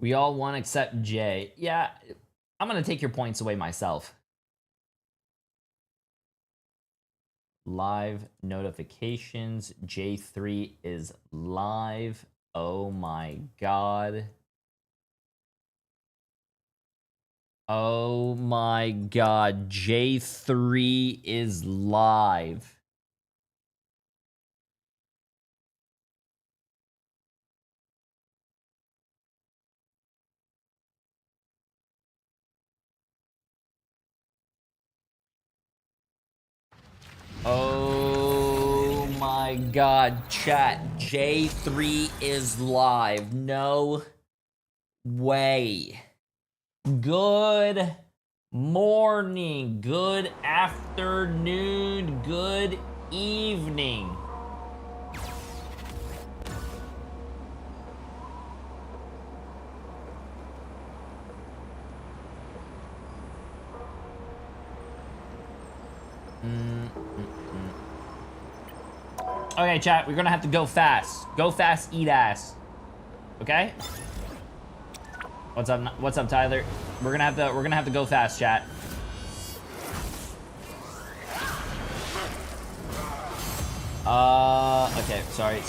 We all won except Jay. Yeah, I'm gonna take your points away myself. Live notifications. Jay3 is live. Oh my god. Oh my god. Jay3 is live. Oh my god, chat. Jay3 is live. No way. Good morning, good afternoon, good evening. Okay, chat, we're gonna have to go fast. Go fast, eat ass. Okay? What's up, Tyler? We're gonna have to go fast, chat. Okay, sorry.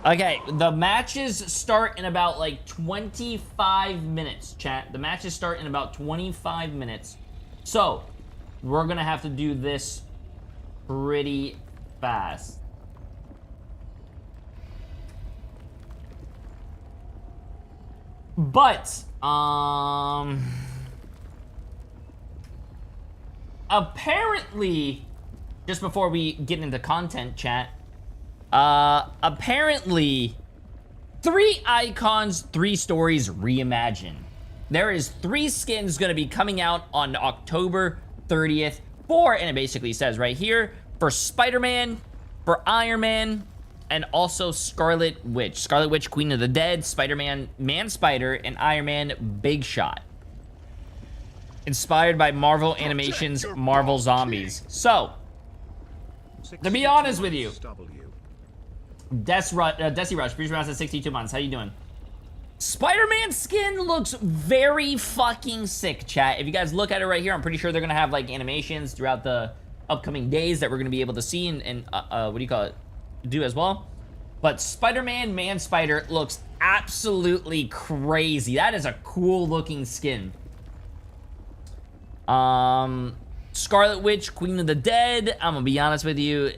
Okay, the matches start in about like 25 minutes, chat. The matches start in about 25 minutes. So, we're gonna have to do this pretty fast. But, apparently, just before we get into content, chat, apparently, 3 icons, 3 stories reimagined. There is 3 skins gonna be coming out on October 30th for, and it basically says right here, for Spider-Man, for Iron Man, and also Scarlet Witch. Scarlet Witch, Queen of the Dead, Spider-Man, Man-Spider, and Iron Man, Big Shot. Inspired by Marvel Animation's Marvel Zombies. So, to be honest with you, Desi Rush, Breeze Rouse at 62 months. How you doing? Spider-Man skin looks very fucking sick, chat. If you guys look at it right here, I'm pretty sure they're gonna have like animations throughout the upcoming days that we're gonna be able to see and what do you call it? Do as well. But Spider-Man, Man-Spider looks absolutely crazy. That is a cool looking skin. Scarlet Witch, Queen of the Dead. I'm gonna be honest with you,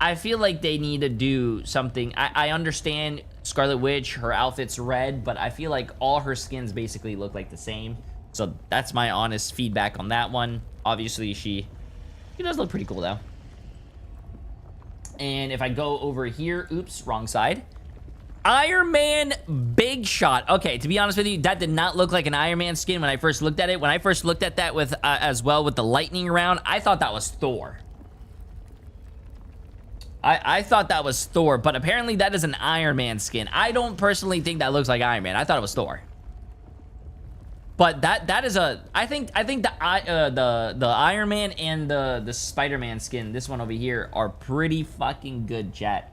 I feel like they need to do something. I understand Scarlet Witch, her outfit's red, but I feel like all her skins basically look like the same. So that's my honest feedback on that one. Obviously, she does look pretty cool, though. And if I go over here, oops, wrong side. Iron Man Big Shot. Okay, to be honest with you, that did not look like an Iron Man skin when I first looked at it. When I first looked at that with as well with the lightning around, I thought that was Thor. I thought that was Thor, but apparently that is an Iron Man skin. I don't personally think that looks like Iron Man. I thought it was Thor. But that is a I think the Iron Man and the Spider-Man skin, this one over here, are pretty fucking good, chat.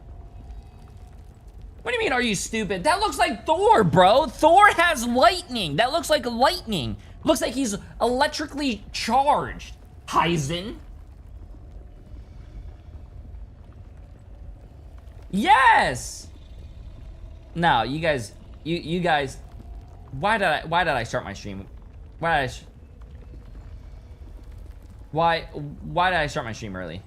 What do you mean, are you stupid? That looks like Thor, bro. Thor has lightning. That looks like lightning. Looks like he's electrically charged. Heisen. Yes. No, you guys, you guys. Why did I start my stream? Why did I start my stream early?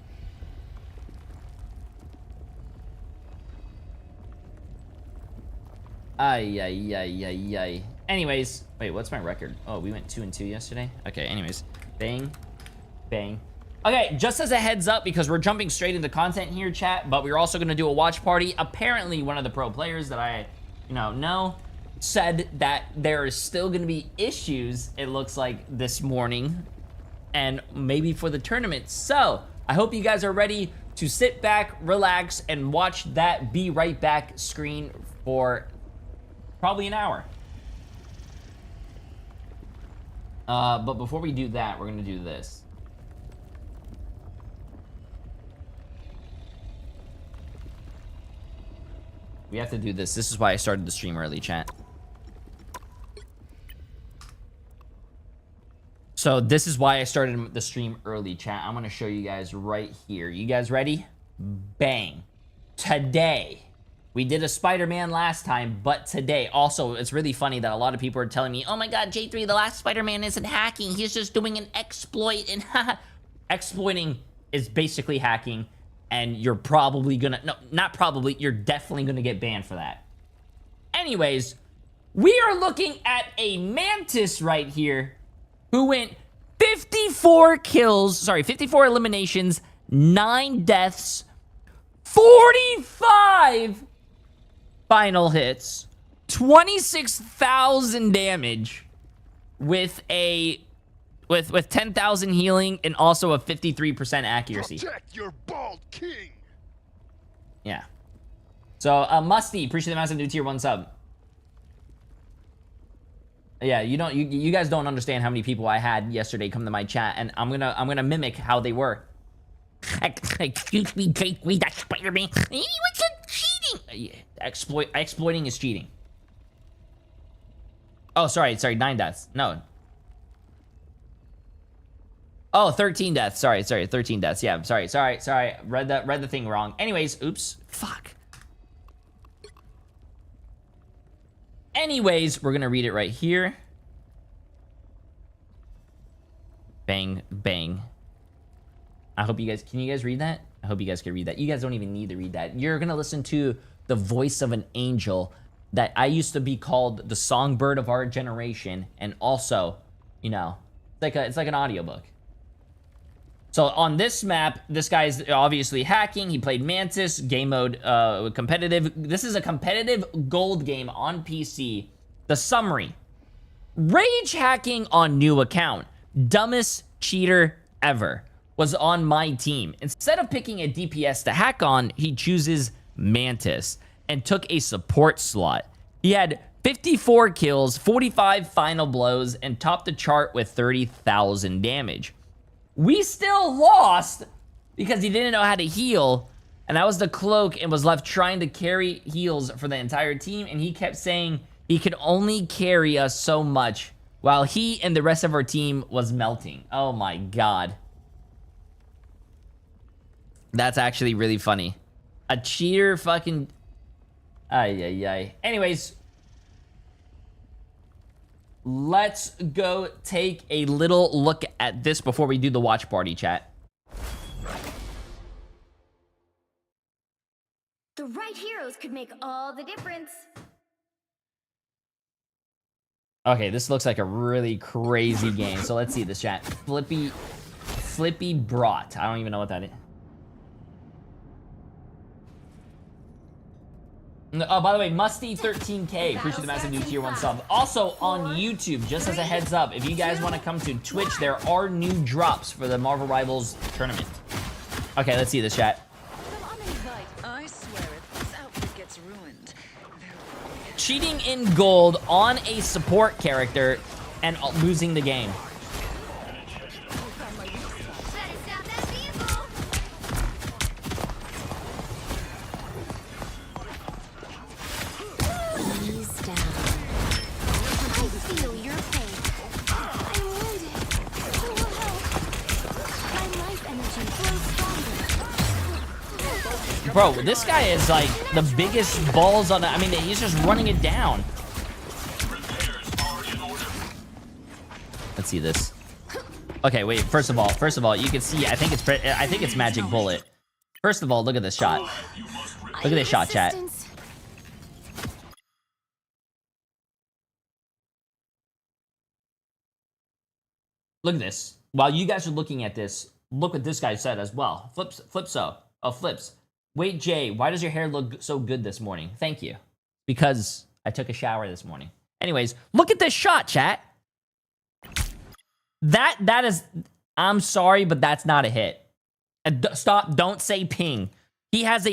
Ay. Anyways, wait, what's my record? Oh, we went 2-2 yesterday. Okay, anyways, bang. Okay, just as a heads up, because we're jumping straight into content here, chat, but we're also gonna do a watch party. Apparently, one of the pro players that I, know, said that there is still gonna be issues, it looks like, this morning, and maybe for the tournament. So, I hope you guys are ready to sit back, relax, and watch that Be Right Back screen for probably an hour. But before we do that, we're gonna do this. We have to do this. This is why I started the stream early, chat. So this is why I started the stream early, chat. I'm gonna show you guys right here. You guys ready? Bang. Today, we did a Spider-Man last time, but today, also, it's really funny that a lot of people are telling me, oh my god, J3, the last Spider-Man isn't hacking. He's just doing an exploit. And exploiting is basically hacking. And you're probably gonna, no, not probably, you're definitely gonna get banned for that. Anyways, we are looking at a Mantis right here who went 54 kills, sorry, 54 eliminations, 9 deaths, 45 final hits, 26,000 damage with 10,000 healing and also a 53% accuracy. Protect your bald king. Yeah. So, Musty, appreciate the massive new tier 1 sub. Yeah, you guys don't understand how many people I had yesterday come to my chat, and I'm gonna mimic how they were. Excuse me, Jay3, that Spider-Man. He was cheating. Exploiting is cheating. Oh, sorry, 9 deaths. No. Oh, 13 deaths. Sorry, 13 deaths. Yeah, sorry. Read the thing wrong. Anyways, oops. Fuck. Anyways, we're gonna read it right here. Bang, bang. I hope you guys, can you guys read that? I hope you guys can read that. You guys don't even need to read that. You're gonna listen to the voice of an angel that I used to be called the songbird of our generation, and also, you know, it's like an audiobook. So on this map, this guy's obviously hacking. He played Mantis, game mode, competitive. This is a competitive gold game on PC. The summary: rage hacking on new account. Dumbest cheater ever. Was on my team. Instead of picking a DPS to hack on, he chooses Mantis and took a support slot. He had 54 kills, 45 final blows, and topped the chart with 30,000 damage. We still lost because he didn't know how to heal, and that was the cloak, and was left trying to carry heals for the entire team, and he kept saying he could only carry us so much while he and the rest of our team was melting. Oh my god. That's actually really funny. A cheater fucking... Ay. Anyways. Let's go take a little look at this before we do the watch party, chat. The right heroes could make all the difference. Okay, this looks like a really crazy game. So let's see this, chat. Flippy Brought. I don't even know what that is. Oh, by the way, Musty13K, appreciate the massive new tier 1 sub. Also on YouTube, just as a heads up, if you guys want to come to Twitch, there are new drops for the Marvel Rivals tournament. Okay, let's see this, chat. I swear if this outfit gets ruined. Cheating in gold on a support character and losing the game. Bro, this guy is like the biggest balls on the, I mean, he's just running it down. Let's see this. Okay, wait, first of all, you can see, I think it's Magic Bullet. First of all, look at this shot. Look at this shot, chat. Look at this. While you guys are looking at this, look what this guy said as well. Flips. Wait, Jay, why does your hair look so good this morning? Thank you. Because I took a shower this morning. Anyways, look at this shot, chat. That is, I'm sorry, but that's not a hit. Stop, don't say ping. He has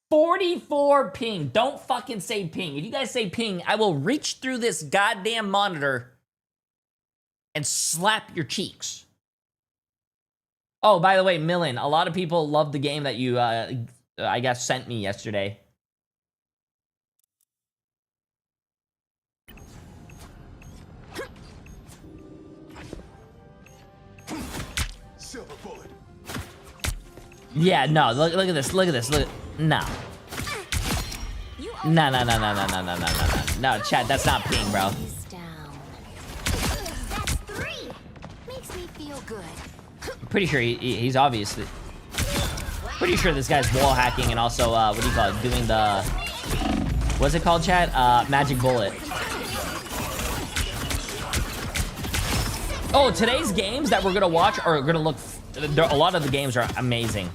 44 ping. Don't fucking say ping. If you guys say ping, I will reach through this goddamn monitor and slap your cheeks. Oh, by the way, Millen, a lot of people love the game that you, I guess, sent me yesterday. Yeah, no, look at this, look at this, look. No. No, no, no, no, no, no, no, no, no, no, chat, that's not ping, bro. That's 3. Makes me feel good. I'm pretty sure he's obviously... Pretty sure this guy's wall hacking and also, what do you call it, doing the... What's it called, chat? Magic bullet. Oh, today's games that we're gonna watch are gonna look... A lot of the games are amazing.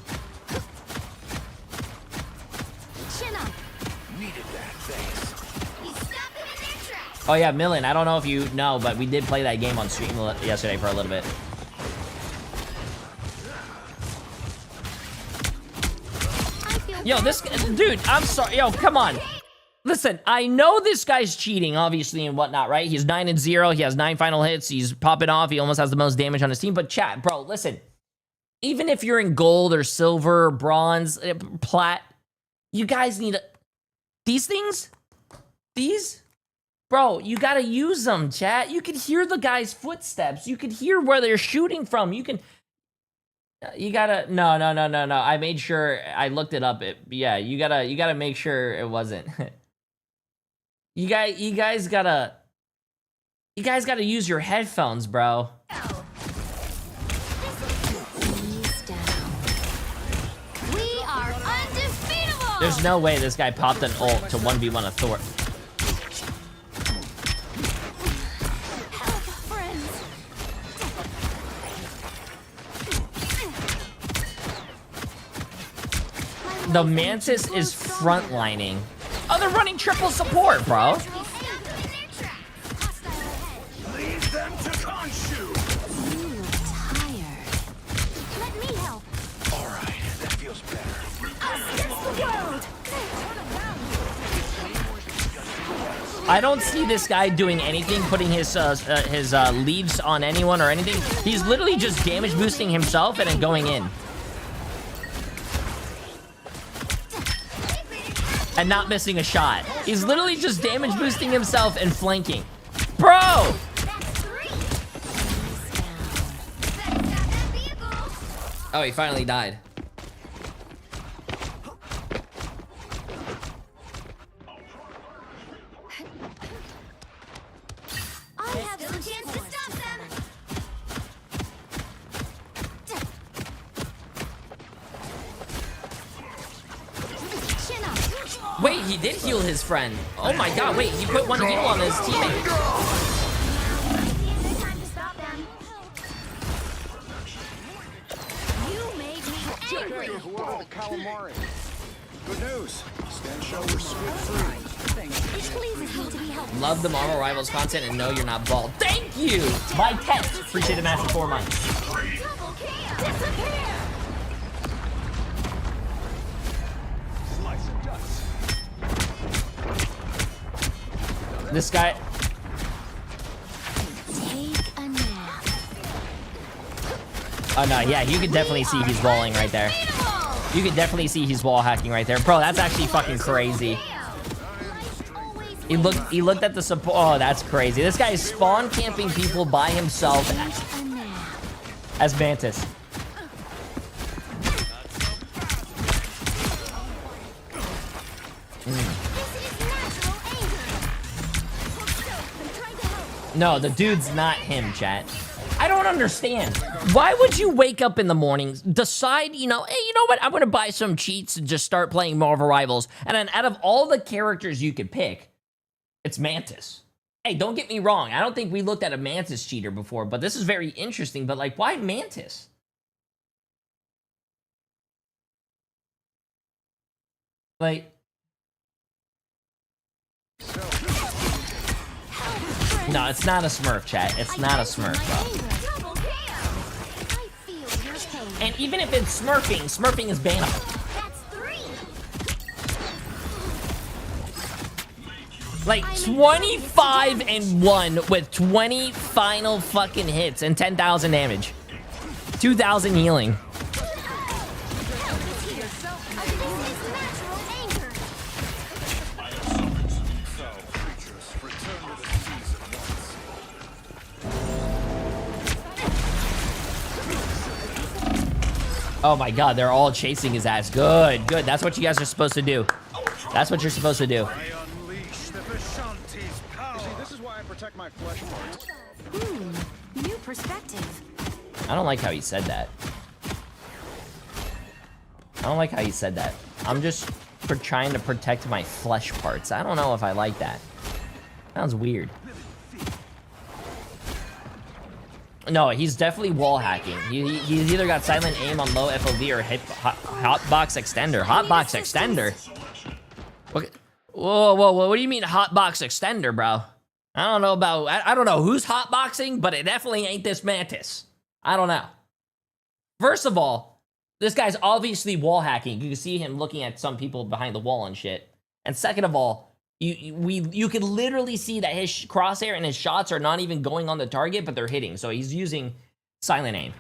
Oh yeah, Millen, I don't know if you know, but we did play that game on stream yesterday for a little bit. Yo, this dude, I'm sorry. Yo, come on. Listen, I know this guy's cheating, obviously, and whatnot, right? He's 9-0. He has 9 final hits. He's popping off. He almost has the most damage on his team. But chat, bro, listen. Even if you're in gold or silver, or bronze, plat, you guys need these things. These, bro, you gotta use them, chat. You can hear the guy's footsteps. You can hear where they're shooting from. You can. You gotta no. I made sure I looked it up. Yeah, you gotta make sure it wasn't. you guys gotta use your headphones, bro. We are undefeatable. There's no way this guy popped an ult to 1v1 a Thor. The Mantis is frontlining. Oh, they're running triple support, bro. Lead them to Khonshu. You look tired. Let me help. All right, that feels better. Against the world. I don't see this guy doing anything, putting his leads on anyone or anything. He's literally just damage boosting himself and then going in. And not missing a shot. He's literally just damage boosting himself and flanking. Bro! Oh, he finally died. I have no chance to stop them. Wait, he did heal his friend. Oh my god, wait, he put 1 heal on his teammate. Time to stop them. You made me angry. Whoa, calamari. Good news. Stand shoulder squid free. It pleases me to be helpful. Love the Marvel Rivals content and know you're not bald. Thank you! My test. Appreciate the match for 4 months. Double kill. Disappear. Slice and dust. This guy... Take a nap. Oh no, yeah, you can definitely see he's walling right there. You can definitely see he's wall hacking right there. Bro, that's actually fucking crazy. He looked at the support. Oh, that's crazy. This guy is spawn camping people by himself as Mantis. No, the dude's not him, chat. I don't understand. Why would you wake up in the morning, decide, you know, hey, you know what? I'm going to buy some cheats and just start playing Marvel Rivals. And then out of all the characters you could pick, it's Mantis. Hey, don't get me wrong. I don't think we looked at a Mantis cheater before, but this is very interesting. But, like, why Mantis? Like... No, it's not a Smurf, chat. It's not a Smurf, bro. And even if it's Smurfing, Smurfing is bannable. Like 25-1 with 20 final fucking hits and 10,000 damage. 2,000 healing. Oh my god, they're all chasing his ass. Good, good. That's what you guys are supposed to do. That's what you're supposed to do. I unleash the Vishanti's power. You see, this is why I protect my flesh parts. New perspective. I don't like how he said that. I don't like how he said that. I'm just trying to protect my flesh parts. I don't know if I like that. Sounds weird. No, he's definitely wall hacking. He's either got silent aim on low FOV or hotbox extender. Hotbox extender? Okay. Whoa, whoa, whoa, what do you mean hotbox extender, bro? I don't know about, I don't know who's hotboxing, but it definitely ain't this Mantis. I don't know. First of all, this guy's obviously wall hacking. You can see him looking at some people behind the wall and shit. And second of all, you can literally see that his crosshair and his shots are not even going on the target, but they're hitting. So he's using silent aim.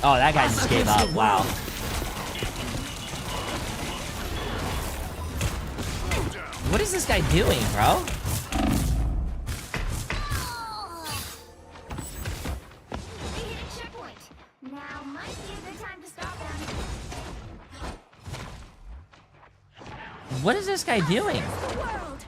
Oh, that guy just gave up. Wow. What is this guy doing, bro? They hit a checkpoint. Now might be a good time to stop them. What is this guy doing? The world.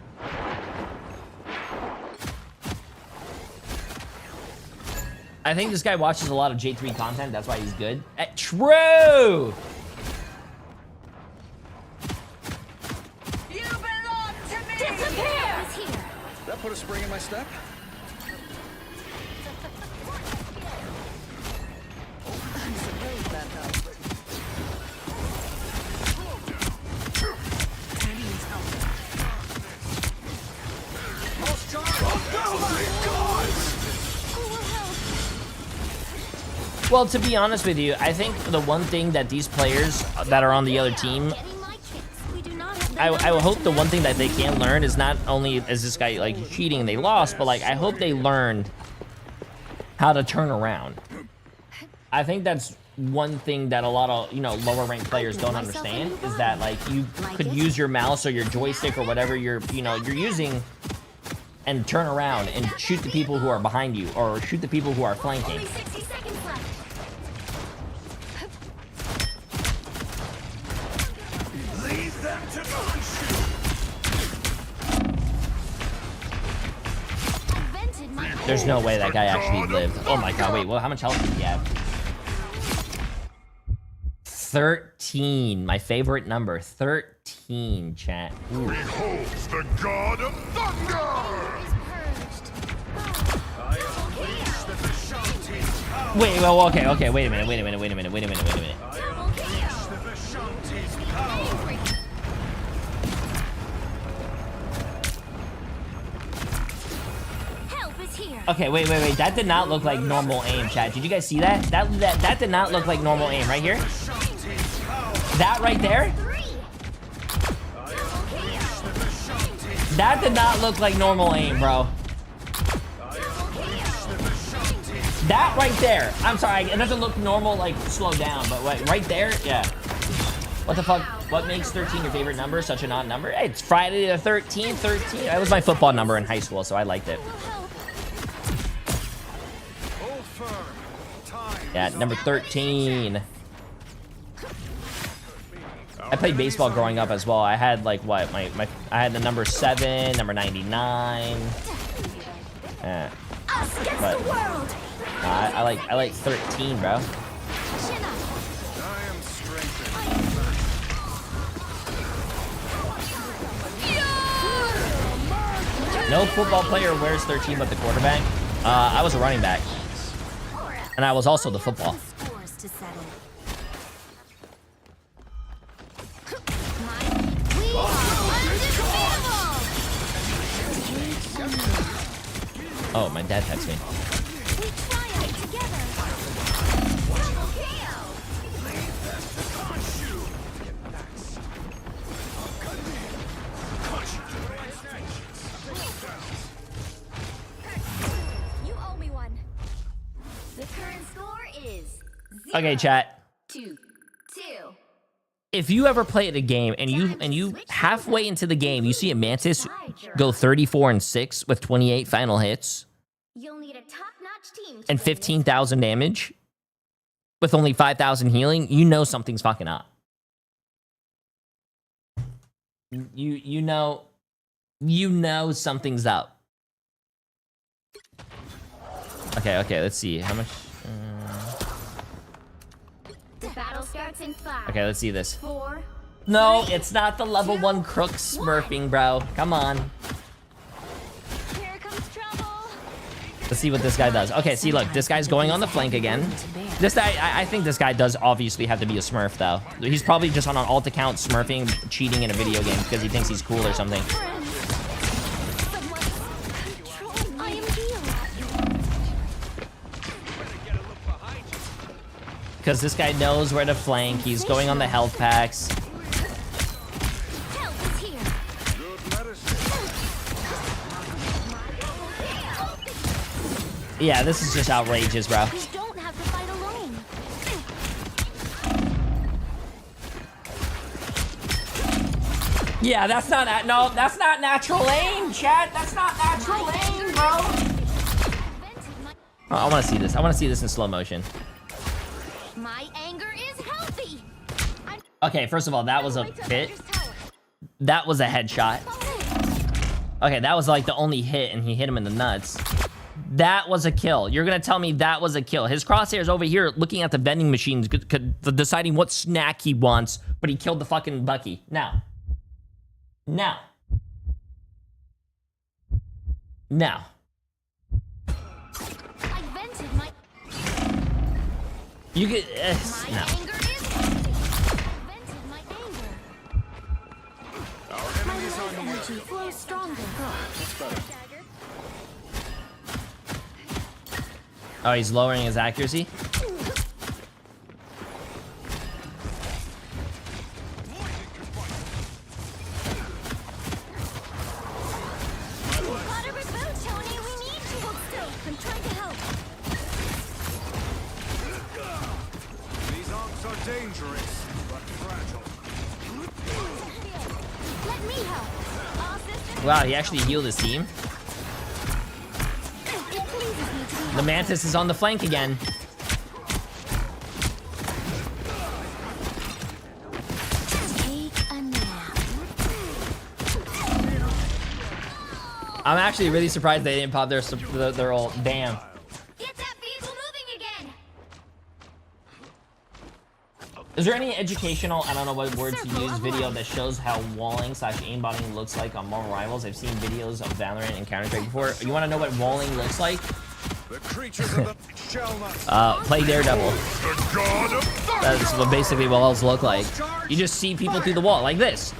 I think this guy watches a lot of J3 content. That's why he's good. True! You belong to me! Disappear! Is here. That put a spring in my step? I suppose that helps. Well, to be honest with you, I think the one thing that these players that are on the other team, Getting my kicks. We do not have the I numbers hope to the one match thing that they can learn is not only is this guy like cheating and they lost, but like I hope they learned how to turn around. I think that's one thing that a lot of, you know, lower ranked players don't understand is that like you could use your mouse or your joystick or whatever you're using and turn around and shoot the people who are behind you or shoot the people who are flanking. Only 60 seconds left. Leave them to I vented my There's no way that guy actually lived. Oh my god, wait, well, how much health did he have? 13, my favorite number, 13, chat. Ooh. Beholds the god of thunder! is purged. unleash the Vishanti's power. Wait, well, okay, wait a minute. I unleash the Vishanti's power. Help is here. Okay, wait, that did not look like normal aim, chat. Did you guys see that? That did not look like normal aim, right here? Vishanti's power. That right there? 3. That did not look like normal aim, bro. That right there. I'm sorry, it doesn't look normal, like, slow down, but wait, right there? Yeah. What the fuck? What makes 13 your favorite number? Such an odd number? Hey, it's Friday the 13th, 13. That was my football number in high school, so I liked it. Hold firm. Time Yeah, is number 13. I played baseball growing up as well. I had like what? I had the number 7, number 99. Us against But- the world. I like 13, bro. Chin up. I am strengthened. No football player wears 13 but the quarterback. I was a running back, and I was also the football. Scores to settle. We are undefeatable. Oh, my dad texted me. We triumph together. Double KO. You owe me one. The current score is Okay, chat. 2. if you ever play at a game and you halfway into the game, you see a Mantis go 34-6 with 28 final hits You'll need a top-notch team to and win this. 15,000 damage with only 5,000 healing, you know something's fucking up. You know something's up. Okay, let's see how much. The battle starts in 5. Okay, let's see this. 4. No, it's not the level 1 crook smurfing, bro. Come on. Here comes trouble. Let's see what this guy does. Okay, see, look, this guy's going on the flank again. This guy, I think this guy does obviously have to be a smurf, though. He's probably just on an alt account smurfing, cheating in a video game because he thinks he's cool or something. I am healed. Because this guy knows where to flank. He's going on the health packs. Help is here. Good medicine. Yeah, this is just outrageous, bro. We don't have to fight alone. Yeah, that's not that's not natural aim, chat. That's not natural aim, bro. I want to see this. I want to see this in slow motion. My anger is healthy. Okay, first of all, that was a hit. That was a headshot. Okay, that was like the only hit, and he hit him in the nuts. That was a kill. You're gonna tell me that was a kill. His crosshair's over here looking at the vending machines, deciding what snack he wants, but he killed the fucking Bucky. Now. I vented my You get no. anger is healthy. I vented my anger. Our My enemies life on the energy flows stronger. Oh, he's lowering his accuracy. Gotta reboot, Tony. We need to hold still. I'm trying to help. These arcs are dangerous, but fragile. Let me help. All systems. Wow, he actually healed his team. It pleases me to be The Mantis is on the flank again. Take a nap. I'm actually really surprised they didn't pop their ult. Damn. Get that vehicle moving again. Is there any educational, I don't know what word to use, video that shows how walling / aimbotting looks like on Marvel Rivals? I've seen videos of Valorant and Counter-Strike before. You want to know what walling looks like? The creatures of the shall not. Play Daredevil. The god of thunder! That's what basically walls look like. You just see people through the wall like this.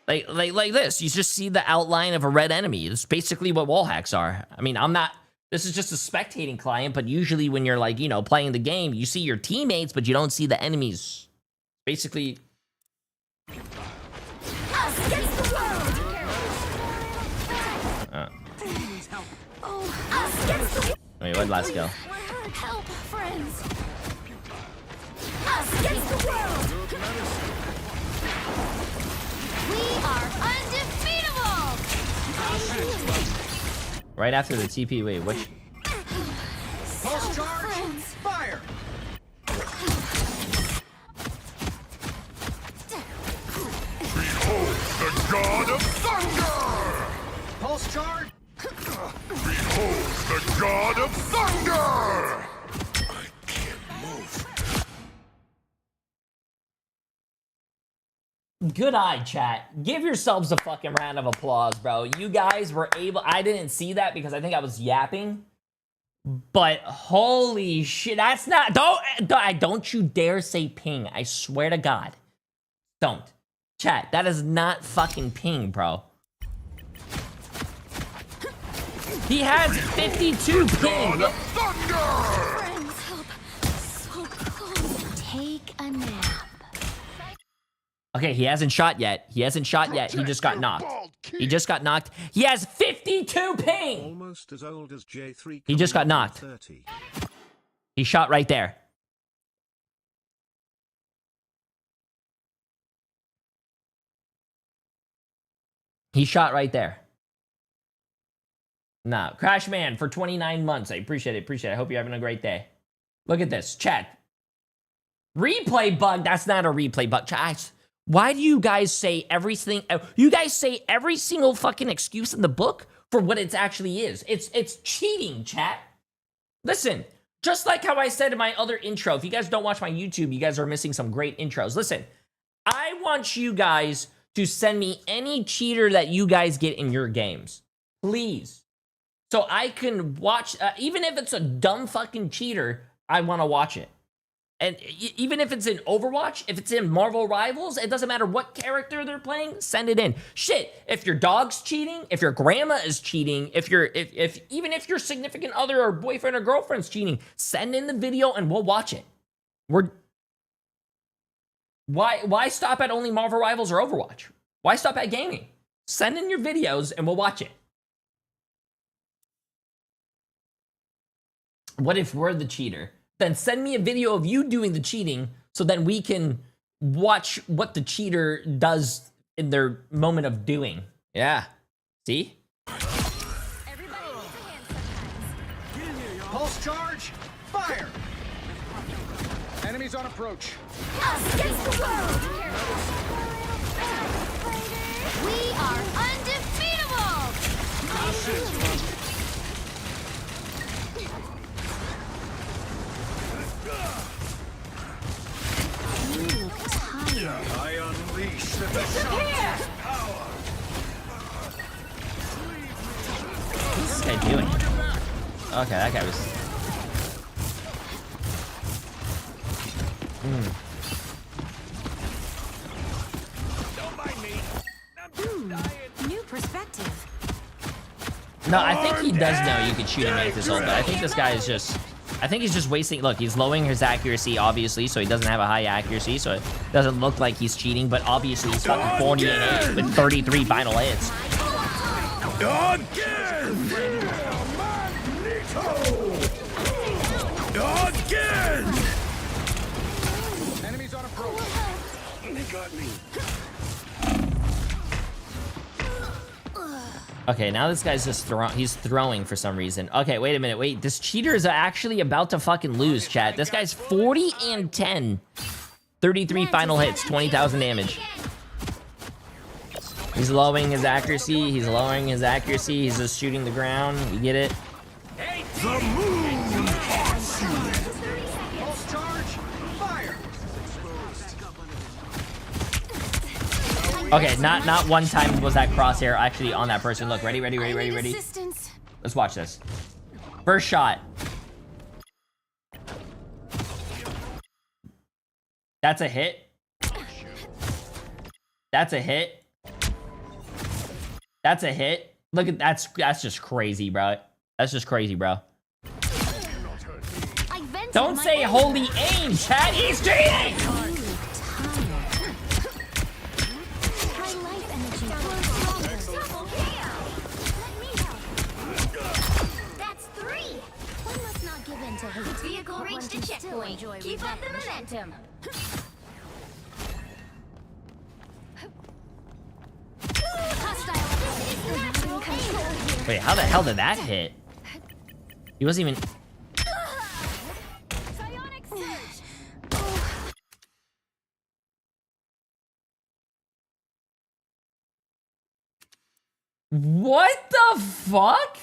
Like this. You just see the outline of a red enemy. It's basically what wall hacks are. I mean, this is just a spectating client, but usually when you're like, playing the game, you see your teammates, but you don't see the enemies. Basically. Us against the world. Oh, us against the Wait, what? Let's go. help, friends. Us against the world. We are undefeatable. Right after the TP. Wait, which? Pulse charge. Friends. Fire. Behold the god of thunder! Pulse charge. Behold the god of thunder! I can't move. Good eye, chat. Give yourselves a fucking round of applause, bro. You guys were able. I didn't see that because I think I was yapping. But holy shit, that's not. Don't you dare say ping. I swear to God. Don't. Chat, that is not fucking ping, bro. He has 52 ping. God of thunder! Friends, help. So close. Take a nap. Okay, he hasn't shot yet. He just got knocked. He just got knocked. He has 52 ping. Almost as old as Jay3. He just got knocked. 30. He shot right there. He shot right there. Nah, Crash Man for 29 months. I appreciate it. Appreciate it. I hope you're having a great day. Look at this. Chat. Replay bug. That's not a replay bug. Chat. Why do you guys say everything? You guys say every single fucking excuse in the book for what it actually is. It's cheating, chat. Listen, just like how I said in my other intro, if you guys don't watch my YouTube, you guys are missing some great intros. Listen, I want you guys to send me any cheater that you guys get in your games. Please. So I can watch, even if it's a dumb fucking cheater, I want to watch it. And even if it's in Overwatch, if it's in Marvel Rivals, it doesn't matter what character they're playing, send it in. Shit, if your dog's cheating, if your grandma is cheating, even if your significant other or boyfriend or girlfriend's cheating, send in the video and we'll watch it. Why stop at only Marvel Rivals or Overwatch? Why stop at gaming? Send in your videos and we'll watch it. What if we're the cheater? Then send me a video of you doing the cheating so then we can watch what the cheater does in their moment of doing. Yeah. See? Everybody needs a hand sometimes. Pulse charge. Fire. Enemies on approach. Us against the world! We are undefeatable! You look tired. I unleash the Disappear! power. What's this guy doing? Okay, that guy was... New perspective. No, I think he does know you can shoot him at this ult, but I think this guy is just... I think he's just wasting... Look, he's lowering his accuracy, obviously, so he doesn't have a high accuracy, so it doesn't look like he's cheating, but obviously he's fucking 40 and 8 with 33 final hits. Again! Enemies on approach. They got me. Okay, now this guy's just he's throwing for some reason. Okay, wait a minute. Wait, this cheater is actually about to fucking lose, chat. This guy's 40 and 10. 33 final hits, 20,000 damage. He's lowering his accuracy. He's lowering his accuracy. He's just shooting the ground. We get it. The moon haunts you! Pulse charge. Fire. Okay, not one time was that crosshair actually on that person. Look, ready. Let's watch this. First shot. That's a hit. That's a hit. That's a hit. Look at that's just crazy, bro. That's just crazy, bro. Don't say holy aim, chat. He's cheating. Vehicle reached the checkpoint. Keep up the momentum. Wait, how the hell did that hit? He wasn't even... Psionic surge. What the fuck?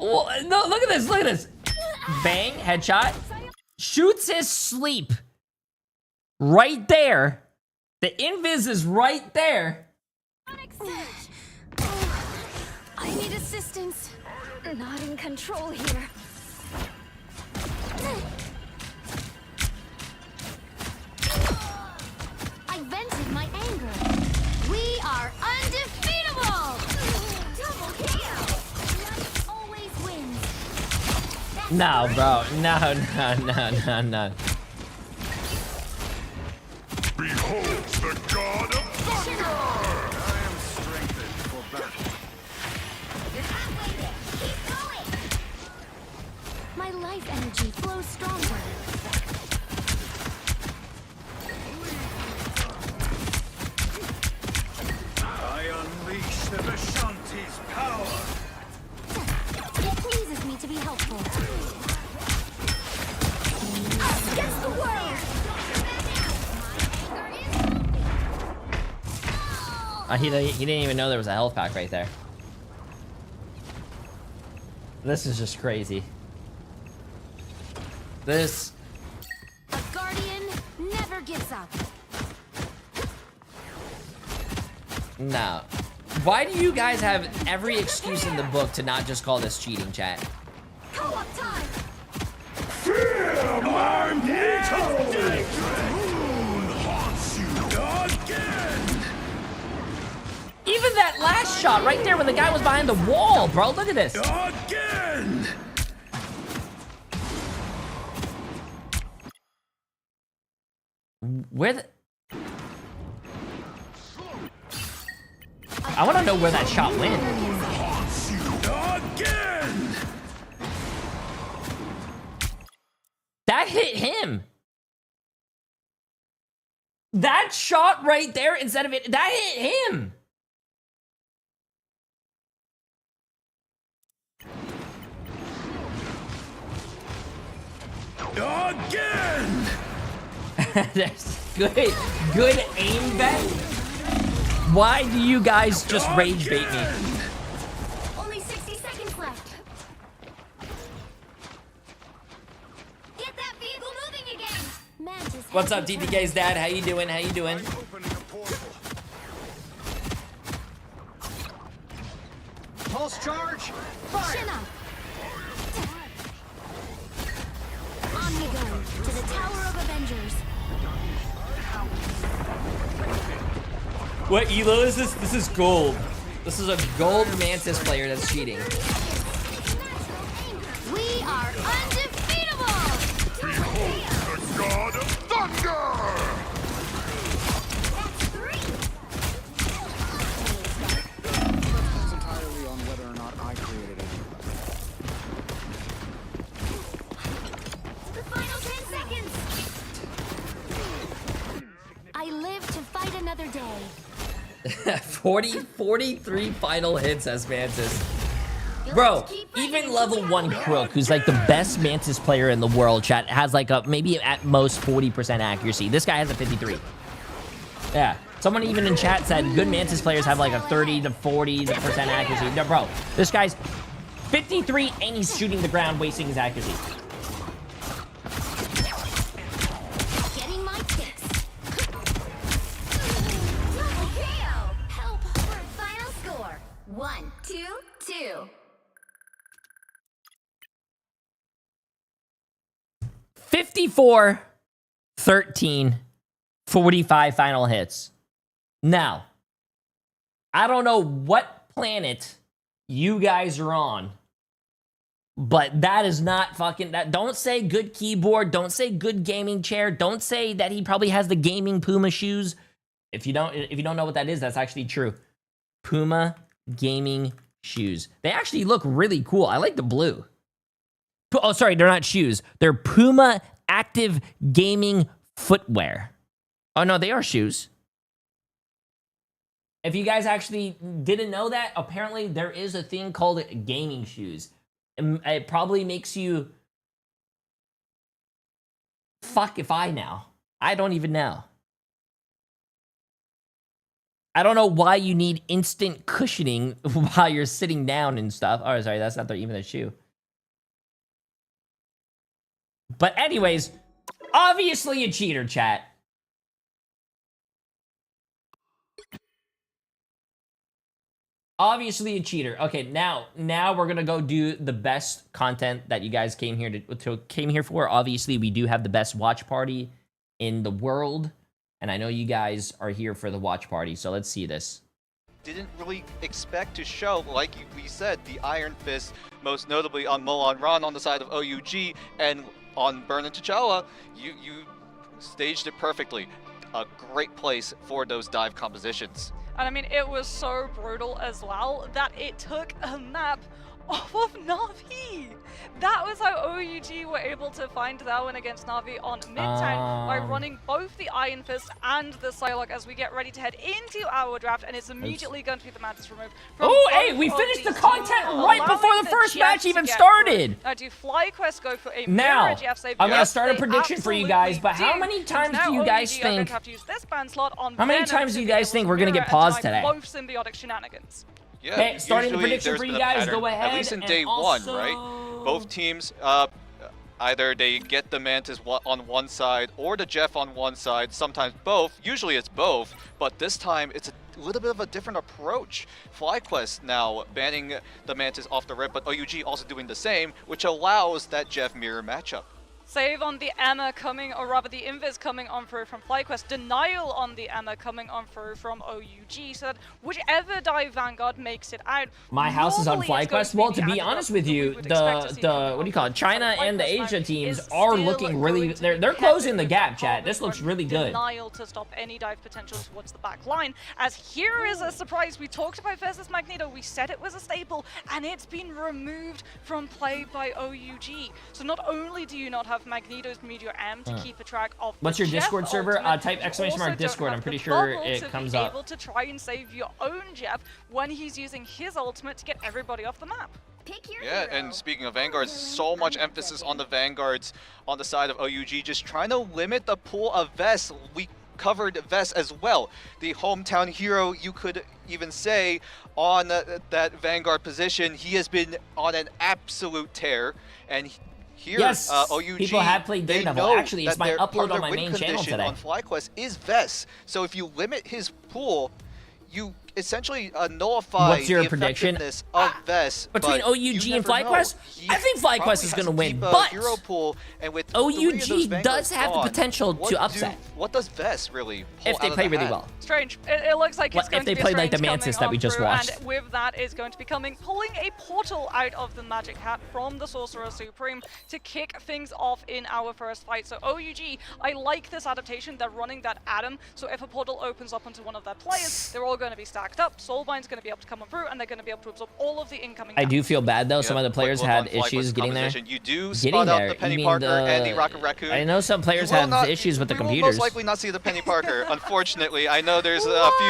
Oh, no, look at this, look at this. Bang, headshot. Shoots his sleep. Right there. The invis is right there. I need assistance. Not in control here. I vented my anger. We are undefeatable. Double kill. Life always wins. No, bro. No. Behold the god of thunder! I am strengthened for battle. You're halfway there. Keep going. My life energy flows stronger. He didn't even know there was a health pack right there. This is just crazy. This... A guardian never gives up. No. Why do you guys have every excuse in the book to not just call this cheating, chat? Co-op time. I'm the moon haunts you again. Even that last shot right there when the guy was behind the wall, bro. Look at this. Again. Where the... I want to know where that shot went. Haunts you again. That hit him. That shot right there, instead of it, that hit him. Again. That's good aim bet. Why do you guys just rage bait me? Only 60 seconds left. Get that vehicle moving again. Mantis What's up, has returned. DTK's dad? How you doing? How you doing? Opening a portal. Pulse charge. Fire. Chin up. Omnigun to the Tower of Avengers. What elo is this? This is gold. This is a gold Mantis player that's cheating. We are undefeatable. Behold the god of thunder. That's 3. Depends entirely on whether or not I created it. The final 10 seconds. I live to fight another day. 43 final hits as Mantis. Bro, even level 1 Crook, who's like the best Mantis player in the world, chat, has like a maybe at most 40% accuracy. This guy has a 53. Yeah. Someone even in chat said good Mantis players have like a 30 to 40% accuracy. No, bro, this guy's 53 and he's shooting the ground, wasting his accuracy. Getting my kicks. Double KO. Help for final score. 1-2-2. 54, 13, 45 final hits. Now, I don't know what planet you guys are on, but that is not fucking that. Don't say good keyboard. Don't say good gaming chair. Don't say that he probably has the gaming Puma shoes. If you don't know what that is, that's actually true. Puma gaming shoes. They actually look really cool. I like the blue. Oh, sorry, they're not shoes. They're Puma active gaming footwear. Oh, no, they are shoes. If you guys actually didn't know that, apparently there is a thing called gaming shoes. It probably makes you... Fuck if I know. I don't even know. I don't know why you need instant cushioning while you're sitting down and stuff. Oh, sorry, that's not even a shoe. But anyways, obviously a cheater, chat. Obviously a cheater. Okay, now we're gonna go do the best content that you guys came here for. Obviously, we do have the best watch party in the world, and I know you guys are here for the watch party. So let's see this. Didn't really expect to show, like we said, the Iron Fist, most notably on Mulan Ron on the side of OUG, and on Burn and T'Challa, you staged it perfectly. A great place for those dive compositions. And I mean, it was so brutal as well that it took a map off of Na'Vi. That was how OUG were able to find that win against Na'Vi on Midtown by running both the Iron Fist and the Psylocke as we get ready to head into our draft, and it's immediately going to be the Mantis removed. Oh, hey, we finished the content right before the first match even started. Now, do FlyQuest go for a Now, mirror GF save? I'm gonna Yes, start a they prediction for you guys, but how absolutely many times Now do you guys OUG are going think? to have to use this ban slot on How many Venom times to do you be guys able think to we're gonna mirror get and paused deny today? both symbiotic shenanigans. Yeah, Okay, starting the usually prediction there's for you been a guys, pattern, go ahead, at least in and day also- one, right? Both teams, either they get the Mantis on one side or the Jeff on one side, sometimes both. Usually it's both, but this time it's a little bit of a different approach. FlyQuest now banning the Mantis off the rip, but OUG also doing the same, which allows that Jeff mirror matchup. Save on the Emma coming, or rather the Invis coming on through from FlyQuest. Denial on the Emma coming on through from OUG. So that whichever dive Vanguard makes it out. My house is on normally it's going FlyQuest. Well, the to be antidote honest with that we you, would expect to see the from what do you call it? China and the FlyQuest Asia now teams is are still looking really. going to They're be closing the heavy gap, with chat. This looks really good. Denial to stop any dive potential towards the back line. As here is a surprise. We talked about versus Magneto. We said it was a staple, and it's been removed from play by OUG. So not only do you not have Magneto's Meteor M to keep a track of What's the your Jeff Discord server? ultimate, Type you exclamation mark also don't Discord. have I'm pretty the sure bubble it to comes be up. able to try and save your own Jeff when he's using his ultimate to get everybody off the map. Pick your Yeah, hero. and speaking of Vanguards, so much emphasis on the Vanguards on the side of OUG, just trying to limit the pool of Vess. We covered Vess as well. The hometown hero, you could even say, on that Vanguard position. He has been on an absolute tear, and here, Yes, OUG, people have played they Daredevil. know Actually, it's that my their- upload part of on their my win main channel condition today. on FlyQuest is Vess. So if you limit his pool, you essentially nullify What's your the prediction? effectiveness of Vess. Between but OUG you and never know. FlyQuest? He I think probably FlyQuest is has going to a win, deep, but hero pool, and with OUG 3 of those does Vanguards have the gone, potential to what upset. What does Vess really pull if they out of play the really hat? well. Strange. It looks like Well, it's going if they to be played like the Strange Mantis coming that we on just through, watched. And with that is going to be coming, pulling a portal out of the Magic Hat from the Sorcerer Supreme to kick things off in our first fight. So OUG, I like this adaptation. They're running that Atom, so if a portal opens up onto one of their players, they're all going to be stacked up. Soulbind's going to be able to come on through, and they're going to be able to absorb all of the incoming I do damage. feel bad though. Some Yeah, of the players quick look had on FlyQuest's issues getting there. composition. You do Getting spot out there. the Penny You mean Parker and the Rocket Raccoon. I know some players You will have not- issues with the we will computers. most likely not see the Penny Parker, unfortunately. I know there's a few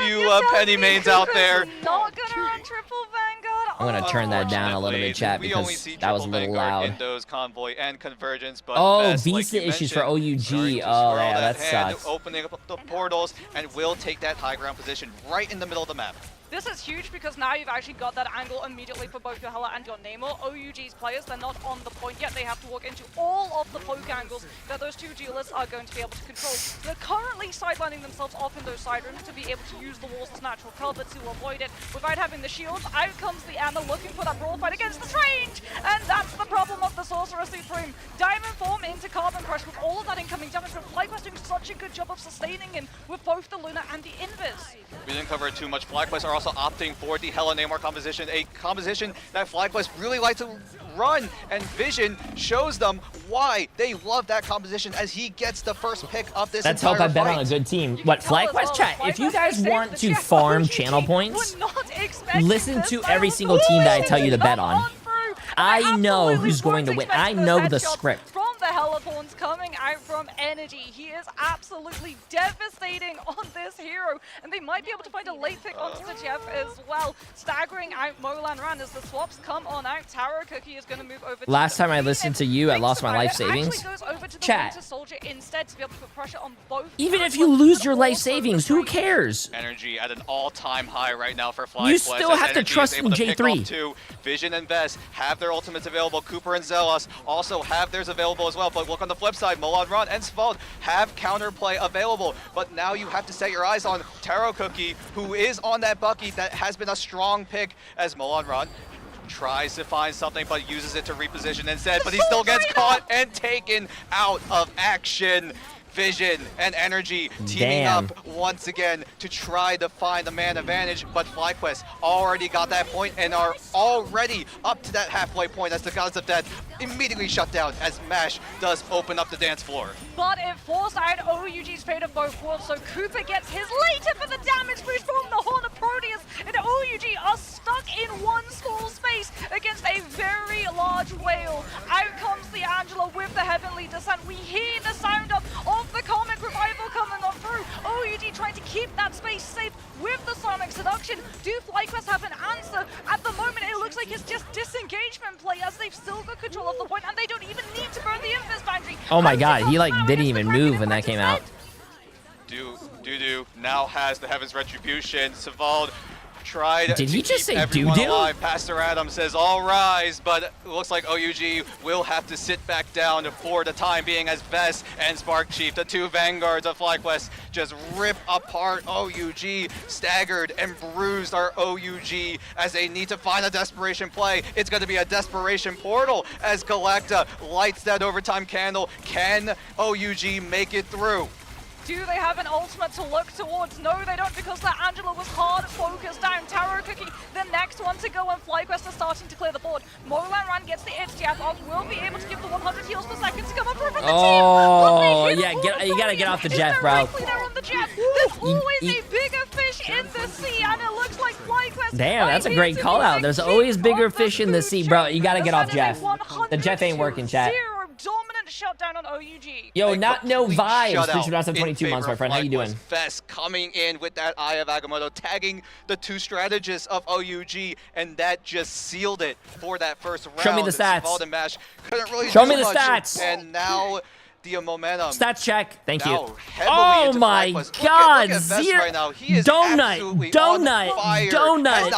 You're telling Penny me mains out Cooper's there. Not gonna run triple Vanguard. I'm gonna turn that down a little bit, chat, We only because see that was a triple little Vanguard loud. in those Convoy and Convergence, but Oh, Vess, like visa you issues for mentioned, OUG. starting to Oh, swirl yeah, that hand, sucks. opening up the portals, and will take that high ground position right in the middle of the map. This is huge because now you've actually got that angle immediately for both your Hela and your Namor. OUG's players, they're not on the point yet. They have to walk into all of the poke angles that those two duelists are going to be able to control. They're currently sidelining themselves off in those side rooms to be able to use the walls as natural cover to avoid it without having the shields. Out comes the Emma looking for that brawl fight against the Strange! And that's the problem of the Sorcerer Supreme. Diamond Form into Carbon Crush with all of that incoming damage, but FlyQuest doing such a good job of sustaining him with both the Luna and the Invis. We didn't cover it too much. FlyQuest are also opting for the Hela Namor composition, a composition that FlyQuest really like to run, and Vision shows them why they love that composition as he gets the first pick of this Let's entire hope I bet fight. on a good team. You What, can tell as FlyQuest well, chat, if you FlyQuest guys saved want the to Jeff. farm OUG channel points, were not expecting listen this. to They every were single team that I forced tell you to bet come on. through. I They know absolutely who's going to weren't win. I expecting know those the headshots script. From the Helithorns coming out from Energy. He is absolutely devastating on this hero, and they might be able to find a late pick onto the Jeff as well. Staggering out Molan Ran as the swaps come on out. Taro Cookie is going to move over to Last the time I Phoenix. listened to you, I Thinks lost my about life it, actually savings. goes over to the Chat. Winter Soldier instead to be able to put pressure on both. Even if Vanguards, you lose your but life also savings, the who Strange. cares? Energy at an all-time high right now for FlyQuest. You still as have to Energy is trust able in to pick J3. off two. Vision and Vess have their ultimates available. Cooper and Zelos also have theirs available as well. But look on the flip side, Molan Ron and Svald have counterplay available. But now you have to set your eyes on Taro Cookie, who is on that Bucky that has been a strong pick as Molan Ron tries to find something but uses it to reposition instead. But he still gets caught and taken out of action. Vision and Energy teaming Damn. up once again to try to find the man advantage, but FlyQuest already got that point and are already up to that halfway point as the Gods of Death immediately shut down as MASH does open up the dance floor. But it forced out OUG's fate of both worlds, so Cooper gets his later for the damage boost from the Horn of Proteus and OUG are stuck in one small space against a very large whale. Out comes the Angela with the Heavenly Descent. We hear the sound of the Comic Revival coming on through. OUG trying to keep that space safe with the Sonic Seduction. Do FlyQuest have an answer? At the moment, it looks like it's just disengagement play as they've still got control of the point, and they don't even need to burn the Invis Boundary. Oh my god, he like didn't even move when that came out. Doo-doo now has the Heaven's Retribution. Savald tried Did he to just keep say everyone doo-doo? alive. Pastor Adam says, all rise, but it looks like OUG will have to sit back down for the time being as Vess and Spark Chief, the two vanguards of FlyQuest, just rip apart OUG. Staggered and bruised are OUG as they need to find a desperation play. It's going to be a desperation portal as Galacta lights that overtime candle. Can OUG make it through? Do they have an ultimate to look towards? No, they don't, because that Angela was hard focused down. Taro Cookie, the next one to go, and FlyQuest are starting to clear the board. Molan Ran gets the itch jab off, will be able to give the 100 heals per second to come up from the team. Oh, yeah, you gotta get off the Jeff, bro. There on the Jeff. There's always a bigger fish in the sea, and it looks like FlyQuest. Damn, that's a great call out. There's always bigger fish in the sea, bro. You gotta get off Jeff. The Jeff ain't working, chat. Dominant shutdown on OUG. Yo, A not no complete vibes. shutout Fish Blast of in 22 months, favor my friend. of How you doing? FlyQuest. Fest coming in with that Eye of Agamotto, tagging the two strategists of OUG, and that just sealed it for that first round. Show me the stats. Savald and Mash couldn't really Show do me the much, stats. And now the momentum. Stats check. Thank you. Now heavily Oh into my FlyQuest. god. Look at Vest Zero. right now. He is absolutely on fire. Donut.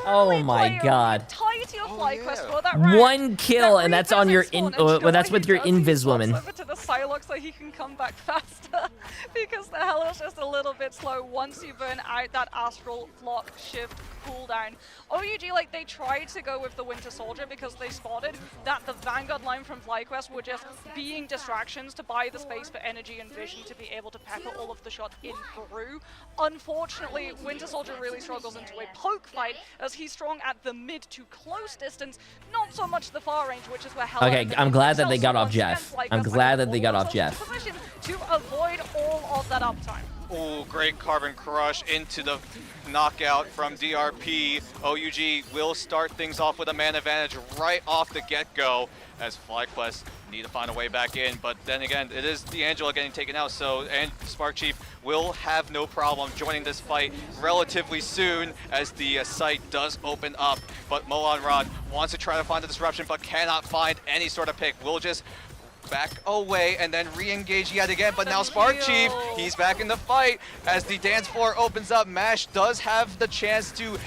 Oh my god. For that round. One kill, That and that's on your revisits one, and that's with your Joey invis swaps woman. over to the Psylocke so he can come back faster because the hell is just a little bit slow once you burn out that astral flock shift cooldown. OUG, like, they tried to go with the Winter Soldier because they spotted that the Vanguard line from FlyQuest were just being distractions to buy the space for energy and vision to be able to pepper all of the shots in through. Unfortunately, Winter Soldier really struggles into a poke fight as he's strong at the mid to close distance, not so much the far range, which is where Hella Okay, I'm glad that they got off Jeff. I'm glad that they got off Jeff. To avoid all of that uptime. Oh, great Carbon Crush into the knockout from DRP. OUG will start things off with a man advantage right off the get-go as FlyQuest need to find a way back in. But then again, it is the Angela getting taken out, so and Spark Chief will have no problem joining this fight relatively soon as the site does open up. But Molan Rod wants to try to find the disruption, but cannot find any sort of pick. Will just back away and then re-engage yet again, but now Spark Chief, he's back in the fight as the dance floor opens up. Mash does have the chance to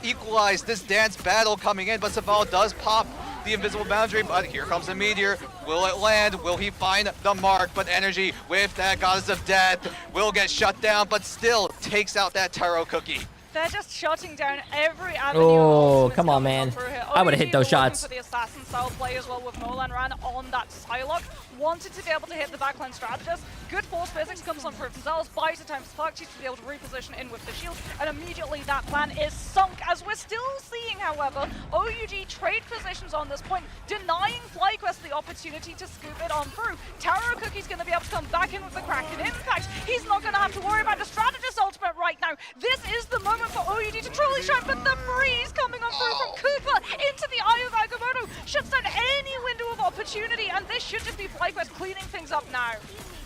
equalize this dance battle coming in, but Savald does pop the invisible boundary, but here comes the meteor. Will it land? Will he find the mark? But Energy with that Goddess of Death will get shut down, but still takes out that Taro Cookie. They're just shutting down every avenue. Oh, come on, man. I would have hit those shots. For the assassin style play as well with Molan Ran on that Psylocke. Wanted to be able to hit the backline strategist. Good force physics comes on for themselves. Buys the time for Spark Chief to be able to reposition in with the shield. And immediately that plan is sunk. As we're still seeing, however, OUG trade positions on this point, denying FlyQuest the opportunity to scoop it on through. Taro Cookie's going to be able to come back in with the Kraken Impact. He's not going to have to worry about the strategist ultimate right now. This is the moment for OUG to truly shine, but the breeze coming on through from Cooper into the Eye of Agamotto shuts down any window of opportunity, and this should just be FlyQuest cleaning things up now.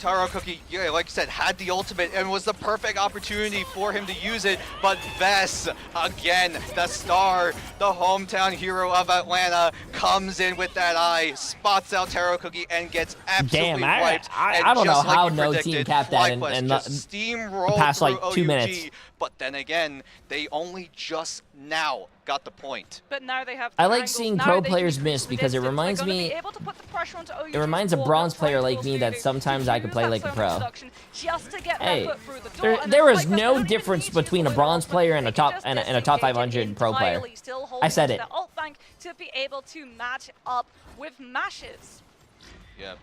Taro Cookie, yeah, like you said, had the ultimate and was the perfect opportunity for him to use it, but Vess, again, the star, the hometown hero of Atlanta, comes in with that eye, spots out Taro Cookie, and gets absolutely wiped. I don't know how no team capped that in steamroll past like through 2 OUG, minutes. But then again, they only just now got the point. But now they have I like angles. seeing Now pro they can players increase miss the because it distance. reminds They're gonna me- be able to put the pressure onto OUG It reminds a for bronze that player like triangle me that speeding sometimes to I could play use like that a pro. zone reduction just to get Hey, that foot through the door, and there then is FlyQuest no don't even difference need to between a use bronze the player and a ultimate. top They and can a top just 500 pro player. entirely still hold I said onto it. their ult bank to be able to match up with mashes. Yeah.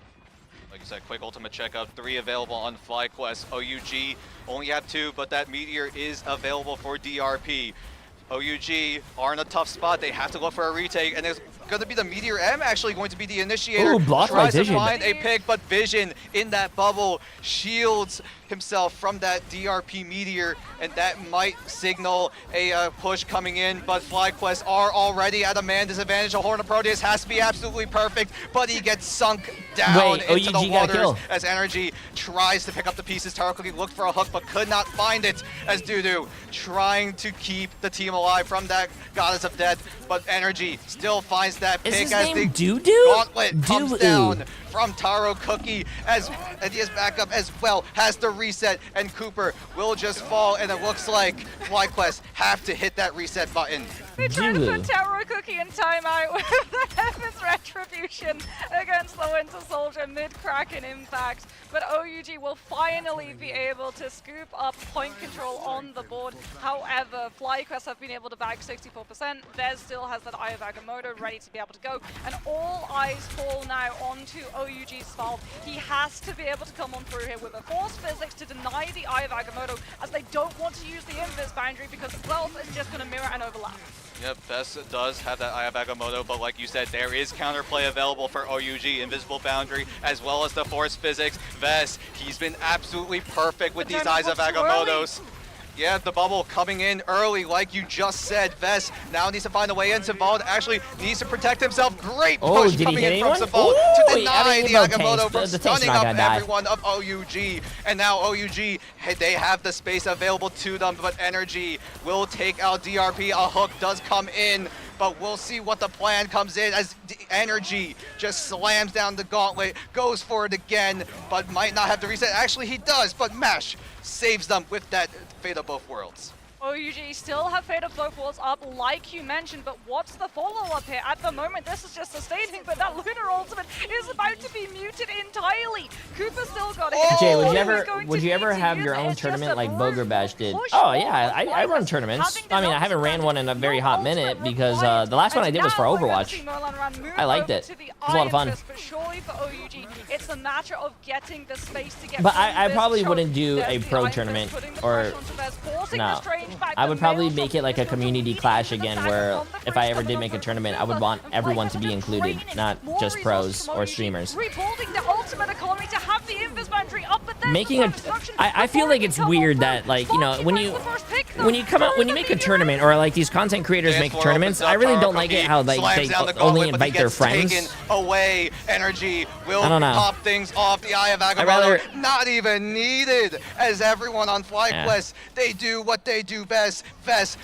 Like I said, quick ultimate checkup, 3 available on FlyQuest. OUG only have 2, but that meteor is available for DRP. OUG are in a tough spot. They have to look for a retake, and there's going to be the Meteor M actually going to be the initiator. Ooh, blocked by Tries to Vision. find a pick, but Vision in that bubble shields himself from that DRP Meteor, and that might signal a push coming in, but FlyQuest are already at a man disadvantage. The Horn of Proteus has to be absolutely perfect, but he gets sunk down Wait, into the OUG got a kill. waters as Energy tries to pick up the pieces. Taro Cookie looked for a hook, but could not find it as Dudu trying to keep the team alive from that Goddess of Death, but Energy still finds that Is pick his as name the Dudu? gauntlet comes Dudu. down from Taro Cookie as Edia's backup as well has to reset, and Cooper will just fall, and it looks like FlyQuest have to hit that reset button. They tried to Dude. put Taro Cookie in timeout with the Heaven's Retribution against the Winter Soldier mid-Kraken impact, but OUG will finally be able to scoop up point control on the board. However, FlyQuest have been able to bag 64%. Vez still has that Eye of Agamotto ready to be able to go, and all eyes fall now onto OUG's Sval. He has to be able to come on through here with a Force Physics to deny the Eye of Agamotto, as they don't want to use the Invis boundary because Wealth is just going to mirror and overlap. Yep, Vess does have that Eye of Agamotto, but like you said, there is counterplay available for OUG, Invisible Boundary, as well as the Force Physics. Vess, he's been absolutely perfect with But these then Eyes of what's too early? Agamottos. Yeah, the bubble coming in early, like you just said. Vess now needs to find a way in. Savald actually needs to protect himself. Great Oh, push did he coming hit in from anyone? Savald Ooh, to he deny had the a little Agamotto taste. from The tank's stunning not up gonna die. everyone of OUG. And now OUG, they have the space available to them, but Energy will take out DRP. A hook does come in, but we'll see what the plan comes in as Energy just slams down the gauntlet, goes for it again, but might not have to reset. Actually, he does, but Mesh saves them with that Fate of Both Worlds. OUG still have Fate of Both Worlds up, like you mentioned, but what's the follow-up here? At the moment, this is just sustaining, but that Lunar Ultimate is about to be muted entirely. Cooper still got it. Oh! Jay, He's would you ever have your own tournament like Boger Bash did? Oh yeah, I run tournaments. I mean, I haven't ran one in a very hot minute because the last one I did was for Overwatch. I liked it. It was a lot of fun. But surely for OUG, it's a matter of getting the space to get. But I through probably this wouldn't choke. do There's a the pro Iron Fist tournament putting the or pressure onto Vez, forcing no. the Strange back. I The would probably nails make on it like a the community Immediately clash into the again back where on the if I ever freeze did make a coming tournament, I on would from want Cooper. everyone And to be FlyQuest are included, draining not more just resources pros from or OUG, streamers. Rebuilding the ultimate economy to have the Invis boundary up, but then Making a, I feel like it's weird that like, you know, when you come out, when you make a tournament or like these content creators make tournaments, I really don't like it how like they only invite their friends. Away, Energy will I don't know. pop things off. The Eye of Agamotto, rather- not even needed, as everyone on FlyQuest, they do what they do best. Vest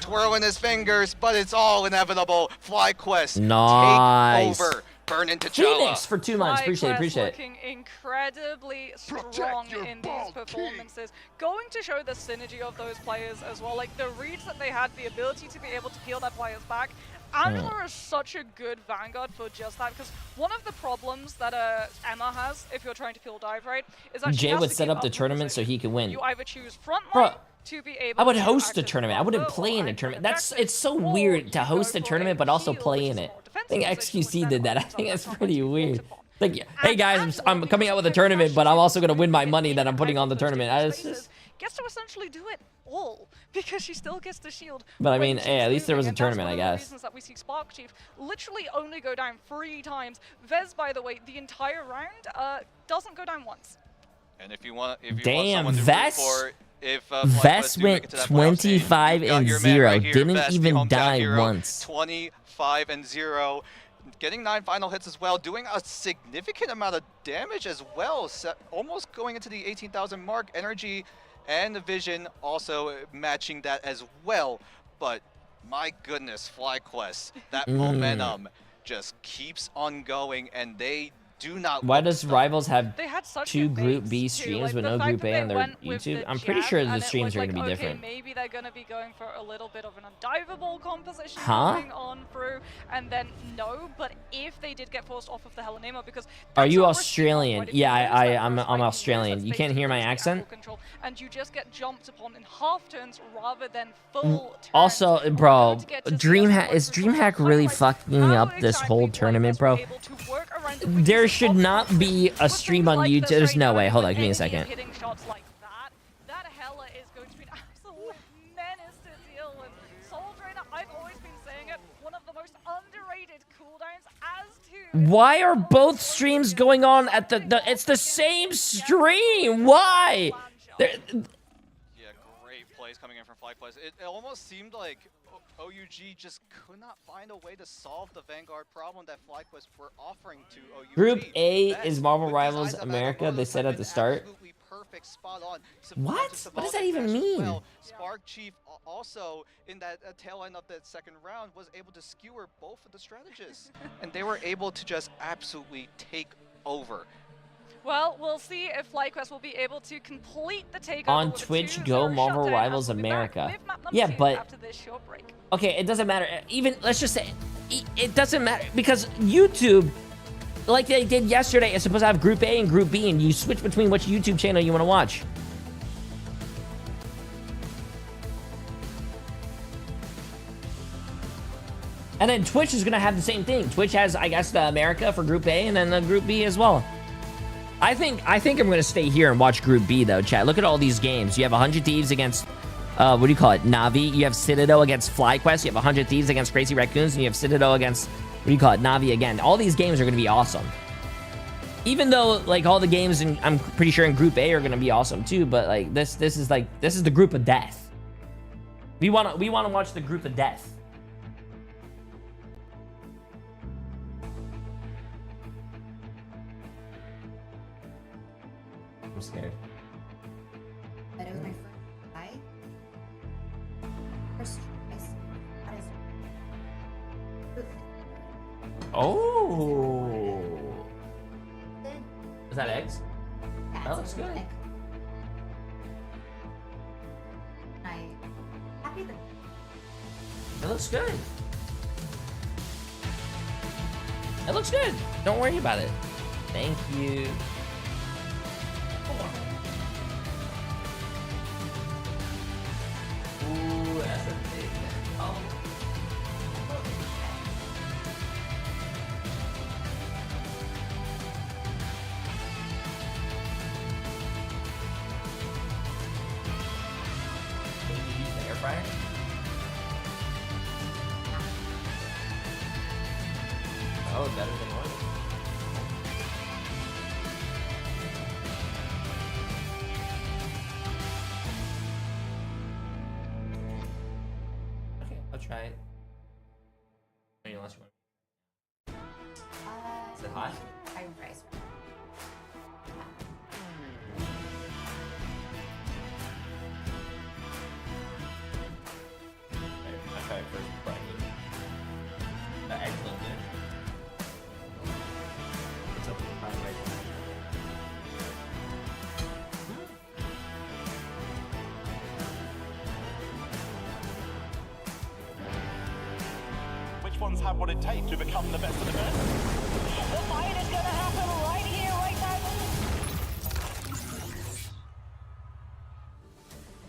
twirling his fingers, but it's all inevitable. FlyQuest Nice. take over. Burn into T'Challa. Phoenix for 2 months. Appreciate it. Appreciate it. Looking incredibly strong Protect your in these ball, performances. Going to show the synergy of those players as well. Like the reads that they had, the ability to be able to peel their players back. Angela is such a good vanguard for just that, because one of the problems that Emma has, if you're trying to peel dive right, is that she Jay has would to set keep up the with tournament so he could win. You either choose front Bro, line to be able I would to host act a as tournament. I wouldn't buffer play or in a act as tournament. objective, It's so or weird you to go host a for tournament but also heal, play which in is it. more I defensive think position, which XQC then did that. I opens up think that that's front pretty line weird. multiple. Like, hey guys, I'm coming out with a tournament, but I'm also gonna win my money that I'm putting on the tournament. It's just, Gets to essentially do it all because she still gets the shield. But I when mean, she's hey, at least there was moving, a and that's tournament, one I of the guess. reasons that we see Spark Chief literally only go down 3 times. Vez, by the way, the entire round doesn't go down once. And if you want damn, someone to root Vess. for, if Vess FlyQuest do make went it to that playoff stage, 25 you've got and your man 0. right here, Didn't Vess, the even hometown die hero, once. 25 and 0, getting 9 final hits as well, doing a significant amount of damage as well, almost going into the 18,000 mark. Energy and the Vision also matching that as well. But my goodness, FlyQuest, that momentum just keeps on going, and they do not. Why does Rivals have They had such 2 good Group baits, B too. streams Like, but the no fact Group that A they on their went with YouTube? the I'm pretty jab, sure and the it streams was are like, gonna be okay, different. maybe they're gonna be going for a little bit of an undiveable composition Huh? going on through, and then no. But if they did get forced off of the Hellenema, because Are that's you a risky Australian? one, right? If you Yeah, lose that I'm first fight, you lose Australian. that You space, can't hear my lose the accent? angle control, and you just get jumped upon in half turns rather than full turns. Also, In bro, order to get to DreamHack CS is points for DreamHack some really highlights, fucking how up this exactly whole FlyQuest tournament, were bro? able to work around the There weaknesses should of not the be a with stream things on like YouTube. the There's no Strange way. Hold on, Dragon, give me a when Envy second. is hitting shots like that Hela is going to be an absolute menace to deal with. Soul Drainer, I've always been saying it, one of the most underrated Why are both streams going on at it's the same stream? Why? Yeah, great plays coming in from FlyQuest. It almost seemed like OUG just could not find a way to solve the Vanguard problem that FlyQuest were offering to OUG. Group A That, is Marvel with these Rivals eyes of America, Agamotto, they said at the been start. absolutely perfect, spot on. What? Just What does about that even match as mean? well. Spark Chief also, in that tail end of that second round, was able to skewer both of the strategists. And they were able to just absolutely take over. Well, we'll see if FlyQuest will be able to complete the takeover On with a Twitch, 2-0 go Marvel shutdown, Rivals as we'll be back America. with map number Yeah, 2 but after this short break. okay, it doesn't matter. Even let's just say it doesn't matter because YouTube, like they did yesterday, is supposed to have Group A and Group B, and you switch between which YouTube channel you want to watch. And then Twitch is gonna have the same thing. Twitch has, I guess, the America for Group A, and then the Group B as well. I think I'm gonna stay here and watch Group B though, chat. Look at all these games. You have 100 Thieves against, what do you call it, Navi. You have Citadel against FlyQuest. You have 100 Thieves against Crazy Raccoons, and you have Citadel against, what do you call it, Navi again. All these games are gonna be awesome. Even though like all the games, I'm pretty sure in Group A are gonna be awesome too. But like this is the group of death. We wanna watch the group of death. I'm scared. But it was my first try. First choice. That is. Oh. Good. Is that eggs? Yeah, That it's looks a little good. egg. Happy that. It looks good. It looks good. Don't worry about it. Thank you. Ooh, that's a big. Oh. Can you use the air fryer? Oh, better than oil. Okay, I'll try it. Unless you want. Is it hot? I'm rice. I'll try it first before I eat. The eggs look good. What's up with the pie right now? Which ones have what it takes to become the best of the best? The fight is gonna happen right here, right now.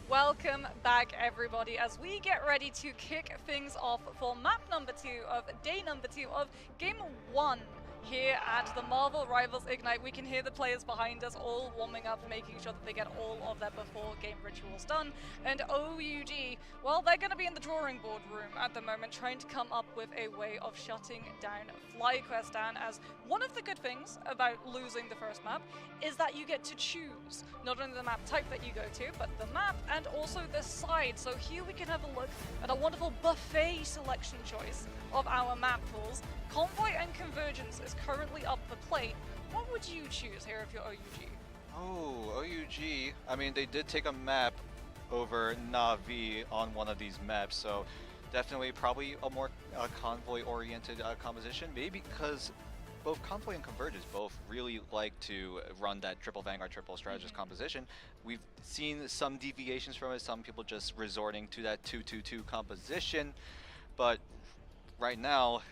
Welcome back, everybody, as we get ready to kick things off for map number 2 of day number 2 of game 1 here at the Marvel Rivals Ignite. We can hear the players behind us all warming up, making sure that they get all of their before game rituals done. And OUG, well, they're going to be in the drawing board room at the moment, trying to come up with a way of shutting down FlyQuest down, as one of the good things about losing the first map is that you get to choose not only the map type that you go to, but the map and also the side. So here we can have a look at a wonderful buffet selection choice of our map pools. Convoy and Convergence is currently up for plate. What would you choose here if you're OUG? Oh, OUG. I mean, they did take a map over Navi on one of these maps, so definitely probably a more convoy-oriented composition. Maybe because both Convoy and Convergence both really like to run that triple Vanguard, triple strategist composition. We've seen some deviations from it, some people just resorting to that 2-2-2 composition, but right now,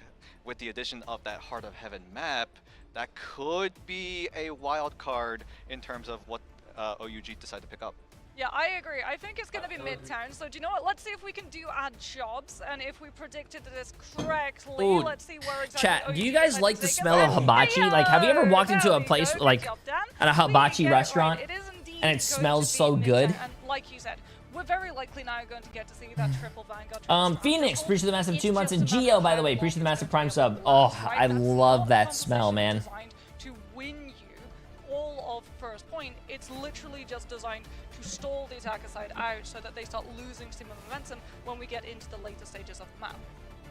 with the addition of that Heart of Heaven map, that could be a wild card in terms of what OUG decide to pick up. Yeah, I agree. I think it's going to be Midtown. So do you know what? Let's see if we can do our jobs, and if we predicted this correctly, Ooh, let's see where exactly. chat, do you OUG guys decides like to the take smell us. of hibachi? Like, have you ever walked into a place There we like go. Good job, Dan. at a hibachi We get it restaurant right. It is indeed and it going smells to be so good? Midtown, and like you said, we're very likely now going to get to see that triple Vanguard. Phoenix, appreciate the massive It's 2 months, just and a matter Geo, of by the how way, long appreciate the it's massive going prime to sub. last, Oh, right? I That's love not that a smell, man. competition designed to win you all of first point. It's literally just designed to stall the attacker side out so that they start losing steam and momentum when we get into the later stages of the map.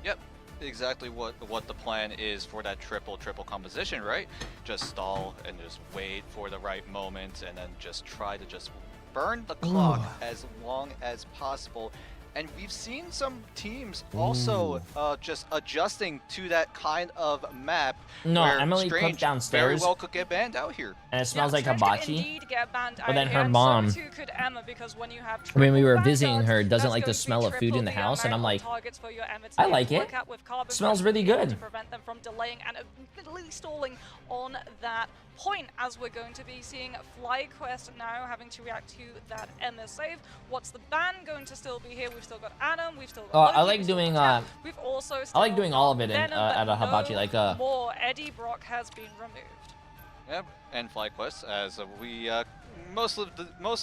Yep, exactly what the plan is for that triple composition, right? Just stall and just wait for the right moment, and then just try to just burn the clock as long as possible. And we've seen some teams also just adjusting to that kind of map. No, where Emily Strange cooked downstairs. very well could get banned out here. And it smells like Strange could hibachi. indeed get banned But then out her here, and mom- so too could Emma, because when you have When we were triple visiting Vanguards, her, doesn't that's like the going to be smell of food triple in the house, and I'm amount like, of targets for your Emma I to like it. look at with carbon Smells fiber really to be able good. to prevent them from delaying and admittedly stalling on that point, as we're going to be seeing FlyQuest now having to react to that Emma save. What's the ban going to still be here? We've still got Adam, we've still got Loki, I like we've still doing, got Jeff. We've also I like still doing all of got it in, Venom, at a but hibachi, no like, more. Eddie Brock has been removed. Yep, and FlyQuest, as we mostly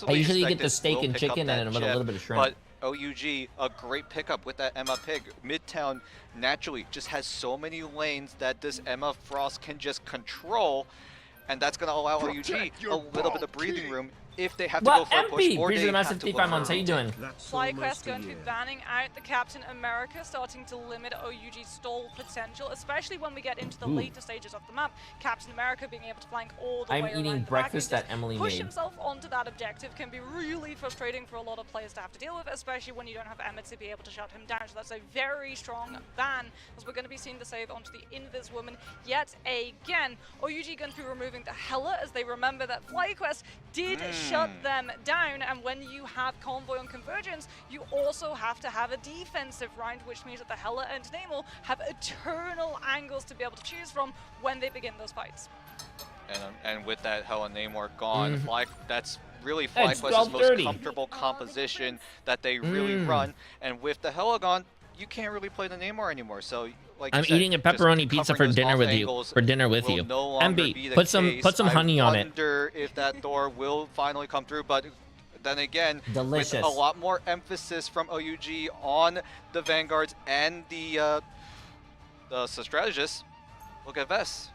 I usually get the expected, steak will and pick up chicken that and with a chip, little bit of shrimp. But OUG, a great pickup with that Emma Pig. Midtown naturally just has so many lanes that this Emma Frost can just control, and that's going to allow OUG a little bit of breathing room if they have to Well, go for a push, MP, or appreciate they the massive have to look 55 for months. How you doing? FlyQuest going to be banning out the Captain America, starting to limit OUG's stall potential, especially when we get into the later stages of the map. Captain America being able to flank all the I'm way eating around the breakfast back and that Emily just push made. himself onto that objective can be really frustrating for a lot of players to have to deal with, especially when you don't have Emmett to be able to shut him down. So that's a very strong ban, as we're going to be seeing the save onto the Invis woman yet again. OUG going to be removing the Hella, as they remember that FlyQuest did shut them down, and when you have Convoy on Convergence, you also have to have a defensive round, which means that the Hella and Namor have eternal angles to be able to choose from when they begin those fights. And with that Hella Namor gone, that's really It's FlyQuest's most 12:30. comfortable composition that they really run. And with the Hella gone, you can't really play the Namor anymore. So, like I'm you said, eating a just pepperoni pizza covering for those dinner off with you. angles For dinner with will you. no longer be MB, the put some case. honey on it. I wonder if that door will finally come through, but then again, Delicious. with a lot more emphasis from OUG on the Vanguards and the strategists. Look at Vess.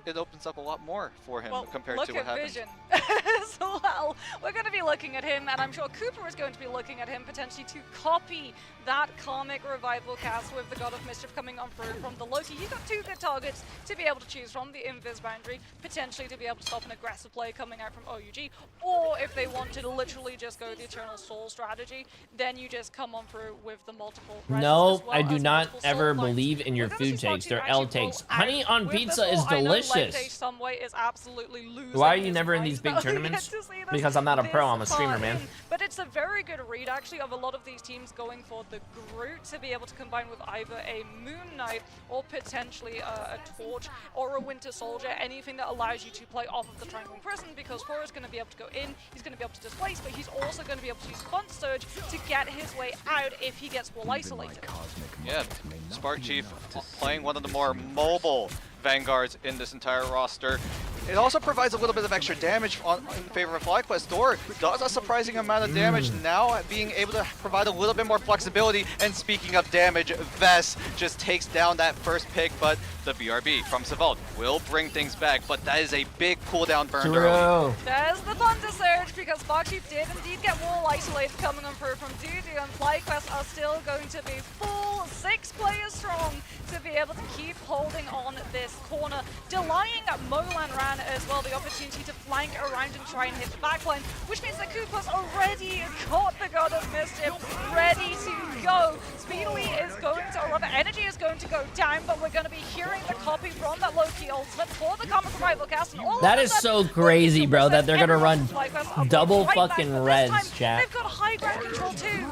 It opens up a lot more for him compared to what happened. Vision as well. We're going to be looking at him, and I'm sure Cooper is going to be looking at him potentially to copy that Karmic Revival cast with the God of Mischief coming on through from the Loki. You've got two good targets to be able to choose from, the Invis boundary, potentially to be able to stop an aggressive play coming out from OUG, or if they want to literally just go the Eternal Soul strategy, then you just come on through with the multiple reses No, as well I do as not multiple ever soul lines. believe in your We're gonna see food Spark takes. Team They're actually L takes. roll out Honey on with the pizza full- is I know Late delicious. Day Someway is absolutely losing Why are you his never in mind these big that we get tournaments? to see this Because I'm not a pro, this I'm a streamer, far man. in. But it's a very good read, actually, of a lot of these teams going for the Groot to be able to combine with either a Moon Knight or potentially a Torch or a Winter Soldier, anything that allows you to play off of the Triangle Prison, because Thor is going to be able to go in, he's going to be able to displace, but he's also going to be able to use Punch Surge to get his way out if he gets wall isolated. Yeah, Spark Chief playing one of the more mobile Vanguards in this entire roster. It also provides a little bit of extra damage in favor of FlyQuest. Thor does a surprising amount of damage, now being able to provide a little bit more flexibility. And speaking of damage, Vess just takes down that first pick, but the BRB from Savald will bring things back, but that is a big cooldown burn early. There's the Thunder Surge, because Spark Chief did indeed get wall isolated coming on through from Dudu, and FlyQuest are still going to be full 6 players strong to be able to keep holding on this corner, delaying Molan Ran as well the opportunity to flank around and try and hit the backline, which means that Koopa's already caught the God of Mischief, ready to go. Speedily is going to, or rather Energy is going to go down, but we're going to be hearing the copy from that Loki ultimate for the Comic Revival cast, and all That of is a sudden, so crazy, bro, that they're gonna run FlyQuest are double right back, fucking but this reds, time chat. They've got high ground control too.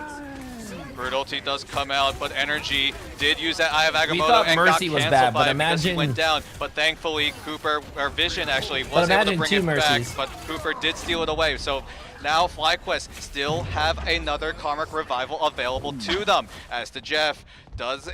Brute ulti does come out, but Energy did use that Eye of Agamotto thought and Mercy got was canceled bad, by but it because he imagine- went down. But thankfully, Cooper, or Vision actually, But was able to imagine bring two it back, Mercies. but Cooper did steal it away. So now FlyQuest still have another Karmic Revival available to them. As to Jeff, does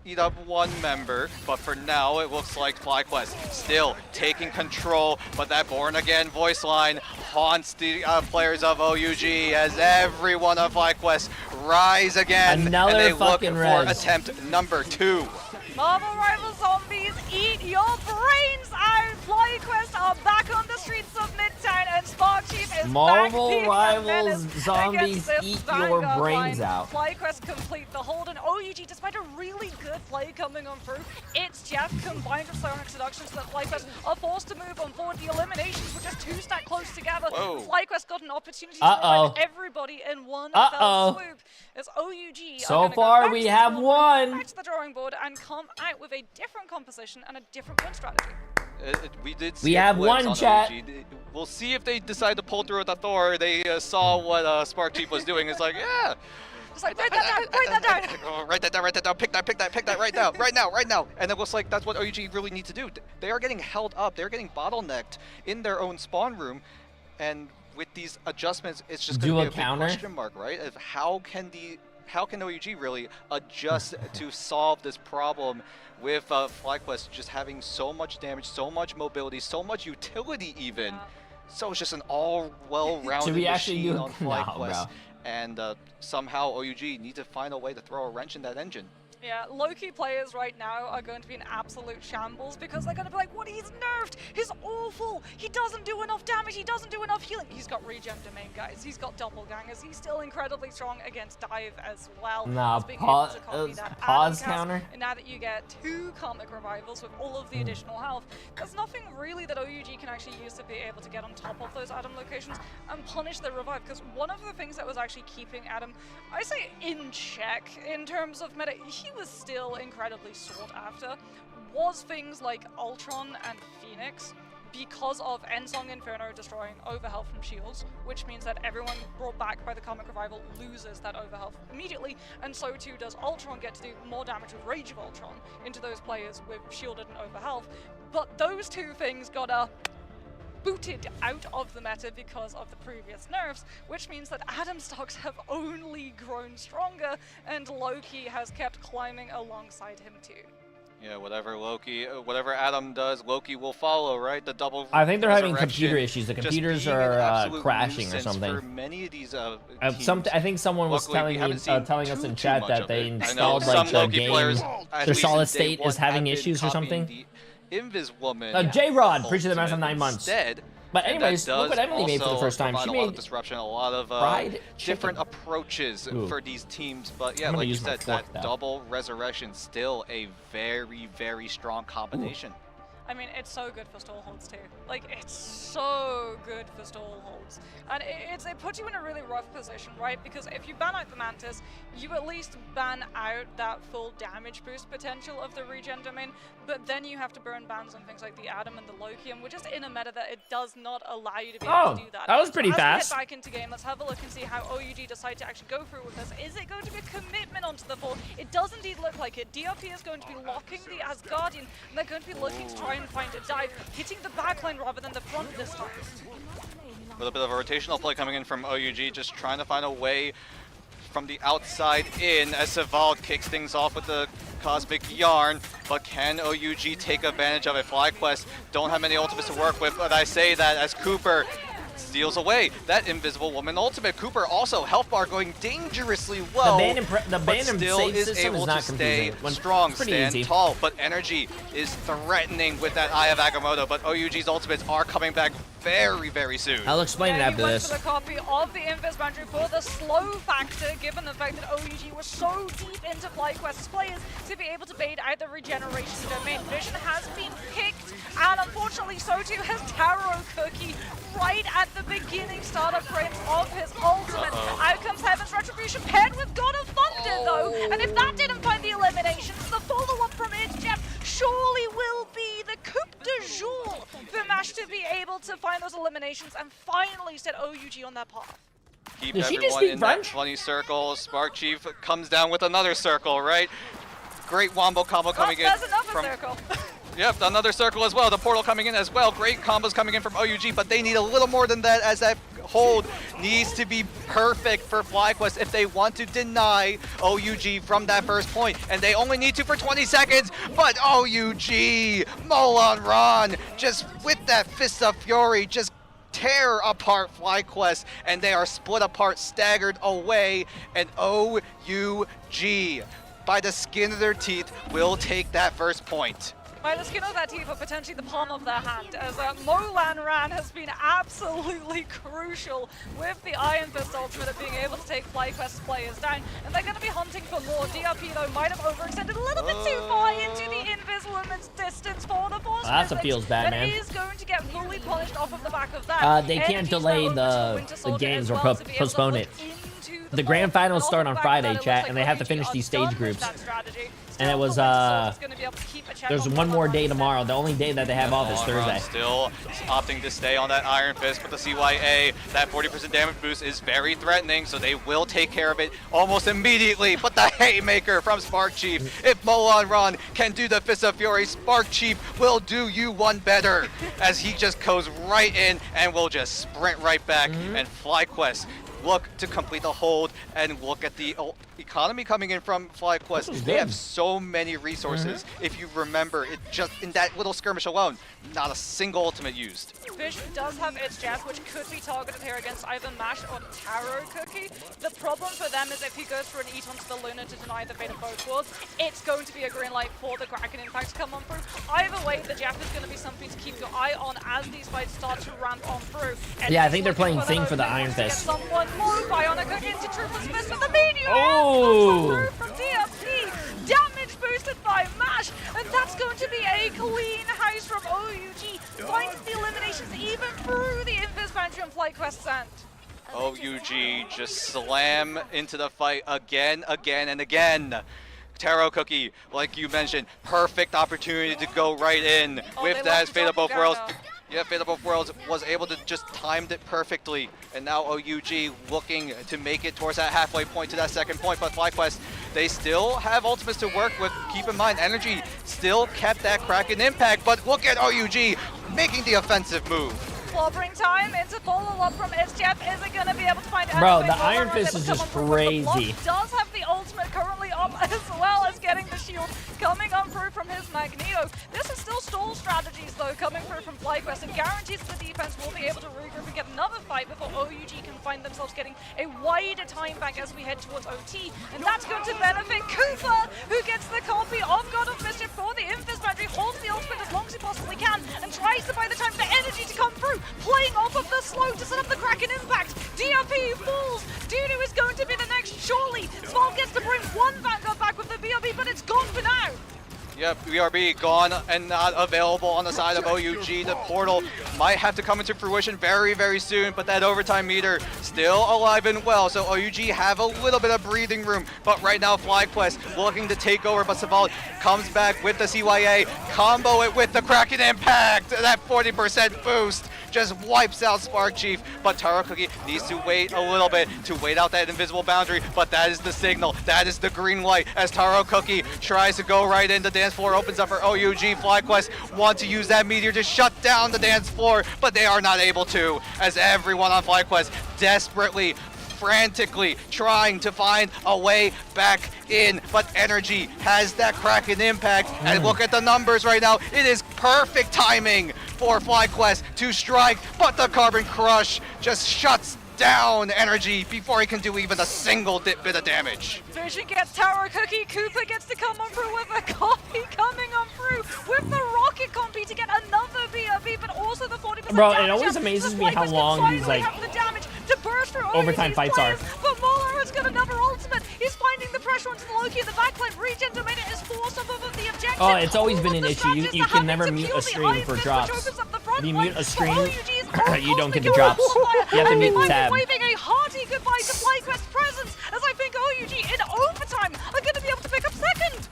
eat up one member, but for now it looks like FlyQuest still taking control, but that Born Again voice line haunts the players of OUG as every one of FlyQuest rise again, Another and they look fucking for res. attempt number 2. Marvel Rival Zombies, eat your brains out! FlyQuest are back on the streets of Midtown, and Spark Chief is Marvel back being a Rivals menace Zombies, against this eat your Vanguard brains line. out. FlyQuest complete the hold, and OUG, despite a really good play coming on through, it's Jeff combined with Psionic Seduction, so that FlyQuest are forced to move on forward. The eliminations were just 2 stack close together. Whoa. FlyQuest got an opportunity to revive everybody in one fell swoop. As OUG So are gonna far, go back we to have squad one. back to the drawing board and come out with a different composition and a different win strategy. We did see We a have glimpse one, on chat. OUG. We'll see if they decide to pull through with the Thor. They saw what Spark Chief was doing. It's like, yeah. Just like, write that down, write that down. Oh, write that down, pick that right now. And it looks like that's what OUG really need to do. They are getting held up. They're getting bottlenecked in their own spawn room. And with these adjustments, it's just going to be a big question mark, right? Of how can OUG really adjust to solve this problem with FlyQuest just having so much damage, so much mobility, so much utility even. So it's just an all well-rounded machine on FlyQuest. And somehow OUG need to find a way to throw a wrench in that engine. Yeah, low-key players right now are going to be in absolute shambles because they're going to be like, what, he's nerfed, he's awful, he doesn't do enough damage, he doesn't do enough healing. He's got regen domain, guys, he's got doppelgangers, he's still incredibly strong against dive as well. Nah, pause counter. And now that you get 2 karmic revivals with all of the additional health, there's nothing really that OUG can actually use to be able to get on top of those Adam locations and punish the revive, because one of the things that was actually keeping Adam, I say, in check in terms of meta, he was still incredibly sought after, was things like Ultron and Phoenix, because of Ensong Inferno destroying overhealth from shields, which means that everyone brought back by the Karmic Revival loses that overhealth immediately, and so too does Ultron get to do more damage with Rage of Ultron into those players with shielded and overhealth. But those 2 things got booted out of the meta because of the previous nerfs, which means that Adam stocks have only grown stronger, and Loki has kept climbing alongside him too. Yeah, whatever Adam does, Loki will follow, right? The double. I think they're having computer issues. The computers are crashing or something. For many of these I think someone was telling us in chat that they installed like the game. Their solid state is having issues or something. Invis woman. J-Rod, appreciate the mass of 9 months. Instead, but anyways, look what Emily made for the first time. She made a lot of disruption, a lot of different approaches for these teams. But yeah, like you said, that double resurrection still a very, very strong combination. I mean, it's so good for stall holds too. Like, it's so good for stall holds. And it puts you in a really rough position, right? Because if you ban out the Mantis, you at least ban out that full damage boost potential of the regen domain, but then you have to burn bans on things like the Adam and the Loki, and we're just in a meta that it does not allow you to be able to do that. That was pretty fast. As we get back into game, let's have a look and see how OUG decide to actually go through with this. Is it going to be a commitment onto the fall? It does indeed look like it. DRP is going to be locking the Asgardian, and they're going to be looking to try and find a dive, hitting the backline rather than the front this time. A little bit of a rotational play coming in from OUG, just trying to find a way from the outside in as Sevald kicks things off with the Cosmic Yarn, but can OUG take advantage of it? FlyQuest don't have many ultimates to work with, but I say that as Cooper steals away that Invisible Woman ultimate. Cooper also health bar going dangerously well, but still is able to stay strong, stand tall, but energy is threatening with that Eye of Agamotto, but OUG's ultimates are coming back very, very soon. I'll explain it after this. He went for the copy of the Invis boundary for the slow factor, given the fact that OUG was so deep into FlyQuest's players to be able to bait out the regeneration domain. Vision has been picked, and unfortunately so too has Taro Cookie right at the beginning startup frames of his ultimate. Out comes Heaven's Retribution paired with God of Thunder though, and if that didn't find the eliminations, the follow-up from it, Jeff, surely will be the coup de jour for Mash to be able to find those eliminations and finally set OUG on that path. Keep everyone in that funny circle. Spark Chief comes down with another circle, right? Great wombo combo coming in from circle. Yep, another circle as well. The portal coming in as well. Great combos coming in from OUG, but they need a little more than that as that hold needs to be perfect for FlyQuest if they want to deny OUG from that first point. And they only need to for 20 seconds, but OUG, Molan Ron, just with that Fist of Fury, just tear apart FlyQuest, and they are split apart, staggered away, and OUG, by the skin of their teeth, will take that first point. By the skin of their teeth or potentially the palm of their hand, as Molan Ran has been absolutely crucial with the Iron Fist ultimate of being able to take FlyQuest's players down, and they're going to be hunting for more. DRP though might have overextended a little bit too far into the Invis Woman's distance for the Force. That feels bad, man. Is going to get fully punished off of the back of that. They can't delay the games or postpone it. The grand finals start on Friday, chat, and they have to finish these stage groups. And it was, there's one more day tomorrow. The only day that they have off is Thursday. Still opting to stay on that Iron Fist with the CYA. That 40% damage boost is very threatening, so they will take care of it almost immediately. But the Haymaker from Spark Chief, if Molan Ron can do the Fist of Fury, Spark Chief will do you one better, as he just goes right in and will just sprint right back. And FlyQuest look to complete the hold, and look at the economy coming in from FlyQuest. They have so many resources. If you remember, it just in that little skirmish alone, not a single ultimate used. Vision does have its jazz, which could be targeted here against either Mash or Taro Cookie. The problem for them is if he goes for an eat onto the Luna to deny the fate of both worlds, it's going to be a green light for the Kraken Impact to come on through. Either way, the Jeff is going to be something to keep your eye on as these fights start to ramp on through. And yeah, I think they're playing Thing for the Iron Fist. Someone more Bionic into Triple Fist with the meteor. Oh! From DFP. Damage boosted by Mash, and that's going to be a clean house from OUG. Finds the eliminations even through the Invis Boundary on FlyQuest's end. OUG just slam into the fight again, and again. Taro Cookie, like you mentioned, perfect opportunity to go right in with that Fate of Both Worlds. Yeah, Fate of Both Worlds was able to just timed it perfectly, and now OUG looking to make it towards that halfway point to that second point, but FlyQuest, they still have ultimates to work with. Keep in mind, Energy still kept that Kraken Impact, but look at OUG making the offensive move. Clobbering time into follow up from Jeff. Is it going to be able to find Bro, the Iron Fist is just crazy. Does have the ultimate currently up, as well as getting the shield coming on through from his Magneto. This is still stall strategies though coming through from FlyQuest, and guarantees that the defense will be able to regroup and get another fight before OUG can find themselves getting a wider time back as we head towards OT, and that's going to benefit Cooper, who gets the copy of God of Mischief for the Invis Boundary, holds the ultimate as long as he possibly can, and tries to buy the time for Energy to come through, playing off of the slow to set up the Kraken Impact. DRP falls. Dudu is going to be the next, surely. Small gets to bring one Vanguard back with the BRB, but it's gone for now. Yep, BRB gone and not available on the side of OUG. The portal might have to come into fruition very, very soon, but that overtime meter still alive and well, so OUG have a little bit of breathing room. But right now, FlyQuest looking to take over, but Saval comes back with the CYA, combo it with the Kraken Impact. That 40% boost just wipes out Spark Chief, but Taro Cookie needs to wait a little bit to wait out that invisible boundary, but that is the signal, that is the green light as Taro Cookie tries to go right in. The dance floor opens up for OUG. FlyQuest want to use that meteor to shut down the dance floor, but they are not able to, as everyone on FlyQuest desperately, frantically trying to find a way back in, but Energy has that Kraken Impact, and look at the numbers right now. It is perfect timing for FlyQuest to strike, but the Carbon Crush just shuts down Energy before he can do even a single bit of damage. Vision gets Tower Cookie, Cooper gets to come on through with a copy coming on through with the rocket combi to get another BRB, but also the 40% Bro, damage. it always amazes me how long these like overtime fights are. But Molar has got another ultimate. He's finding the pressure onto the Loki in the backline. Regen Domain is forced off of the objective. Oh, it's always been an issue. You can never mute a stream for drops. If you mute a stream, you don't get the drops. You have to mute the tab. Waving a hearty goodbye to FlyQuest presence, as I think OUG in overtime are going to be able to pick up second.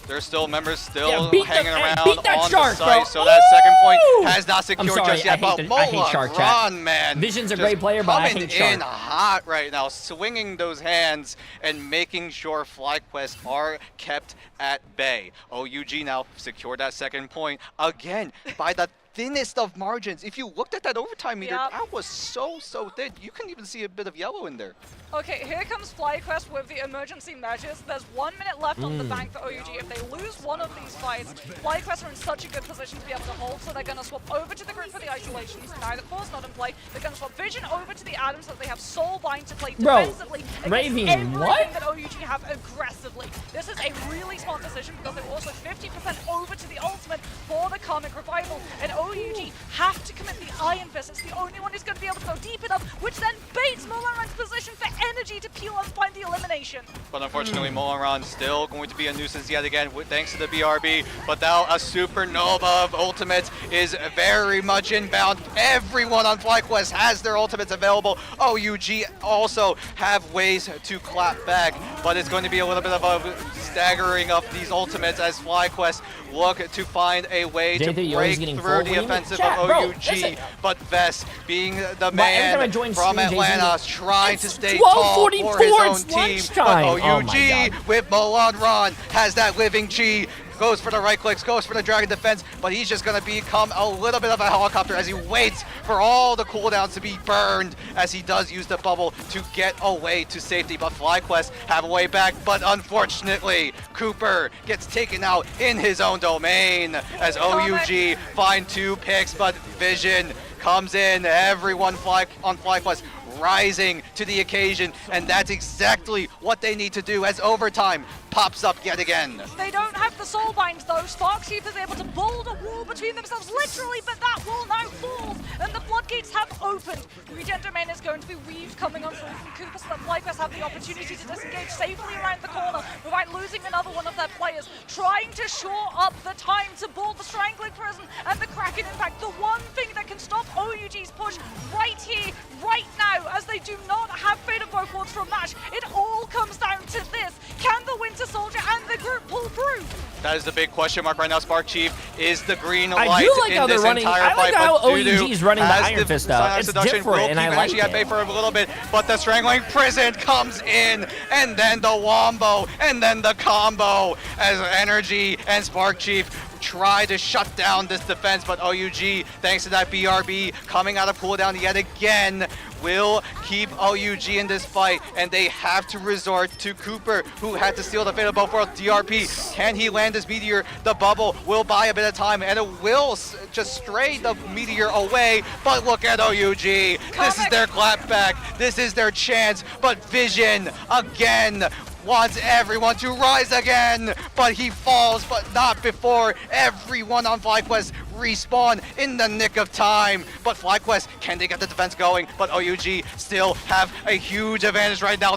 There's still members still Yeah, hanging around that on shark, the site, bro. so that second point has not secured sorry, just yet. But I hate Shark, chat. Ron, man, Vision's a just great player, but I coming hate Shark. in hot right now, swinging those hands and making sure FlyQuest are kept at bay. OUG now secured that second point again by the thinnest of margins. If you looked at that overtime meter, Yep. that was so thin. You can even see a bit of yellow in there. Okay, here comes FlyQuest with the emergency measures. There's 1 minute left on the bank for OUG. If they lose one of these fights, FlyQuest are in such a good position to be able to hold, so they're going to swap over to the group for the isolations. Now that Thor's not in play, they're going to swap Vision over to the Adams so that they have Soulbind to play Bro, defensively Raven, against everything what? that OUG have aggressively. This is a really smart decision because they're also 50% over to the ultimate for the Karmic Revival, and OUG have to commit the Iron Fist. It's the only one who's going to be able to go deep enough, which then baits Mulan's position for energy to peel and find the elimination. But unfortunately, Molanron still going to be a nuisance yet again, thanks to the BRB. But now a supernova of ultimates is very much inbound. Everyone on FlyQuest has their ultimates available. OUG also have ways to clap back, but it's going to be a little bit of a staggering of these ultimates as FlyQuest look to find a way to J3, you're always break getting through full the wing. offensive Chat, of bro, OUG. listen. But Vest, being the every time man I join from stream, Jay3, Atlanta, trying to it's stay tall for 12:44, his own it's team. lunchtime. But Oh OUG my God. with Molanron has that living G. Goes for the right clicks, goes for the Dragon Defense, but he's just going to become a little bit of a helicopter as he waits for all the cooldowns to be burned as he does use the bubble to get away to safety. But FlyQuest have a way back, but unfortunately, Cooper gets taken out in his own domain as OUG find 2 picks, but Vision comes in. Everyone on FlyQuest rising to the occasion, and that's exactly what they need to do as overtime pops up yet again. They don't have the Soulbind though. Sparksheath is able to build a wall between themselves, literally, but that wall now falls, and the floodgates have opened. Regen Domain is going to be weaved coming on through from Cooper, so that FlyQuest have the opportunity to disengage safely around the corner without losing another one of their players, trying to shore up the time to build the Strangling Prison and the Kraken Impact. The one thing that can stop OUG's push right here, right now, as they do not have Fate of Both Worlds from Match. It all comes down to this. Can the Winter Soldier and the group pull through? That is the big question mark right now. Spark Chief is the green light I do like in how they're this running. entire I like fight, how but Dudu OUG's running the has Iron Fist though. Cyanide It's Seduction, different, will and I keep like actually at bay it. for a little bit, but the Strangling Prison comes in, and then the Wombo, and then the combo as Energy and Spark Chief try to shut down this defense, but OUG, thanks to that BRB coming out of cooldown yet again, will keep OUG in this fight, and they have to resort to Cooper, who had to steal the Fate of Both Worlds DRP. Can he land this meteor? The bubble will buy a bit of time, and it will just stray the meteor away, but look at OUG. This is their clapback. This is their chance, but Vision, again, wants everyone to rise again, but he falls, but not before everyone on FlyQuest respawn in the nick of time. But FlyQuest, can they get the defense going? But OUG still have a huge advantage right now.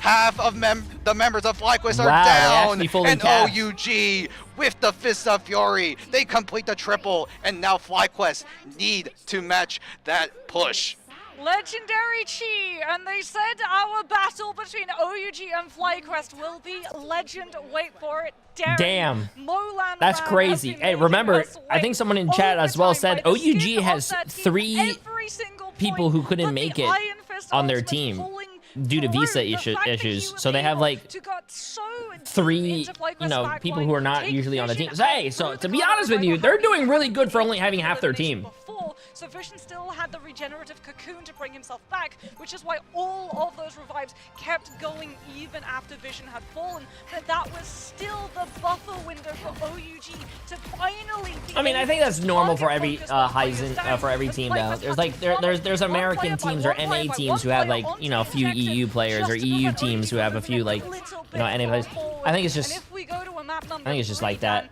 Half of the members of FlyQuest are down, and OUG with the Fist of Fury, they complete the triple, and now FlyQuest need to match that push. Legendary Chi, and they said our battle between OUG and FlyQuest will be legend. Wait for it. Damn. Molan That's Ram crazy. has been Hey, making remember, us I think someone in chat as well said overtime by the OUG skin has of that team 3 every single people point, who couldn't but make the it Iron Fist on their ultimate team pulling due to through. visa The fact that he issues. was So they have able like to got so 3, into FlyQuest you know, backline, people who are not take usually on the team. Vision So, hey, out so through to the be corner honest with by you, they're having doing really good for only taken having half their elimination team. Before, so Vision still had the regenerative cocoon to bring himself back, which is why all of those revives kept going even after Vision had fallen. But that was still the buffer window for OUG to finally be I mean, I think able that's to normal for target every focus on players Heisen down, for every as team FlyQuest though. had There's to like follow there's one American player by teams or one player NA by teams one who have player like, onto you know, a the few objective, EU players or just to EU prevent teams who OUG have a from few like, moving a little you know, bit NA players. forward. I think it's And just if we go to a map number I think it's just 3, like that. Dan,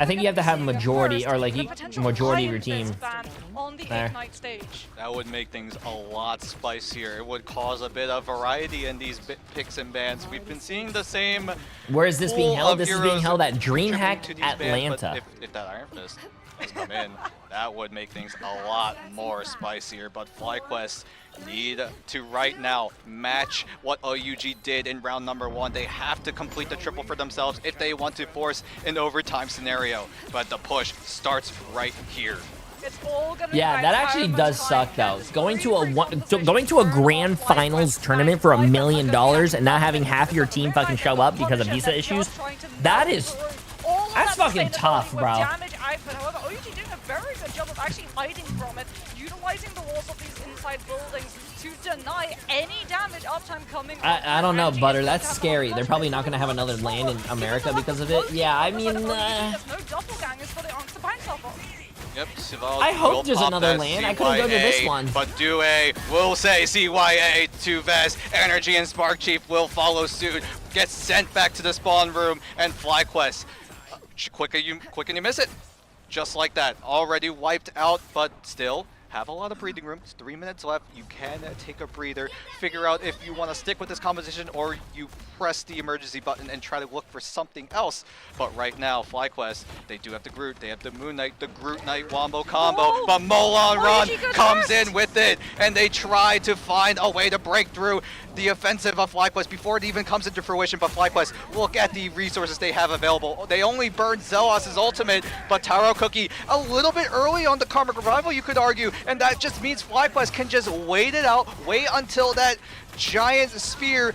I think you have to have a majority or like the potential majority of your Iron team Fist ban on the there. Ignite stage. That would make things a lot spicier. It would cause a bit of variety in these picks and bans. We've been seeing the same. Where is this being pool held? of This is heroes being held at contributing DreamHack to these bans, but Atlanta. if that Iron Fist has come in, that would make things a lot more spicier. But FlyQuest need to right now match what OUG did in round number 1. They have to complete the triple for themselves if they want to force an overtime scenario. But the push starts right here. It's all gonna Yeah, be that about actually how does much suck time though. Kansas Going to a City one, brings to, on going to a position grand for finals FlyQuest tournament for $1 FlyQuest million are gonna be and not having active. half your team fucking show up because of visa issues, that is All of that's fucking sustainability tough, with bro. damage output. However, OUG doing a very good job of actually hiding from it, utilizing the walls of these inside buildings to deny any damage uptime coming. I don't know, Butter. That's scary. They're probably not gonna have another land in America because of it. Yeah, I mean, There's no doppelgangers for the Anks to bounce off of. Yep, Sival I hope will there's pop another that land. I couldn't go to this CYA, one. But Due will say CYA to Vest. Energy and Spark Chief will follow suit. Gets sent back to the spawn room, and FlyQuest. Quick and you miss it. Just like that. Already wiped out, but still have a lot of breathing room. It's 3 minutes left. You can take a breather, figure out if you want to stick with this composition or you press the emergency button and try to look for something else. But right now, FlyQuest, they do have the Groot, they have the Moon Knight, the Groot Knight Wombo combo, Oh. but Molon Ron OUG goes comes first. in with it, and they try to find a way to break through the offensive of FlyQuest before it even comes into fruition. But FlyQuest, look at the resources they have available. They only burned Zealous' ultimate, but Taro Cookie a little bit early on the Karmic Revival, you could argue, and that just means FlyQuest can just wait it out, wait until that giant sphere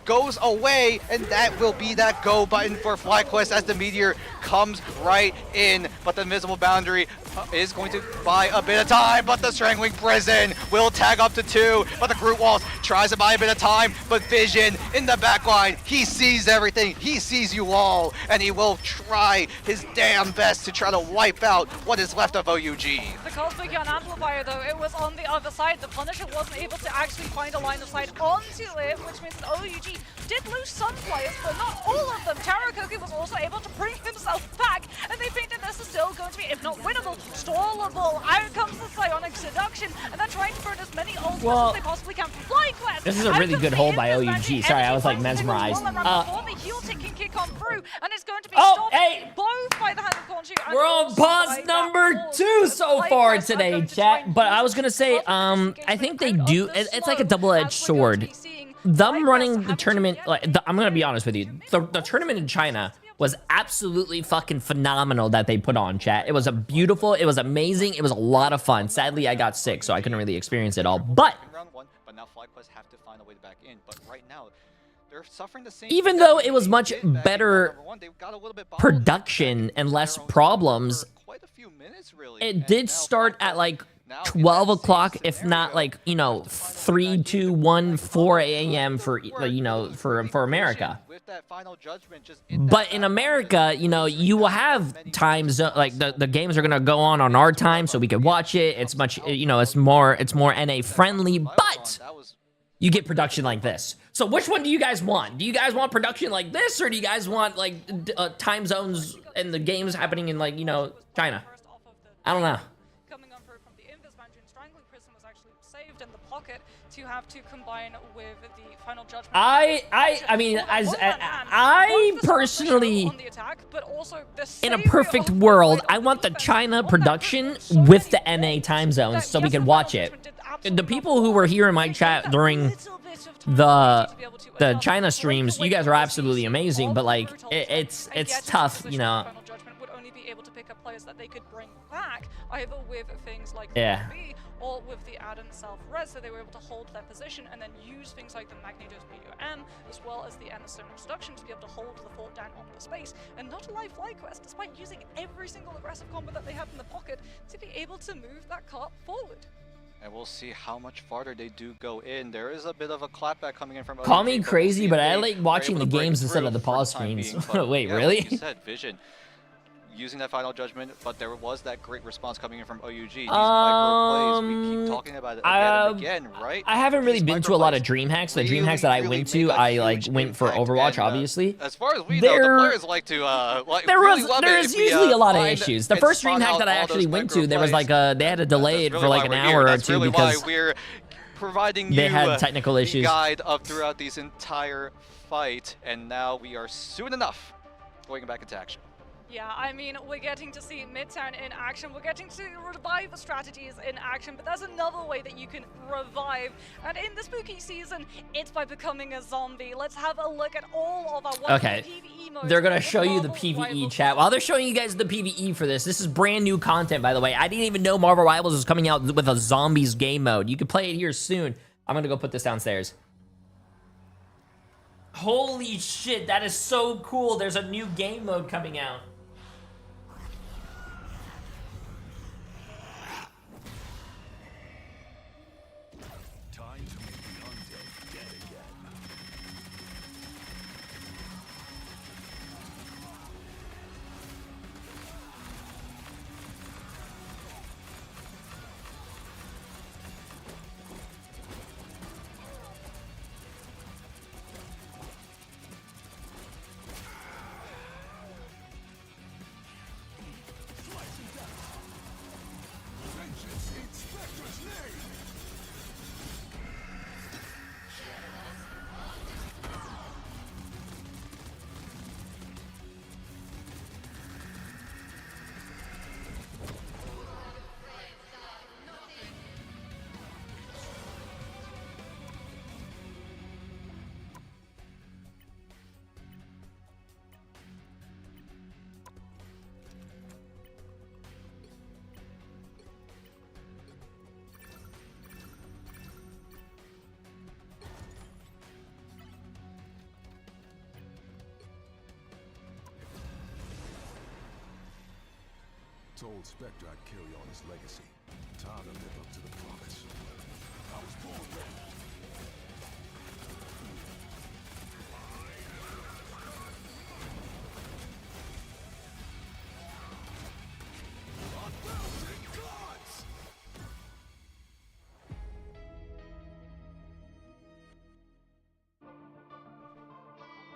goes away, and that will be that go button for FlyQuest as the Meteor comes right in. But the invisible boundary is going to buy a bit of time, but the Strangling Prison will tag up to 2, but the Groot Waltz tries to buy a bit of time, but Vision in the back line, he sees everything, he sees you all, and he will try his damn best to try to wipe out what is left of OUG. The Cosmic Yarn Amplifier, though, it was on the other side. The Punisher wasn't able to actually find a line of sight onto it, which means that OUG did lose some players, but not all of them. Taro Cookie was also able to bring himself back, and they think that this is still going to be, if not winnable, stallable. Out comes the Psionic Seduction, and they're trying to burn as many ultimates Well, as they possibly can. FlyQuest! this is a really good hold by OUG. Sorry, I was like mesmerized. The heel tick can kick on through, and it's going to be Oh, stopped hey! both by the hand of Khonshu and We're on also pause by that number wall. 2 so FlyQuest far are today, going to try chat. and But I was use gonna say, both I think they engagement do. of the It's like a slow, double-edged as we're going to sword. be seeing Them FlyQuest running the having tournament, to like I'm gonna be honest with you, the tournament in China was absolutely fucking phenomenal that they put on, chat. It was a beautiful, it was amazing, it was a lot of fun. Sadly, I got sick, so I couldn't really experience it all. But Round 1, but now FlyQuest have to find a way to back in. But right now, they're suffering the same. even thing though that it was OUG much did back in better round number 1. They got a little bit production and less problems, quite a few minutes, really. it And did now start at FlyQuest like now in 12 that o'clock, same if not scenario, like, you know, 3, 2, 1, 4 a.m. for, you know, for America. With that final judgment just in that But in back America, you know, you will have time zone, like the games are gonna go on our time, so we can watch it. It's much, you know, it's more NA friendly, but that was you get production like this. So which one do you guys want? Do you guys want production like this, or do you guys want like time zones and the games happening in, like, you know, China? I don't know. Coming on through from the Invis Boundary, and Strangling Prison was actually saved in the pocket to have to combine with the final judgment. I mean, as I personally, on the attack, but also the in a savior perfect of world, the I want the defense China on that production prison so with the many NA time zones, that so we yes, can the watch final it. judgment did absolutely The people who were here in my chat during the China streams, you guys are absolutely amazing, but like it's tough, you know. Final judgment would only be able to pick up players that they could bring back, either with things like Yeah. B or with the add-in self-res, so they were able to hold their position and then use things like the Magnetos PUM as well as the Aniston Seduction to be able to hold the fort down on the space, and not allow FlyQuest, despite using every single aggressive combo that they have in the pocket, to be able to move that cart forward. And we'll see how much farther they do go in. There is a bit of a clapback coming in from Call OUG, me but we'll crazy, see but if I they like are watching able the to break games instead through of the for pause time screens. being. But Wait, yeah, really? Like you said, Vision using that final judgment, but there was that great response coming in from OUG. These micro plays, we keep talking about it again and again, right? I haven't really These been to a micro lot plays of dream hacks. The really, dream hacks that I really went make to, a I like huge went for impact, Overwatch, and, obviously. As far as we know, the players like to There's usually a lot of issues. The first dream hack that I actually went to, there was like they had to delay it for like an hour or two because we're providing they you had technical the issues. guide of throughout these entire fight, and now we are soon enough going back into action. Yeah, I mean, we're getting to see Midtown in action. We're getting to revive the strategies in action, but there's another way that you can revive. And in the spooky season, it's by becoming a zombie. Let's have a look at all of our wonderful Okay, PvE modes. they're gonna with show you the Marvel PvE Rivals. chat. While they're showing you guys the PvE for this is brand new content, by the way. I didn't even know Marvel Rivals was coming out with a zombies game mode. You can play it here soon. I'm gonna go put this downstairs. Holy shit, that is so cool. There's a new game mode coming out. told Spectre I'd carry on his legacy. Time to live up to the promise. I was born ready.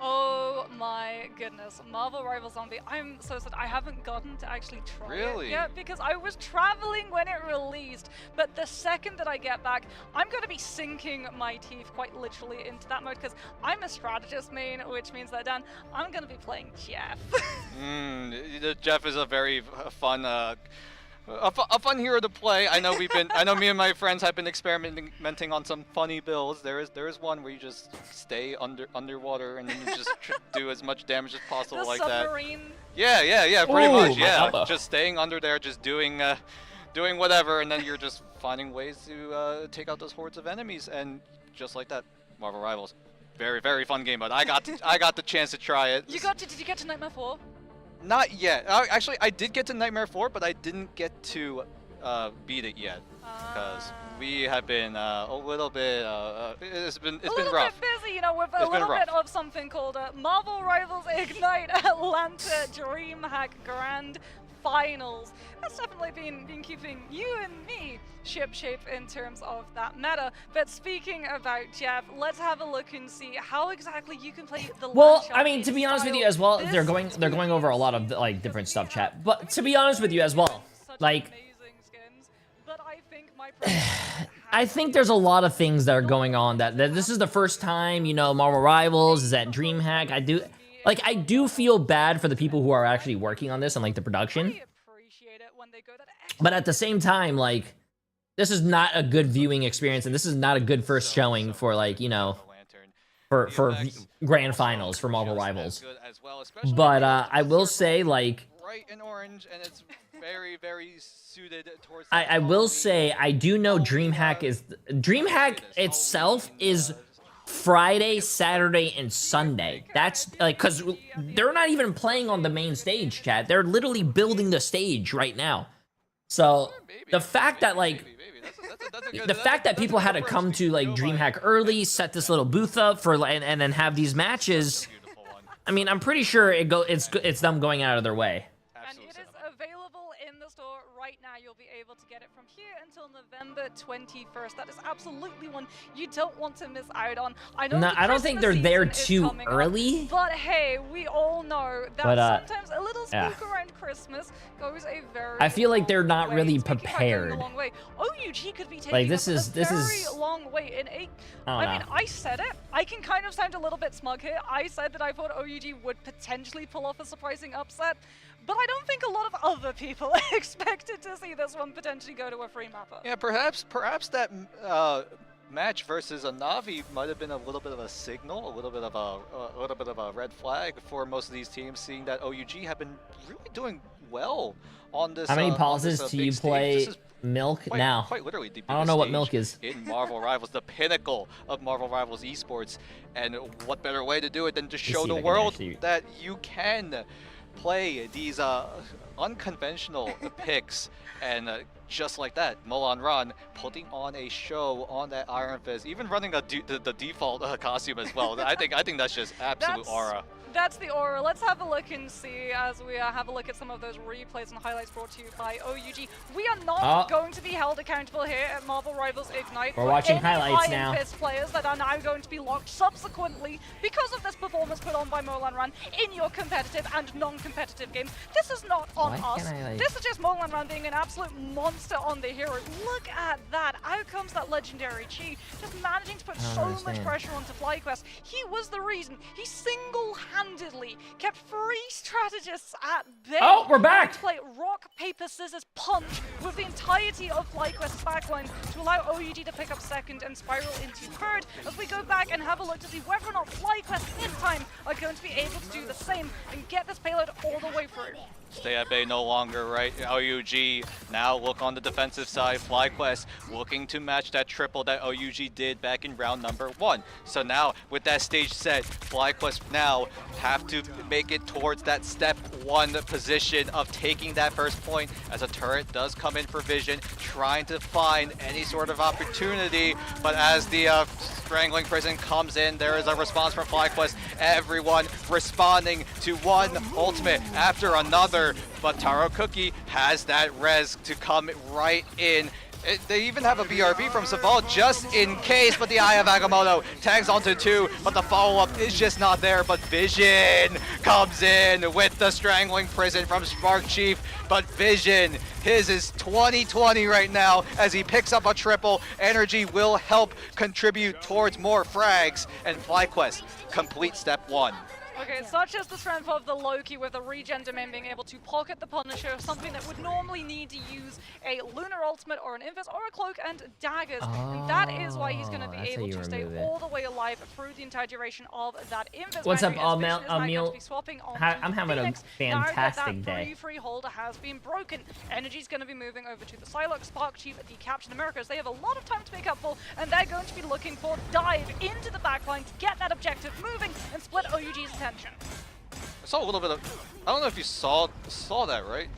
Oh my goodness, Marvel Rivals Zombie. I'm so sad I haven't gotten to actually try Really? it yet because I was traveling when it released. But the second that I get back, I'm going to be sinking my teeth quite literally into that mode because I'm a strategist main, which means that, Dan, I'm going to be playing Jeff. Jeff is a very fun a fun hero to play. I know me and my friends have been experimenting on some funny builds. There is one where you just stay underwater and then you just do as much damage as possible The like submarine. that. Yeah, pretty Ooh, much. my Yeah, elbow. just staying under there, just doing whatever, and then you're just finding ways to take out those hordes of enemies, and just like that, Marvel Rivals. Very, very fun game, but I got the chance to try it. Did you get to Nightmare 4? Not yet. Actually, I did get to Nightmare 4, but I didn't get to beat it yet because we have been a little bit. It's been rough. A little bit busy, you know, with a little bit of something called Marvel Rivals Ignite Atlanta DreamHack Grand Finals. That's definitely been keeping you and me ship-shape in terms of that meta. But speaking about Jeff, let's have a look and see how exactly you can play the Well, LAN I mean, to be honest with you as well, they're going over a lot of like different stuff, chat. But to be honest with you as well, like, amazing skins, but I think my I think there's a lot of things that are going on that this is the first time, you know, Marvel Rivals is at DreamHack. I do feel bad for the people who are actually working on this and like the production. But at the same time, like, this is not a good viewing experience, and this is not a good first showing for, like, you know, for grand finals for Marvel Rivals. But I will say, like, Bright and orange, and it's very, very suited towards. I will say I do know DreamHack itself is Friday, Saturday, and Sunday. That's like, because they're not even playing on the main stage, chat. They're literally building the stage right now. So the fact that, like, the fact that people had to come to like DreamHack early, set this little booth up for, and then have these matches, I mean, I'm pretty sure it's them going out of their way. And it is available in the store right now. You'll be able to get it from here until November 21st. That is absolutely one you don't want to miss out on. I know. No, I don't think they're there too coming early. up, but hey, we all know that sometimes a little spook around Christmas goes a very. I feel like they're not long really way, taking back prepared. a long way. OUG could be taking Like, this us is a very long way in a. I mean, I said it. I can kind of sound a little bit smug here. I said that I thought OUG would potentially pull off a surprising upset, but I don't think a lot of other people expected to see this one potentially go to a free mapper. Yeah, perhaps that match versus a Na'Vi might have been a little bit of a signal, a little bit of a red flag for most of these teams, seeing that OUG have been really doing well on this. How many pauses this, do you play Milk now? Quite literally, the I don't know what stage Milk is. in Marvel Rivals, the pinnacle of Marvel Rivals esports, and what better way to do it than to show the world that you can play these unconventional picks, and just like that, Molan Ron putting on a show on that Iron Fist, even running the default costume as well. I think that's just absolute aura. That's the aura. Let's have a look and see as we have a look at some of those replays and highlights brought to you by OUG. We are not going to be held accountable here at Marvel Rivals Ignite. We're watching any highlights Iron now. Fist players that are now going to be locked subsequently because of this performance put on by Molan Ran in your competitive and non-competitive games. This is not on us. This is just Molan Ran being an absolute monster on the hero. Look at that. Out comes that legendary Chi, just managing to put so much pressure onto FlyQuest. He was the reason. He single-handedly kept 3 strategists at bay. Oh, we're back! To play rock, paper, scissors, punch with the entirety of FlyQuest's backline to allow OUG to pick up second and spiral into third, as we go back and have a look to see whether or not FlyQuest this time are going to be able to do the same and get this payload all the way through. stay at bay no longer, right? OUG now look on the defensive side. FlyQuest looking to match that triple that OUG did back in round number 1. So now with that stage set, FlyQuest now have to make it towards that step 1 position of taking that first point, as a turret does come in for vision, trying to find any sort of opportunity. But as the strangling prison comes in, there is a response from FlyQuest. Everyone responding to one ultimate after another. But Taro Cookie has that res to come right in. They even have a BRB from Saval just in case, but the Eye of Agamotto tags onto 2, but the follow-up is just not there. But Vision comes in with the strangling prison from Spark Chief, but Vision, his is 20-20 right now as he picks up a triple. Energy will help contribute towards more frags, and FlyQuest complete step 1. Okay, such is the strength of the Loki with the regen domain being able to pocket the Punisher, something that would normally need to use a Lunar Ultimate or an Invis or a Cloak and Daggers. And that is why he's going to be able to stay all the way alive through the entire duration of that Invis. What's up, Emil? I'm having a fantastic day. That free holder has been broken. Energy's going to be moving over to the Psylocke, Spark Chief, the Captain Americas. They have a lot of time to make up for, and they're going to be looking for dive into the backline to get that objective moving and split OUG's attention. I saw a little bit of, I don't know if you saw that, right?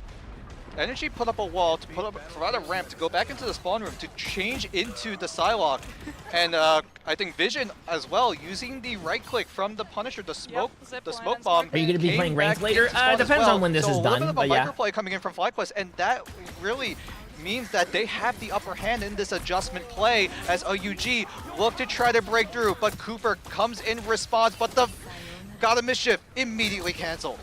Energy put up a wall to provide a ramp to go back into the spawn room to change into the Psylocke, and I think Vision as well, using the right click from the Punisher, the smoke bomb. Are you going to be playing ranked later? Depends on when this is done, A but yeah. microplay coming in from FlyQuest, and that really means that they have the upper hand in this adjustment play as OUG look to try to break through, but Cooper comes in response, but the God of Mischief immediately canceled.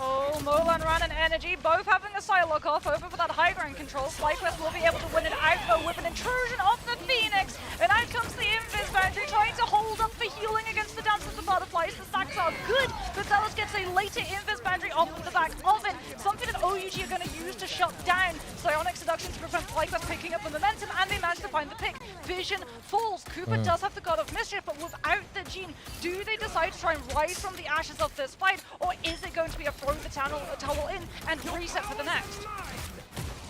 Oh, Molan Ran and Energy both having a Psylocke off over for that high ground control. FlyQuest will be able to win it out though with an intrusion of the Phoenix. And out comes the Invis Boundary trying to hold up for healing against the Dance of the Butterflies. The stacks are good, but Zealous gets a later Invis Boundary off of the back of it. Something that OUG are going to use to shut down Psionic Seduction to prevent FlyQuest picking up the momentum, and they manage to find the pick. Vision falls. Cooper does have the God of Mischief, but without the Gene, do they decide to try and rise from the ashes of this fight, or is it going to be a throw the towel in and reset for the next?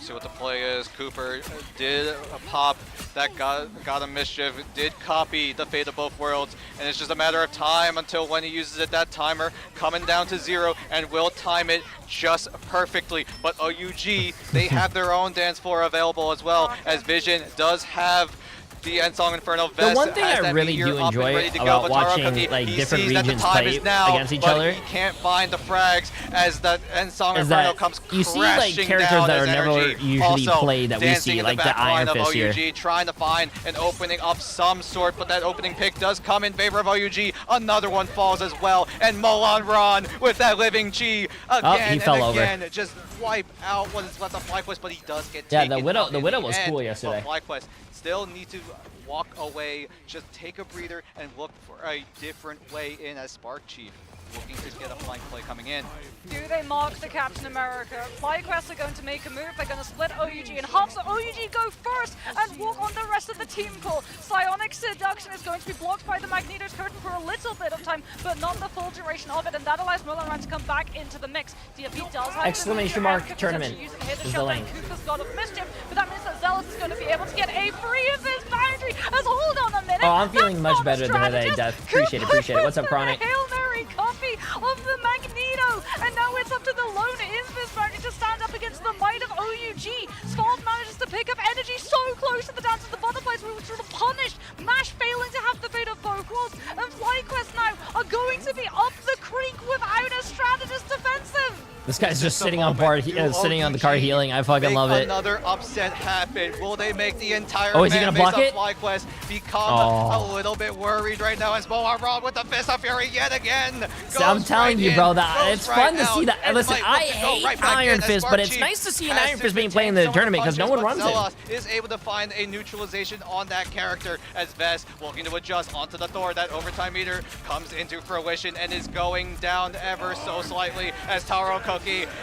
See what the play is. Cooper did pop that God of Mischief, did copy the Fate of Both Worlds, and it's just a matter of time until when he uses it. That timer coming down to 0 and will time it just perfectly. But OUG, they have their own dance floor available as well, as Vision does have the Endsong Inferno vest. The one thing I really do enjoy about watching like different regions play against each other, he can't find the frags as the Endsong Inferno comes crashing down. You see like characters that are never usually played that we see, like the Iron Fist here. OUG trying to find an opening of some sort, but that opening pick does come in favor of OUG. Another one falls as well, and Molan Ron with that living Chi again he fell and again, over. just wipe out what is left of FlyQuest, but he does get taken. Yeah, the Widow was cool yesterday. FlyQuest still need to walk away, just take a breather, and look for a different way in as Spark Chief looking to get a flank play coming in. Do they mark the Captain America? FlyQuest are going to make a move. They're going to split OUG in half, so OUG go first and walk on the rest of the team call. Psionic Seduction is going to be blocked by the Magneto's Curtain for a little bit of time, but not the full duration of it, and that allows Molan Ran to come back into the mix. DFP does have Exclamation mark tournament is the link. Cooper's God of Mischief, but that means that Zealous is going to be able to get a free of this boundary. As hold on a minute. Oh, I'm feeling much better than today, Death. Appreciate it. What's up, Chronic? Hail Mary copy of the Magneto, and now it's up to the lone Invis Boundary to stand up against the might of OUG. Svalve manages to pick up Energy so close to the Dance of the Butterflies, we were sort of punished. Mash failing to have the Fate of both worlds, and FlyQuest now are going to be up the creek without a strategist defensive. This guy's just sitting on the car healing. I fucking love it. Another upset happen. Will they make the entire is he gonna block it? FlyQuest become a little bit worried right now as Molan Ron with the Fist of Fury yet again? So I'm telling you, bro, that it's fun to see that. Listen, I hate Iron Fist, but it's nice to see an Iron Fist being played in the tournament because no one runs it. Is able to find a neutralization on that character as Vest looking to adjust onto the Thor. That overtime meter comes into fruition and is going down ever so slightly as Taro Cookie.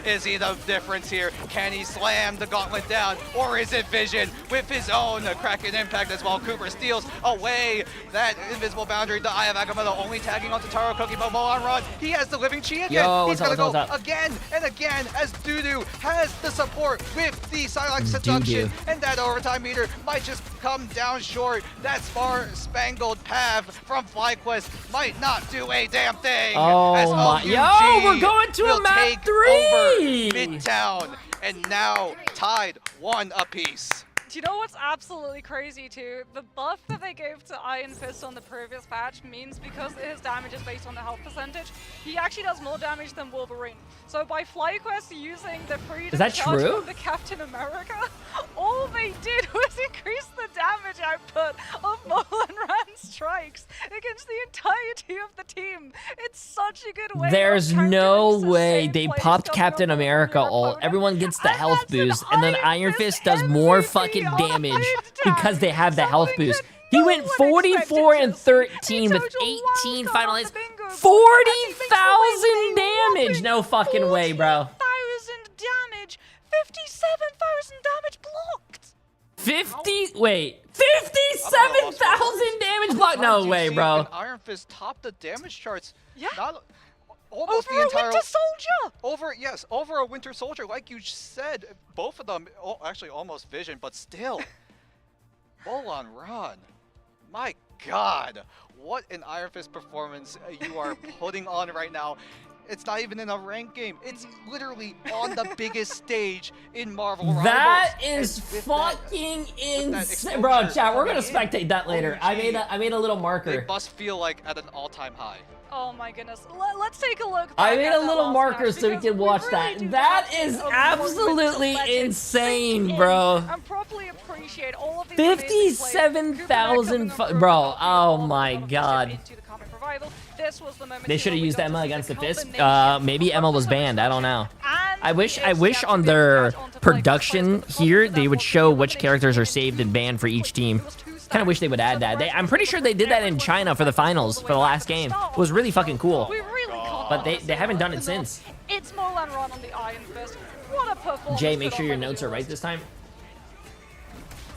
Is he the difference here? Can he slam the gauntlet down, or is it Vision with his own Kraken impact as well? Cooper steals peels away that invisible boundary. The Eye of Agamotto only tagging onto Taro Cookie, but Molan Run, he has the living chi again. Yo, He's what's gonna up? go again and again as Dudu has the support with the Silex Seduction, and that overtime meter might just come down short. That spangled path from FlyQuest might not do a damn thing. Oh as my- OUG Yo, we're going to a will map take 3! over Midtown, and now tied 1 apiece. Do you know what's absolutely crazy too? The buff that they gave to Iron Fist on the previous patch means because his damage is based on the health percentage, he actually does more damage than Wolverine. So by FlyQuest using the freedom Is that charge true? from the Captain America, all they did was increase the damage output of Molan Rand's strikes against the entirety of the team. It's such a good way. There's of countering no sustained way they plays popped coming Captain off of America your ult. opponent. Everyone gets the And health that's an boost, and then Iron Fist does more fucking MVP damage on because they have the health Something boost. that He no went one 44 expected and to see. 13 with Total 18 wildcard final on hits. the bingo board. 40,000 damage! No fucking way, bro. 40,000 damage, 57,000 damage blocked. 57,000 damage block? No way, bro. Iron Fist topped the damage charts. Yeah. Not almost Over the a entire Winter Soldier. over a Winter Soldier, like you said. Both of them, actually almost Vision, but still. Molan Run. My God, what an Iron Fist performance you are putting on right now. It's not even in a ranked game. It's literally on the biggest stage in Marvel Rivals. That is And with fucking that insane, bro. exposure Chat, we're gonna coming in, spectate that later. I made a little marker. It must feel like at an all-time high. Oh my goodness. Let's take a look. I back made at a that little last marker match, so we because can watch really that. do That have is a moment to absolutely let it insane, sink bro. in and properly appreciate all of these amazing plays. 57,000 Cooper bro. coming up Oh with a my lot of God. into the comic revival. This was the moment They should have where we used got Emma to see against the Fist. culmination Maybe of Emma the was banned. I don't know. And I wish it's on actually their been onto production FlyQuest, but here because they that would was show the which elimination characters are game, saved and banned for each team. it was two Kind of wish they would add that. I'm pretty sure they did that in China for the finals, for the last game. It was really fucking cool. We really can't But they haven't done it since. It's Molan Run on the Iron Fist. What a performance. Jay, make put sure on your by the notes are right duelists. this time.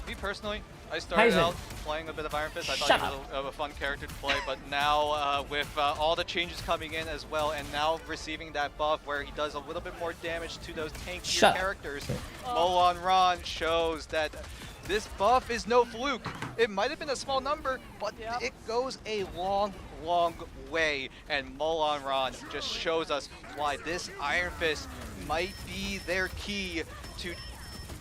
Me personally, I How's started it? out playing a bit of Iron Fist. I Shut thought he was a fun character to play, but now with all the changes coming in as well, and now receiving that buff where he does a little bit more damage to those tankier Shut up. characters, Molan Ran shows that this buff is no fluke. It might have been a small number, but it goes a long, long way. And Molan Ran just shows us why this Iron Fist might be their key to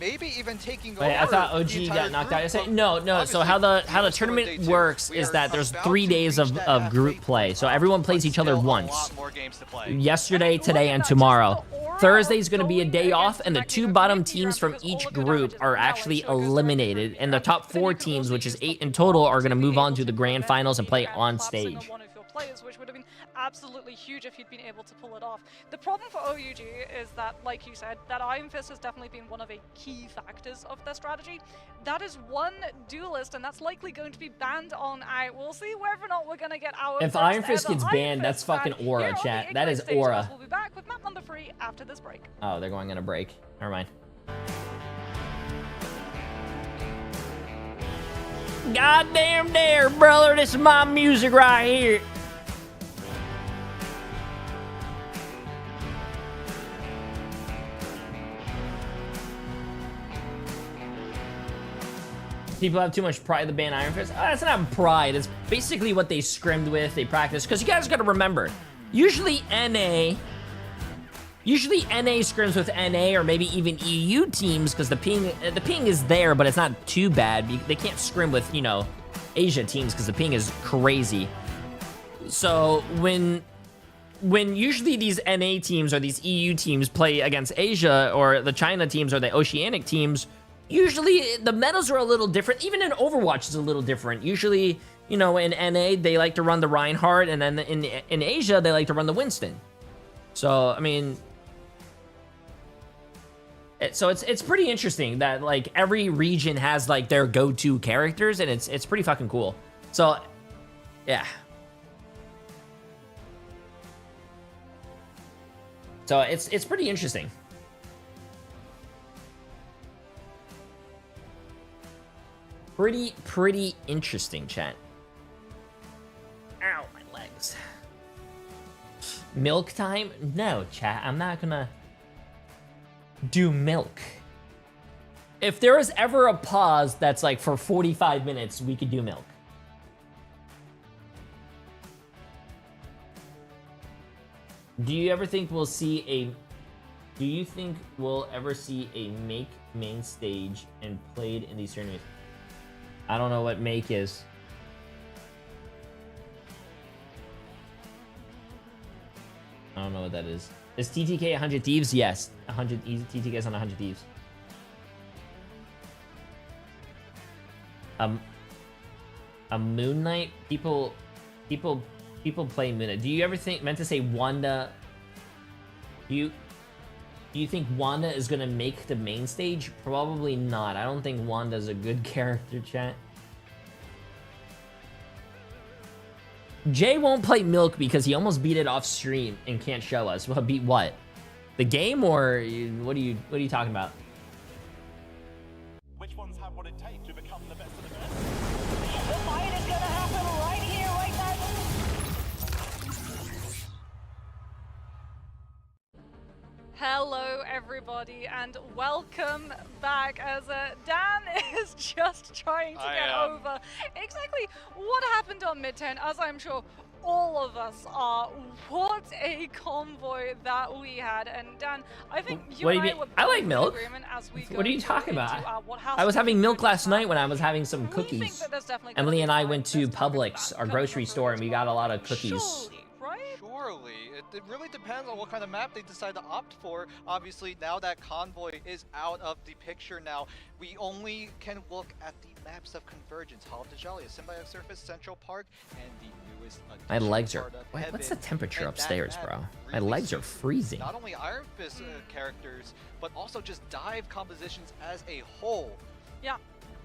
maybe even taking over. Wait, I thought the OG entire got knocked group, out yesterday. but No. So how the obviously, tournament day two, works we is are that there's about 3 to days reach of that group halfway play. point, So everyone plays but each other still a once. lot more games to play. Yesterday, today, and tomorrow. Thursday's going to be a day off, and the 2 bottom teams from each group are actually eliminated. And the top 4 teams, which is 8 in total, are going to move on to the grand finals and play on stage. Players, which would have been absolutely huge if he'd been able to pull it off. The problem for OUG is that, like you said, that Iron Fist has definitely been one of the key factors of their strategy. That is one duelist, and that's likely going to be banned on out. We'll see whether or not we're going to get our If first Iron Fist ever gets Iron banned, that's Fist ban fucking aura, here on chat. the That Ignite is stage. aura. We'll be back with map number 3 after this break. Oh, they're going on a break. Never mind. Goddamn dare, brother. This is my music right here. People have too much pride to ban Iron Fist. That's not pride. It's basically what they scrimmed with, they practiced. Because you guys got to remember, usually NA scrims with NA or maybe even EU teams because the ping is there, but it's not too bad. They can't scrim with, you know, Asia teams because the ping is crazy. So when usually these NA teams or these EU teams play against Asia or the China teams or the Oceanic teams, usually the metas are a little different. Even in Overwatch is a little different. Usually, you know, in NA they like to run the Reinhardt, and then in Asia they like to run the Winston. So I mean, it's pretty interesting that like every region has like their go-to characters, and it's pretty fucking cool. So yeah. So it's pretty interesting. Pretty interesting, chat. Ow, my legs. Milk time? No, chat. I'm not gonna do milk. If there was ever a pause that's like for 45 minutes, we could do milk. Do you ever think we'll see a... Do you think we'll ever see a make main stage and played in these tournaments? I don't know what make is. I don't know what that is. Is TTK 100 Thieves? Yes. 100 TTK is on 100 Thieves. A Moon Knight? People play Moon Knight. Do you ever meant to say Wanda? Do you think Wanda is gonna make the main stage? Probably not. I don't think Wanda's a good character, chat. Jay won't play Milk because he almost beat it off stream and can't show us. Well, beat what? The game, or what are you talking about? Which ones have what it takes to become the best of the best? The fight is gonna happen right here, right now. Hello, everybody, and welcome back. As Dan is just trying to get over exactly what happened on Mid-10, as I'm sure all of us are. What a convoy that we had. And Dan, I think you and I were I like milk. as we What are you talking about? what I was having milk last night when I was having some We think cookies. that there's definitely gonna Emily be and I time went to this time Publix, back our coming grocery up store, and we got a lot of with cookies. Surely, right? Surely. It really depends on what kind of map they decide to opt for. Obviously, now that Convoy is out of the picture now, we only can look at the maps of Convergence, Hall of Djalia, Symbiotic Surface, Central Park, and the newest My addition, legs are... Heart of Wait, what's the Heaven. temperature And that upstairs, map bro? My really legs are suits freezing. Not only Iron Fist characters, but also just dive compositions as a whole. Yeah.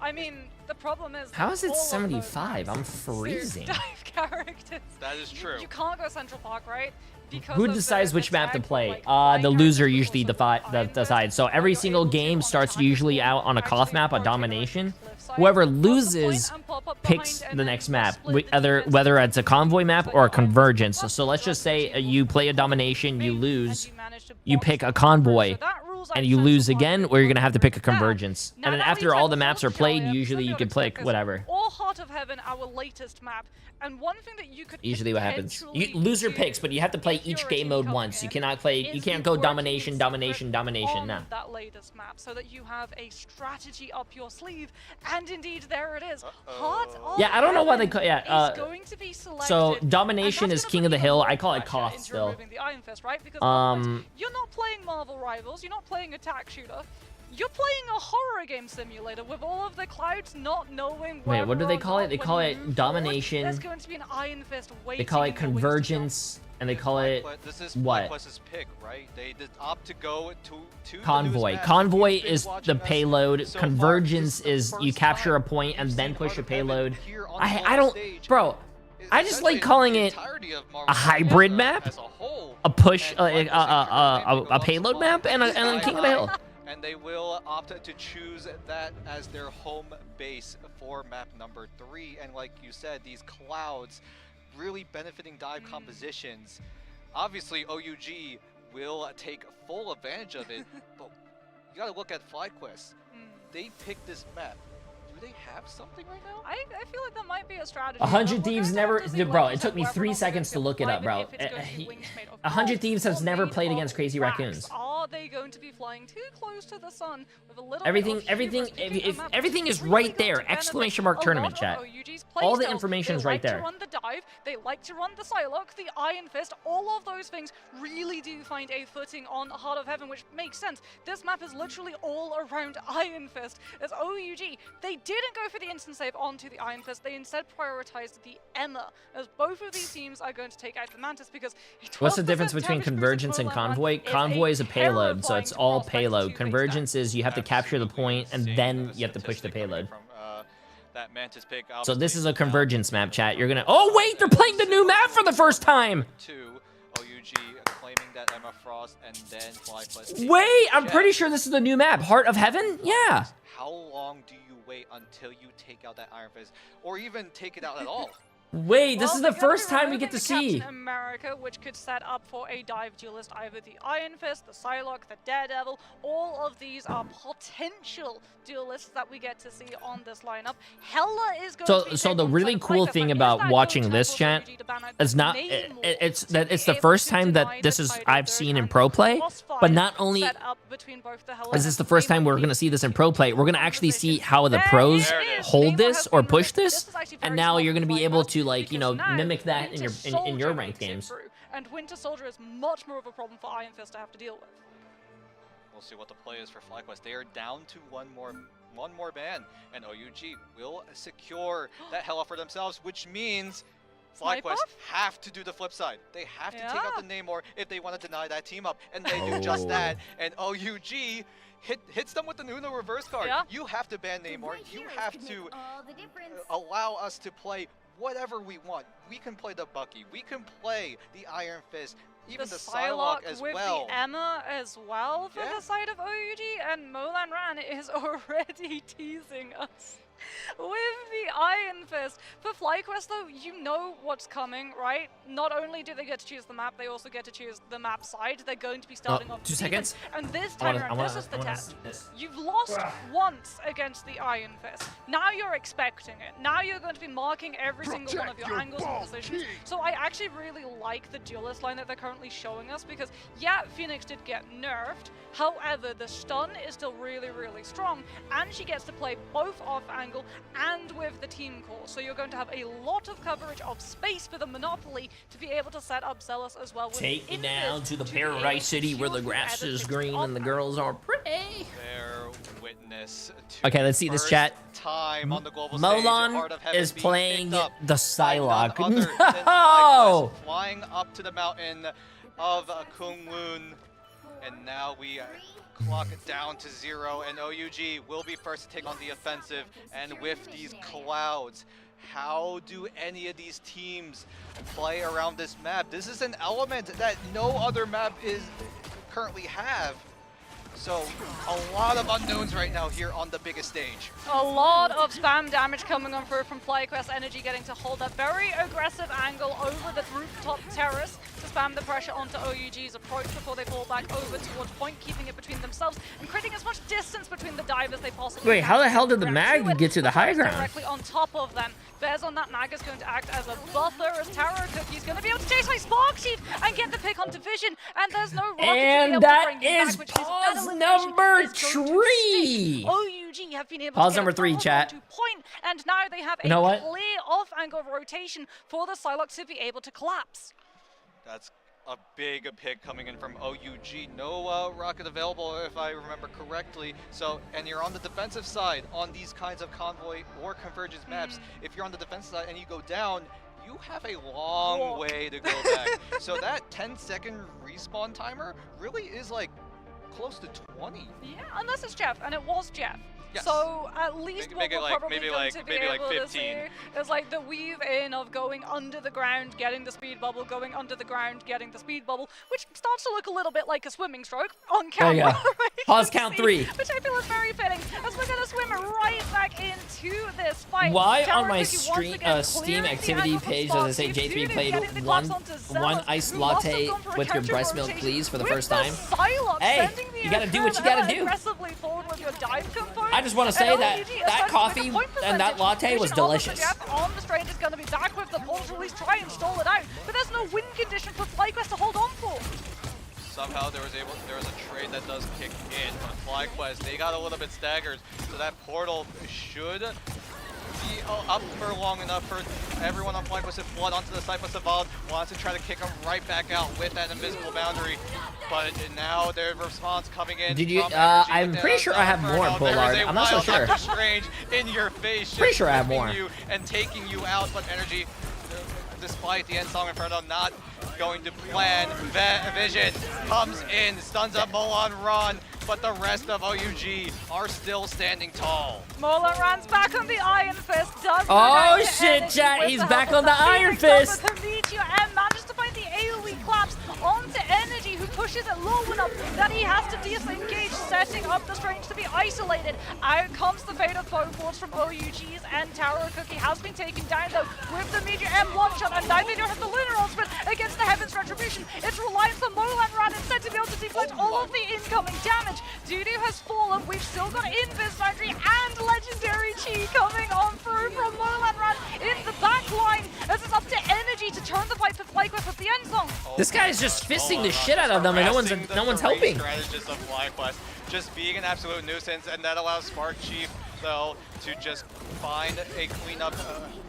I mean, the problem is... How is it all of those 75? maps I'm suit freezing. dive characters. That is true. You can't go Central Park, right? Because Who of decides the which map to tag, play? like, flying The characters, loser but usually also Iron Fist, decides. So where every you're single able to, game on starts attack usually roll, out on a actually cloth map, a rotate around domination. to the cliffside, Whoever pop the point loses and pop up picks behind, and the then next you map, split the defense whether into it's a two convoy teams, map so or a you have convergence. plus So let's just say strategy you will play a force domination, you and lose, manage to you box pick a them convoy, through. So that rules out and you Central lose Park again, with or you're gonna have to pick a that. convergence. Now And then that after leads all us the to maps are Hall of played, Djalia, usually you Symbiotic could pick Surface, whatever. or Heart of Heaven, our latest map. And one thing that you could Usually what happens. potentially Loser do picks, but you have to play if you're each a game team mode coming once. You in cannot play. is You can't the go working domination, secret domination, domination. on No. that latest map, so that you have a strategy up your sleeve. And indeed, there it is. Heart of Yeah, I don't know why they Heaven call. Yeah. is going to be selected, So and domination that's is gonna king put of the even hill. more I call it pressure Koth into still. removing the Iron Fist, right? Because otherwise, Um. you're not playing Marvel Rivals. You're not playing Attack Shooter. You're playing a horror game simulator with all of the clouds not knowing where. Wait, what do they call it? They call it Forward, domination. there's going to be an Iron Fist waiting. They call it in your wings to jump. convergence, and they call it This is what? FlyQuest's pick, right? They did opt to go to the Convoy. newest map. Convoy If you've been is the watching us payload. so far, Convergence this the is you first capture a time point and you've then seen push Heart a of Heaven payload. here on I the don't, stage. bro. I just like Essentially, calling the it entirety of Marvel a hybrid map, as a whole, a push, and FlyQuest a payload map, and a King of the Hill. And they will opt to choose that as their home base for map number 3. And like you said, these clouds really benefiting dive compositions. Obviously, OUG will take full advantage of it, but you gotta look at FlyQuest. They picked this map. Do they have something right now? I feel like that might be a strategy. 100 But we're Thieves going to never, have to see, bro. like you It took said, me whether or 3 not they're seconds to gonna look it fly up, them, bro. if it's going to be wings made of 100 gold Thieves has or never made played of against Crazy wax. Raccoons. Are they going to be flying too close to the sun with a little Everything, bit of everything, hubris, picking a map everything that's is really right going to there! benefit Exclamation a mark lot tournament of chat. OUG's All the playstyles? information is They right like there. to run the dive, they like to run the Psylocke, the Iron Fist, all of those things really do find a footing on Heart of Heaven, which makes sense. This map is literally all around Iron Fist. As OUG, they didn't go for the instant save onto the Iron Fist, they instead prioritized the Emma, as both of these teams are going to take out the Mantis because What's the difference between convergence and convoy? Convoy is a payload, so it's all payload. Convergence is you have to capture the point and then you have to push the payload. From, that Mantis pick, So this is a convergence map, chat. You're gonna. Oh wait, they're playing the new map for the first time. OUG OUG claiming that Emma Frost and then FlyQuest. Wait, I'm pretty sure this is the new map. Heart of Heaven? Yeah. How long do you wait until you take out that Iron Fist, or even take it out at all? Wait, this is the they're gonna first be time we get to removing the see. Captain America, which could set up for a dive duelist, either the Iron Fist, the Psylocke, the Daredevil. All of these are potential duelists that we get to see on this lineup. Hela is going to be So taking the on really Psylocke. cool Like, thing is about that watching going this to chat force OUG to ban out is not Namor it's to that be it's the able first to time deny that this the is title I've third seen in and pro play, crossfire but not only set up between both the Hela is this and the first time Namor we're gonna see this in pro play, we're gonna actually see how the pros There it is. hold Namor this has or been push removed. this, is actually and very now smart you're gonna from be able FlyQuest, to, like, you know, because now mimic that in Winter your Soldier ranked makes it games. through, and Winter Soldier is much more of a problem for Iron Fist to have to deal with. We'll see what the play is for FlyQuest. They are down to one more ban, and OUG will secure that Hela for themselves, which means Sniper? FlyQuest have to do the flip side. They have to take out the Namor if they want to deny that team up, and they do just that. And OUG hits them with the Nuno reverse card. Yeah. You have to ban Namor. Right You heroes have can to make all the difference. allow us to play whatever we want. We can play the Bucky. We can play the Iron Fist. Even the Psylocke as with well. the Emma as well for Yeah. the side of OUG, and Molan Ran is already teasing us with the Iron Fist. For FlyQuest though, you know what's coming, right? Not only do they get to choose the map, they also get to choose the map side. They're going to be starting off 2 with seconds. defense. And this time around, this is the test. You've lost once against the Iron Fist. Now you're expecting it. Now you're going to be marking every single one of your angles and positions. So I actually really like the duelist line that they're currently showing us, because yeah, Phoenix did get nerfed. However, the stun is still really, really strong, and she gets to play both off angle and with the team core. So you're going to have a lot of coverage of space for the Monopoly to be able to set up Zealous as well. Take me Mm. down to the Paradise City where the grass is green and the girls are pretty. Bear witness to Okay, let's see this first chat. time on the global stage, Molan Heart of Heaven is being playing picked up the by none Psylocke. other than No! FlyQuest, flying up to the mountain of Kunlun, and now we clock it down to 0, and OUG will be first to take on the offensive. And with these clouds, how do any of these teams play around this map? This is an element that no other map is currently have. So a lot of unknowns right now here on the biggest stage. A lot of spam damage coming on through from FlyQuest Energy, getting to hold that very aggressive angle over the rooftop terrace to spam the pressure onto OUG's approach before they fall back over towards point, keeping it between themselves and creating as much distance between the divers as they possibly Wait, can. how the hell did the Round mag two, and get to the high Bears ground? Directly on top of them. Bears on that mag is going to act as a buffer, as Taro Cookie's going to be able to chase away Sparksheet and get the pick onto Vision, and there's no rocket to be And able that to bring him is back, which means pause that elimination number is going to 3. stick. OUG have been able Pause to get number a 3, foothold chat. onto point, and now they have You know a what? clear off-angle rotation for the Psylocke to be able to collapse. That's a big pick coming in from OUG. No rocket available, if I remember correctly. So, and you're on the defensive side on these kinds of convoy or convergence maps. If you're on the defensive side and you go down, you have a long way to go back. So that 10-second respawn timer really is like close to 20. Yeah, unless it's Jeff, and it was Jeff. Yes. So at least Make what it we're like- probably maybe going like- to be maybe like able 15. to see is like the weave in of going under the ground, getting the speed bubble, going under the ground, getting the speed bubble, which starts to look a little bit like a swimming stroke on There you camera. go. You Pause can count see, 3. Which I feel is very fitting, as we're going to swim right back into this fight. Why Taro on my Cookie once again Steam clearing the activity angle from page does it say Sparky, J3 Phoenix played getting the one collapse onto one Zealous, iced who must have latte gone for a with your counter breast milk, rotation please, for the with first time? Psylocke Hey, sending the you gotta do what you gotta do. aggressively forward with your dive component. I just want to say And that OUG is that starting to coffee make a point and that percentage. latte was Vision off of the delicious. Jeff on the Strange is going to be back with the portal release, try and stall it out, but there's no win condition for FlyQuest to hold on for. Somehow there was a trade that does kick in from FlyQuest. They got a little bit staggered, so that portal should be up for long enough for everyone on FlyQuest to flood onto the Cypress Evolved. Wants to try to kick them right back out with that invisible boundary, but now their response coming in. Did you? from Energy I'm with pretty the sure I have more, Inferno. There is Pollard. a I'm not so wild sure. Doctor Strange in your face, Pretty just sure I have whipping more. you and taking you out, but Energy, despite the end song Inferno, not going to plan. Vision comes in, stuns up Molan Ron, but the rest of OUG are still standing tall. Molan runs back on the Iron Fist, does Oh, the shit, energy chat, with he's the back help on the of Iron Phoenix, Fist. but the Meteor M manages to find the AoE collapse on pushes it low enough that he has to disengage, setting up the Strange to be isolated. Out comes the fate of both boards from OUG's, and Taro Cookie has been taken down though with the Meteor M1 shot, and now they don't have the Lunar Ultimate against the Heaven's Retribution. It's reliance on Molan Ran instead to be able to deflect all of the incoming damage. Dudu has fallen. We've still got Invis Foundry and Legendary Chi coming on through from Molan Ran in the back line, as it's up to Energy to turn the fight for FlyQuest with the end zone. This guy is just fisting the shit out of them, and no one's helping. Strategist of FlyQuest just being an absolute nuisance, and that allows Spark Chief though to just find a cleanup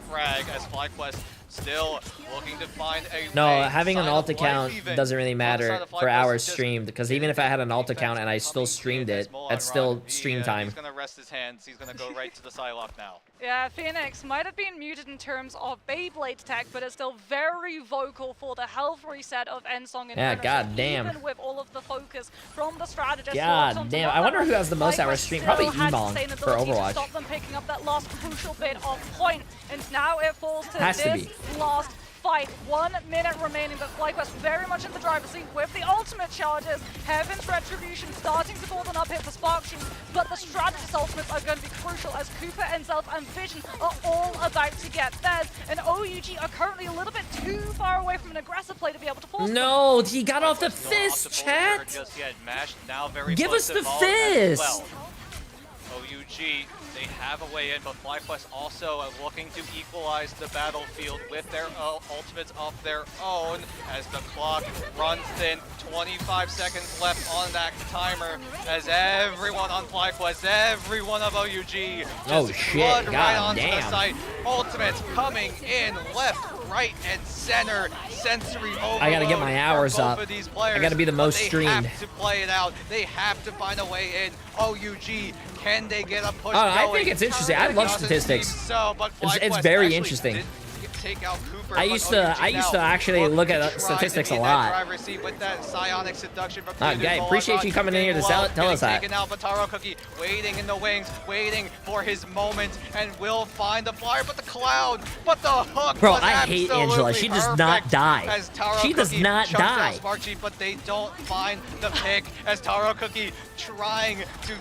frag as FlyQuest still looking to find a No, way having an sign alt of account life even doesn't really matter outside of for FlyQuest. hours It's just streamed, because even if I had an alt account and I still coming streamed in it, as Molan that's still Ran. stream time. He's gonna rest his hands. He's gonna go right to the Psylocke now. Yeah, Phoenix might have been muted in terms of Beyblade tech, but is still very vocal for the health reset of Ensong and Yeah, Intermission, goddamn. even with all of the focus from the strategist. God damn, I wonder who has the most hours streamed. Probably Emon for Overwatch. Stop them picking up that last crucial bit of point, and now it falls to Has to this be. last fight. 1 minute remaining, but FlyQuest very much in the driver's seat with the ultimate charges. Heaven's Retribution starting to build an up hit for Spark Shoes, but the strategist ultimates are going to be crucial as Cooper and Zelf and Vision are all about to get theirs, and OUG are currently a little bit too far away from an aggressive play to be able to force them. No, he got off the Still off fist, the full chat. trigger just yet. Mashed now very Give close us to the Maul as fist. well. OUG, they have a way in, but FlyQuest also looking to equalize the battlefield with their ultimates of their own as the clock runs thin. 25 seconds left on that timer as everyone on FlyQuest, every one of OUG just flood right onto the site. Ultimates coming in left, right, and center. Sensory overload. I gotta get my hours for both up. of these players, I gotta be the most but streamed. They have to play it out. They have to find a way in. OUG, can they get a push I going? think it's interesting. I love Doesn't statistics. seem So, but It's FlyQuest very actually interesting. did take out Cooper, I but used to OUG now actually looking look to at try statistics to be a in that lot. driver's seat with that psionic seduction from Ah, Dudu guy, Molan appreciate Ran you coming in here to getting tell getting us that. taken out, but Taro Cookie waiting in the wings, waiting for his moment, and will find the flyer, but the cloud, but the hook. Bro, was I hate absolutely Angela. She does not perfect die. as Taro She does Cookie not chunks out die. Spark Chief, but they don't find the pick as Taro Cookie trying to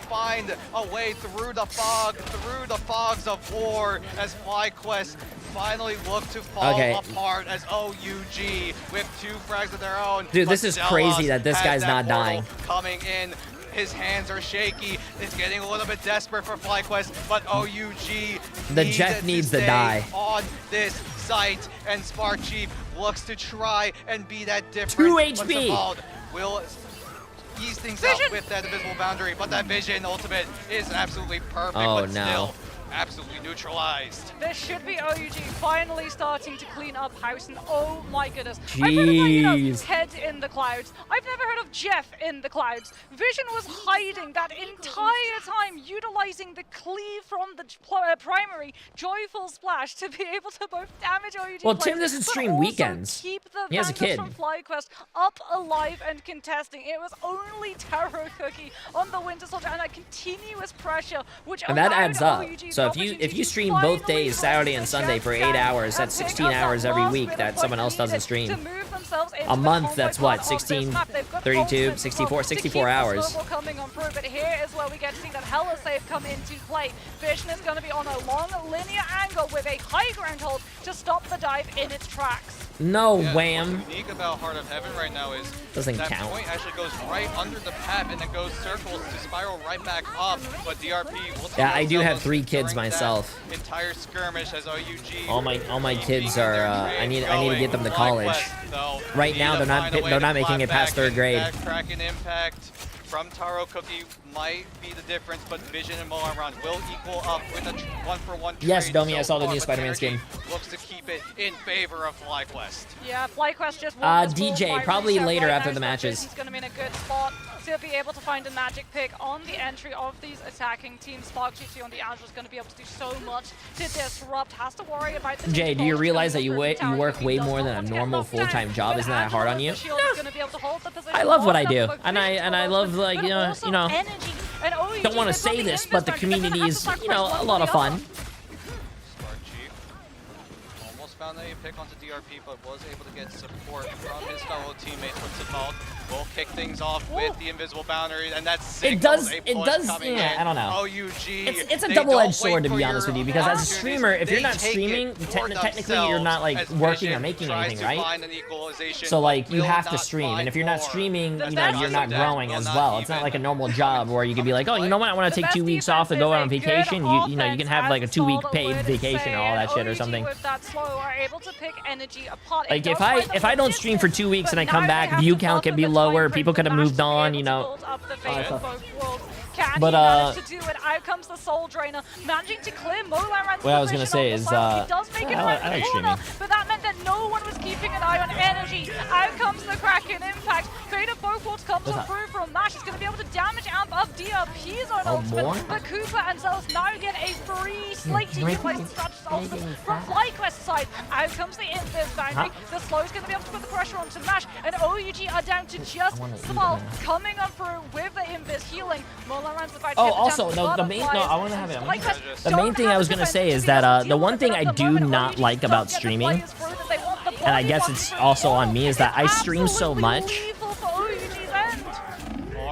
find a way through the fogs of war as FlyQuest finally look to fall apart as OUG with 2 frags of their own. Dude, But this is Zealous crazy that this has guy's that not portal dying. coming in. His hands are shaky. It's getting a little bit desperate for FlyQuest, but OUG The Jeff needs to stay die. on this site, and Spark Chief looks to try and be that difference. 2 but HP. Zavald will ease things out with that invisible boundary, but that Vision ultimate is absolutely perfect, Oh, but no. still absolutely neutralized. This should be OUG finally starting to clean up house, and oh my goodness. I've heard of, Jeez. Ted in the clouds. I've never heard of Jeff in the clouds. Vision was hiding that entire time, utilizing the cleave from the primary Joyful Splash to be able to both damage OUG Well, players, Tim doesn't but stream also weekends. keep the He has a Vanguards kid. from FlyQuest up, alive, and contesting. It was only Taro Cookie on the Winter Soldier, and that continuous pressure, which And that allowed adds up. OUG So the if you opportunity stream to both finally days, close Saturday the and Sunday, for 8 gap hours, and that's pick 16 up that hours every last week bit that of someone else points doesn't needed stream. to move themselves into A the month, combo that's part what, of this 16, map. They've got 32, ultimate 64, to 64 keep the hours. snowball coming on through, but here is where we get to see that Hella Save come into play. Vision is going to be on a long linear angle with a high ground hold to stop the dive in its tracks. No, Yeah, wham. What's unique about Heart of Heaven right now is Doesn't that count. point actually goes right under the pap and then goes circles to spiral right back up. But DRP will take Yeah, I do have themselves 3 kids during myself. that entire skirmish as OUG. All my kids keeping are. their I trade need to going. get them to college. FlyQuest, though, Right need now, to they're not find a way they're to not making clap it past back 3rd in. grade. That Kraken impact from Taro Cookie might be the difference, but Vision and Molan Ran will equal up with a 1-for-1 trade. Yes, Domi, I so saw the far, new but Spider-Man Synergy skin. looks to keep it in favor of FlyQuest. Yeah, FlyQuest just won this DJ, ball by probably reset later right after now, the so matches. He's going to be in a good spot to be able to find a magic pick on the entry of these attacking teams. Spark GT on the Azure is going to be able to do so much to disrupt. Has to worry about the Jay, do you controls realize that coming you through from work Tower. way He does more not than a want to get normal knocked down, full-time job? but Isn't that hard on Angela you? with the shield is going to be able to hold the position. I love what I Lost do, up both and I Vision love, like, but you know, also energy. And OUG, Don't want to they've got say the this, but the infrastructure. They're gonna community have is, to you know, sacrifice a one lot for of the fun. other. Spark Chief almost found a pick onto DRP, but was able to get support from his fellow teammate from Zavald. will kick things off with the invisible boundary, and that's It does, yeah, I don't know. OUG, It's a they double-edged don't wait sword, to for be honest your with you, because as a opportunities. streamer, if you're They not take streaming, it for technically you're not like themselves working as or making Vision anything, tries to right? find an equalization, So like you will have to not stream, and find if you're not more. streaming, The you know, best you're is not that growing will as not well. It's not even like a normal job where you could be like, oh, you know what, I want to take The 2 best weeks off to defense go is on a good vacation. You know, you can have like a offense, 2-week as paid Solid vacation or all that would shit or say, something. With that slow, are able to pick energy apart. It Like does if I find them don't with stream for 2 weeks but and I come now back, they have view to count can buffer be the lower. time People frame could have for moved Mash to be on, able you to know. build up the fate of both worlds. Can But, he manage to do it? Out comes the Soul Drainer, managing to clear Molanran's What I was gonna position say on the is, side. He does make it I around like the corner, streaming. but that meant that no one was keeping an eye on energy. Out comes the Kraken Impact. Fate of both worlds comes on through from Mash. He's going to be able to damage amp up DRP's on ultimate, more? but Cooper and Zealous now get a free slate to utilize the Stratus ultimate from FlyQuest's side. Out comes the Invis boundary. The Slow's going to be able to put the pressure onto Mash, and OUG are down to just Small coming up through with the Invis healing. Molanran's about to Oh, get the also, chance no, to the main, no, butterflies. I want to have it. FlyQuest The don't main thing have I was the gonna say defense is to be able that to the deal one with thing it I at the do moment. not OUG like don't about get the streaming, players through that they want. The and I body guess box it's through. also on me, is that I It's stream so absolutely much lethal for OUG's end.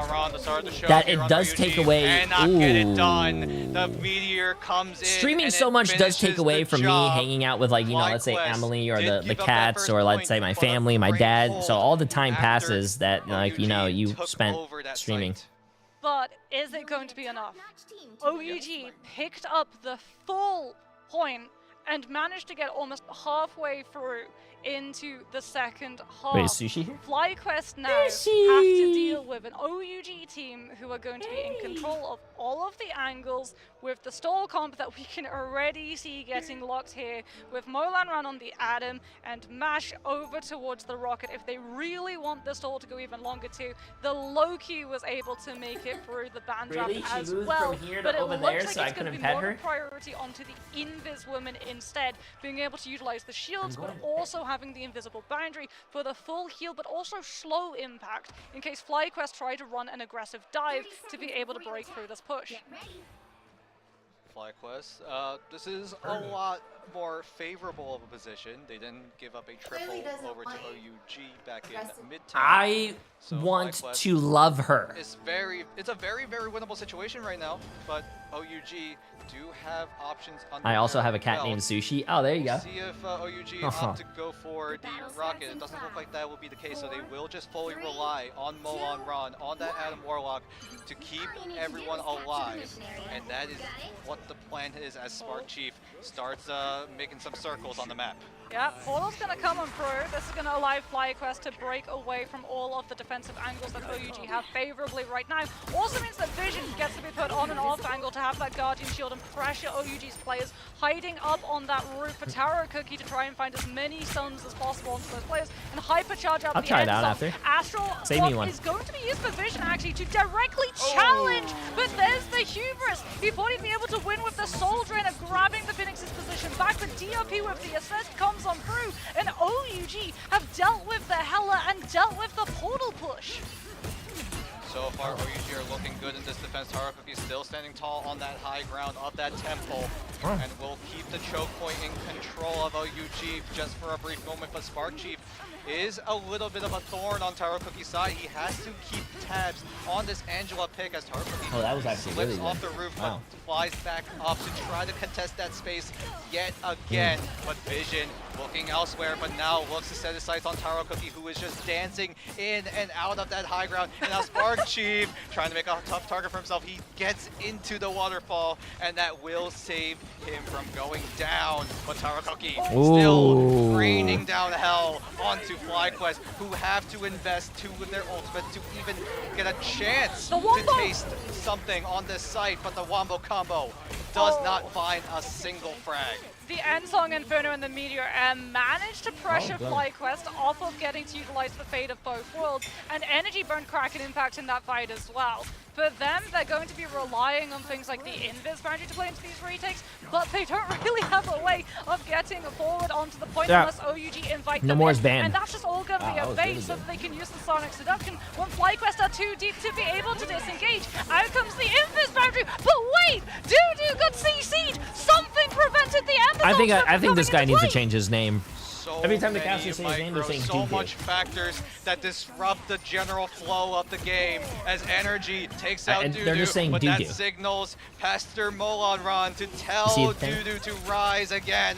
Around the start of the show that here it on does OUG, take away. cannot get it done. The meteor comes in. Streaming and so it much does take finishes away the from me job. hanging out with, like, you know, let's say FlyQuest Emily or did the give up that cats, first or let's point, say my but a family, my great dad. hold So all the time after passes that, like, you know, OUG you took spent over that streaming. site. But is it going to be enough? OUG picked up the full point and managed to get almost halfway through into the second half. Wait, is Sushi here? FlyQuest now have to deal with an OUG team who are going to be in control of all of the angles with the stall comp that we can already see getting locked here with Molanran on the Atom and Mash over towards the Rocket. If they really want the stall to go even longer too, the Loki was able to make it through the band drop Really? She as moved well. from here to But it over looks there like so I it's going to couldn't be pet more her? of a priority onto the Invis woman instead, being able to utilize the shields, but also having the invisible boundary for the full heal, but also slow impact in case FlyQuest try to run an aggressive dive to be able to break through this push. FlyQuest, this is a lot more favorable of a position. They didn't give up a triple over to OUG back in mid-term. I So want FlyQuest to love her. It's a very, very winnable situation right now, but OUG do have options under I also their have a cat belt. named Sushi. Oh, there you go. See if OUG opt to go for the Rocket. It doesn't look like that will be the case, so they will just fully rely on Molanran, on that Adam Warlock, to keep everyone alive. And that is what the plan is as Spark Chief starts making some circles on the map. Yeah, Portal's going to come on through. This is going to allow FlyQuest to break away from all of the defensive angles that OUG have favorably right now. Also means that Vision gets to be put on and off angle to have that Guardian Shield and pressure OUG's players hiding up on that roof for Taro Cookie to try and find as many stuns as possible onto those players and hypercharge out I'll the try end it out zone. after. Astral Save me Block one. is going to be used for Vision actually to directly challenge, but there's the hubris. He thought he'd be able to win with the Soul Drainer grabbing the Phoenix's position back, but DRP with the assist comes on through, and OUG have dealt with the Hela and dealt with the portal push. So far, OUG are looking good in this defense. Taro Cookie still standing tall on that high ground of that temple, and will keep the choke point in control of OUG just for a brief moment. But Spark Chief is a little bit of a thorn on Taro Cookie's side. He has to keep tabs on this Angela pick as Taro Cookie Oh, that was actually slips really off good. the roof, Wow. but flies back up to try to contest that space yet again. But Vision looking elsewhere, but now looks to set his sights on Taro Cookie, who is just dancing in and out of that high ground. And now Spark Chief trying to make a tough target for himself. He gets into the waterfall, and that will save him from going down. But Taro Cookie still raining down hell onto FlyQuest, who have to invest two with their ultimate to even get a chance to taste something on this site. But the Wombo combo does not find a single frag. The Endsong Inferno and the Meteor managed to pressure FlyQuest off of getting to utilize the fate of both worlds, and Energy Burn Kraken impact in that fight as well. For them, they're going to be relying on things like the Invis boundary to play into these retakes, but they don't really have a way of getting forward onto the point unless OUG invite No them more in. is banned. And that's just all going to be a bait so that they can use the Sonic Seduction when FlyQuest are too deep to be able to disengage. Out comes the Invis boundary, but wait! Doo got CC'd! Something prevented the Embers I think this guy needs to change his name. so Every time the many caster says his name, they're micros, saying so Dudu. much factors that disrupt the general flow of the game as energy takes out and Dudu, they're just saying but that Dudu. signals Pastor Molanron to tell See the thing? Dudu to rise again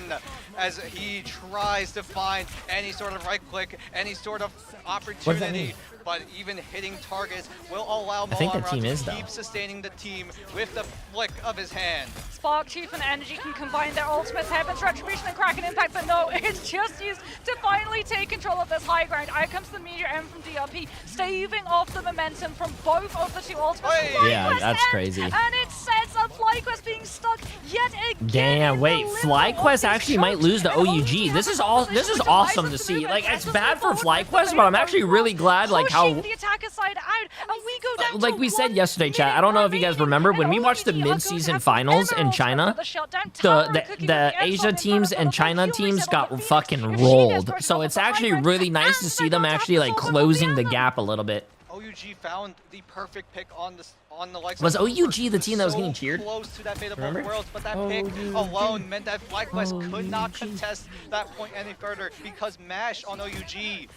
as he tries to find any sort of right click, any sort of opportunity. But even hitting targets will allow think that Molanron team to is, though. keep sustaining the team with the flick of his hand. Spark, Chief, and Energy can combine their ultimates, Heaven's Retribution, and Kraken Impact, but no, it's just used to finally take control of this high ground. Out comes the Meteor M from DRP, staving off the momentum from both of the two ultimates. Hey! Yeah, FlyQuest that's ends, crazy. And it sets up FlyQuest being stuck yet again. Damn, in wait, the limbo FlyQuest of these actually might chokes, lose to and OUG. This is all. this is awesome to see. Like, it's bad for FlyQuest, but I'm actually really glad like how the attacker side out, and we go down like to we said 1 yesterday, chat. I don't know if you guys remember when we watched the mid-season finals in China. The Asia teams and China teams got fucking rolled. So it's actually really nice to see them actually like closing the gap a little bit. OUG found the perfect pick on the likes Was of OUG Cooper. the team that was So getting cheered? Close to that Beta Bowl Remember? Worlds, but that pick alone meant that FlyQuest could not contest that point any further because Mash on OUG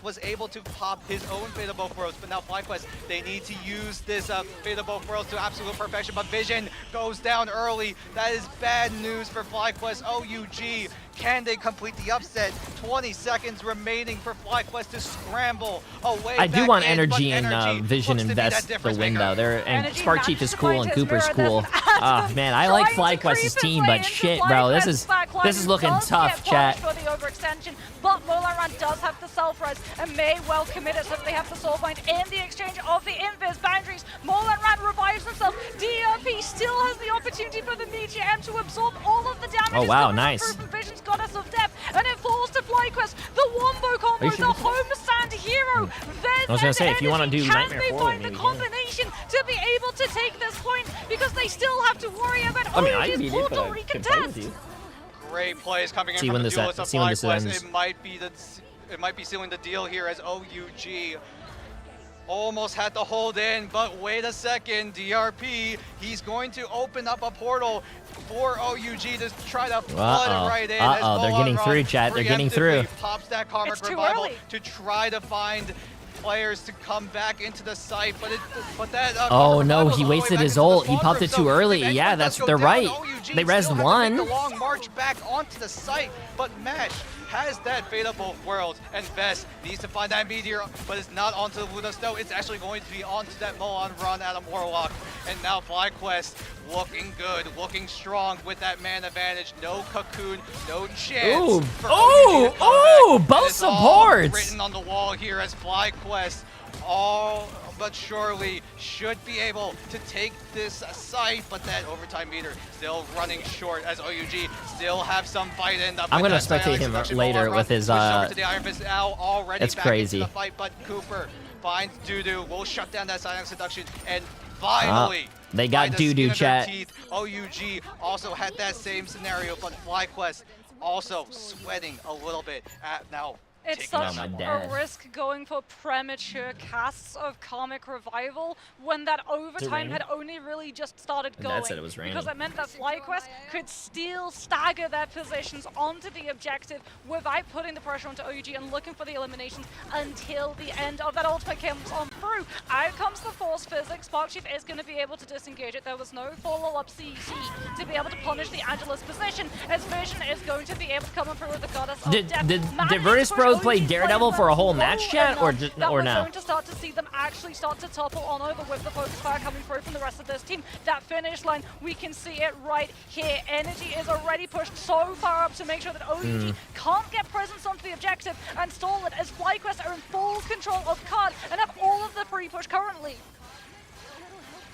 was able to pop his own Beta Bowl Worlds, but now FlyQuest, they need to use this Beta Bowl Worlds to absolute perfection, but Vision goes down early. That is bad news for FlyQuest. OUG, can they complete the upset? 20 seconds remaining for FlyQuest to scramble away. I do back want in, but Energy and Vision looks to be that invest the difference win maker. though. They're and Energy Spark Chief is matches cool the and point Cooper's as cool. Mirror Ah man, I like trying to creep FlyQuest's his team, way but into shit, bro, this is FlyQuest's looking does tough, get chat. punished for the overextension, but Molanron does have the self-res and may well commit it, so they have the soul bind in the exchange of the invis boundaries. Molanron revives himself. DRP still has the opportunity for the Meteor M to absorb all of the damage. Oh, wow, nice. Vision's Goddess of Depth, and it falls to FlyQuest. The wombo combo, Are you sure? the homestand hero. I was gonna say, if you wanna do Can Nightmare they Forward, find the maybe, yeah. combination to be able to take this point? Because they still have to worry about I mean, I OUG's beat it, but portal I can play with recontest. you. Great plays coming in See from when the this duelist of see when this FlyQuest. ends. It might be sealing the deal here as OUG almost had to hold in, but wait a second, DRP, he's going to open up a portal for OUG to try to flood it right in. as They're getting Molanron through, chat. They're getting through. preemptively Pops that Karmic It's too Revival early. to try to find players to come back into the site, but that Oh Karmic no, Revival's he all the way wasted back his into the ult. He spawn popped room, it too so early. the Yeah, advance that's does they're go right. down. OUG They rezzed still have to one. make the long march back onto the site, but Mash has that Beta Bowl World, and Vest needs to find that Meteor, but it's not onto the Luna Snow, it's actually going to be onto that Molanron Adam Warlock, and now FlyQuest looking good, looking strong with that man advantage, no Cocoon, no chance Ooh, for OUG to come back. And both it's all supports. written on the wall here as FlyQuest all but surely should be able to take this site, but that overtime meter still running short as OUG still have some fight in. I'm gonna spectate him later with his, to the Iron Fist now already it's back crazy. into the fight, but Cooper finds Dudu, will shut down that silent seduction, and finally they got by the skin Dudu, of their chat. teeth, OUG also had that same scenario, but FlyQuest also sweating a little bit at now. It's taking such my a dad. risk going for premature casts of Karmic Revival when that overtime raining? had only really just started My going. dad said it was raining. Because it meant that FlyQuest could still stagger their positions onto the objective without putting the pressure onto OUG and looking for the eliminations until the end of that ultimate comes on through. Out comes the Force Physics. Spark Chief is going to be able to disengage it. There was no follow-up CC to be able to punish the Angelus position, as Vision is going to be able to come on through with the Goddess of Death. Did Managing Virtus to Pro push play OUG's Daredevil players for a whole low match, chat, or enough just that or we're no? going to start to see them actually start to topple on over with the focus fire coming through from the rest of this team. That finish line, we can see it right here. Energy is already pushed so far up to make sure that OUG can't get presence onto the objective and stall it, as FlyQuest are in full control of card and have all of the free push currently.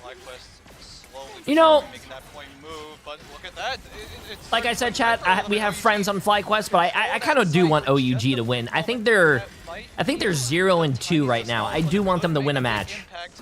FlyQuest slowly You know, making that point move, but look at that. It's Like I said, chat, we have friends on FlyQuest, but I kind of do want OUG to win. I think they're 0-2 right now. I do want them to win a match. Impact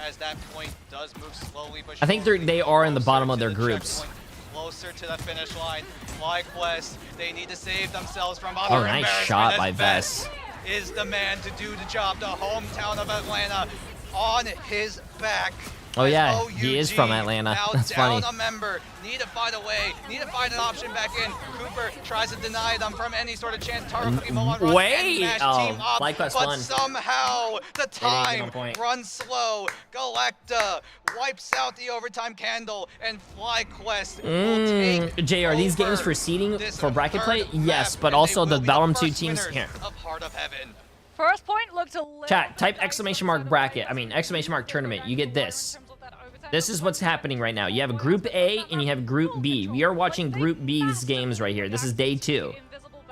as that point does move slowly, but I think surely they are in the bottom of closer their to the groups. checkpoint, closer to the finish line. FlyQuest, they need to save themselves from Oh, utter nice embarrassment shot as by Vest Vest. is the man to do the job. The hometown of Atlanta on his back. Oh, as yeah, he is from OUG Atlanta. Now That's down funny. a member. Need to find a way. Need to find an option back in. Cooper tries to deny them from any sort of chance. Taro cookie Moan run Wait! and Mash Oh, team up. FlyQuest But won. somehow the didn't get on time point. runs slow. Galacta wipes out the overtime candle, and FlyQuest will take Jay, are these games over for seeding this for bracket play? third Yes, map, but and they also will the be bottom first 2 teams winners here. of Heart of Heaven. First point looked a little Chat, bit type dicey exclamation for mark the bracket. side I of mean, the exclamation mark tournament. You get this. in terms of that overtime. This is what's happening right now. You have Group A and you have Group B. We are watching Group B's games right here. This is day 2.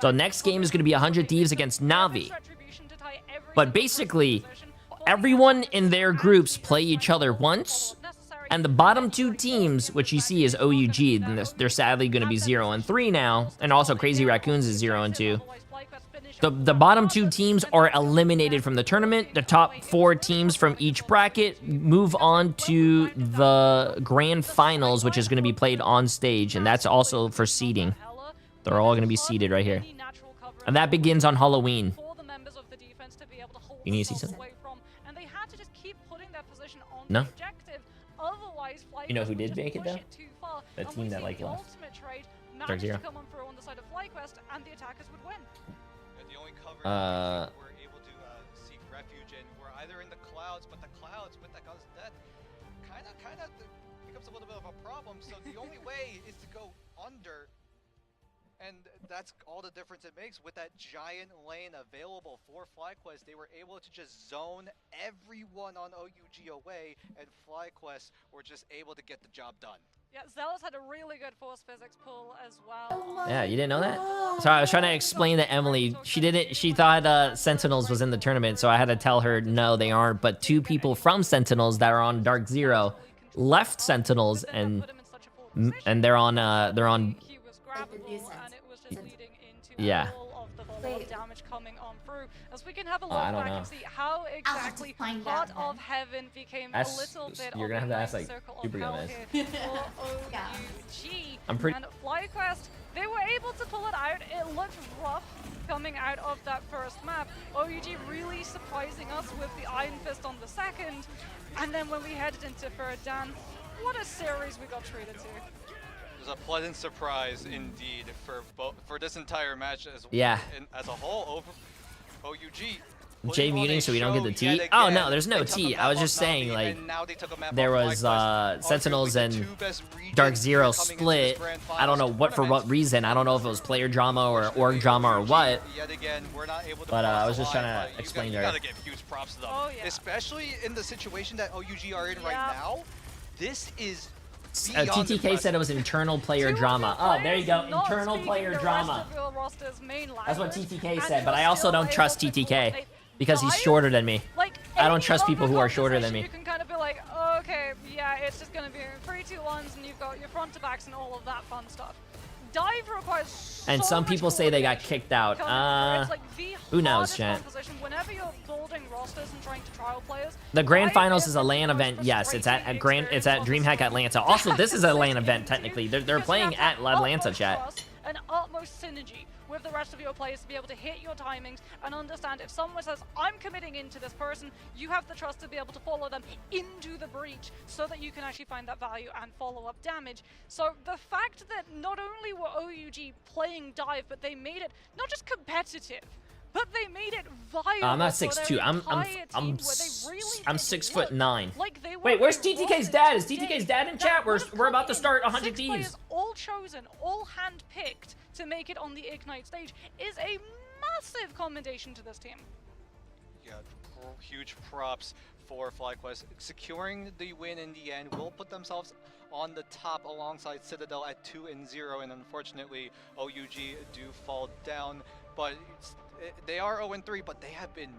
So next game is going to be 100 Thieves against Navi. But basically, everyone in their groups play each other once. And the bottom 2 teams, which you see is OUG, and they're sadly going to be 0-3 now. And also Crazy Raccoons is 0-2. The bottom 2 teams are eliminated from the tournament. The top 4 teams from each bracket move on to the grand finals, which is going to be played on stage, and that's also for seeding. They're all going to be seeded right here. And that begins on Halloween. You need to see something? No? You know who did make it, though? That team that, like, lost. Dark Zero. We're able to seek refuge, and we're either in the clouds, but the clouds with that God's death kind of becomes a little bit of a problem. So the only way is to go under, and that's all the difference it makes. With that giant lane available for FlyQuest, they were able to just zone everyone on OUG away, and FlyQuest were just able to get the job done. Yeah, Zealous had a really good force physics pull as well. Yeah, you didn't know that? Sorry, I was trying to explain to Emily. She thought Sentinels was in the tournament, so I had to tell her, no, they aren't. But 2 people from Sentinels that are on Dark Zero left Sentinels, and they're on yeah. Damage coming on through, as we can have a look I don't back know. and see how exactly Heart of Heaven became a little bit You're gonna have to ask, like, Super Gomez. I'm pretty. And FlyQuest, they were able to pull it out. It looked rough coming out of that first map. OUG really surprising us with the Iron Fist on the second, and then when we headed into third, Dan, what a series we got treated to. It was a pleasant surprise indeed for this entire match as as a whole. Over OUG. J muting so we don't get the T. Oh no, there's no T. I was just saying, like, there was Sentinels and Dark Zero split. I don't know for what reason. I don't know if it was player drama or org drama or what. But I was just trying to explain to her. You gotta give huge props to them, especially in the situation that OUG are in right now. This is TTK said it was internal player drama. Oh, there you go. Internal player drama. That's what TTK said, but I also don't trust TTK because he's shorter than me. I don't trust people who are shorter than me. You can kind of be like, okay, yeah, it's just gonna be 3, 2, 1s, and you've got your front to backs and all of that fun stuff. Dive requires and some people say they got kicked out. Who knows, chat? Whenever you're building rosters and trying to trial players, the grand finals is a LAN event. Yes, it's at DreamHack Atlanta. Also, this is a LAN event technically. They're playing at Atlanta, chat. An utmost synergy with the rest of your players to be able to hit your timings and understand if someone says, I'm committing into this person, you have the trust to be able to follow them into the breach so that you can actually find that value and follow up damage. So the fact that not only were OUG playing dive, but they made it not just competitive, but they made it viable. I'm not 6'2". I'm 6'9". Wait, where's TTK's dad? Is TTK's dad in chat? We're about to start 100 Thieves. All chosen, all handpicked to make it on the Ignite stage is a massive commendation to this team. Yeah, huge props for FlyQuest. Securing the win in the end will put themselves on the top alongside Citadel at 2-0, and unfortunately OUG do fall down. But they are 0-3, but they have been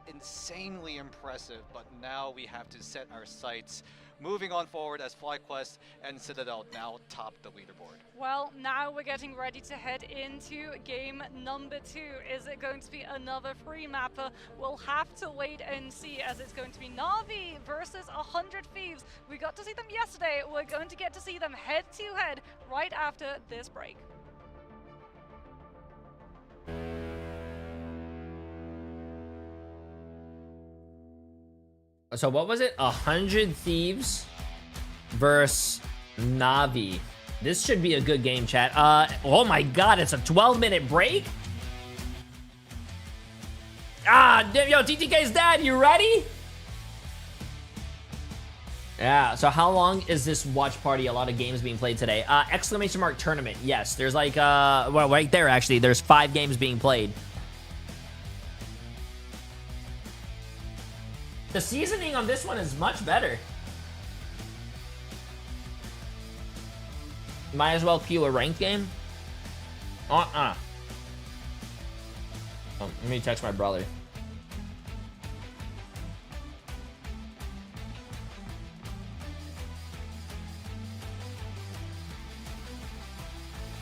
insanely impressive. But now we have to set our sights moving on forward as FlyQuest and Citadel now top the leaderboard. Well, now we're getting ready to head into game number 2. Is it going to be another free mapper? We'll have to wait and see, as it's going to be Na'Vi versus 100 Thieves. We got to see them yesterday. We're going to get to see them head to head right after this break. So what was it? 100 Thieves versus Navi. This should be a good game, chat. Oh my god, it's a 12-minute break? Ah, yo, TTK's dad, you ready? Yeah, so how long is this watch party? A lot of games being played today. Exclamation mark tournament. Yes, there's like, well, right there, actually. There's 5 games being played. The seasoning on this one is much better. Might as well queue a ranked game. Oh, let me text my brother.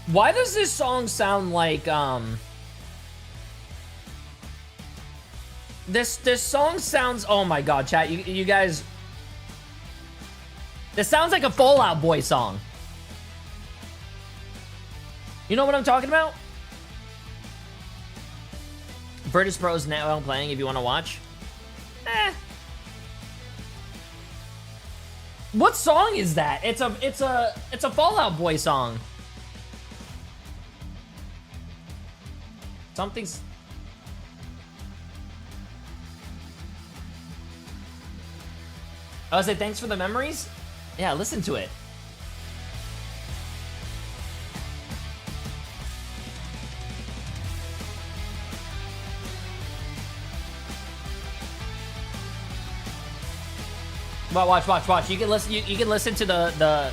Why does this song sound like, This song sounds, oh my god, chat, you guys, this sounds like a Fallout Boy song. You know what I'm talking about? Virtus Pro's now playing if you want to watch. What song is that? It's a Fallout Boy song. Something's... I was like, thanks for the memories? Yeah, listen to it. Well, watch. You can listen. You can listen to the.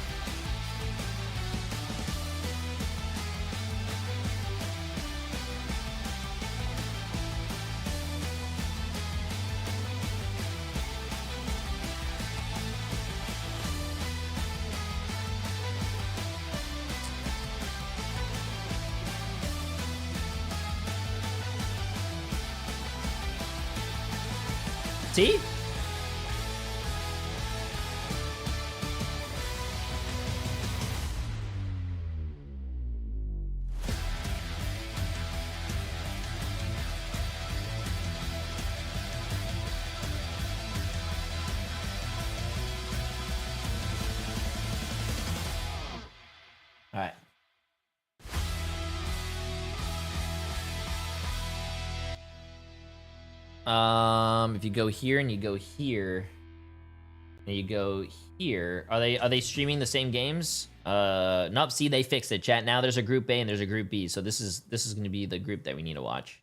See? All right. If you go here and you go here and you go here, are they streaming the same games? Nope. See, they fixed it, chat. Now there's a group A and there's a group B, so this is going to be the group that we need to watch.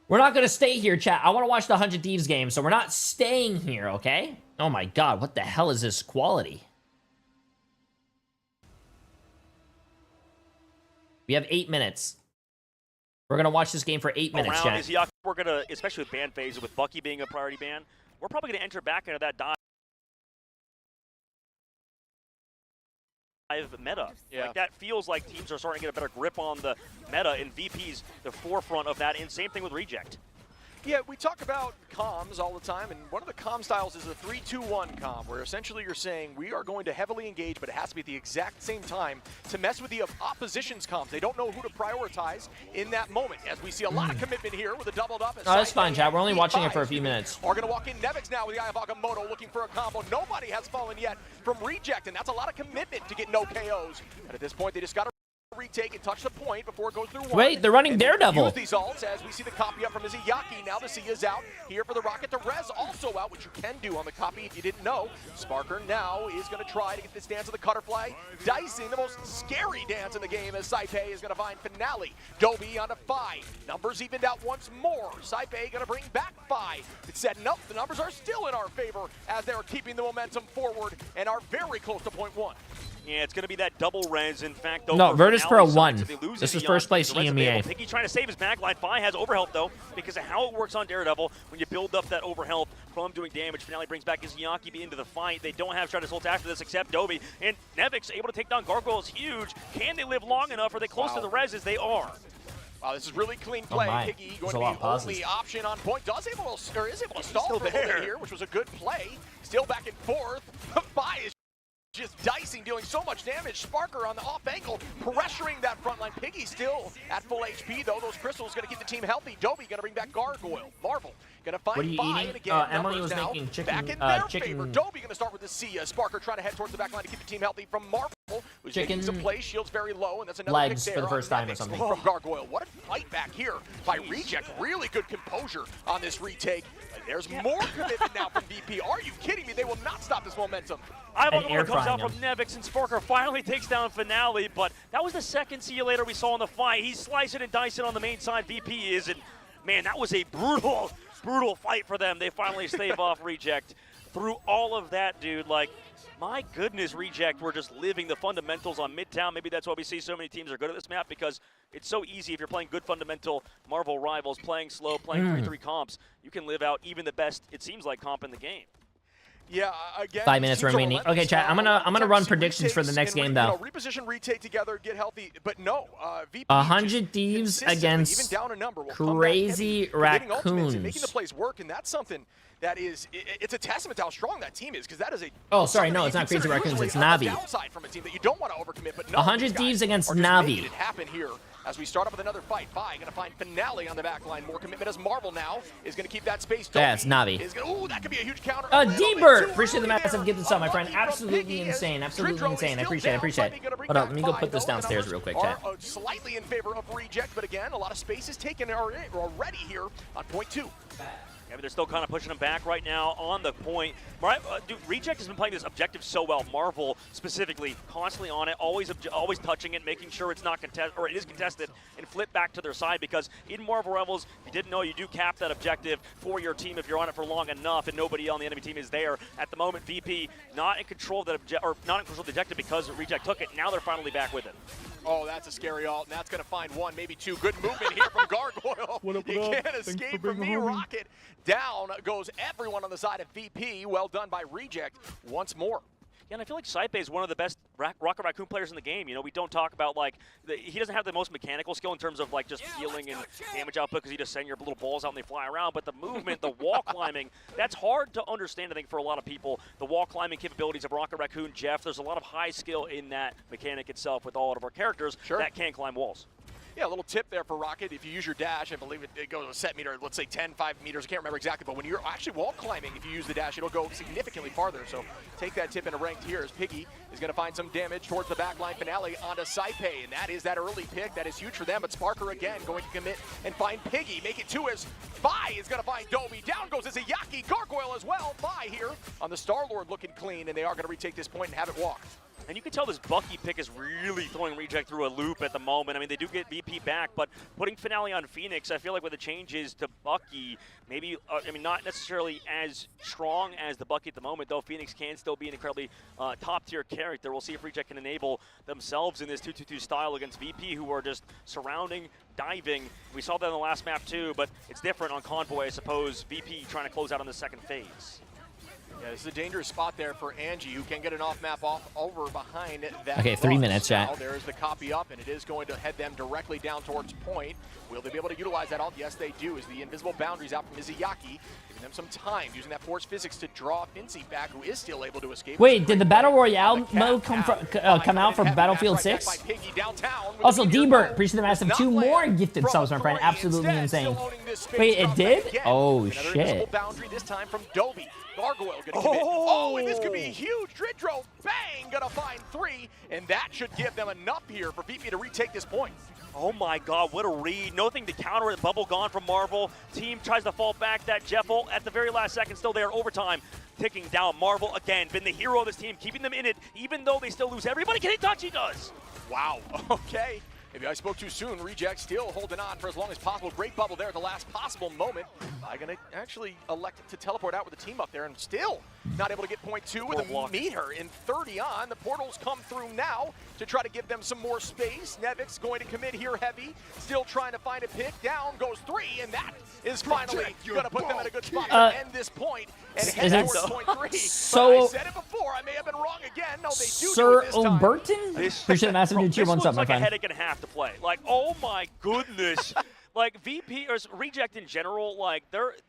We're not going to stay here, chat. I want to watch the 100 Thieves game, so we're not staying here, okay? Oh my god, what the hell is this quality? We have 8 minutes. We're going to watch this game for 8 minutes, chat. We're going to, especially with ban phases, with Bucky being a priority ban, we're probably going to enter back into that dive meta. Yeah. Like, that feels like teams are starting to get a better grip on the meta, and VP's the forefront of that, and same thing with Reject. Yeah, we talk about comms all the time, and one of the comm styles is the 3-2-1 comm, where essentially you're saying we are going to heavily engage, but it has to be at the exact same time to mess with the opposition's comms. They don't know who to prioritize in that moment, as we see a lot of commitment here with a doubled up. No, that's fine, chat. We're only watching it for a few minutes. Are going to walk in Nevix now with the Eye of Agamotto looking for a combo. Nobody has fallen yet from Reject, and that's a lot of commitment to get no KOs. And at this point, they just got to retake and touch the point before it goes through one. Wait, they're running Daredevil. Use these ults as we see the copy up from Izayaki. Now the C is out. Here for the Rocket. The Res also out, which you can do on the copy if you didn't know. Sparker now is going to try to get this dance of the Cutterfly. Dicing, the most scary dance in the game, as Saipei is going to find Finale. Dobie on a 5. Numbers evened out once more. Saipei going to bring back 5. It's setting up. The numbers are still in our favor as they're keeping the momentum forward and are very close to point 1. Yeah, it's going to be that double res. In fact, though, no, Virtus Pro won. Side, so this is first place EMEA. Piggy trying to save his backline. Fi has overhealth, though, because of how it works on Daredevil. When you build up that overhealth from doing damage, Finale brings back Izayaki into the fight. They don't have Stratus ult after this except Dobie. And Nevix able to take down Gargoyle is huge. Can they live long enough? Are they close to the res? As they are. Wow, this is really clean play. Piggy going to be only option on point. Is able to stall for a little bit here, which was a good play. Still back and forth. Fi is just dicing, dealing so much damage. Sparker on the off ankle, pressuring that front line. Piggy still at full HP, though. Those crystals going to keep the team healthy. Dobie going to bring back Gargoyle. Marvel Gonna find What are you Fi, eating? and again, Emily numbers was now making chicken. back in their chicken. favor. Dobie gonna start with the Sia. Sparker trying to head towards the back line to keep the team healthy from Marvel, who's Chicken making some plays. Shields very low, and that's another legs pick for there the first on time or Nevix something. From Gargoyle. What a fight back here by Reject. Really good composure on this retake. There's more commitment now from VP. Are you kidding me? They will not stop this momentum. I love And it when it comes air out from Nevix, and Sparker finally takes down Finale, but that was the second See You Later we saw in the fight. He's slicing and dicing on the main side, VP is, and man, that was a brutal fight for them. They finally stave off Reject. Through all of that, dude, like, my goodness, Reject were just living the fundamentals on Midtown. Maybe that's why we see so many teams are good at this map, because it's so easy if you're playing good fundamental Marvel rivals, playing slow, playing 3-3 comps, you can live out even the best, it seems like, comp in the game. Yeah, again, 5 minutes remaining. Okay, chat. I'm gonna run predictions for the next game though. Reposition, retake together, get healthy, but no. VP 100 Thieves against even down a number, Crazy Raccoons. Making the plays work, and that's something that is, it's a testament to how strong that team is, because that is a. Oh, sorry, no, it's not Crazy Raccoons, it's Navi. Downside from a team that you don't want to overcommit, but no, 100 Thieves against Navi. It happen here as we start up with another fight. Fi gonna find Finale on the back line. More commitment as Marvel now is gonna keep that space. Yeah, it's Navi. Ooh, that could be a huge counter. D-Bird! Appreciate the massive gift sub, my friend. Absolutely insane. Absolutely insane. I appreciate it. Hold up, let me go put this downstairs real quick, chat. Slightly in favor of Reject, but again, a lot of space is taken already here on point 2. Yeah, but they're still kind of pushing them back right now on the point. Dude, Reject has been playing this objective so well. Marvel specifically, constantly on it, always touching it, making sure it's not contested, or it is contested, and flip back to their side, because in Marvel Rivals, if you didn't know, you do cap that objective for your team if you're on it for long enough and nobody on the enemy team is there. At the moment, VP not in control of that not in control of the objective because Reject took it. Now they're finally back with it. Oh, that's a scary ult, and that's going to find one, maybe two. Good movement here from Gargoyle. You can't escape from me, Rocket. Down goes everyone on the side of VP. Well done by Reject once more. Yeah, and I feel like Saipe is one of the best Rocket Raccoon players in the game. You know, we don't talk about, like, he doesn't have the most mechanical skill in terms of, like, just healing and damage output, because you just send your little balls out and they fly around. But the movement, the wall climbing, that's hard to understand, I think, for a lot of people. The wall climbing capabilities of Rocket Raccoon, Jeff, there's a lot of high skill in that mechanic itself with all of our characters that can climb walls. Yeah, a little tip there for Rocket. If you use your dash, I believe it goes a set meter, let's say 10, 5 meters. I can't remember exactly, but when you're actually wall climbing, if you use the dash, it'll go significantly farther. So take that tip into ranked here as Piggy is going to find some damage towards the backline. Finale onto Saipe, and that is that early pick. That is huge for them, but Sparker again going to commit and find Piggy. Make it 2 as Fi is going to find Dobie. Down goes Izayaki. Gargoyle as well. Fi here on the Star-Lord looking clean, and they are going to retake this point and have it walk. And you can tell this Bucky pick is really throwing Reject through a loop at the moment. I mean, they do get VP back, but putting Finale on Phoenix, I feel like with the changes to Bucky, maybe, I mean, not necessarily as strong as the Bucky at the moment, though Phoenix can still be an incredibly top-tier character. We'll see if Reject can enable themselves in this 2-2-2 style against VP, who are just surrounding, diving. We saw that in the last map, too, but it's different on Convoy, I suppose. VP trying to close out on the second phase. Yeah, this is a dangerous spot there for Angie, who can get an off-map over behind that. Okay, 3 minutes, chat. Now there's the copy up, and it is going to head them directly down towards point. Will they be able to utilize that ult? Yes, they do, as the invisible boundaries out from Izayaki, giving them some time, using that force physics to draw Fincy back, who is still able to escape. Wait, did the Battle Royale mode come out for Battlefield 6? Also, D-Bert, appreciate the massive 2 more gifted subs, my friend. Absolutely insane. Wait, it did? Oh, shit. Boundary this time from Dobie. Gargoyle gonna commit. Oh, and this could be huge. Dridro, bang, gonna find 3, and that should give them enough here for VP to retake this point. Oh my God, what a read. Nothing to counter it. Bubble gone from Marvel. Team tries to fall back. That Jeff ult at the very last second still there. Overtime ticking down. Marvel again, been the hero of this team, keeping them in it, even though they still lose. Everybody can hit touch, he does. Wow, okay. Maybe I spoke too soon. Reject still holding on for as long as possible. Great bubble there at the last possible moment. I'm going to actually elect to teleport out with the team up there, and still not able to get point 2 with a meter in 30 on. The portals come through now to try to give them some more space. Nevix going to commit here heavy. Still trying to find a pick. Down goes 3, and that is finally going to put them in a good spot to end this point and head towards point 3. So, I said it before. I may have been wrong again. No, they do Sir this time. O'Burton? Appreciate the massive new tier 1 sub, my like friend. a headache and a half to play. Like, oh my goodness. Like, VP or Reject in general, like,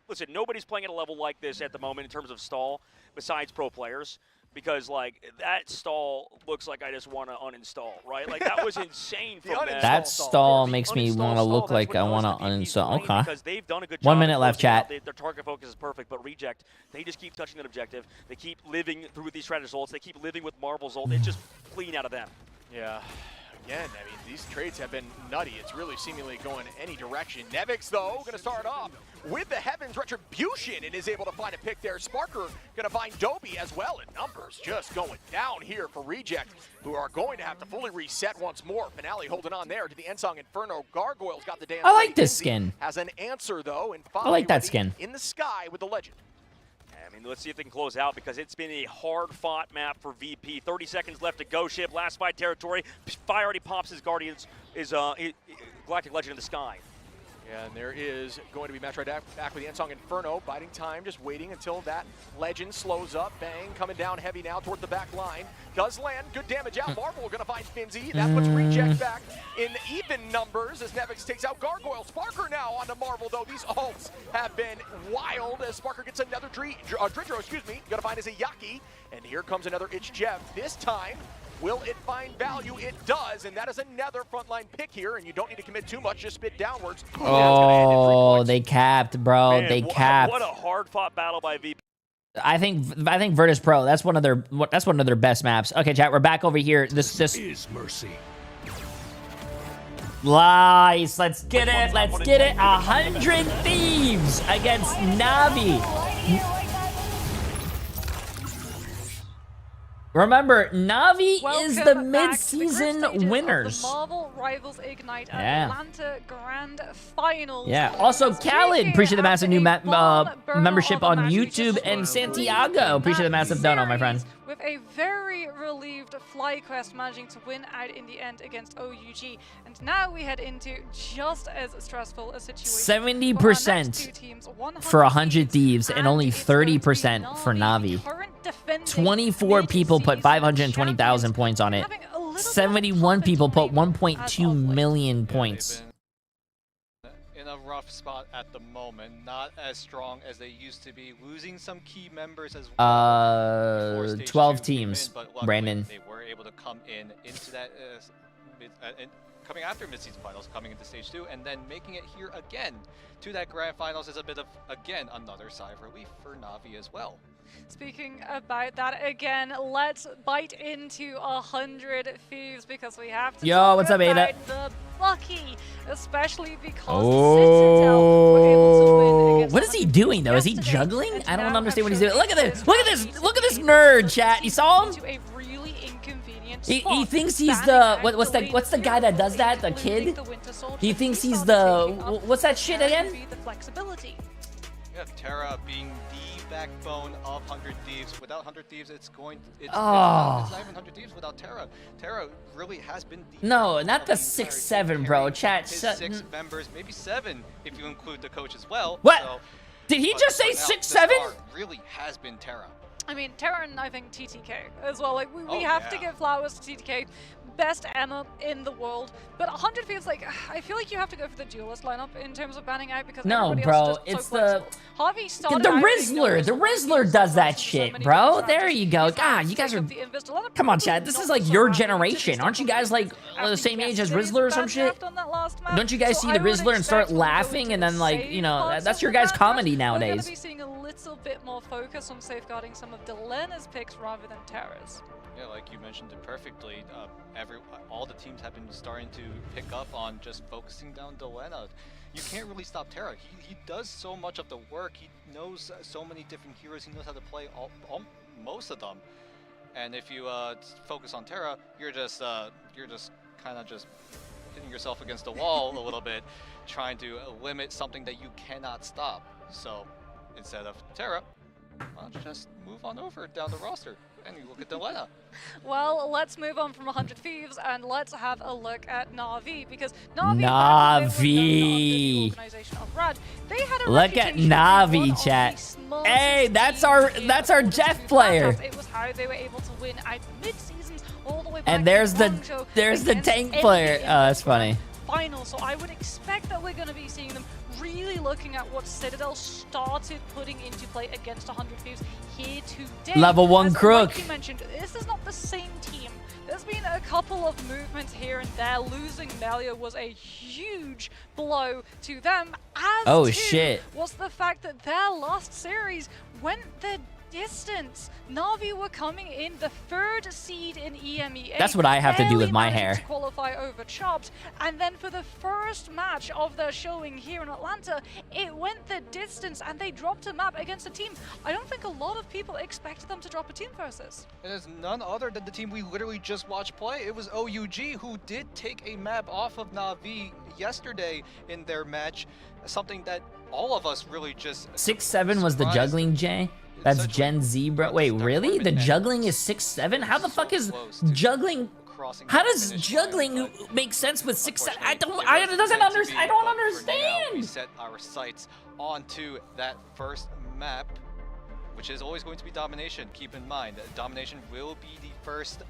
listen, nobody's playing at a level like this at the moment in terms of stall besides pro players. because like that stall looks like I just want to uninstall, right? Like that was insane from them. That stall makes me want to look like I want to uninstall. Okay. Because they've done a good job. 1 minute left, chat. Their target focus is perfect, but Reject, they just keep touching that objective. They keep living through these strategy ults. They keep living with Marvel's ult. It's just clean out of them. Yeah. Again, I mean, these trades have been nutty. It's really seemingly going any direction. Nevix, though, going to start off with the Heaven's Retribution and is able to find a pick there. Sparker going to find Dobie as well, and numbers just going down here for Reject, who are going to have to fully reset once more. Finale holding on there to the Ensong Inferno. Gargoyle's got the dance. I like this skin. Has an answer, though, and I like that skin. In the sky with the Legend. I mean, let's see if they can close out because it's been a hard-fought map for VP. 30 seconds left to go. Ship, last fight territory. Fire already pops his Guardians. Galactic Legend in the sky. Yeah, and there is going to be match right back with the Ensong Inferno. Biding time, just waiting until that Legend slows up. Bang, coming down heavy now toward the back line. Does land, good damage out. Marvel going to find Finzi. That puts Reject back in even numbers as Nevix takes out Gargoyle. Sparker now onto Marvel, though. These ults have been wild as Sparker gets another Dridro, excuse me. Going to find his Yaki. And here comes another Itch Jeff. This time, will it find value? It does, and that is another frontline pick here, and you don't need to commit too much, just spit downwards. Oh, they capped, bro. Man, they capped. What a hard-fought battle by VP. I think Virtus Pro. That's one of their best maps. Okay, chat. We're back over here. This is mercy. Nice. Let's get it. Let's get it. 100 Thieves against Navi. Remember, Navi is the mid-season winners. The Marvel Rivals Ignite Atlanta Grand Finals. Yeah. Also, Khaled, appreciate the massive new membership on YouTube, and Santiago, appreciate the massive dono, my friend. With a very relieved FlyQuest managing to win out in the end against OUG. And now we head into just as stressful a situation. 70% for 100 Thieves and only 30% for Navi. 24 people put 520,000 points on it. 71 people put 1.2 million points. In a rough spot at the moment, not as strong as they used to be, losing some key members as well. 12 teams, Brandon. They were able to come into that coming after mid-season finals, coming into stage 2, and then making it here again to that grand finals is a bit of, again, another sigh of relief for Navi as well. Speaking about that again, let's bite into 100 Thieves because we have to talk what's up, Ada? about the Bucky, especially because Citadel were able to win against what is he doing though? Is he juggling? I don't understand what he's doing. Look at this! Look at this! Look at this nerd, chat. You saw him? He thinks he's the what's the guy that does that? The kid? He thinks he's the what's that shit again? Yeah, Terra being the backbone of 100 Thieves. Without 100 Thieves, it's not even 100 Thieves without Terra. Terra really has been the not the 6-7, bro. Chat. 6 members, maybe 7 if you include the coach as well. What? So, did he just say 6-7? Really has been Terra. I mean, Terra and I think TTK as well. Like we have to give flowers to TTK. Best Emma in the world, but 100 feels like I feel like you have to go for the duelist lineup in terms of banning out because no, everybody bro, else is just it's so flexible. Harvey started the Rizzler. The Rizzler does that shit, bro. There you go. God, you guys are. Come on, Chad. This is like your generation. Aren't you guys like the same age as Rizzler or some shit? Don't you guys see the Rizzler and start laughing and then like that's your guys' comedy nowadays? We're gonna be seeing a little bit more focus on safeguarding some of Delena's picks rather than Terra's. Yeah, like you mentioned it perfectly. All the teams have been starting to pick up on just focusing down Delena. You can't really stop Terra. He does so much of the work. He knows so many different heroes. He knows how to play most of them. And if you focus on Terra, you're just kind of just hitting yourself against the wall a little bit, trying to limit something that you cannot stop. So instead of Terra, just move on over down the roster. And you look at Delena. Well, let's move on from 100 Thieves and let's have a look at Na'Vi because Na'Vi. Organization of Rad, they had a look at Na'Vi, chat. Hey, that's our Jeff player. It was how they were able to win at mid-season all the way back. And there's the tank player. Oh, that's funny. final, so I would expect that we're going to be seeing them really looking at what Citadel started putting into play against 100 Thieves here today. Level 1 As crook. like you mentioned, this is not the same team. There's been a couple of movements here and there. Losing Melia was a huge blow to them. As Oh, too shit. was the fact that their last series went the distance. Na'Vi were coming in the 3rd seed in EMEA. That's what I have to do with my barely hair. managing to qualify over Chopped, and then for the first match of their showing here in Atlanta, it went the distance and they dropped a map against a team I don't think a lot of people expected them to drop a team versus. It is none other than the team we literally just watched play. It was OUG who did take a map off of Na'Vi yesterday in their match, something that all of us really just 6-7 was the surprised. juggling, Jay. That's Such a- Gen Z, bro. Wait, the really? The equipment juggling is is 6-7? How the so fuck is close to juggling? crossing How the does finish line, juggling but make sense with 6-7? I don't. unfortunately, I it was doesn't meant to understand. be, I don't but for now, we understand. set our sights onto that first map, which is always going to be domination. Keep in mind, domination will be the first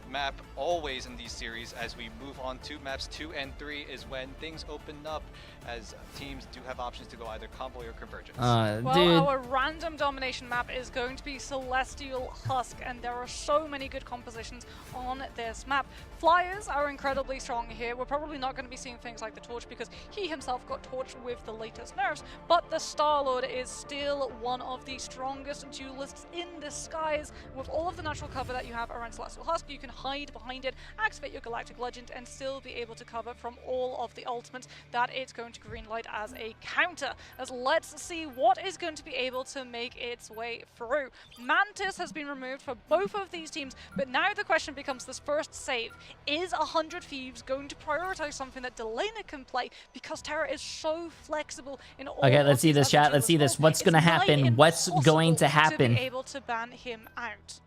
map always in these series. As we move on to maps 2 and 3 is when things open up, as teams do have options to go either convoy or convergence. Well, Dude. our random domination map is going to be Celestial Husk, and there are so many good compositions on this map. Flyers are incredibly strong here. We're probably not going to be seeing things like the Torch because he himself got torched with the latest nerfs, but the Star-Lord is still one of the strongest duelists in the skies. With all of the natural cover that you have around Celestial Husk, you can hide behind it, activate your Galactic Legend, and still be able to cover from all of the ultimates that it's going to greenlight as a counter. As let's see what is going to be able to make its way through. Mantis has been removed for both of these teams, but now the question becomes this first save. Is 100 Thieves going to prioritize something that Delena can play, because Terra is so flexible in all Okay, of let's see these this, other chat. Let's see duelist this. roles? What's It's gonna nigh happen? What's going to impossible happen? To be able to ban him out.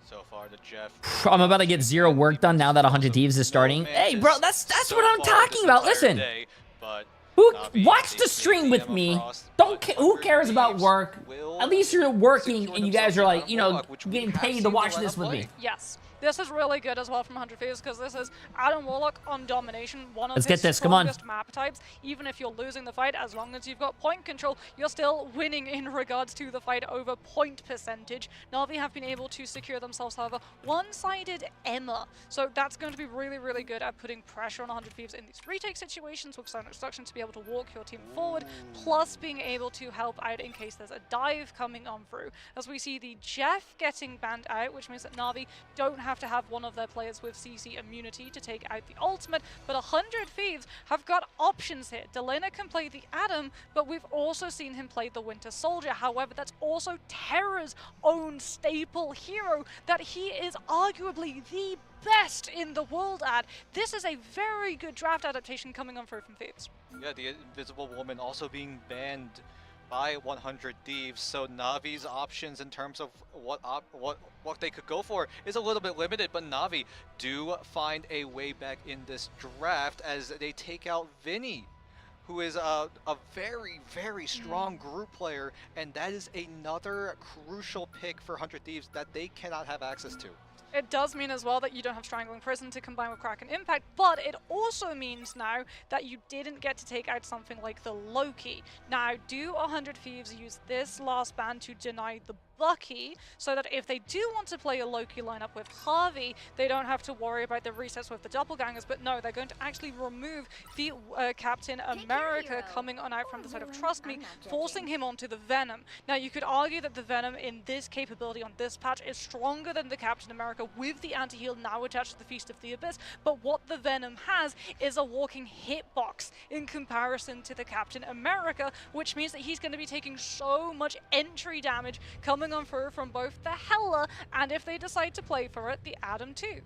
So far, the Jeff. I'm about to get 0 work done now that 100 Thieves is starting. Hey, bro, that's what I'm talking about. Listen. Who watch the stream with me? Who cares about work? At least you're working and you guys are like, you know, getting paid to watch this with me. Yes. This is really good as well from 100 Thieves, because this is Adam Warlock on domination, one of Let's his get this, come on. strongest map types. Even if you're losing the fight, as long as you've got point control, you're still winning in regards to the fight over point percentage. Na'Vi have been able to secure themselves, however, one-sided Emma. So that's going to be really, really good at putting pressure on 100 Thieves in these retake situations with Silent Destruction to be able to walk your team forward, plus being able to help out in case there's a dive coming on through. As we see the Jeff getting banned out, which means that Na'Vi don't have to have one of their players with CC immunity to take out the ultimate, but 100 Thieves have got options here. Delena can play the Adam, but we've also seen him play the Winter Soldier. However, that's also Terra's own staple hero that he is arguably the best in the world at. This is a very good draft adaptation coming on through from Thieves. Yeah, the Invisible Woman also being banned by 100 Thieves, so Navi's options in terms of what they could go for is a little bit limited, but Na'Vi do find a way back in this draft as they take out Vinny, who is a very, very strong group player, and that is another crucial pick for 100 Thieves that they cannot have access to. It does mean as well that you don't have Strangling Prison to combine with Kraken Impact, but it also means now that you didn't get to take out something like the Loki. Now, do 100 Thieves use this last ban to deny the Bucky, so that if they do want to play a Loki lineup with Harvey, they don't have to worry about the resets with the doppelgangers, but no, they're going to actually remove the Captain America coming on out from the side of Trust Me, forcing him onto the Venom. Now, you could argue that the Venom in this capability on this patch is stronger than the Captain America with the anti-heal now attached to the Feast of the Abyss, but what the Venom has is a walking hitbox in comparison to the Captain America, which means that he's going to be taking so much entry damage coming on through from both the Hela and, if they decide to play for it, the Adam too.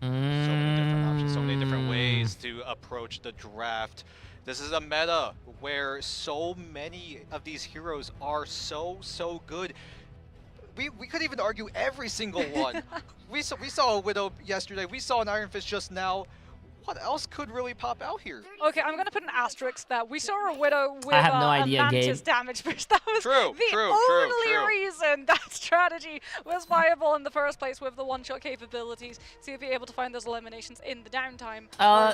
So many different options, so many different ways to approach the draft. This is a meta where so many of these heroes are so good. We could even argue every single one. we saw a Widow yesterday. We saw an Iron Fist just now. what else could really pop out here? Okay, I'm going to put an asterisk there. We saw a Widow with I have no idea, a Mantis Gabe. damage boost. That was True, the true, only reason that strategy was viable in the first place, with the one-shot capabilities to be able to find those eliminations in the downtime.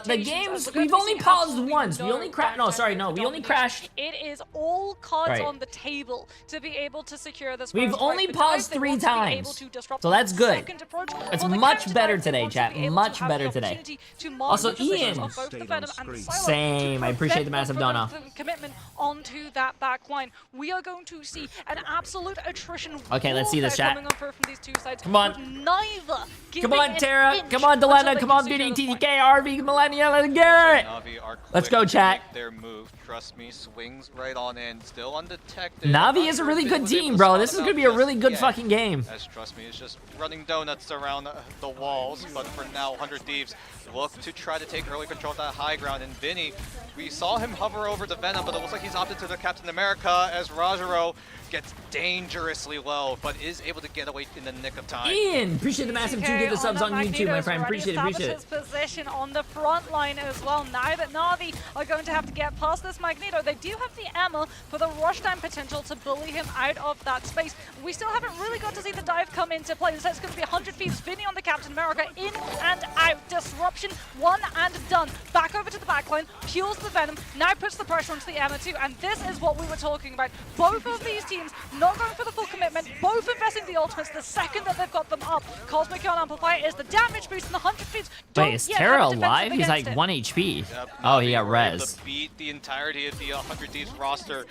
The games, we've only paused once. We only crashed. No, sorry, no. We only crashed. It is all cards Right. on the table to be able to secure this. We've first only strike. paused They 3 want to be times. able to disrupt So that's the good. second approach. It's On the much counter better dive, they today, want to chat. be able Much to have better the today. opportunity to mark Also, the position Ian. of both the Venom and the Psylocke Same. to I appreciate the prevent massive them donor. from the commitment onto that back line. We are going to see an absolute attrition. Okay, let's see this, warfare chat. coming on through from these two sides. Come on. with neither Come giving on, an Tara. inch Come on, until Delena. they Come can on, secure BD, this point. TDK, RV, Millennia. Let's get it. Na'Vi are Let's go, quick to chat. make their move. Trust me, swings right on in. Still undetected. Na'Vi Not is a sure really if good was able team, to bro. spot This is him gonna out be a just really good yet. fucking game. As Trust Me is just running donuts around the walls, but for now, 100 Thieves look to try to take early control of that high ground. And Vinny, we saw him hover over the Venom, but it looks like he's opted to the Captain America as Rajaro gets dangerously low, but is able to get away in the nick of time. Ian, appreciate the massive 2 gig of subs on YouTube, my friend. Appreciate it, appreciate it. His position on the front line as well. Now that Na'Vi are going to have to get past this Magneto, they do have the ammo for the rush time potential to bully him out of that space. We still haven't really got to see the dive come into play. Instead, it's going to be 100 Thieves, Vinny on the Captain America, in and out. Disruption, one and done. Back over to the backline, fuels the Venom, now puts the pressure onto the ammo too, and this is what we were talking about. Both of these teams not going for the full commitment, both investing the ultimates the second that they've got them up. Cosmic Ion Amplifier is the damage boost, and the 100 Thieves don't Wait, is yet Terra have a defensive alive? He's like against it. 1 HP. Yep, Oh, he Na'Vi got were able res. to beat the entirety of the 100 Thieves roster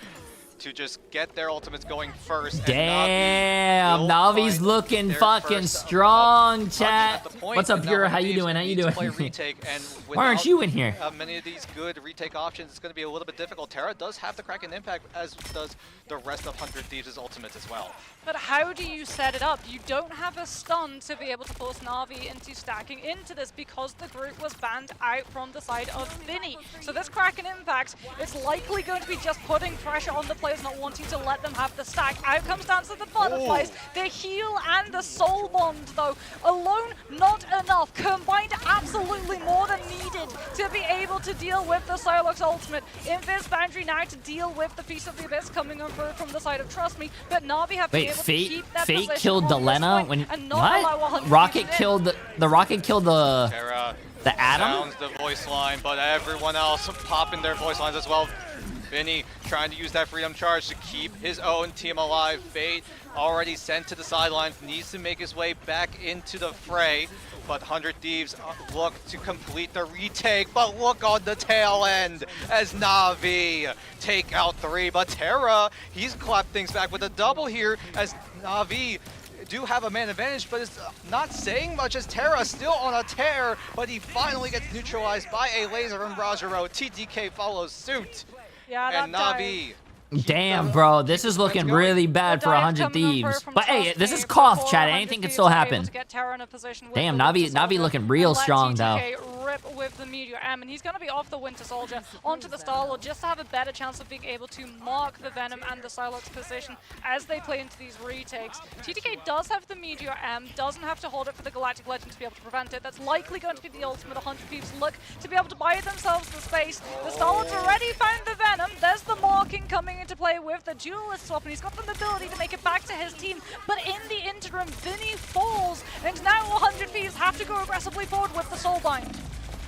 to just get their ultimates going first. Damn, and Navi's find looking their fucking first strong, punch chat. at the point, What's up, and now Pura? 100 How you Thieves doing? How you need to doing? play retake, and Why aren't without, you in here? Many of these good retake options, it's going to be a little bit difficult. Terra does have the Kraken impact, as does the rest of 100 Thieves' ultimates as well. But how do you set it up? You don't have a stun to be able to force Na'Vi into stacking into this because the group was banned out from the side of Vinny. So this Kraken impact is likely going to be just putting pressure on the players, not wanting to let them have the stack. Out comes down to the butterflies. The heal and the soul bond, though, alone not enough. Combined, absolutely more than needed to be able to deal with the Psylocke's ultimate. Invis boundary now to deal with the Feast of the Abyss coming on through from the side of Trust Me, but Na'Vi have to be Wait, able to Fate keep that Fate position killed on this Delena point when and not allow what? 100 Rocket Thieves in. killed the rocket killed the Terra Atom? sounds the voice line, but everyone else popping their voice lines as well. Vinny trying to use that freedom charge to keep his own team alive. Fate already sent to the sidelines, needs to make his way back into the fray. But 100 Thieves look to complete the retake, but look on the tail end as Na'Vi take out 3. But Terra, he's clapped things back with a double here as Na'Vi do have a man advantage, but it's not saying much as Terra still on a tear, but he finally gets neutralized by a laser from Rajaro. TTK follows suit. Yeah, And that Na'Vi. Damn, bro, this is looking really bad for 100 Thieves. But hey, this is Koth, chat. Anything can still happen. Damn, Na'Vi looking real strong, though. Rip with the Meteor M, and he's going to be off the Winter Soldier onto the Star-Lord just to have a better chance of being able to mark the Venom and the Psylocke's position as they play into these retakes. TTK does have the Meteor M, doesn't have to hold it for the Galactic Legend to be able to prevent it. That's likely going to be the ultimate 100 Thieves look to be able to buy themselves the space. The Star-Lord's already found the Venom. There's the marking coming into play with the Duelist swap, and he's got the mobility to make it back to his team. But in the interim, Vinny falls, and now 100 Thieves have to go aggressively forward with the Soulbind.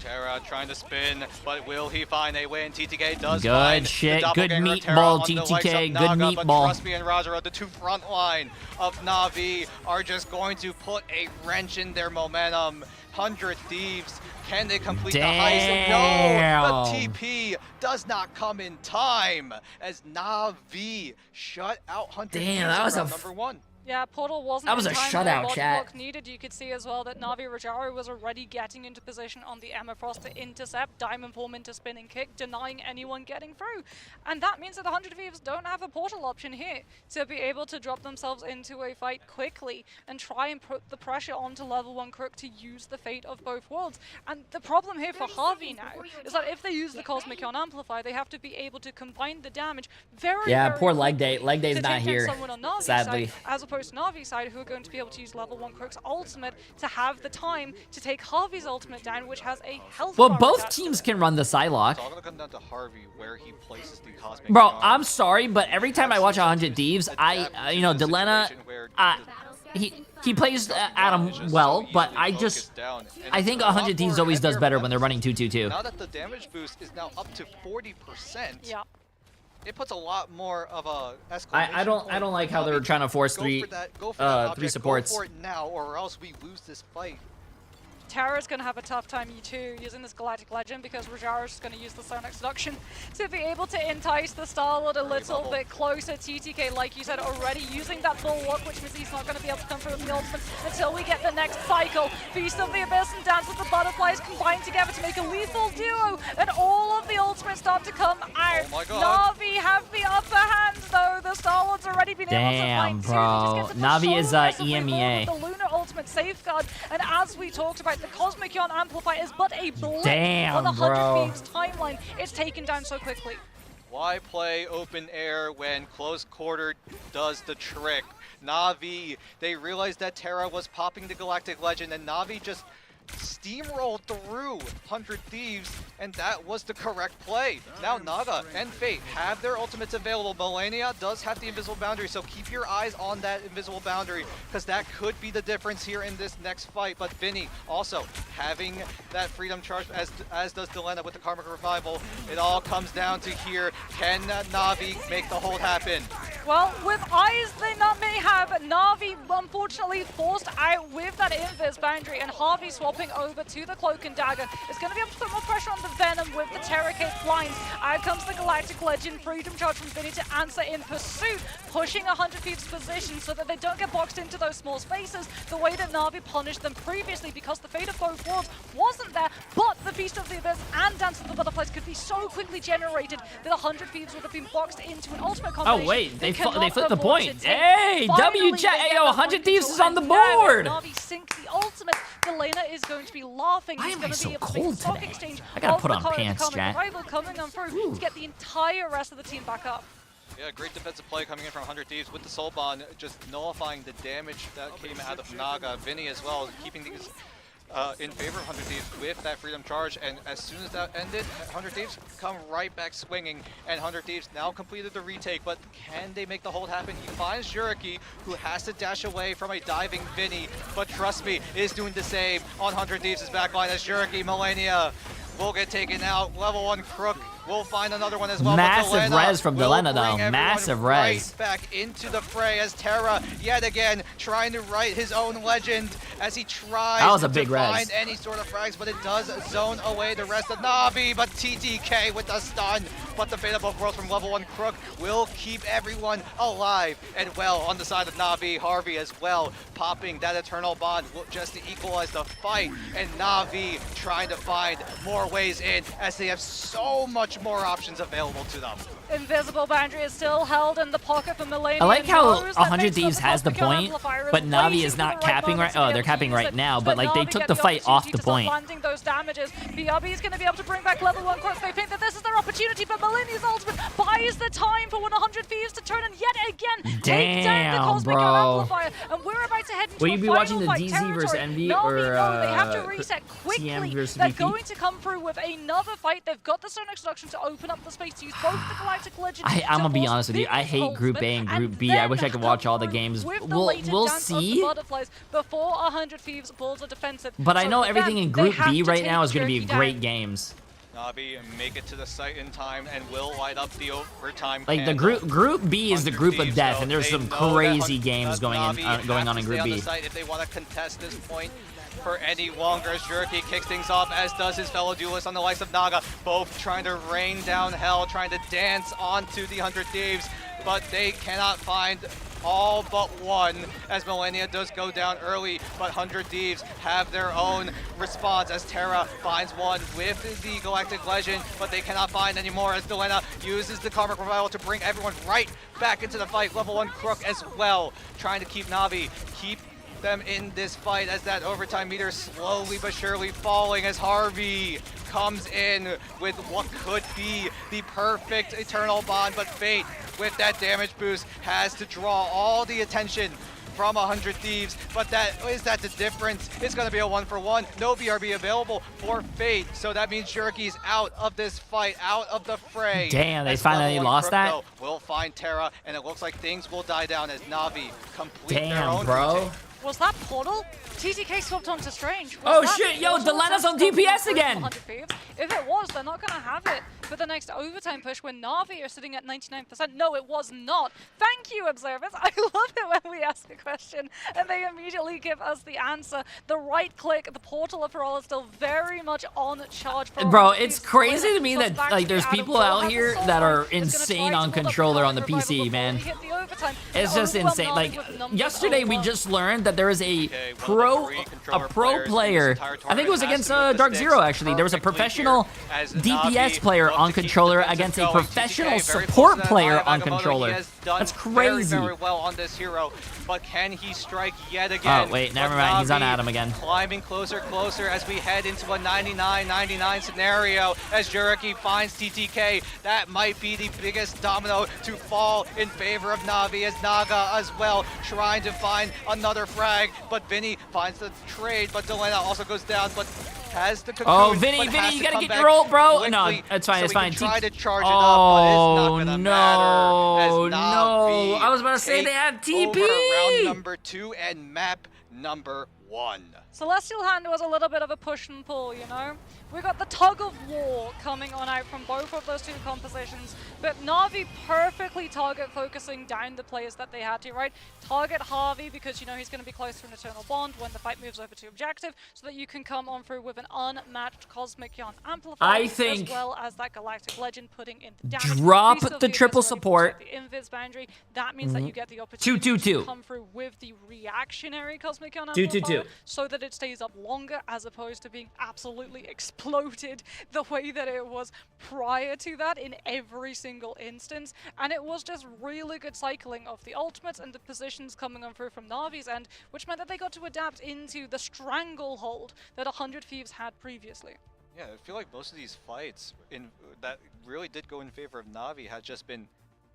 Terra trying to spin, but will he find a win? TTK does Good find shit, the good doppelganger meatball, Terra on the likes of TTK, good Naga, but meatball. Trust Me and Rajaro, the two front line of Na'Vi, are just going to put a wrench in their momentum. 100 Thieves, can they complete the heist? No, the TP does not come in time as Na'Vi shut out 100 Damn, Thieves that was in round a number 1. Yeah, Portal wasn't That was in a time for the shutout, logic chat. block needed. You could see as well that Na'Vi Rajaro was already getting into position on the Emma Frost to intercept, Diamond Form into spinning kick, denying anyone getting through. And that means that the 100 Thieves don't have a portal option here to be able to drop themselves into a fight quickly and try and put the pressure onto level 1 Crook to use the fate of both worlds. And the problem here for Harvey now is that if they use the Cosmic Ion Amplifier, they have to be able to combine the damage very, Yeah, very poor Leg quickly Day. Leg Day's to not take down here, someone on Navi's sadly. side, as opposed Ghost Na'Vi side, who are going to be able to use level 1 Crook's ultimate to have the time to take Harvey's ultimate down, which has a health Well, bar both attached to teams it. can run the Psylocke. It's all gonna come down to Harvey where he places the Cosmic Bro, Beyond. I'm sorry, but every time I watch 100 Thieves, you know, Delena, he plays Adam well, but I think 100 Thieves always does better when they're running 2-2-2. Now that the damage boost is now up to 40%, yeah, it puts a lot more of a escalation. I don't like how they're trying to force Go three for that, go for that object, supports. Go for it now, or else we lose this fight. Terra's going to have a tough time too using this Galactic Legend, because Rajara's going to use the Sonic Seduction to be able to entice the Star-Lord a little bit closer. TTK, like you said, already using that bulwark, which means he's not going to be able to come through with the ultimate until we get the next cycle. Feast of the Abyss and Dance with the Butterflies combine together to make a lethal duo, and all of the ultimates start to come out. Oh my God. Na'Vi have the upper hand though. The Star-Lord's already been Damn, able to fight bro. two. He just gets to Na'Vi push is, so aggressively forward EMEA. with the Lunar ultimate safeguard, and as we talked about, the Cosmic Yawn Amplifier is but a blip Damn, on the 100 bro. Thieves timeline. It's taken down so quickly. Why play open air when close quarter does the trick? Na'Vi, they realized that Terra was popping the Galactic Legend, and Na'Vi just steamrolled through 100 Thieves, and that was the correct play. Now Naga and Fate have their ultimates available. Melania does have the invisible boundary, so keep your eyes on that invisible boundary, because that could be the difference here in this next fight. But Vinny also having that freedom charge, as does Delena with the Karmic Revival. It all comes down to here, can Na'Vi make the hold happen? Well, with eyes they may have, Na'Vi unfortunately forced out with that invis boundary, and Harvey swapping over to the Cloak and Dagger is going to be able to put more pressure on the Venom with the Terra Cape blinds. Out comes the Galactic Legend, freedom charge from Vinny to answer in pursuit, pushing 100 Thieves' position so that they don't get boxed into those small spaces the way that Na'Vi punished them previously, because the Fate of Both Worlds wasn't there, but the Feast of the Abyss and Dance of the Butterflies could be so quickly generated that 100 Thieves would have been boxed into an ultimate combination. Oh wait, they cannot flipped the afford point. to take. Hey, Finally, W they chat. get Hey, yo, the 100 point Thieves control, is on the and now board. Na'Vi sink the ultimate. Delena is going to be laughing. Why He's am going I to so be able to cold make the stock today? exchange. I gotta of put the on Karmic pants, chat. Revival coming on through to get the entire rest of the team back up. Yeah, great defensive play coming in from 100 Thieves with the Soul Bond, just nullifying the damage that came out of Naga. Vinny as well, keeping these in favor of 100 Thieves with that freedom charge, and as soon as that ended, 100 Thieves come right back swinging, and 100 Thieves now completed the retake, but can they make the hold happen? He finds Juriki, who has to dash away from a diving Vinny, but trust me, is doing the same on 100 Thieves' backline as Juriki. Melania will get taken out. Level 1 Crook will find another one as well. Massive but res from will Delena, bring though. everyone Massive right res. back into the fray as Terra, yet again, trying to write his own legend as he tries That was a to big res. find any sort of frags, but it does zone away the rest of Na'Vi, but TTK with the stun. But the Fate of Both Worlds from level 1 Crook will keep everyone alive and well on the side of Na'Vi. Harvey as well, popping that Eternal Bond just to equalize the fight, and Na'Vi trying to find more ways in as they have so much more options available to them. Invisible boundary is still held in the pocket for Melania. I like how knows that 100 Fate's got Thieves has the Cosmic point, Amplifier, but Na'Vi waiting is for not the right capping moment right. to be Oh, able they're to capping use right it. now, but like they Na'Vi took get the fight off opportunity the to start point. landing those damages. BRB is going to be able to bring back level 1 Crook. They think that this is their opportunity, but Melania's ultimate buys the time for 100 Thieves to turn and yet again take down the Damn, Cosmic bro. Amplifier. And we're about to head into Will a you be final watching the fight DZ versus territory. Envy Na'Vi or, know they have to reset TM quickly. versus They're VP? going to come through with another fight. They've got the Sonic Seduction to open up the space to use both the Galactic Legend. I'm gonna be to honest with you. I hate Group A and Group B. I wish I could watch all the games. We'll see. Before 100 Thieves balls are defensive. But I So know for everything them, in they Group have B to right take now is going to be Jerky down. great games. Na'Vi make it to the site in time and will light up the overtime. Like the candle. Group B is the 100 group of Thieves, death, though, and there's they some know that crazy 100 games going Na'Vi on have in to Group stay on B. the site if they want to contest this point for any longer, as Juriki kicks things off, as does his fellow duelist on the likes of Naga, both trying to rain down hell, trying to dance onto the 100 Thieves, but they cannot find all but one, as Melania does go down early, but 100 Thieves have their own response as Terra finds one with the Galactic Legend, but they cannot find any more as Delena uses the Karmic Revival to bring everyone right back into the fight. Level 1 Crook as well, trying to keep Na'Vi, keep them in this fight as that overtime meter slowly but surely falling as Harvey comes in with what could be the perfect Eternal Bond, but Fate with that damage boost has to draw all the attention from 100 Thieves, but is that the difference? It's going to be a 1-for-1. No BRB available for Fate, so that means Jerky's out of this fight, out of the fray. Damn, they As finally level 1 lost that? Crypto will find Terra, and it looks like things will die down as Na'Vi complete their Damn, own bro. retake. Was that Portal? TTK swapped onto Strange. Was Oh that shit, yo, Portal Delana's on attempt to DPS come again. from 100 Thieves? If it was, they're not going to have it for the next overtime push when Na'Vi are sitting at 99%. No, it was not. Thank you, observers. I love it when we ask a question and they immediately give us the answer. The right click, the Portal of Parole is still very much on charge for Bro, 100 it's Thieves. crazy to me So that back like to there's Adam people Cole out has a here soul that are bomb. He's gonna insane try on to pull the controller on the counter revival PC, before man. we hit the overtime. It's The just overwhelm insane. Na'Vi Like with numbers yesterday, we over. just learned that there is a Okay, one of the three controller players in player. this entire I think it was tournament has against to move the Dark sticks Zero actually. There was a perfectly professional here as DPS Na'Vi player look on to keep controller defensive against a going. professional TTK very support close to that player eye of on Agamotto. controller. He has done That's very, crazy. very well on this hero, but can he strike yet again? Oh wait, But never mind. He's on Na'Vi Adam again. climbing closer, closer as we head into a 99-99 scenario as Juriki finds TTK. That might be the biggest domino to fall in favor of Na'Vi as Naga as well trying to find another frag, but Vinny finds the trade, but Delena also goes down, but has the cocoon. Oh, Vinny, but Vinny, has you to gotta come get back your ult, bro. quickly, No, it's fine, so it's he fine. can try to charge it Oh, up, but it's not gonna no. matter. As Na'Vi I was about to say take they have TP. over round number 2 and map number 1. Celestial Hand was a little bit of a push and pull, you know? We got the tug of war coming on out from both of those two compositions, but Na'Vi perfectly target focusing down the players that they had to, right? Target Harvey because you know he's going to be close to an Eternal Bond when the fight moves over to objective, so that you can come on through with an unmatched Cosmic Yarn Amplifier, I think as well as that Galactic Legend putting in the damage. drop Beast of the Venus triple already support. protect the Invis boundary. That means that you get the opportunity 2-2-2. to come through with the reactionary Cosmic Yarn 2-2-2. Amplifier, so that it stays up longer as opposed to being absolutely exploded the way that it was prior to that in every single instance. And it was just really good cycling of the ultimates and the positions coming on through from Na'Vi's end, which meant that they got to adapt into the stranglehold that 100 Thieves had previously. Yeah, I feel like most of these fights that really did go in favor of Na'Vi had just been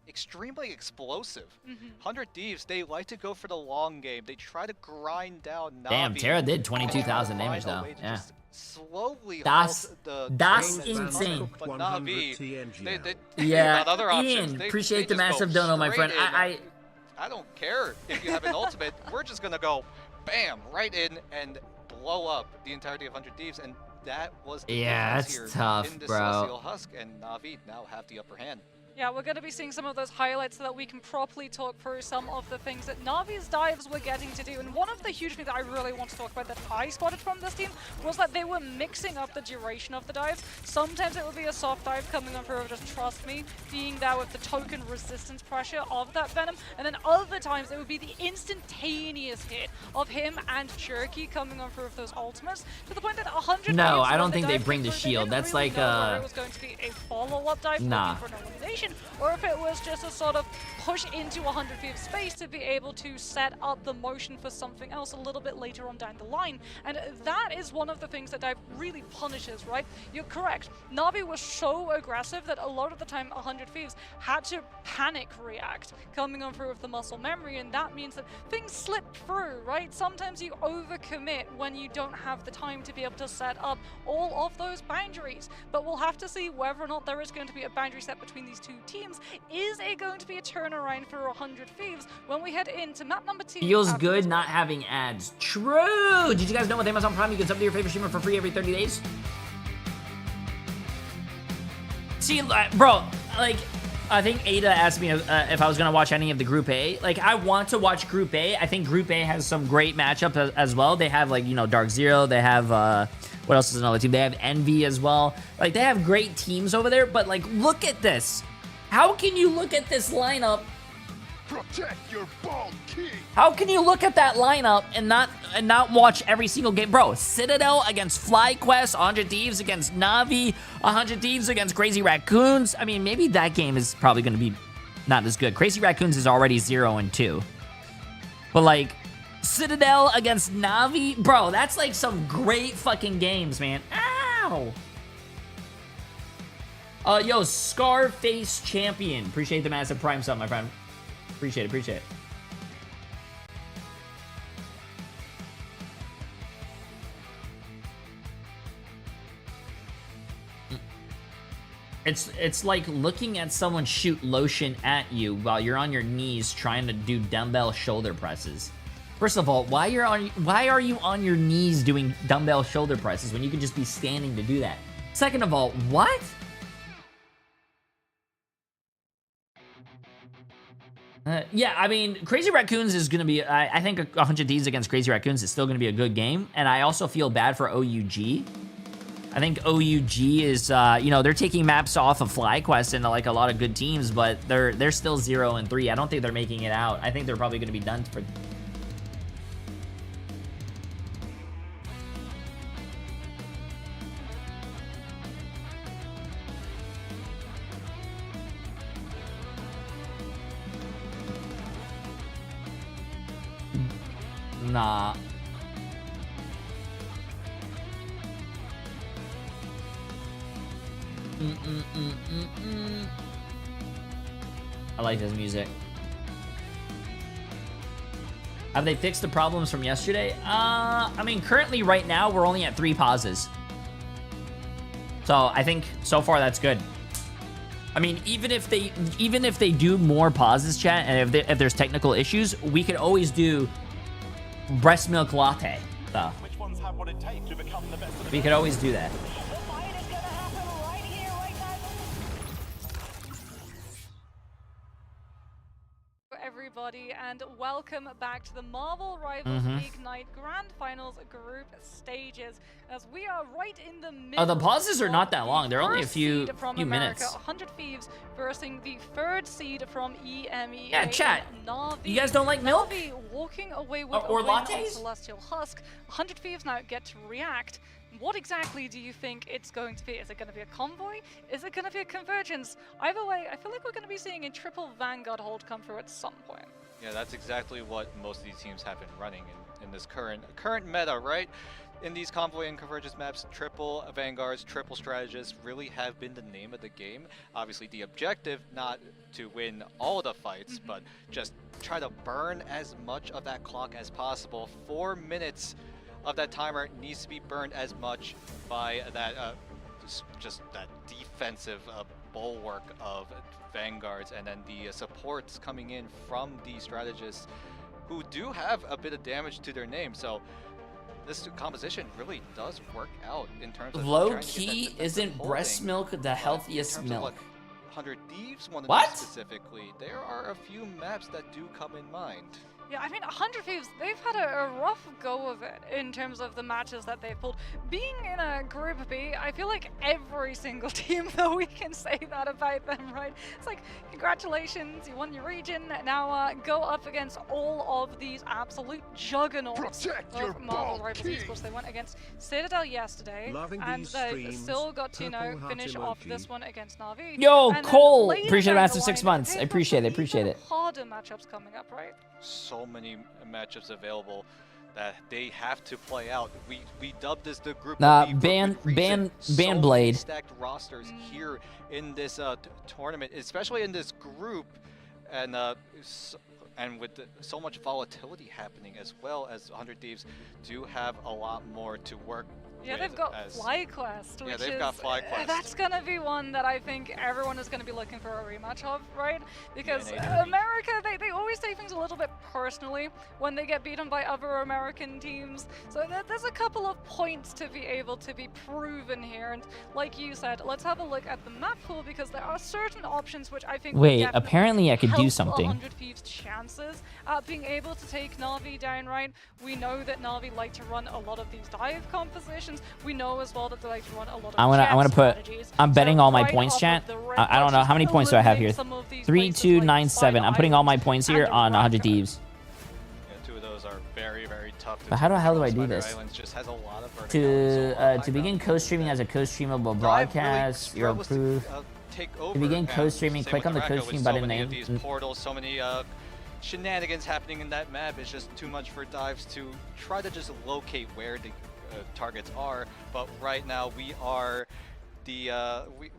extremely explosive. 100 Thieves, they like to go for the long game. They try to grind down Na'Vi. Damn, Terra did 22,000 and damage find a though. way to Yeah. just slowly That's halt the that's train that's insane. coming. But Na'Vi, they Yeah, got other options. Ian, They appreciate the just go massive dono, my straight friend. in. I don't care if you have an ultimate. We're just gonna go, bam, right in and blow up the entirety of 100 Thieves, and that was the Yeah, difference that's here tough, in the bro. Celestial Husk, and Na'Vi now have the upper hand. Yeah, we're going to be seeing some of those highlights so that we can properly talk through some of the things that Na'Vi's dives were getting to do. And one of the huge things that I really want to talk about that I spotted from this team was that they were mixing up the duration of the dives. Sometimes it would be a soft dive coming on through, just trust me, being there with the token resistance pressure of that Venom. And then other times it would be the instantaneous hit of him and Jerky coming on through with those ultimates, to the point that 100 No, Thieves, I don't when think they dive bring came the through, they shield. didn't That's really like, know whether it was going to be a follow-up dive nah. looking for an elimination, or if it was just a sort of push into 100 Thieves space to be able to set up the motion for something else a little bit later on down the line. And that is one of the things that dive really punishes, right? You're correct. Na'Vi was so aggressive that a lot of the time 100 Thieves had to panic react coming on through with the muscle memory, and that means that things slip through, right? Sometimes you overcommit when you don't have the time to be able to set up all of those boundaries. But we'll have to see whether or not there is going to be a boundary set between these two teams. Is it going to be a turnaround for 100 Thieves when we head into map number 2? Feels good not having ads. True! Did you guys know with Amazon Prime you can sub to your favorite streamer for free every 30 days? See, bro, like, I think Ada asked me if I was going to watch any of the Group A. Like, I want to watch Group A. I think Group A has some great matchups as well. They have, like, you know, Dark Zero. They have, what else is another team? They have Envy as well. Like, they have great teams over there. But, like, look at this. How can you look at this lineup? Protect your bald king. How can you look at that lineup and not watch every single game? Bro, Citadel against FlyQuest, 100 Thieves against Na'Vi, 100 Thieves against Crazy Raccoons. I mean, maybe that game is probably going to be not as good. Crazy Raccoons is already 0-2. But, like, Citadel against Na'Vi, bro, that's, like, some great fucking games, man. Ow! Yo, Scarface Champion. Appreciate the massive Prime sub, my friend. Appreciate it, appreciate it. It's like looking at someone shoot lotion at you while you're on your knees trying to do dumbbell shoulder presses. First of all, why are you on your knees doing dumbbell shoulder presses when you could just be standing to do that? Second of all, what? Yeah, I mean, Crazy Raccoons is going to be, I think 100 Thieves against Crazy Raccoons is still going to be a good game, and I also feel bad for OUG. I think OUG is, you know, they're taking maps off of FlyQuest into like a lot of good teams, but they're still 0-3. I don't think they're making it out. I think they're probably going to be done for. Nah. I like his music. Have they fixed the problems from yesterday? I mean, currently right now we're only at 3 pauses. So I think so far that's good. I mean, even if they do more pauses, chat, and if there's technical issues, we could always do breast milk latte. So Which ones have what it takes to become the best of the we could always do that. Everybody, and welcome back to the Marvel Rivals Ignite Grand Finals Group Stages, as we are right in the middle. Oh, the pauses are not that long. They're only a few minutes. 100 Thieves versus the 3rd seed from EMEA. Yeah, chat. Na'Vi. You guys don't like milk? Na'Vi walking away with Or a win on lattes? Celestial Husk. 100 Thieves now get to react. What exactly do you think it's going to be? Is it going to be a convoy? Is it going to be a convergence? Either way, I feel like we're going to be seeing a triple Vanguard hold come through at some point. Yeah, that's exactly what most of these teams have been running in this current meta, right? In these convoy and convergence maps, triple Vanguards, triple strategists really have been the name of the game. Obviously, the objective not to win all the fights, but just try to burn as much of that clock as possible. 4 minutes of that timer needs to be burned as much by that just that defensive bulwark of Vanguards, and then the supports coming in from the strategists who do have a bit of damage to their name. So this composition really does work out in terms of low key. Isn't breast milk the healthiest milk? 100 Thieves wanted What? Specifically, there are a few maps that do come in mind. Yeah, I mean, 100 Thieves, they've had a rough go of it in terms of the matches that they've pulled. Being in a Group B, I feel like every single team, though, we can say that about them, right? It's like, congratulations, you won your region. Now go up against all of these absolute juggernauts of Marvel Rivals Esports. They went against Citadel yesterday, and they still got to, you know, finish off this one against Na'Vi. Yo, And then Cole! later Appreciate down it, the massive 6 line, months. I they've got appreciate it, some appreciate even it. harder matchups coming up, right? So many matchups available that they have to play out. We dubbed this the group. Nah, B for good reason. So many Blade. stacked rosters here in this tournament, especially in this group, and with so much volatility happening, as well as 100 Thieves do have a lot more to work. Yeah, they've got FlyQuest, which they've got FlyQuest. That's gonna be one that I think everyone is gonna be looking for a rematch of, right? Because America, they always take things a little bit personally when they get beaten by other American teams. So there's a couple of points to be able to be proven here. And like you said, let's have a look at the map pool, because there are certain options which I think Wait, apparently I could do something. 100 Thieves' chances at being able to take Na'Vi down, right? We know that Na'Vi like to run a lot of these dive compositions. We know as well that they like to run a lot of I'm gonna put. strategies. I'm betting So all my right points, off chat. of the rip, I don't know let's how many just points do I have here. eliminate some of these 3, places 2, like 9, 7. I'm putting all my points here and on 100 Raptor. Thieves. Yeah, 2 of those are very, very tough to But how the hell do I do Spider this? Islands just has a lot of verticality, To begin co-streaming as a co-streamable broadcast, you're approved. To begin co-streaming, click on the co-stream button so many name. of these portals, so many shenanigans happening in that map. It's just too much for Dives to try to just locate where the targets are. But right now we are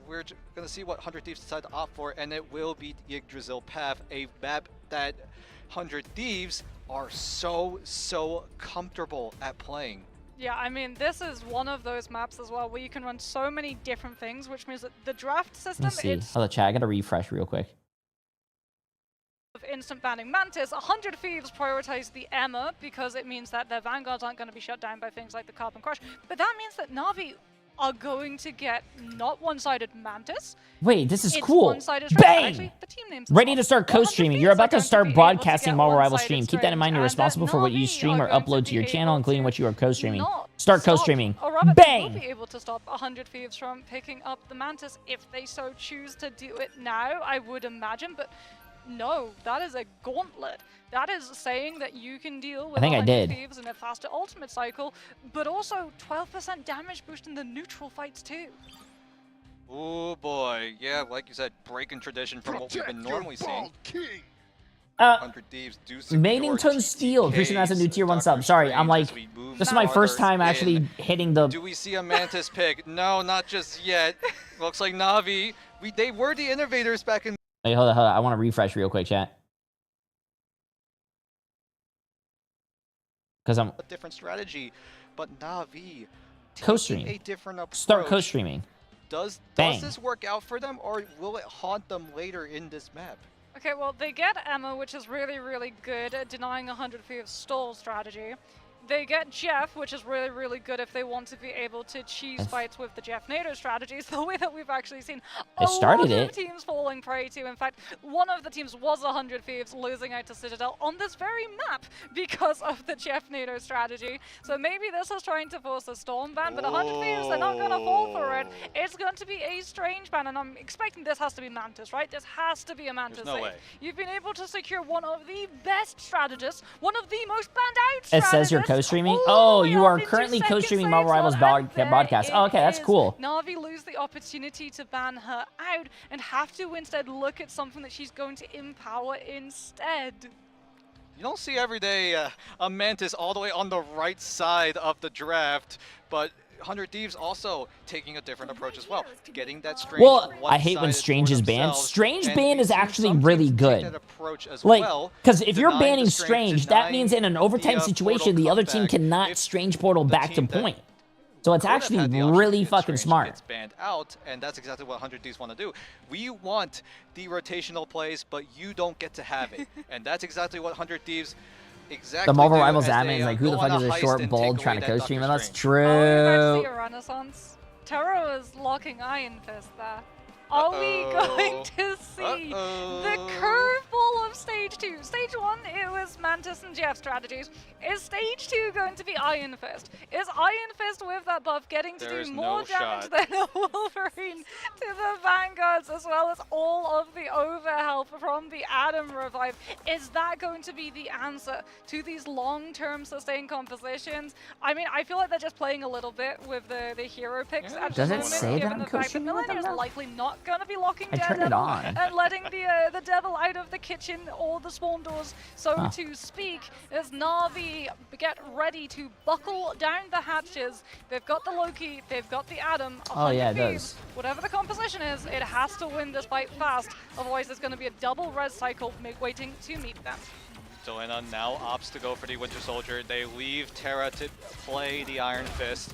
we're gonna see what 100 Thieves decide to opt for, and it will be the Yggdrasil Path, a map that 100 Thieves are so comfortable at playing. Yeah, I mean, this is one of those maps as well where you can run so many different things, which means that the draft system, Let's see. it's Hold on, chat. I gotta refresh real quick. of instant banning Mantis. 100 Thieves prioritize the Emma because it means that their vanguards aren't going to be shut down by things like the Carbon Crush. But that means that Na'Vi are going to get not one-sided Mantis. Wait, this is It's cool. one-sided strategy. Bang! Actually, the team names Ready as to well. start 100 co-streaming. Thieves You're are about to going start be able to broadcasting get Marvel Rival one-sided stream. Keep that in mind. You're strange, responsible for what you and stream or Na'Vi are upload going to your be channel, able including to what you are co-streaming. not Start stop- co-streaming. Or rather, they will Bang! be able to stop 100 Thieves from picking up the Mantis if they so choose to do it now, I would imagine. But no, that is a gauntlet. That is saying that you can deal with I think I 100 did. Thieves in a faster ultimate cycle, but also 12% damage boost in the neutral fights too. Oh boy, yeah, like you said, breaking tradition from what we've been normally seeing. 100 Thieves do secure Matington Steel. Christian has a new tier 1 sub. Sorry, I'm like, this is my first time actually hitting the... Do we see a Mantis pick? No, not just yet. Looks like Na'Vi. They were the innovators back in... Wait, hold on. I want to refresh real quick, chat. Because I'm... a different strategy, but Na'Vi Co-stream. taking a different approach. Start co-streaming. Does Bang. this work out for them, or will it haunt them later in this map? Okay, well, they get Emma, which is really, really good at denying 100 Thieves stall strategy. They get Jeff, which is really, really good if they want to be able to cheese fights with the Jeff NATO strategies, the way that we've actually seen a lot of teams falling prey to. In fact, one of the teams was 100 Thieves losing out to Citadel on this very map because of the Jeff NATO strategy. So maybe this is trying to force a Storm ban, but 100 Thieves, they're not going to fall for it. It's going to be a strange ban, and I'm expecting this has to be Mantis, right? This has to be a Mantis. There's no way. You've been able to secure one of the best strategists, one of the most banned out It strategists. says you're co-streaming? Oh, you are currently co-streaming Marvel Rivals broadcast. Oh, okay, that's cool. Na'Vi lose the opportunity to ban her out and have to instead look at something that she's going to empower instead. You don't see every day a Mantis all the way on the right side of the draft, but 100 Thieves also taking a different approach as well, getting that strange. Well, I hate when Strange is banned. Strange ban is actually really good. Like, because if you're banning Strange, that means in an overtime situation, the other team cannot Strange portal back to point. So it's actually really fucking smart. Gets banned out, and that's exactly what 100 Thieves want to do. We want the rotational plays, but you don't get to have it, and that's exactly what 100 Thieves. Exactly. The Marvel Rivals admin is like, who the fuck is a short bald trying to co-stream? And that's true. Oh, you see a Renaissance? Terra is locking Iron Fist there. Are we going to see the curveball of Stage 2? Stage 1, it was Mantis and Jeff strategies. Is Stage 2 going to be Iron Fist? Is Iron Fist with that buff getting to do more damage than a Wolverine to the Vanguards, as well as all of the overhelp from the Adam revive? Is that going to be the answer to these long-term sustained compositions? I mean, I feel like they're just playing a little bit with the hero picks at the moment, given the fact that Millennium is likely not going to be locking Daredevil and letting the devil out of the kitchen or the spawn doors, so to speak, as Na'Vi get ready to buckle down the hatches. They've got the Loki, they've got the Adam. Oh yeah, it does. Whatever the composition is, it has to win this fight fast, otherwise there's going to be a double res cycle waiting to meet them. Delena now opts to go for the Winter Soldier. They leave Terra to play the Iron Fist.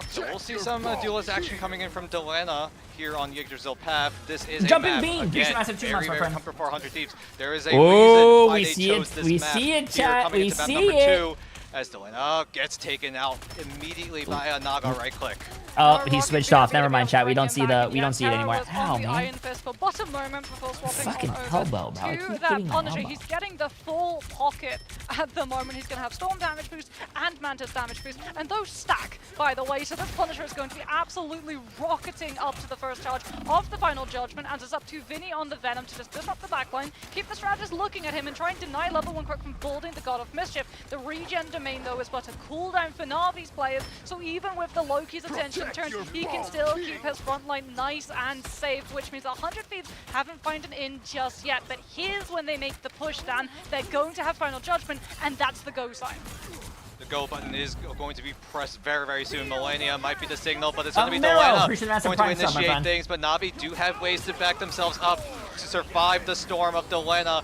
So we'll see some duelist action coming in from Delena here on Yggdrasil path. This is Jumping a map, beam. again, Massive very, very comfortable for 100 Thieves. There is a reason why we they see chose it. this We map see it, here, chat. coming We into map see number it. 2, as Delena gets taken out immediately by a Naga right click. Oh, he switched off. Never mind, chat. We don't see the. We don't see it anymore. Ow, man. Iron Fist for bottom moment before swapping Fucking elbow, bro. I to keep that getting my Punisher. elbow. He's getting the full pocket at the moment. He's going to have Storm damage boost and Mantis damage boost, and those stack, by the way. So this Punisher is going to be absolutely rocketing up to the first charge of the final judgment, and it's up to Vinny on the Venom to just disrupt the backline, keep the strategist looking at him and try and deny level 1 quick from Balding, the God of Mischief. The regen domain, though, is but a cooldown for Na'Vi's players, so even with the Loki's attention turned, he can still keep his front line nice and safe, which means 100 Thieves haven't found an in just yet. But here's when they make the push, Dan. They're going to have final judgment, and that's the go sign. The go button is going to be pressed very, very soon. Millennia might be the signal, but it's going to be Miro. Delena going to initiate things. But Na'Vi do have ways to back themselves up to survive the storm of Delena.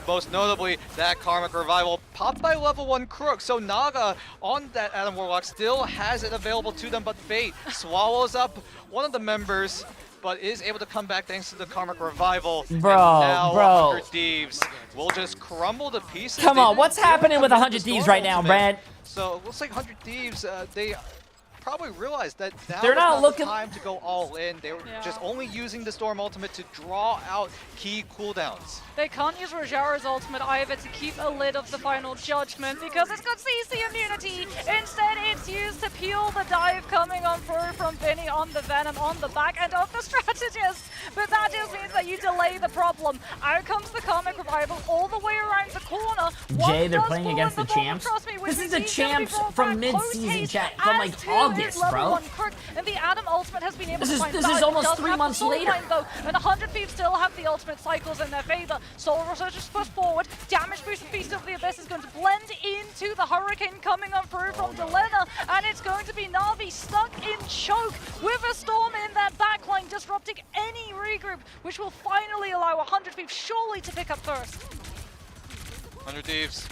most notably that Karmic Revival popped by level 1 Crook. So Naga on that Adam Warlock still has it available to them, but Fate swallows up one of the members, but is able to come back thanks to the Karmic Revival. Bro, and now bro. 100 Thieves will just crumble to pieces. Come They on, didn't what's give it happening the with 100 Storm Thieves right now, ultimate. Brad? So it looks like 100 Thieves, they probably realized that now They're is not not looking- the time to go all in. They were just only using the Storm ultimate to draw out key cooldowns. They can't use Rajara's ultimate either to keep a lid of the final judgment because it's got CC immunity. Instead, it's used to peel the dive coming on through from Vinny on the Venom on the back end of the strategist. But that just means that you delay the problem. Out comes the Karmic Revival all the way around the corner. Jay, they're playing against the champs. This is the champs from mid-season, chat, from like August, bro. And the Adam ultimate has been able This to is- find this that. is It almost does 3 have the months soul later. line, though, and 100 Thieves still have the ultimate cycles in their favor. Soul Researchers push forward. Damage boost and Feast of the Abyss is going to blend into the Hurricane coming on through from Delena, and it's going to be Na'Vi stuck in choke with a Storm in their backline, disrupting any regroup, which will finally allow 100 Thieves surely to pick up first. 100 Thieves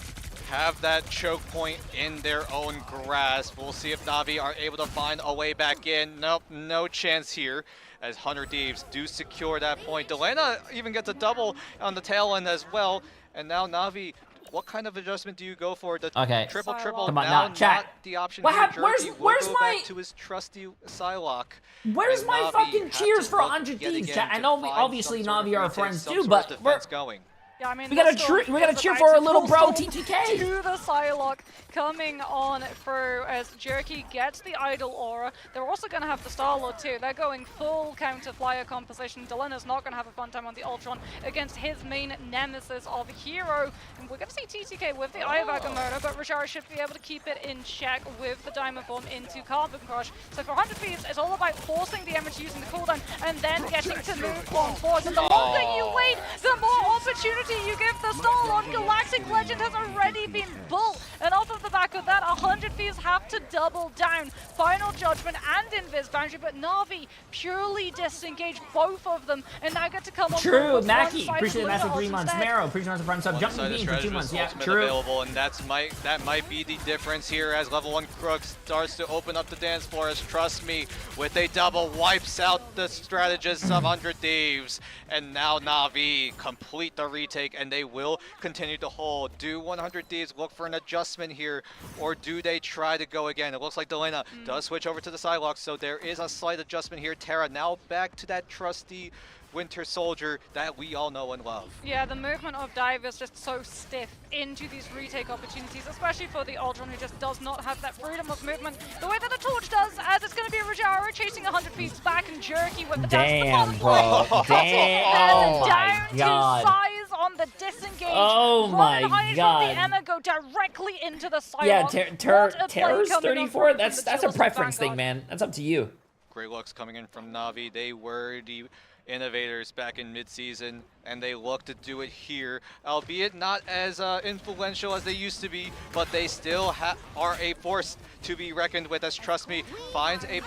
have that choke point in their own grasp. We'll see if Na'Vi are able to find a way back in. Nope, no chance here, as 100 Thieves do secure that point. Delena even gets a double on the tail end as well. And now Na'Vi, what kind of adjustment do you go for? The triple Come on, now now, chat. not the option What here. hap- where's- Jerky will where's go my- back to his trusty Psylocke. Where's And my Na'Vi fucking have cheers to for look 100 yet Thieves, again chat? I to know find obviously some sort of Na'Vi are retake, friends some too, sort but of we're... defense going. Yeah, I mean, We gotta the Storm we gotta is cheer about for our to little full bro, Storm TTK. To the Psylocke coming on through as Jerky gets the Idol Aura. They're also going to have the Star-Lord too. They're going full counter-flyer composition. Delena's not going to have a fun time on the Ultron against his main nemesis of Hero. And we're going to see TTK with the Eye of Agamotto, but Rajara should be able to keep it in check with the Diamond Bomb into Carbon Crush. So for 100 Thieves, it's all about forcing the damage using the cooldown and then getting to move on forward. And the longer you wait, the more opportunity you give the Star-Lord. Galactic Legend has already been built, and off of the back of that, 100 Thieves have to double down. Final Judgment and Invis Boundary, but Na'Vi purely disengage both of them, and now get to come on. True, with Mackie, one-sided appreciate the massive 3 Lunar months. instead. Marrow, appreciate the prime sub. Jumping One-sided bean for 2 strategist months. Yeah, ultimate true. available, and that might be the difference here as level 1 Crook starts to open up the dance floor. As Trust Me, with a double, wipes out the strategists of 100 Thieves, and now Na'Vi complete the retake, and they will continue to hold. Do 100 Thieves look for an adjustment here, or do they try to go again? It looks like Delena does switch over to the Psylocke, so there is a slight adjustment here. Terra now back to that trusty Winter Soldier that we all know and love. Yeah, the movement of Dive is just so stiff into these retake opportunities, especially for the Ultron, who just does not have that freedom of movement the way that the Torch does, as it's going to be Rajara chasing 100 Thieves back and Jerky with the Damn, bro. Damn. and Oh down my to god. Size on the disengage. Oh my Run high god. from the Emma go directly into the Psylocke. Yeah, What a Terror's play coming on 34. from That's the a Duelist of preference thing, Vanguard. man. That's up to you. Great looks coming in from Na'Vi. They were the innovators back in mid-season, and they look to do it here, albeit not as influential as they used to be, but they still are a force to be reckoned with, as Trust Me finds a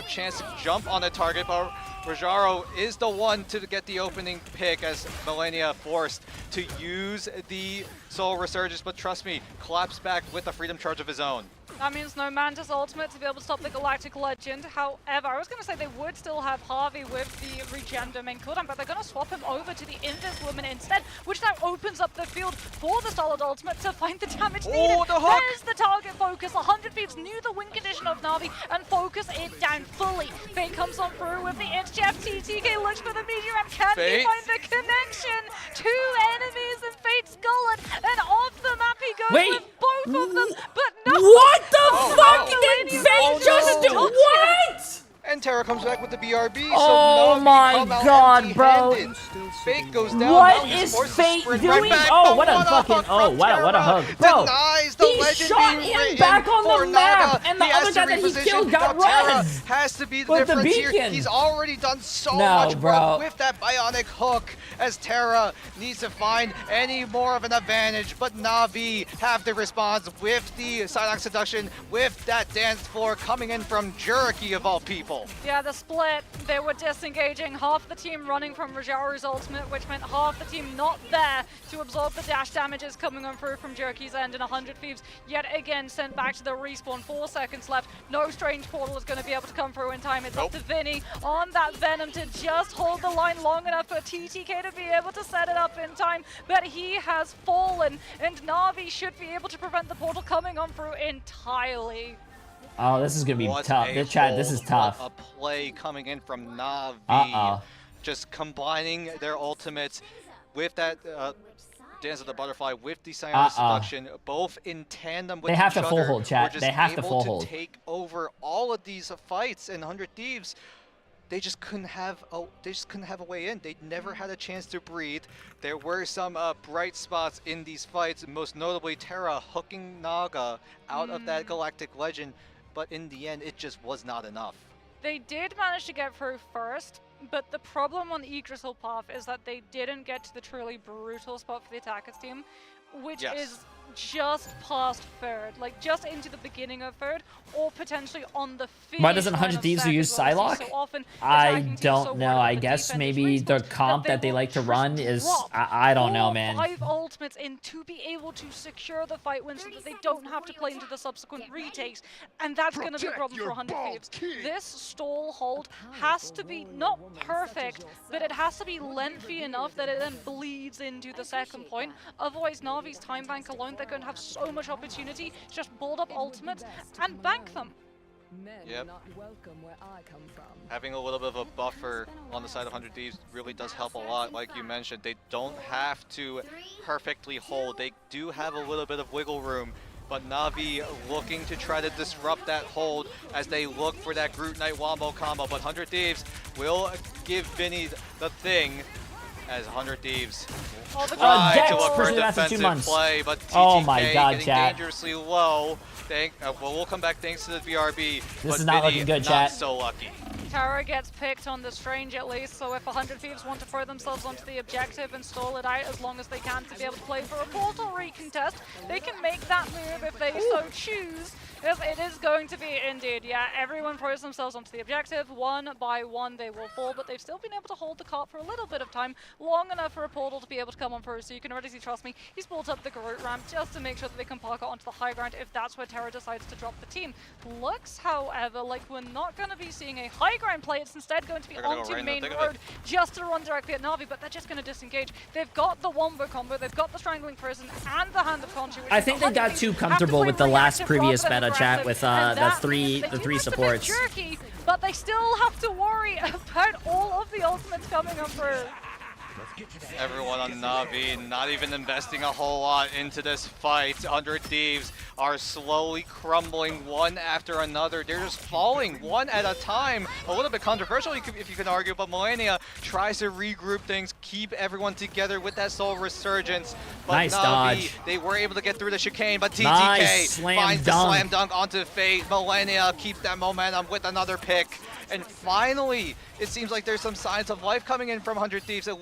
chance to jump on the target, but Rajaro is the one to get the opening pick, as Millennia forced to use the Soul Resurgence, but Trust Me claps back with a Freedom Charge of his own. That means no Mantis ultimate to be able to stop the Galactic Legend. However, I was going to say they would still have Harvey with the regen domain cooldown, but they're going to swap him over to the Invis Woman instead, which now opens up the field for the Solid Ultimate to find the damage needed. The hook! There's the target focus. 100 Thieves knew the win condition of Na'Vi and focus it down fully. Fate comes on through with the Inch Jeff. TTK looks for the meteor and can he Fate? find the connection? Two enemies in Fate's gullet, and off the map he goes Wait. with both of them, but no. What the fuck no. did Oh, Fate just do? no. What? And Terra comes back with the BRB, so Oh Na'Vi my come out god, bro. empty-handed. Fate goes down. What now he's is forced to Fate sprint doing? right back. Oh, But what a hug fucking, from what a Terra. hug. Bro, Denies the a legend shot being him written back on for the map, Naga. and the He has other to guy that he reposition. killed got Now Terra red. has to be the With the difference here. beacon. He's already done so No, much bro. work with that bionic hook, as Terra needs to find any more of an advantage, but Na'Vi have the response with the Psylocke Seduction, with that dance floor coming in from Jericho of all people. Yeah, the split, they were disengaging, half the team running from Rajaru's ultimate, which meant half the team not there to absorb the dash damages coming on through from Jericho's end, and 100 Thieves yet again sent back to the respawn. 4 seconds left, no strange portal is going to be able to come through in time. It's up to Vinny on that Venom to just hold the line long enough for TTK to be able to set it up in time, but he has fallen, and Na'Vi should be able to prevent the portal coming on through entirely. Oh, this is gonna be What tough. a This chat, this is hold, tough. what a play coming in from Na'Vi. Uh-oh. Just combining their ultimates with that Dance of the Butterfly, with the Psionic Seduction, both in tandem with They have each to full other. hold, chat. We're just They have to able full hold. take over all of these fights, and 100 Thieves, they just couldn't have a way in. They never had a chance to breathe. There were some bright spots in these fights, most notably Terra hooking Naga out of that Galactic Legend, but in the end, it just was not enough. They did manage to get through first, but the problem on the Yggdrasil path is that they didn't get to the truly brutal spot for the attackers team, which is just past third, like just into the beginning of third, or potentially on the finish. Why doesn't line 100 of Thieves second, use where we see Psylocke? so often I attacking teams don't so know. hard on I the guess defensive maybe the respawns comp that they will like to just run is drop I don't know, 4 or man. 5 ultimates in to be able to secure the fight win so that they don't have to play into the subsequent retakes, and that's going to be a problem for 100 Thieves. This stall hold has to be not perfect, but it has to be lengthy enough that it then bleeds into the second point. Otherwise, Na'Vi's time bank alone, they're going to have so much opportunity to just build up ultimates and bank them. Yep. Having a little bit of a buffer on the side of 100 Thieves really does help a lot. Like you mentioned, they don't have to perfectly hold. They do have a little bit of wiggle room, but Na'Vi looking to try to disrupt that hold as they look for that Groot Knight Wombo combo. But 100 Thieves will give Vinny the thing, as 100 Thieves try to look for a defensive play, but TTK getting dangerously low. Well, we'll come back thanks to the BRB. This is not looking good, chat. Not so lucky. Terra gets picked on the Strange at least, so if 100 Thieves want to throw themselves onto the objective and stall it out as long as they can to be able to play for a portal recontest, they can make that move if they so choose. It is going to be indeed, yeah, everyone throws themselves onto the objective. One by one they will fall, but they've still been able to hold the cart for a little bit of time, long enough for a portal to be able to come on through. So you can already see, trust me, he's built up the Groot ramp just to make sure that they can park it onto the high ground if that's where Terra decides to drop the team. Looks, however, like we're not going to be seeing a high ground play. It's instead going to be onto main road just to run directly at Na'Vi, but they're just going to disengage. They've got the Wombo combo, they've got the Strangling Prison, and the Hand of Conchu. I think they got too comfortable with the last previous meta, chat, with the three supports. Jerky, but they still have to worry about all of the ultimates coming up through. Everyone on Na'Vi not even investing a whole lot into this fight. 100 Thieves are slowly crumbling one after another. They're just falling one at a time. A little bit controversial if you can argue, but Millennia tries to regroup things, keep everyone together with that Soul Resurgence. But nice Na'Vi, dodge. They were able to get through the chicane, but TTK nice finds the slam dunk onto Fate. Millennia keeps that momentum with another pick. And finally, it seems like there's some signs of life coming in from 100 Thieves. They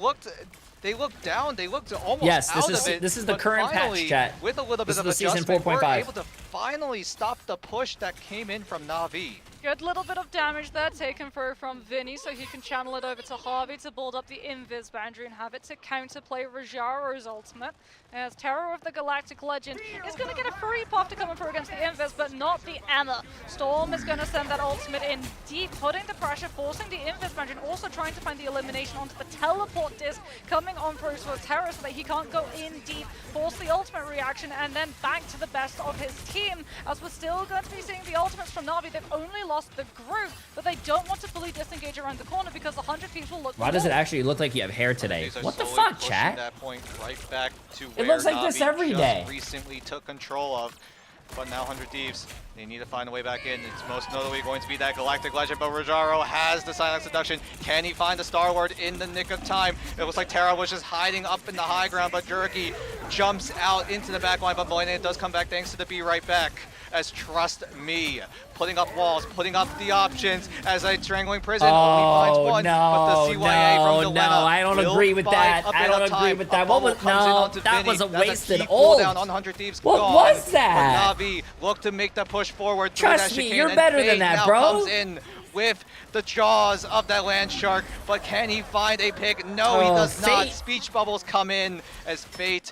looked down. They looked almost out of it. This is the current patch, chat. With a little bit of season adjustment, we're 4.5. able to finally stop the push that came in from Na'Vi. Good little bit of damage there taken through from Vinny, so he can channel it over to Harvey to build up the invis boundary and have it to counterplay Rajaro's ultimate. As Terror of the Galactic Legend is going to get a free pop to come in through against the invis, but not the Emma. Storm is going to send that ultimate in deep, putting the pressure, forcing the invis boundary, and also trying to find the elimination onto the teleport disc coming on through for Terror so that he can't go in deep, force the ultimate reaction, and then back to the best of his team. As we're still going to be seeing the ultimates from Na'Vi. They've only lost the group, but they don't want to fully disengage around the corner because the 100 people look. Why does it actually look like you have hair today? What the fuck, chat? That point right back to it looks like this every day. Recently took control of, but now 100 Thieves They need to find a way back in. It's most notably going to be that Galactic Legend, but Rojaro has the Silent Seduction. Can he find the Star Lord in the nick of time? It looks like Terra was just hiding up in the high ground, but Jerky jumps out into the back line, but Millennium does come back thanks to the Be Right Back. As Trust Me, putting up walls, putting up the options as a Strangling Prison only finds one, but the CYA from Delena I don't agree with that. I don't agree with that. What was, no, that was a wasted ult. Down on 100 Thieves what gone. was that? But Na'Vi look to make the push forward. Trust me, you're better than that, bro. Comes in with the jaws of that land shark, but can he find a pick? No, he does not. Speech bubbles come in as Fate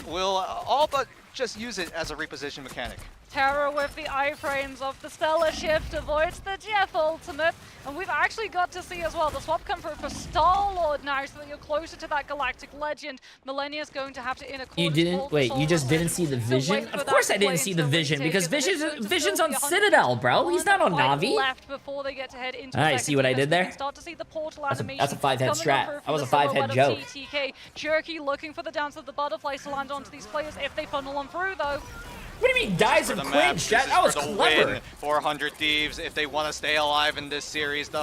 will all but just use it as a reposition mechanic. Terra with the iframes of the Stellar Shift avoids the Jeff ultimate, and we've actually got to see as well the swap come through for Star-Lord now, so that you're closer to that Galactic Legend. Millennia's going to have to in a You didn't wait. You just didn't see the vision. Of course, I didn't see the vision because Vision's on Citadel, bro. He's not on Na'Vi. Left before they get to head into Alright, see what I did there? Start to see the portal That's a animation 5-head coming strat. through That was a from the 5-head silhouette of joke. TTK. Jerky looking for the dance of the butterflies to land onto these players if they funnel them through, though. What do you mean, dies of cringe, chat? That was clever. 400 Thieves, if they want to stay alive in this series, the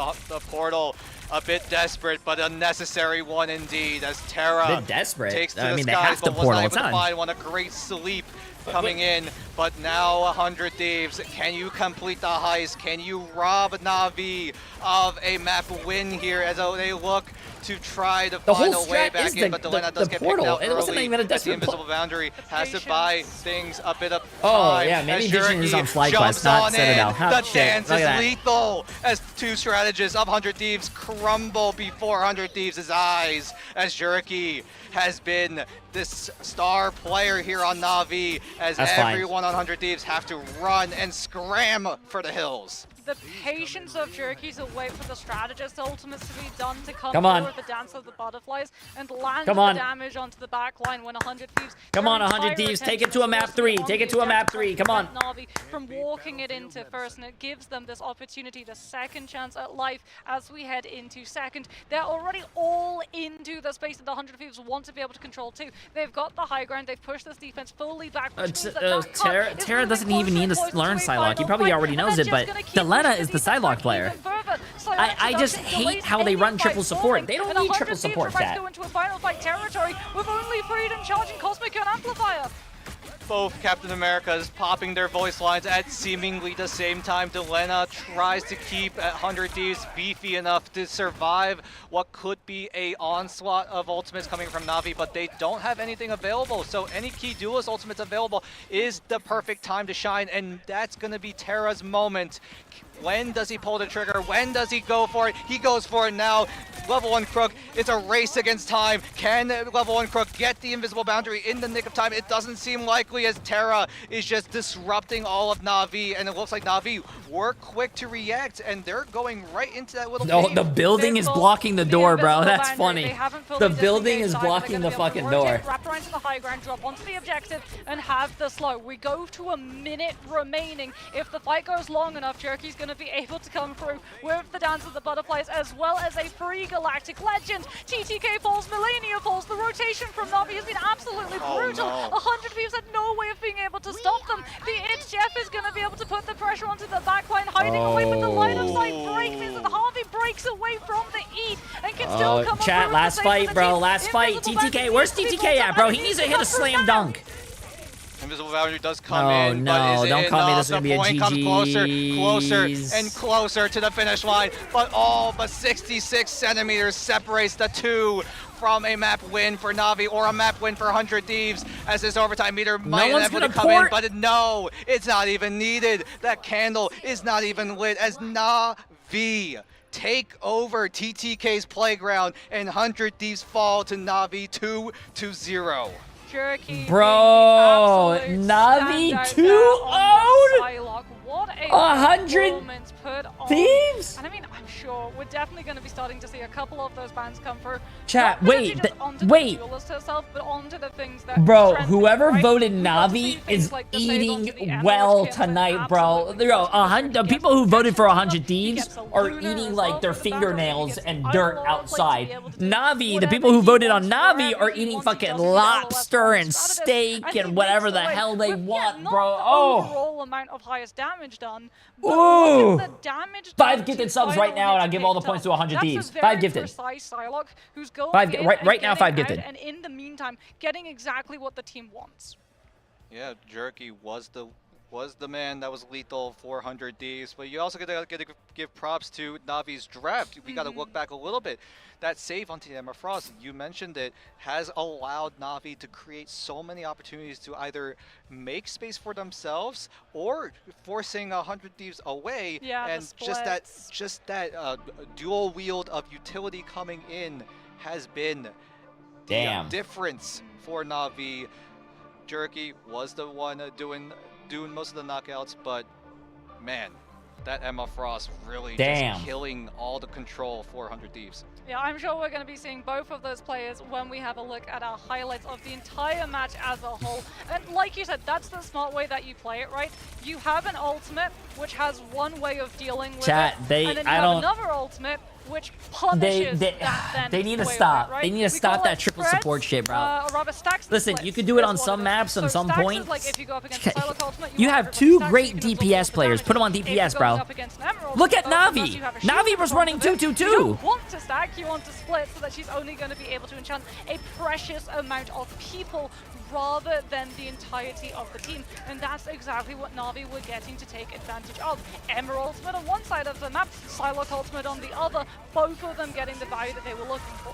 portal a bit desperate, but a necessary one indeed. As Terra a bit desperate. takes to I the mean, they skies, have the but was portal. not It's able to on. find one. A great sleep coming in, but now 100 Thieves. Can you complete the heist? Can you rob Na'Vi of a map win here as they look to try to find a way back in, but Delena does get picked out It wasn't early even a as the desperate Invisible Boundary has to buy things a bit of time. Oh, yeah, maybe as Vision is Jerky on FlyQuest, jumps not on Citadel. in. Oh, The shit. dance Look is at that. lethal as two strategists of 100 Thieves crumble before 100 Thieves' eyes as Jerky has been this star player here on Na'Vi as That's fine. everyone on 100 Thieves have to run and scram for the hills. The patience of Jerky to wait for the strategist ultimates to be done to come Come on. through with the dance of the butterflies and land Come the on. damage onto the back line when 100 Thieves. Come on, 100 Thieves, take it to a map 3. Take it to a map 3. Come on. Na'Vi from walking it into first, and it gives them this opportunity, the second chance at life as we head into second. They're already all into the space that the 100 Thieves want to be able to control too. They've got the high ground, they've pushed this defense fully back. Which means that Terra doesn't even need to learn Psylocke. He probably already knows it, but Delena is the Psylocke player. I just hate how they run triple support. They don't need triple support, chat. Go into a final fight territory with only Freedom charging Cosmic and Amplifier. Both Captain Americas popping their voice lines at seemingly the same time. Delena tries to keep 100 Thieves beefy enough to survive what could be a onslaught of ultimates coming from Na'Vi, but they don't have anything available. So any key duelist ultimates available is the perfect time to shine, and that's going to be Terra's moment. When does he pull the trigger? When does he go for it? He goes for it now. Level 1 Crook, it's a race against time. Can Level 1 Crook get the Invisible Boundary in the nick of time? It doesn't seem likely as Terra is just disrupting all of Na'Vi, and it looks like Na'Vi were quick to react, and they're going right into that little No, cave. the building is blocking the door, bro. That's funny. The building is blocking the fucking door. Wrap around to the high ground, drop onto the objective, and have the slow. We go to a minute remaining. If the fight goes long enough, Jerky's going to be able to come through with the Dance of the Butterflies as well as a free Galactic Legend. TTK falls, Millennia falls. The rotation from Na'Vi has been absolutely brutal. 100 Thieves had no way of being able to stop them. The It's Jeff is going to be able to put the pressure onto the backline, hiding away, but the line of sight break means that Harvey breaks away from the Eat and can still come up chat, with last the save fight, for the bro. team. Last fight. Invisible TTK. Boundary Where's seems to be TTK at, bro? pulled He up, needs to and hit a he's slam now. dunk. Invisible Boundary does come Oh, in, no, but is don't it call me. enough? This is gonna be The a point comes closer GG's. and closer to the finish line, but all but 66 centimeters separates the two from a map win for Na'Vi or a map win for 100 Thieves as this overtime meter might one's inevitably gonna come in, port. but no, it's not even needed. That candle is not even lit as Na'Vi take over TTK's playground and 100 Thieves fall to Na'Vi 2-0. Jerky Bro, being the Na'Vi absolute standout there on 2-0'd? the Psylocke. What a 100 performance put on. Thieves? And I mean, I'm sure. We're definitely going to be starting to see a couple of those bans come through. Chat, Not wait, just onto wait. the duelist herself, but onto the things that Bro, strengthen, whoever right? voted We got to see Navi things is like the save onto the eating end, well which can tonight, bro. absolutely Yo, crush the him. people who voted for 100 He Thieves gets a are Luna eating as like well their for the background. He fingernails gets and Iron dirt Lord, like, to outside. be able to do Navi, the whatever people who he voted on wants, Navi wherever are he eating wants. He fucking doesn't get LOS lobster from and Stratus, steak he and makes whatever the away hell they with, want, not bro. the Oh. overall amount of highest damage done, but Ooh. look at the damage 5 done gifted to subs right final now, and I'll hits give all the picked points to up. 100 That's Thieves. a 5 very gifted. precise Psylocke who's going in Right and now, 5 getting out, gifted. and in the meantime, getting exactly what the team wants. Yeah, Jerky was the man that was lethal 400 Ds, but you also gotta give props to Navi's draft. We gotta look back a little bit. That save onto the Emma Frost, you mentioned it, has allowed Navi to create so many opportunities to either make space for themselves or forcing 100 Thieves away. Yeah, and the just that dual wield of utility coming in has been Damn. the difference for Navi. Jerky was the one doing most of the knockouts, but man, that Emma Frost really just killing all the control for 100 Thieves. Yeah, I'm sure we're going to be seeing both of those players when we have a look at our highlights of the entire match as a whole. And like you said, that's the smart way that you play it, right? You have an ultimate, which has one way of dealing with Chat, it, they- and then you I have don't- another ultimate, which punishes that then they need to way of stop. it, right? They need to We stop call that it triple spreads, support shit, bro. or rather stacks and Listen, splits you could do it is on what some it is. maps So and some stacks is points. like if you go up against a Psylocke ultimate, You want have everyone two stacked, great you can absorb DPS the players. damage. Put them on If DPS, you're bro. going up against an Emerald, Look at unless Navi. you have a Navi shield was in front running of it, 2-2-2. You don't want to stack, you want to split so that she's only going to be able to enchant a precious amount of people rather than the entirety of the team. And that's exactly what Navi were getting to take advantage of. Emerald ultimate on one side of the map, Psylocke ultimate on the other, both of them getting the value that they were looking for.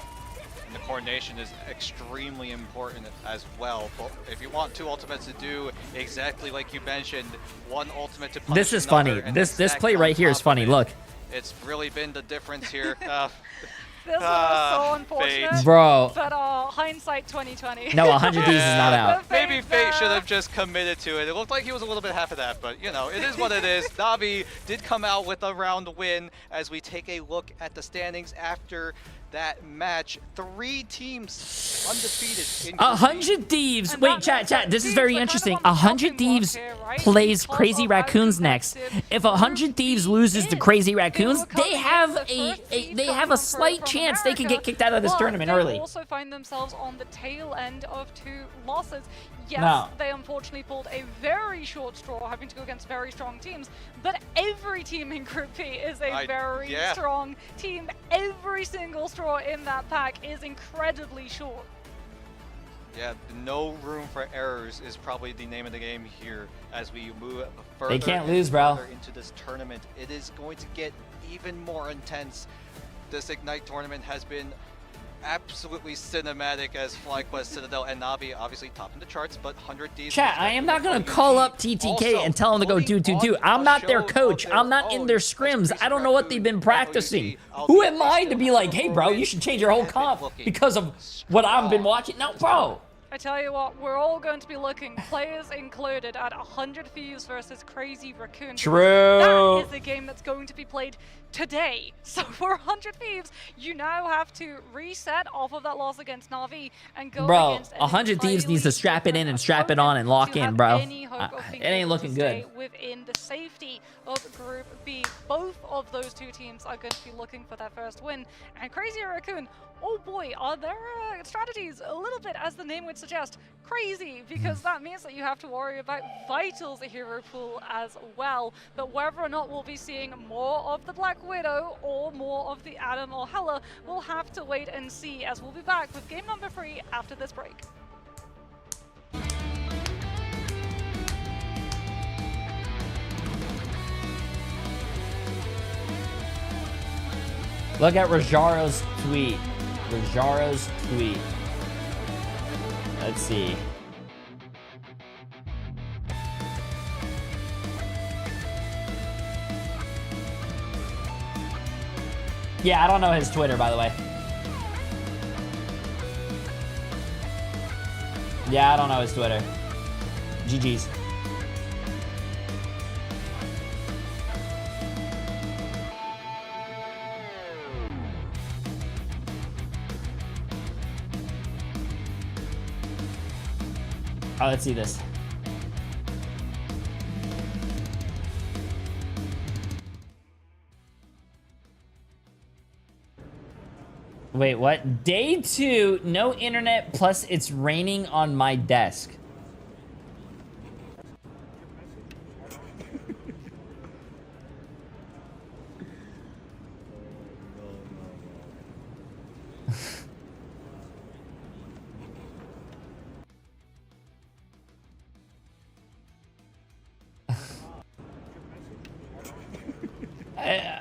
And the coordination is extremely important as well. But if you want two ultimates to do exactly like you mentioned, one ultimate to punish This is another, funny. and This then stack play on right here is top of funny. it, Look. It's really been the difference here. This was so unfortunate, Fate. Bro. but hindsight 2020. No, 100 Thieves is not out. Maybe Fate should have just committed to it. It looked like he was a little bit half of that, but you know, it is what it is. Navi did come out with a round win as we take a look at the standings after that match. 3 teams undefeated in Group B. 100 Thieves. And Wait, that chat. This is Thieves very are kind of interesting. on the 100 chopping block Thieves here, right? plays Because Crazy of how Raccoons next. competitive If 100 Thieves loses to is. Crazy They Raccoons, were they coming have in the first seed they coming have a on slight from chance they can get America, kicked out of this but tournament they early. also find themselves on the tail end of 2 losses. Yes, No. they unfortunately pulled a very short straw, having to go against very strong teams, but every team in Group B is a very strong team. Every single straw in that pack is incredibly short. Yeah, no room for errors is probably the name of the game here as we move further. They can't and lose, bro. further into this tournament. It is going to get even more intense. This Ignite tournament has been absolutely cinematic as FlyQuest, Citadel, and Navi obviously topping the charts, but 100 Ds. Chat, I am not going to call up TTK and tell them to go 2-2-2. I'm not their coach. I'm not in their scrims. I don't know what they've been practicing. Who am I to be like, hey, bro, you should change your whole comp because of what I've been watching? No, bro. I tell you what, we're all going to be looking, players included, at 100 Thieves versus Crazy Raccoon. True. That is a game that's going to be played today. So for 100 Thieves, you now have to reset off of that loss against Navi and go Bro, against an 100 Thieves needs to strap it in and strap it on and lock in, bro. It ain't looking good. Within the safety of Group B, both of those 2 teams are going to be looking for their first win. And Crazy Raccoon, oh boy, are their strategies a little bit, as the name would suggest, crazy, because that means that you have to worry about Vital's hero pool as well. But whether or not we'll be seeing more of the Black Widow or more of the Adam or Hela, we'll have to wait and see, as we'll be back with game number 3 after this break. Look at Rajaro's tweet. Rajaro's tweet. Let's see. Yeah, I don't know his Twitter, by the way. Yeah, I don't know his Twitter. GG's. Oh, let's see this. Wait, what? Day 2, no internet, plus it's raining on my desk.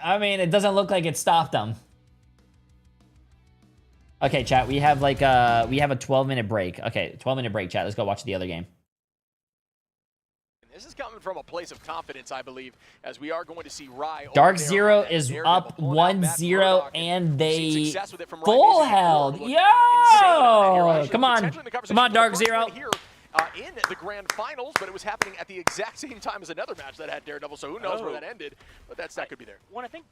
I mean, it doesn't look like it stopped them. Okay, chat, we have like a 12-minute break. Okay, 12-minute break, chat. Let's go watch the other game. This is coming from a place of confidence, I believe, as we are going to see Rye. Dark Zero is up 1-0, and they full held. Yo! Come on. Come on, Dark Zero. In the grand finals, but it was happening at the exact same time as another match that had Daredevil, so who knows where that ended, but that could be there. Well, I think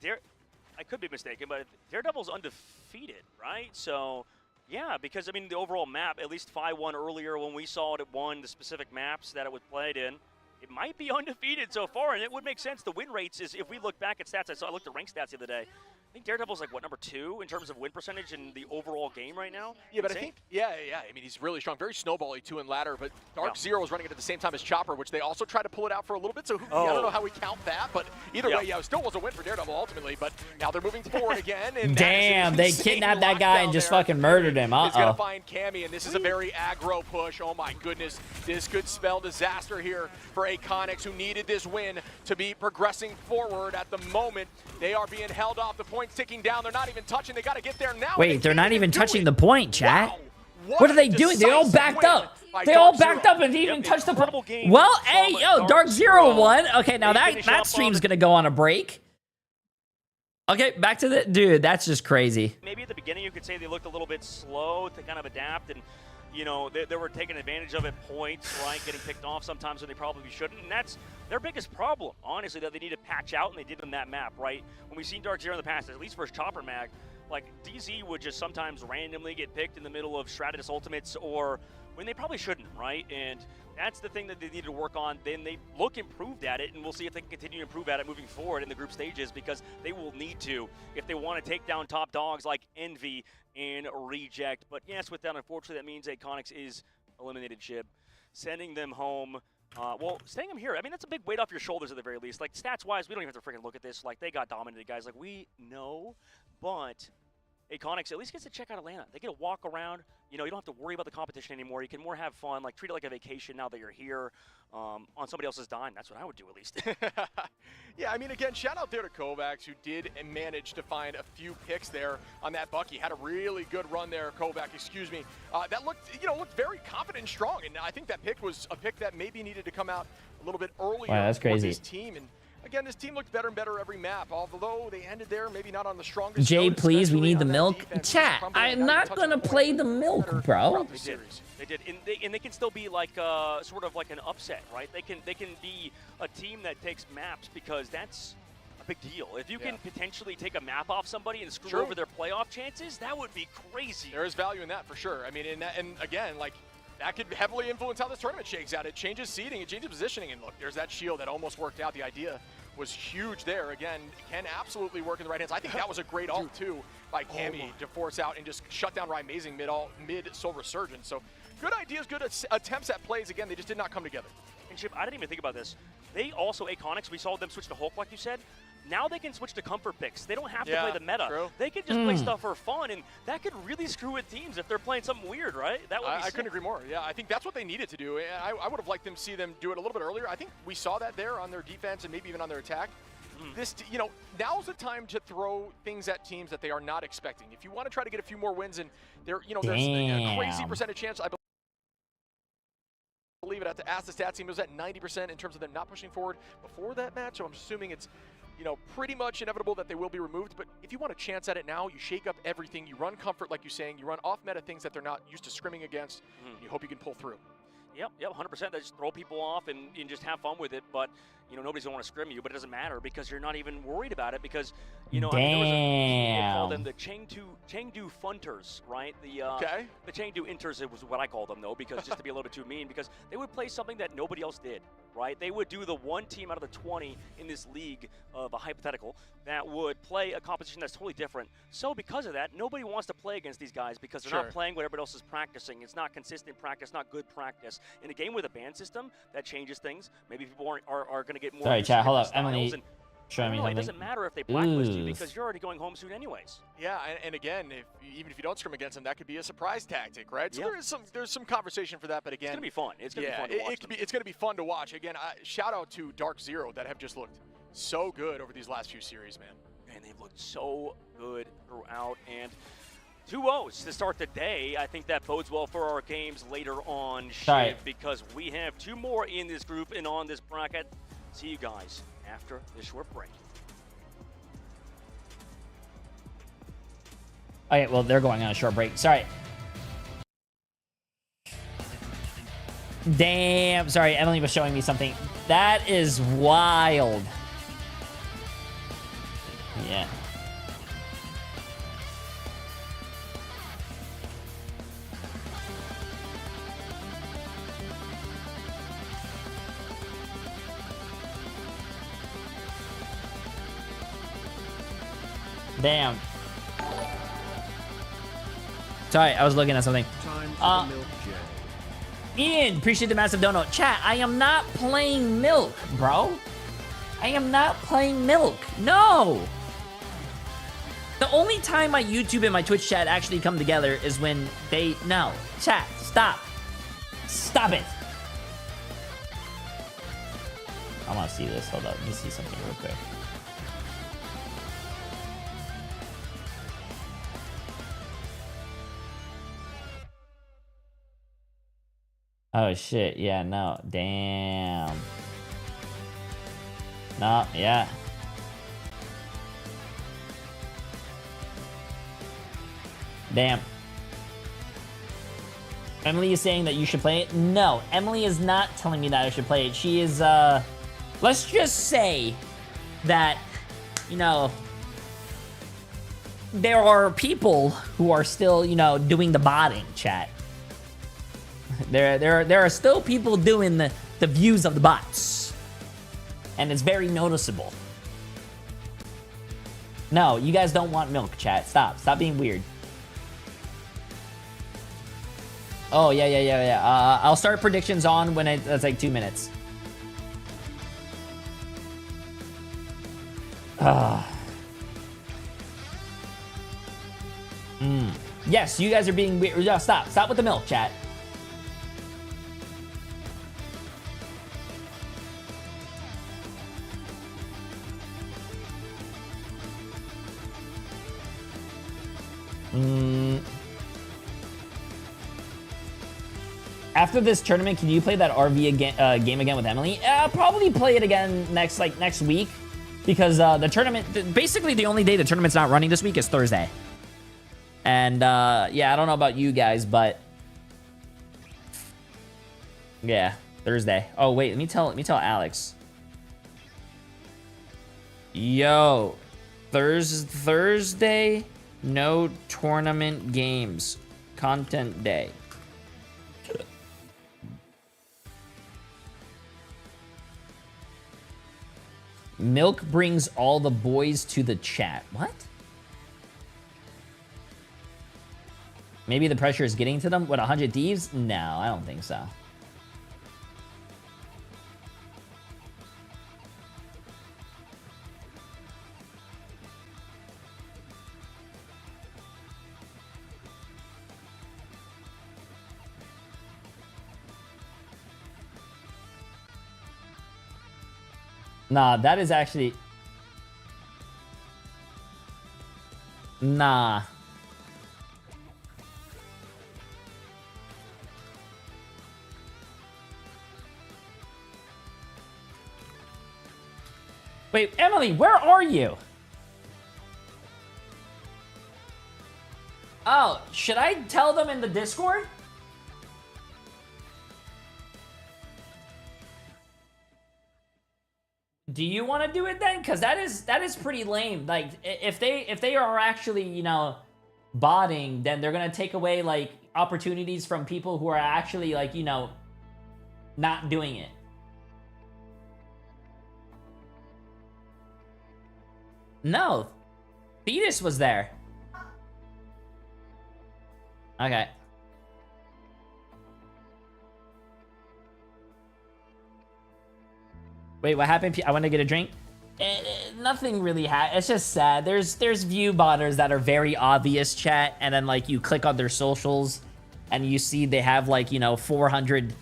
I could be mistaken, but Daredevil's undefeated, right? So, yeah, because, I mean, the overall map, at least 5-1 earlier when we saw it, it won the specific maps that it was played in. It might be undefeated so far, and it would make sense. The win rates is, if we look back at stats, I looked at rank stats the other day. I think Daredevil's like, what, number 2 in terms of win percentage in the overall game right now? Yeah, but I think, yeah. I mean, he's really strong, very snowbally too in ladder, but Dark Zero is running it at the same time as Chopper, which they also tried to pull it out for a little bit, so I don't know how we count that, but either way, yeah, it still was a win for Daredevil ultimately, but now they're moving forward again. And damn, they kidnapped that guy and just fucking murdered him. He's going to find Cammy, and this is a very aggro push. Oh my goodness, this could spell disaster here for Iconics, who needed this win to be progressing forward. At the moment, they are being held off. The point's ticking down. They're not even touching. They got to get there now. Wait, they're not even touching the point, chat. Wow. What are they doing? They all backed up. They all backed up and didn't even touch the point. Well, hey, yo, Dark Zero won. Okay, now that stream's going to go on a break. Okay, back to the... Dude, that's just crazy. Maybe at the beginning you could say they looked a little bit slow to kind of adapt, and you know, they were taking advantage of it, points, right, getting picked off sometimes when they probably shouldn't, and that's their biggest problem, honestly, that they need to patch out, and they did on that map, right? When we've seen Dark Zero in the past, at least for his Chopper mag, like, DZ would just sometimes randomly get picked in the middle of Stratus Ultimates, or when they probably shouldn't, right? And that's the thing that they need to work on. Then they look improved at it, and we'll see if they can continue to improve at it moving forward in the group stages, because they will need to if they want to take down top dogs like Envy and Reject. But yes, with that, unfortunately, that means Iconics is eliminated, Shib. Sending them home. Well, staying them here, I mean, that's a big weight off your shoulders at the very least. Like, stats-wise, we don't even have to freaking look at this. Like, they got dominated, guys. Like, we know, but Iconics at least gets to check out Atlanta. They get to walk around. You know, you don't have to worry about the competition anymore. You can more have fun, like treat it like a vacation now that you're here on somebody else's dime. That's what I would do, at least. Yeah, I mean, again, shout out there to Kovacs, who did manage to find a few picks there on that Bucky. Had a really good run there, Kovac, excuse me. That looked, you know, looked very confident and strong, and I think that pick was a pick that maybe needed to come out a little bit earlier. Wow, that's crazy. For this team. And again, this team looked better and better every map, although they ended there maybe not on the strongest. Jay, please, we need the milk. Chat, I'm not going to play the milk, bro. They did. And they can still be like sort of like an upset, right? They can be a team that takes maps, because that's a big deal. If you can potentially take a map off somebody and screw over their playoff chances, that would be crazy. There is value in that for sure. I mean, and again, like, that could heavily influence how this tournament shakes out. It changes seeding, it changes positioning, and look, there's that shield that almost worked out. The idea was huge there. Again, can absolutely work in the right hands. I think that was a great ult too by Cammy to force out and just shut down Rye Amazing mid Soul Resurgence. So good ideas, good attempts at plays. Again, they just did not come together. And Chip, I didn't even think about this. They also, Iconics, we saw them switch to Hulk, like you said. Now they can switch to comfort picks. They don't have to play the meta. True. They can just play stuff for fun, and that could really screw with teams if they're playing something weird, right? That would be I couldn't agree more. Yeah, I think that's what they needed to do. I would have liked them to see them do it a little bit earlier. I think we saw that there on their defense and maybe even on their attack. This, you know, now's the time to throw things at teams that they are not expecting. If you want to try to get a few more wins, and there, you know, there's a crazy percentage chance. I believe it. I have to ask the stats team. It was at 90% in terms of them not pushing forward before that match. So I'm assuming it's, you know, pretty much inevitable that they will be removed. But if you want a chance at it now, you shake up everything. You run comfort, like you're saying. You run off meta things that they're not used to scrimming against. And you hope you can pull through. Yep, 100%. They just throw people off and just have fun with it. But, you know, nobody's going to want to scrim you, but it doesn't matter because you're not even worried about it because, you know, I mean, there was people call them the Chengdu Funters, right? The Chengdu Inters was what I call them, though, because just to be a little bit too mean, because they would play something that nobody else did, right? They would do the one team out of the 20 in this league of a hypothetical that would play a competition that's totally different. So because of that, nobody wants to play against these guys because they're not playing what everybody else is practicing. It's not consistent practice, not good practice. In a game with a ban system, that changes things. Maybe people are going to get more. Sorry, chat. Hold up, Emily. And, show me something. It doesn't matter if they blacklist you because you're already going home soon anyways. Yeah, and again, even if you don't scrim against them, that could be a surprise tactic, right? So there's some conversation for that, but again, it's gonna be fun. It's gonna be fun to watch. It's gonna be fun to watch. Again, shout out to Dark Zero that have just looked so good over these last few series, man. And they've looked so good throughout. And 2-0s to start the day. I think that bodes well for our games later on, Shiv, because we have 2 more in this group and on this bracket. See you guys after this short break. Okay, well, they're going on a short break. Sorry. Damn. Sorry, Emily was showing me something. That is wild. Yeah. Damn. Sorry, I was looking at something. Time for the milk Jay. Ian, appreciate the massive dono. Chat, I am not playing milk, bro. I am not playing milk. No. The only time my YouTube and my Twitch chat actually come together is when they... No. Chat, stop. Stop it. I want to see this. Hold up. Let me see something real quick. Oh, shit. Yeah, no. Damn. No, yeah. Damn. Emily is saying that you should play it? No, Emily is not telling me that I should play it. She is, let's just say that, you know, there are people who are still, you know, doing the botting, chat. There are still people doing the views of the bots. And it's very noticeable. No, you guys don't want milk, chat. Stop. Stop being weird. Oh, yeah. I'll start predictions on when it's like 2 minutes. Yes, you guys are being weird. No, stop. Stop with the milk, chat. After this tournament, can you play that RV game again with Emily? I'll probably play it again next week, because the tournament, basically the only day the tournament's not running this week is Thursday. And yeah, I don't know about you guys, but yeah, Thursday. Oh wait, let me tell Alex. Yo, Thursday, no tournament games, content day. Milk brings all the boys to the chat. What? Maybe the pressure is getting to them? What, 100 Thieves? No, I don't think so. Nah, that is actually... Nah. Wait, Emily, where are you? Oh, should I tell them in the Discord? Do you want to do it then? Because that is pretty lame. Like, if they are actually, you know, botting, then they're gonna take away like opportunities from people who are actually, like, you know, not doing it. No, Thetis was there. Okay. Wait, what happened? I want to get a drink. Nothing really it's just sad. There's view botters that are very obvious, chat, and then like you click on their socials and you see they have like, you know, 400,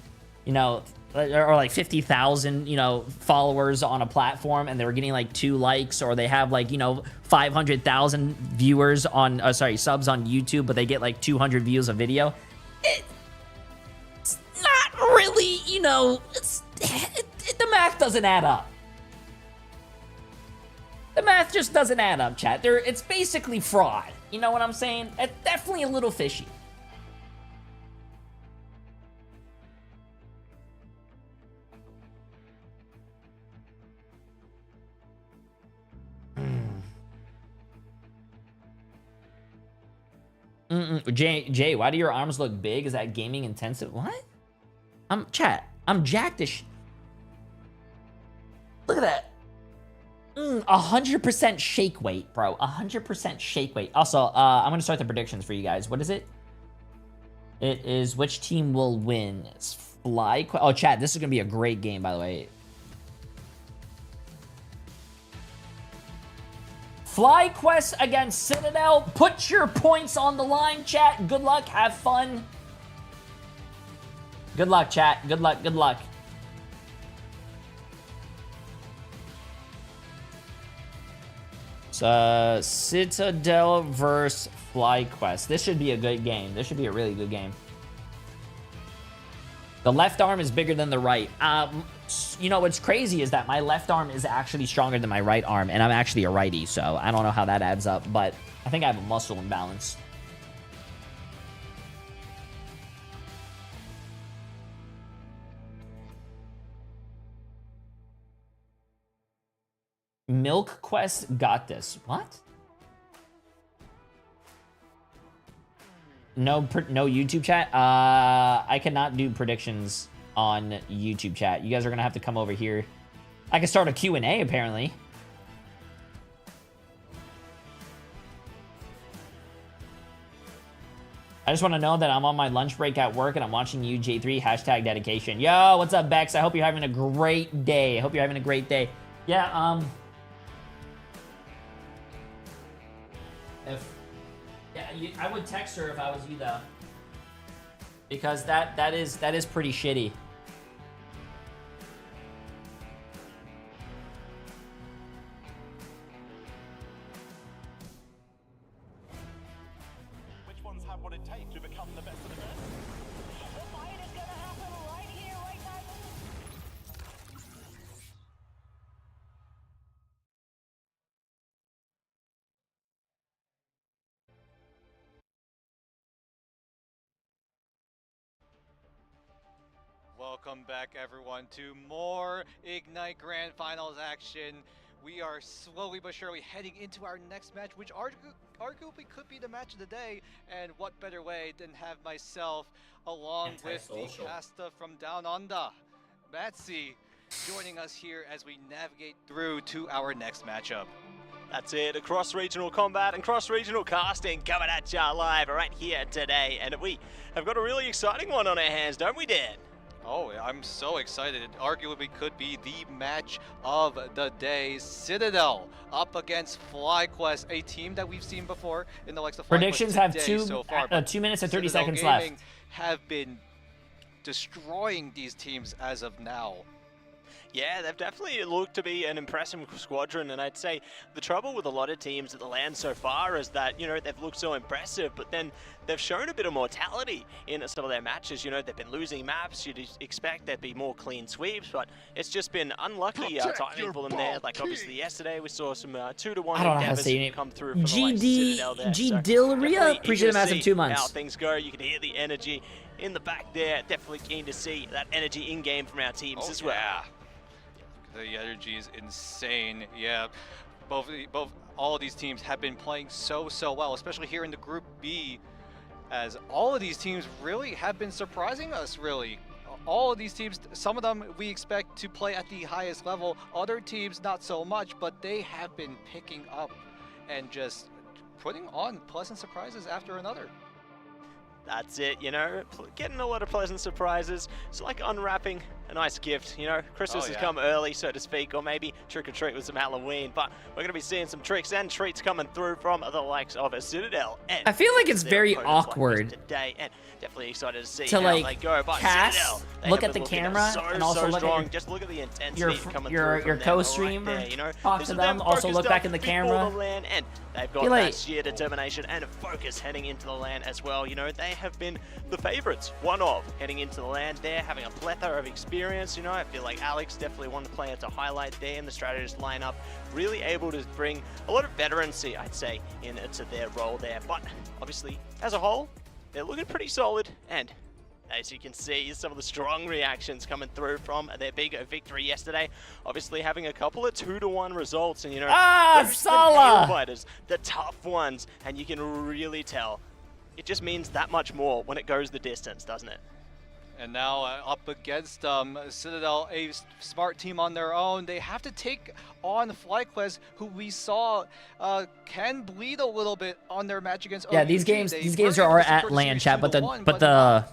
you know, or like 50,000, you know, followers on a platform, and they're getting like 2 likes, or they have like, you know, 500,000 viewers on subs on YouTube, but they get like 200 views a video. It's not really, you know, the math doesn't add up. The math just doesn't add up, chat. It's basically fraud. You know what I'm saying? It's definitely a little fishy. Jay, why do your arms look big? Is that gaming intensive? What? Chat, I'm jacked as Look at that. 100% shake weight, bro. 100% shake weight. Also, I'm gonna start the predictions for you guys. What is it? It is which team will win. It's oh, chat, this is gonna be a great game, by the way. FlyQuest against Citadel. Put your points on the line, chat. Good luck. Have fun. Good luck, chat. Good luck. Good luck. So, Citadel versus FlyQuest. This should be a good game. This should be a really good game. The left arm is bigger than the right. You know, what's crazy is that my left arm is actually stronger than my right arm, and I'm actually a righty, so I don't know how that adds up, but I think I have a muscle imbalance. Milk Quest got this. What? No YouTube chat? I cannot do predictions on YouTube chat. You guys are gonna have to come over here. I can start a Q&A apparently. I just want to know that I'm on my lunch break at work and I'm watching you, Jay3, #dedication. Yo, what's up, Bex? I hope you're having a great day. I hope you're having a great day. Yeah, I would text her if I was you, though, because that is pretty shitty. Which ones have what it takes to become the best of the best? The fight is gonna happen right here, right now. Welcome back, everyone, to more Ignite Grand Finals action. We are slowly but surely heading into our next match, which arguably could be the match of the day. And what better way than have myself, along with the casta from Down Under, Matsy, joining us here as we navigate through to our next matchup. That's it, cross-regional combat and cross-regional casting coming at ya live right here today. And we have got a really exciting one on our hands, don't we, Dan? Oh, I'm so excited. It arguably could be the match of the day. Citadel up against FlyQuest, a team that we've seen before in the likes of FlyQuest predictions have so far, 2 minutes and 30 Citadel seconds Gaming left. Have been destroying these teams as of now. Yeah, they've definitely looked to be an impressive squadron, and I'd say the trouble with a lot of teams at the LAN so far is that, you know, they've looked so impressive, but then they've shown a bit of mortality in some of their matches. You know, they've been losing maps. You'd expect there'd be more clean sweeps, but it's just been unlucky timing for them there. Like, obviously, yesterday we saw some 2-to-1 I don't know how to say your name. come through from the likes of Citadel there. Dillaria? Appreciate the massive 2 months. How things go. You can hear the energy in the back there. Definitely keen to see that energy in-game from our teams as well. Yeah. The energy is insane. Yeah, all of these teams have been playing so well, especially here in the Group B, as all of these teams really have been surprising us. Really, all of these teams, some of them we expect to play at the highest level, other teams not so much, but they have been picking up and just putting on pleasant surprises after another. That's it, you know, getting a lot of pleasant surprises. It's like unwrapping a nice gift, you know. Christmas has come early, so to speak, or maybe trick or treat with some Halloween, but we're going to be seeing some tricks and treats coming through from the likes of a Citadel. And I feel like it's very awkward today, and definitely excited to see to how like they go. But cast, Citadel, they look have at the been looking camera, so, and also so look strong. at Just look at the intensity coming through your from them co-streamer, right there, you know. talk This to is them, also look focused back up in the before camera. The LAN, and they've got like- that sheer determination and focus heading into the LAN as well. You know, they have been the favorites, one of heading into the LAN. They're having a plethora of experience. You know, I feel like Alex definitely one of the players to highlight there in the strategist lineup, really able to bring a lot of veterancy, I'd say, into their role there. But obviously, as a whole, they're looking pretty solid, and as you can see, some of the strong reactions coming through from their big victory yesterday. Obviously having a couple of 2-1 results, and you know, those Sala! fighters, the tough ones, and you can really tell it just means that much more when it goes the distance, doesn't it? And now up against Citadel, a smart team on their own. They have to take on FlyQuest, who we saw can bleed a little bit on their match against Yeah, OUG. these games They are were able to at secure LAN series chat, but 2-1, the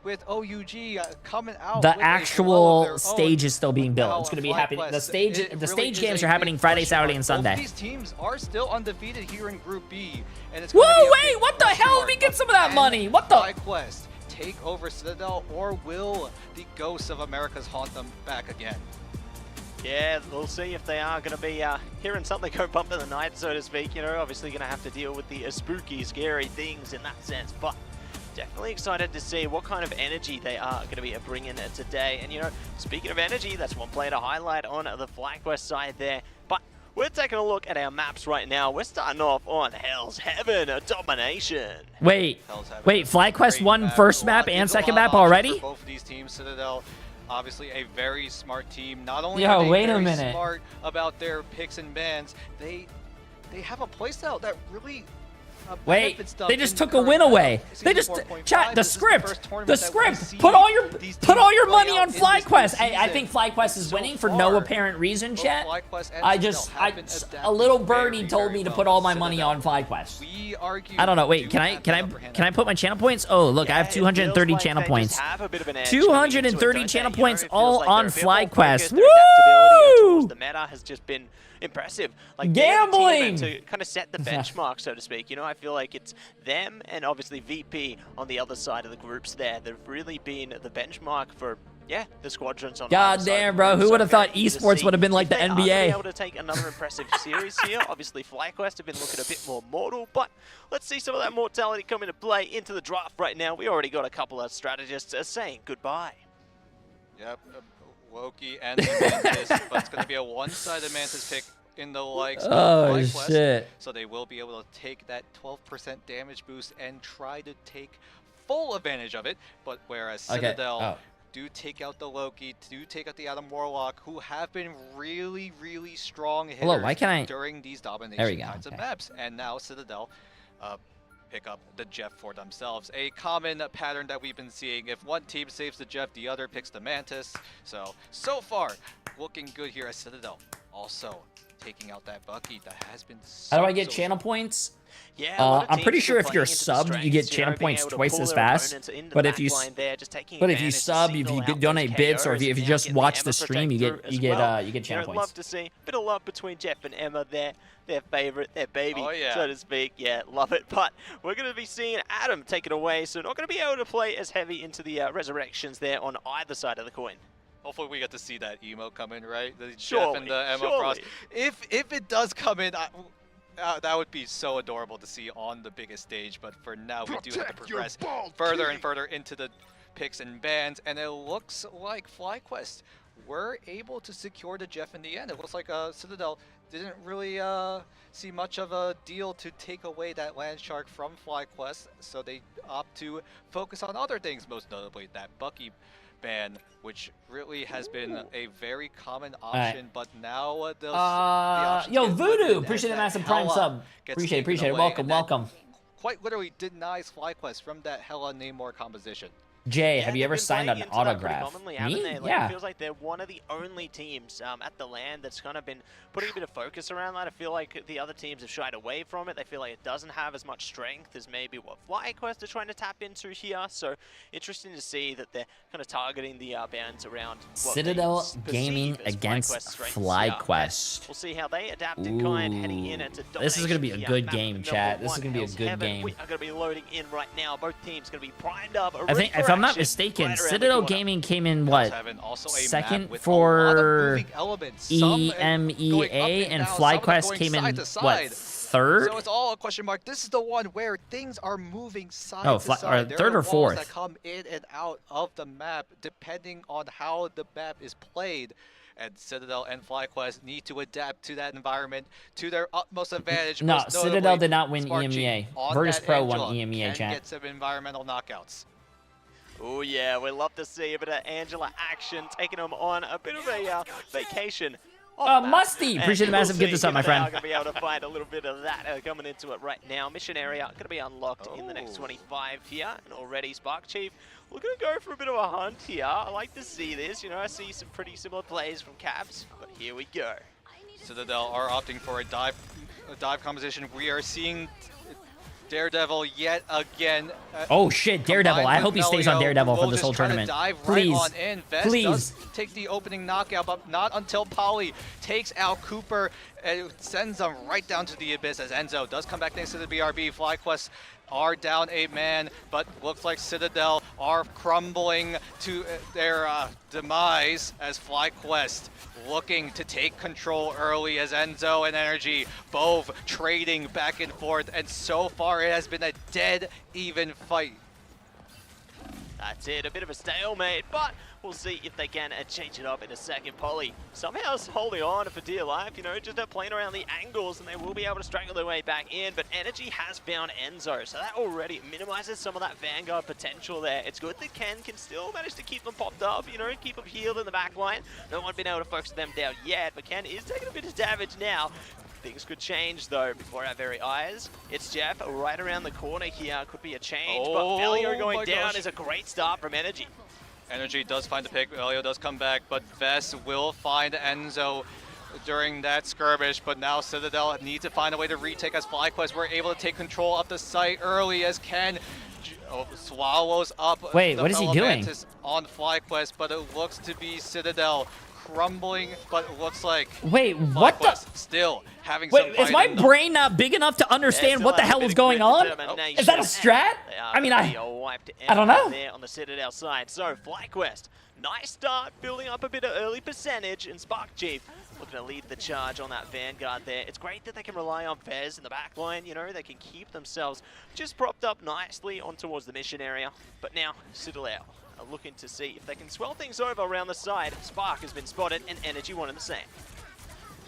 with OUG coming out, the with a flow of actual their stage own. is still being built. Now, It's going to be happening. The FlyQuest, stage it the really stage is games a are happening big Friday, question Saturday, mark. and Both of Sunday. these teams are still undefeated here in Group B, and it's Whoa, gonna be a wait, big what the question hell? mark Let me get of some of that can money. What the? FlyQuest take over Citadel, or will the ghosts of Americas haunt them back again? Yeah, we'll see if they are going to be hearing something go bump in the night, so to speak. You know, obviously going to have to deal with the spooky, scary things in that sense, but definitely excited to see what kind of energy they are going to be bringing today. And, you know, speaking of energy, that's one player to highlight on the FlyQuest side there. But we're taking a look at our maps right now. We're starting off on Hell's Heaven, a domination. Wait, FlyQuest won first map and second map already? For both of these teams, Citadel, obviously a very smart team. Not only Yo, are they wait a very minute. smart about their picks and bans, they have a playstyle that really Wait, benefits them they just in took the a current win meta. away. Season They just 4.5, chat this is first tournament that we see Put all these your teams money play on out in this FlyQuest. new Hey, I season. think FlyQuest is So winning for no far, apparent reason, both chat. FlyQuest and A Citadel have been little adapting birdie very, told very me to well put all with my money Citadel. on FlyQuest. We argue I don't know. Wait, do can I have the upper hand. put my channel points? Oh, look, I have 230 channel points. 230 channel points all on FlyQuest. Woo! The meta has just been impressive. Like gambling to kind of set the benchmark, so to speak. You know, I feel like it's them and obviously VP on the other side of the groups there. They've really been the benchmark for, yeah, the squadrons on God either side damn, of the bro. group. Who So would have thought very eager to esports see would have been like if the they are gonna be NBA? able to take another impressive series here. Obviously, FlyQuest have been looking a bit more mortal, but let's see some of that mortality come into play into the draft right now. We already got a couple of strategists saying goodbye. Yep, Loki and the Mantis, but it's going to be a one-sided Mantis pick in the likes of FlyQuest. Shit. So they will be able to take that 12% damage boost and try to take full advantage of it. But whereas Citadel do take out the Loki, do take out the Adam Warlock, who have been really, really strong hitters why can't I- during these domination There we go, kinds of maps. And now Citadel pick up the Jeff for themselves. A common pattern that we've been seeing. If one team saves the Jeff, the other picks the Mantis. So far, looking good here as Citadel. Also taking out that Bucky that has been so, How do I get so channel points? Yeah, a lot of I'm pretty teams sure still if you're playing into the subbed, you get strengths, channel being points able to twice pull as their fast. opponents into the But if you backline there, just taking But if you advantage to sub, if single you out donate those bits, or if KOs you and just getting the watch the Emma stream, you protect get through as well. you get channel I'd points. love to see a bit of love between Jeff and Emma there. Their favorite, their baby, so to speak. Yeah, love it. But we're going to be seeing Adam take it away, so not going to be able to play as heavy into the resurrections there on either side of the coin. Hopefully we get to see that emo come in, right? The Surely, Jeff and the Emma Frost. If it does come in, that would be so adorable to see on the biggest stage. But for now, we do have to progress further and further into the picks and bans. And it looks like FlyQuest were able to secure the Jeff in the end. It looks like Citadel didn't really see much of a deal to take away that land shark from FlyQuest, so they opt to focus on other things, most notably that Bucky ban, which really has been a very common option, but now the options yo, get Voodoo, limited appreciate the as massive that prime Hela sub. gets Appreciate it, taken away, welcome, and that welcome. quite literally denies FlyQuest from that Hela Namor composition. Jay, Yeah, have you they've ever been signed playing an into that pretty autograph? commonly, haven't they? Like, Yeah. It feels like they're one of the only teams at the LAN that's kind of been putting a bit of focus around that. I feel like the other teams have shied away from it. They feel like it doesn't have as much strength as maybe what FlyQuest are trying to tap into here. So interesting to see that they're kind of targeting the bans around what Citadel they perceive Gaming as against FlyQuest's strengths. FlyQuest. We'll see how they adapt in kind heading in into This is gonna be a domination good here. game, Map chat. number This is one, gonna be a Hell's good Heaven. game. We are going to be loading in right now. Both teams going to be primed up. I think, if I'm not mistaken, Citadel Gaming came in what, second for EMEA, and FlyQuest came in what, third? So it's all a question mark. This is the one where things are moving side Oh, to side. There third are or walls fourth? that come in and out of the map depending on how the map is played. And Citadel and FlyQuest need to adapt to that environment to their utmost advantage. No, Most Citadel notably, did not win Spark G EMEA. on Virtus that Pro won Angela EMEA, can chat. get some environmental knockouts. Oh yeah, we love to see a bit of Angela action, taking them on a bit of a vacation. Musty! Appreciate the massive gift this up, my friend. We're going to be able to find a little bit of that coming into it right now. Mission area going to be unlocked in the next 25 here. And already Spark Chief, we're going to go for a bit of a hunt here. I like to see this. You know, I see some pretty similar plays from Caps, but here we go. Citadel are opting for a dive composition. We are seeing Daredevil yet again. Oh shit, Daredevil. I hope he stays on Daredevil for this whole tournament. Please. Please. Right on in. Vest Please. does take the opening knockout, but not until Polly takes out Cooper and sends them right down to the abyss as Enzo does come back next to the BRB. FlyQuest are down a man, but looks like Citadel are crumbling to their demise as FlyQuest looking to take control early as Enzo and Energy both trading back and forth, and so far it has been a dead even fight. That's it, a bit of a stalemate, but we'll see if they can change it up in a second. Polly somehow is holding on for dear life, you know, just playing around the angles, and they will be able to strangle their way back in, but Energy has found Enzo, so that already minimizes some of that Vanguard potential there. It's good that Ken can still manage to keep them popped up, you know, keep them healed in the back line. No one been able to focus them down yet, but Ken is taking a bit of damage now. Things could change though before our very eyes. It's Jeff right around the corner here. Could be a change, but Valio going down is a great start from Energy. Energy does find the pick, Elio does come back, but Vest will find Enzo during that skirmish, but now Citadel need to find a way to retake as FlyQuest were able to take control of the site early as Ken swallows up Wait, what is he doing? On FlyQuest, but it looks to be Citadel crumbling, but it looks like Wait, what the? Still having Wait, some is my fight in them. brain not big enough to understand what the hell is going on? Is that a strat? I mean, I don't know. There on the Citadel side. So FlyQuest, nice start, building up a bit of early percentage, and Spark Chief looking to lead the charge on that Vanguard there. It's great that they can rely on Vez in the back line, you know, they can keep themselves just propped up nicely on towards the mission area. But now Citadel are looking to see if they can swell things over around the side. Spark has been spotted, and Energy wanted the same.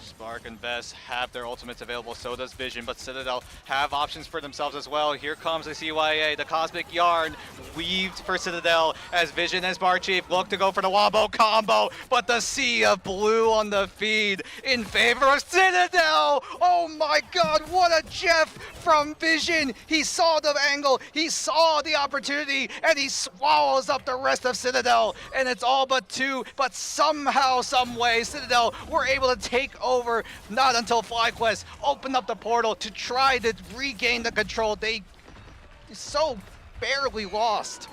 Spark and Vest have their ultimates available, so does Vision, but Citadel have options for themselves as well. Here comes the CYA, the Cosmic Yarn weaved for Citadel as Vision and Spark Chief look to go for the Wombo combo, but the sea of blue on the feed in favor of Citadel. Oh my god, what a Jeff from Vision. He saw the angle, he saw the opportunity, and he swallows up the rest of Citadel, and it's all but two, but somehow, some way, Citadel were able to take over. Not until FlyQuest opened up the portal to try to regain the control. They so barely lost.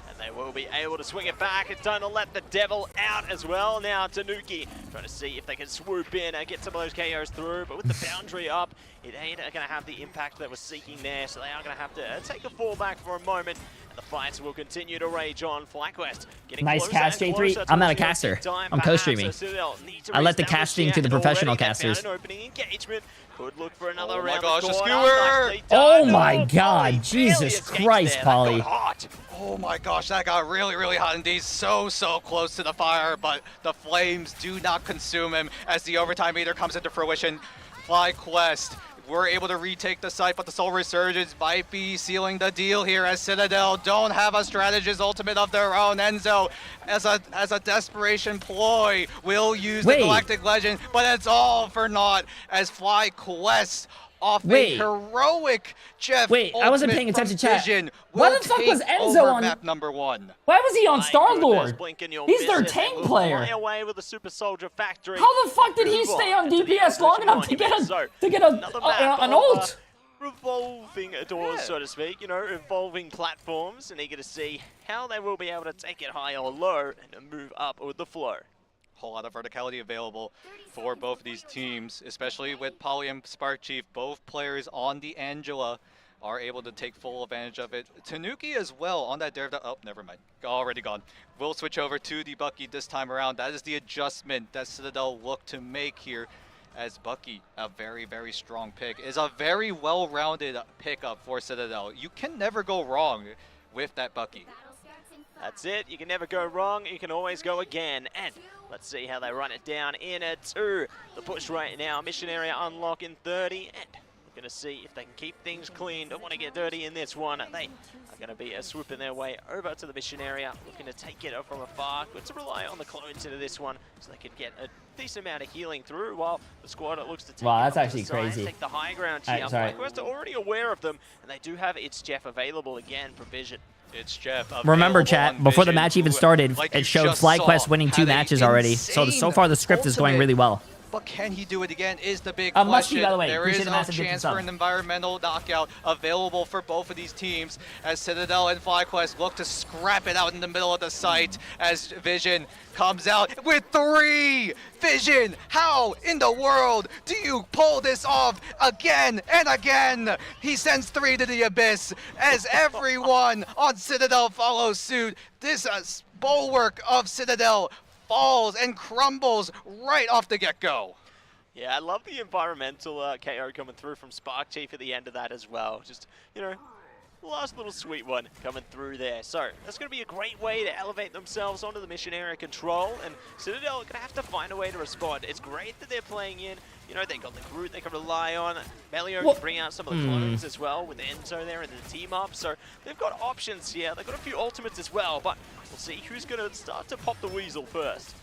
And they will be able to swing it back. It's time to let the devil out as well. Now Tanuki trying to see if they can swoop in and get some of those KOs through, but with the boundary up, it ain't going to have the impact that we're seeking there, so they are going to have to take a fall back for a moment And the fights will continue to rage on. FlyQuest getting Nice closer cast, and J3. closer I'm not a towards caster. time, I'm perhaps. co-streaming. So Citadel need to I let the reestablish casting the to the act. professional Already they found casters. an opening engagement. Could look for another Oh my round. gosh, the a corner. skewer! Nicely Oh done. my Polly God, barely Jesus escapes Christ, there. That Polly. got hot. Oh my gosh, that got really, really hot indeed. So close to the fire, but the flames do not consume him as the overtime meter comes into fruition. FlyQuest were able to retake the site, but the Soul Resurgence might be sealing the deal here as Citadel don't have a strategist ultimate of their own. Enzo, as a desperation ploy, will use the Galactic Legend, but it's all for naught as FlyQuest off a heroic Jeff I wasn't paying attention, chat. Why the fuck was Enzo on map number 1? Why was he on Star-Lord? Blinking, you'll He's miss their it. tank They will player. fly away with the Super Soldier Factory. How the fuck did he Move stay on on to the DPS long enough to monument. get Another map an of, ult? Revolving doors, so to speak, you know, evolving platforms, and eager to see how they will be able to take it high or low and move up with the flow. Whole lot of verticality available for both of these teams, especially with Polly and Spark Chief. Both players on the Angela are able to take full advantage of it. Tanuki as well on that Daredevil. Oh, never mind. Already gone. We'll switch over to the Bucky this time around. That is the adjustment that Citadel look to make here, as Bucky, a very, very strong pick, is a very well-rounded pickup for Citadel. You can never go wrong with that Bucky. That's it. You can never go wrong. You can always go again. And let's see how they run it down in a 2. The push right now. Mission area unlock in 30. And we're going to see if they can keep things clean. Don't want to get dirty in this one. They are going to be swooping their way over to the mission area, looking to take it from afar. Good to rely on the clones into this one so they could get a decent amount of healing through while the squad looks to take Wow, it that's up to actually the side, crazy. take the high ground All here. right, sorry. FlyQuest are already aware of them, and they do have It's Jeff available again from Vision. It's Jeff. Remember, chat, before the match even started, like it you showed just FlyQuest saw, winning 2 had a matches already. So far the script is going ultimate. really well. But can he do it again is the big Muskie, question. by the way. There Appreciate is the a massive chance sub. for an environmental knockout available for both of these teams as Citadel and FlyQuest look to scrap it out in the middle of the site as Vision comes out with 3! Vision, how in the world do you pull this off again and again? He sends 3 to the abyss as everyone on Citadel follows suit. This bulwark of Citadel falls and crumbles right off the get-go. Yeah, I love the environmental KO coming through from Spark Chief at the end of that as well. Just, you know, last little sweet one coming through there. So that's going to be a great way to elevate themselves onto the mission area control, and Citadel are going to have to find a way to respond. It's great that they're playing in. You know, they got the Groot they can rely on. Melio can bring out some of the clones as well with Enzo there and the team up. So they've got options here. They've got a few ultimates as well, but we'll see who's going to start to pop the weasel first.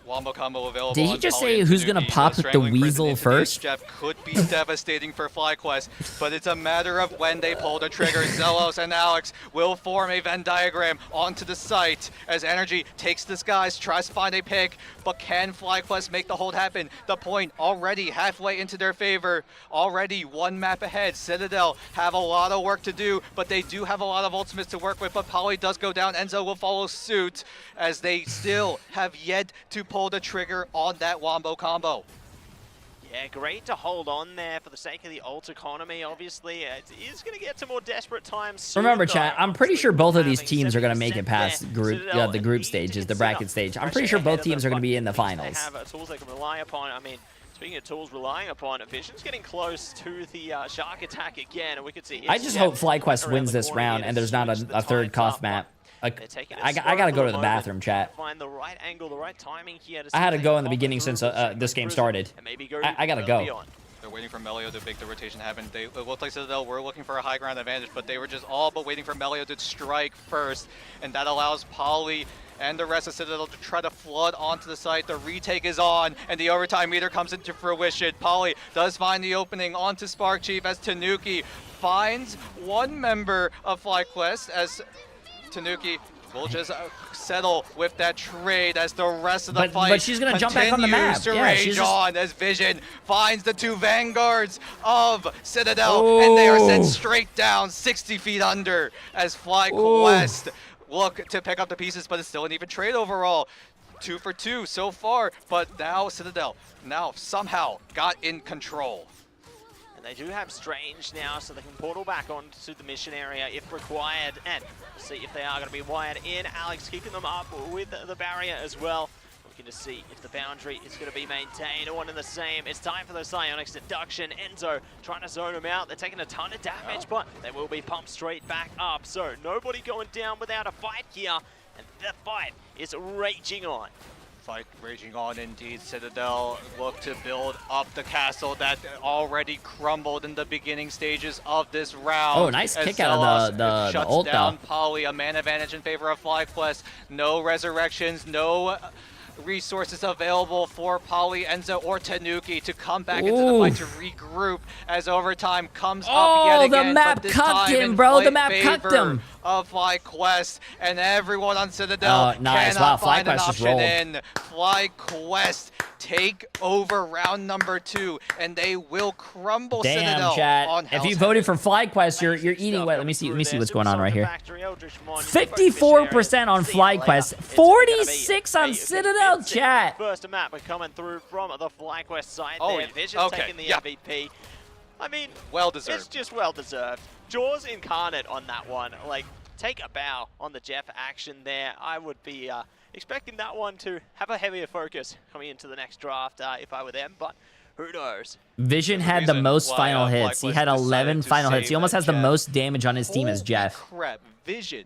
Wombo combo available. Did he just say who's gonna pop the weasel first? Jeff could be devastating for FlyQuest, but it's a matter of when they pull the trigger. Zelos and Alex will form a Venn diagram onto the site as Energy takes the skies, tries to find a pick, but can FlyQuest make the hold happen? The point already halfway into their favor, already 1 map ahead. Citadel have a lot of work to do, but they do have a lot of ultimates to work with, but Polly does go down. Enzo will follow suit as they still have yet to pull the trigger on that Wombo combo. Yeah, great to hold on there for the sake of the ult economy. Obviously, it is going to get to more desperate times soon. Remember, though. chat, I'm pretty sure both of these Having teams are going to make 70% it past there. the group stages, the bracket stage. I'm pretty sure both teams are going to be in the finals. They have tools they can rely upon. I mean, speaking of tools relying upon, Vision's getting close to the Shark attack again, and we could see. I just hope FlyQuest wins this round and there's not a third cough map. I gotta go to the bathroom, chat. Find the right angle, the right timing here to I had to go in the beginning since this game started. I gotta go. They're waiting for Melio to make the rotation happen. It looked like Citadel were looking for a high ground advantage, but they were just all but waiting for Melio to strike first, and that allows Polly and the rest of Citadel to try to flood onto the site. The retake is on, and the overtime meter comes into fruition. Polly does find the opening onto Spark Chief as Tanuki finds 1 member of FlyQuest as Tanuki will just settle with that trade as the rest of the fight but she's gonna jump back on the map. to Yeah, rage on as Vision finds the 2 vanguards of Citadel, and they are sent straight down 60 feet under as FlyQuest look to pick up the pieces, but it's still an even trade overall. 2 for 2 so far, but now Citadel somehow got in control. They do have Strange now, so they can portal back onto the mission area if required. And we'll see if they are going to be wired in. Alex keeping them up with the barrier as well. Looking to see if the boundary is going to be maintained. One and the same. It's time for the Psionics deduction. Enzo trying to zone them out. They're taking a ton of damage, but they will be pumped straight back up. So nobody going down without a fight here. And the fight is raging on. Fight raging on indeed. Citadel look to build up the castle that already crumbled in the beginning stages of this round. Oh, nice kick out of the shuts ult down though. Poly, a man advantage in favor of FlyQuest. No resurrections, no resources available for Poly, Enzo, or Tanuki to come back into the fight to regroup as overtime comes up yet again. The map but this cucked time him, in bro. The map cucked favor him. Of FlyQuest, and everyone on Citadel nice. cannot Wow, find an FlyQuest just option rolled. in. FlyQuest take over round number 2, and they will crumble Citadel Damn, chat. on If Hell's you Heaven. voted for FlyQuest, you're eating wet. Let me see what's going on right here. 54% on FlyQuest, 46 on Citadel, chat. First map are coming through from the FlyQuest side Oh, there. Vision's taking the MVP. I mean, well deserved. It's just well deserved. Jaws incarnate on that one. Like, take a bow on the Jeff action there. I would be expecting that one to have a heavier focus coming into the next draft if I were them, but who knows? Vision had the most final hits. He had 11 final hits. He almost has the most damage on his team as Jeff. Crap, Vision.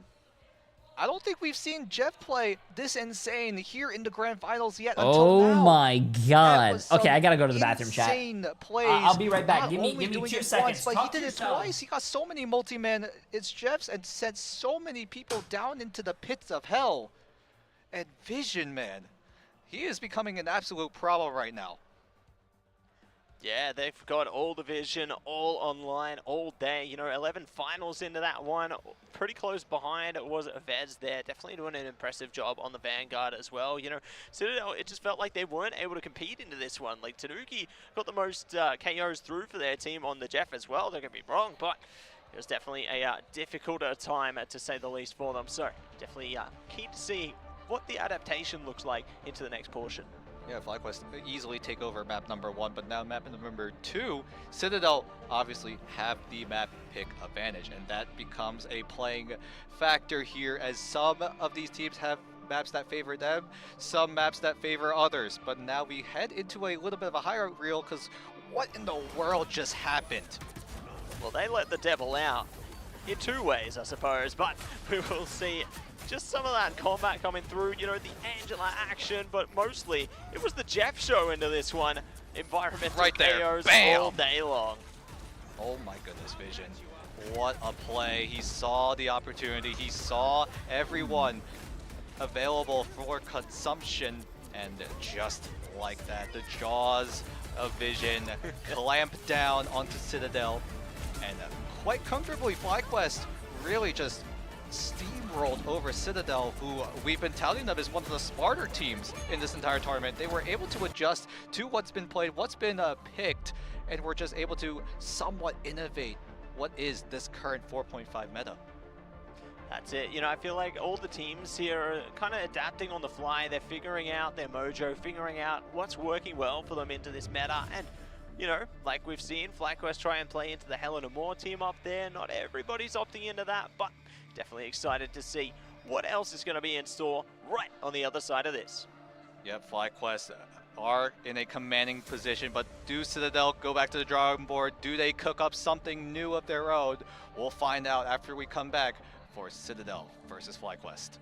I don't think we've seen Jeff play this insane here in the grand finals yet until now. Oh my god. Okay, I gotta go to the bathroom, chat. Insane plays. I'll be right back. Not Give me only doing 2 it seconds. Once, but he Talk did to it yourself. twice. He got so many multi-man it's Jeff's and sent so many people down into the pits of hell. And Vision, man, he is becoming an absolute problem right now. Yeah, they've got all the Vision, all online, all day. You know, 11 finals into that one. Pretty close behind was Vez there. Definitely doing an impressive job on the Vanguard as well. You know, Citadel, it just felt like they weren't able to compete into this one. Like, Tanuki got the most KOs through for their team on the Jeff as well. Don't get me wrong, but it was definitely a difficult time, to say the least, for them. So, definitely keen to see what the adaptation looks like into the next portion. Yeah, FlyQuest easily take over map number 1, but now map number 2, Citadel obviously have the map pick advantage, and that becomes a playing factor here as some of these teams have maps that favor them, some maps that favor others. But now we head into a little bit of a higher reel, because what in the world just happened? Well, they let the devil out in 2 ways, I suppose, but we will see just some of that combat coming through, you know, the Angela action, but mostly it was the Jeff show into this one. Environmental right there. KOs Bam! all day long. Oh my goodness, Vision. What a play. He saw the opportunity. He saw everyone available for consumption, and just like that, the jaws of Vision clamped down onto Citadel, and quite comfortably FlyQuest really just steamrolled over Citadel, who we've been touting them as one of the smarter teams in this entire tournament. They were able to adjust to what's been played, what's been picked, and were just able to somewhat innovate what is this current 4.5 meta. That's it. You know, I feel like all the teams here are kind of adapting on the fly. They're figuring out their mojo, figuring out what's working well for them into this meta. And, you know, like we've seen, FlyQuest try and play into the Helena Moore team up there. Not everybody's opting into that, but definitely excited to see what else is going to be in store right on the other side of this. Yep, FlyQuest are in a commanding position, but do Citadel go back to the drawing board? Do they cook up something new of their own? We'll find out after we come back for Citadel versus FlyQuest.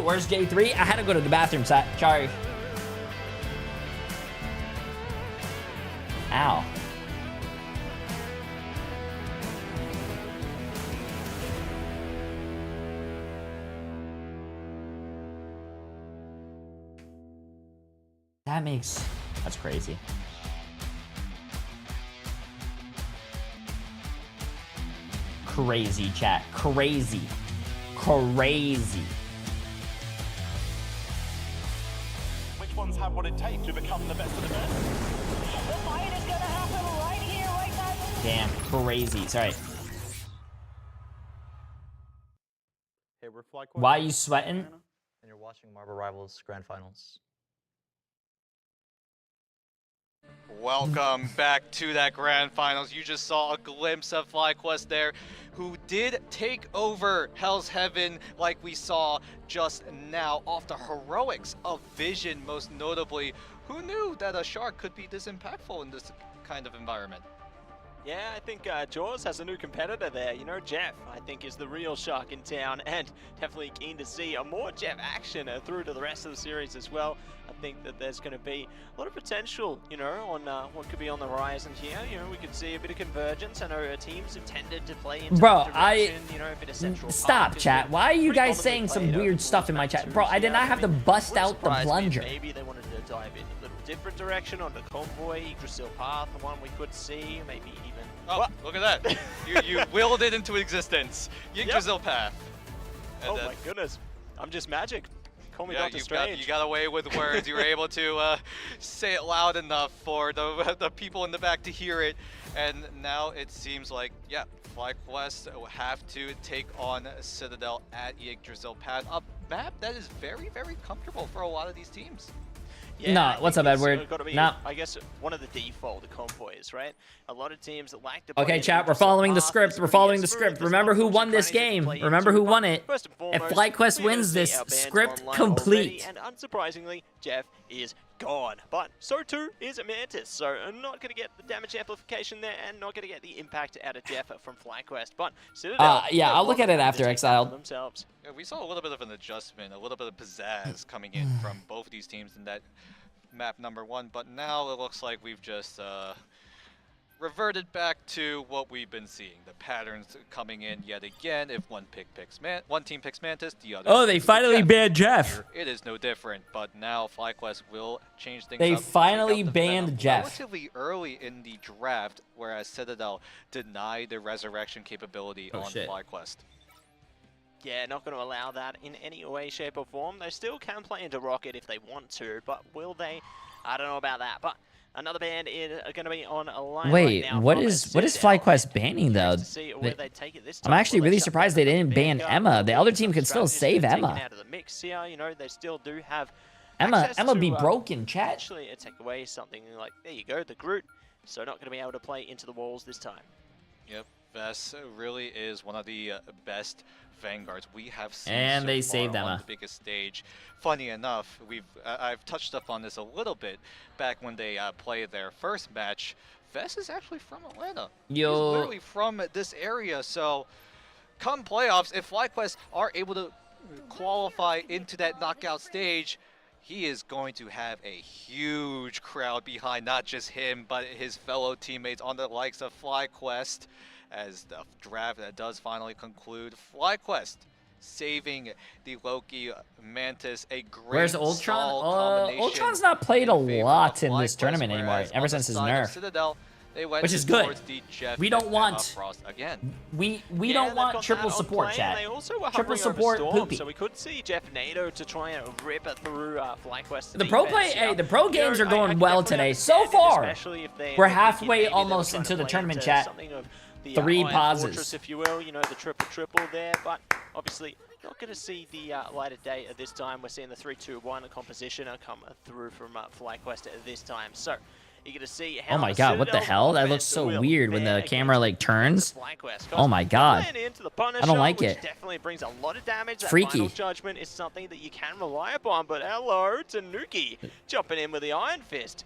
where's Jay3? I had to go to the bathroom, sorry. Ow. That's crazy. Crazy, chat. Crazy. Which ones have what it takes to become the best of the best? The fight is gonna happen right here, right now. Damn, crazy. Sorry. Hey, we're FlyQuest. Why are you sweating? And you're watching Marvel Rivals Grand Finals. Welcome back to that Grand Finals. You just saw a glimpse of FlyQuest there, who did take over Hell's Heaven like we saw just now off the heroics of Vision, most notably. Who knew that a shark could be this impactful in this kind of environment? Yeah, I think Jaws has a new competitor there. You know, Jeff, I think, is the real shark in town, and definitely keen to see a more Jeff action through to the rest of the series as well. I think that there's going to be a lot of potential, you know, on what could be on the horizon here. You know, we could see a bit of convergence. I know teams have tended to play into that direction, you know, a bit of Central Stop, Park chat. Why are you pretty guys saying some commonly weird played stuff in my over chat? the Bro, I did not years, have to bust out the surprised me if plunger. Maybe they wanted to dive in a little different direction on the Convoy, Yggdrasil Path, the one we could see, maybe even... Oh, look at that. you willed it into existence. Yggdrasil Path. And oh my goodness. I'm just magic. Call me yeah, Doctor Strange. you got away with words. You were able to say it loud enough for the people in the back to hear it. And now it seems like, yeah, FlyQuest will have to take on Citadel at Yggdrasil Path. A map that is very, very comfortable for a lot of these teams. Yeah, No, what's up, Edward? Gotta be, No. I guess one of the default convoys, right? A lot of teams that like to. Okay, chat, we're following the script. We're following the script. Remember who won this game. Remember who won it. If FlyQuest wins this, script complete. And unsurprisingly, Jeff is gone. But so too is Mantis. So I'm not going to get the damage amplification there and not going to get the impact out of Jeff from FlyQuest. But Citadel, Yeah, I'll look at it after Exiled. Themselves. Yeah, we saw a little bit of an adjustment, a little bit of pizzazz coming in from both of these teams in that map number 1, but now it looks like we've just reverted back to what we've been seeing. The patterns coming in yet again. If one team picks Mantis, the other. Oh, they finally banned Jeff. Here, it is no different, but now FlyQuest will change things They up. finally banned Jeff. Relatively early in the draft, whereas Citadel denied the resurrection capability on FlyQuest. Yeah, not going to allow that in any way, shape, or form. They still can play into Rocket if they want to, but will they? I don't know about that. But another band is going to be on a line. Wait, right now what from is Citadel. FlyQuest banning though? I'm actually really surprised they didn't ban Emma. The other team could still save Emma. Out of the mix here, you know, they still do have Emma be to, broken, chat. Actually, take away something like, there you go, the Groot. So not going to be able to play into the walls this time. Yep, Vess really is one of the best Vanguards we have seen and so they far saved on Emma. the biggest stage. Funny enough, I've touched up on this a little bit back when they played their first match. Vess is actually from Atlanta. He's literally from this area, so come playoffs, if FlyQuest are able to qualify into that knockout stage, he is going to have a huge crowd behind not just him, but his fellow teammates on the likes of FlyQuest. As the draft does finally conclude, FlyQuest saving the Loki Mantis, a great Where's Ultron? combination Ultron's not played a in lot favor in of this FlyQuest, tournament anymore, whereas ever on since the his side of nerf. Citadel, they went Which is good. towards the Jeff We don't and want Frost again. we Yeah, don't they've want got triple that on support, play, chat. and they also were Triple hovering over support, Storm, poopy. so we could see Jeff Nado to try and rip it through FlyQuest. The pro play, defense. hey, the pro games You know, are going I well definitely today. So understand it, far, especially if they we're end up thinking halfway maybe they were almost trying into the play tournament, into chat. something of the 3 Iron pauses. Fortress, if you will, you know, the triple there, but obviously not going to see the light of day at this time. We're seeing the 3-2-1 composition come through from FlyQuest at this time. So you're going to see how Oh my god, what the hell? That looks so weird when the camera like turns. Oh my god. I don't like it. Definitely brings a lot of damage. That Freaky. Final judgment is something that you can rely upon, but hello to Nuki jumping in with the Iron Fist.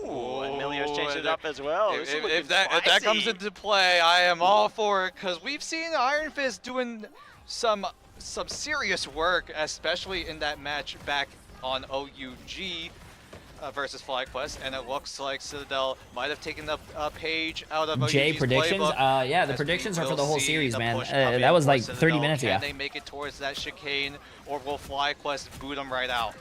Ooh, and Melio's changed it up as well. If that comes into play, I am all for it, because we've seen Iron Fist doing some some serious work, especially in that match back on OUG versus FlyQuest, and it looks like Citadel might have taken a page out of Jay, OUG's predictions? playbook, Yeah, the as predictions we are for will the whole see series, the man. push come That in was for like 30 Citadel. minutes ago. Can they make it towards that chicane, or will FlyQuest boot them right out?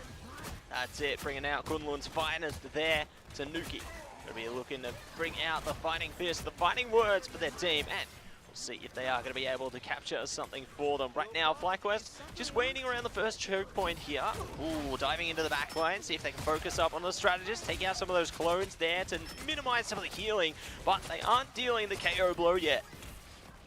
That's it, bringing out Kunlun's finest there. Tanuki going to be looking to bring out the fighting fist, the fighting words for their team, and we'll see if they are going to be able to capture something for them. Right now, FlyQuest just waiting around the first choke point here. Ooh, diving into the back line, see if they can focus up on the strategist, take out some of those clones there to minimize some of the healing, but they aren't dealing the KO blow yet.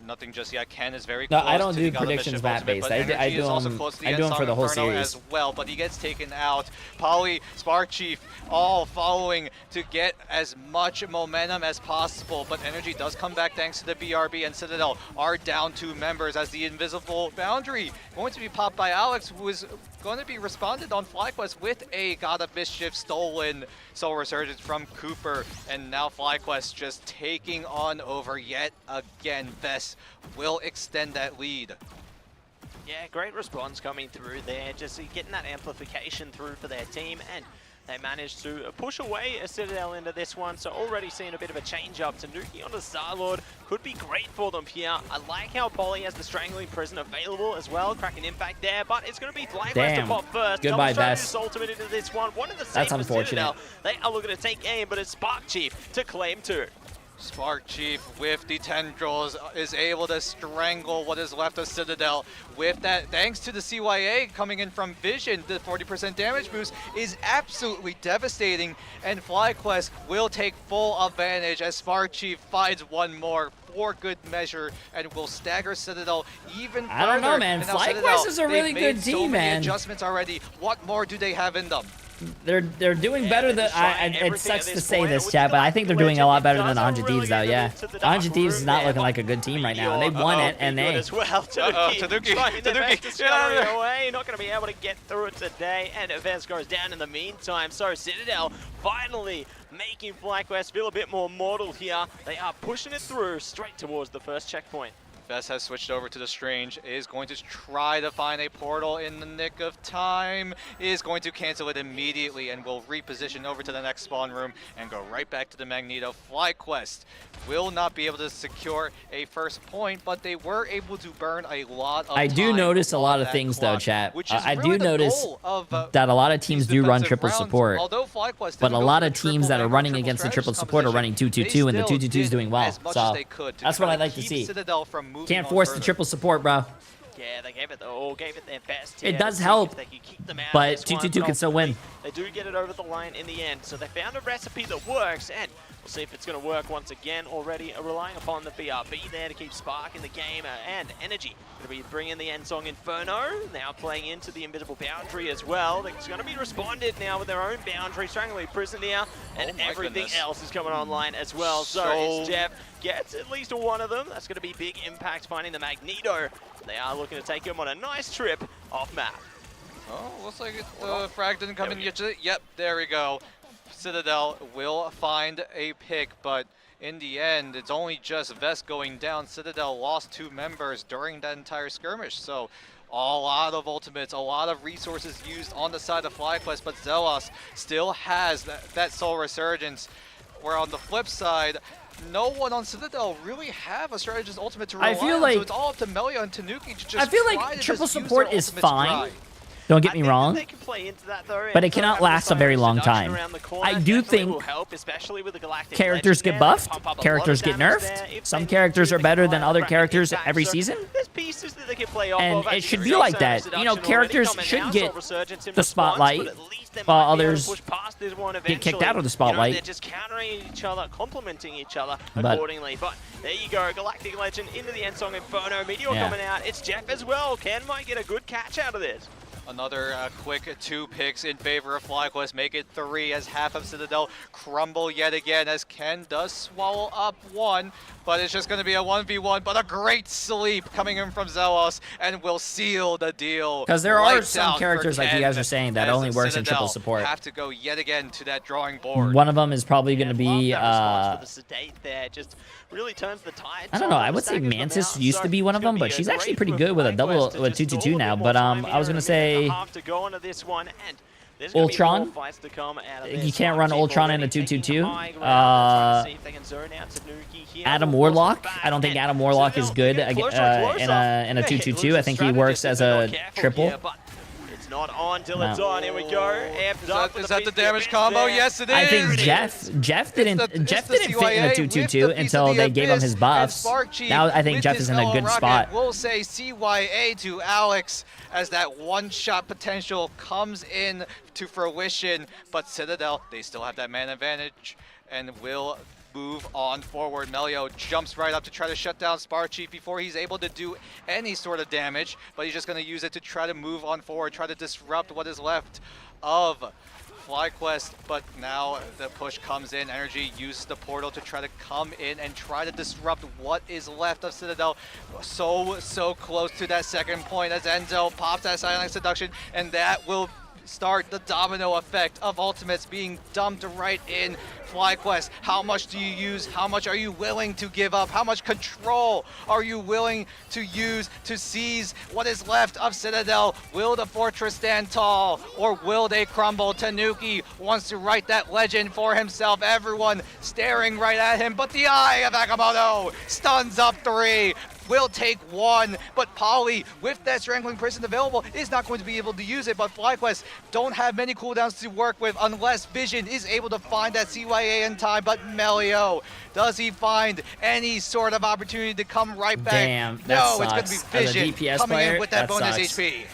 Nothing just yet. Ken is very No, close. I don't to do the predictions ultimate, map based. but I Energy do is also them. close to the I do them Ensong for the whole Inferno series. as well, but he gets taken out. Polly, Spark Chief, all following to get as much momentum as possible, but Energy does come back thanks to the BRB, and Citadel are down 2 members as the invisible boundary going to be popped by Alex, who is going to be responded on FlyQuest with a God of Mischief stolen Soul Resurgence from Cooper, and now FlyQuest just taking on over yet again. Vess will extend that lead. Yeah, great response coming through there, just getting that amplification through for their team, and they managed to push away a Citadel into this one, so already seeing a bit of a change up. Tanuki onto Starlord could be great for them here. I like how Polly has the Strangling Prison available as well, cracking impact there, but it's going to be FlyQuest to pop first. Goodbye, Double Vess. ultimate into this one. One of the That's same for unfortunate. Citadel. They are looking to take aim, but it's Spark Chief to claim 2. Spark Chief with the tendrils is able to strangle what is left of Citadel. With that, thanks to the CYA coming in from Vision, the 40% damage boost is absolutely devastating, and FlyQuest will take full advantage as Spark Chief finds one more for good measure and will stagger Citadel even further. I don't know, man. And now FlyQuest Citadel, is a really they've good made team, so many man. adjustments already. What more do they have in them? They're doing better than it everything sucks at to this say point. this, With chat, but I the think they're doing a lot better than Legend, 100 it does Thieves, though. really Yeah, get into the 100 Thieves is not dark looking room like a good team right now. They there. won it, and Good they. as well. Tanuki. Trying their best to scurry Yeah. away, not going to be able to get through it today, and Vess goes down in the meantime. So Citadel finally making FlyQuest feel a bit more mortal here. They are pushing it through straight towards the first checkpoint. Vess has switched over to the Strange, is going to try to find a portal in the nick of time, is going to cancel it immediately and will reposition over to the next spawn room and go right back to the Magneto. FlyQuest will not be able to secure a first point, but they were able to burn a lot of I do time notice a on lot of that things, clock, though, chat. which is I really do the notice goal of, that a lot of teams these do run defensive triple rounds. support. Although FlyQuest But didn't a go lot for of the teams triple that are gank or running triple against the triple strategist support are running composition, 2-2-2, and the they 2-2-2 is still doing did well. as much So as they could to that's try what I like to keep see. Citadel from moving Can't on force the further. triple support, bro. Yeah, they gave it their best It here does to see help, if they can keep them out of but this one, 2-2-2 can still win. They do get it over the line in the end, so they found a recipe that works, and we'll see if it's going to work once again. Already relying upon the BRB there to keep Spark in the game, and Energy going to be bringing the Ensong Inferno, now playing into the Invisible Boundary as well. It's going to be responded now with their own boundary, Strangling Prison here, and everything goodness. else is coming online as well. So it's Jeff gets at least one of them. That's going to be big impact finding the Magneto. They are looking to take him on a nice trip off map. Oh, looks like the frag didn't come in yet. Yep, there we go. Citadel will find a pick, but in the end, it's only just Vess going down. Citadel lost 2 members during that entire skirmish, so a lot of ultimates, a lot of resources used on the side of FlyQuest, but Zelos still has that Soul Resurgence, where on the flip side, no one on Citadel really have a strategist ultimate to rely I feel on, like so it's all up to Melia and Tanuki to just I feel try like to triple just use support their is ultimates fine. dry. Don't get me wrong. They can play into that though, But it cannot last a very long time. I do think will help, especially with the Galactic characters Legend get there. buffed, They pump up a lot characters of get damage nerfed. there. If Some they characters are do better the than other Galactic characters impact, every so season. There's pieces that they can play off And of. it should be like that. You know, characters should get the spotlight, while others get kicked out of the spotlight. They're just countering each other, complementing each other But- accordingly. But there you go, Galactic Legend into the Ensong Inferno. Meteor Yeah. coming out. It's Jeff as well. Ken might get a good catch out of this. Another quick 2 picks in favor of FlyQuest, make it 3 as half of Citadel crumble yet again as Ken does swallow up 1, but it's just going to be a 1v1, but a great sleep coming in from Zelos and will seal the deal. Because there are Lights some out characters, for like you Ken guys are saying, that as only works in triple Citadel support. have to go yet again to that drawing board. One of them is probably going to be, the sedate there just really turns the tide. I don't know. I would say Mantis used to be one of them, but she's actually pretty good with a double, with 222 now. But I was going to say Ultron. You can't run Ultron in a 222. Adam Warlock. I don't think Adam Warlock is good in a 222. I think he works as a triple. It's not on till it's on. Here we go. Is that the damage combo? Yes, it is. I think Jeff didn't fit in a 222 until they gave him his buffs. Now I think Jeff is in a good spot. We'll say CYA to Alex as that one-shot potential comes in to fruition, but Citadel, they still have that man advantage and will move on forward. Melio jumps right up to try to shut down Sparchi before he's able to do any sort of damage, but he's just going to use it to try to move on forward, try to disrupt what is left of FlyQuest, but now the push comes in. Energy uses the portal to try to come in and try to disrupt what is left of Citadel. So close to that second point as Enzo pops that Silent Seduction, and that will start the domino effect of ultimates being dumped right in FlyQuest. How much do you use? How much are you willing to give up? How much control are you willing to use to seize what is left of Citadel? Will the fortress stand tall or will they crumble? Tanuki wants to write that legend for himself. Everyone staring right at him, but the eye of Akamoto stuns up 3. Will take 1, but Polly, with that Strangling Prison available, is not going to be able to use it, but FlyQuest don't have many cooldowns to work with unless Vision is able to find that CYA in time, but Melio, does he find any sort of opportunity to come right back? Damn, that no, sucks. it's going to be Vision coming in with that bonus sucks. HP.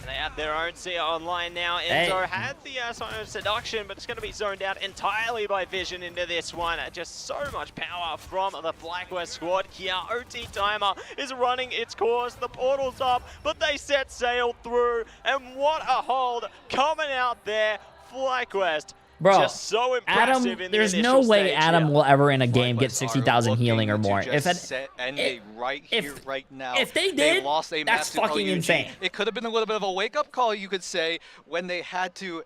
They have their own Seer online now. Enzo had the Silent Seduction, but it's going to be zoned out entirely by Vision into this one. Just so much power from the FlyQuest squad here. OT Timer is running its course. The portal's up, but they set sail through. And what a hold coming out there. FlyQuest. Bro, just so impressive Adam, in there's the no initial way stage Adam here. will ever in a game get 60,000 healing or more. If Right now, if they they did, lost a that's massive fucking OUG. insane. It could have been a little bit of a wake-up call, you could say, when they had to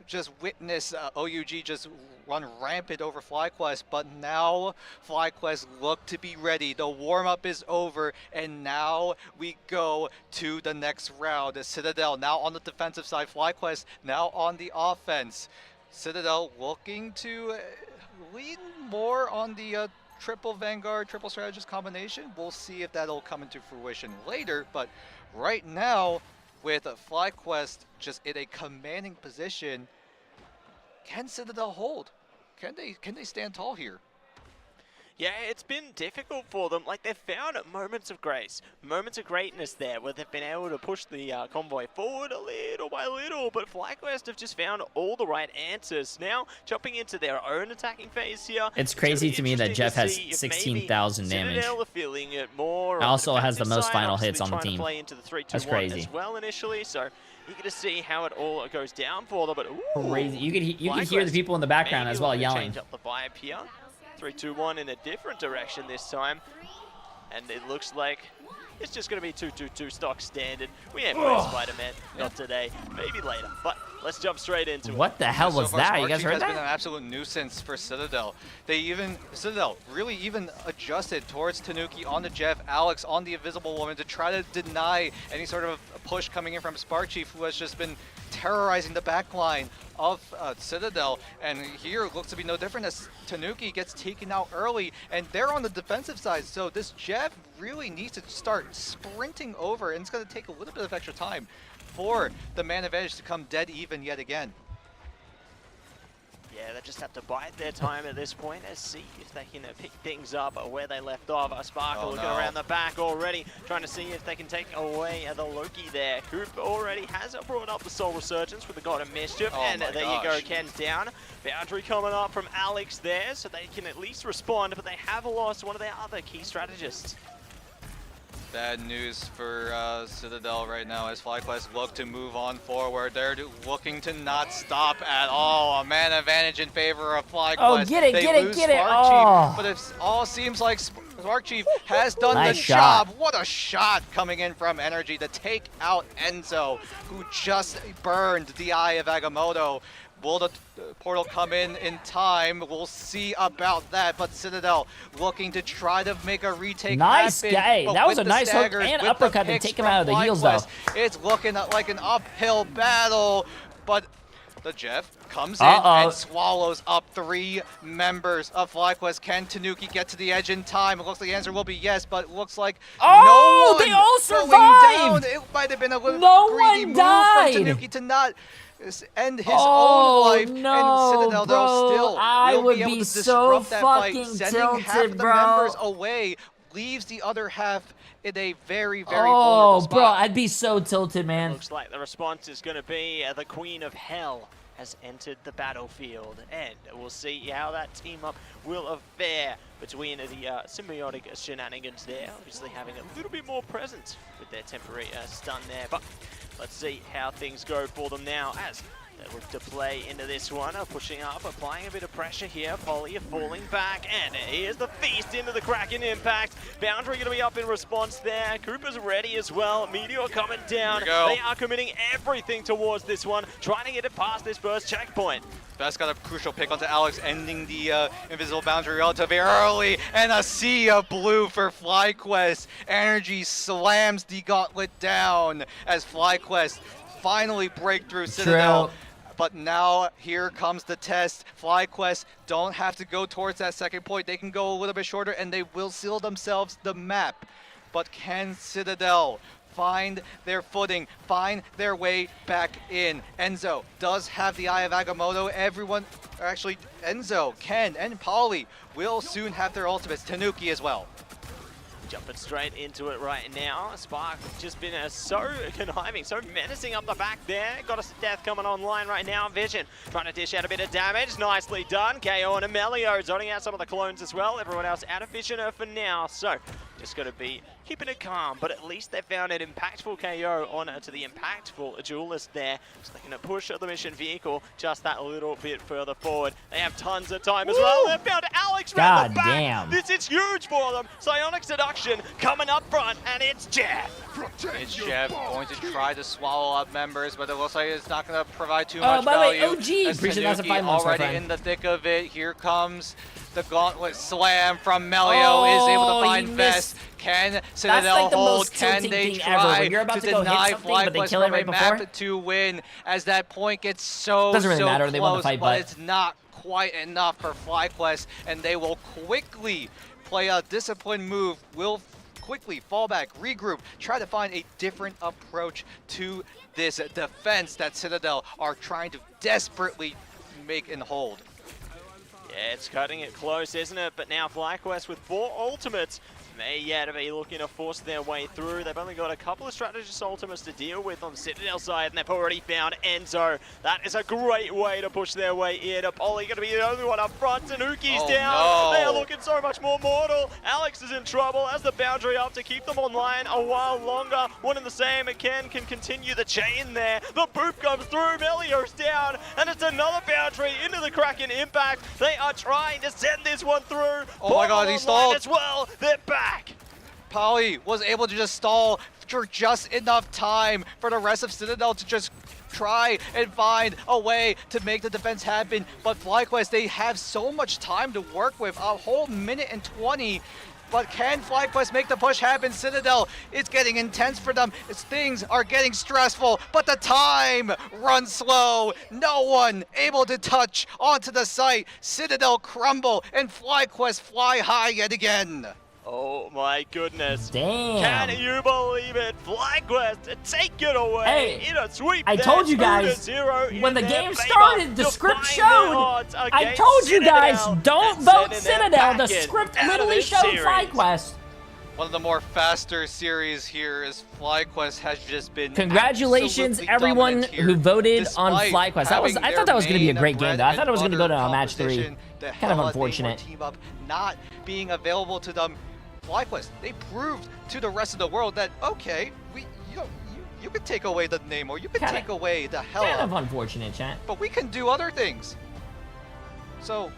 just witness OUG just run rampant over FlyQuest, but now FlyQuest look to be ready. The warm-up is over, and now we go to the next round. Citadel now on the defensive side, FlyQuest now on the offense. Citadel looking to lean more on the triple Vanguard, triple strategist combination. We'll see if that'll come into fruition later, but right now, with FlyQuest just in a commanding position, can Citadel hold? Can they stand tall here? Yeah, it's been difficult for them. Like, they've found moments of grace, moments of greatness there, where they've been able to push the convoy forward a little by little, but FlyQuest have just found all the right answers. Now, jumping into their own attacking phase here. It's crazy to me that Jeff has 16,000 damage. Also has the most final hits on the team. That's crazy. As well initially, so you get to see how it all goes down for them. But ooh, crazy. You can hear the people in the background as well yelling. Change up the vibe here. 3-2-1 in a different direction this time, and it looks like it's just going to be 2-2-2 stock standard. We ain't playing Spider-Man, not today, maybe later, but let's jump straight into it. What the hell was that? You guys heard that? Has been an absolute nuisance for Citadel. Citadel really even adjusted towards Tanuki on the Jeff, Alex on the Invisible Woman to try to deny any sort of push coming in from Sparchief, who has just been terrorizing the backline of Citadel, and here it looks to be no different as Tanuki gets taken out early, and they're on the defensive side, so this Jeff really needs to start sprinting over, and it's going to take a little bit of extra time for the man advantage to come dead even yet again. Yeah, they just have to bide their time at this point and see if they can pick things up where they left off. Sparkle looking around the back already, trying to see if they can take away the Loki there. Coop already has brought up the Soul Resurgence with the God of Mischief, and there you go, Ken's down. Boundary coming up from Alex there, so they can at least respond, but they have lost one of their other key strategists. Bad news for Citadel right now as FlyQuest look to move on forward. They're looking to not stop at all. A man advantage in favor of FlyQuest. Oh, get it, they get it, lose get it. Spark Chief, Oh. but it all seems like Spark Chief has done Nice the shot. job. What a shot coming in from Energy to take out Enzo, who just burned the Eye of Agamotto. Will the portal come in time? We'll see about that. But Citadel looking to try to make a retake Nice happen. guy. But That was with a the nice hook staggers, and with the uppercut to picks take him from out of the heels, though. FlyQuest, it's looking like an uphill battle. But the Jeff comes in Uh-oh. and swallows up 3 members of FlyQuest. Can Tanuki get to the edge in time? It looks like the answer will be yes, but it looks like Oh, no one they all going survived! down. It might have been a little No greedy one move died! from Tanuki to not end his Oh, own life. no, and Citadel, though, bro. still I will would be able be to so disrupt that fight, fucking sending half tilted, of the bro. members away, leaves the other half in a very, very Oh, vulnerable spot. bro, I'd be so tilted, man. Looks like the response is going to be the Queen of Hell has entered the battlefield, and we'll see how that team up will fare between the symbiotic shenanigans there, obviously having a little bit more presence with their temporary stun there, but let's see how things go for them now as they look to play into this one, pushing up, applying a bit of pressure here. Polly falling back, and here's the feast into the Kraken impact. Boundary going to be up in response there. Cooper's ready as well. Meteor coming down. They are committing everything towards this one, trying to get it past this first checkpoint. Best got a crucial pick onto Alex, ending the invisible boundary relatively early, and a sea of blue for FlyQuest. Energy slams the gauntlet down as FlyQuest finally break through Citadel. True. But now here comes the test. FlyQuest don't have to go towards that second point. They can go a little bit shorter, and they will seal themselves the map. But can Citadel find their footing, find their way back in? Enzo does have the Eye of Agamotto. Everyone, or actually Enzo, Ken, and Polly will soon have their ultimates. Tanuki as well. Jumping straight into it right now. Spark just been so conniving, so menacing up the back there. Got a death coming online right now. Vision trying to dish out a bit of damage. Nicely done. KO and Amelio zoning out some of the clones as well. Everyone else out of Vision for now. So just going to be keeping it calm, but at least they found an impactful KO on to the impactful duelist there. So they can push the mission vehicle just that little bit further forward. They have tons of time as well. They found Alex round the back. damn. This is huge for them. Psionic Seduction coming up front, and it's Jeff. It's Jeff going to try to swallow up members, but it looks like it's not going to provide too much by the way, value. OG, as appreciate that's a Tanuki 5 months, my already friend. in the thick of it. Here comes the gauntlet slam from Melio, is able to find he Vest. missed. Can Citadel like the hold? most Can tilting they thing ever, try when you're about to to go hit deny something, but they FlyQuest kill it from right a map before? to win, as that point gets so, Doesn't really so matter, close, they won the fight, but it's not quite enough for FlyQuest, and they will quickly play a disciplined move, will quickly fall back, regroup, try to find a different approach to this defense that Citadel are trying to desperately make and hold. Yeah, it's cutting it close, isn't it? But now FlyQuest with 4 ultimates may yet be looking to force their way through. They've only got a couple of strategist ultimates to deal with on Citadel side, and they've already found Enzo. That is a great way to push their way in. Polly going to be the only one up front. Tanuki's down. No. They are looking so much more mortal. Alex is in trouble as the boundary up to keep them online a while longer. One and the same. Ken can continue the chain there. The boop comes through. Melio's down, and it's another boundary into the Kraken impact. They are trying to send this one through. Oh my God, he stalled as well. They're back. Polly was able to just stall for just enough time for the rest of Citadel to just try and find a way to make the defense happen. But FlyQuest, they have so much time to work with, a whole minute and 20. But can FlyQuest make the push happen? Citadel, it's getting intense for them. Things are getting stressful, but the time runs slow. No one able to touch onto the site. Citadel crumble, and FlyQuest fly high yet again. Oh my goodness. Damn. Can you believe it? FlyQuest, take it away Hey, in a sweep. I told you guys, when the game started, the script showed. I told you guys, don't vote Citadel. The script literally showed FlyQuest. One of the more faster series here is FlyQuest has just been Congratulations, absolutely everyone dominant here, who voted on despite FlyQuest. having I their thought that was going to be a main great game, though. I thought it was going to go to bread a and match 3. butter competition, the Kind of Hella unfortunate. Team up not being available to them. FlyQuest, they proved to the rest of the world that, okay, you could take away the name or you could take away the hell Kind out of unfortunate, chat. but we can do other things. So,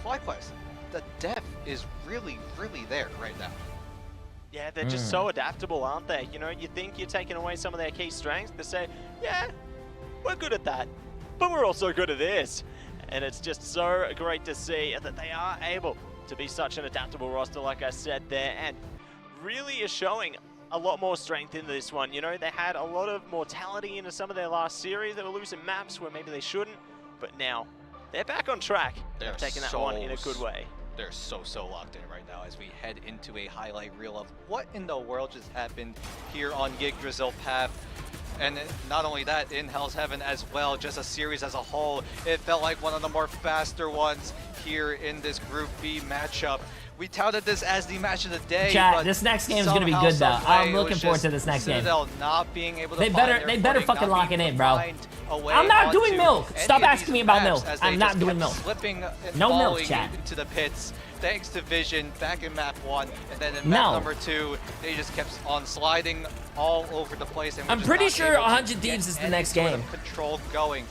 FlyQuest, the depth is really, really there right now. Yeah, they're just so adaptable, aren't they? You know, you think you're taking away some of their key strengths. They say, yeah, we're good at that, but we're also good at this. And it's just so great to see that they are able to be such an adaptable roster, like I said there, and really is showing a lot more strength in this one. You know, they had a lot of mortality into some of their last series. They were losing maps where maybe they shouldn't, but now they're back on track. They're taking that one in a good way. They're so locked in right now as we head into a highlight reel of what in the world just happened here on Yggdrasil Path. And not only that, in Hell's Heaven as well, just a series as a whole. It felt like one of the more faster ones here in this Group B matchup. We touted this as the match of the day. Chat, but this next game is gonna be good though. I'm looking forward to this next game. Citadel not being able to They better fucking lock it in, bro. I'm not doing milk. Stop asking me about milk. I'm not doing milk. Slipping and No milk, falling chat. into the pits. Thanks to Vision back in map 1, and then in map number 2, they just kept on sliding all over the place. And I'm pretty sure 100 Thieves is the next game. Control going,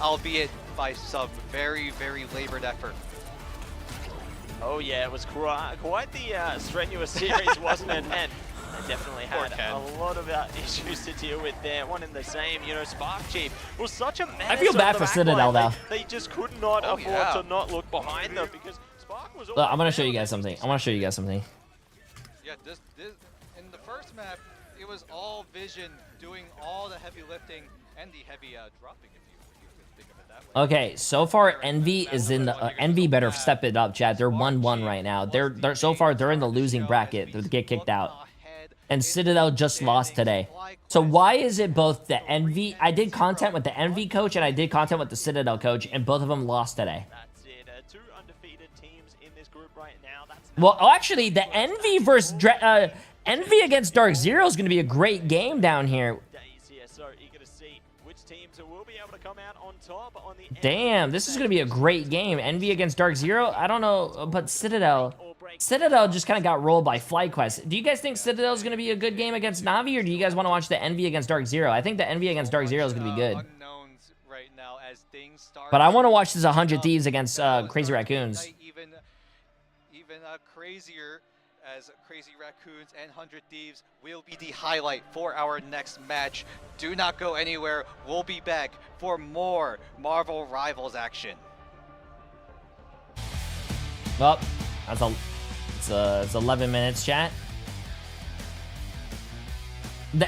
albeit by some very, very labored effort. Oh yeah, it was quite the strenuous series, wasn't it? And they definitely had a lot of issues to deal with there. One in the same, you know, Spark Chief was such a mess. I feel bad for Citadel though. They just could not afford to not look behind them because Spark was. Look, I'm gonna show you guys something. I want to show you guys something. Yeah, this in the first map, it was all Vision doing all the heavy lifting and the heavy dropping. Okay, so far Envy is in the Envy better step it up, Chad. They're 1-1 right now. They're so far they're in the losing bracket. They get kicked out. And Citadel just lost today. So why is it both the Envy? I did content with the Envy coach and I did content with the Citadel coach, and both of them lost today. That's it. 2 undefeated teams in this group right now. That's Well, actually, the Envy versus Envy against Dark Zero is going to be a great game down here. So eager to see which teams will be able to come out on top on the. Damn, this is going to be a great game. Envy against Dark Zero? I don't know, but Citadel just kind of got rolled by FlyQuest. Do you guys think Citadel is going to be a good game against Na'Vi, or do you guys want to watch the Envy against Dark Zero? I think the Envy against Dark Zero is going to be good. But I want to watch this 100 Thieves against Crazy Raccoons. Even crazier, as Crazy Raccoons and 100 Thieves will be the highlight for our next match. Do not go anywhere. We'll be back for more Marvel Rivals action. Well, it's 11 minutes, chat.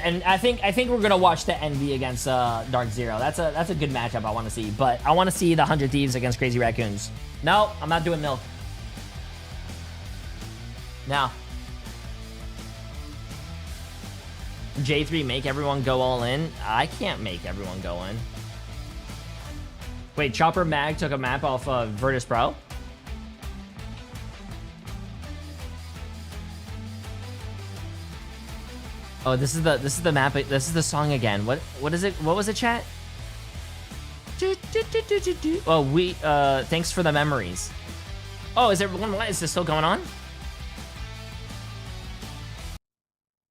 And I think we're gonna watch the Envy against Dark Zero. That's a good matchup I want to see. But I want to see the 100 Thieves against Crazy Raccoons. No, I'm not doing milk. Now, J3 make everyone go all in. I can't make everyone go in. Wait, Chopper Mag took a map off of Virtus Pro. Oh, this is the map. This is the song again. What is it? What was it, chat? Oh, thanks for the memories. Oh, is this still going on?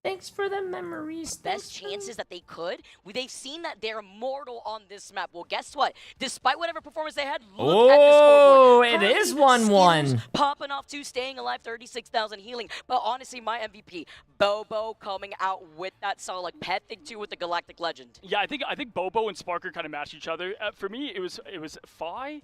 Thanks for the memories. Best chances that they could. They've seen that they're immortal on this map. Well, guess what? Despite whatever performance they had, look at the scoreboard. It is 1-1. Popping off too, staying alive, 36,000 healing. But honestly, my MVP, Bobo, coming out with that song like Pethic 2 with the Galactic Legend. Yeah, I think Bobo and Sparker kind of matched each other. For me, it was Fi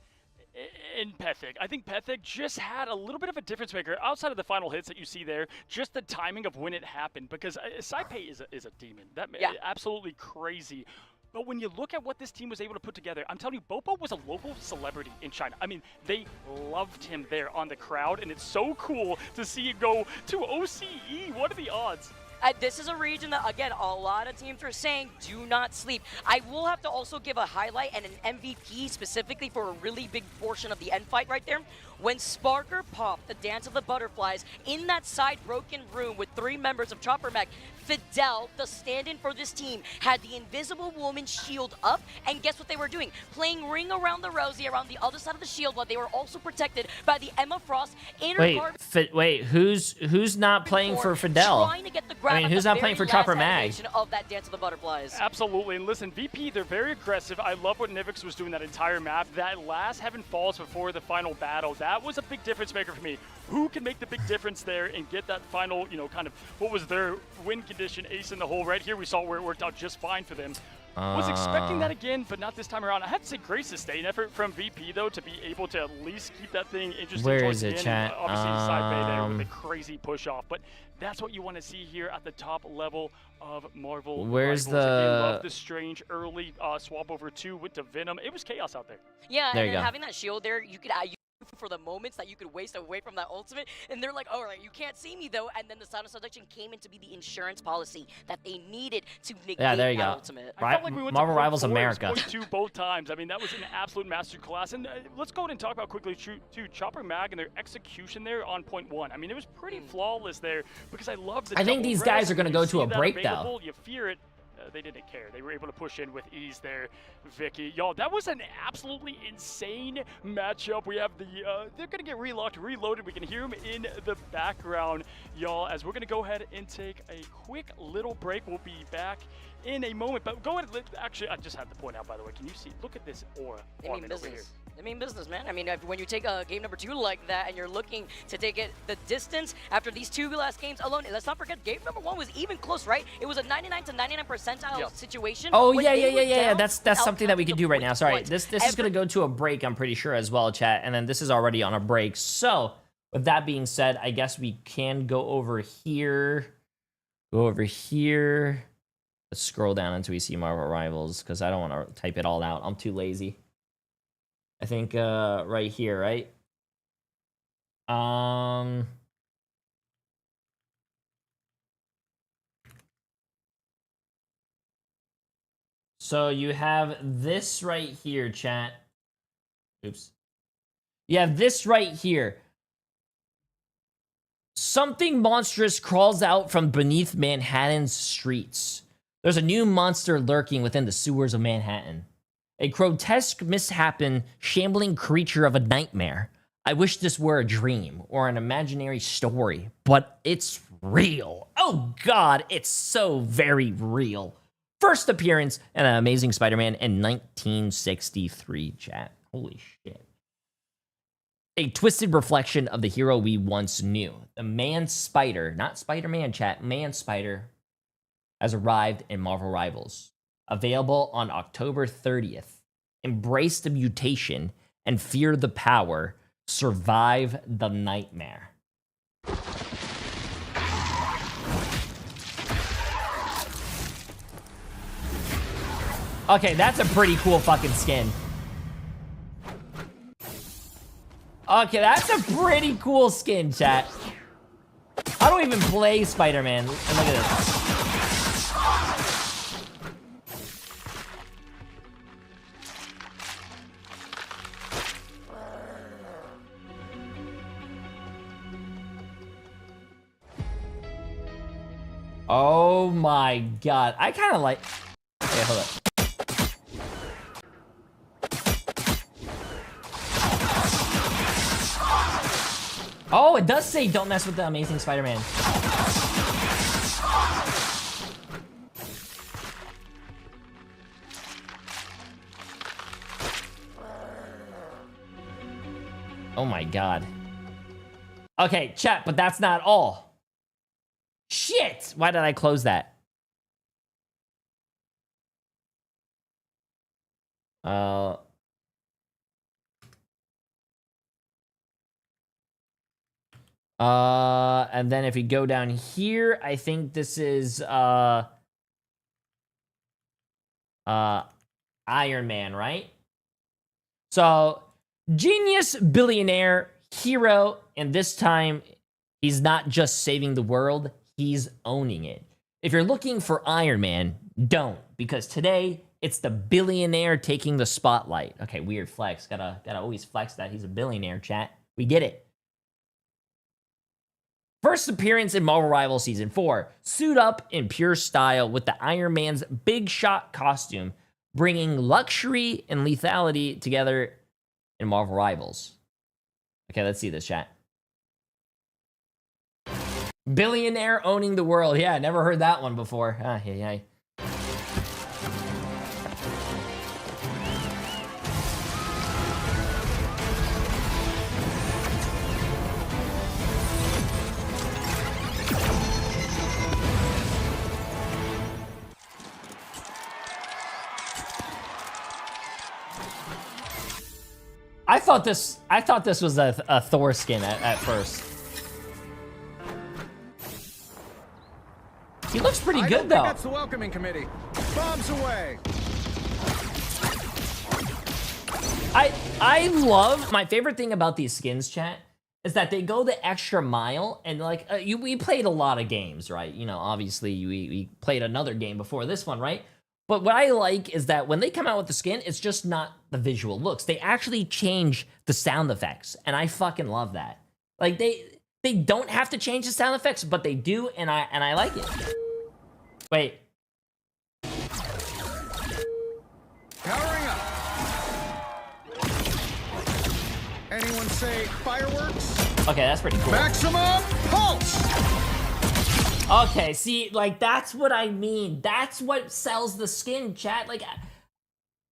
and Pethic. I think Pethic just had a little bit of a difference maker outside of the final hits that you see there. Just the timing of when it happened, because Saipei is a demon. That absolutely crazy. But when you look at what this team was able to put together, I'm telling you, Bobo was a local celebrity in China. I mean, they loved him there on the crowd, and it's so cool to see it go to OCE. What are the odds? This is a region that, again, a lot of teams are saying do not sleep. I will have to also give a highlight and an MVP specifically for a really big portion of the end fight right there. When Sparker popped the Dance of the Butterflies in that side broken room with 3 members of Chopper Mag, Fidel, the stand-in for this team, had the Invisible Woman shield up, and guess what they were doing? Playing Ring Around the Rosie around the other side of the shield while they were also protected by the Emma Frost inner guard. Wait, who's not playing for Fidel? Trying to get the grab I mean, at who's the not playing for very Chopper last Mag? animation of that Dance of the Butterflies. Absolutely, and listen, VP, they're very aggressive. I love what Nivix was doing that entire map. That last Heaven Falls before the final battle, that was a big difference maker for me. Who can make the big difference there and get that final, kind of, what was their win condition, ace in the hole? Right here, we saw where it worked out just fine for them. Was expecting that again, but not this time around. I had to say great sustain effort from VP, though, to be able to at least keep that thing interesting. Where towards is the it, end. chat? Obviously, side bay there with a crazy push-off, but that's what you want to see here at the top level of Marvel. Where's Rivals. Again, the- love the Strange early swap over 2 with the Venom. It was chaos out there. Yeah, There and you then go. having that shield there, you could for the moments that you could waste away from that ultimate, and they're like, all right, you can't see me though, and then the sound of seduction came in to be the insurance policy that they needed to negate there you that go. ultimate. I felt like we went Marvel to Rivals 0.4, America. it was 0.2 both times. I mean, that was an absolute masterclass. And let's go ahead and talk about quickly, too, Chopper Mag and their execution there on point 1. I mean, it was pretty flawless there because I love the I think double these res. guys are gonna When go you to see a that break, though. available, you fear it. They didn't care. They were able to push in with ease there, Vicky. Y'all, that was an absolutely insane matchup. We have the, they're going to get relocked, reloaded. We can hear them in the background, y'all, as we're going to go ahead and take a quick little break. We'll be back in a moment. But go ahead, actually, I just had to point out, by the way, can you see, look at this aura They on mean it over here. business. They mean business, man. I mean, when you take a game number 2 like that and you're looking to take it the distance after these 2 last games alone, let's not forget game number 1 was even close, right? It was a 99 to 99 percentile situation. Oh when yeah, they were yeah. down That's without something that we counting could the do right now. point Sorry, once. this is gonna go to a break, I'm pretty sure as well, chat. And then this is already on a break. So with that being said, I guess we can go over here. Go over here. Let's scroll down until we see Marvel Rivals because I don't want to type it all out. I'm too lazy. I think right here, right? So you have this right here, chat. Oops. You have this right here. Something monstrous crawls out from beneath Manhattan's streets. There's a new monster lurking within the sewers of Manhattan. A grotesque, misshapen, shambling creature of a nightmare. I wish this were a dream or an imaginary story, but it's real. Oh God, it's so very real. First appearance in an Amazing Spider-Man in 1963, chat. Holy shit. A twisted reflection of the hero we once knew. The Man-Spider, not Spider-Man, chat, Man-Spider, has arrived in Marvel Rivals. Available on October 30th. Embrace the mutation and fear the power. Survive the nightmare. Okay, that's a pretty cool fucking skin. Okay, that's a pretty cool skin, chat. I don't even play Spider-Man. And look at this. Oh my God. I kind of like... Okay, hold up. Oh, it does say don't mess with the Amazing Spider-Man. Oh my God. Okay, chat, but that's not all. Shit! Why did I close that? And then if you go down here, I think this is Iron Man, right? So, genius, billionaire, hero, and this time he's not just saving the world, he's owning it. If you're looking for Iron Man, don't, because today it's the billionaire taking the spotlight. Okay, weird flex. Gotta always flex that he's a billionaire, chat. We get it. First appearance in Marvel Rivals Season 4. Suit up in pure style with the Iron Man's big shot costume, bringing luxury and lethality together in Marvel Rivals. Okay, let's see this, chat. Billionaire owning the world. Yeah, never heard that one before. Ah, yeah. I thought this was a Thor skin at first. He looks pretty good, though. That's the welcoming committee. Bombs away. I love, my favorite thing about these skins, chat, is that they go the extra mile. And like we played a lot of games, right? You know, obviously we played another game before this one, right? But what I like is that when they come out with the skin, it's just not the visual looks. They actually change the sound effects, and I fucking love that. Like they don't have to change the sound effects, but they do, and I like it. Wait. Powering up. Anyone say fireworks? Okay, that's pretty cool. Maximum pulse. Okay, see, like, that's what I mean. That's what sells the skin, chat. Like,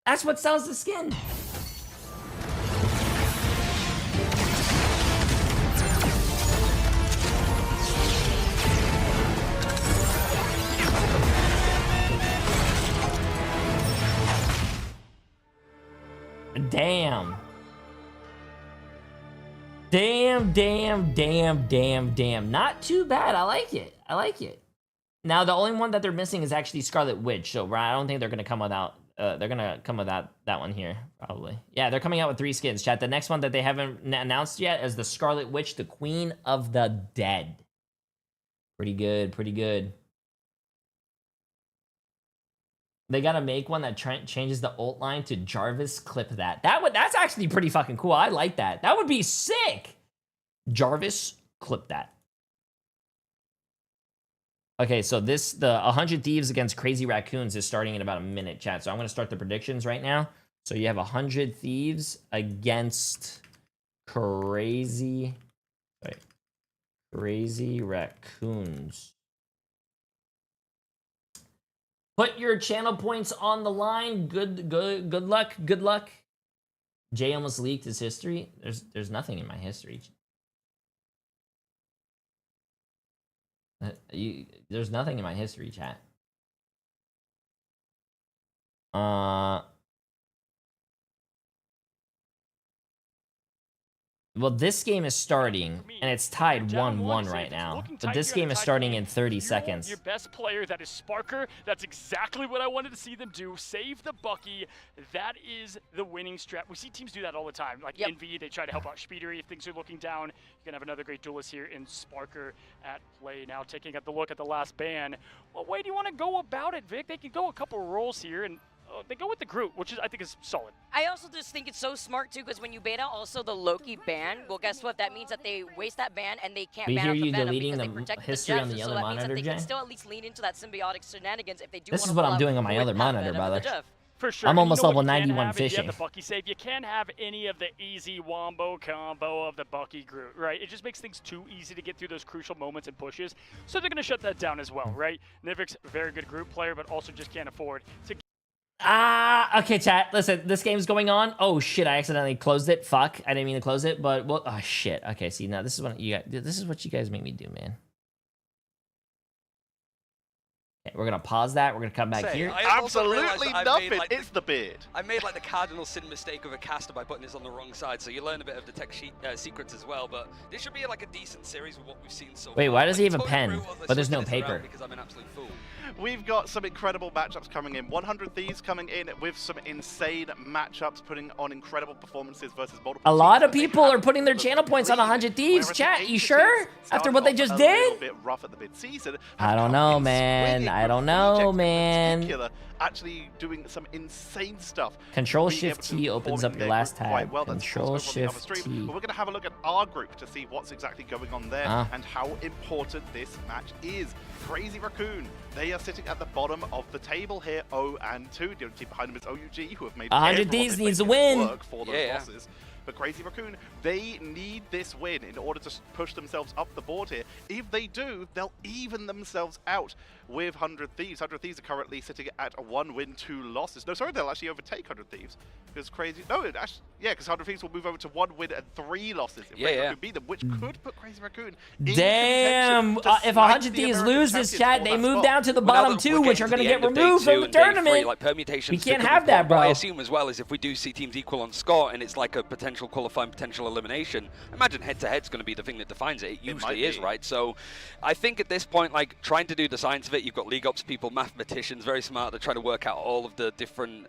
that's what sells the skin. Damn. Damn. Not too bad. I like it. Now, the only one that they're missing is actually Scarlet Witch, so I don't think they're going to come without, they're going to come without that one here, probably. Yeah, they're coming out with 3 skins, chat. The next one that they haven't announced yet is the Scarlet Witch, the Queen of the Dead. Pretty good. They got to make one that changes the ult line to Jarvis clip that. That's actually pretty fucking cool. I like that. That would be sick. Jarvis clip that. Okay, so the 100 Thieves against Crazy Raccoons is starting in about a minute, chat. So I'm going to start the predictions right now. So you have 100 Thieves against Crazy Raccoons. Put your channel points on the line. Good luck. Jay almost leaked his history. There's nothing in my history. There's nothing in my history, chat. Well, this game is starting, and it's tied 1-1 right now. But this game is starting in 30 seconds. Your best player, that is Sparker. That's exactly what I wanted to see them do. Save the Bucky. That is the winning strat. We see teams do that all the time. Like Envy, they try to help out Speedery if things are looking down. You're going to have another great duelist here in Sparker at play. Now taking a look at the last ban. What way do you want to go about it, Vic? They can go a couple roles here, and they go with the group, which I think is solid. I also just think it's so smart too, because when you beta also the Loki ban, well, guess what? That means that they waste that ban and they can't ban out the Venom because they protect the history on Jeff. the So other that means monitor, that they Jay? can still at least lean into that symbiotic shenanigans if they do. This is what I'm doing on my other monitor, brother. For sure. I'm almost you know level what you can 91 have if you fishing. have the Bucky save. You can't have any of the easy wombo combo of the Bucky Groot, right? It just makes things too easy to get through those crucial moments and pushes. So they're going to shut that down as well, right? Nivik's a very good group player, but also just can't afford to. Okay, chat. Listen, this game's going on. Oh shit! I accidentally closed it. Fuck! I didn't mean to close it. But well, oh shit. Okay, see now this is what you guys. This is what you guys make me do, man. Okay, We're gonna pause that. We're gonna come back here. I also realized Absolutely that I've nothing. made, like, It's the beard. I made like the cardinal sin mistake of a caster by putting this on the wrong side, so you learn a bit of the tech sheet secrets as well. But this should be like a decent series with what we've seen so far. Wait, why does he Like, have a totally pen? agree with us, But there's no switching this around paper. Because I'm an absolute fool. We've got some incredible matchups coming in. 100 Thieves coming in with some insane matchups, putting on incredible performances versus multiple A lot teams of that they people have are putting their channel points on 100 Thieves. Whereas Chat, the you 80 sure? teams After started what they off just a did? little bit rough at the mid-season, have I don't come know, in man. swinging I with don't know, Project in man. particular, actually doing some insane stuff. Control being Shift able to T opens perform up in your their last group quite tab. well. That's Control also from the other Shift stream. T. But we're going to have a look at our group to see what's exactly going on there and how important this match is. Crazy Raccoon, they are sitting at the bottom of the table here, 0-2. The only team behind them is OUG, who have made 100 Thieves needs a win. work for those losses. But Crazy Raccoon, they need this win in order to push themselves up the board here. If they do, they'll even themselves out with 100 Thieves. 100 Thieves are currently sitting at a 1 win, 2 losses. No, sorry, they'll actually overtake 100 Thieves. Because Crazy... No, actually, yeah, because 100 Thieves will move over to 1 win and 3 losses if Crazy Raccoon beat them, which could put Crazy Raccoon in Damn! contention to If snipe 100 the Thieves American lose this champions chat, for they that move spot. down to the Well, now bottom that 2, we're which getting are to going to the get end of day removed 2 from the and day 3, tournament. like permutations We can't that could have that, move on. What I bro. assume as well is if we do see teams equal on score and it's like a potential qualifying, potential elimination, imagine head-to-head is going to be the thing that defines it. It usually is, right? So I think at this point, like, trying to do the science of it, you've got League Ops people, mathematicians, very smart. They're trying to work out all of the different,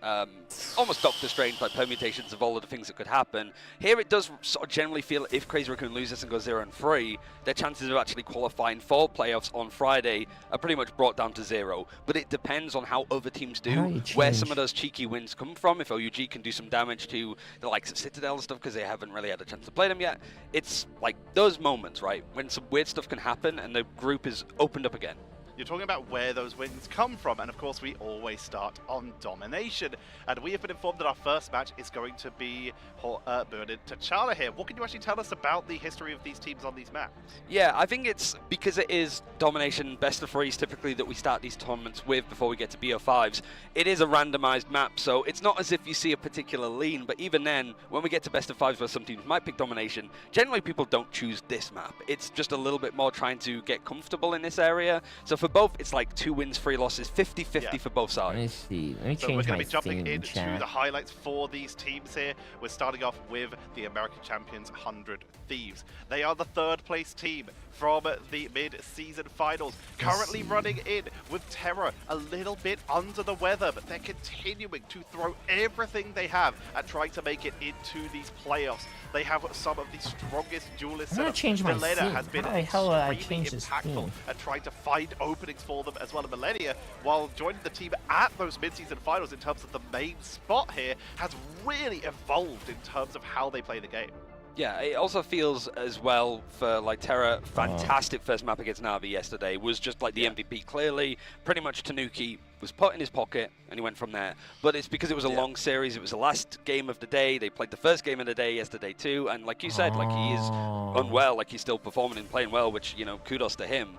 almost Doctor Strange like permutations of all of the things that could happen. Here it does sort of generally feel if Crazy Raccoon loses and goes 0-3, their chances of actually qualifying for playoffs on Friday are pretty much brought down to 0. But it depends on how other teams do, where some of those cheeky wins come from. If OUG can do some damage to the likes of Citadel and stuff because they haven't really had a chance to play them yet, it's like those moments, right, when some weird stuff can happen and the group is opened up again. You're talking about where those wins come from, and of course we always start on domination. And we have been informed that our first match is going to be Bernard T'Challa here. What can you actually tell us about the history of these teams on these maps? Yeah, I think it's because it is domination, best of threes typically that we start these tournaments with before we get to BO5s. It is a randomized map, so it's not as if you see a particular lean, but even then, when we get to best of 5s where some teams might pick domination, generally people don't choose this map. It's just a little bit more trying to get comfortable in this area. So for both, it's like 2 wins, 3 losses, 50-50 for both sides. Let me see. Let me So change we're my going to be jumping theme into chat. the highlights for these teams here. We're starting off with the American champions, 100 Thieves. They are the 3rd place team from the mid-season finals. Currently running in with Terra, a little bit under the weather, but they're continuing to throw everything they have at trying to make it into these playoffs. They have some of the strongest duelists. I'm gonna change my Millennia theme. has been How the hell would I extremely change this impactful theme? at trying to find openings for them as well. And Millennia, while joining the team at those mid-season finals in terms of the main spot here, has really evolved in terms of how they play the game. Yeah, it also feels as well for like Terra, fantastic first map against Na'Vi yesterday, was just like the MVP clearly, pretty much Tanuki was put in his pocket and he went from there. But it's because it was a long series, it was the last game of the day, they played the first game of the day yesterday too, and like you said, like he is unwell, like he's still performing and playing well, which, you know, kudos to him.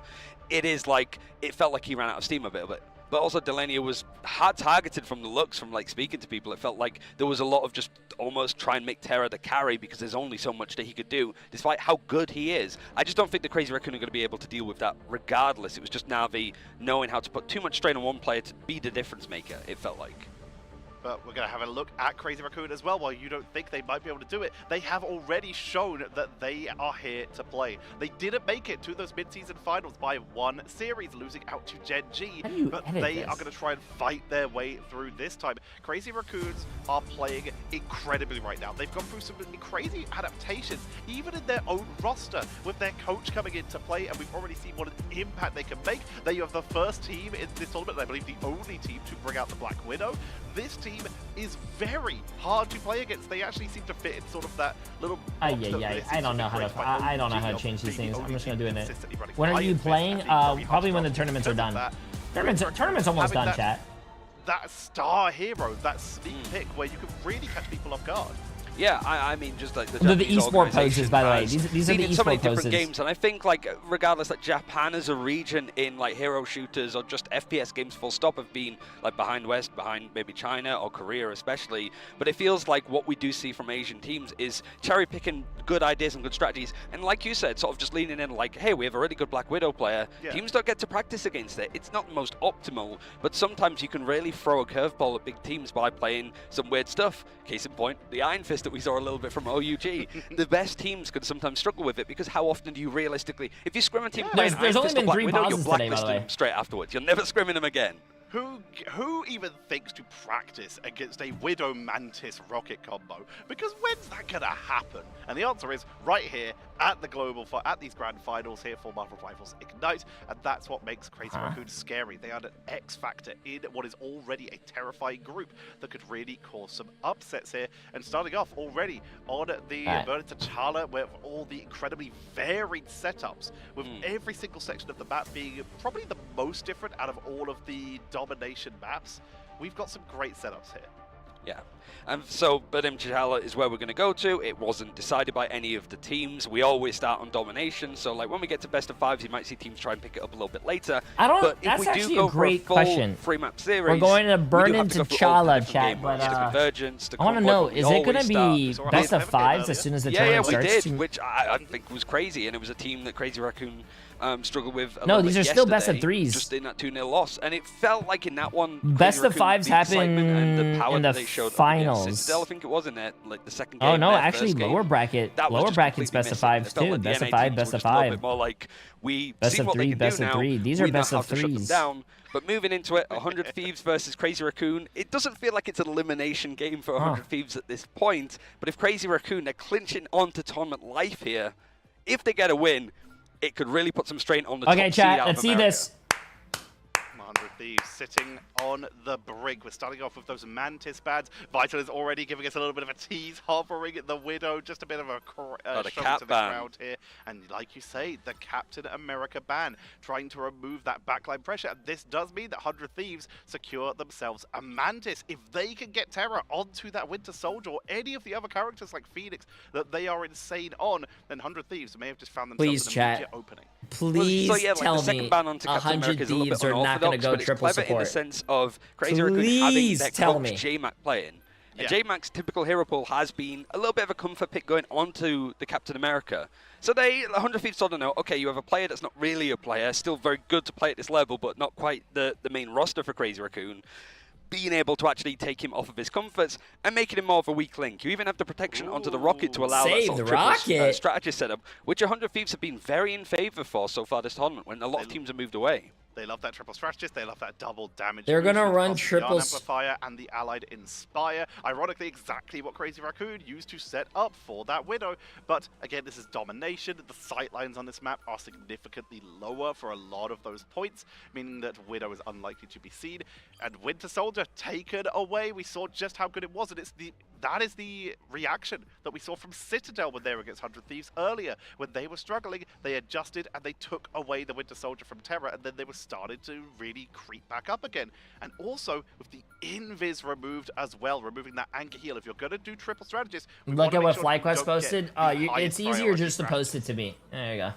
It is like, it felt like he ran out of steam a bit. But also Delania was hard targeted from the looks, from like speaking to people. It felt like there was a lot of just almost try and make Terra the carry because there's only so much that he could do, despite how good he is. I just don't think the Crazy Raccoon are going to be able to deal with that regardless. It was just Na'Vi knowing how to put too much strain on one player to be the difference maker, it felt like. But we're going to have a look at Crazy Raccoon as well. While you don't think they might be able to do it, they have already shown that they are here to play. They didn't make it to those mid-season finals by 1 series, losing out to Gen G, but they are going to try and fight their way through this time. Crazy Raccoons are playing incredibly right now. They've gone through some crazy adaptations, even in their own roster, with their coach coming into play, and we've already seen what an impact they can make. They are the first team in this tournament, and I believe the only team to bring out the Black Widow. This team is very hard to play against. They actually seem to fit in sort of that little I don't know how to. I don't know how to change these things. I'm just gonna do it. When are you playing? Probably when the tournaments are done. Tournaments almost done, chat. That star hero, that sneak pick where you can really catch people off guard. Yeah, I mean, just like the The Japanese esport poses, organization by the way. has These are seen the in so many esport different poses. games, and I think, like, regardless, like, Japan as a region in, like, hero shooters or just FPS games full stop have been, like, behind West, behind maybe China or Korea especially, but it feels like what we do see from Asian teams is cherry-picking good ideas and good strategies, and like you said, sort of just leaning in like, hey, we have a really good Black Widow player, teams don't get to practice against it. It's not the most optimal, but sometimes you can really throw a curveball at big teams by playing some weird stuff. Case in point, the Iron Fist that we saw a little bit from OUG. The best teams can sometimes struggle with it because how often do you realistically, if you scrim a team playing There's Iron only Fist been or Black 3 Widow, you're pauses today, by the blacklisting way. them straight afterwards. You're never scrimming them again. Who even thinks to practice against a Widow Mantis rocket combo? Because when's that gonna happen? And the answer is right here at the at these grand finals here for Marvel Rivals Ignite, and that's what makes Crazy Raccoon scary. They are an X factor in what is already a terrifying group that could really cause some upsets here. And starting off already on the Burn T'Challa with all the incredibly varied setups, with every single section of the map being probably the most different out of all of the domination maps. We've got some great setups here. Yeah, and so Burning T'Challa is where we're going to go to. It wasn't decided by any of the teams. We always start on domination, so like when we get to best of fives, you might see teams try and pick it up a little bit later. But if That's we do actually go a great for a full question. 3-map series, We're going to we Burn do have into to go through all the T'Challa, different chat, game but modes, the convergence, the I want to convoy, know, but we is it going to always be start- best of fives as soon as the tournament we starts? did, which I think was crazy, and it was a team that Crazy Raccoon struggled with a No, little these bit are still best of yesterday, threes. just in that 2-0 loss, and it felt like in that one, Best Crazy of fives Raccoon, the happen excitement and the power in that the they showed finals. against Citadel, I think it was in that, like the second game. Oh no, their actually first game. lower brackets That was just brackets completely best of missing. fives It felt too. like the Best of NA five, teams best were of just a little five. bit more like we Best see of what they three, can best do of now. three. These are We know best how of to shut them threes. down. But moving into it, 100 Thieves versus Crazy Raccoon, it doesn't feel like it's an elimination game for 100 Thieves at this point. But if Crazy Raccoon, they're clinching onto tournament life here, if they get a win, it could really put some strain on the top Okay, seed chat, out let's of see America. this. 100 Thieves sitting on the brink. We're starting off with those Mantis bads. Vital is already giving us a little bit of a tease, hovering the Widow, just a bit of a the show cap to the ban. crowd here. And like you say, the Captain America ban, trying to remove that backline pressure. And this does mean that 100 Thieves secure themselves a Mantis. If they can get Terra onto that Winter Soldier or any of the other characters like Phoenix that they are insane on, then 100 Thieves may have just found themselves Please, an chat. immediate opening. Please like tell the second me ban onto Captain 100 America is a little Thieves bit are not going to unorthodox, go but it's triple clever in the support. sense of Crazy Raccoon having Please their tell coach me. J-Mac playing. And Yeah. J-Mac's typical hero pool has been a little bit of a comfort pick going onto the Captain America. So 100 Thieves sort of know, okay, you have a player that's not really a player, still very good to play at this level, but not quite the main roster for Crazy Raccoon. Being able to actually take him off of his comforts and making him more of a weak link. You even have the protection onto the rocket to allow that Save sort the of triple rocket. strategy setup, which 100 Thieves have been very in favor for so far this tournament, when a lot of teams have moved away. They love that triple strategist. They love that double damage. They're boost gonna with run both the triple Yarn Amplifier and the allied Inspire. Ironically, exactly what Crazy Raccoon used to set up for that Widow. But again, this is domination. The sightlines on this map are significantly lower for a lot of those points, meaning that Widow is unlikely to be seen. And Winter Soldier taken away. We saw just how good it was, and that is the reaction that we saw from Citadel when they were against 100 Thieves earlier. When they were struggling, they adjusted and they took away the Winter Soldier from Terra, and then they were started to really creep back up again. And also, with the Invis removed as well, removing that anchor heal. If you're going to do triple strategist, Look at what FlyQuest posted. It's easier just to post it to me. There you go.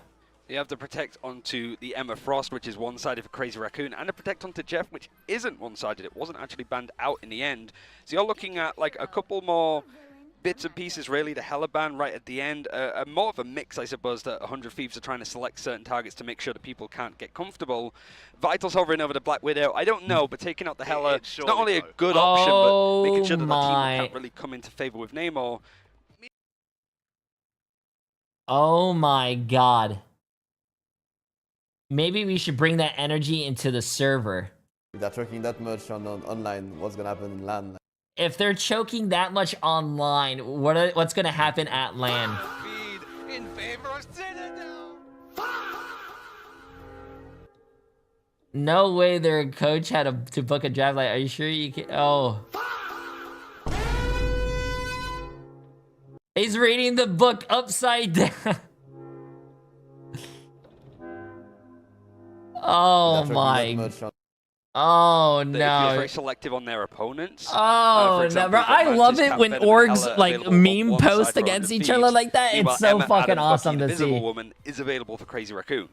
You have the Protect onto the Emma Frost, which is one-sided for Crazy Raccoon, and the Protect onto Jeff, which isn't one-sided. It wasn't actually banned out in the end. So you're looking at like a couple more bits and pieces, really. The Hella ban right at the end. More of a mix, I suppose, that 100 Thieves are trying to select certain targets to make sure that people can't get comfortable. Vital's hovering over the Black Widow. I don't know, but taking out the Hella, it's not only a good option, but making sure that that team can't really come into favor with Namor. Oh my god. Maybe we should bring that energy into the server. If they're choking that much on online, what's gonna happen in LAN? If they're choking that much online, what's gonna happen at LAN? In favor of Citadel. No way their coach had to book a draft. Like, are you sure you can? Oh. He's reading the book upside down. Oh my Oh They feel no. very selective on their opponents. Oh For no, example, bro! you've got I love Mantis, it when Captain, and orgs Ella like available on meme one side post for against 100 each other Thieves. like that. Meanwhile, It's so Emma, fucking Adam, awesome Bucky, to Invisible see. Woman is available for Crazy Raccoon.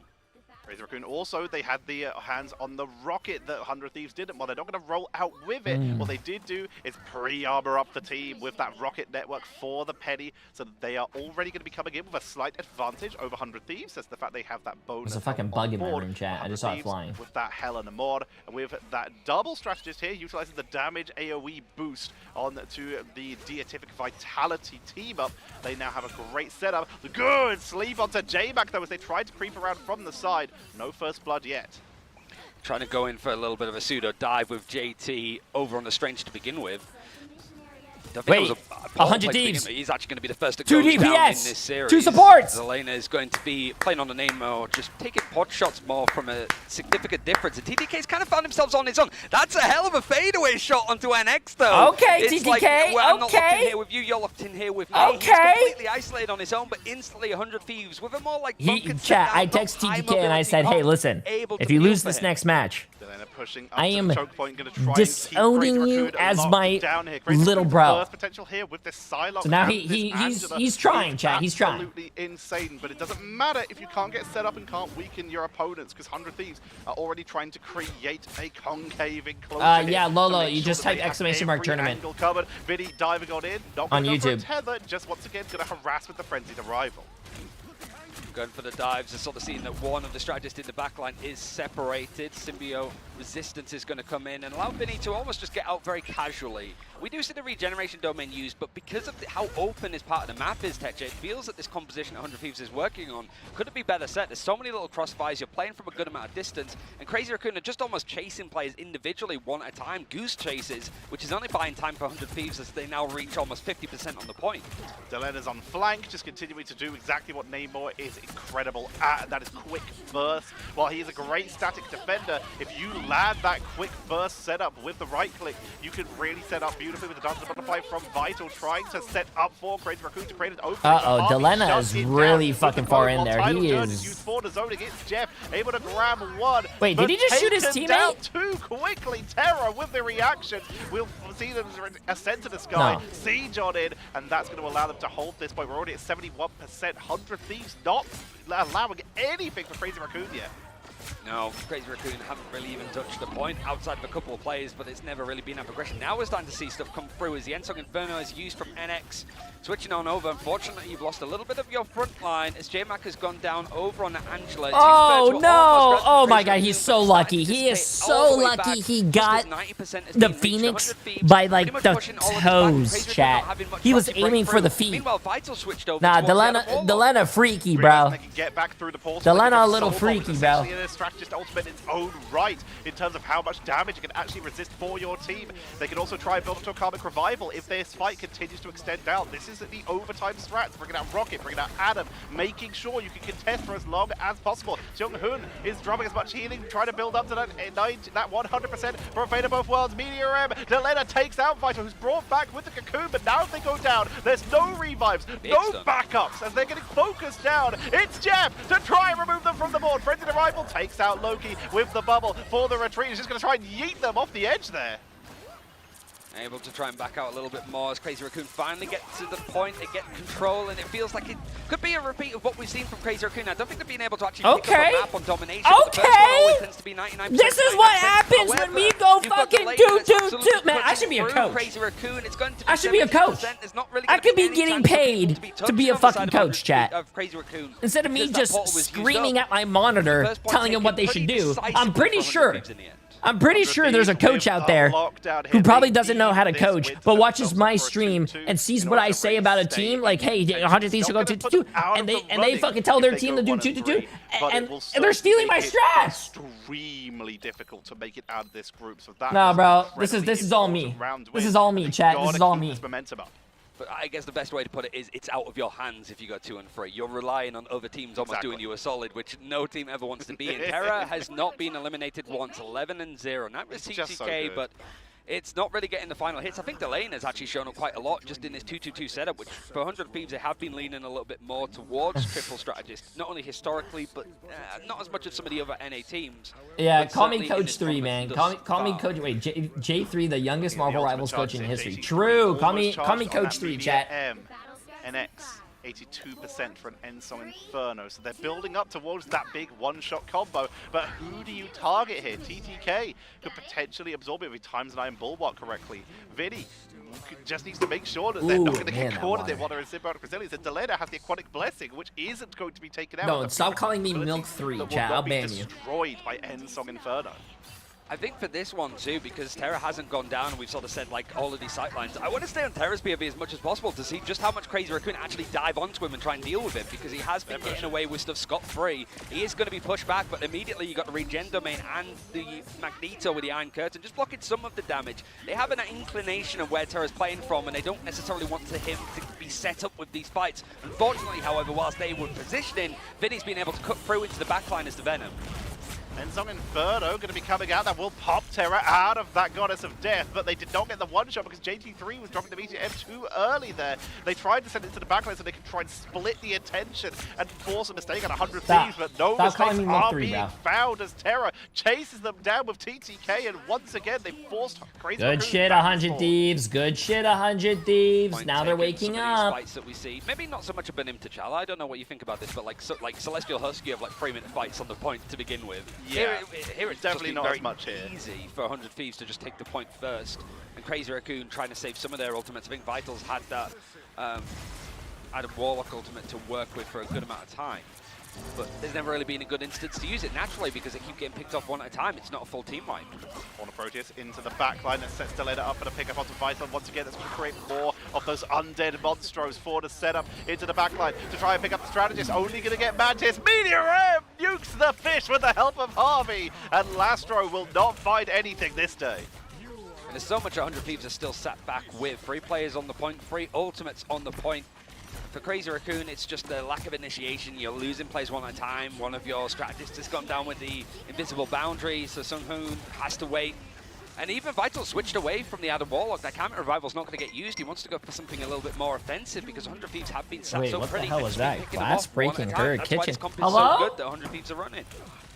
Crazy Raccoon also, they had the hands on the rocket that 100 Thieves didn't. Well, they're not going to roll out with it. What they did do is pre-armor up the team with that rocket network for the penny, so they are already going to be coming in with a slight advantage over 100 Thieves. That's the fact they have that bonus. There's a fucking bug in my room, chat. I just saw it flying. With that Helen Mod, and with that double strategist here, utilizing the damage AoE boost on to the Deatific Vitality team up. They now have a great setup. The good sleep onto J-Mac though as they tried to creep around from the side. No first blood yet. Trying to go in for a little bit of a pseudo dive with JT over on the Strange to begin with. Wait, 100 Thieves. He's actually going to be the first to 2 go down in DPS, this series. 2 supports. Zelena is going to be playing on the name or just taking pot shots more from a significant difference. And TDK's kind of found himself on his own. That's a hell of a fadeaway shot onto NX though. Okay, it's TDK, like, well, I'm not locked in okay. here with you, you're locked in here with me. Okay. He's completely isolated on his own, but instantly 100 Thieves with a more like Chat, I text TDK and I said, hey, listen, if you lose this next match, I am disowning you as my little bro. So now he's trying, chat. He's trying. Absolutely insane, but it doesn't matter if you can't get set up and can't weaken your opponents, because 100 Thieves are already trying to create a concave enclosure. Yeah, Lolo, you just type exclamation mark tournament covered. Vinny diving on in, not on going YouTube. For a tether, just once again going to harass with the frenzied arrival. Going for the dives and sort of seeing that one of the strategists in the backline is separated. Symbio resistance is going to come in and allow Vinny to almost just get out very casually. We do see the regeneration domain used, but because of how open this part of the map is, Techa, it feels that this composition 100 Thieves is working on couldn't be better set. There's so many little crossfires, you're playing from a good amount of distance, and Crazy Raccoon are just almost chasing players individually one at a time. Goose chases, which is only buying time for 100 Thieves as they now reach almost 50% on the point. Delena's on flank, just continuing to do exactly what Namor is incredible at, and that is quick burst. While he is a great static defender, if you land that quick burst setup with the right click, you can really set up beautifully with the Dance of the Butterfly from Vital, trying to set up for Crazy Raccoon to create an opening. Delena is really fucking far in there. He is. It's Jeff able to grab one. Wait, did he just shoot his teammate? Too quickly. Terror with the reaction. We'll see them ascend to the sky. No. Siege on in, and that's going to allow them to hold this point. We're already at 71%. 100 Thieves not allowing anything for Crazy Raccoon yet. No, Crazy Raccoon haven't really even touched the point outside of a couple of players, but it's never really been that progression. Now we're starting to see stuff come through as the Ensong Inferno is used from NX. Switching on over, unfortunately you've lost a little bit of your front line as J-Mac has gone down over on Angela. Oh no! Oh my god, he's so lucky. He is so lucky he got the Phoenix by like the toes, chat. He was aiming for the feet. Nah, Delena freaky, bro. Delena a little freaky, bro. Strategist ultimate in its own right in terms of how much damage it can actually resist for your team. They can also try and build up to a Karmic Revival if this fight continues to extend down. This is the overtime strats, bringing out Rocket, bringing out Adam, making sure you can contest for as long as possible. Jung-Hoon is dropping as much healing, trying to build up to that 100% for a Fate of Both Worlds. Meteor M, Delena takes out Vital, who's brought back with the Cocoon, but now if they go down, there's no revives, no backups, as they're getting focused down. It's Jeff to try and remove them from the board. Frenzied Arrival takes out Loki with the bubble for the retreat. He's just going to try and yeet them off the edge there. Able to try and back out a little bit more as Crazy Raccoon finally get to the point, they get control, and it feels like it could be a repeat of what we've seen from Crazy Raccoon. I don't think they've been able to actually pick up a map on domination. This is what happens when we go fucking 2-2-2. Man, I should be a coach. Crazy Raccoon, it's going to be I should be a coach. I could be getting paid to be a fucking coach, chat. Instead of me just screaming at my monitor, telling them what they should do. I'm pretty sure there's a coach out there who probably doesn't know how to coach, but watches my stream and sees what I say about a team, like, hey, 100 Thieves should go 2-2-2, and they fucking tell their team to do 2-2-2, and they're stealing my strats. Extremely difficult to make it out of this group. So that nah, bro, this is all me. This is all me, chat. This is all me. But I guess the best way to put it is it's out of your hands if you go 2 and 3. You're relying on other teams almost doing you a solid, which no team ever wants to be in. Terra has not been eliminated once, 11-0. Not with TTK, but it's not really getting the final hits. I think Delane has actually shown up quite a lot just in this 2-2-2 setup, which for 100 Thieves, they have been leaning a little bit more towards triple strategists, not only historically, but not as much as some of the other NA teams. Yeah, But call me certainly in Coach this 3, tournament man. thus Call me far. Coach. Wait, J3, the youngest Marvel ultimate Rivals charge coach in in history. JT3, True. Call me almost charged on Coach that 3, media chat. M, NX, 82% for an Ensong Inferno. So they're building up towards that big one-shot combo. But who do you target here? TTK could potentially absorb it if he times an Iron Bulwark correctly. Vinny just needs to make sure that they're not going to get caught in it while they're in Symbiotic Resilience. And Delena has the Aquatic Blessing, which isn't going to be taken out. No, And stop the calling me ability Milk 3, that will chat. not I'll be ban you. destroyed by Ensong Inferno. I think for this one too, because Terra hasn't gone down, and we've sort of said like all of these sightlines. I want to stay on Terra's POV as much as possible to see just how much Crazy Raccoon actually dive onto him and try and deal with it, because he has been getting away with stuff scot-free. He is going to be pushed back, but immediately you got the regen domain and the Magneto with the Iron Curtain, just blocking some of the damage. They have an inclination of where Terra's playing from, and they don't necessarily want him to be set up with these fights. Unfortunately, however, whilst they were positioning, Vinny's been able to cut through into the backline as the Venom. Ensong Inferno going to be coming out. That will pop Terra out of that Goddess of Death, but they did not get the one-shot because JT3 was dropping the meteor M too early there. They tried to send it to the backline so they could try and split the attention and force a mistake on 100 Thieves, but no mistakes are being found as Terra chases them down with TTK, and once again they forced Crazy Good shit, 100 Thieves. Good shit, 100 Thieves. Now they're waking up. Fights that we see, maybe not so much a Benim T'Challa. I don't know what you think about this, but like Celestial Husk, you have like 3-minute fights on the point to begin with. Yeah, here it's definitely not very as much here. Easy for 100 Thieves to just take the point first, and Crazy Raccoon trying to save some of their ultimates. I think Vital's had that Adam Warlock ultimate to work with for a good amount of time, but there's never really been a good instance to use it naturally because they keep getting picked off one at a time. It's not a full team wipe. Corner Proteus into the backline that sets Delena up for the pickup onto Vital. Once again, that's going to create more of those undead monstros for the setup into the backline to try and pick up the strategist. Only going to get Mantis. Meteor M nukes the fish with the help of Harvey, and Lastro will not find anything this day. And there's so much 100 Thieves are still sat back with. 3 players on the point, 3 ultimates on the point. For Crazy Raccoon, it's just the lack of initiation. You're losing plays one at a time. One of your strategists has gone down with the invisible boundary, so Sung Hoon has to wait. And even Vital switched away from the Adam Warlock. That Comet Revival's not going to get used. He wants to go for something a little bit more offensive because 100 Thieves have been sat Wait, so what pretty. the hell was that? Picking them Glass off one at a breaking time. through a That's why kitchen. this comp is Hello? so good that 100 Thieves are running.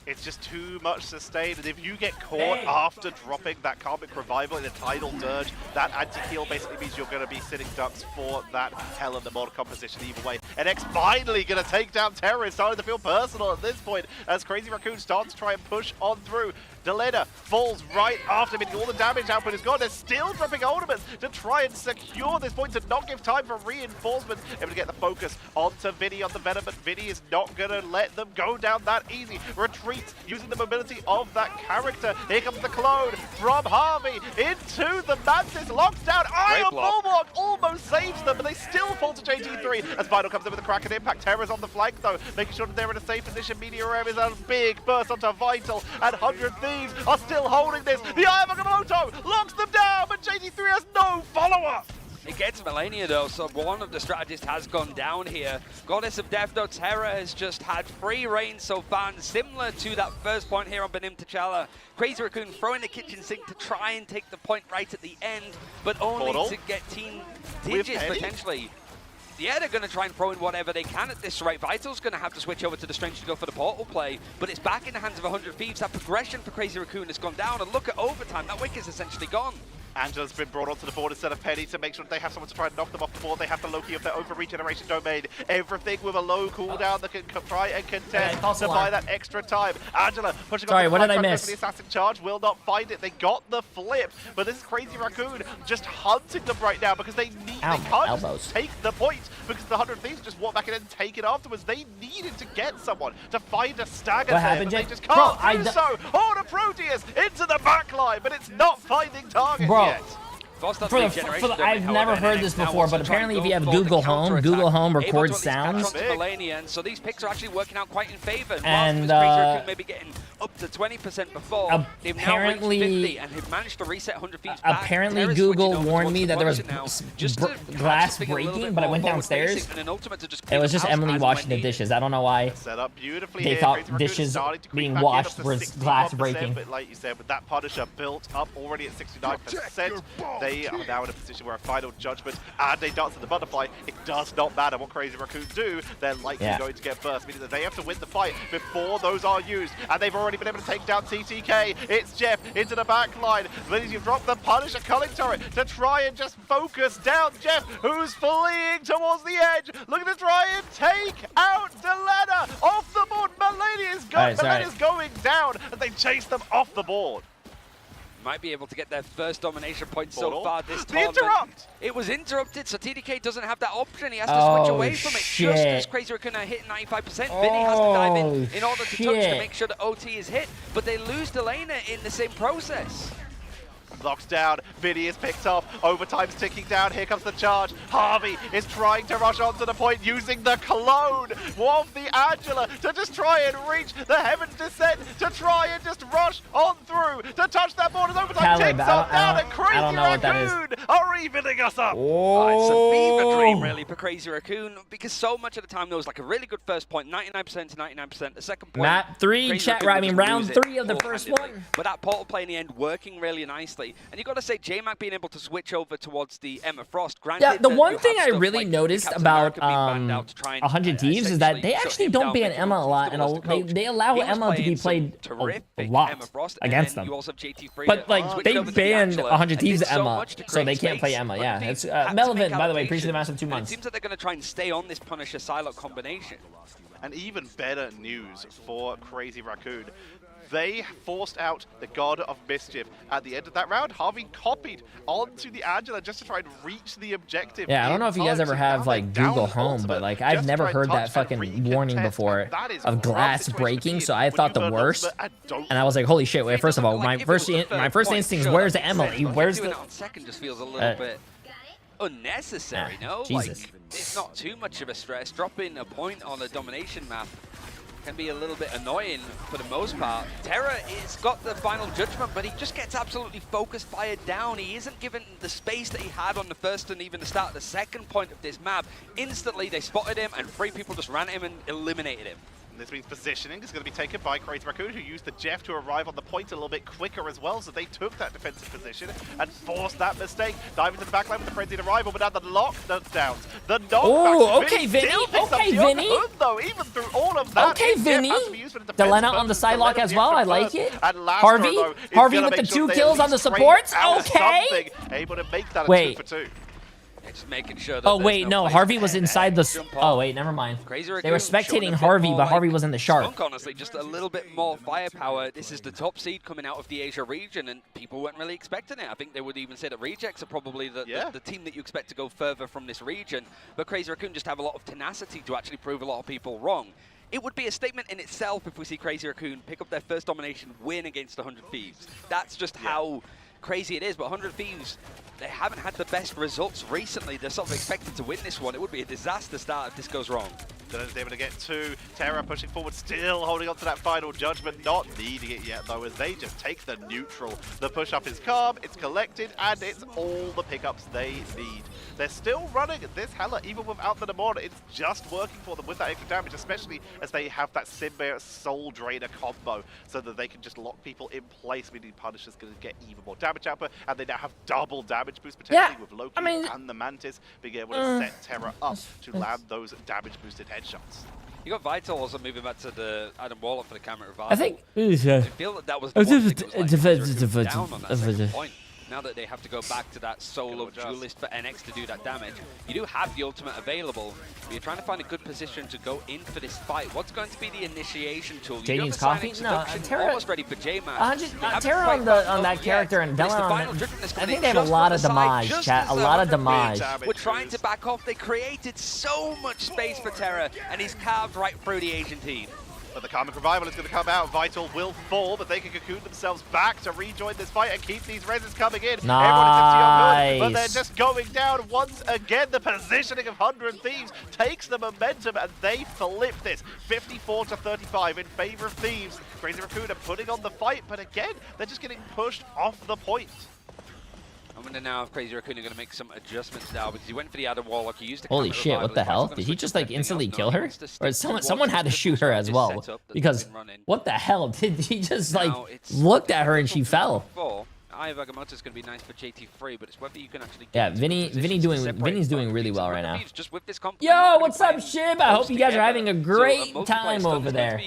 It's just too much sustained, and if you get caught after dropping that Karmic Revival in a Tidal Dirge, that anti-heal basically means you're going to be sitting ducks for that hell of the mod composition either way. And X finally going to take down Terror. It's starting to feel personal at this point as Crazy Raccoon starts to try and push on through. Delena falls right after him, all the damage output is gone. They're still dropping ultimates to try and secure this point, to not give time for reinforcement. Able to get the focus onto Vinny on the Venom, but Vinny is not going to let them go down that easy. Retreats using the mobility of that character. Here comes the clone from Harvey into the Mantis. Locks down. Iron Bulwark almost saves them, but they still fall to JT3 as Vital comes in with a Kraken impact. Terror's on the flank though, making sure that they're in a safe position. Meteor M is a big burst onto Vital, and 100 Thieves are still holding this. The Eye of Agamotto locks them down, but JT3 has no follow-up. It gets Melania though, so one of the strategists has gone down here. Goddess of Death though, Terra has just had free reign so far, and similar to that first point here on Benim T'Challa. Crazy Raccoon throwing the kitchen sink to try and take the point right at the end, but only to get Team Digits potentially. Yeah, they're going to try and throw in whatever they can at this rate. Vital's going to have to switch over to the Strange to go for the portal play, but it's back in the hands of 100 Thieves. That progression for Crazy Raccoon has gone down, and look at overtime. That wick is essentially gone. Angela's been brought onto the board instead of Penny to make sure that they have someone to try and knock them off the board. They have the Loki of their over regeneration domain. Everything with a low cooldown that can try and contest to buy that extra time. Angela pushing on the what did I miss? For the assassin charge, will not find it. They got the flip, but this is Crazy Raccoon just hunting them right now because they need, they can't just take the point because the 100 Thieves just walk back in and take it afterwards. They needed to get someone to find a stagger there, but they just can't do so. Order Proteus into the backline, but it's not finding targets yet. I've never heard this before, but apparently if you have Google Home records sounds. So these picks are actually working out quite in favor. And maybe getting up to 20% before. Apparently, they've now reached 50 and have managed to reset 100 feet back. Apparently, Google warned me that there was glass breaking, but I went downstairs. It was just Emily washing the dishes. I don't know why they thought dishes being washed was glass breaking. But like you said, with that Punisher built up already at 69%, they are now in a position where a final judgment and a dance of the butterfly, it does not matter what Crazy Raccoon do, they're likely going to get first, meaning that they have to win the fight before those are used, and they've already been able to take down TTK. It's Jeff into the back line. You've dropped the Punisher culling turret to try and just focus down Jeff, who's fleeing towards the edge, looking to try and take out Delena off the board. Melena's going down, and they chase them off the board. Might be able to get their first domination point so far this tournament. Interrupt! It was interrupted, so TDK doesn't have that option. He has to switch away from it just as Crazy Raccoon are hitting 95%. Vinny has to dive in order to touch to make sure the OT is hit, but they lose Delena in the same process. Locks down, Vinny is picked off, overtime's ticking down, here comes the charge. Harvey is trying to rush onto the point using the clone of the Angela to just try and reach the Heaven's Descent, to try and just rush on through, to touch that board as overtime ticks off down, and Crazy Raccoon are evening us up. It's a fever dream really for Crazy Raccoon, because so much of the time there was like a really good first point, 99% to 99%. The second point, Map 3, round 3 of the first one. But that portal play in the end working really nicely. And you got to say, J-Mac being able to switch over towards the Emma Frost. Yeah, the one thing I really noticed about 100 Thieves is that they actually don't ban Emma a lot, and they allow Emma to be played a lot against them. But like they banned 100 Thieves Emma, so they can't play Emma. Yeah, it's Melvin, by the way, appreciate the massive 2 months. It seems that they're going to try and stay on this Punisher Psylocke combination. And even better news for Crazy Raccoon. They forced out the God of Mischief at the end of that round. Harvey copied onto the Angela just to try and reach the objective. Yeah, I don't know if you guys ever have like Google Home, but like I've never heard that fucking warning before of glass breaking, so I thought the worst. And I was like, holy shit! Wait, first of all, my first instinct is where's Emily? Where's the second just feels a little bit unnecessary, no? Jesus. Like, it's not too much of a stress. Dropping a point on a domination map can be a little bit annoying for the most part. Terra has got the final judgment, but he just gets absolutely focused fired down. He isn't given the space that he had on the first and even the start of the second point of this map. Instantly, they spotted him, and 3 people just ran at him and eliminated him. And this means positioning is going to be taken by Crazy Raccoon, who used the Jeff to arrive on the point a little bit quicker as well, so they took that defensive position and forced that mistake. Dive into the backline with the frenzied arrival, but now the lockdowns, the knockback. Oh, okay, Vinny. Okay, Vinny. Though, even through all of that, okay, Vinny. Delena on the side lock as well. I like it. Harvey with the 2 kills on the supports. Okay. Able to make that a 2 for 2. Just making sure that wait, no, Harvey was inside the... Oh, wait, never mind. They were spectating Harvey, but Harvey was in the shark. Skunk, honestly, just a little bit more firepower. This is the top seed coming out of the Asia region, and people weren't really expecting it. I think they would even say that Rejects are probably the team that you expect to go further from this region. But Crazy Raccoon just have a lot of tenacity to actually prove a lot of people wrong. It would be a statement in itself if we see Crazy Raccoon pick up their first domination win against 100 Thieves. That's just how crazy it is, but 100 Thieves, they haven't had the best results recently. They're sort of expected to win this one. It would be a disaster start if this goes wrong. Dylan's able to get 2. Terra pushing forward, still holding on to that final judgment, not needing it yet though, as they just take the neutral. The push up is calm, it's collected, and it's all the pickups they need. They're still running this Hela, even without the Namor. It's just working for them with that extra damage, especially as they have that Symbiote Soul Drainer combo, so that they can just lock people in place, meaning Punisher's going to get even more damage output, and they now have double damage boost potentially with Loki and the Mantis being able to set Terra up to land those damage boosted headshots. You got Vital also moving back to the Adam Waller for the camera revival. I think... I feel that was the one down on that second point. Now that they have to go back to that Soul of Duelist for NX to do that damage, you do have the ultimate available, but you're trying to find a good position to go in for this fight. What's going to be the initiation tool? JD's coffee? No, Terra... Almost ready for J-Man. Terra on that character and Della on... I think they have a lot of damage, chat. A lot of damage. We're trying to back off. They created so much space for Terra, and he's carved right through the Asian team. But the Karmic Revival is going to come out. Vital will fall, but they can cocoon themselves back to rejoin this fight and keep these reses coming in. Nice. But they're just going down once again. The positioning of 100 Thieves takes the momentum, and they flip this 54 to 35 in favor of Thieves. Crazy Raccoon are putting on the fight, but again, they're just getting pushed off the point. I'm gonna now have Crazy Raccoon are gonna make some adjustments now because he went for the Adam Warlock. He used to Holy shit, what the hell? Did he just like instantly kill her? Or someone had to shoot her as well. Because what the hell? Did he just like looked at her and she fell? Eye Agamotto is going to be nice for JT3, but it's whether you can actually. Yeah, Vinny's doing really well right now. Just with this Yo, what's up, Shib? I hope you guys are having a great time over there.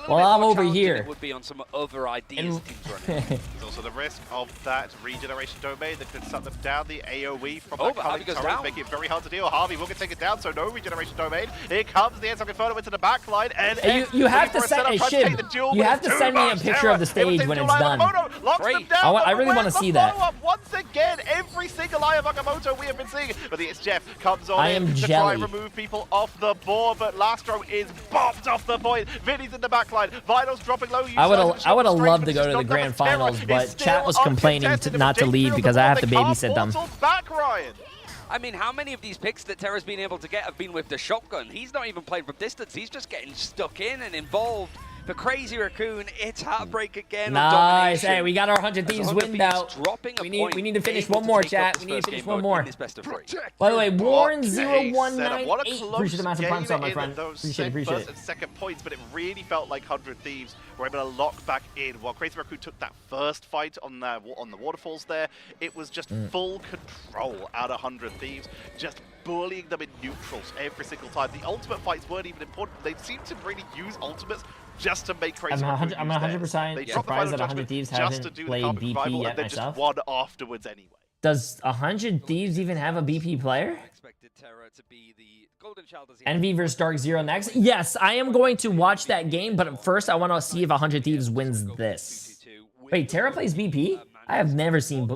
Well, I'm over here. Would be on some other ideas There's also the risk of that regeneration domain that could shut them down. The AoE from that Harvey goes turret, down. making it very hard to deal. Harvey will get taken down, so no regeneration domain. Here comes the Ensign Inferno into the backline, and you have to send a Shib. You have to send me a picture of the stage when it's done. I really want to see that. Once again, every single Eye of Agamotto we have been seeing. But the Jeff comes on in to try and remove people off the board, but Lastro is bombed off the point. Vinny's in the backline. Vital's dropping low. I would have loved to go to the grand finals, but chat was complaining not to leave because I have to babysit them. Back, Ryan. I mean, how many of these picks that Terra's been able to get have been with the shotgun? He's not even playing from distance. He's just getting stuck in and involved. The Crazy Raccoon, it's heartbreak again. Nice. Hey, we got our 100 Thieves wind out. We need to finish one more, chat. We need to finish one more. By the way, Warren0198. Appreciate the massive prime sub, my friend. Appreciate it. And second points, but it really felt like 100 Thieves were able to lock back in. While Crazy Raccoon took that first fight on the waterfalls there, it was just full control out of 100 Thieves, just bullying them in neutrals every single time. The ultimate fights weren't even important. They seemed to really use ultimates just to make Crazy Raccoon. I'm 100% surprised that 100 Thieves haven't played BP yet myself. Just one afterwards anyway. Does 100 Thieves even have a BP player? Envy versus Dark Zero next? Yes, I am going to watch that game, but first I want to see if 100 Thieves wins this. Wait, Terra plays BP? I have never seen...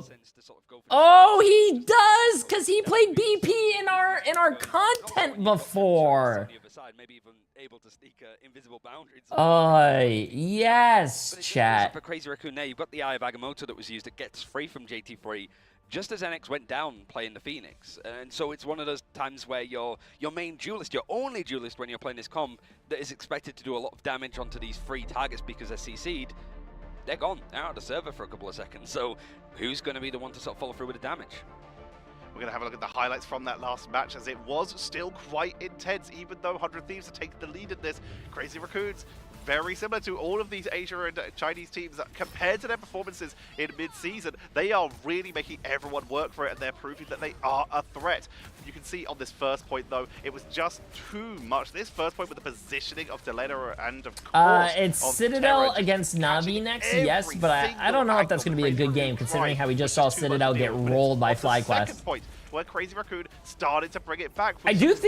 Oh, he does, because he played BP in our content before. Yes, chat. For Crazy Raccoon there, you've got the Eye of Agamotto that was used that gets free from JT3 just as NX went down playing the Phoenix. And so it's one of those times where your main duelist, your only duelist when you're playing this comp, that is expected to do a lot of damage onto these free targets because they're CC'd, they're gone. They're out of the server for a couple of seconds. So who's going to be the one to sort of follow through with the damage? We're going to have a look at the highlights from that last match, as it was still quite intense, even though 100 Thieves are taking the lead in this. Crazy Raccoons, very similar to all of these Asia and Chinese teams, compared to their performances in mid-season, they are really making everyone work for it, and they're proving that they are a threat. You can see on this first point, though, it was just too much. This first point with the positioning of Delena and, of course, it's Citadel against Navi next, yes, but I don't know if that's going to be a good game, considering how we just saw Citadel get rolled by FlyQuest. Second point, where Crazy Raccoon started to bring it back. I think it's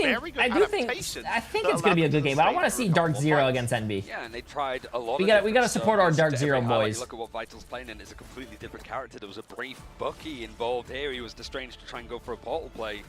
going to be a good game. I want to see Dark Zero against NB. Yeah, and they tried a lot. We got to support our Dark Zero boys. Look at what Vital's playing in. It's a completely different character. There was a brief Bucky involved here. He was Strange to try and go for a portal play,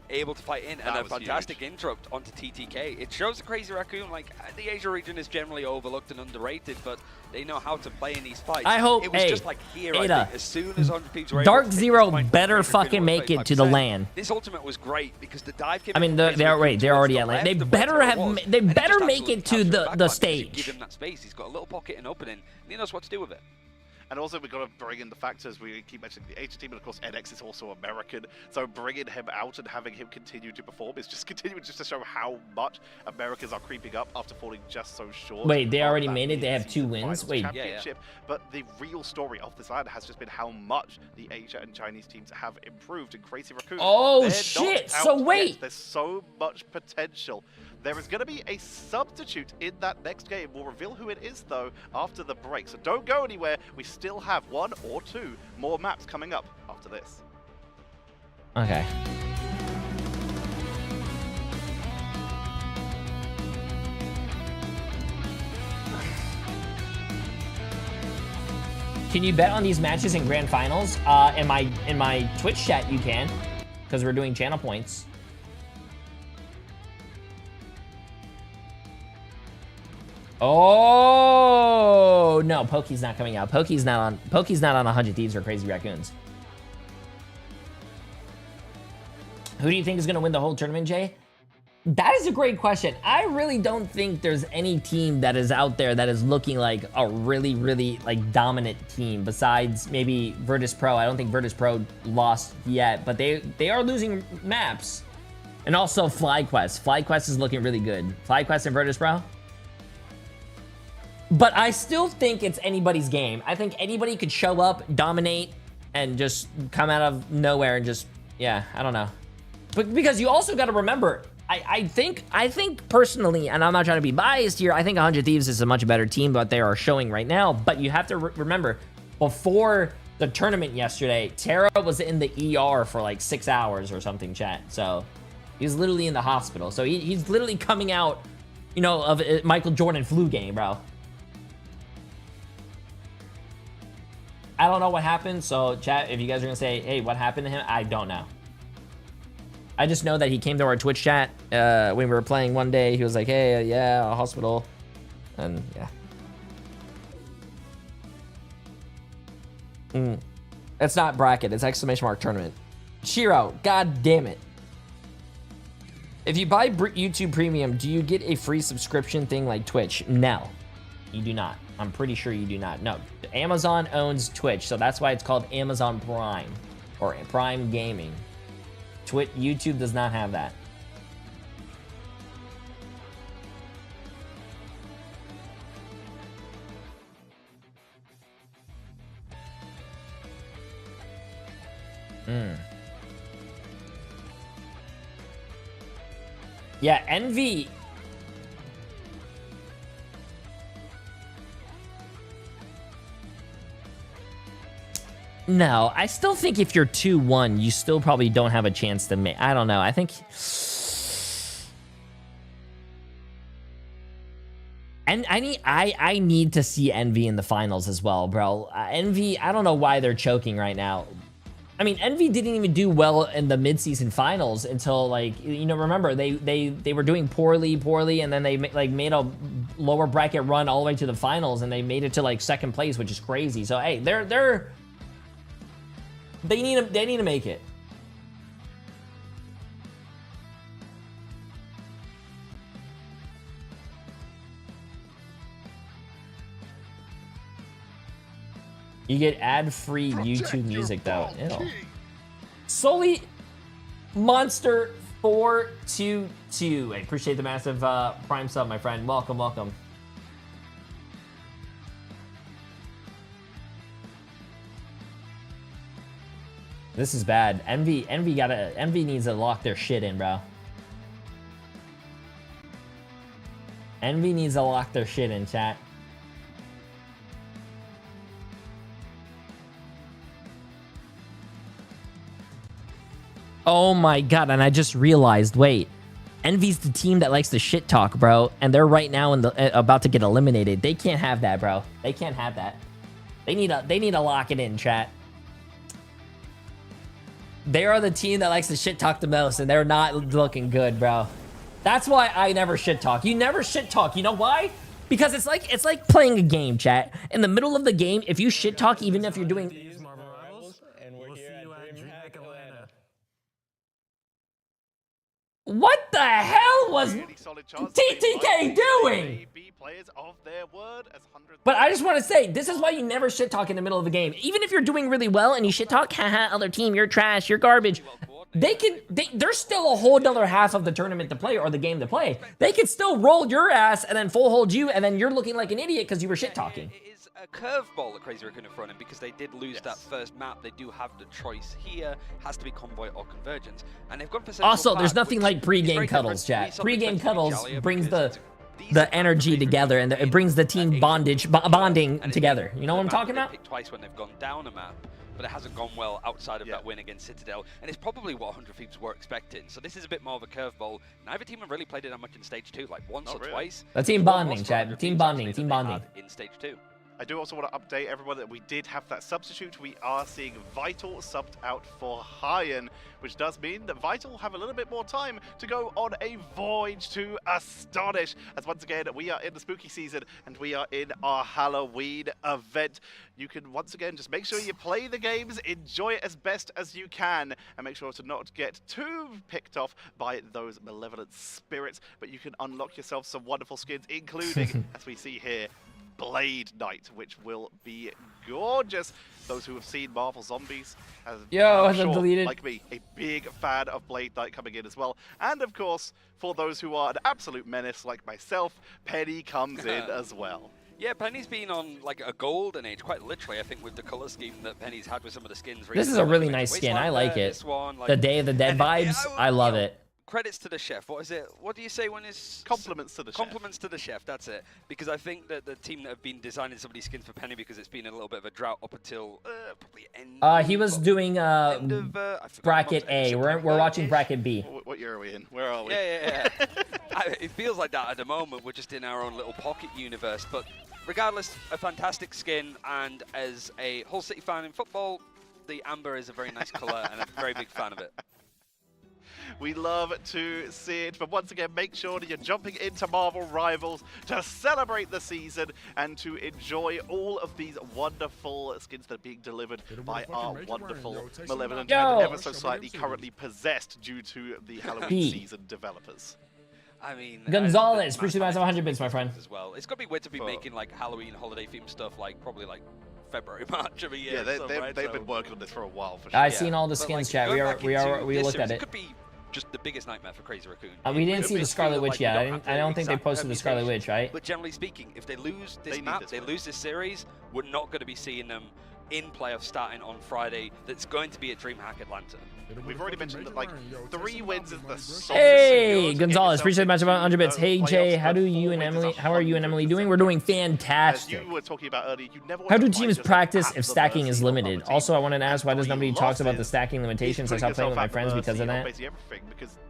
able to fight in, and a fantastic interrupt onto TTK. It shows the Crazy Raccoon, like, the Asia region is generally overlooked and underrated, but they know how to play in these fights. I hope, it was just like here, I think, as soon as 100 Thieves were Dark able to Zero fight, better fucking make it to the LAN. This ultimate was great because the dive came. I mean, they're already at LAN. They better make it to the stage. Give him that space. He's got a little pocket and opening, and he knows what to do with it. And also, we've got to bring in the factors. We keep mentioning the Asia team, and of course, NX is also American. So bringing him out and having him continue to perform is just continuing just to show how much Americans are creeping up after falling just so short. Wait, they already made it? They have 2 wins? Wait. Championship. But the real story of this land has just been how much the Asia and Chinese teams have improved. And Crazy Raccoon, oh, shit. So wait. Yet. There's so much potential. There is going to be a substitute in that next game. We'll reveal who it is, though, after the break. So don't go anywhere. We still have 1 or 2 more maps coming up after this. Okay. Can you bet on these matches in grand finals? In my Twitch chat, you can, because we're doing channel points. Oh no, Pokey's not coming out. Pokey's not on 100 Thieves or Crazy Raccoons. Who do you think is gonna win the whole tournament, Jay? That is a great question. I really don't think there's any team that is out there that is looking like a really, really like dominant team besides maybe Virtus Pro. I don't think Virtus Pro lost yet, but they are losing maps. And also FlyQuest. FlyQuest is looking really good. FlyQuest and Virtus Pro. But I still think it's anybody's game. I think anybody could show up, dominate, and just come out of nowhere and just, yeah, I don't know. But because you also got to remember, I think personally, and I'm not trying to be biased here, I think 100 Thieves is a much better team, but they are showing right now. But you have to remember, before the tournament yesterday, Tara was in the ER for like 6 hours or something, chat. So he's literally in the hospital. So he's literally coming out, you know, of a Michael Jordan flu game, bro. I don't know what happened, so chat, if you guys are gonna say, hey, what happened to him, I don't know. I just know that he came to our Twitch chat when we were playing one day. He was like, hey, yeah, hospital. And yeah. It's not bracket, it's exclamation mark tournament. Shiro, god damn it. If you buy YouTube Premium, do you get a free subscription thing like Twitch? No, you do not. I'm pretty sure you do not. No, Amazon owns Twitch, so that's why it's called Amazon Prime or Prime Gaming. YouTube does not have that. Yeah, Envy. No, I still think if you're 2-1, you still probably don't have a chance to make. I don't know. I think. And I need to see Envy in the finals as well, bro. Envy, I don't know why they're choking right now. I mean, Envy didn't even do well in the mid-season finals until, like, you know, remember they were doing poorly, and then they made a lower bracket run all the way to the finals, and they made it to like second place, which is crazy. So hey, they need to make it. You get ad-free YouTube music though. Ew. Solely Monster 422. I appreciate the massive Prime sub, my friend. Welcome, welcome. This is bad. Envy needs to lock their shit in, bro. Envy needs to lock their shit in, chat. Oh my god, and I just realized, wait. Envy's the team that likes to shit talk, bro, and they're right now about to get eliminated. They can't have that, bro. They can't have that. They need to lock it in, chat. They are the team that likes to shit talk the most, and they're not looking good, bro. That's why I never shit talk. You never shit talk. You know why? Because it's like playing a game, chat. In the middle of the game, if you shit talk, even if you're doing. What the hell was TTK doing? But I just want to say, this is why you never shit talk in the middle of a game. Even if you're doing really well and you shit talk, haha, other team, you're trash, you're garbage. There's still a whole other half of the tournament to play or the game to play. They could still roll your ass and then full hold you, and then you're looking like an idiot because you were shit talking. It is a curveball that Crazy Raccoon have thrown in because they did lose that first map. They do have the choice here. Has to be Convoy or Convergence. And they've gone for Central Also, there's Park, nothing like pre-game cuddles, chat. Pre-game cuddles brings the energy together, and it brings the team bonding together. You know what I'm talking about? Picked twice when they've gone down a map, but it hasn't gone well outside of that win against Citadel, and it's probably what 100 Thieves were expecting. So this is a bit more of a curveball. Neither team have really played it that much in Stage 2, like once or twice. The team bonding, chat. Team bonding. Team bonding. In Stage 2. I do also want to update everyone that we did have that substitute. We are seeing Vital subbed out for Hyen, which does mean that Vital have a little bit more time to go on a voyage to Astonish. As once again, we are in the spooky season and we are in our Halloween event. You can once again just make sure you play the games, enjoy it as best as you can, and make sure to not get too picked off by those malevolent spirits. But you can unlock yourself some wonderful skins, including, as we see here, Blade Knight, which will be gorgeous. Those who have seen Marvel Zombies, has been deleted. Like me, a big fan of Blade Knight coming in as well. And of course, for those who are an absolute menace like myself, Penny comes in as well. Yeah, Penny's been on like a golden age, quite literally, I think, with the color scheme that Penny's had with some of the skins. This is a really nice skin. I like it. This one, like, the Day of the Dead vibes. I love it. Credits to the chef. What is it? What do you say when it's... Compliments to the chef. Compliments to the chef, that's it. Because I think that the team that have been designing some of these skins for Penny, because it's been a little bit of a drought up until probably end he was doing bracket A. We're watching bracket B. What year are we in? Where are we? Yeah. It feels like that at the moment. We're just in our own little pocket universe. But regardless, a fantastic skin. And as a Hull City fan in football, the amber is a very nice colour, and I'm a very big fan of it. We love to see it, but once again, make sure that you're jumping into Marvel Rivals to celebrate the season and to enjoy all of these wonderful skins that are being delivered by our wonderful Malevolent and ever so slightly currently possessed due to the Halloween season developers. I mean, Gonzalez, appreciate the 100 bits, my friend. As well, it's got to be weird to be making like Halloween holiday themed stuff, like probably like February, March of a year. Yeah, they've been working on this for a while. For sure. I've seen all the skins, chat. We looked at it. It could be just the biggest nightmare for Crazy Raccoon. We didn't see the Scarlet Witch yet. I don't think they posted the Scarlet Witch, right? But generally speaking, if they lose this map, they lose this series, we're not going to be seeing them in playoffs starting on Friday. That's going to be at DreamHack Atlanta. We've already mentioned that like 3 wins is the Hey, Gonzalez, appreciate the match about 100 bits. Hey Jay, how are you and Emily doing? We're doing fantastic. As you were talking about earlier, you never how do teams practice if stacking is limited? Also, I wanted to ask, why does nobody talks about the stacking limitations? I stopped playing with my friends because of that.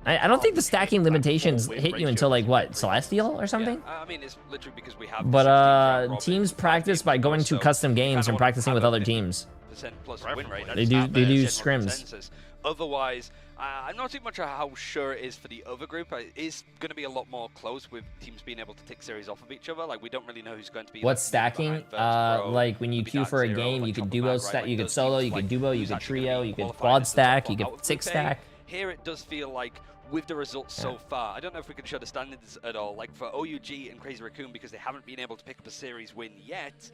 I don't think the stacking limitations hit you until like what, Celestial or something? Yeah, I mean, it's literally because we have. But teams practice by going to custom games and practicing with other teams. Plus win rate. They do scrims. Otherwise, I'm not too much of how sure it is for the other group. It is going to be a lot more close with teams being able to take series off of each other. Like, we don't really know who's going to be. What's stacking? Like when you queue for a game, you could duo stack, you could solo, you could duo, you could trio, you could quad stack, you could 6 stack. Here it does feel like, with the results so far, I don't know if we can show the standings at all. Like for OUG and Crazy Raccoon, because they haven't been able to pick up a series win yet,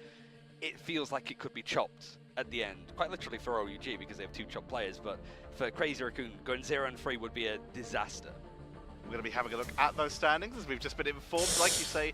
it feels like it could be chopped at the end. Quite literally for OUG, because they have 2 chopped players, but for Crazy Raccoon, going 0-3 would be a disaster. We're going to be having a look at those standings, as we've just been informed. Like you say,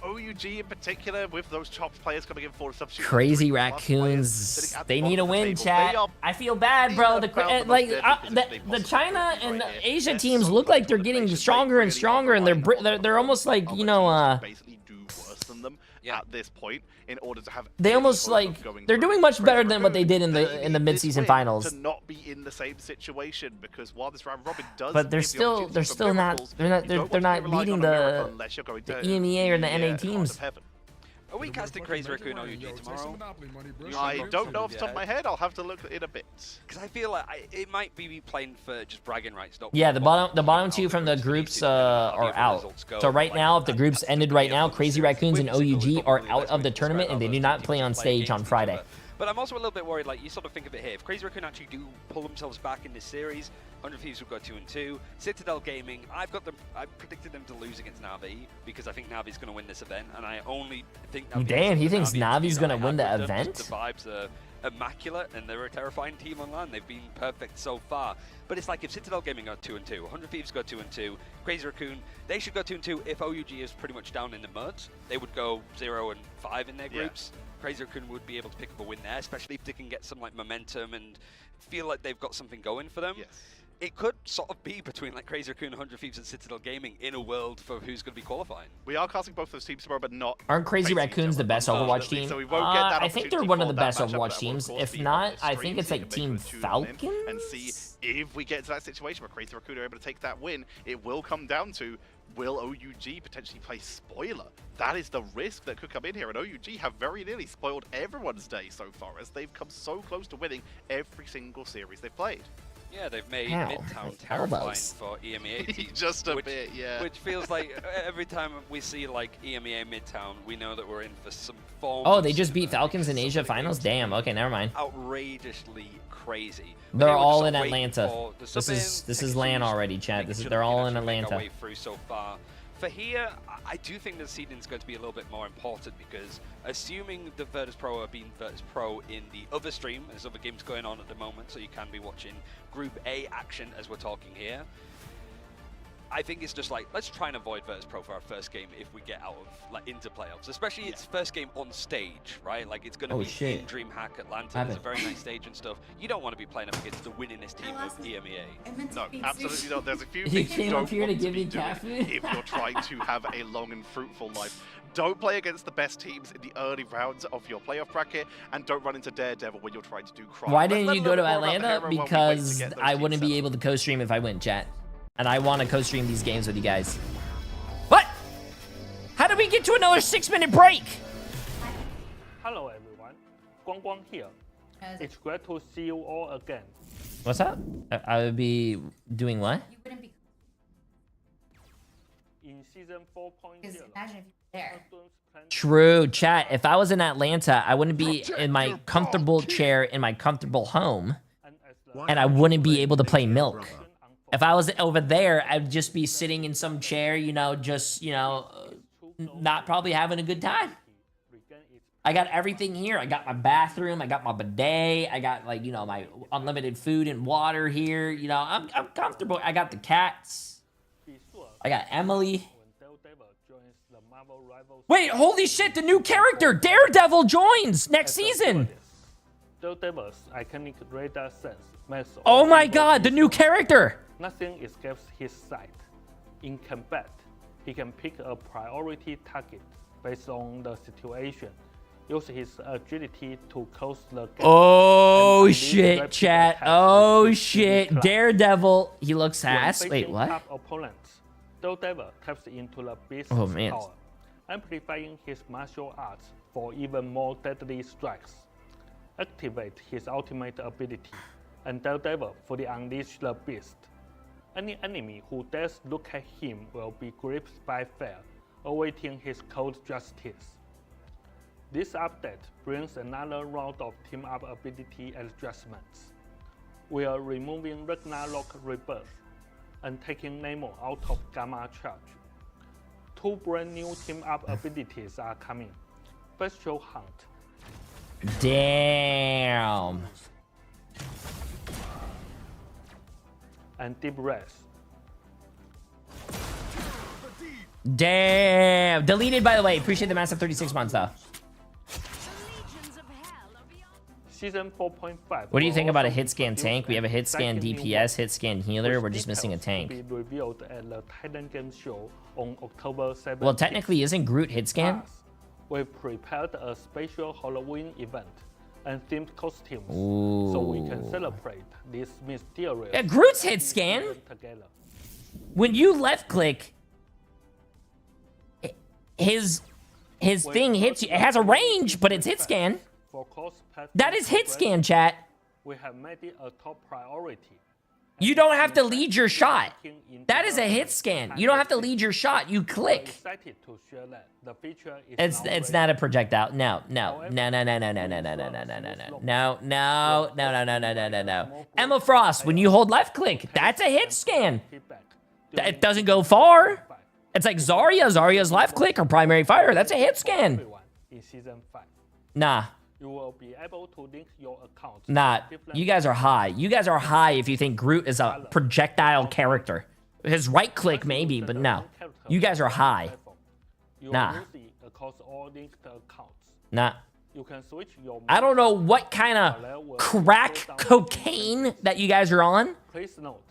OUG in particular, with those chopped players coming in for a substitute. Crazy Raccoons, they need a win, chat. I feel bad, bro. The China and the Asia teams look like they're getting stronger and stronger, and they're almost like, you know, basically do worse than them at this point in order to have. They almost like they're doing much better than what they did in the mid-season finals. To not be in the same situation, because while this round robin does, but they're still not beating the EMEA or the NA teams. Are we casting Crazy Raccoon OUG tomorrow? I don't know off the top of my head. I'll have to look in a bit. Because I feel like it might be playing for just bragging rights. Yeah, the bottom 2 from the groups are out. So right now, if the groups ended right now, Crazy Raccoons and OUG are out of the tournament, and they do not play on stage on Friday. But I'm also a little bit worried, like, you sort of think of it here. If Crazy Raccoon actually do pull themselves back in this series, 100 Thieves will go 2-2. Citadel Gaming, I predicted them to lose against Na'Vi, because I think Na'Vi's going to win this event, and I only think Na'Vi... Damn, he thinks Na'Vi's going to win the event? The vibes are immaculate, and they're a terrifying team online. They've been perfect so far. But it's like, if Citadel Gaming go 2-2, 100 Thieves go 2-2, Crazy Raccoon, they should go 2-2. If OUG is pretty much down in the mud, they would go 0-5 in their groups. Yeah. Crazy Raccoon would be able to pick up a win there, especially if they can get some like momentum and feel like they've got something going for them. Yes. It could sort of be between like Crazy Raccoon, 100 Thieves, and Citadel Gaming in a world for who's going to be qualifying. We are casting both those teams tomorrow, but not. Aren't Crazy Raccoons the best Overwatch team? So we won't get that I think they're one of the best Overwatch teams. If not, I think it's like Team Falcons. And see if we get to that situation where Crazy Raccoon are able to take that win, it will come down to, will OUG potentially play spoiler? That is the risk that could come in here, and OUG have very nearly spoiled everyone's day so far, as they've come so close to winning every single series they've played. Yeah, they've made Ow, Midtown my terrifying elbows. for EMEA teams. Just a bit, yeah. Which feels like every time we see like EMEA Midtown, we know that we're in for some form. Oh, of they just beat cinema Falcons in because Asia some of the finals? games Damn, okay, never mind. Outrageously crazy. They're But we're all just in waiting Atlanta. for the This sub-in, is taking LAN some- already, chat. making This is sure they're that we all can in actually make our Atlanta. way through so far. For here, I do think the seeding is going to be a little bit more important because assuming the Virtus Pro are being Virtus Pro in the other stream, there's other games going on at the moment, so you can be watching Group A action as we're talking here. I think it's just like, let's try and avoid Virtus Pro for our first game if we get out of, like, into playoffs. Especially its first game on stage, right? Like, it's going to Oh, be shit. in DreamHack Atlanta. Happened. There's a very nice stage and stuff. You don't want to be playing up against the winningest team of EMEA. No, absolutely not. There's a few You things you came don't up here want to to give be me doing cat food? if you're trying to have a long and fruitful life. Don't play against the best teams in the early rounds of your playoff bracket, and don't run into Daredevil when you're trying to do crime. Why Let's didn't learn you a go little to bit more about the Atlanta? hero while we wait to Because get those I teams wouldn't set be up. able to co-stream if I win, chat. And I want to co-stream these games with you guys. What? How did we get to another 6-minute break? Hello everyone, Guang Guang here. It's great to see you all again. What's up? I would be doing what? You wouldn't be. In season 4.0, Because imagine if you were there. True, chat. If I was in Atlanta, I wouldn't be in my comfortable chair in my comfortable home, and I wouldn't be able to play Milk. If I was over there, I'd just be sitting in some chair, you know, just, you know, not probably having a good time. I got everything here. I got my bathroom. I got my bidet. I got, like, you know, my unlimited food and water here. You know, I'm comfortable. I got the cats. I got Emily. Wait, holy shit, the new character, Daredevil, joins next season. Daredevil's iconic radar sense makes Oh my god, the new character. Nothing escapes his sight. In combat, he can pick a priority target based on the situation, use his agility to close the gap. Oh and unleash shit, rapid chat. attacks Oh with his shit, class. Daredevil. He looks When ass. Wait, facing what? tough opponents, Daredevil taps into the beast's Oh, man. power, amplifying his martial arts for even more deadly strikes. Activate his ultimate ability, and Daredevil fully unleash the beast. Any enemy who dares look at him will be gripped by fear, awaiting his cold justice. This update brings another round of team-up ability adjustments. We are removing Ragnarok Rebirth and taking Nemo out of Gamma Charge. 2 brand new team-up abilities are coming. Bestial Hunt. Damn. And Deep Rest. Damn. Deleted, by the way. Appreciate the massive 36 months, though. Season 4.5. What do you think about a will hit also scan introduce tank? We have a hit scan exciting new DPS, hit scan healer. with We're just missing a details to tank. be revealed at the Thailand Game Show on October 7th. Well, technically, isn't Groot hit scan? We've prepared a special Halloween event and themed costumes so Ooh. we can celebrate this mysterious. Yeah, Groot's hit scan. event together. When you left click, his thing hits you. It has a range, but it's hit scan. For cross-platform That is hit scan, progression, chat. We have made it a top priority. You don't have to lead your shot. That is a hit scan. You don't have to lead your shot. You click. Excited to share that the feature is It's now not a projectile. No. Emma Frost, when you hold left click, that's a hit scan. It doesn't go far. It's like Zarya. Zarya's left click, her primary fire. That's a hit scan. in season 5. Nah. You will be able to link your account. Nah. You guys are high. You guys are high if you think Groot is a projectile character. His right click maybe, but no. You guys are high. You Nah. will use it across all linked accounts. Nah. You can switch your I don't know what kind of crack cocaine that you guys are on, Please note,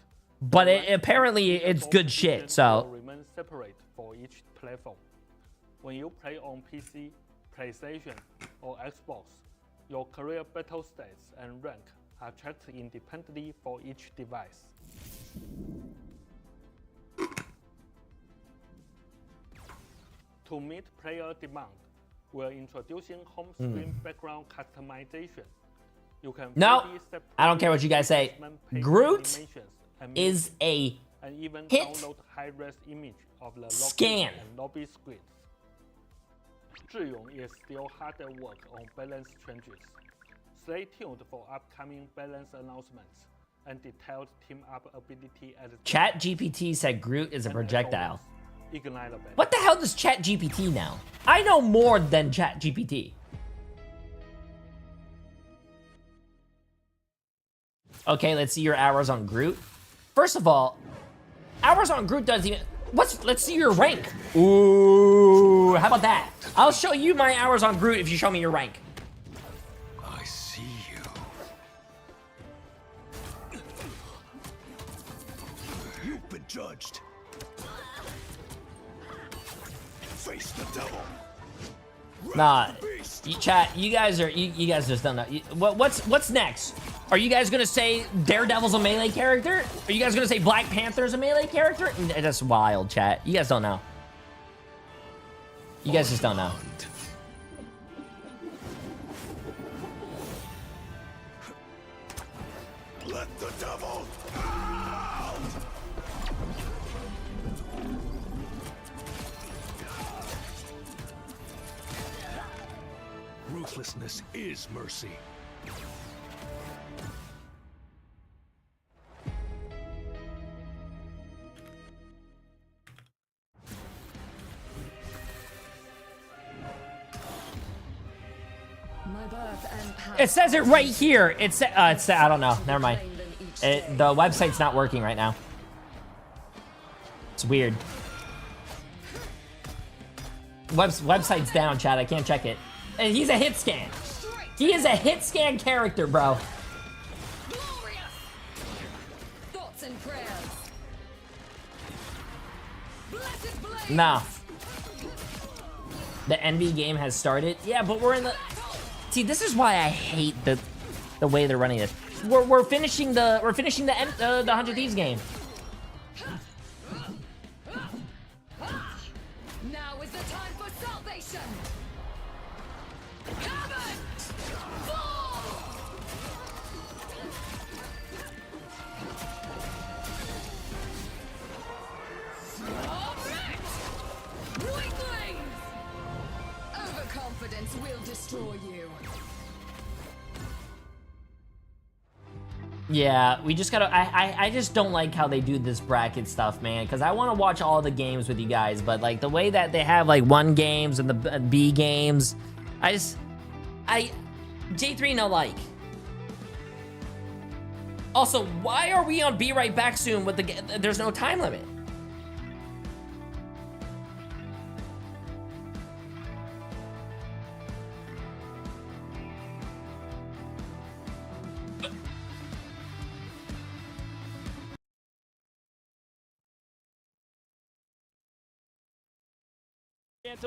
but apparently it's good shit, will so. remain separate for each platform. When you play on PC, PlayStation, or Xbox, your career battle stats and rank are tracked independently for each device. To meet player demand, we're introducing home screen background customization. You can No, freely separate I don't care what you guys say. adjustment page Groot animations and is a and even hit download high-res image of the lobby scan. and lobby screens. Zhiyong is still hard at work on balance changes. Stay tuned for upcoming balance announcements and detailed team-up ability as Chat GPT said Groot is a projectile. Ignite the What the hell does Chat GPT know? I know more than Chat GPT. Okay, let's see your hours on Groot. First of all, hours on Groot doesn't even... Let's see your rank. Ooh, how about that? I'll show you my hours on Groot if you show me your rank. I see you. You've been judged. Face the devil. Nah, chat, you guys just don't know. What's next? Are you guys gonna say Daredevil's a melee character? Are you guys gonna say Black Panther's a melee character? That's wild, chat. You guys don't know. You guys just don't know. Let the devil out! Ruthlessness is mercy. It says it right here. It's I don't know. Never mind. The website's not working right now. It's weird. Website's down, chat. I can't check it. And he's a hit scan. He is a hit scan character, bro. Thoughts and prayers. Nah. The Envy game has started. Yeah, but we're in the... See, this is why I hate the way they're running this. We're finishing the 100 Thieves game. Now is the time for salvation. Overconfidence will destroy you. Yeah, we just gotta... I just don't like how they do this bracket stuff, man. Because I want to watch all the games with you guys. But, like, the way that they have, like, 1 games and the B games... J3 no like. Also, why are we on Be Right Back soon with the... There's no time limit.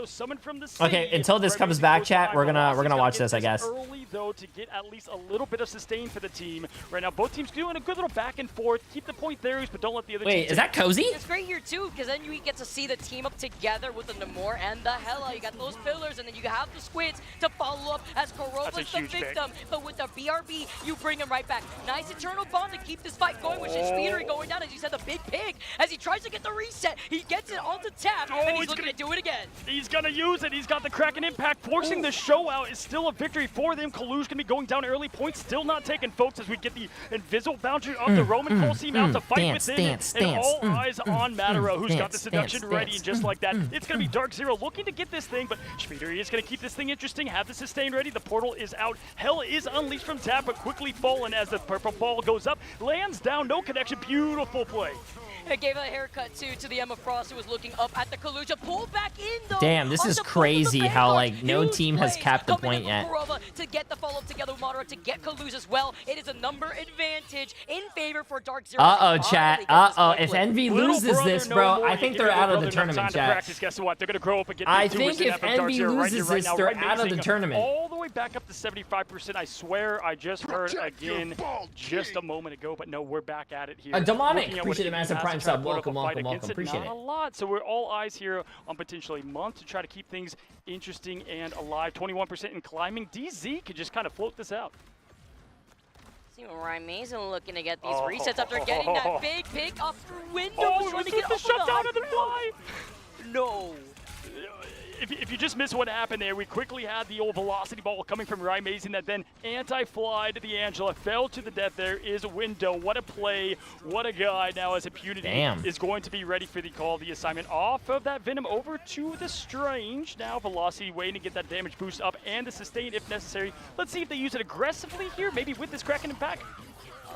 Summoned from the sea. Okay, until this comes back, chat, we're gonna watch this, I guess. Early though to get at least a little bit of sustain for the team. Right now, both teams doing a good little back and forth. Keep the point there, but don't let the other team. Wait, is that Cozy? It's great here too, because then you get to see the team up together with the Namor and the Hela. You got those pillars, and then you have the squids to follow up as Kuroba's the victim. But with the BRB, you bring him right back. Nice eternal bond to keep this fight going, with his speeder going down, as you said, the big pig. As he tries to get the reset, he gets it onto tap, and he's looking to do it again. He's gonna use it. He's got the Kraken impact, forcing the show out. Is still a victory for them. Kalu's gonna be going down early. Points still not taken, folks, as we get the invisible boundary of the Roman Colosseum out to fight within. And all eyes on Madara, who's got the seduction ready, and just like that, it's gonna be Dark Zero looking to get this thing, but Speeder is gonna keep this thing interesting, have the sustain ready. The portal is out. Hell is unleashed from tap, but quickly fallen as the purple ball goes up, lands down, no connection. Beautiful play. It gave a haircut too to the Emma Frost, who was looking up at the Kaluja. Pull back in though. Damn, this is crazy how like no team has capped the point yet. To get the follow-up together with Madara to get Kaluja as well. It is a number advantage in favor for Dark Zero. Chat. If Envy loses this, bro, I think they're out of the tournament, chat. Guess what? They're gonna grow up and get. I think if Envy loses this, they're out of the tournament. All the way back up to 75%. I swear, I just heard again just a moment ago, but no, we're back at it here. Demonic, appreciate the massive prime try to sub. put up a Welcome, fight welcome, against welcome. Appreciate Not it. a lot. So we're all eyes here on potentially Month to try to keep things interesting and alive. 21% in climbing. DZ could just kind of float this out. See what Ryan Mason looking to get these resets after getting that big pick off through windows. Trying to get the up shutdown on of the fly. No. If you just miss what happened there, we quickly had the old velocity ball coming from Ryan Mason that then anti-fly to the Angela, fell to the death. There is a window. What a play. What a guy now as Impunity is going to be ready for the call. The assignment off of that Venom over to the Strange. Now Velocity waiting to get that damage boost up and the sustain if necessary. Let's see if they use it aggressively here, maybe with this Kraken impact.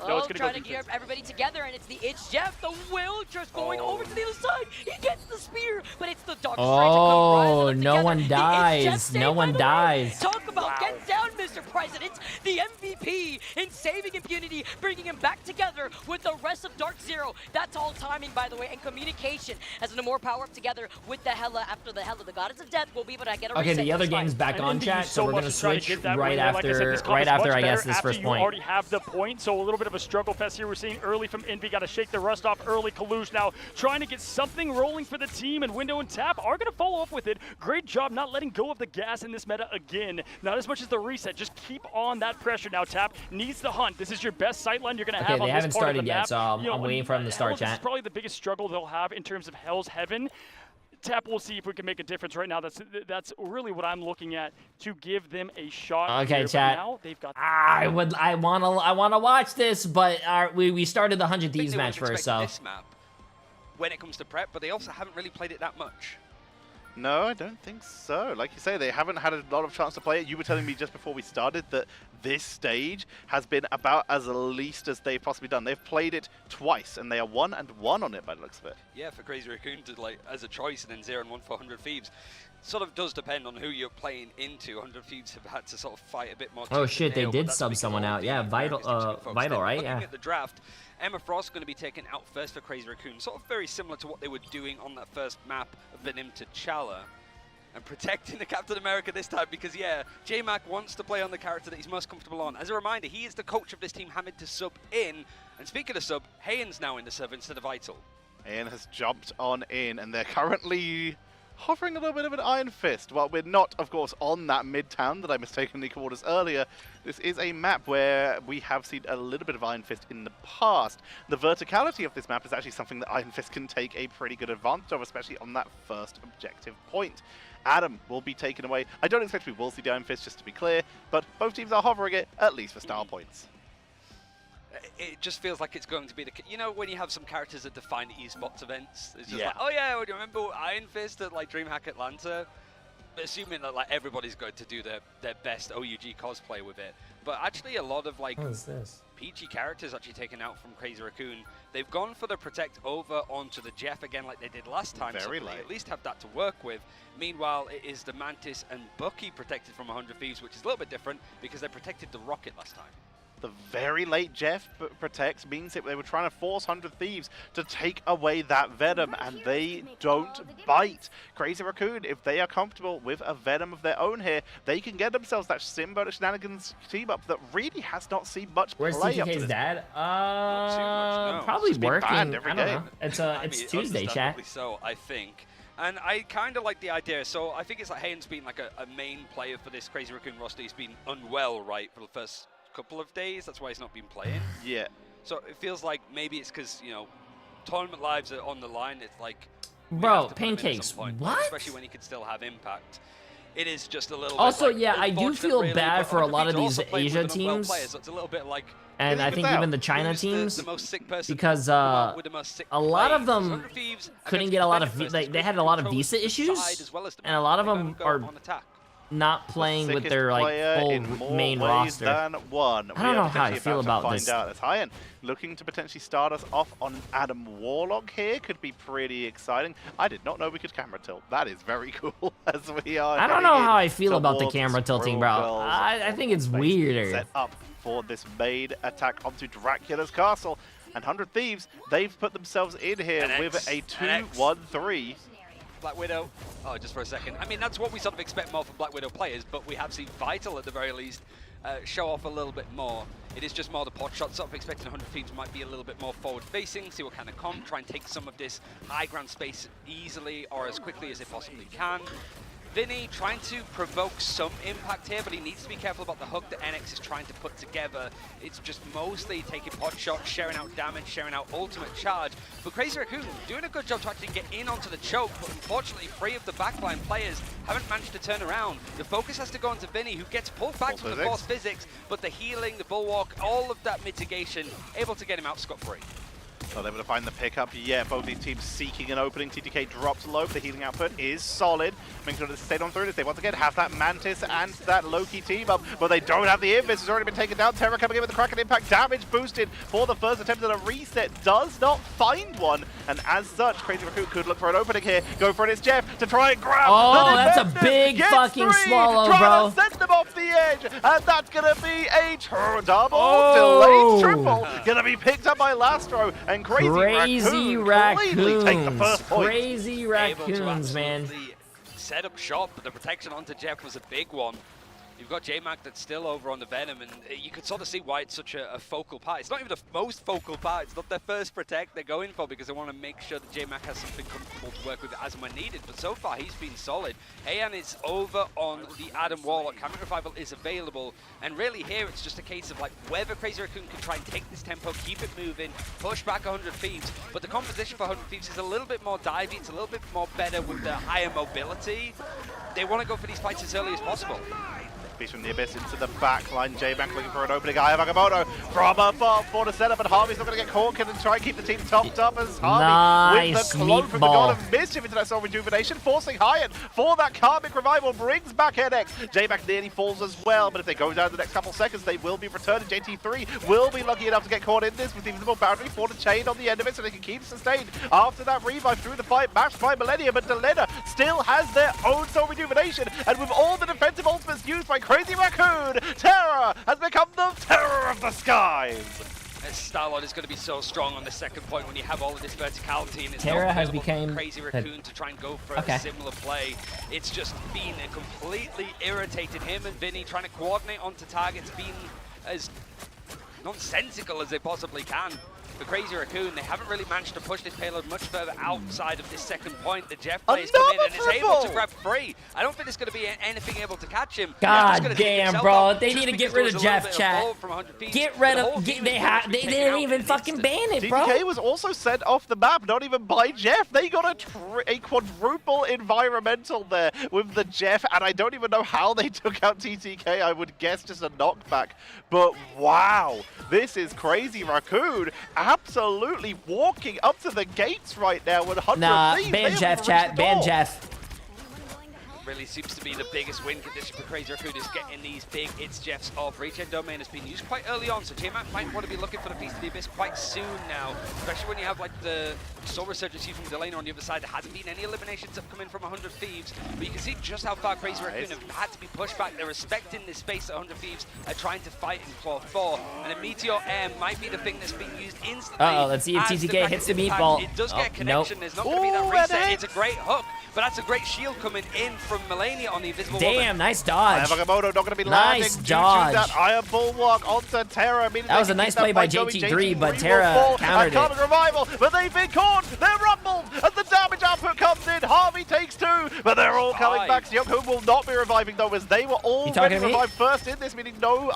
No, it's trying to gear everybody together, and it's the Jeff, the will just going over to the other side. He gets the spear, but it's the Dark Oh, no one dies. No one dies. Talk about get down, Mr. President. The MVP in saving Impunity, bringing him back together with the rest of Dark Zero. That's all timing, by the way, and communication as the more power up together with the Hela. After the Hela, the Goddess of Death will be able to get a reset. Okay, the other game's back on, chat, so we're gonna switch right after, I guess, this first point. You already have the point, so a little bit of a struggle fest here we're seeing early from Envy. Got to shake the rust off early. Kalush now trying to get something rolling for the team, and Window and Tap are going to follow up with it. Great job not letting go of the gas in this meta again. Not as much as the reset. Just keep on that pressure now. Tap needs the hunt. This is your best sightline you're going to have on this part of the map. Okay, they haven't started yet, so I'm waiting for them to start, This chat. is probably the biggest struggle they'll have in terms of Hell's Heaven. Tap, we'll see if we can make a difference right now. That's really what I'm looking at to give them a shot. Okay, here. chat. But now they've got I wanna watch this, but we started the 100 Thieves match first, so. This map when it comes to prep, but they also haven't really played it that much. No, I don't think so. Like you say, they haven't had a lot of chance to play it. You were telling me just before we started that this stage has been about as least as they've possibly done. They've played it twice, and they are 1-1 on it by the looks of it. Yeah, for Crazy Raccoon to as a choice, and then 0-1 for 100 Thieves. Sort of does depend on who you're playing into. 100 Thieves have had to sort of fight a bit more. Oh shit, they did sub someone out. Yeah, Vital, right? Looking Yeah. at the draft, Emma Frost going to be taken out first for Crazy Raccoon. Sort of very similar to what they were doing on that first map of Venom to T'Challa. And protecting the Captain America this time because, yeah, J-Mac wants to play on the character that he's most comfortable on. As a reminder, he is the coach of this team, having to sub in. And speaking of sub, Hayen's now in the sub instead of Vital. Hayen has jumped on in, and they're currently hovering a little bit of an Iron Fist. While we're not, of course, on that mid-town that I mistakenly called us earlier, this is a map where we have seen a little bit of Iron Fist in the past. The verticality of this map is actually something that Iron Fist can take a pretty good advantage of, especially on that first objective point. Adam will be taken away. I don't expect we will see the Iron Fist, just to be clear, but both teams are hovering it, at least for star points. It just feels like it's going to be the... You know when you have some characters that define esports events? It's just Yeah. like, oh yeah, well, do you remember Iron Fist at like DreamHack Atlanta? Assuming that like everybody's going to do their best OUG cosplay with it. But actually a lot of like What is this? PG characters actually taken out from Crazy Raccoon. They've gone for the Protect over onto the Jeff again like they did last time. Very so late. they at least have that to work with. Meanwhile, it is the Mantis and Bucky protected from 100 Thieves, which is a little bit different because they protected the Rocket last time. The very late Jeff protects means that they were trying to force 100 Thieves to take away that Venom, and they don't bite. Crazy Raccoon, if they are comfortable with a Venom of their own here, they can get themselves that Simba Shenanigans team up that really has not seen much Where's play up to TTK's this dad? no. Probably It's been working. banned every I don't game. know. It's I it's mean, Tuesday, chat. understandably so, I think. And I kind of like the idea. So I think it's like Hayen's been like a main player for this Crazy Raccoon roster. He's been unwell, right, for the first couple of days. That's why he's not been playing. Yeah. So it feels like maybe it's because, you know, tournament lives are on the line. It's like... Bro, Pancakes, what? Especially when he could still have impact. It is just a little Also, bit, like, yeah, I do unfortunate, feel really, bad but for a lot of 100 these also played with Asia an unwell teams. player, so it's a little bit like... And I think even the China Who's the teams, most sick person because with the most sick a lot of play? them 100 Thieves couldn't against get a lot of Benefits, they had a lot of controls visa the issues, side as well as the and a lot of back. them Go are on attack. not playing with Sickest their like player in full more main ways roster. than one. I don't know how I feel about find this. out. As Hayen looking to potentially start us off on Adam Warlock here could be pretty exciting. I did not know we could camera tilt. That is very cool. As we are. I don't know heading how I in feel about the towards camera tilting, bro. Squirrel Girl's I think it's base weirder. Set up for this maid attack onto Dracula's castle. And 100 Thieves, they've put themselves in here with a 2-1-3. Black Widow. Oh, just for a second. I mean, that's what we sort of expect more from Black Widow players, but we have seen Vital at the very least show off a little bit more. It is just more the pot shot, sort of expecting 100 Thieves might be a little bit more forward facing, see what kind of comp, try and take some of this high ground space easily or as quickly as they possibly can. Vinny trying to provoke some impact here, but he needs to be careful about the hook that NX is trying to put together. It's just mostly taking pot shots, sharing out damage, sharing out ultimate charge. But Crazy Raccoon doing a good job to actually get in onto the choke, but unfortunately 3 of the backline players haven't managed to turn around. The focus has to go onto Vinny, who gets pulled back from the force physics, but the healing, the bulwark, all of that mitigation, able to get him out scot-free. Not able to find the pickup yet. Both these teams seeking an opening. TTK drops low, but the healing output is solid. Making sure to stay on through this. They once again have that Mantis and that Loki team up, but they don't have the Invis. It's already been taken down. Terra coming in with the Kraken impact. Damage boosted for the first attempt at a reset. Does not find one. And as such, Crazy Raccoon could look for an opening here. Go for it. It's Jeff to try and grab. Oh, that's a big fucking swallow, bro. To send them off the edge. And that's going to be a double. Delayed triple. Going to be picked up by Lastro. And Crazy Raccoon take the first point. Crazy Raccoons, man. Set up shop, but the protection onto Jeff was a big one. You've got J-Mac that's still over on the Venom, and you can sort of see why it's such a focal part. It's not even the most focal part. It's not their first protect they're going for because they want to make sure that J-Mac has something comfortable to work with as and when needed. But so far, he's been solid. Ayan is over on the Adam Warlock. Camera Revival is available. And really here, it's just a case of like whether Crazy Raccoon can try and take this tempo, keep it moving, push back 100 Thieves. But the composition for 100 Thieves is a little bit more divey. It's a little bit more better with the higher mobility. They want to go for these fights as early as possible. Beast from the Abyss into the back line. J-Bank looking for an opening. Eye of Agamotto from above for the setup, but Harvey's not going to get caught. Can try and keep the team topped up as Harvey with the cloak from the God of Mischief into that Soul Rejuvenation, forcing Hyatt for that Karmic Revival, brings back NX. J-Bank nearly falls as well, but if they go down the next couple seconds, they will be returning. JT3 will be lucky enough to get caught in this with the invisible boundary for the chain on the end of it, so they can keep sustained after that revive through the fight, matched by Millennium, but Delena still has their own Soul Rejuvenation, and with all the defensive ultimates used by Crazy Raccoon, Terra has become the terror of the skies. Starlord is going to be so strong on the second point when you have all of this verticality, and it's Terra has become Crazy Raccoon to try and go for a similar play. It's just been completely irritated. Him and Vinny trying to coordinate onto targets, being as nonsensical as they possibly can. For Crazy Raccoon, they haven't really managed to push this payload much further outside of this second point. The Jeff players come in and is able to grab free. I don't think there's going to be anything able to catch him. God damn, bro. They need to get rid of Jeff, chat. Get rid of... They didn't even fucking ban it, bro. TTK was also sent off the map, not even by Jeff. They got a quadruple environmental there with the Jeff, and I don't even know how they took out TTK. I would guess just a knockback. But wow, this is Crazy Raccoon absolutely walking up to the gates right now. 100 Nah, ban Jeff, chat. Ban Jeff. Really seems to be the biggest win condition for Crazy Raccoon is getting these big It's Jeffs off. Regen Domain has been used quite early on, so J-Mac might want to be looking for the Feast of the Abyss quite soon now, especially when you have like the Soul Resurgence from Delana on the other side. There hasn't been any eliminations that have come in from 100 Thieves, but you can see just how far Crazy Raccoon have had to be pushed back. They're respecting this space that 100 Thieves are trying to fight in Claw 4, and a Meteor M might be the thing that's being used instantly. Uh-oh, let's see if TTK hits the meatball. It does get connection. There's not going to be that reset. It's a great hook, but that's a great shield coming in from Melania on the invisible Damn, woman. nice dodge. Agamotto not going to be nice landing dodge. due to that Iron Bulwark onto Terra. That was a nice play by JT3, but Terra countered it. Revival, but they've been caught. They're rumbled as the damage output comes in. Harvey takes 2, but they're all coming back. Young will not be reviving though, as they were already revived first in this, meaning no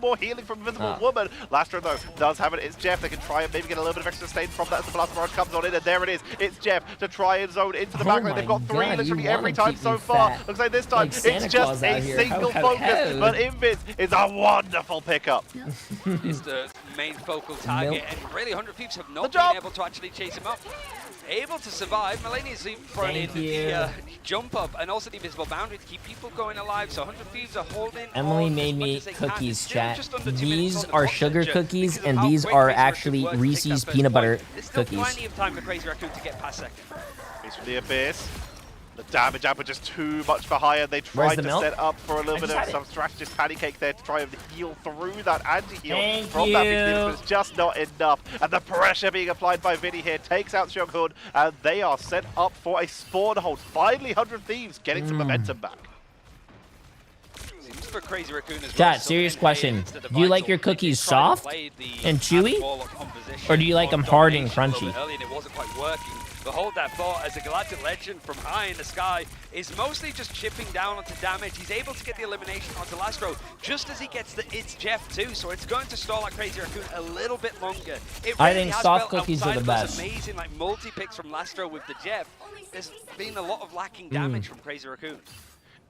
more healing from Invisible Woman. Lastro though does have it. It's Jeff. They can try and maybe get a little bit of extra sustain from that as the Blast Barrage comes on in, and there it is. It's Jeff to try and zone into the backline. They've got 3 literally every time so far. Looks like this time it's just a single focus, but Invis is a wonderful pickup. It's the main focal target, and really 100 Thieves have not been able to actually chase him up. Able to survive. Melania's thrown in the jump up and also the invisible boundary to keep people going alive, so 100 Thieves are holding Emily made me cookies, chat. These are sugar cookies, and these are actually Reese's peanut butter cookies. There's plenty of time for Crazy Raccoon to get past second. He's from the Abyss. The damage output just too much for higher. They tried to set up for a little bit of some strategist patty cake there to try and heal through that anti-heal from that big damage, but it's just not enough. And the pressure being applied by Vinny here takes out Xionghoon, and they are set up for a spawn hold. Finally, 100 Thieves getting some momentum back. Seems for Crazy Raccoon as well. Chat, serious question. Do you like your cookies soft and chewy? Or do you like them hard and crunchy? Early and it wasn't quite working. But hold that thought, as a Galactic Legend from high in the sky is mostly just chipping down onto damage. He's able to get the elimination onto Lastro just as he gets the It's Jeff too, so it's going to stall out Crazy Raccoon a little bit longer. I think soft cookies are the best. Amazing like multi-picks from Lastro with the Jeff. There's been a lot of lacking damage from Crazy Raccoon.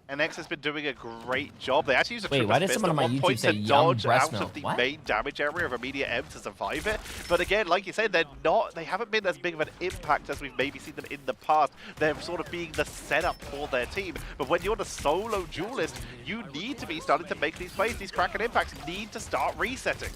NX has been doing a great job. They actually used a Wait, why did someone on my YouTube say yum breast milk? Out of the main damage area of immediate M to survive it. But again, like you said, they haven't been as big of an impact as we've maybe seen them in the past. They're sort of being the setup for their team. But when you're the solo duelist, you need to be starting to make these plays. These Kraken impacts need to start resetting.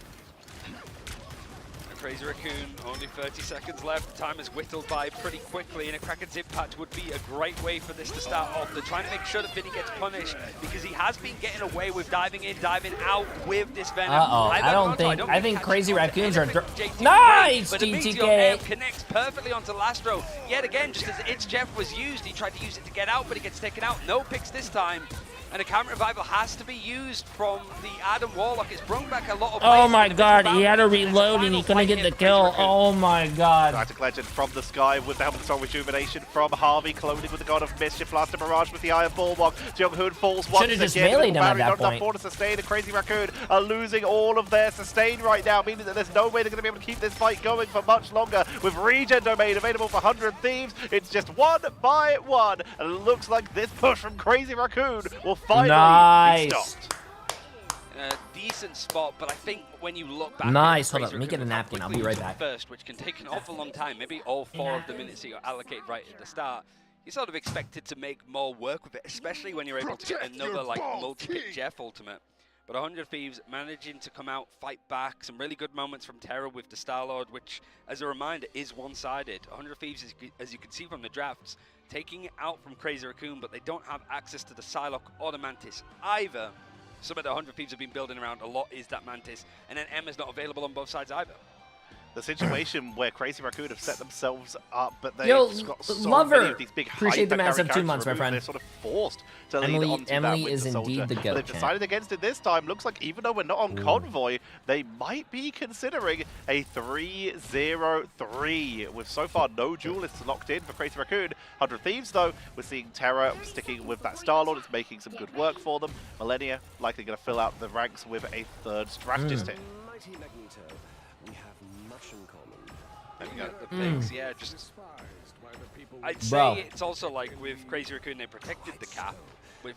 Crazy Raccoon, only 30 seconds left. Time is whittled by pretty quickly, and a Kraken's impact would be a great way for this to start off. They're trying to make sure that Vinny gets punished because he has been getting away with diving in, diving out with this Venom. I think Crazy Raccoons are... Nice, GTK! Connects perfectly onto Lastro. Yet again, just as It's Jeff was used, he tried to use it to get out, but he gets taken out. No picks this time. And a counter revival has to be used from the Adam Warlock. It's brought back a lot of... Oh my god, he had to reload and he couldn't get the kill. Oh my god. Galactic Legend from the sky with the Helmet of Soul Rejuvenation from Harvey, cloning with the God of Mischief, Blaster Barrage with the Iron Bulwark. Xionghoon falls once again. Just meleeed him at that point. Not to sustain. The Crazy Raccoon are losing all of their sustain right now, meaning that there's no way they're going to be able to keep this fight going for much longer. With Regen Domain available for 100 Thieves, it's just one by one. And it looks like this push from Crazy Raccoon will finally be stopped. A decent spot, but I think when you look back... Nice, hold on, let me get a napkin, I'll be right back. First, which can take an awful long time, maybe all 4 of the minutes that you're allocated right at the start. You're sort of expected to make more work with it, especially when you're able to get another like multi-pick Jeff ultimate. But 100 Thieves managing to come out, fight back, some really good moments from Terra with the Star-Lord, which, as a reminder, is one-sided. 100 Thieves, is, as you can see from the drafts, taking it out from Crazy Raccoon, but they don't have access to the Psylocke or the Mantis either. Some of the 100 Thieves have been building around a lot is that Mantis, and then M is not available on both sides either. The situation where Crazy Raccoon have set themselves up, but they've got so many of these big appreciate the massive 2 months, my friend. They're sort of forced to lead on to Emily that is Winter indeed Soldier. the goat. They've decided against it this time. Looks like even though we're not on Convoy, they might be considering a 3-0-3 with so far no duelists locked in for Crazy Raccoon. 100 Thieves though, we're seeing Terra sticking with that Star-Lord. It's making some good work for them. Millennia likely going to fill out the ranks with a 3rd strategist here. Mighty Magneto, we have much in common. And we got the picks, yeah, just... I'd say it's also like with Crazy Raccoon, they protected the cap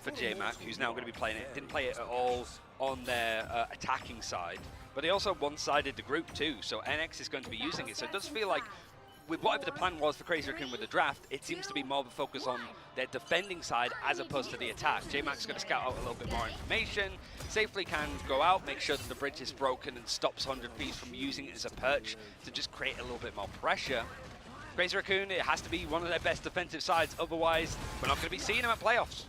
for J-Mac, who's now going to be playing it. Didn't play it at all on their attacking side, but they also one-sided the group too, so NX is going to be using it. So it does feel like with whatever the plan was for Crazy Raccoon with the draft, it seems to be more of a focus on their defending side as opposed to the attack. J-Mac's going to scout out a little bit more information, safely can go out, make sure that the bridge is broken and stops 100 Thieves from using it as a perch to just create a little bit more pressure. Crazy Raccoon, it has to be one of their best defensive sides, otherwise we're not going to be seeing them at playoffs.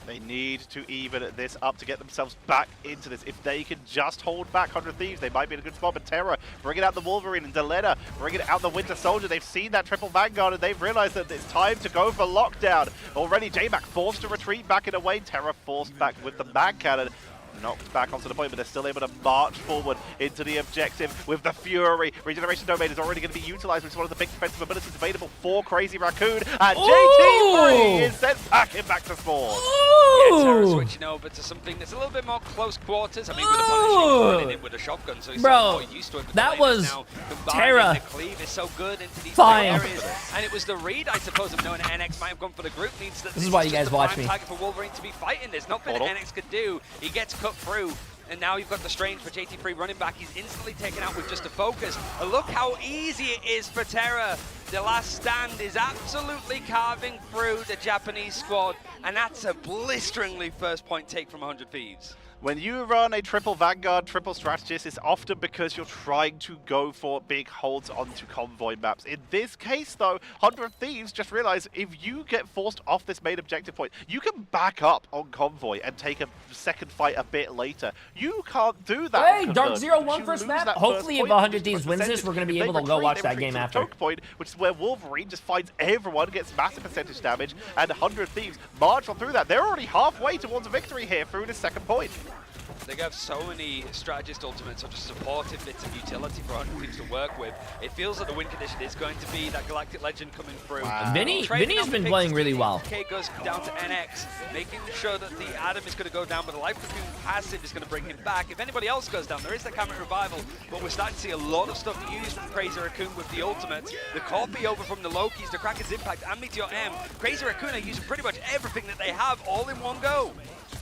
They need to even this up to get themselves back into this. If they can just hold back 100 Thieves, they might be in a good spot. But Terra, bringing out the Wolverine, and Delena, bringing out the Winter Soldier. They've seen that triple Vanguard, and they've realized that it's time to go for lockdown. Already, J-Mac forced to retreat back in a way. Terra forced back with the Mag Cannon. Knocked back onto the point, but they're still able to march forward into the objective with the Fury. Regeneration Domain is already going to be utilized, which is one of the big defensive abilities available for Crazy Raccoon. And JT3 is sent back to spawn. Yeah, Terra switching over to something that's a little bit more close quarters. I mean, with the Punisher running in with a shotgun, so he's more used to it. That was Terra. The cleave is so good into these areas. And it was the read, I suppose, of knowing that NX might have gone for the group. Means that this is why you guys watch me. Target for Wolverine to be fighting. There's nothing that NX could do. He gets cut through, and now you've got the Strange for JT3 running back. He's instantly taken out with just a focus. And look how easy it is for Terra. The last stand is absolutely carving through the Japanese squad. and that's a blisteringly first point take from 100 Thieves. When you run a triple Vanguard, triple Strategist, it's often because you're trying to go for big holds onto convoy maps. In this case, though, 100 Thieves just realized if you get forced off this main objective point, you can back up on convoy and take a second fight a bit later. You can't do that. Hey, Dark Zero won first map. Hopefully, if 100 Thieves wins this, we're going to be able to go watch that game after. Choke point, which is where Wolverine just finds everyone, gets massive percentage damage, and 100 Thieves march on through that. They're already halfway towards a victory here through this second point. They have so many strategist ultimates or just supportive bits of utility for 100 Thieves to work with. It feels like the win condition is going to be that Galactic Legend coming through. Wow. Vinny's been playing really well. K goes down to NX, making sure that the Adam is going to go down, but the Life Cocoon passive is going to bring him back. If anybody else goes down, there is the Camera Revival, but we're starting to see a lot of stuff used from Crazy Raccoon with the ultimates. The copy over from the Lokis, the Kraken's Impact, and Meteor M. Crazy Raccoon are using pretty much everything that they have all in one go.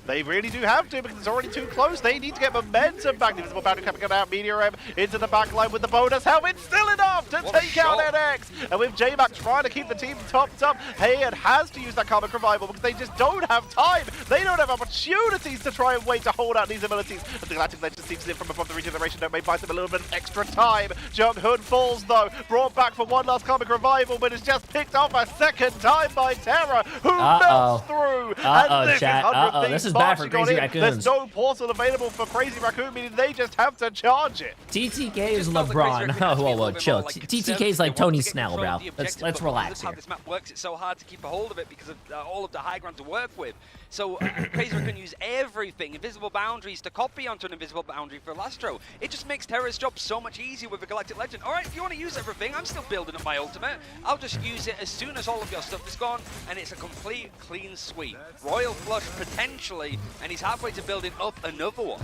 They really do have to because it's already too close. They need to get momentum back. The Invisible Boundary coming out. Meteor M into the back line with the bonus helmet. Still enough to take out NX. And with J-Mac trying to keep the team topped up, Hayden has to use that Karmic Revival because they just don't have time. They don't have opportunities to try and wait to hold out these abilities. But the Galactic Legend seeps in from above the regeneration note, may buy them a little bit of extra time. Jung Hood falls though, brought back for one last Karmic Revival, but is just picked off a second time by Terra, who melts through. And Chat. This is bad for Crazy Raccoons. There's no portal available for Crazy Raccoon, meaning they just have to charge it. TTK is LeBron. Oh, whoa, chill. TTK is like Tony Snell, bro. Let's relax here. How this map works, it's so hard to keep a hold of it because of all of the high ground to work with. So Crazy Raccoon use everything, invisible boundaries, to copy onto an invisible boundary for Lastro. It just makes Terra's job so much easier with a Galactic Legend. All right, if you want to use everything, I'm still building up my ultimate. I'll just use it as soon as all of your stuff is gone, and it's a complete clean sweep. Royal Flush potentially, and he's halfway to building up another one.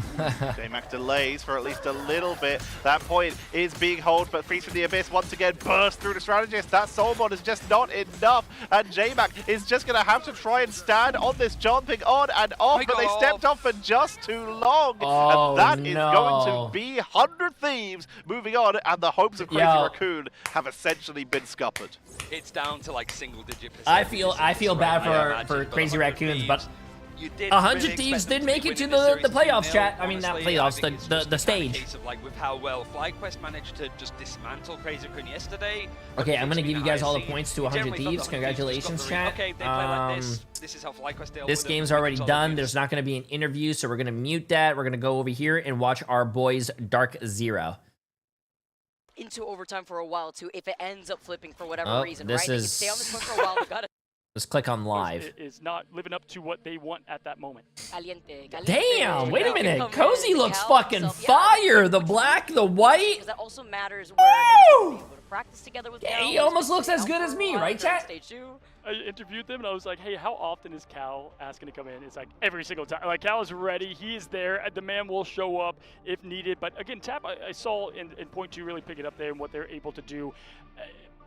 J-Mac delays for at least a little bit. That point is being held, but Freeze from the Abyss once again bursts through the strategist. That soul mod is just not enough, and J-Mac is just going to have to try and stand on this jumping on and off, but they stepped off for just too long. Oh, and that is going to be 100 Thieves moving on, and the hopes of Crazy Raccoon have essentially been scuppered. It's down to like single-digit percent. I feel bad for Crazy Raccoons, but 100 Thieves did make it to the playoffs, chat. I mean, not playoffs, the stage. Of like with how well FlyQuest managed to just dismantle Crazy Raccoon yesterday. Okay, I'm gonna give you guys all the points to 100 Thieves. Congratulations, chat. Okay, they play like this. This is how FlyQuest dealt this game's already done. There's not gonna be an interview, so we're gonna mute that. We're gonna go over here and watch our boys Dark Zero. Into overtime for a while too. If it ends up flipping for whatever reason, right? They can stay on this one for a while. Gotta Let's click on live. Is not living up to what they want at that moment. Damn, wait a minute. Cozy looks fucking fire. The black, the white. That also matters where practice together with yeah, he almost looks as good as me, right, chat? I interviewed them and I was like, hey, how often is Cal asking to come in? It's like every single time. Like, Cal is ready. He is there. The man will show up if needed. But again, Tap, I saw in point two really pick it up there and what they're able to do.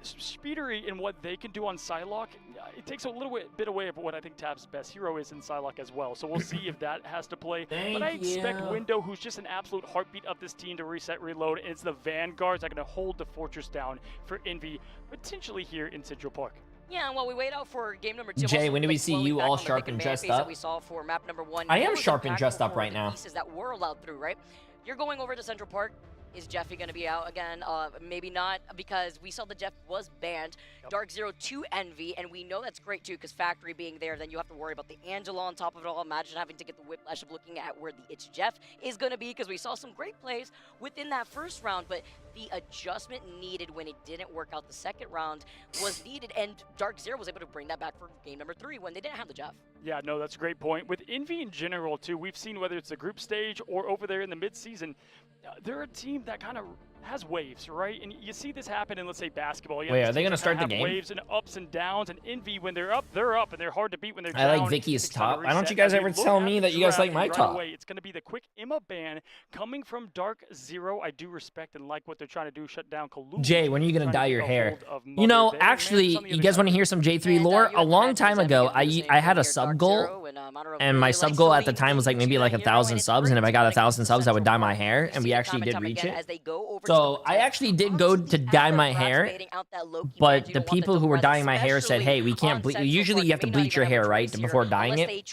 Speedery and what they can do on Psylocke, it takes a little bit away of what I think Tap's best hero is in Psylocke as well. So we'll see if that has to play. But I expect Window, who's just an absolute heartbeat of this team, to reset, reload. And it's the Vanguards that are going to hold the fortress down for Envy, potentially here in Central Park. Yeah, while we wait out for game number 2. Jay, when do we see you all sharp and dressed up? We saw for map number 1. I am sharp and dressed up right now. Pieces that were allowed through, right? You're going over to Central Park. Is Jeffy going to be out again? Maybe not, because we saw that Jeff was banned. Dark Zero to Envy, and we know that's great too, because Factory being there, then you have to worry about the Angela on top of it all. Imagine having to get the whiplash of looking at where the It's Jeff is going to be, because we saw some great plays within that first round, but the adjustment needed when it didn't work out the second round was needed, and Dark Zero was able to bring that back for game number 3 when they didn't have the Jeff. Yeah, no, that's a great point. With Envy in general, too, we've seen whether it's the group stage or over there in the mid-season, they're a team that kind of has waves, right? And you see this happen in, let's say, basketball. Wait, are they going to start the game? Waves and ups and downs, and Envy, when they're up, and they're hard to beat when they're down. I like Vicky's top. Why don't you guys ever tell me that you guys like my top? It's going to be the quick Emma ban coming from Dark Zero. I do respect and like what they're trying to do, shut down Kalu. Jay, when are you going to dye your hair? You know, actually, you guys want to hear some J3 lore? A long time ago, I had a sub goal and Monroe. And my sub goal at the time was like maybe like 1,000 subs, and if I got 1,000 subs, I would dye my hair, and we actually did reach it. So I actually did go to dye my hair, but the people who were dyeing my hair said, hey, we can't bleach. Usually you have to bleach your hair, right, before dyeing it.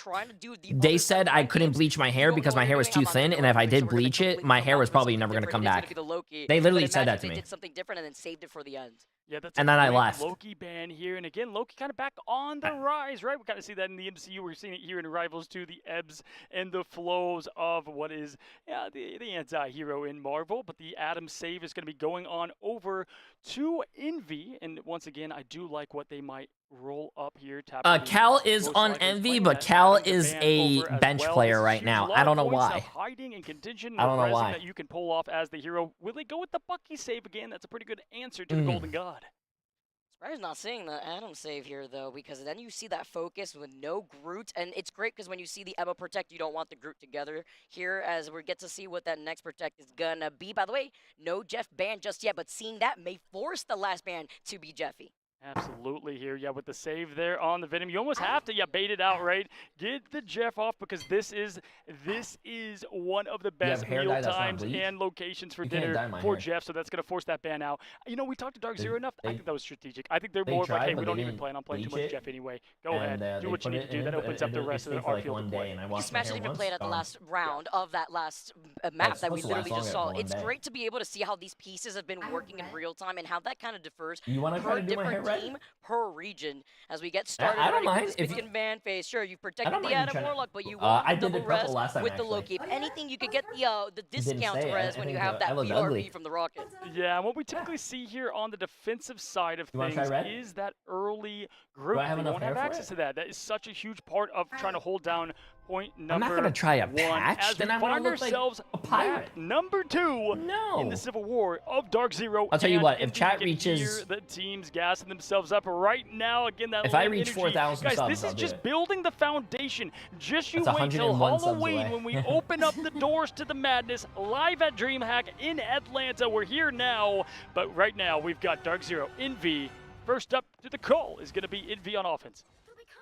They said I couldn't bleach my hair because my hair was too thin, and if I did bleach it, my hair was probably never going to come back. They literally said that to me. They did something different and then saved it for the end. Yeah, that's and then I left. Loki ban here, and again, Loki kind of back on the rise, right? We kind of see that in the MCU. We're seeing it here in Rivals 2, the ebbs and the flows of what is the anti-hero in Marvel. But the Atom save is going to be going on over to Envy, and once again, I do like what they might roll up here. Cal is on Envy, but Cal is a bench player right now. I don't know why. Hiding in contention, I don't know why. That you can pull off as the hero. Will they go with the Bucky save again? That's a pretty good answer to the Golden God. Surprised not seeing the Atom save here, though, because then you see that focus with no Groot, and it's great because when you see the Emma Protect, you don't want the Groot together here, as we get to see what that next Protect is gonna be. By the way, no Jeff ban just yet, but seeing that may force the last ban to be Jeffy. Absolutely here, yeah, with the save there on the Venom. You almost have to, bait it out, right? Get the Jeff off because this is one of the best meal times and locations for dinner for Jeff, so that's going to force that ban out. You know, we talked to Dark Zero enough. I think that was strategic. I think they're more like, hey, we don't even plan on playing too much Jeff anyway. Go ahead, do what you need to do. That opens up the rest of our field of play. Smash didn't even play it at the last round of that last map that we literally just saw. It's great to be able to see how these pieces have been working in real time and how that kind of differs per different team, per region. As we get started, I don't mind if you ban phase. Sure, you've protected the Atom Warlock, but you want the double res with the Loki. If anything, you could get the discount res when you have that BRB from the Rocket. Yeah, and what we typically see here on the defensive side of things is that early group. You won't have access to that. That is such a huge part of trying to hold down point number I'm not gonna try a one, patch, as then we I'm gonna find look like ourselves a pirate. Number 2 in the Civil War of Dark Zero. I'll tell you what, if you chat can reaches- hear the teams gassing themselves up right now. Again, that If I lane reach energy. 4,000 guys, subs, this I'll is do just it. building the foundation. Just you That's wait till 101 subs Halloween away. when we open up the doors to the madness live at DreamHack in Atlanta. We're here now, but right now we've got Dark Zero, Envy. First up to the call is going to be Envy on offense.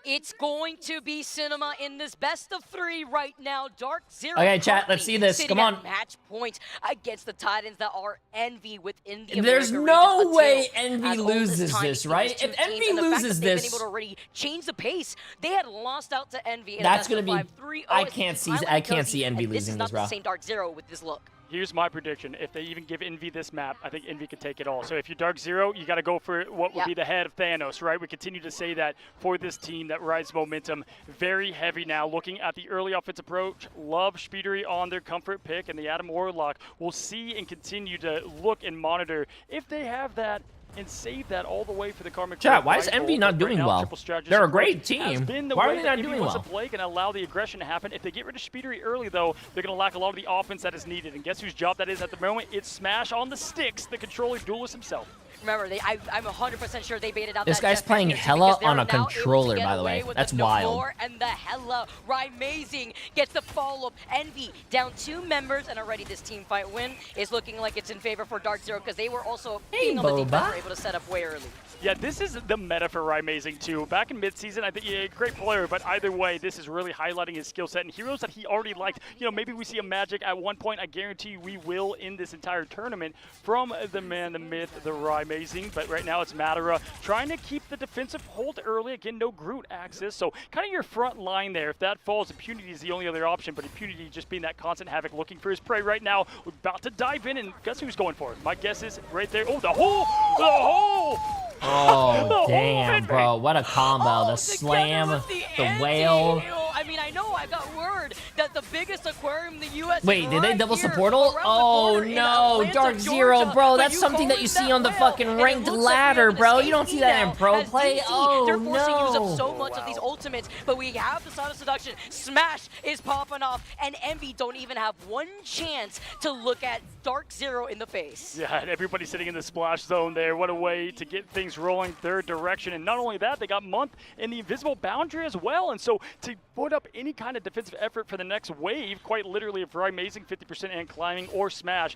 It's going to be Cinema in this best of 3 right now. Dark Zero. Okay, chat, let's see this. Come on. Match point against the Titans that are Envy within the There's America no region way until Envy as old as loses time this, between right? these two If teams, Envy and the fact loses that they've this- been able to already change the pace. They had lost out to Envy in That's a best gonna of be- 5, 3-0. I can't see Envy and losing this this, bro. is not the same Dark Zero with this look. Here's my prediction. If they even give Envy this map, I think Envy can take it all. So if you're Dark Zero, you got to go for what would be the head of Thanos, right? We continue to say that for this team that rides momentum very heavy now. Looking at the early offense approach, love Speedery on their comfort pick, and the Atom Warlock. We'll see and continue to look and monitor if they have that and save that all the way for the Karmic. Chat, why is Envy not doing well? They're a great team. Why are they not doing well? Play can allow the aggression to happen. If they get rid of Speedery early, though, they're going to lack a lot of the offense that is needed. And guess whose job that is at the moment? It's Smash on the sticks, the controller duelist himself. Remember, I'm 100% sure they baited out This that guy's Jeff playing Bezos Hella because they're on a now able to controller, get by the away way. with That's the wild. Navor and the Hella. Rymazing gets the follow-up. Envy down 2 members, and already this team fight win is looking like it's in favor for Dark Zero because they were also being on the defense, were able to set up way early. Yeah, this is the meta for Rymazing too. Back in midseason, I think great player, but either way, this is really highlighting his skill set and heroes that he already liked. You know, maybe we see a Magic at one point. I guarantee you we will in this entire tournament from the man, the myth, the Rymazing. But right now it's Madara trying to keep the defensive hold early. Again, no Groot access, so kind of your front line there. If that falls, Impunity is the only other option, but Impunity just being that constant havoc, looking for his prey right now. We're about to dive in, and guess who's going for it? My guess is right there. Oh, the hole! The hole! Oh, damn, bro. What a combo. The slam, the whale. I mean, I know I got word that the biggest aquarium in the U.S. Wait, did they double the portal? Oh, no. Dark Zero, bro. That's something that you see on the fucking ranked ladder, bro. You don't see that in pro play. Oh, they're forcing use of so no. much of these ultimates, but we have the Sound of Seduction. Smash is popping off, and Envy don't even have one chance to look at Dark Zero in the face. Yeah, and everybody's sitting in the splash zone there. What a way to get things rolling their direction. And not only that, they got Month in the invisible boundary as well. And so to put up any kind of defensive effort for the next wave, quite literally, if Rymazing 50% and climbing or Smash,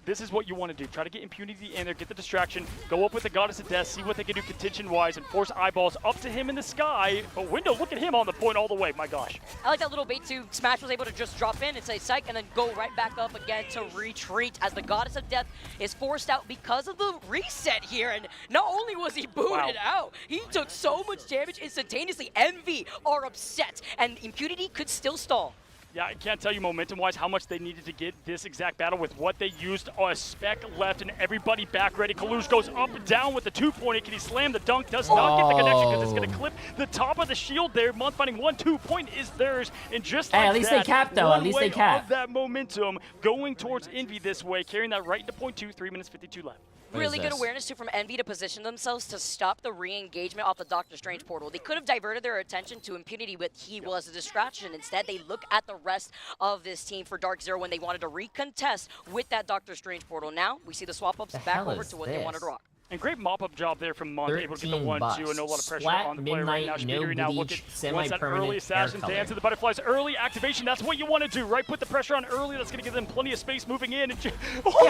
this is what you want to do. Try to get Impunity in there, get the distraction, go up with the Goddess of Death, see what they can do contention-wise, and force eyeballs up to him in the sky. But Window, look at him on the point all the way. My gosh. I like that little bait too. Smash was able to just drop in and say psych and then go right back up again to retreat as the Goddess of Death is forced out because of the reset here. And not only was he booted out, he took so much damage instantaneously. Envy are upset and Impunity could still stall. Yeah, I can't tell you momentum-wise how much they needed to get this exact battle with what they used. A spec left and everybody back ready. Kalush goes up and down with the 2-pointer. Can he slam the dunk? Does not get the connection because it's going to clip the top of the shield there. Month Fighting 1-2 point is theirs. And just like at least that, they capped, though. At least they capped. That momentum going towards Envy this way, carrying that right into point 2, 3 minutes 52 left. Really good awareness too from Envy to position themselves to stop the re-engagement off the Doctor Strange portal. They could have diverted their attention to Impunity, but he was a distraction. Instead, they look at the rest of this team for Dark Zero when they wanted to recontest with that Doctor Strange portal. Now, we see the swap-ups back over to what they wanted to rock. And great mop-up job there from Month, able to get the 1-2 and no lot of pressure Flat, on the player right now. Speedery now looking once that early assassin dance to the butterflies. Early activation, that's what you want to do, right? Put the pressure on early, that's going to give them plenty of space moving in. And yeah,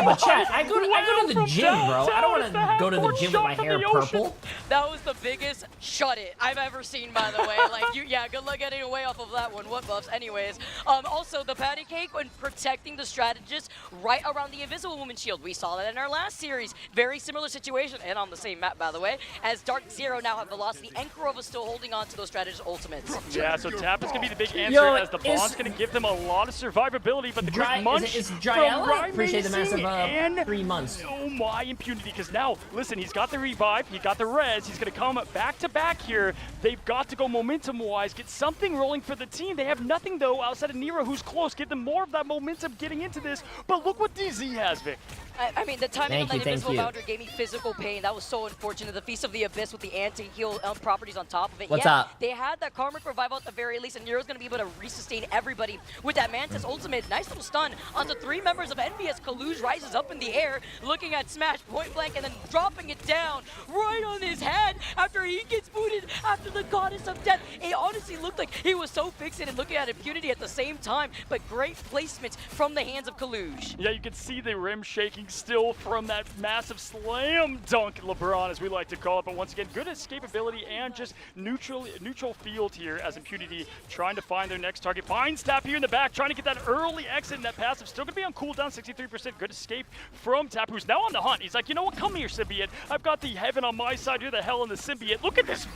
but chat, I go to the gym, bro. I don't want to go to the gym with my hair purple. That was the biggest shut it I've ever seen, by the way. Like, yeah, good luck getting away off of that one. What buffs? Anyways, also the patty cake when protecting the strategist right around the Invisible Woman shield. We saw that in our last series. Very similar situation, and on the same map, by the way, as Dark Zero now have Velocity and Kurova still holding on to those strategist ultimates. Yeah, so Tap is going to be the big answer as the Bond's going to give them a lot of survivability, but the quick munch is Dryella? Appreciate the massive 3 months. Oh my, Impunity, because now, listen, he's got the revive, he got the res, he's going to come back to back here. They've got to go momentum-wise, get something rolling for the team. They have nothing, though, outside of Nero, who's close. Give them more of that momentum getting into this, but look what DZ has, Vic. I mean, the timing of that invisible boundary gave me physical pain. That was so unfortunate. The Feast of the Abyss with the anti-heal properties on top of it. What's up? They had that Karmic Revival at the very least, and Nero's going to be able to resustain everybody with that Mantis ultimate. Nice little stun onto 3 members of Envy as Kalush rises up in the air, looking at Smash point blank, and then dropping it down right on his head after he gets booted after the Goddess of Death. It honestly looked like he was so fixated looking at Impunity at the same time, but great placements from the hands of Kalush. Yeah, you can see the rim shaking still from that massive slam dunk LeBron, as we like to call it. But once again, good escapability and just neutral field here as Impunity trying to find their next target. Finds Tap here in the back, trying to get that early exit and that passive. Still going to be on cooldown, 63%. Good escape from Tap, who's now on the hunt. He's like, you know what? Come here, Symbiote. I've got the heaven on my side. You're the hell in the Symbiote. Look at this.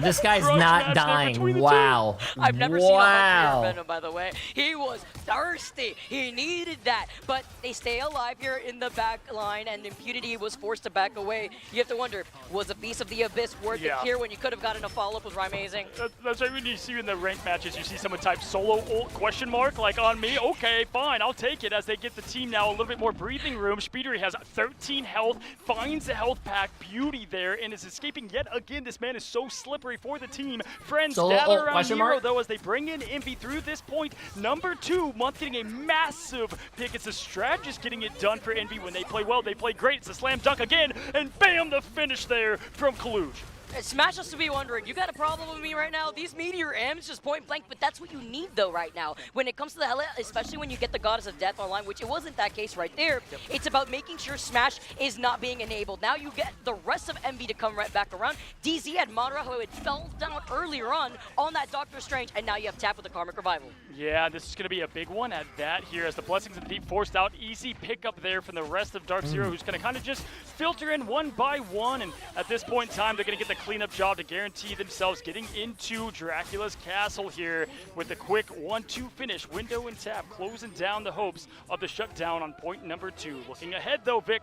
This guy's not dying. Wow. I've never seen a Hunt Venom, by the way. He was thirsty. He needed that. But they stay alive here in the back line, and Impunity was forced to back away. You have to wonder, was a Beast of the Abyss worth it here when you could have gotten a follow-up with Amazing? That's right. When you see in the ranked matches, you see someone type solo ult question mark like on me. Okay, fine, I'll take it as they get the team now a little bit more breathing room. Speedery has 13 health, finds the health pack, beauty there, and is escaping yet again. This man is so slippery for the team. Friends gather around Nero, though, as they bring in Envy through this point. Number 2, Month getting a massive pick. It's the strategist getting it done for Envy. When they play well, they play great. It's a slam dunk again, and bam, the finish there from Kalush. Smash us to be wondering, you got a problem with me right now? These Meteor M's just point blank, but that's what you need though right now. When it comes to the Hela, especially when you get the Goddess of Death online, which it wasn't that case right there, it's about making sure Smash is not being enabled. Now you get the rest of Envy to come right back around. DZ had Madara, who had fell down earlier on that Doctor Strange, and now you have Tap with the Karmic Revival. Yeah, this is going to be a big one at that here as the Blessings of the Deep forced out. Easy pickup there from the rest of Dark Zero, who's going to kind of just filter in one by one, and at this point in time, they're going to get the cleanup job to guarantee themselves getting into Dracula's castle here with the quick 1-2 finish. Window and Tap closing down the hopes of the shutdown on point number 2. Looking ahead though, Vic,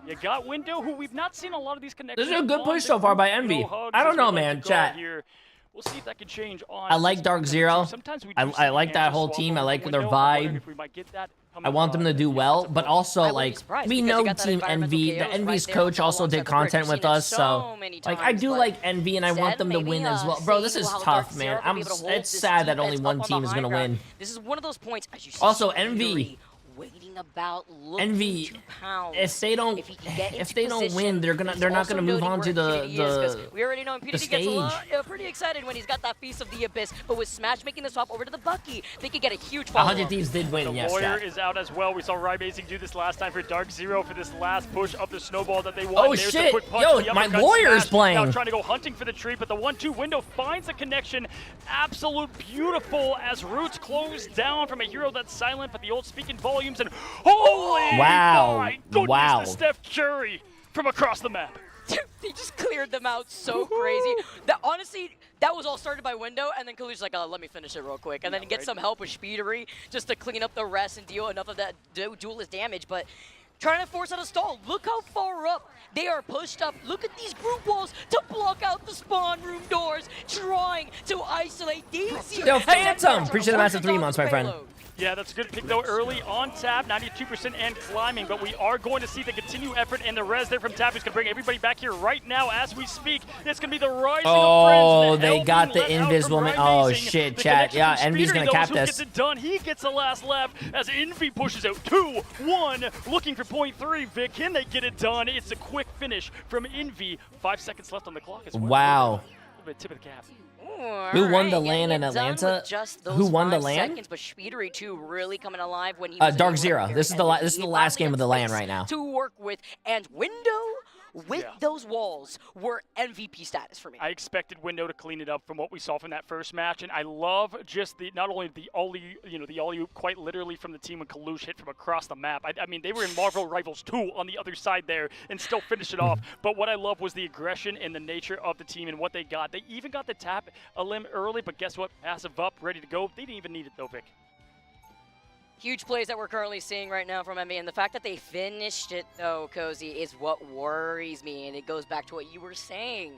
you got Window, who we've not seen a lot of these connections. This is a good push so far by Envy. I don't know, man. Chat. We'll see if that can change on. I like Dark Zero. I like that whole team. I like their vibe. I want them to do well, but also, like, we know Team Envy. The Envy's coach also did content with us, so, like, I do like Envy, and I want them to win as well. Bro, this is tough, man. It's sad that only one team is going to win. This is one of those points, as you see. Also, Envy. waiting about, looking Envy, to pound. if they don't, If he can get if into they don't position, win, they're not also gonna move noting on to where Impunity is, 'cause we already know the Impunity gets stage. pretty excited when he's got that Feast of the Abyss, but with Smash making the swap over to the Bucky, they could get a huge follow-up. 100 Thieves did win, The yes, Lawyer chat. is out as well. We saw Rymazing do this last time for Dark Zero for this last push of the snowball that they won. Oh, There's shit. The quick punch, Yo, the my uppercut Lawyer is smash. playing. Now trying to go hunting for the tree, but the 1-2 window finds a connection. Absolute beautiful as Roots close down from a hero that's silent, but the old speaking volumes, and holy Wow. my goodness, Wow. the Steph Curry from across the map. He just cleared them out so crazy. That honestly, that was all started by Window, and then Kalu's like, let me finish it real quick. And then he gets some help with Speedery just to clean up the rest and deal enough of that duelist damage. But trying to force out a stall. Look how far up they are pushed up. Look at these group walls to block out the spawn room doors, trying to isolate these. Yo, Phantom! Appreciate the massive 3 months, my friend. Yeah, that's a good pick, though, early on tap, 92% and climbing, but we are going to see the continued effort and the res there from Tap, who's going to bring everybody back here right now as we speak. It's going to be the Rising of Friends. Oh, the they L got being the let out invisible from man. Oh, Rymazing. shit, The chat. connection Yeah, from Envy's Speedery, gonna though, cap is who this. gets it done. He gets the last lap as Envy pushes out 2-1, looking for point 3. Vic, can they get it done? It's a quick finish from Envy. 5 seconds left on the clock as well. Wow. A little bit tip of the cap. Who won the LAN in Atlanta? Who won the LAN? Seconds, but Speedery too really coming alive when he Dark Zero. This is the last game of the LAN right now. To work with, and Window with those walls were MVP status for me. I expected Window to clean it up from what we saw from that first match, and I love just not only the alley-oop quite literally from the team when Kalush hit from across the map. I mean, they were in Marvel Rivals 2 on the other side there and still finished it off. But what I love was the aggression and the nature of the team and what they got. They even got the tap a limb early, but guess what? Passive up, ready to go. They didn't even need it though, Vic. Huge plays that we're currently seeing right now from Envy, and the fact that they finished it, though, Cozy, is what worries me, and it goes back to what you were saying.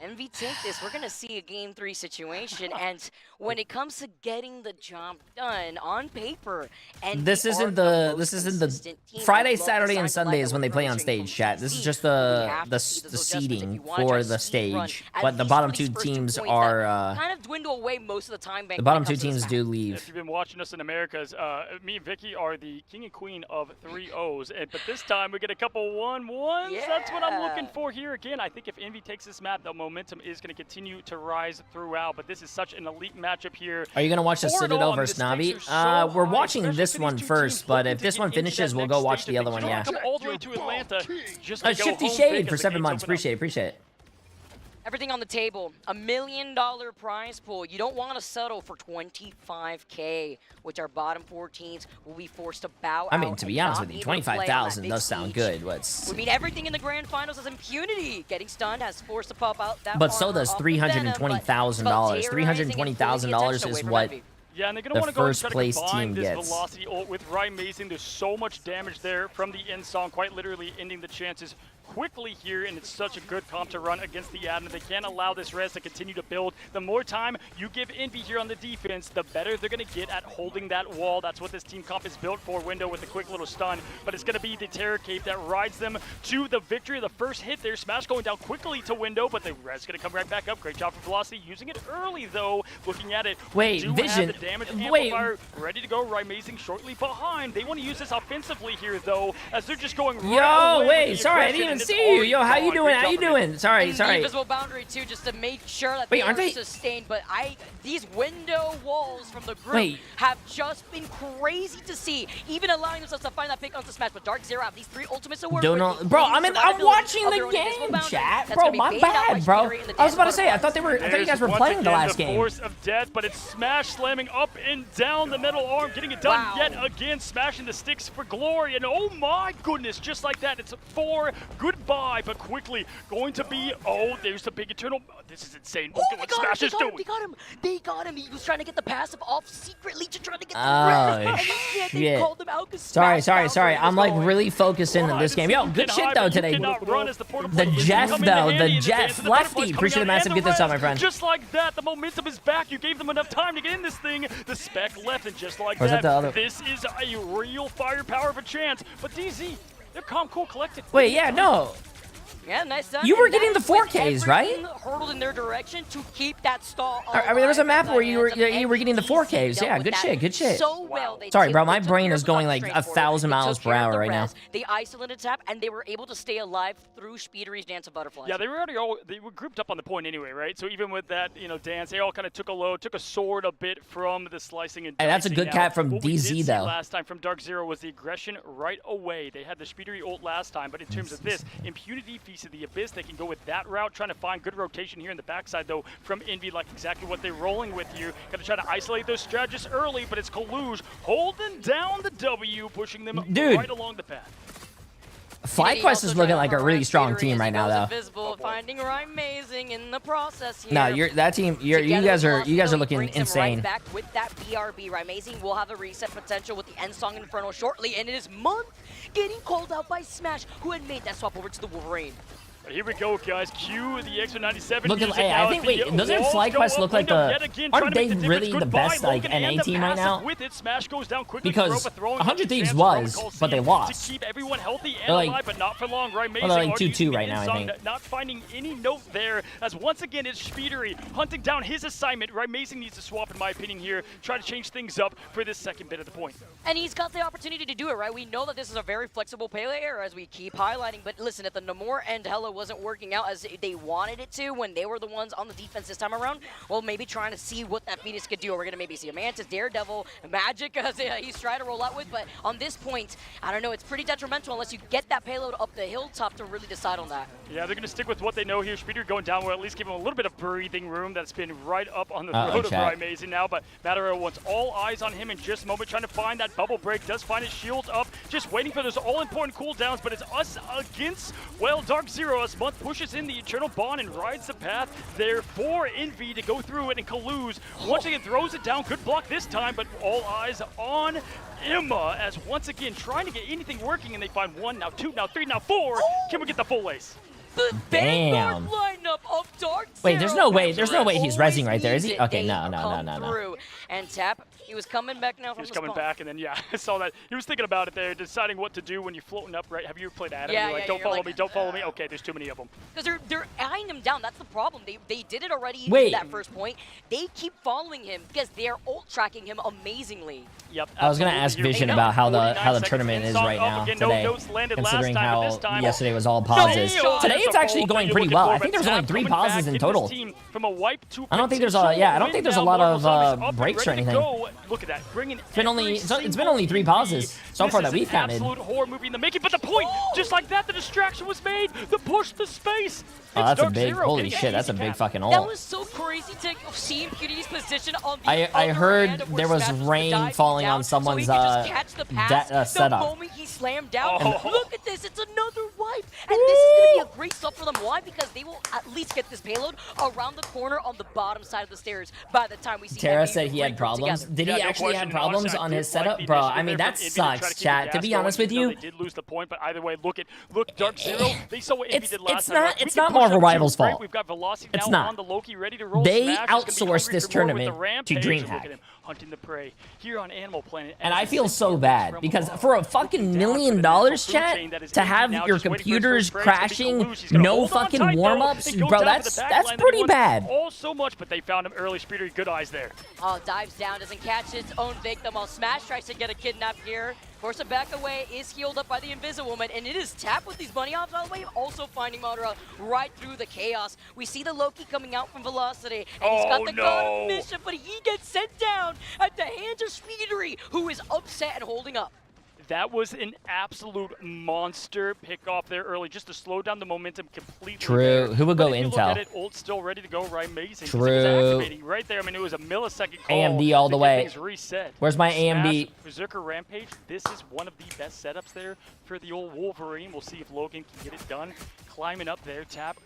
Envy take this, we're going to see a Game 3 situation, and when it comes to getting the job done on paper, and This isn't the Friday, Saturday, and Sunday is when they play on stage, chat. This is just the seeding for the stage, but the bottom 2 teams are kind of dwindle away most of the time. the bottom 2 teams do leave. If you've been watching us in Americas, me and Vicky are the king and queen of 3-0s, but this time we get a couple 1-1s. Yeah. That's what I'm looking for here. Again, I think if Envy takes this map, the momentum is going to continue to rise throughout, but this is such an elite matchup here. Are you going to watch the Citadel versus Navi? We're watching this one first, but if this one finishes, we'll go watch the other one, yeah. Come all the way to Atlanta just to go Shifty home Shade big for as the 7 games months. open up. Appreciate it. Everything on the table, $1 million prize pool. You don't want to settle for $25K, which our bottom 4 teams will be forced to bow I mean, out to be and honest not with you, even play on that 25,000 big does sound stage. good. What's We mean, everything in the grand finals is impunity. Getting stunned has forced to pop out that But so armor does off the Venom, but $320,000. it's about terrorizing and pulling the $320,000 attention is away from what Envy. Yeah, and they're going the to want to go and first try to place combine team this gets. velocity ult with Rymazing. There's so much damage there from the end song, quite literally ending the chances quickly here, and it's such a good comp to run against the Adam. They can't allow this res to continue to build. The more time you give Envy here on the defense, the better they're going to get at holding that wall. That's what this team comp is built for. Window with a quick little stun, but it's going to be the Terror Cape that rides them to the victory. The first hit there, Smash going down quickly to Window, but the res going to come right back up. Great job for Velocity, using it early though. Looking at it, Wait, do Vision. have the damage Wait. amplifier ready to go. Rymazing shortly behind. They want to use this offensively here though, as they're just going right Yo, away wait, with the sorry, I aggression, didn't even and it's see you. already Yo, how you gone. doing? Great How job you from doing? Sorry, And the sorry. invisible boundary too, just to make sure that Wait, they aren't are they- sustained. But these window walls from the group Wait. have just been crazy to see, even allowing themselves to find that pick onto Smash. But Dark Zero have these 3 ultimates to work Don't with, know, bro. including I'm survivability watching of the their own invisible game, boundary. chat, That's bro. gonna be My baited out by bad, bro. Speedery in the I was about to dance say, I thought you There's guys were once playing the again last game. Force of death, but it's Smash slamming up and down the metal arm, getting it done Wow. yet again, smashing the sticks for glory, and oh my goodness, just like that, it's 4 goodbye, but quickly going to be, oh, there's the big eternal, this is insane, look at what Smash is doing. They got him. He was trying to get the passive off secretly to try to get the Oh, red. And instead they shit. called him out 'cause Sorry. Smash boundary I'm was like going. really focused in on this game. Yo, good shit though today. The Jeff though, the Jeff Lefty. Appreciate the massive. Get this up, my friend. Just like that, the momentum is back. You gave them enough time to get in this thing. The spec left, and just like Or is that the other- this is a real firepower of a chance. But DZ, they're calm, cool, collected. Wait, yeah, no. Yeah, nice done. You were And getting the that is with 4Ks, right? everything hurtled in their direction to keep that stall. I mean, there was a alive map in where the you were hands of getting the MVP. 4Ks. Dealt Yeah, with good that shit, good shit. So well. They Sorry, did- bro, they my took brain care is of the going like straightforward. 1,000 They miles took per care of hour the right now. res. They isolated Tap, and they were able to stay alive through Speedery's Dance of Butterflies. Yeah, they were grouped up on the point anyway, right? So even with that, dance, they all kind of took a load, took a sword a bit from the slicing and Hey, that's a dicing. good Now, cap from what we DZ, did see though. last time from Dark Zero was the aggression right away. They had the Speedery ult last time, but in terms of this, Impunity, Feast of the Abyss, they can go with that route, trying to find good rotation here in the backside, though, from Envy, like exactly what they're rolling with here. Got to try to isolate those strategists early, but it's Kaluj holding down the W, pushing them Dude. right along the path. FlyQuest is looking like a really strong team right now, though. Invisible, finding Amazing in the process here. No, that team. You guys are looking brings him insane. Right back with that BRB. Amazing will have a reset potential with the End Song Inferno shortly, and it is Month getting called out by Smash, who had made that swap over to the Wolverine. But here we go, guys. Cue the X97. Look at, hey, I think, wait, doesn't FlyQuest look like aren't they really the best like NA team right now? With it, Smash goes down quickly. Because 100 Thieves was, but they lost. To keep everyone healthy and They're like- alive, but not for long, right? well, they're like 2-2 right now, I think. Not finding any note there, as once again it's Speedery hunting down his assignment. Right, Amazing needs to swap, in my opinion, here. Try to change things up for this second bit of the point. And he's got the opportunity to do it, right? We know that this is a very flexible player, as we keep highlighting. But listen, if the Namor and Hella wasn't working out as they wanted it to when they were the ones on the defense this time around, well, maybe trying to see what that Phoenix could do. We're going to maybe see a Mantis, Daredevil, Magic, as he's trying to roll out with. But on this point, I don't know, it's pretty detrimental unless you get that payload up the hilltop to really decide on that. Yeah, they're going to stick with what they know here. Speeder going down will at least give him a little bit of breathing room. That's been right up on the throat of Amazing now. But Mataro wants all eyes on him in just a moment, trying to find that bubble break. Does find his shield up, just waiting for those all-important cooldowns. But it's us against, well, Dark Zero as Month pushes in the Eternal Bond and rides the path there for Envy to go through it. And Kalu's once again throws it down. Good block this time, but all eyes on Emma as once again trying to get anything working, and they find 1, now 2, now 3, now 4. Can we get the full ace? The Vanguard lineup of Dark Zero. Wait, there's no way he's rezzing right there, is he? Okay, no. And Tap, he was coming back now from He was coming back, and then, yeah, I saw that. He was thinking about it there, deciding what to do when you're floating up, right? Have you ever played Adam? Yeah, you're like, yeah, don't you're follow like, me, don't follow me. Okay, there's too many of them. Because they're eyeing him down. That's the problem. They did it already Wait. in that first point. They keep following him because they're ult tracking him amazingly. Yep. I was gonna ask Vision about how the tournament is right now today, considering how yesterday was all pauses. Today it's actually going pretty well. I think there's only 3 pauses in total. I don't think there's a lot of breaks or anything. Look at that. It's been only 3 pauses so far that we've counted. Absolute horror movie in the making, but the point, just like that, the distraction was made. The push, the space. Oh, that's a big, holy shit, that's a big fucking ult. That was so crazy to see Impunity's position on the I heard there was rain falling on someone's setup. The moment he slammed down, look at this, it's another wipe. And this is going to be a great stop for them. Why? Because they will at least get this payload around the corner on the bottom side of the stairs by the time we see Tara said he had problems. Did he actually have problems on his setup? Bro, I mean, that sucks, chat. To be honest with you, they did lose the point, but either way, look Dark Zero. They saw what Envy did last time. It's not Marvel Rivals' fault. We've got Velocity it's now not. on the Loki, ready to roll. They Smash outsourced this tournament to DreamHack. Hunting the prey here on Animal Planet. And I feel so bad because for a fucking $1 million, chat, to have your computers crashing, no fucking warm-ups, bro, that's pretty bad. All so much, but they found him early. Speeder, good eyes there. Oh, dives down, doesn't catch its own victim. While Smash tries to get a kidnap here. Force it back away, is healed up by the Invisiwoman, and it is Tap with these bunny hops on the way, also finding Madara right through the chaos. We see the Loki coming out from Velocity, and he's got the gun mission, but he gets sent down at the hands of Speedery, who is upset and holding up. That was an absolute monster pick off there early, just to slow down the momentum completely. True. There. Who would go Intel? Intel? Look at it, ult's still ready to go. Right, amazing. True. It was activating right there. I mean, it was a millisecond call. AMD all the way. Things reset. Where's my Smash, AMD? Berserker Rampage. This is one of the best setups there for the old Wolverine. We'll see if Logan can get it done. Climbing up there, Tap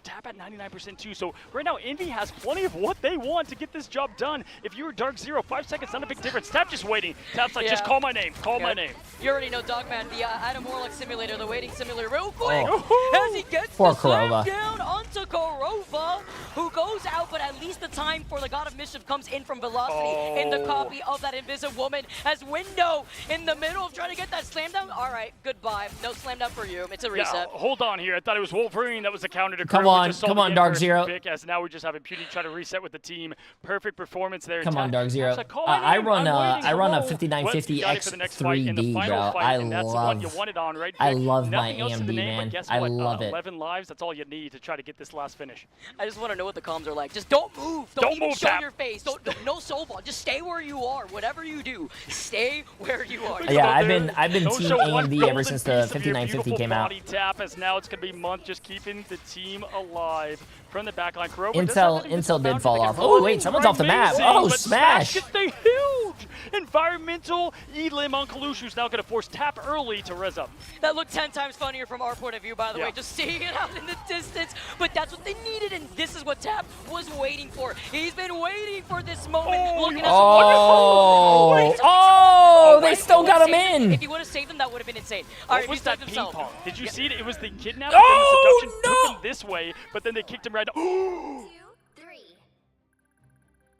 Tap at 99% too. So right now, Envy has plenty of what they want to get this job done. If you're Dark Zero, 5 seconds, not a big difference. Tap just waiting. Tap's like, just call my name. Call my name. You already know Dogman, the Adam Warlock simulator, the waiting simulator, real quick. As he gets Poor the slam Korova. down onto Korova, who goes out, but at least the time for the God of Mischief comes in from Velocity in the copy of that Invisible Woman. As Window in the middle of trying to get that slam down. All right, goodbye. No slam down for you. It's a reset. Yeah, hold on here. I thought it was Wolverine that was the counter to Come Kurt. on, come on, Dark Zero. Pick, as now we just have Impunity try to reset with the team. Perfect performance there. Come on, Dark Zero. Like, I run a Hello. 5950 What? You got it for the next fight in the X3D, final bro. fight, and that's the one you wanted on, right, I Vic? love my Nothing else to the AMD, name, but man. guess I what? love it. 11 lives, that's all you need to try to get this last finish. I just want to know what the comms are like. Just don't move. Don't even move, show Tap. your face. No soul ball. Just stay where you are. Whatever you do, stay where you are. Yeah, I've been Don't team show one AMD ever golden since the piece of your 5950 beautiful came out. body Tap, as now it's going to be Month just keeping the team alive from the backline. Kurova does have that Intel did boundary fall they can off. run. Oh wait, someone's off the map. Amazing, Oh, but smash! gets the huge environmental elim on Kalush, who's now going to force Tap early to res up. That looked 10 times funnier from our point of view, by the Yeah. way, just seeing it out in the distance. But that's what they needed, and this is what Tap was waiting for. He's been waiting for this moment. Looking at They still got him in. If he would have saved him, that would have been insane. All right, What was he that saved ping himself. pong? Did you see it? It was the kidnap, Oh, and then the seduction took him this way, but then they kicked him right down. 2, 3.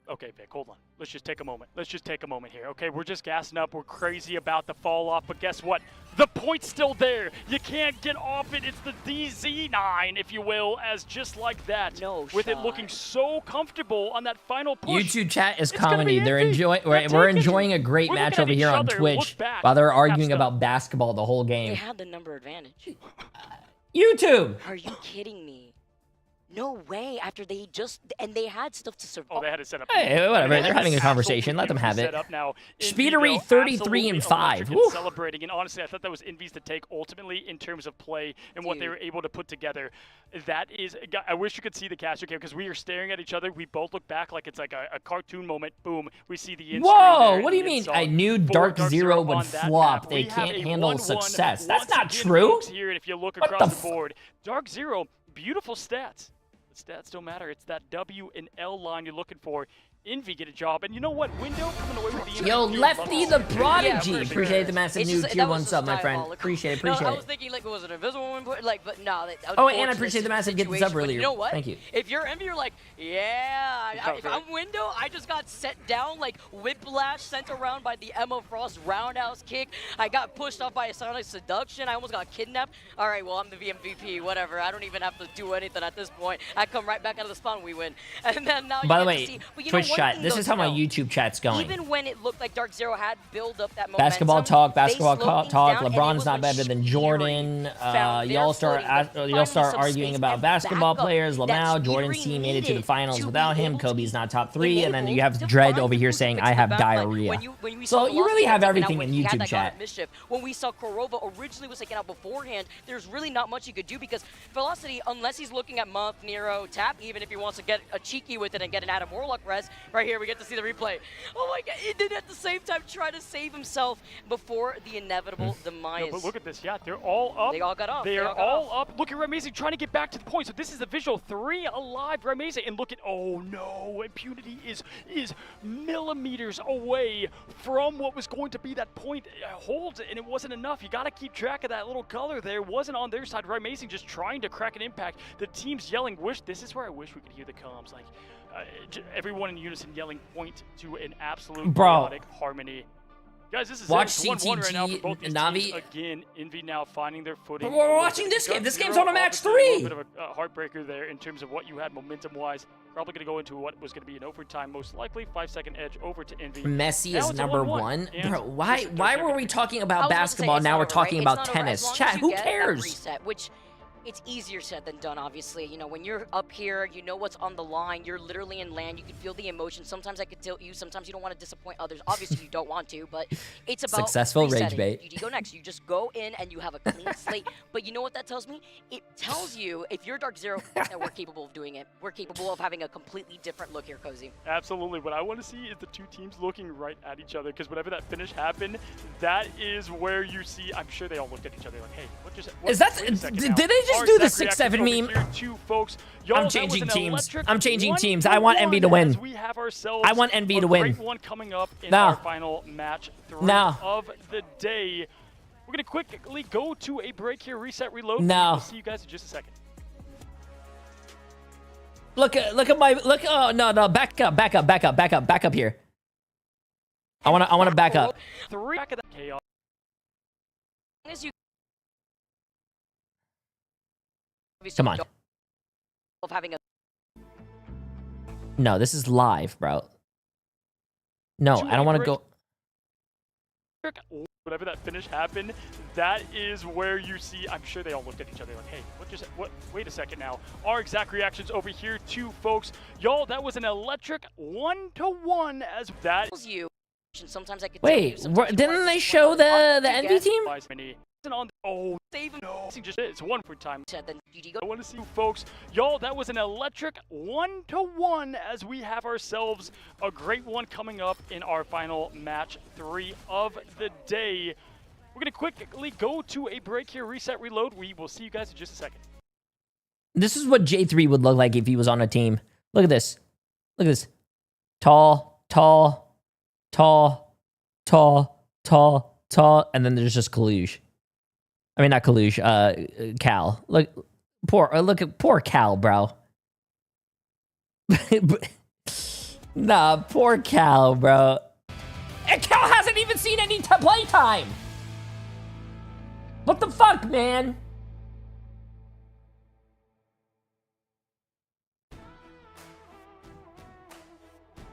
Okay, Vic, hold on. Let's just take a moment. Let's just take a moment here, okay? We're just gassing up. We're crazy about the fall off, but guess what? The point's still there. You can't get off it. It's the DZ9, if you will, as just like that. No With it shot. looking so comfortable on that final push. YouTube chat is It's gonna comedy. be They're empty. enjoying. They're We're taking enjoying it. a great We're match looking over at here each on other, Twitch look back. while they're arguing Tap about basketball the whole They game. had the number advantage. YouTube. Are you kidding me? No way. After they had stuff to survive. Oh, they had it set up. Hey, whatever. They They're had having a it conversation. Let them have absolutely it. set up now. Speedery Envy, 33 and absolutely 5. electric Woo. and celebrating, and honestly, I thought that was Envy's to take ultimately in terms of play and what they were able to put together. That is, I wish you could see the caster cam because we are staring at each other. We both look back like it's like a cartoon moment. Boom, we see the in Whoa, there what do you and the mean? insult I knew for Dark Zero would on that flop. map. They We have can't a handle 1-1 success. That's once not again, true. folks, here, and if you look What across the the board, Dark Zero, beautiful stats. The stats don't matter. It's that W and L line you're looking for. Envy get a job, and you know what? Window coming away with the Yo, MVP. Lefty the Prodigy. Yeah, Appreciate the massive new tier 1 sub, my friend. Appreciate it, No, appreciate I was it. thinking like it was an invisible one, like, but no. Oh, and I appreciate the massive get the sub But earlier. you know what? Thank you. If you're Envy, you're like, yeah. If I'm Window, I just got set down like whiplash sent around by the Emma Frost roundhouse kick. I got pushed off by a Sonic seduction. I almost got kidnapped. All right, well, I'm the VMVP, whatever. I don't even have to do anything at this point. I come right back out of the spawn, we win. And then now By you the get way, to see. But you Twitch know, one chat, thing this though is to how my know, YouTube chat's going. even when it looked like Dark Zero had built up that momentum, Basketball talk, they basketball slowed things talk. down, and it LeBron's was not when better than Shaqiri Jordan. found their Y'all start footing, but y'all start finally some arguing space about and basketball backup players. that Lamau, Jordan's Shaqiri team made it to the needed finals to without be him. able Kobe's to not top 3, and then you have to Dredd find over the here crucifix saying in I the have back line. diarrhea. When we So saw you really Velocity have taken out everything when in he had YouTube that God of chat. Mischief, when we saw Korova originally was taken out beforehand, there's really not much you could do because Velocity, unless he's looking at Month, Nero, Tap, even if he wants to get a cheeky with it and get an Adam Warlock res, right here we get to see the replay. Oh my god, he did at the same time try to save himself before the inevitable demise. No, but look at this. Yeah, they're all up. They all got off. They They are all got all up. Look at Ramazing trying to get back to the point. So this is the visual. 3 alive, Ramazing. And look at, oh no, Impunity is millimeters away from what was going to be that point. Holds it, and it wasn't enough. You got to keep track of that little color there. It wasn't on their side. Ramazing just trying to crack an impact. The team's yelling, this is where I wish we could hear the comms. Like, everyone in unison yelling point to an absolute chaotic harmony. Guys, this is Watch it. It's 1-1 right now for CTG both these Navi. teams. Again, Envy now finding their footing. We're watching this game. This game's on a max Obviously, a 3. little bit of a heartbreaker there in terms of what you had momentum-wise. Probably going to go into what was going to be an overtime, most likely 5-second edge over to Envy. Messi Now is it's a number 1-1, 1. and Bro, why were we talking about I was about to say, basketball? it's Now not we're over, talking right? about It's not over. tennis. As long Chat, as you who get that cares? reset, which it's easier said than done, obviously. You know, when you're up here, you know what's on the line. You're literally in land. You can feel the emotion. Sometimes I could tilt you. Sometimes you don't want to disappoint others. Obviously, you don't want to, but it's about Successful rage resetting. bait. You go next. You just go in and you have a clean slate. But you know what that tells me? It tells you, if you're Dark Zero, that we're capable of doing it. We're capable of having a completely different look here, Cozy. Absolutely. What I want to see is the two teams looking right at each other, because whenever that finish happened, that is where you see, I'm sure they all looked at each other like, hey, what just Is that? wait a second Did now. they just our do the exact 6-7 reactions meme? over here too, folks. Y'all, I'm that was changing an teams. electric I'm changing teams. I 1-1 want Envy to win. as we have ourselves I want Envy a to win. great one coming up in No. our final match 3 No. of the day. We're gonna quickly go to a break here, reset, reload. No. We'll see you guys in just a second. Look at my look. Oh no, back up here. I wanna back up. 3 back of that chaos. As you Come on. of having a No, this is live, bro. No, I don't want to go. Whatever that finish happened, that is where you see. I'm sure they all looked at each other like, "Hey, what? Wait a second now." Our exact reactions over here, too, folks. Y'all, that was an electric 1-to-1 as that. you. Sometimes I could Wait, didn't they show the Envy team? Oh, save him. No. Just it's 1 for time. Then GG go. I want to see you folks. Y'all, that was an electric 1-to-1 as we have ourselves a great one coming up in our final match 3 of the day. We're going to quickly go to a break here, reset, reload. We will see you guys in just a second. This is what Jay3 would look like if he was on a team. Look at this. Look at this. Tall, tall, tall, tall, tall, tall, and then there's just Kaluge. I mean, not Kaluge, Cal. Look at poor Cal, bro. Nah, poor Cal, bro. And Cal hasn't even seen any play time. What the fuck, man?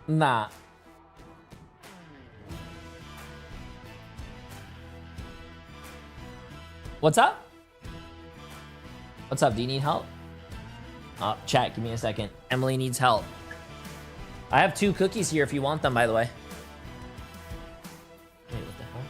Nah. What's up? What's up? Do you need help? Oh, chat, give me a second. Emily needs help. I have 2 cookies here if you want them, by the way. Wait, what the hell?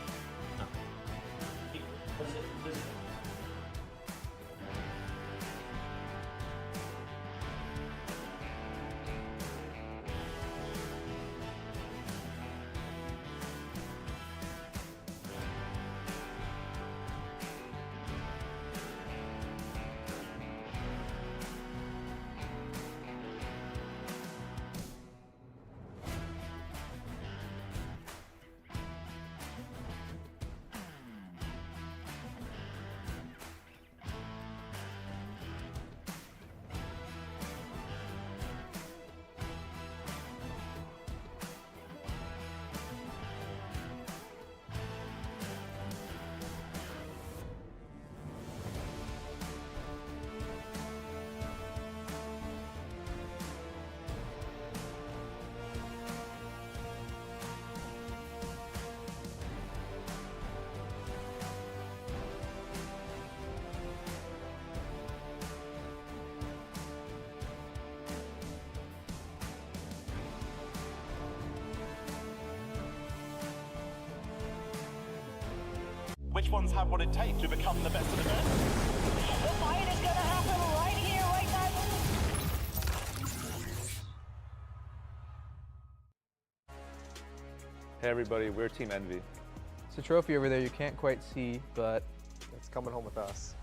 Which ones have what it takes to become the best of the best? The fight is gonna happen right here, right now. Hey everybody, we're Team Envy. It's a trophy over there you can't quite see, but it's coming home with us.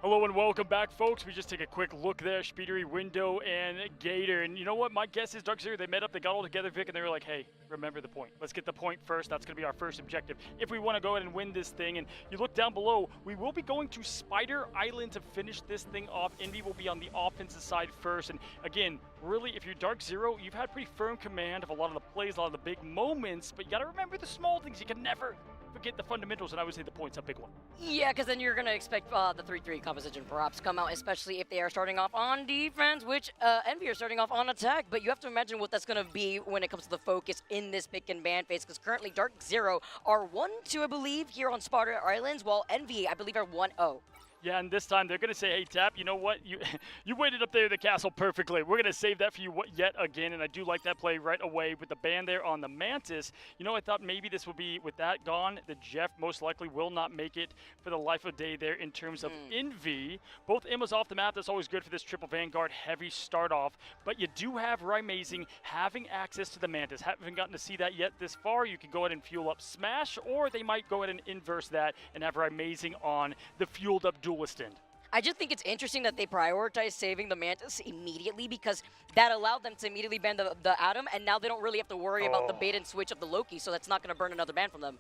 Hello and welcome back, folks. We just take a quick look there. Speedery, Window, and Gator. And you know what? My guess is Dark Zero, they met up, they got all together, Vic, and they were like, hey, remember the point. Let's get the point first. That's going to be our first objective if we want to go ahead and win this thing. And you look down below, we will be going to Spider Island to finish this thing off. Envy will be on the offensive side first. And again, really, if you're Dark Zero, you've had pretty firm command of a lot of the plays, a lot of the big moments, but you got to remember the small things. You can never forget the fundamentals, and I would say the point's a big one. Yeah, because then you're going to expect the 3-3 composition perhaps come out, especially if they are starting off on defense, which Envy are starting off on attack. But you have to imagine what that's going to be when it comes to the focus in this pick and ban phase, because currently Dark Zero are 1-2, I believe, here on Spider Islands, while Envy, I believe, are 1-0. Yeah, and this time they're going to say, hey, Tap, you know what? You you waited up there in the castle perfectly. We're going to save that for you yet again, and I do like that play right away with the ban there on the Mantis. You know, I thought maybe this would be, with that gone, the Jeff most likely will not make it for the life of day there in terms of Envy. Both Immos off the map. That's always good for this triple Vanguard heavy start off, but you do have Rising having access to the Mantis. Haven't gotten to see that yet this far. You can go ahead and fuel up Smash, or they might go ahead and inverse that and have Rising on the fueled up duelist end. I just think it's interesting that they prioritize saving the Mantis immediately, because that allowed them to immediately ban the Atom, and now they don't really have to worry about the bait and switch of the Loki, so that's not going to burn another ban from them.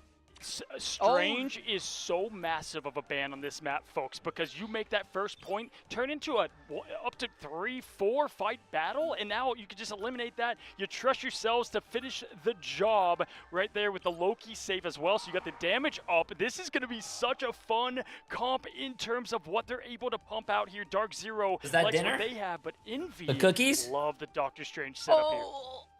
Strange is so massive of a ban on this map, folks, because you make that first point turn into a up to 3-4 fight battle, and now you can just eliminate that. You trust yourselves to finish the job right there with the Loki save as well, so you got the damage up. This is going to be such a fun comp in terms of what they're able to pump out here. Dark Zero is that likes dinner? What they have, but Envy The cookies? love the Doctor Strange setup here.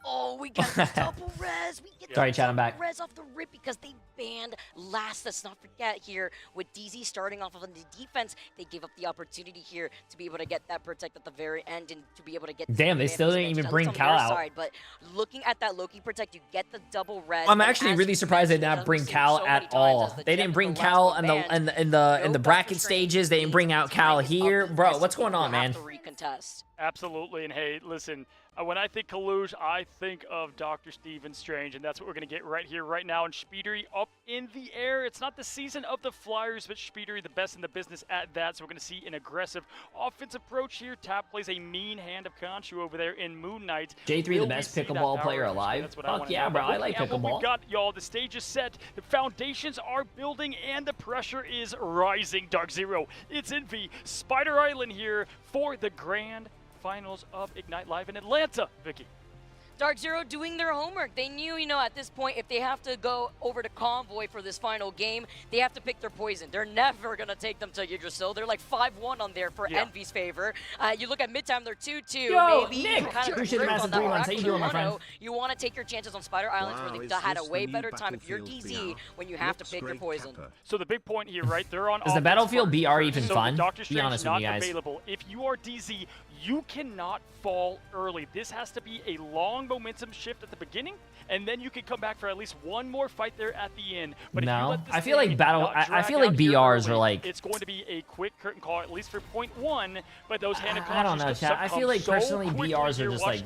Oh, we got the double res. We get Sorry, the Chad, I'm double back. res off the rip because they banned last. Let's not forget here, with DZ starting off of the defense, they gave up the opportunity here to be able to get that protect at the very end and to be able to get. Damn, they still didn't even bring Cal out. Side, but looking at that Loki protect, you get the double res. I'm actually really surprised they did not bring Cal at all. They didn't bring Cal in the bracket stages. They didn't bring out Cal here, bro. What's going on, man? Absolutely, and hey, listen. When I think Kaluge, I think of Dr. Stephen Strange, and that's what we're going to get right here, right now. And Speedery up in the air. It's not the season of the Flyers, but Speedery the best in the business at that. So we're going to see an aggressive offensive approach here. Tap plays a mean hand of Conchu over there in Moon Knight. J3 the best pickleball player alive. That's what Fuck yeah, bro. I like pickleball. We got, y'all. The stage is set. The foundations are building, and the pressure is rising. Dark Zero. It's Envy. Spider Island here for the grand finals of Ignite Live in Atlanta, Vicky. Dark Zero doing their homework. They knew, you know, at this point, if they have to go over to Convoy for this final game, they have to pick their poison. They're never going to take them to Yggdrasil. They're like 5-1 on there for Envy's favor. You look at Midtime, they're 2-2. Yo, maybe Nick, you kind of appreciate the massive 3 months. How you doing, my friend? You want to take your chances on Spider Islands where they had a way better time if you're DZ when you have to pick your poison. So the big point here, right? They're on. Is the Battlefield BR even fun? Doctor Be honest with not you guys. available. If you are DZ, you cannot fall early. This has to be a long momentum shift at the beginning, and then you can come back for at least one more fight there at the end. But if you No, let this I feel like thing battle. not I drag feel like out here BRs are early, like. it's going to be a quick curtain call, at least for point 1. But those hand I don't know, chat. I feel like personally BRs are just like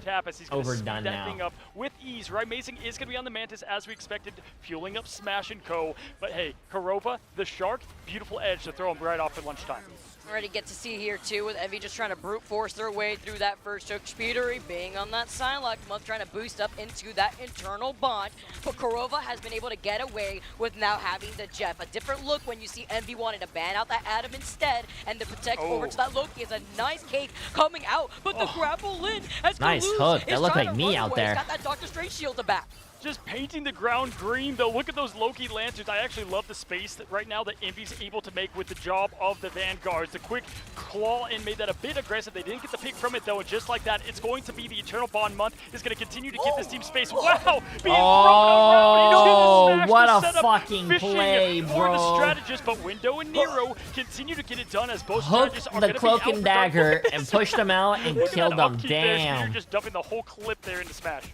overdone that now. thing up with ease. Right, Amazing is going to be on the Mantis as we expected, fueling up Smash and Co. But hey, Karova, the Shark, beautiful edge to throw him right off at lunchtime. Already get to see here too, with Envy just trying to brute force their way through that first choke. Speedery being on that Psylocke month, trying to boost up into that internal bond. But Karova has been able to get away with now having the Jeff. A different look when you see Envy wanting to ban out that Atom instead, and the protect over to that Loki is a nice cake coming out. But the grapple in as Nice hook. That looked like me out there. He's got that Doctor Strange shield to back. Just painting the ground green, though. Look at those Loki Lanterns. I actually love the space that right now that Envy's able to make with the job of the Vanguards. The quick claw in made that a bit aggressive. They didn't get the pick from it, though, and just like that, it's going to be the Eternal Bond month. Is going to continue to give this team space. Wow! Being oh, thrown around. what a fucking play, for bro. the strategist, but Window and Nero continue to get it done as both Hooked strategists are the going to cloak be out and for dagger and pushed them out and killed them. upkeep there. Damn. You're just dumping the whole clip there into Smash.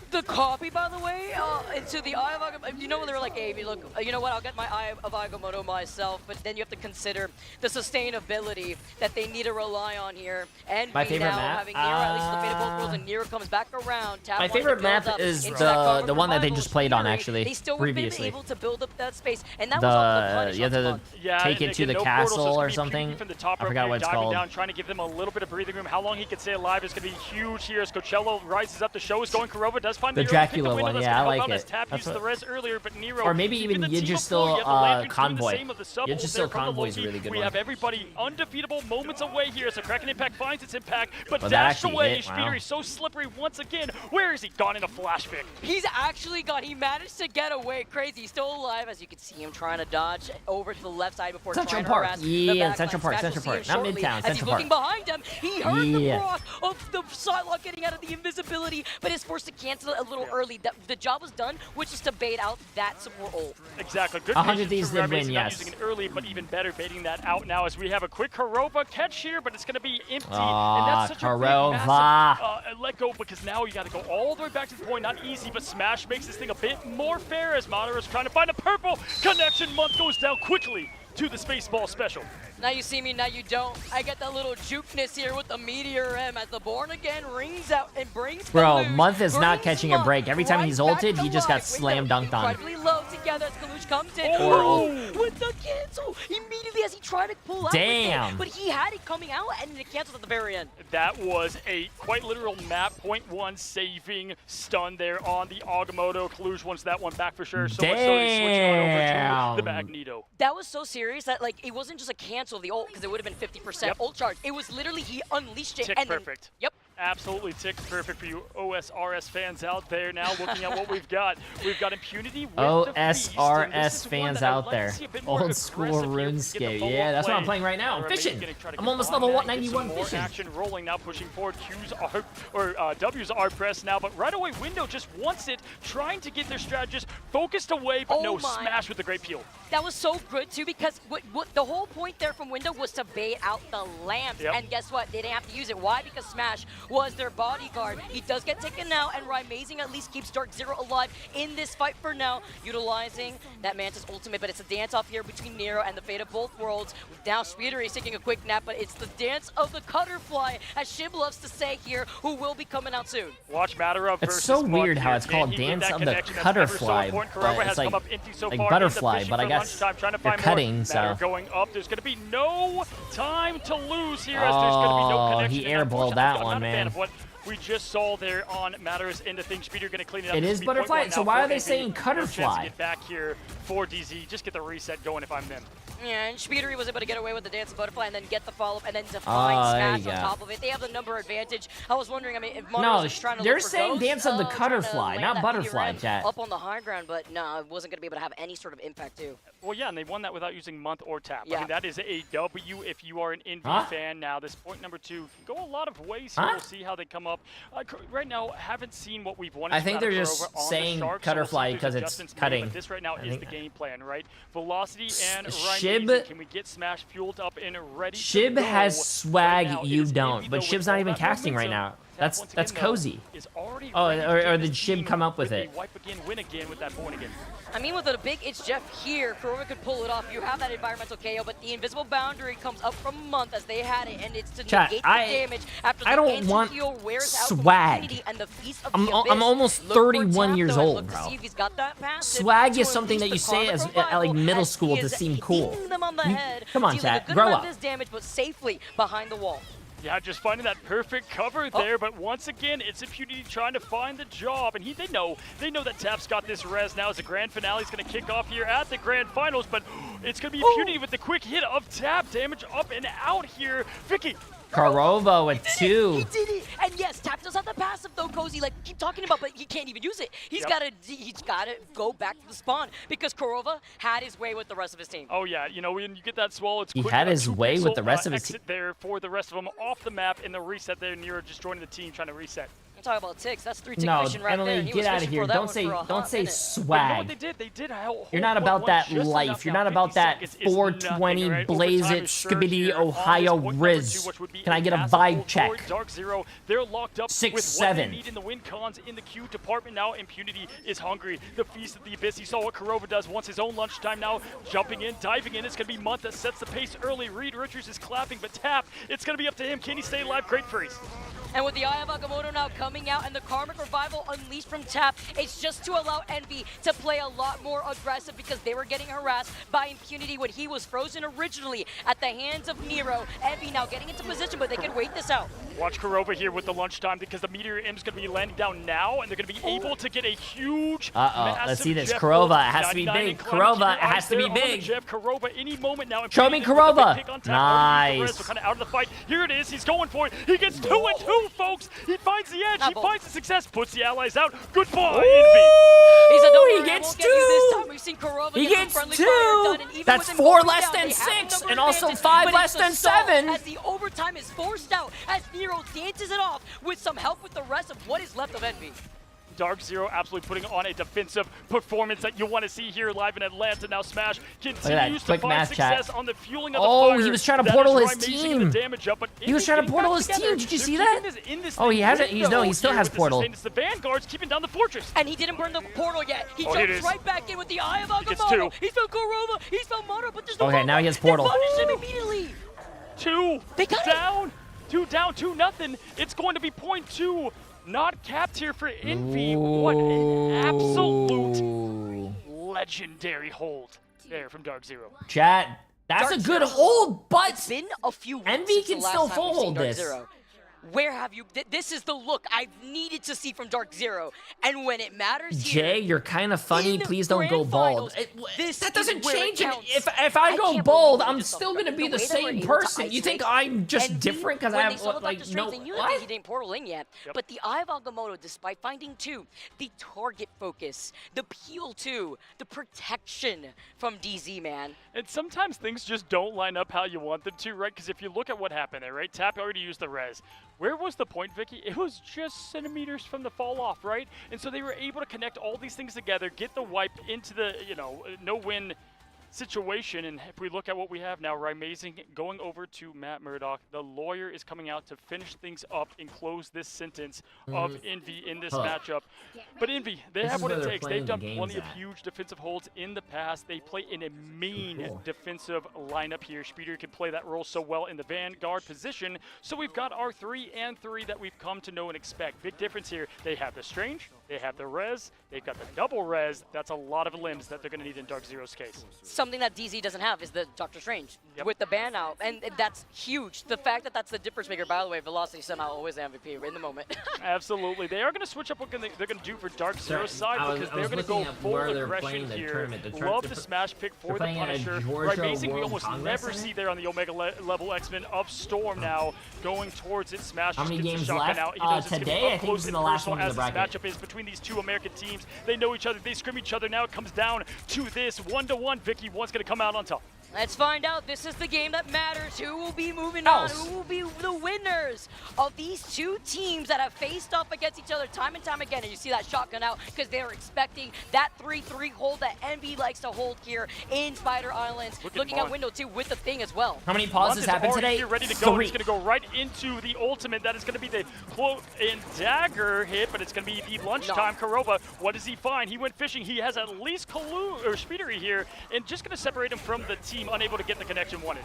The copy, by the way, into the Eye of Agamotto. You know when they were like, hey, look, you know what, I'll get my Eye of Agamotto myself, but then you have to consider the sustainability that they need to rely on here. And my favorite now map? having Nero, at least the Fate of Both Worlds, and Nero comes back around. Tap My favorite map is the one that they just played on, actually, they still previously. Been able to build up that space, and that was all the punish you have to take it to the castle or something. I forgot what it's called. Down, trying to give them a little bit of breathing room. How long he can stay alive is going to be huge here as Coachella rises up. The show is going. Karova does find the Dracula one, yeah, I like it. Tap used the res earlier, but Nero, or maybe even Yggdrasil Convoy. Yggdrasil Convoy is a really good one. We have everybody undefeatable moments away here. So Kraken Impact finds its impact, but that dashed actually away. hit, wow. Speedery so slippery once again. Where is he? Gone in a flash pick. He's actually gone. He managed to get away. Crazy. He's still alive, as you can see him trying to dodge over to the left side before Central trying Park. to harass Yeah, the Central Park, Central Park. Not Midtown, as Central he's Park. looking behind him, he heard the rock of the Psylocke getting out of the invisibility, but is forced to cancel a little early. The job was done, which is to bait out that support ult. Exactly. Good 100 patience Thieves from did Red win, Mason, yes. not using it early, but even better baiting that out now as we have a quick Kurova catch here, but it's going to be empty. And that's such a big, massive let go, because now you got to go all the way back to the point. Not easy, but Smash makes this thing a bit more fair as Madara is trying to find a purple connection. Month goes down quickly to the Spaceball special. Now you see me, now you don't. I get that little jukeness here with the Meteor M as the Born Again rings out and brings Bro, Kalush, Month is not brings catching a Month break. Every time right he's back ulted, to he just got life. slam dunked on. Incredibly low together as Kalush comes in. Oh. With the cancel immediately as he tried to pull out Damn. with it, but he had it coming out and it canceled at the very end. That was a quite literal map .1 saving stun there on the Agamotto. Kalush wants that one back for sure. So much so he's switching on over to the Magneto. That was so serious that like it wasn't just a cancel of the ult because it would have been 50% ult charge. It was literally he unleashed it Tick and perfect. Then, yep. Absolutely ticked perfect for you OSRS fans out there now looking at what we've got. We've got Impunity with the Feast, and OSRS this is one fans that I'd out like to there. see a bit more Old school aggressive here. RuneScape. Get the follow-up Yeah, that's what I'm play. playing right now. I'm Or fishing. maybe gonna try to I'm almost combine level that, get some 91 more fishing. action rolling now, pushing forward. Q's are, or W's are pressed now, but right away Window just wants it, trying to get their strategist focused away, but no, Smash with the great peel. That was so good too because what the whole point there from Window was to bait out the lamps. Yep. And guess what? They didn't have to use it. Why? Because Smash was their bodyguard. He does get taken now, and Rymazing at least keeps Dark Zero alive in this fight for now, utilizing that Mantis ultimate. But it's a dance off here between Nero and the fate of both worlds. Now Speeder is taking a quick nap, but it's the dance of the Cutterfly, as Shib loves to say here, who will be coming out soon. Watch Madara It's versus so Monk weird how here. it's Can called he get Dance that of the connection? That's ever so Cutterfly, important. but Kurova it's has like come up empty so far. butterfly, Fishing but I for guess lunchtime, trying to you're find cutting, more. so. Madara going up. There's going to be no time to lose here, as there's going to be no Oh, connection. he And airballed unfortunately, that I'm one, not a fan man. of what we just saw there on Madara's end of things. Speeder going to clean it up. It It's is gonna be butterfly, 0.1 so now why for are they AB. saying No chance to Cutterfly? get back here for DZ. Just get the reset going if I'm them. Yeah, and Speedery was able to get away with the Dance of Butterfly and then get the follow-up and then to find there Smash you on go. top of it. They have the number advantage. I was wondering, I mean, if Mono No, was trying to they're look for saying Ghost, Dance of the trying to Cutterfly, land not that Butterfly, PRM chat. up on the high ground, but no, it wasn't going to be able to have any sort of impact too. Well, yeah, and they won that without using Month or Tap. I Yeah. mean, that is a W if you are an Envy Huh? fan now. This point number 2 can go a lot of ways here. Huh? We'll see how they come up. Right now, haven't seen what we've wanted I from think they're Adam just Kurova on the saying Shark, so we'll see Cutterfly if there's because it's adjustments made, cutting. But this right now I is think- the game plan, right? Velocity and Shib- Rymazing. Can we get Smash fueled up and ready to Shib go? has swag, Right now, you it's don't, Envy, but though, Shib's with not all even that casting right momentum. now. That's Once again, though, cozy. is already Oh, ready to or take did this Shib team come up with a it? wipe again, win again with that Born Again. I mean, with a big It's Jeff here, Kurova could pull it off. You have that environmental KO, but the invisible boundary comes up from Month as they had it, and it's to Chat, negate the damage after the I don't want anti-heal wears out swag. Impunity and the Feast of I'm the Abyss. almost Look for 31 Tap, years though, and old, look to bro. see if he's got that passive Swag to is something that unleash you the say Karmic as Revival like middle as school he to is seem cool. hitting them on the head, Come on, dealing a chat, good grow amount up. of this damage, but safely behind the wall. Yeah, just finding that perfect cover there, but once again, it's Impunity trying to find the job, and they know that Tap's got this res now as the grand finale is going to kick off here at the grand finals, but it's going to be Impunity with the quick hit of Tap, damage up and out here. Vicky. Karova with 2. He did it! And yes, Tap does have the passive though, Cozy. Like, keep talking about, but he can't even use it. He's gotta go back to the spawn because Kurova had his way with the rest of his team. Oh yeah, you know, when you get that swallow, it's He quick, had a his way with the 2-pixel, rest of his exit there for the rest of them off the map, and the reset there. Nero just joining the team, trying to reset. I'm talking about ticks. That's 3 tick No, mission right Emily, there. He get was out of fishing here. for that Don't one say for a don't hot say minute. swag. But you know what they did? They did hold You're not about 1-1 that just life. enough You're now. not about 50 that seconds is 420 nothing, right? blaze Overtime it is sure skibbity here on Ohio this point number Riz. 2, which would be Can I get a massive vibe pull check? forward. Dark Zero, they're locked up 6, with 7. what they need in the win cons in the queue department now. Impunity is hungry. The Feast of the Abyss. He saw what Kurova does. Wants his own lunchtime now. Jumping in, diving in. It's going to be Month that sets the pace early. Reed Richards is clapping, but Tap, it's going to be up to him. Can he stay alive? Great freeze. And with the Eye of Agamotto now coming out and the Karmic Revival unleashed from Tap, it's just to allow Envy to play a lot more aggressive because they were getting harassed by Impunity when he was frozen originally at the hands of Nero. Envy now getting into position, but they can wait this out. Watch Kurova here with the lunchtime because the Meteor M is going to be landing down now, and they're going to be able to get a huge, Let's see this. Jeff Kurova, ult. it has to be 99 big. and climbing. Keep Kurova, your it has eyes to be there on the big. Jeff Kurova any moment now. Show me Impunity with the Kurova. big pick on Tap. Nice. So kind of out of the fight. Here it is. He's going for it. He gets 2 and 2, folks. He finds the edge. He finds the success. Puts the allies out. Goodbye, Envy. He said, "Don't worry, he I gets won't get you this 2. time." We've seen Kurova He get some gets friendly 2. fire done, and even That's with him 4 going less down, than they have 6, number and also advantage, 5 but less it's the than stall 7. As the overtime is forced out, as Nero dances it off with some help with the rest of what is left of Envy. Dark Zero absolutely putting on a defensive performance that you want to see here live in Atlanta. Now Smash continues to find success on the fueling of the fire. He was trying to That portal is his Rai making team. the damage up, but He was trying to portal his team. Did you see that? Oh, he hasn't. He still has portal. It's the Vanguards keeping down the fortress. And he didn't burn the portal yet. He Oh, jumps it is. right back in with the Eye of gets Agamotto. two. He's found Kurova. He's found Mono, but there's no Okay, now he has portal. They punish him immediately. They got down. 2 down, 2-0. It's going to be point 2. Not capped here for Envy. What an absolute legendary hold there from Dark Zero. Chat, that's a good hold, but it's been a few weeks Envy since can the last still time full we've seen hold Dark this. Zero. Where have you? This is the look I've needed to see from Dark Zero, and when it matters here, Jay, you're kind of funny. in Please don't go grand bald. finals, That doesn't is where it change it. counts. If I go can't bald, believe I'm it. still gonna be the way they were same able to person. You think isolate I'm just Envy different because I when they have saw like Dr. no? Strange, they knew that What? he didn't portal in yet. But the Eye of Agamotto, despite finding 2, the target focus, the peel 2, the protection from DZ, man. And sometimes things just don't line up how you want them to, right? Because if you look at what happened there, right? Tap already used the res. Where was the point, Vicky? It was just centimeters from the fall off, right? And so they were able to connect all these things together, get the wipe into the, no-win situation. And if we look at what we have now, Amazing going over to Matt Murdock. The lawyer is coming out to finish things up and close this sentence of Envy in this matchup. But Envy, they have what it takes. They've done plenty of huge defensive holds in the past. They play in a mean defensive lineup here. Speeder can play that role so well in the Vanguard position. So we've got our 3 and 3 that we've come to know and expect. Big difference here. They have the Strange, they have the res, they've got the double res. That's a lot of limbs that they're going to need in Dark Zero's case. Something that DZ doesn't have is the Doctor Strange with the ban out, and that's huge. The fact that that's the difference maker. By the way, Velocity somehow always the MVP in the moment. Absolutely. They are going to switch up what they're going to do for Dark Zero's side because they're going to go full aggression here. Love the smash pick for the Punisher. Right, basically, we almost never see there on the Omega level X-Men of Storm now going towards it. Smash How many gets the games shotgun left? out. He knows it's gonna be Today, up I think close this is and the last personal one in the as this bracket. matchup is between these 2 American teams. They know each other. They scrim each other. Now it comes down to this 1-to-1. Vicky, one's going to come out on top. Let's find out. This is the game that matters. Who will be moving on? Who will be the winners of these 2 teams that have faced off against each other time and time again? And you see that shotgun out because they're expecting that 3-3 hold that Envy likes to hold here in Spider Islands. Looking at window 2 with the thing as well. How many pauses happened today? Here, ready to go. 3. He's going to go right into the ultimate. That is going to be the cloak and dagger hit, but it's going to be the lunchtime. Kurova, what does he find? He went fishing. He has at least Speedery here, and just going to separate him from the team, unable to get the connection wanted.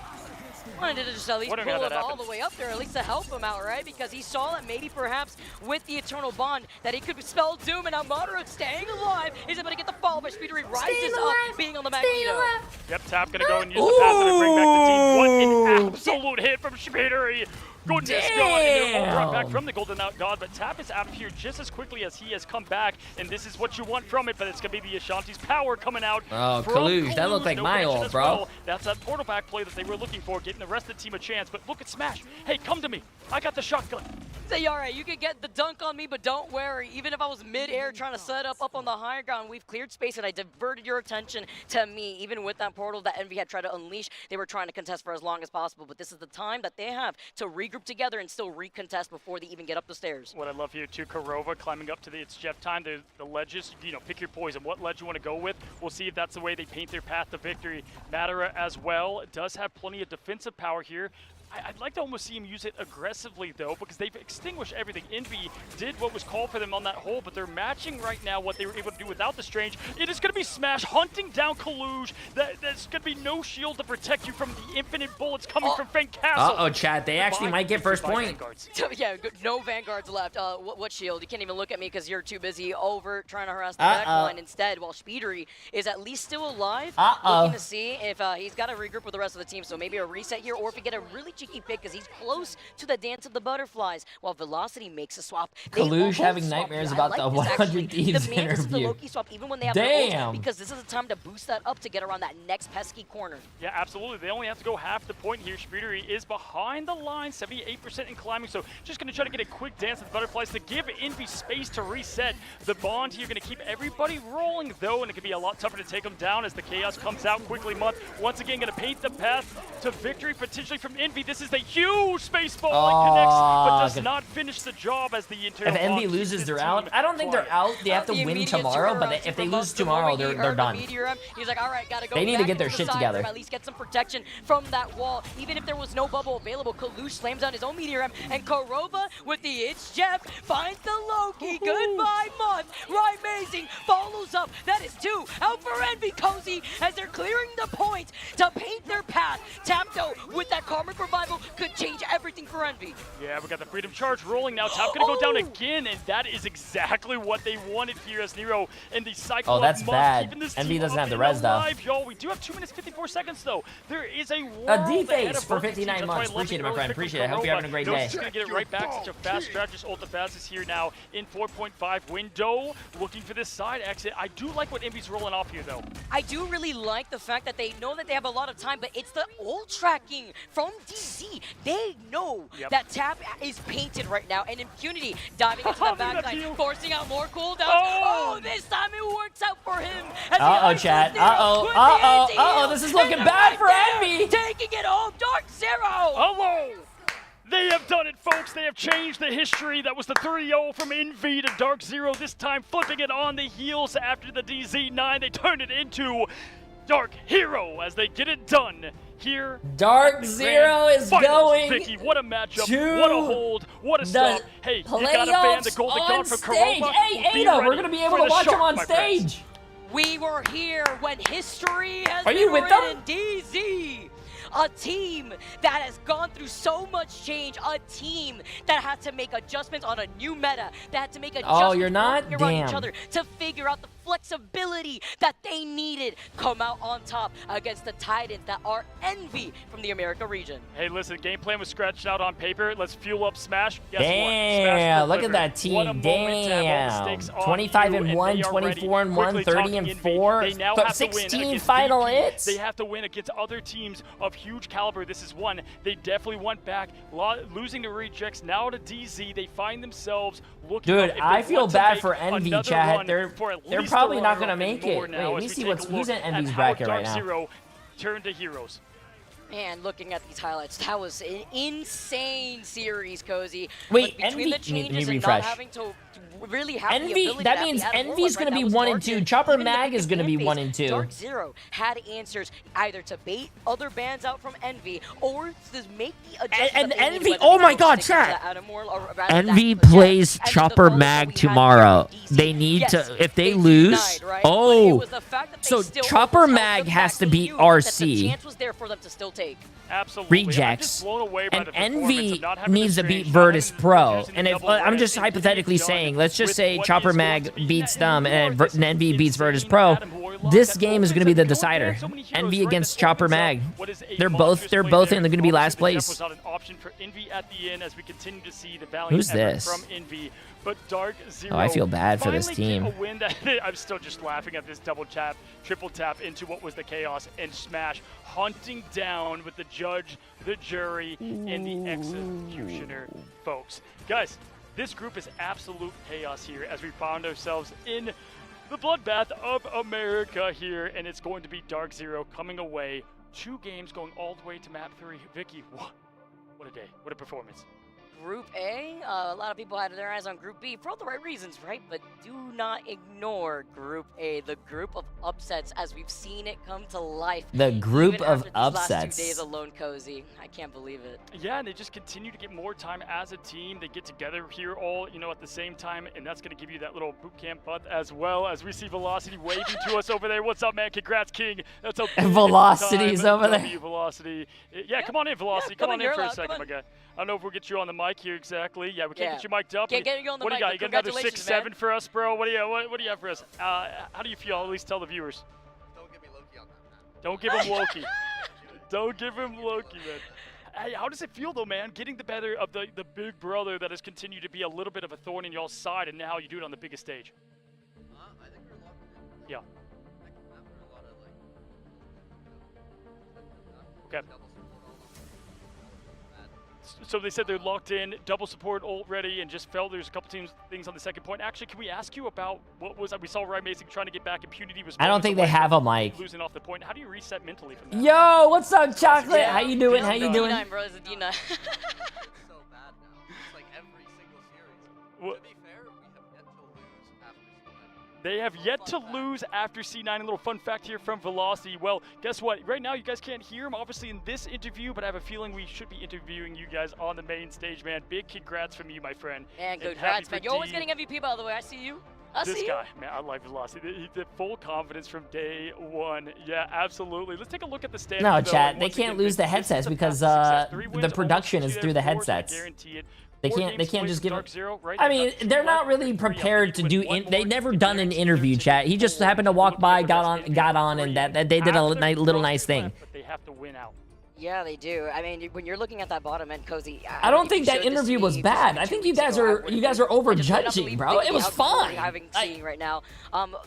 Wanted to just at least pull him all the way up there, at least to help him out, right? Because he saw that maybe perhaps with the Eternal Bond that he could spell doom, and now Moderate staying alive is able to get the fall, but Speedery rises up, being on the Magneto. Yep, Tap gonna go and use the passive to bring back the team. What an absolute hit from Speedery. Goodness God, and they're all brought back from the Golden Out God, but Tap is out of here just as quickly as he has come back, and this is what you want from it, but it's going to be the Ashanti's power coming out. Oh, from Kaluge, that looked like no my connection ult, as bro. well. That's that portal back play that they were looking for, getting the rest of the team a chance, but look at Smash. Hey, come to me. I got the shotgun. Say, all right, you can get the dunk on me, but don't worry. Even if I was mid-air trying to set up on the higher ground, we've cleared space, and I diverted your attention to me. Even with that portal that Envy had tried to unleash, they were trying to contest for as long as possible, but this is the time that they have to regroup together and still recontest before they even get up the stairs. What I love here too, Kurova climbing up to it's Jeff time. The ledges, pick your poison. What ledge you want to go with? We'll see if that's the way they paint their path to victory. Matera as well does have plenty of defensive power here. I'd like to almost see him use it aggressively, though, because they've extinguished everything. Envy did what was called for them on that hole, but they're matching right now what they were able to do without the Strange. It is going to be Smash hunting down Kaluge. There's going to be no shield to protect you from the infinite bullets coming from Fang Castle. Uh-oh, chat. They actually might get first point. Yeah, no Vanguards left. What shield? You can't even look at me because you're too busy over trying to harass the backline instead, while Speedery is at least still alive. Looking to see if he's got to regroup with the rest of the team, so maybe a reset here, or if we get a really cheeky pick because he's close to the dance of the butterflies, while Velocity makes a swap. Kaluge having nightmares about the 100 Thieves the Mantis of the interview. Loki swap, even when they have Damn. ult, because this is the time to boost that up to get around that next pesky corner. Yeah, absolutely. They only have to go half the point here. Speedery is behind the line, 78% in climbing, so just going to try to get a quick dance of the butterflies to give Envy space to reset. The Bond here going to keep everybody rolling, though, and it could be a lot tougher to take them down as the Chaos comes out quickly. Once again, going to paint the path to victory, potentially from Envy. This is the huge space ball. It connects, but does good. not finish the job as the interior. If Envy loses, they're out. I don't think they're out. They have to win tomorrow, but if they lose tomorrow, they're done. He's like, all right, gotta go. They need to back get their into the shit side together. room, at least get some protection from that wall. Even if there was no bubble available, Kalush slams down his own Meteor M, and Korova with the It's Jeff finds the Loki. Goodbye, Month. Right, amazing. Follows up. That is 2 out for Envy Cozy as they're clearing the point to paint their path. Tapto with that Karmic Revival could change everything for Envy. Yeah, we got the Freedom Charge rolling now. Top gonna go down again, and that is exactly what they wanted here as Nero and the cycle. Oh, that's of Month bad. keeping this Envy team doesn't up have the and res, though. alive, y'all. We do have 2 minutes 54 seconds though. There is a world D-Face ahead of for both these 59 teams. months. That's why I love Appreciate it, the my early friend. pick from Appreciate it. I hope you're having a great Noah's day. just gonna get it right back. Such a fast strat. Just ult the fastest here now in 4.5 window. Looking for this side exit. I do like what Envy's rolling off here though. I do really like the fact that they know that they have a lot of time, but it's the ult tracking from DZ. They know that Tap is painted right now, and Impunity diving into the backline, forcing out more cooldowns. Oh, this time it works out for him. Uh-oh, chat. Uh-oh. This is looking bad for Envy. Taking it home, Dark Zero. Hello. They have done it, folks. They have changed the history. That was the 3-0 from Envy to Dark Zero. This time flipping it on the heels after the DZ9. They turn it into Dark Hero as they get it done here. Dark Zero is going Vicky, what a matchup. to What a hold. What a stop. Hey, you gotta ban the golden gun on for stage. Korova. Hey, Be Ada, ready we're going to be able for to the watch him shark, on my friends. stage. We were here when history has Are been you with written. them? DZ. A team that has gone through so much change, a team that had to make adjustments on a new meta, that had to make adjustments you're not? around each Damn. other to figure out the flexibility that they needed, come out on top against the Titans that are Envy from the America region. Hey, listen, game plan was scratched out on paper. Let's fuel up Smash. Guess what? Damn, Smash look at delivered. that What a team. moment to have all the Damn. stakes on 25 you, and they 1, are 24 and ready. 1, Quickly 30 talking and Envy, 4. They now But have to win 16 against final VP. hits. They have to win against other teams of huge caliber. This is one. They definitely went back, losing to Rejects. Now to DZ, they find themselves looking Dude, up if they I feel want to bad make for Envy, another chat. run They're for at least probably the not going to runner-up make and more it. now Wait, let as me we see take a who's in look Envy's at how bracket right Dark now. Zero turned to heroes. Man, looking at these highlights, that was an insane series, Cozy. Wait, But between Envy- the changes let me and refresh. not having to really have the Envy, ability that to means have the Envy's going going to be that was 1 and Dark 2. Zero. Chopper Even in the Mag big is going to be fan 1 base, and 2. Dark Zero had answers either to bait other bands out from Envy or to make the adjustments. And that they Envy, needed, whether oh they my go God, stick into chat. the Adam World or rather Envy that- plays and the Chopper follow that Mag we had here tomorrow. from DC. They need Yes, to, if they they lose, denied, right? But it oh, was the fact that they so still Chopper almost held Mag them has back. to They beat knew that RC. the chance was there for them to still take. Absolutely. I'm Rejects. just blown away by And the performance Envy of not having needs the to beat strange, not Virtus having Pro. using the And if double I'm res, just and hypothetically done saying, let's just with say what Chopper is going Mag to be beats that them and more, this Envy beats insane Virtus Pro. Adam Warlock This that game is going to be the decider. so many heroes, Envy right, against that Chopper opens up Mag. what is a They're monstrous both play in there. going to be last Obviously, the Jeff place. was not an option for Envy at the end as we continue to see the valiant Who's effort this? from Envy. But Dark Zero Oh, I feel bad for this finally get team. a win that I'm still just laughing at this double tap, triple tap into what was the chaos and Smash hunting down with the judge, the jury, and the executioner, folks. Guys, this group is absolute chaos here as we found ourselves in the bloodbath of America here, and it's going to be Dark Zero coming away. 2 games going all the way to map 3. Vicky, what a day, what a performance. Group A, a lot of people had their eyes on Group B for all the right reasons, right? But do not ignore Group A, the group of upsets as we've seen it come to life. The group even of after these last upsets. 2 days alone, Cozy. I can't believe it. Yeah, and they just continue to get more time as a team. They get together here all, at the same time, and that's going to give you that little boot camp butt as well as we see Velocity waving to us over there. What's up, man? Congrats, King. That's a big Velocity's time. over there. W Velocity. Yeah, come on in, Velocity. Come on in you're for a allowed, second, come my guy. I don't know if we'll get you on the mic here exactly. Yeah, we can't Yeah. get you mic'd up. Can't get you on the what mic, do you got? but You got another congratulations, 6'7" man. for us, bro? What do you have for us? How do you feel? At least tell the viewers. Don't give me Loki on that, man. Don't give him Loki. Don't give him Loki, man. Hey, how does it feel, though, man, getting the better of the big brother that has continued to be a little bit of a thorn in y'all's side, and now you do it on the biggest stage? I think we're locked in. Yeah. After a lot of, Okay. So they said they're locked in, double support ult ready, and just felt there's a couple things on the second point. Actually, can we ask you about what was that? We saw Ryan Mason trying to get back. Impunity was. I don't think they have a mic. Losing off the point. How do you reset mentally from that? Yo, what's up, Chocolate? How you doing? How you doing? D9, bro. It's a D9. They have yet to lose after C9. A little fun fact here from Velocity. Well, guess what? Right now, you guys can't hear him, obviously, in this interview, but I have a feeling we should be interviewing you guys on the main stage, man. Big congrats from you, my friend. And congrats, man. You're always getting MVP, by the way. I see you. This guy, man, I like Velocity. He did full confidence from day one. Yeah, absolutely. Let's take a look at the standings. No, chat. They can't lose the headsets because the production is through the headsets. They can't just give it. I mean, they're not really prepared to do. They never done an interview, chat. He just happened to walk by, got on, and that they did a little nice thing. But they have to win out. Yeah, they do. I mean, when you're looking at that bottom end, Cozy. I don't think that interview was bad. I think you guys are overjudging, bro. It was fine. Seeing right now,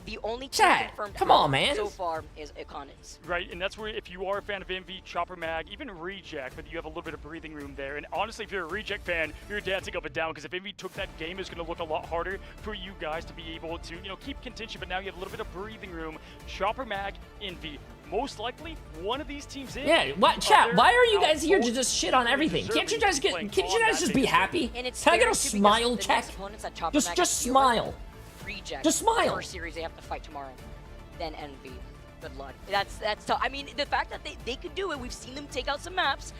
the only chat. Come on, man. So far is Iconics. Right, and that's where if you are a fan of Envy, Chopper Mag, even Reject, but you have a little bit of breathing room there. And honestly, if you're a Reject fan, you're dancing up and down because if Envy took that game, it's going to look a lot harder for you guys to be able to, keep contention. But now you have a little bit of breathing room. Chopper Mag, Envy. Most likely, one of these teams in. Yeah, what, chat? Why are you guys here to just shit on everything? Can't you guys just be happy? Can I get a smile check? Just smile. Reject. Just smile. First series they have to fight tomorrow. Then Envy. Good luck. That's tough. I mean, the fact that they could do it, we've seen them take out some maps.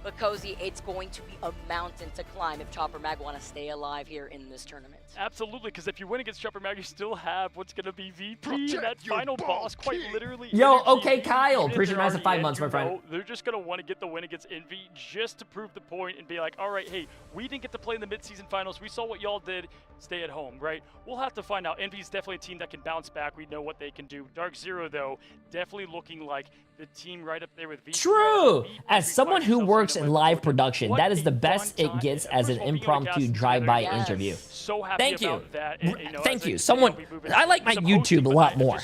But Cozy, it's going to be a mountain to climb if Chopper Mag want to stay alive here in this tournament. Absolutely, because if you win against Chopper Mag, you still have what's going to be VP, that final boss, quite literally. Yo, okay, Kyle. Appreciate the massive 5 months, my friend. They're just going to want to get the win against Envy just to prove the point and be like, all right, hey, we didn't get to play in the mid-season finals. We saw what y'all did. Stay at home, right? We'll have to find out. Envy's definitely a team that can bounce back. We know what they can do. Dark Zero, though, definitely looking like the team right up there with VP. True. As someone who works in live production, that is the best it gets as an impromptu drive-by interview. So happy Thank you. about that. Thank you. Someone. I like my YouTube a lot more.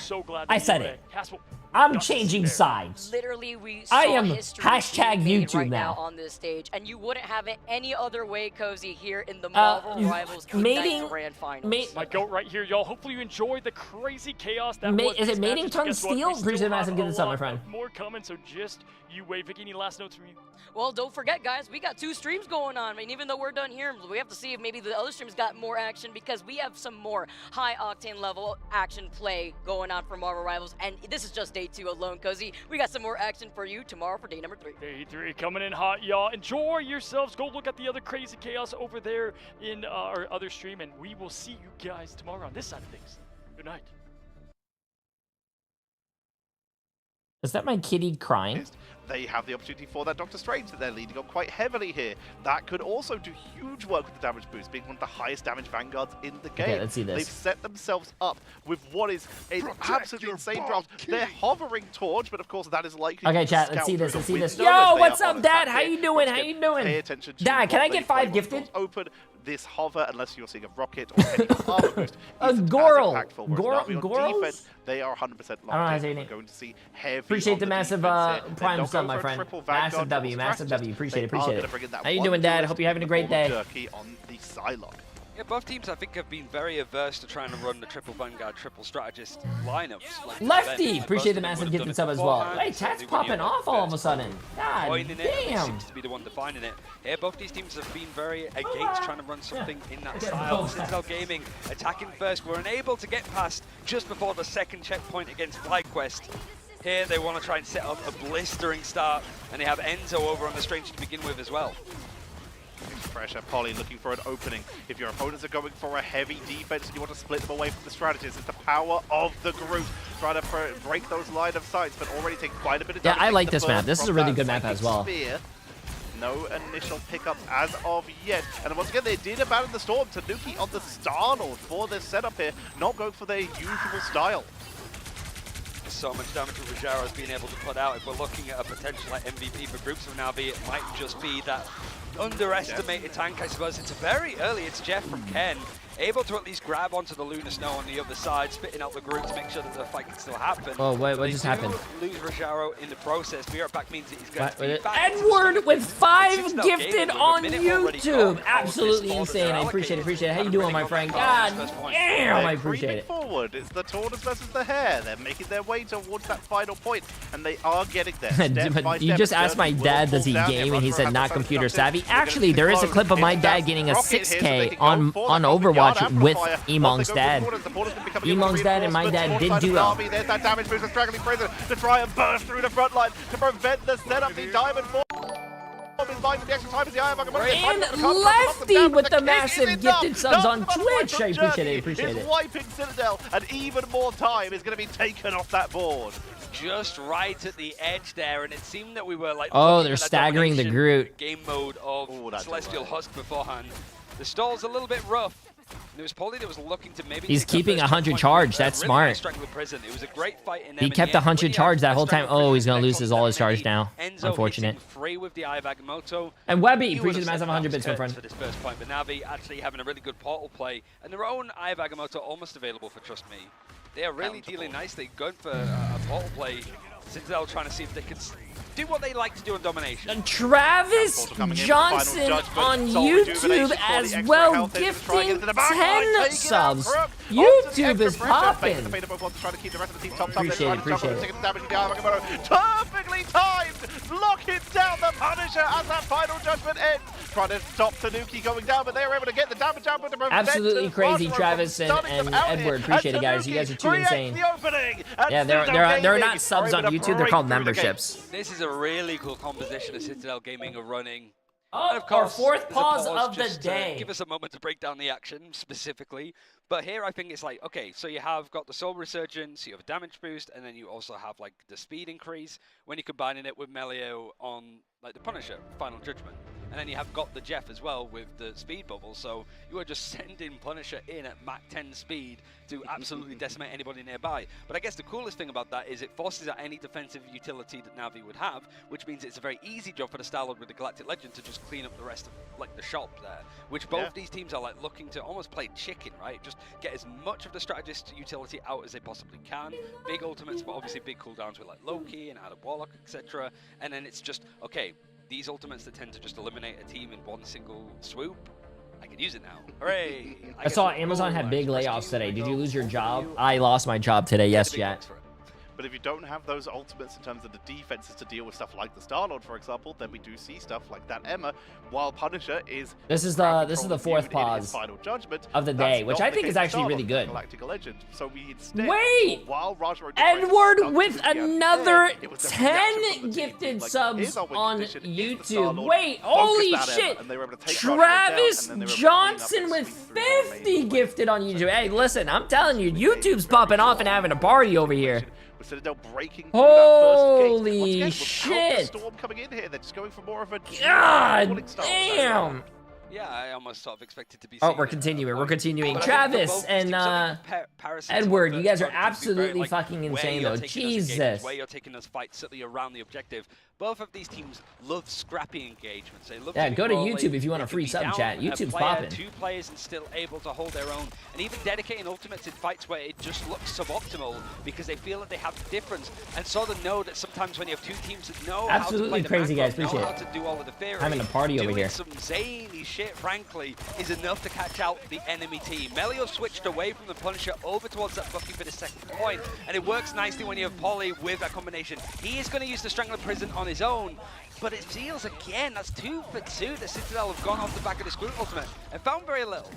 I said it. I'm changing sides. Literally, we I saw am history hashtag being made YouTube right now. on this stage, and you wouldn't have it any other way, Cozy, here in the Marvel Rivals mating Grand Finals. My goat right here, y'all. Hopefully you enjoyed the crazy chaos that was. Is it mating tongue Guess what? steel? We still Appreciate the massive have give a this up, my lot friend. More coming, so just you wait. Vicky, any last notes from you? Well, don't forget, guys, we got 2 streams going on. I mean, even though we're done here, we have to see if maybe the other streams got more action because we have some more high-octane level action play going on for Marvel Rivals, and this is just day 2 alone, Cozy. We got some more action for you tomorrow for day number 3. Day 3 coming in hot, y'all. Enjoy yourselves. Go look at the other crazy chaos over there in our other stream, and we will see you guys tomorrow on this side of things. Good night. Is that my kitty crying? They have the opportunity for that Doctor Strange that they're leading on quite heavily here. That could also do huge work with the damage boost, being one of the highest damage vanguards in the game. Okay, let's see this. They've set themselves up with what is an absolutely insane draft. They're hovering Torch, but of course that is likely. Okay, chat, let's see this. Let's see this. Yo, what's up, Dad? How you doing? How you doing? Pay attention to Dad, can I what get they play 5 gifted? Open this hover, unless you're seeing a rocket or any armor boost. A Goral. Gorals? They are 100% locked in. We're going to see heavy. Appreciate the massive Prime sub, my friend. Massive W, massive W. Appreciate it. How you doing, Dad? Hope you're having a great day. On the Psylocke. Yeah, both teams I think have been very averse to trying to run the triple Vanguard, triple strategist lineups. Like Lefty, appreciate the massive gift and sub as well. Wait, chat's popping off all of a sudden. God damn. Seems to be the one defining it. Yeah, both these teams have been very against trying to run something in that style. Citadel Gaming attacking first, were unable to get past just before the second checkpoint against FlyQuest. Here they want to try and set up a blistering start, and they have Enzo over on the Strange to begin with as well. Pressure, Polly looking for an opening. If your opponents are going for a heavy defense and you want to split them away from the strategists, it's the power of the group trying to break those line of sights, but already taking quite a bit of damage. Yeah, I like this map. This is a really good map as well. Spear. No initial pickups as of yet. And once again, they did abandon the Storm. Tanuki on the Star-Lord for this setup here, not going for their usual style. So much damage that Rujaro's been able to put out. If we're looking at a potential like MVP for groups of Navi, it might just be that underestimated tank, I suppose. It's very early. It's Jeff from Ken, able to at least grab onto the Lunar Snow on the other side, spitting out the group to make sure that the fight can still happen. Oh, wait, what just happened? Lose Rojaro in the process. Be right back means that he's going to be back. Edward with 5 gifted on YouTube. Absolutely insane. I appreciate it. How you doing, my friend? God damn, I appreciate it. Forward. It's the tortoise versus the hare. They're making their way towards that final point, and they are getting there. You just asked my dad, does he game, and he said not computer savvy. Actually, there is a clip of my dad getting a 6K on Overwatch with Emong's dad. Emong's dad and my dad did duo. There's that damage boost struggling prison to try and burst through the front line to prevent the setup. The diamond form is buying the extra time as the And Lefty with the massive gifted subs on Twitch. I appreciate it. Wiping Citadel, and even more time is going to be taken off that board. Just right at the edge there, and it seemed that we were like... Oh, they're staggering the Groot. Game mode of Celestial Husk beforehand. The stall's a little bit rough. And it was Polly that was looking to maybe... He's keeping 100 charge. That's smart. It was a great fight in He kept 100 charge that whole time. Oh, he's going to lose all his charge now. Unfortunate. Free with the Eye of Agamotto. And Webby, appreciate the massive 100 bits, my friend. For this first point, but Navi actually having a really good portal play, and their own Eye of Agamotto almost available for Trust Me. They are really dealing nicely, going for a portal play. Citadel trying to see if they can do what they like to do in domination. And Travis Johnson on YouTube as well, gifting 10 subs. YouTube is popping. Appreciate it. Perfectly timed! Locking down the Punisher as that final judgment ends. Trying to stop Tanuki going down, but they were able to get the damage out with the absolutely crazy, Travis and Edward. Appreciate it, guys. You guys are too insane. Yeah, they're not subs on YouTube. They're called memberships. This is a really cool composition of Citadel Gaming are running. Oh, of course, our 4th pause of the day. Give us a moment to break down the action specifically. But here I think it's like, okay, so you have got the Soul Resurgence, you have a damage boost, and then you also have like the speed increase when you're combining it with Melio on like the Punisher, Final Judgment. And then you have got the Jeff as well with the speed bubble, so you are just sending Punisher in at Mach 10 speed to absolutely decimate anybody nearby. But I guess the coolest thing about that is it forces out any defensive utility that Navi would have, which means it's a very easy job for the Star-Lord with the Galactic Legend to just clean up the rest of like the shop there, which both these teams are like looking to almost play chicken, right? Just get as much of the strategist utility out as they possibly can. Big ultimates, but obviously big cooldowns with like Loki and Adam Warlock, etc. And then it's just, okay, these ultimates that tend to just eliminate a team in one single swoop, I can use it now. Hooray! I saw Amazon had big layoffs today. Did you lose your job? I lost my job today, yes, Jet. But if you don't have those ultimates in terms of the defenses to deal with stuff like the Star-Lord, for example, then we do see stuff like that Emma, while Punisher is... This is the 4th pause final judgment of the day, which I think is actually really good. Galactic Legend. So we instead, wait! While Edward with another 10 gifted subs on YouTube. Wait, holy shit! Travis Johnson with 50 gifted on YouTube. Hey, listen, I'm telling you, YouTube's popping off and having a party over here. Citadel breaking holy shit! Storm coming in here. They're just going for more of a God damn! Yeah, I almost sort of expected to be. Oh, we're continuing. We're continuing. Travis and Edward, you guys are absolutely fucking insane, though. Jesus. Where you're taking those fights certainly around the objective. Both of these teams love scrappy engagements. They love go to YouTube if you want a free sub chat. YouTube's popping. 2 players and still able to hold their own, and even dedicating ultimates in fights where it just looks suboptimal because they feel that they have the difference, and sort of know that sometimes when you have 2 teams that know absolutely how to play crazy, guys. Appreciate know it. how to do all of the theory, having a party over here. Some zany shit, frankly, is enough to catch out the enemy team. Melio switched away from the Punisher over towards that Bucky for the 2nd point, and it works nicely when you have Polly with that combination. He is going to use the Strangler Prison on his own, but it feels again, that's 2 for 2. The Citadel have gone off the back of this Groot ultimate and found very little.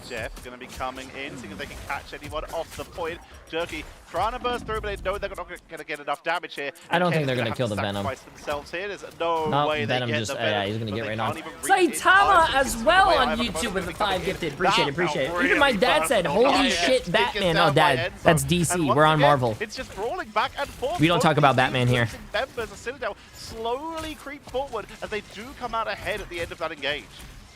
Jeff going to be coming in, seeing if they can catch anyone off the point. Jerky trying to burst through, but they know they're not going to get enough damage here. I don't think they're going to kill the Venom. Themselves here. There's no way Venom they get just, the Venom. Yeah, he's going to get right on. Saitama as well on YouTube with the 5 gifted. Appreciate it. Even my dad said, holy shit, Batman. Oh, Dad, that's DC. We're on Marvel. It's just brawling back and forth. We don't talk about Batman here. Members of Citadel slowly creep forward as they do come out ahead at the end of that engage.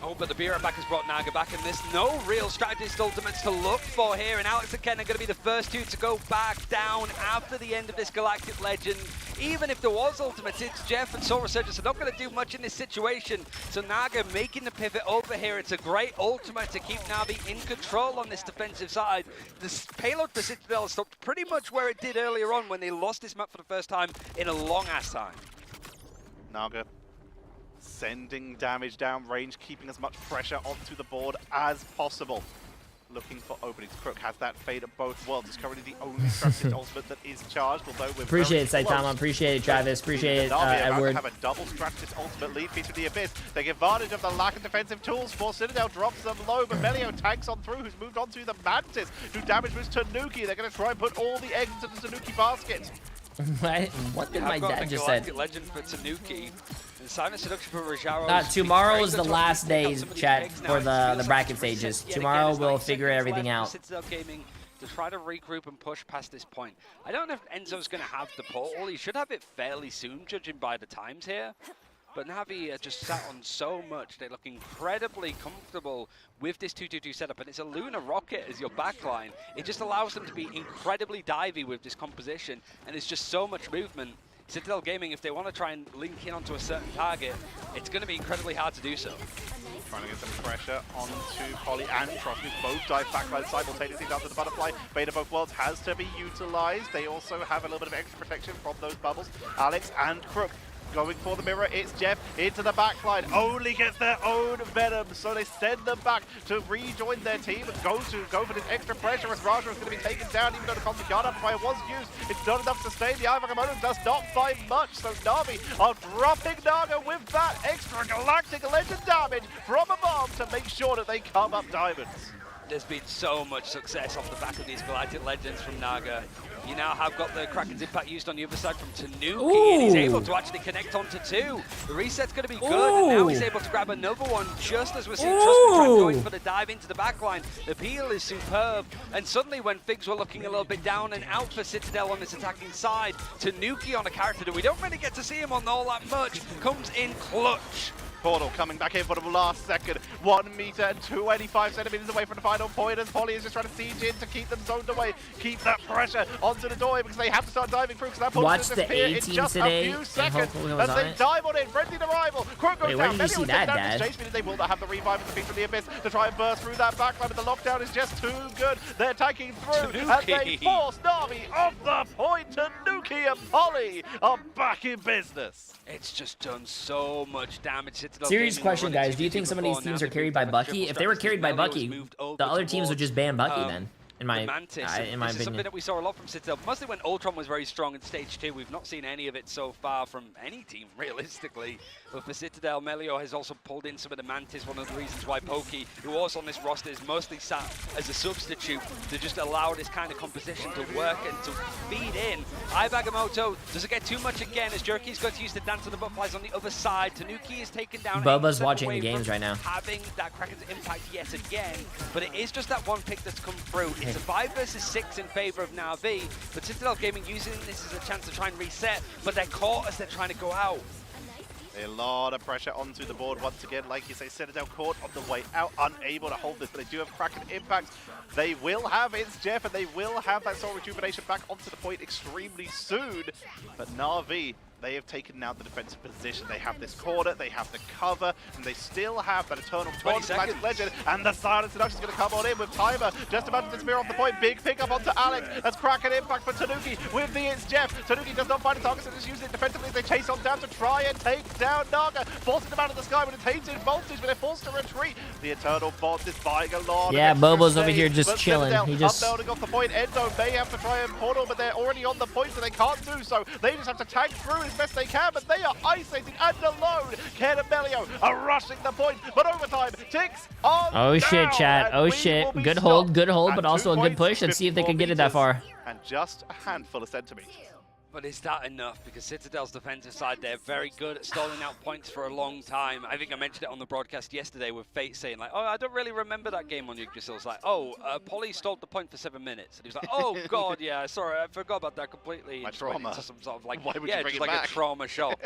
Oh, but the Beer back has brought Naga back, and there's no real strategist ultimates to look for here, and Alex and Ken are going to be the first two to go back down after the end of this Galactic Legend. Even if there was ultimates, it's Jeff and Soul Resurgence are not going to do much in this situation. So Naga making the pivot over here. It's a great ultimate to keep Navi in control on this defensive side. The payload for Citadel stopped pretty much where it did earlier on when they lost this map for the first time in a long-ass time. Naga sending damage down range, keeping as much pressure onto the board as possible. Looking for openings. Crook has that fade at both worlds. It's currently the only strategist ultimate that is charged, although we're Appreciate it, Saitama. Appreciate it, Travis. Appreciate it, Edward. Have a double strategist ultimate lead feature the Abyss. They take advantage of the lack of defensive tools for Citadel, drops them low, but Melio tanks on through, who's moved on to the Mantis, who damage was Tanuki. They're going to try and put all the eggs into the Tanuki basket. What did my dad just say? Legend for Tanuki. And Silent Seduction for Rajaro. Tomorrow is the last day, chat, for the bracket stages. Tomorrow we'll figure everything out. Citadel Gaming to try to regroup and push past this point. I don't know if Enzo's going to have the portal. He should have it fairly soon, judging by the times here. But Navi are just sat on so much. They look incredibly comfortable with this 2-2-2 setup, and it's a Lunar Rocket as your backline. It just allows them to be incredibly divey with this composition, and it's just so much movement. Citadel Gaming, if they want to try and link in onto a certain target, it's going to be incredibly hard to do so. Trying to get some pressure onto Polly and Trost, who both dive backline simultaneously down to the butterfly. Beta both worlds has to be utilized. They also have a little bit of extra protection from those bubbles. Alex and Crook going for the mirror. It's Jeff into the backline. Only gets their own Venom, so they send them back to rejoin their team and go for this extra pressure as Raja is going to be taken down, even though the Cosmic Guard amplifier was used. It's not enough to sustain. The Ivagamoto does not find much, so Navi are dropping Naga with that extra Galactic Legend damage from above to make sure that they come up diamonds. There's been so much success off the back of these Galactic Legends from Naga. You now have got the Kraken's Impact used on the other side from Tanuki, and he's able to actually connect onto two. The reset's going to be good, and now he's able to grab another one just as we're seeing Trustman going for the dive into the backline. The peel is superb, and suddenly when things were looking a little bit down and out for Citadel on this attacking side, Tanuki on a character that we don't really get to see him on all that much, comes in clutch. Portal coming back in for the last second. 1 meter and 25 centimeters away from the final point as Polly is just trying to siege in to keep them zoned away. Keep that pressure onto the door because they have to start diving through because that portal Watch the A team today. As they dive on in, friendly arrival. Crook goes down. Where did you see that, Dad? They will not have the revive of the feet from the Abyss to try and burst through that backline, but the lockdown is just too good. They're taking through and they force Navi off the point. Tanuki and Polly are back in business. It's just done so much damage. Serious question, guys. Do you think some of these teams are carried by Bucky? If they were carried by Bucky, the other teams would just ban Bucky then. In my opinion. This is something that we saw a lot from Citadel, mostly when Ultron was very strong in Stage 2. We've not seen any of it so far from any team, realistically. But for Citadel, Melio has also pulled in some of the Mantis, one of the reasons why Pokey, who was on this roster, is mostly sat as a substitute to just allow this kind of composition to work and to feed in. Ivagamoto doesn't get too much again as Jerky's going to use the Dance of the Butterflies on the other side. Tanuki is taken down. Boba's watching the games right now. Having that Kraken's Impact yet again, but it is just that one pick that's come through. It's a 5 versus 6 in favor of Navi, but Citadel Gaming using this as a chance to try and reset, but they're caught as they're trying to go out. A lot of pressure onto the board once again. Like you say, Citadel caught on the way out, unable to hold this, but they do have Kraken Impact. They will have It's Jeff, and they will have that Soul Rejuvenation back onto the point extremely soon. But Navi, they have taken now the defensive position. They have this corner, they have the cover, and they still have that Eternal 20 Galactic Legend, and the Silent Seduction is going to come on in with Timer just about to disappear off the point. Big pickup onto Alex. That's Kraken Impact for Tanuki with the It's Jeff. Tanuki does not find a target, so just uses it defensively as they chase on down to try and take down Naga, forcing them out of the sky with a tainted voltage, but they're forced to retreat. The Eternal Bond is buying a lot. Yeah, Bobo's over here just chilling. He just building off the point. Enzo may have to try and portal, but they're already on the point, so they can't do so. They just have to tank through as best they can, but they are isolated and alone. Ken and Melio are rushing the point, but overtime ticks on Oh shit, down, chat. Oh shit. Good hold, but also a good push. Let's see if they can get it that far. And just a handful of centimeters. But is that enough? Because Citadel's defensive side, they're very good at stalling out points for a long time. I think I mentioned it on the broadcast yesterday with Fate saying like, oh, I don't really remember that game on Yggdrasil. It's like, oh, Polly stalled the point for 7 minutes. And he was like, oh god, yeah, sorry, I forgot about that completely. My trauma. Into some sort of like, Why would yeah, you bring just it like back? a trauma shock.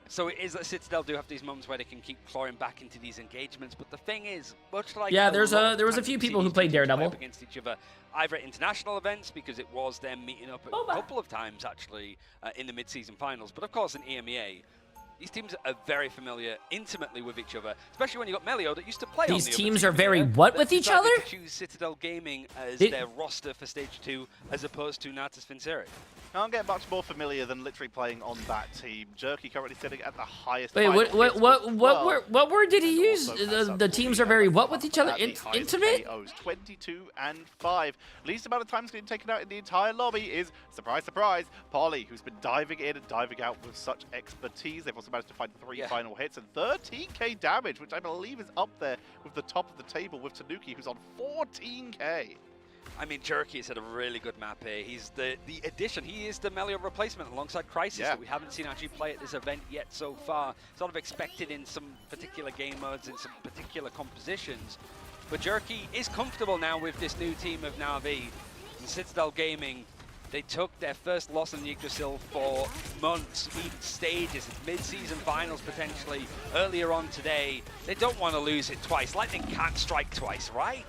So it is that Citadel do have these moments where they can keep clawing back into these engagements, but the thing is, much like Yeah, there was a time few we see people who these played teams Daredevil. play up against each other, either at international events, because it was them meeting up a couple of times actually in the mid-season finals, but of course in EMEA. These teams are very familiar intimately with each other, especially when you got Melio that used to play on These the teams other are very here, what that with each decided other? to choose Citadel Gaming as They- their roster for Stage 2 as opposed to Natus Vincere. Can't get much more familiar than literally playing on that team. Jerky currently sitting at the highest. Wait, final what hits with 12, what word did he use? also has The teams are very what with each other? at the highest Intimate? KOs, 22 and 5. Least amount of times getting taken out in the entire lobby is, surprise, surprise, Polly, who's been diving in and diving out with such expertise. They've also managed to find 3 final hits and 13k damage, which I believe is up there with the top of the table with Tanuki, who's on 14k. I mean, Jerky has had a really good map here. He's the addition. He is the Melio replacement alongside Crisis that we haven't seen actually play at this event yet so far. Sort of expected in some particular game modes, in some particular compositions. But Jerky is comfortable now with this new team of Na'Vi. And Citadel Gaming, they took their first loss in the Yggdrasil for months, even stages. It's mid-season finals potentially earlier on today. They don't want to lose it twice. Lightning can't strike twice, right?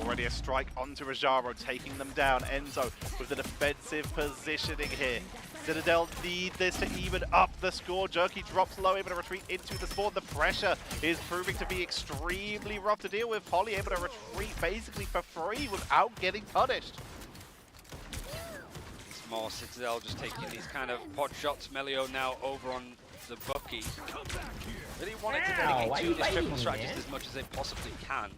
Already a strike onto Rajaro, taking them down. Enzo with the defensive positioning here. Citadel need this to even up the score. Jerky drops low, able to retreat into the spawn. The pressure is proving to be extremely rough to deal with. Polly able to retreat basically for free without getting punished. It's more Citadel just taking these kind of pot shots. Melio now over on the Bucky. Really wanted to dedicate to this triple strat just as much as they possibly can.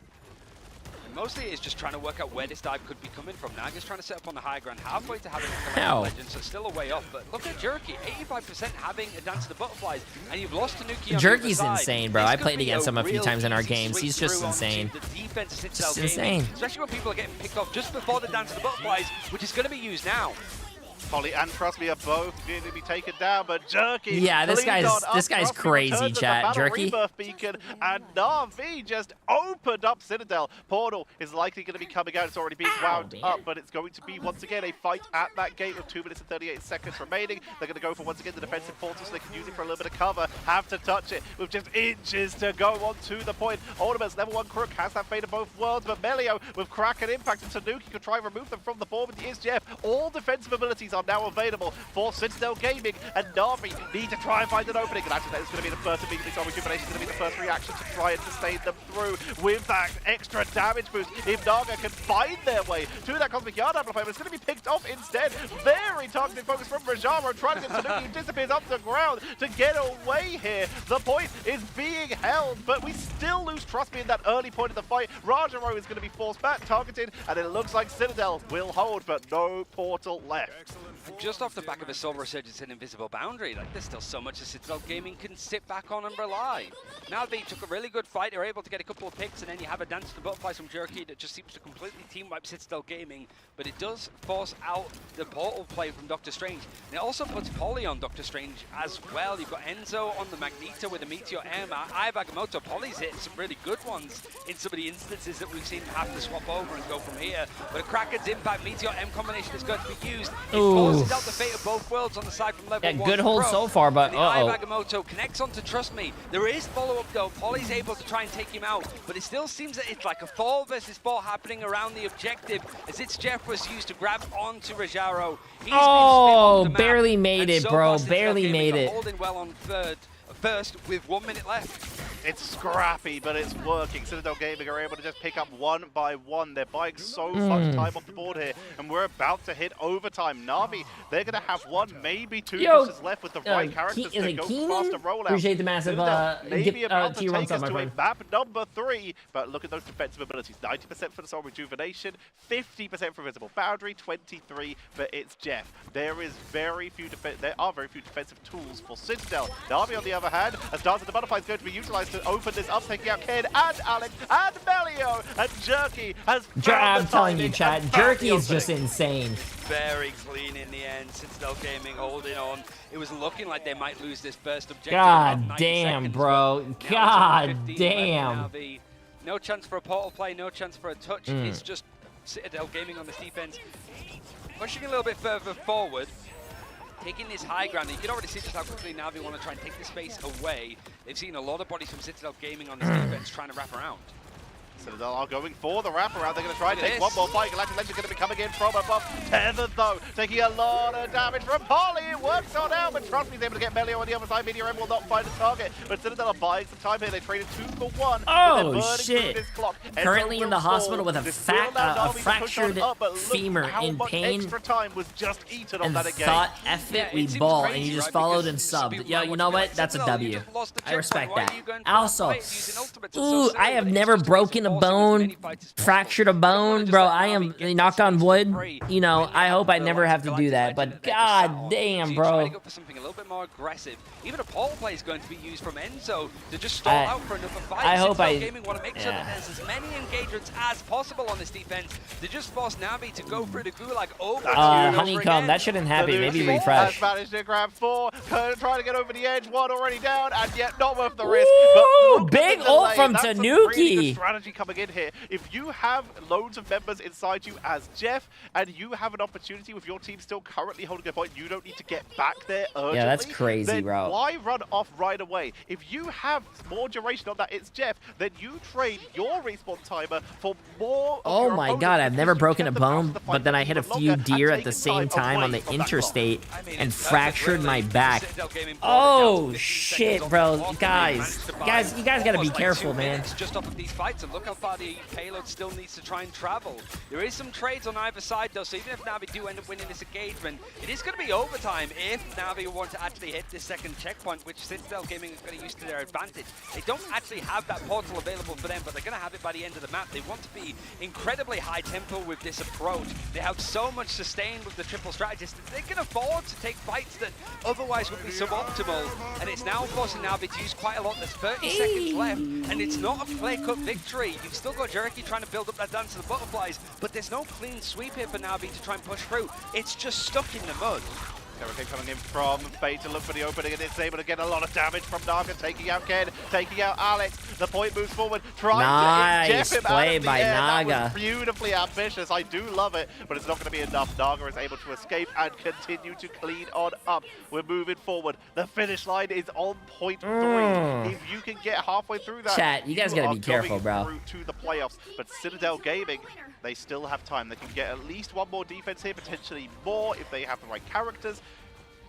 Mostly it's just trying to work out where this dive could be coming from. Naga's trying to set up on the high ground, halfway to having a legend, so still a way off. But look at Jerky, 85% having a Dance to the Butterflies, and you've lost Tanuki on Jerky's the other side. insane, bro. This I could played be against him a few real times in our easy games. swing He's just through onto insane. The defense of Citadel Just Gaming, insane. especially when people are getting picked off just before the Dance to the Butterflies, which is going to be used now. Polly and Trust Me are both going to be taken down, but Jerky. Yeah, this leads guy's on this up. guy's Trust Me crazy, returns as the chat. battle Jerky. Rebirth beacon, and Na'Vi just opened up Citadel. Portal is likely going to be coming out. It's already being wound up, but it's going to be once again a fight at that gate with 2 minutes and 38 seconds remaining. They're going to go for once again the defensive portal so they can use it for a little bit of cover. Have to touch it with just inches to go on to the point. Ornaments level 1 Crook has that fate of both worlds, but Melio with Crack and Impact and Tanuki could try and remove them from the board with the ISGF. All defensive abilities are now available for Citadel Gaming, and Na'Vi need to try and find an opening. And actually, that's going to be the first immediately. So Rejuvenation is going to be the first reaction to try and sustain them through with that extra damage boost. If Naga can find their way to that Cosmic Yard Amplifier, but it's going to be picked off instead. Very targeted focus from Rajaro, trying to get Tanuki, who disappears up the ground to get away here. The point is being held, but we still lose Trust Me in that early point of the fight. Rajaro is going to be forced back, targeted, and it looks like Citadel will hold, but no portal left. Just off the back of a Soul Resurgence and Invisible Boundary, like there's still so much that Citadel Gaming can sit back on and rely. Now they took a really good fight, they were able to get a couple of picks, and then you have a Dance to the Butterflies from Jerky that just seems to completely team wipe Citadel Gaming, but it does force out the portal play from Dr. Strange. And it also puts Polly on Dr. Strange as well. You've got Enzo on the Magneto with the Meteor M. Ayabagamoto, Polly's hit some really good ones in some of the instances that we've seen him have to swap over and go from here. But a Kraken's Impact Meteor M combination is going to be used. It forces out the fate of both worlds on the side from level 1. Yeah, good hold so far, but the Ayabagamoto connects on to Trust Me. There is follow-up though. Polly's able to try and take him out, but it still seems that it's like a 4 versus 4 happening around the objective as it's Jeff was used to grab onto Rajaro. Oh, barely made it, bro. Barely made it. Holding well on first with 1 minute left. It's scrappy, but it's working. Citadel Gaming are able to just pick up one by one. They're buying so much time off the board here, and we're about to hit overtime. Na'Vi, they're going to have 1, maybe 2 pushes left with the right characters to go faster rollout. Appreciate the massive maybe about to tier take 1 us sub, to my a friend. map number 3, but look at those defensive abilities. 90% for the Soul Rejuvenation, 50% for Visible Boundary, 23 for its Jeff. There are very few defensive tools for Citadel. Na'Vi, on the other hand, as Dance of the Butterfly is going to be utilized to open this up, taking out Ken and Alex and Melio, and Jerky has I'm telling you, chat, Jerky is just insane. Very clean in the end. Citadel Gaming holding on. It was looking like they might lose this first objective. God damn, bro. God damn. No chance for a portal play, no chance for a touch. It's just Citadel Gaming on this defense, pushing a little bit further forward. taking this high ground. You can already see just how quickly Na'Vi want to try and take the space away. They've seen a lot of bodies from Citadel Gaming on this defense trying to wrap around. Citadel are going for the wraparound. They're going to try and take one more fight. Galactic Legend's going to be coming in from above. Tethered, though, taking a lot of damage from Polly. It works on out, but trust me, he's able to get Melio on the other side. Meteor M will not find a target, but Citadel are buying some time here. They traded 2 for 1. Oh, shit. Currently in the hospital with a fractured femur in pain. Extra time was just eaten on And that again. thought, F it, we ball, and he just followed and subbed. Yeah, you know what? That's a W. I respect that. Also, ooh, I have never broken a bone, fractured a bone, bro. I am, knock on wood, you know, I hope I never have to do that, but god damn, bro. Go for something a little bit more aggressive. Even a pole play is going to be used from Enzo to just stall out for another fight. I hope Citadel Gaming want to make sure that there's as many engagements as possible on this defense to just force Na'Vi to go through the gulag over. Honeycomb, that shouldn't happen. Maybe refresh. Has managed to grab 4, trying to get over the edge. 1 already down, and yet not worth the risk. Ooh, big ult from That's some really Tanuki. good strategy coming in here. If you have loads of members inside you as Jeff, and you have an opportunity with your team still currently holding a point, you don't need to get back there urgently. Yeah, that's crazy, then bro. Why run off right away? If you have more duration on that, it's Jeff, then you trade your respawn timer for more. Oh my god, I've never broken a bone, but then I hit a few deer at the same time on the interstate and fractured my back. Oh shit, bro. Guys, you guys gotta be careful, man. Just off of these fights, and look how far the payload still needs to try and travel. There is some trades on either side though, so even if Na'Vi do end up winning this engagement, it is going to be overtime if Na'Vi want to actually hit this second checkpoint, which Citadel Gaming is going to use to their advantage. They don't actually have that portal available for them, but they're going to have it by the end of the map. They want to be incredibly high tempo with this approach. They have so much sustain with the triple strategist that they can afford to take fights that otherwise would be suboptimal, and it's now forcing Na'Vi to use quite a lot. There's 30 seconds left, and it's not a clear-cut victory. You've still got Jerky trying to build up that dance of the butterflies, but there's no clean sweep here for Na'Vi to try and push through. It's just stuck in the mud. Hurricane coming in from Fate to look for the opening, and it's able to get a lot of damage from Naga, taking out Ken, taking out Alex. The point moves forward, trying to inject him out of the air. Naga. That was beautifully ambitious. I do love it, but it's not going to be enough. Naga is able to escape and continue to clean on up. We're moving forward. The finish line is on point 3. If you can get halfway through that, chat, you guys gotta be careful, bro. Through to the playoffs, but Citadel Gaming, they still have time. They can get at least 1 more defense here, potentially more if they have the right characters.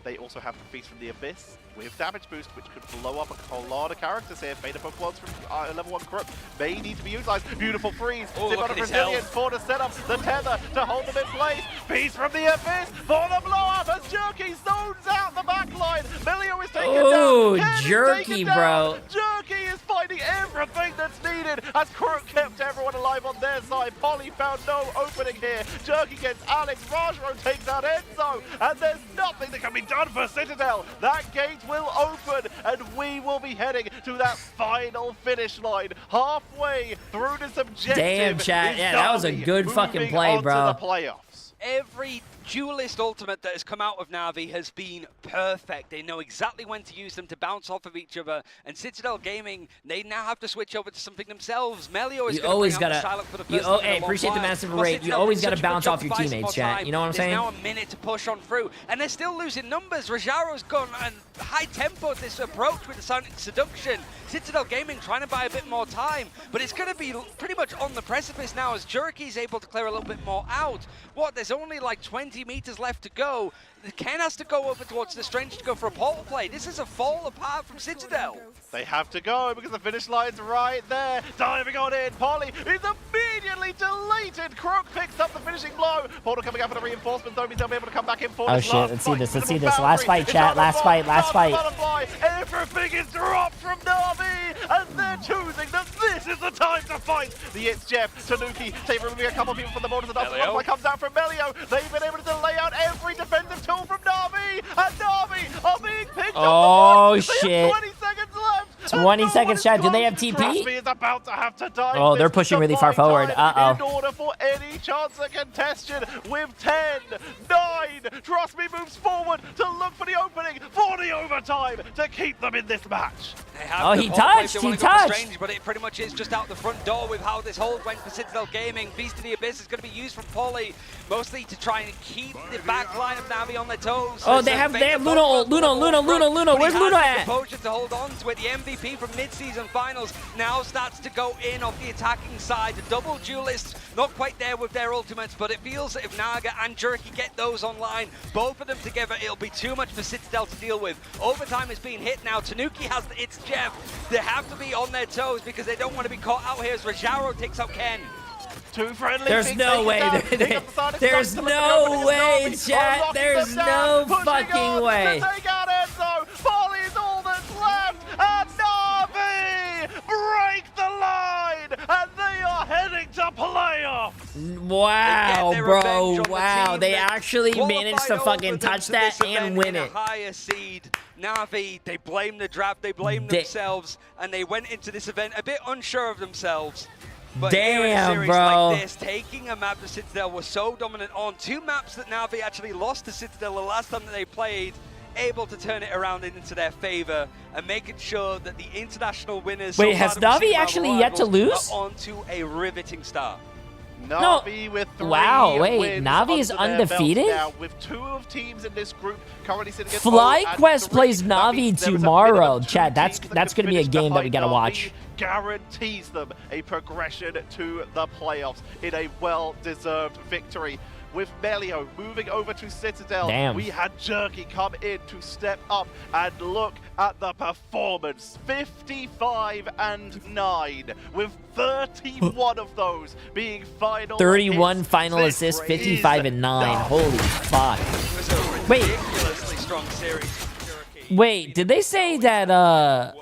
They also have the Feast from the Abyss with damage boost, which could blow up a lot of characters here. Beta Pokemon's from level 1 Crook may need to be utilized. Beautiful freeze. Zip on a Brazilian for the setup, the tether to hold them in place. Feast from the Abyss for the blow up as Jerky zones out the back line. Milio is taken down. Ooh, Ken is Jerky, taken down. bro. Jerky is finding everything that's needed as Crook kept everyone alive on their side. Polly found no opening here. Jerky gets Alex. Rajro takes out Enzo, and there's nothing that can be done for Citadel. That gate will open, and we will be heading to that final finish line. Halfway through this objective. Damn, chat. Yeah, that was a good fucking play, bro. The playoffs. Every duelist ultimate that has come out of Na'Vi has been perfect. They know exactly when to use them to bounce off of each other. And Citadel Gaming, they now have to switch over to something themselves. Melio is going to bring out the silent for the first time. Hey, appreciate the massive rate. You always got to bounce off your teammates, chat. You know what I'm saying? There's now a minute to push on through, and they're still losing numbers. Rajaro's gone and high tempo this approach with the Sonic Seduction. Citadel Gaming trying to buy a bit more time, but it's going to be pretty much on the precipice now as Jerky's able to clear a little bit more out. What, there's only like 20 meters left to go. Ken has to go over towards the Strange to go for a portal play. This is a fall apart from Citadel. They have to go because the finish line's right there. Diving on in, Polly is immediately deleted. Crook picks up the finishing blow. Portal coming up for the reinforcements. Though they'll be able to come back in for Oh shit, let's see this, let's see this. Last fight, chat, last fight, last fight. Everything is dropped from Na'Vi, and they're choosing that this is the time to fight. The It's Jeff, Tanuki, they're removing a couple of people from the borders, and after one comes out from Melio. They've been able to delay out every defensive tool from Na'Vi, and Na'Vi are being picked up. Oh shit. 20 seconds left. 20 seconds, chat. Do they have TP? Trust me, is about to have to die. Oh, they're pushing really far forward. In order for any chance of contention with 10, 9, trust me, moves forward to look for the opening, for the overtime, to keep them in this match. Oh, he touched, he touched. Strange, but it pretty much is just out the front door with how this hold went for Citadel Gaming. Beast of the Abyss is going to be used from Polly. mostly to try and keep the back line of Na'Vi on their toes. Oh, they have Luna ult. Luna. Where's Luna at? Composure to hold on to it. The MVP from mid-season finals now starts to go in off the attacking side. The double duelists not quite there with their ultimates, but it feels that if Naga and Jerky get those online, both of them together, it'll be too much for Citadel to deal with. Overtime is being hit now. Tanuki has its Jeff. They have to be on their toes because they don't want to be caught out here as Rajaro takes out Ken. Too friendly. There's no way. There's no way, chat. There's no fucking way. Take out Enzo. Volley's all that's left. And Na'Vi break the line. And they are heading to playoffs. Wow, bro. Wow. They actually managed to fucking touch that and win it. Higher seed. Na'Vi, they blame the draft, they blame themselves, and they went into this event a bit unsure of themselves. But here in a series bro. like this, taking a map that Citadel was so dominant on, 2 maps that Na'Vi actually lost to Citadel the last time that they played, able to turn it around into their favor and making sure that the international winners. Wait, has Na'Vi actually yet to lose? Are onto a riveting start. Na'Vi with 3 Wow, wait, wins Na'Vi is under their belts undefeated? now, with 2 of teams in this group currently sitting at FlyQuest plays Na'Vi tomorrow. Chad, that's that gonna be a game that we gotta watch. Guarantees them a progression to the playoffs in a well-deserved victory. With Melio moving over to Citadel, Damn. we had Jerky come in to step up and look at the performance. 55-9, with 31 of those being final 31 hits. final This assists, is 55-9. Holy fuck. Wait. Ridiculously strong series. Wait, did they say that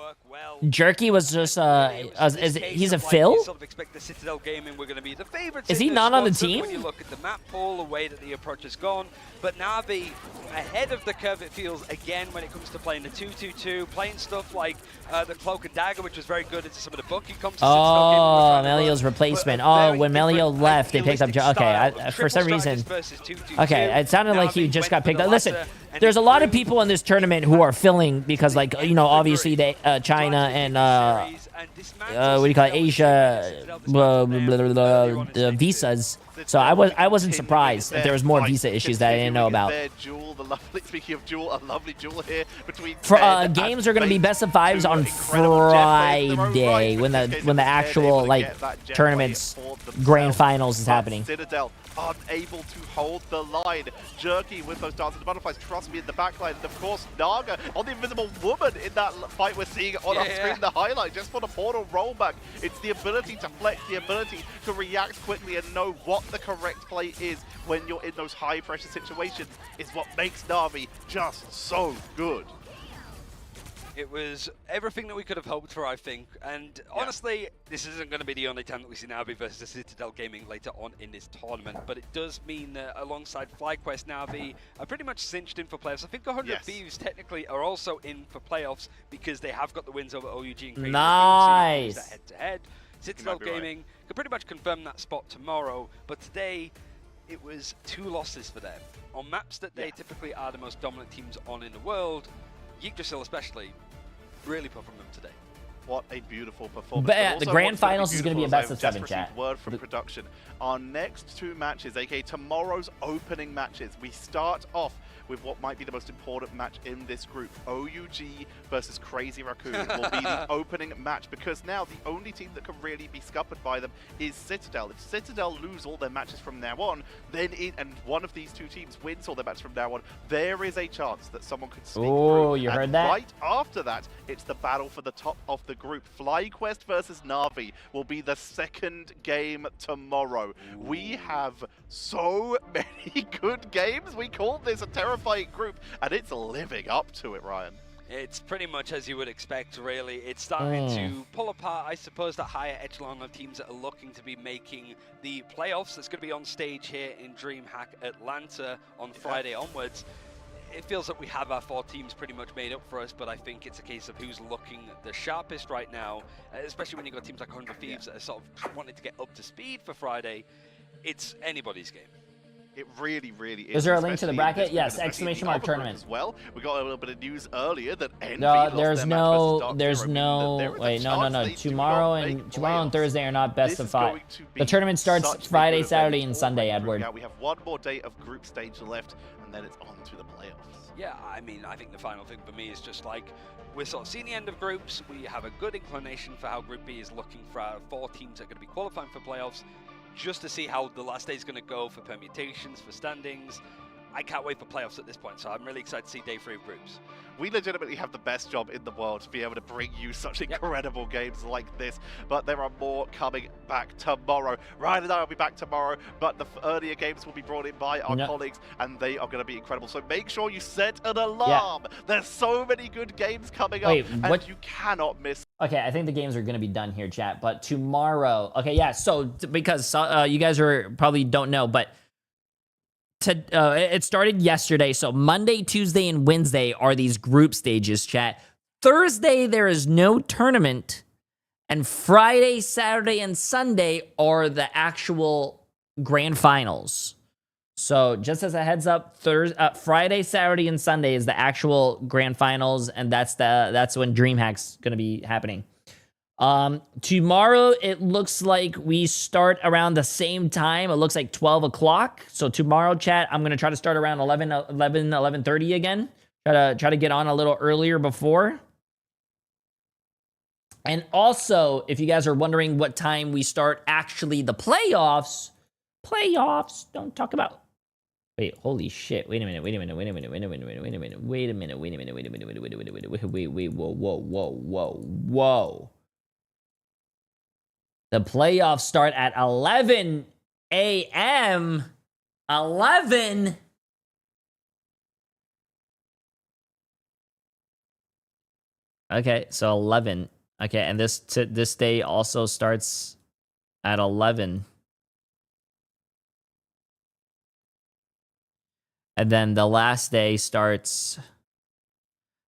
Jerky was just he's a fill? Sort of expect the Citadel Gaming we're going to be the favorites. Is he not on the team? When you look at the map pool, the way that the approach has gone, but Na'Vi ahead of the curve, it feels, again, when it comes to playing the 2-2-2, playing stuff like the Cloak and Dagger, which was very good into some of the book. He comes to Oh, Melio's replacement. Oh, when Melio left, they picked up. Okay, for some reason. Okay, it sounded like he just got picked up. Listen, there's a lot of people in this tournament who are filling because, like, you know, obviously they China and what do you call it, Asia visas. So I wasn't surprised that there was more visa issues that I didn't know about. Speaking of Jewel, a lovely Jewel here between games are going to be best of 5s on Friday when the actual like tournaments grand finals is happening. Citadel unable to hold the line. Jerky with those dancing butterflies, trust me, in the backline. And of course, Naga on the invisible woman in that fight we're seeing on our screen, the highlight, just for the portal rollback. It's the ability to flex, the ability to react quickly and know what the correct play is when you're in those high pressure situations is what makes Na'Vi just so good. It was everything that we could have hoped for, I think. And honestly, this isn't going to be the only time that we see Na'Vi versus the Citadel Gaming later on in this tournament. But it does mean that alongside FlyQuest, Na'Vi are pretty much cinched in for playoffs. I think 100 Thieves technically are also in for playoffs because they have got the wins over OUG and Crazy. Nice. Head-to-head. Citadel Gaming could pretty much confirm that spot tomorrow. But today, it was 2 losses for them. On maps that they typically are the most dominant teams on in the world, Yggdrasil especially, really put from them today. What a beautiful performance. But the grand finals is going to be a best of 7, chat. Word from production. Our next 2 matches, aka tomorrow's opening matches, we start off with what might be the most important match in this group. OUG versus Crazy Raccoon will be the opening match, because now the only team that can really be scuppered by them is Citadel. If Citadel lose all their matches from now on, then and one of these 2 teams wins all their matches from now on, there is a chance that someone could sneak through. Oh, you heard that? Right after that, it's the battle for the top of the group. FlyQuest versus Na'Vi will be the second game tomorrow. We have so many good games. We called this a terrifying group, and it's living up to it, Ryan. It's pretty much as you would expect, really. It's starting to pull apart, I suppose, that higher echelon of teams that are looking to be making the playoffs. That's going to be on stage here in DreamHack Atlanta on Friday onwards. It feels like we have our 4 teams pretty much made up for us, but I think it's a case of who's looking the sharpest right now, especially when you've got teams like 100 Thieves that are sort of wanting to get up to speed for Friday. It's anybody's game. It really, really is. Is there a link to the especially in bracket? this Yes, especially in the exclamation mark other group tournament. As well, we got a little bit of news earlier that Envy No, lost there's their match versus no, Dark there's Zero, meaning that there no, is a wait, no, chance no. they do Tomorrow not and make tomorrow and playoffs. Thursday are not best This of is 5. going to be The tournament starts such a Friday, good Saturday, event and Sunday, already. Edward. Yeah, we have one more day of group stage left, and then it's on to the playoffs. Yeah, I mean, I think the final thing for me is just like, we're sort of seeing the end of groups. We have a good inclination for how Group B is looking for our 4 teams that are going to be qualifying for playoffs, just to see how the last day is going to go for permutations, for standings. I can't wait for playoffs at this point, so I'm really excited to see day 3 of groups. We legitimately have the best job in the world to be able to bring you such incredible games like this, but there are more coming back tomorrow. Ryan and I will be back tomorrow, but the earlier games will be brought in by our colleagues, and they are going to be incredible. So make sure you set an alarm. There's so many good games coming up, and you cannot miss. Okay, I think the games are going to be done here, chat. But tomorrow, okay, yeah. So because you guys probably don't know, but it started yesterday. So Monday, Tuesday, and Wednesday are these group stages, chat. Thursday there is no tournament, and Friday, Saturday, and Sunday are the actual grand finals. So just as a heads up, Friday, Saturday, and Sunday is the actual grand finals, and that's when DreamHack's gonna be happening. Tomorrow it looks like we start around the same time. It looks like 12 o'clock. So tomorrow, chat, I'm gonna try to start around 11:30 again. Try to get on a little earlier before. And also, if you guys are wondering what time we start actually the playoffs, don't talk about. Wait, holy shit. Wait a minute. Whoa. The playoffs start at 11 a.m. 11? Okay, so 11. Okay, and this day also starts at 11. And then the last day starts...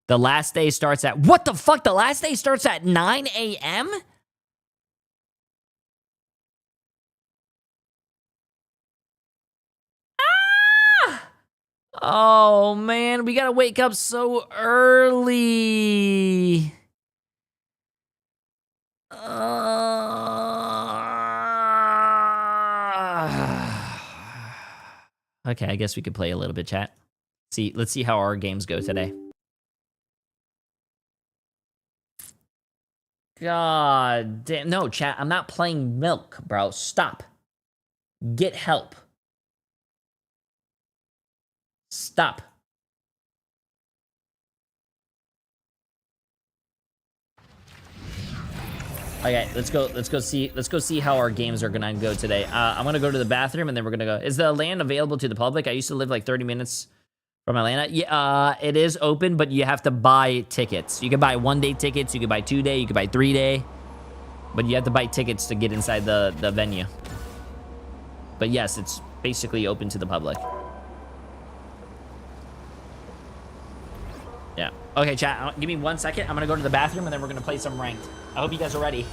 The last day starts at... What the fuck? The last day starts at 9 a.m.? Oh, man, we gotta wake up so early. Okay, I guess we could play a little bit, chat. Let's see how our games go today. God damn. No, chat, I'm not playing milk, bro. Stop. Get help. Stop. Okay, let's go see how our games are gonna go today. I'm gonna go to the bathroom and then we're gonna go. Is the LAN available to the public? I used to live like 30 minutes from Atlanta. Yeah, it is open, but you have to buy tickets. You can buy 1-day tickets, you can buy 2-day, you can buy 3-day, but you have to buy tickets to get inside the venue. But yes, it's basically open to the public. Yeah. Okay, chat, give me 1 second. I'm gonna go to the bathroom and then we're gonna play some ranked. I hope you guys are ready.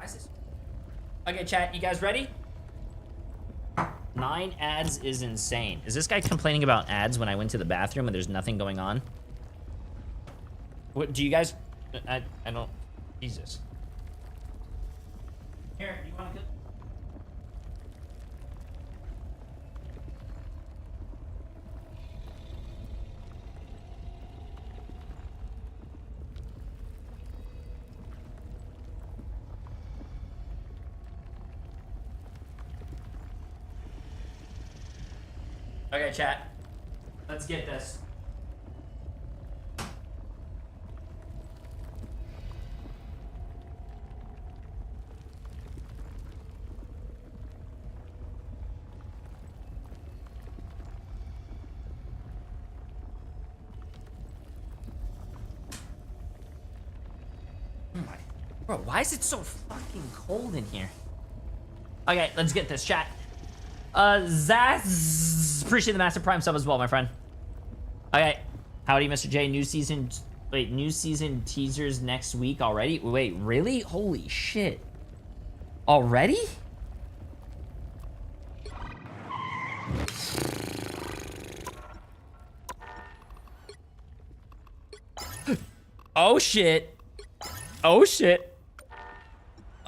is this? Okay, chat, you guys ready? 9 ads is insane. Is this guy complaining about ads when I went to the bathroom and there's nothing going on? What do you guys? I don't. Jesus. Here, you want to? Okay, chat. Let's get this. Bro, why is it so fucking cold in here? Okay, let's get this, chat. Zaz, appreciate the massive prime sub as well, my friend. Okay, howdy, Mr. J. New season teasers next week already? Wait, really? Holy shit. Already? Oh shit. Oh shit.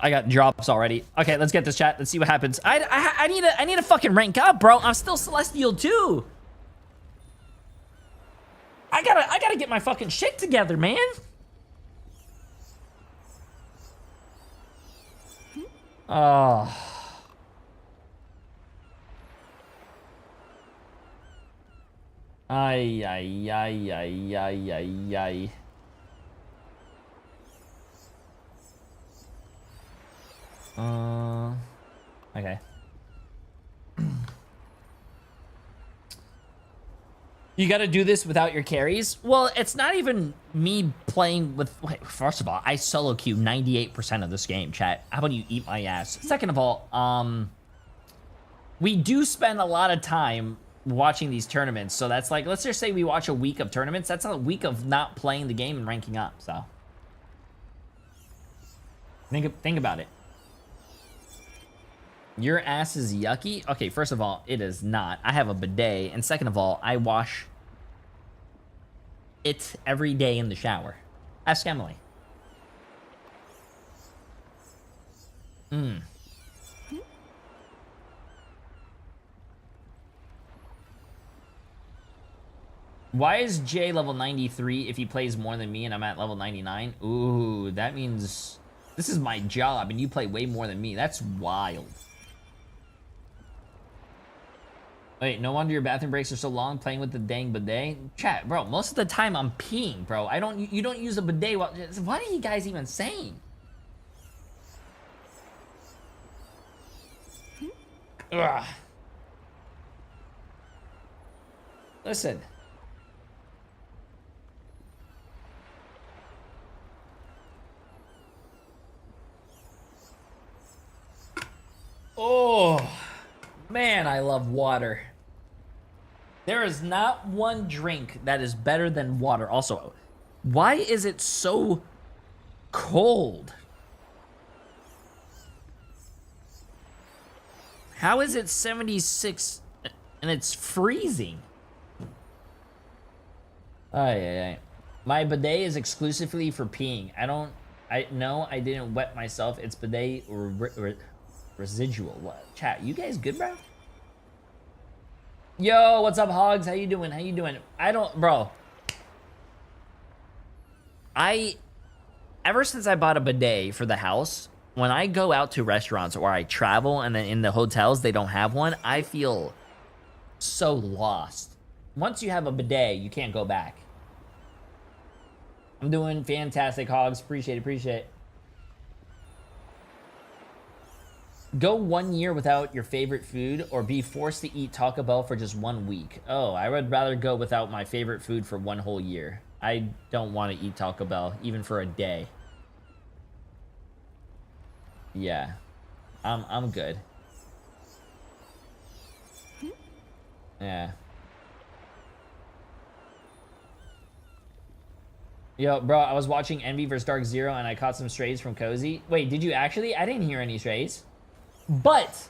I got drops already. Okay, let's get this, chat. Let's see what happens. I need to fucking rank up, bro. I'm still Celestial 2. I gotta get my fucking shit together, man. Oh. Ay, ay, ay, ay, ay, ay, ay. Okay. You gotta do this without your carries? Well, it's not even me playing with... Wait, first of all, I solo queue 98% of this game, chat. How about you eat my ass? Second of all, we do spend a lot of time watching these tournaments. So that's like, let's just say we watch a week of tournaments. That's a week of not playing the game and ranking up, so. Think about it. Your ass is yucky? Okay, first of all, it is not. I have a bidet. And second of all, I wash it every day in the shower. Ask Emily. Why is Jay level 93 if he plays more than me and I'm at level 99? Ooh, that means this is my job and you play way more than me. That's wild. Wait, no wonder your bathroom breaks are so long playing with the dang bidet. Chat, bro, most of the time I'm peeing, bro. You don't use a bidet while... What are you guys even saying? Ugh. Listen. Oh, man, I love water. There is not one drink that is better than water. Also, why is it so cold? How is it 76 and it's freezing? Ay. My bidet is exclusively for peeing. I didn't wet myself. It's bidet residual. What? Chat, you guys good, bro? Yo, what's up, Hogs? How you doing? Bro. Ever since I bought a bidet for the house, when I go out to restaurants or I travel and then in the hotels they don't have one, I feel so lost. Once you have a bidet, you can't go back. I'm doing fantastic, Hogs. Appreciate it. Go 1 year without your favorite food or be forced to eat Taco Bell for just 1 week. Oh, I would rather go without my favorite food for 1 whole year. I don't want to eat Taco Bell, even for a day. Yeah, I'm good. Yeah. Yo, bro, I was watching Envy vs Dark Zero and I caught some strays from Cozy. Wait, did you actually? I didn't hear any strays. But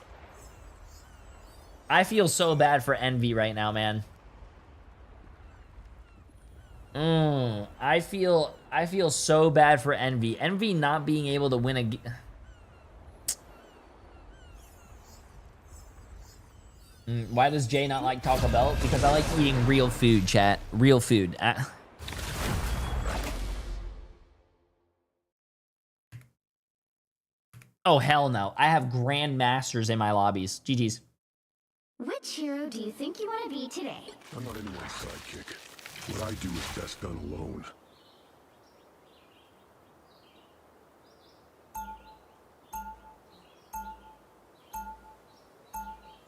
I feel so bad for Envy right now, man. I feel so bad for Envy. Envy not being able to win a Why does Jay not like Taco Bell? Because I like eating real food, chat. Real food. Oh, hell no. I have Grandmasters in my lobbies. GG's. Which hero do you think you want to be today? I'm not anyone's sidekick. What I do is best done alone.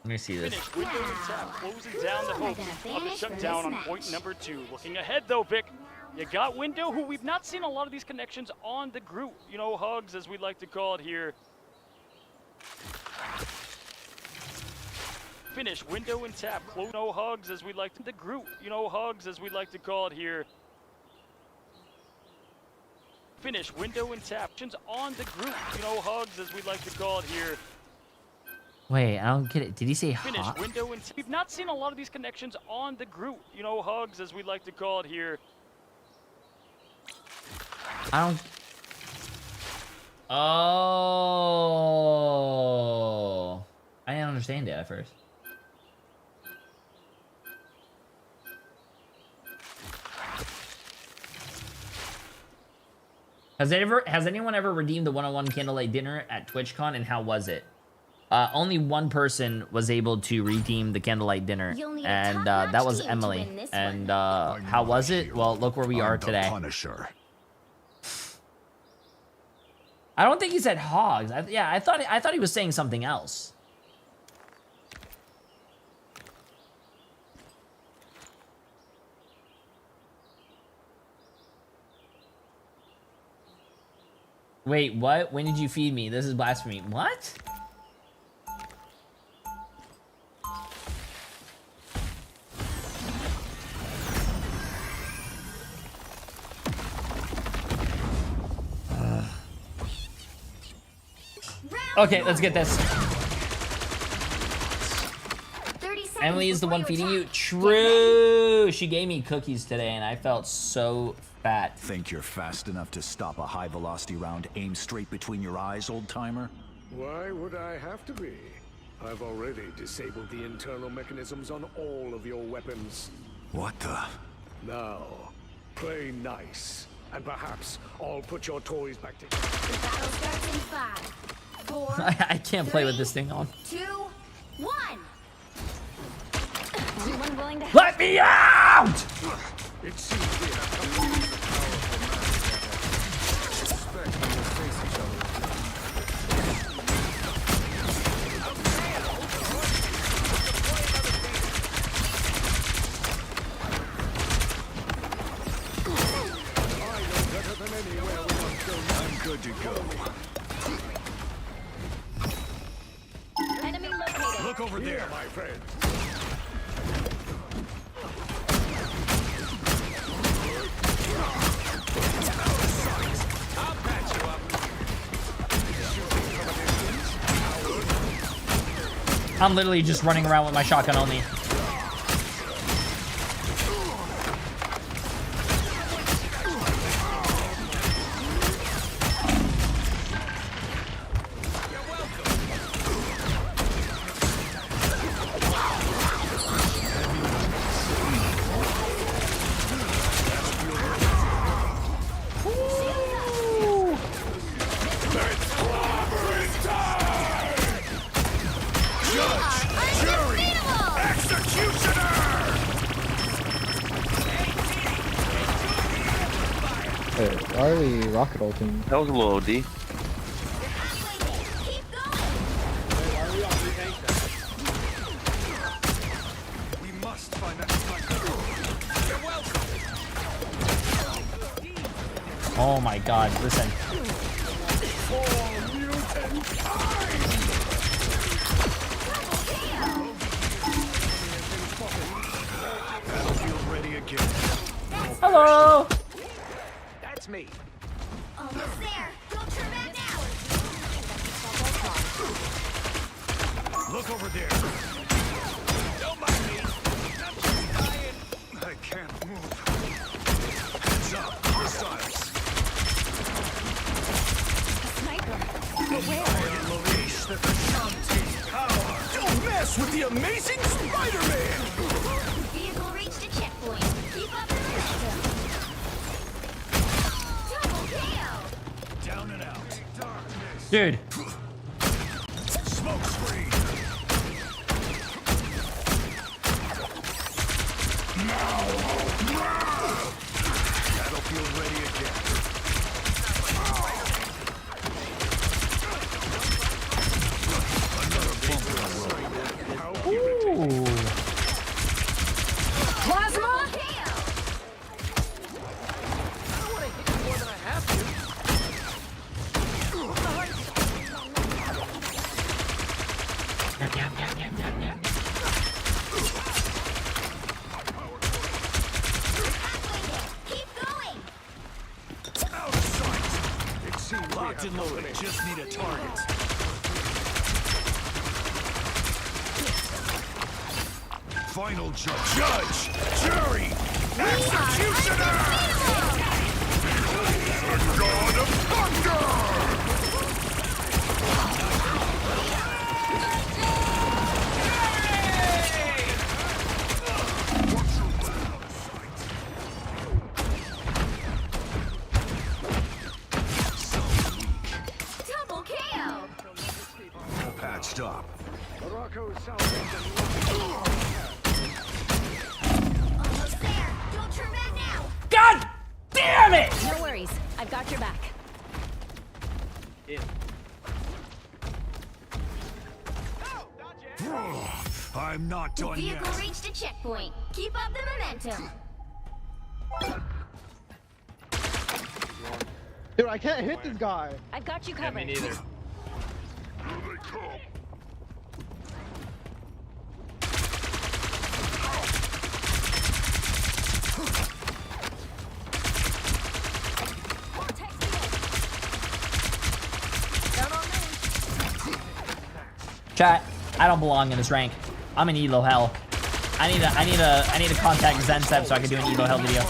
Let me see this. Finish Windows and Tap, closing down the hope of the shutdown on point number 2. Looking ahead though, Vic. You got Window, who we've not seen a lot of these connections on the group. You know, hugs, as we like to call it here. Finish Window and Tap, close no hugs, as we like to the group. You know, hugs, as we like to call it here. Finish Window and Tap, on the group. You know, hugs, as we like to call it here. Wait, I don't get it. Did he say Finish hot? Window and we've not seen a lot of these connections on the group. You know, hugs, as we like to call it here. I don't... Oh... I didn't understand it at first. Has anyone ever redeemed the 101 Candlelight Dinner at TwitchCon, and how was it? Only one person was able to redeem the Candlelight Dinner, and that was Emily. And how was it? Well, look where we are today. Punisher. I don't think he said hogs. Yeah, I thought he was saying something else. Wait, what? When did you feed me? This is blasphemy. What? Okay, let's get this. Emily is the one feeding you. True. She gave me cookies today, and I felt so fat. Think you're fast enough to stop a high-velocity round aimed straight between your eyes, old-timer? Why would I have to be? I've already disabled the internal mechanisms on all of your weapons. What the? Now, play nice, and perhaps I'll put your toys back together. The battle starts in 5, 4, I can't play with this thing on. 2, 1. Anyone willing to Let me out! It seems we have come to use the powerful man. Suspect we will face each other. I know better than anywhere we must go. I'm good to go. Enemy located. Look over there, my friend. I'm literally just running around with my shotgun only. Wait, why are we rocket ulting? That was a little OD. We must find that Oh my god, listen. Battlefield ready again. Hello! That's me. Almost there. Don't turn back now. Look over there. Don't mind me. I can't move. Heads up. Missiles. Sniper. But where? I unleash the Shanti power. Don't mess with the amazing Spider-Man. Vehicle reached a checkpoint. Keep up the momentum. Double KO. Down and out. Darkness. Dude. Smoke screen. Battlefield ready again. Ooh. Plasma. Locked and loaded. Just need a target. Final judge, jury, executioner! The God of Thunder! Double KO. Patched up. Almost there. Don't turn back now. God damn it! No worries. I've got your back. I'm not The done vehicle yet. reached a checkpoint. Keep up the momentum. Dude, I can't hit this guy. I've got you covered. Here they come. Chat, I don't belong in this rank. I'm in Elo hell. I need to contact Zensev so I can do an Elo hell video.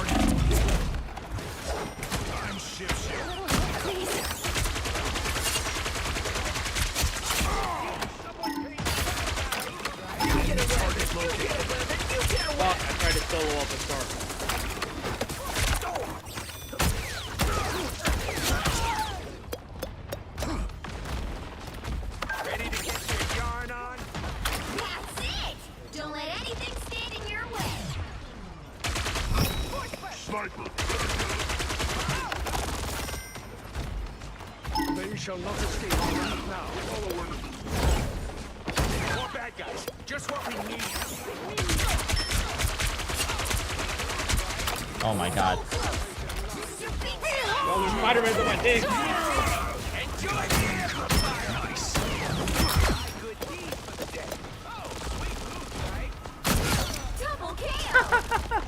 Fuck, I tried to solo up a star. Ready to get your yarn on? That's it. Don't let anything stand in your way. Sniper. They shall not escape right now. Follow. More bad guys. Just what we need. Oh my god. Well, there's Spider-Man's on my dick. Nice. Double KO.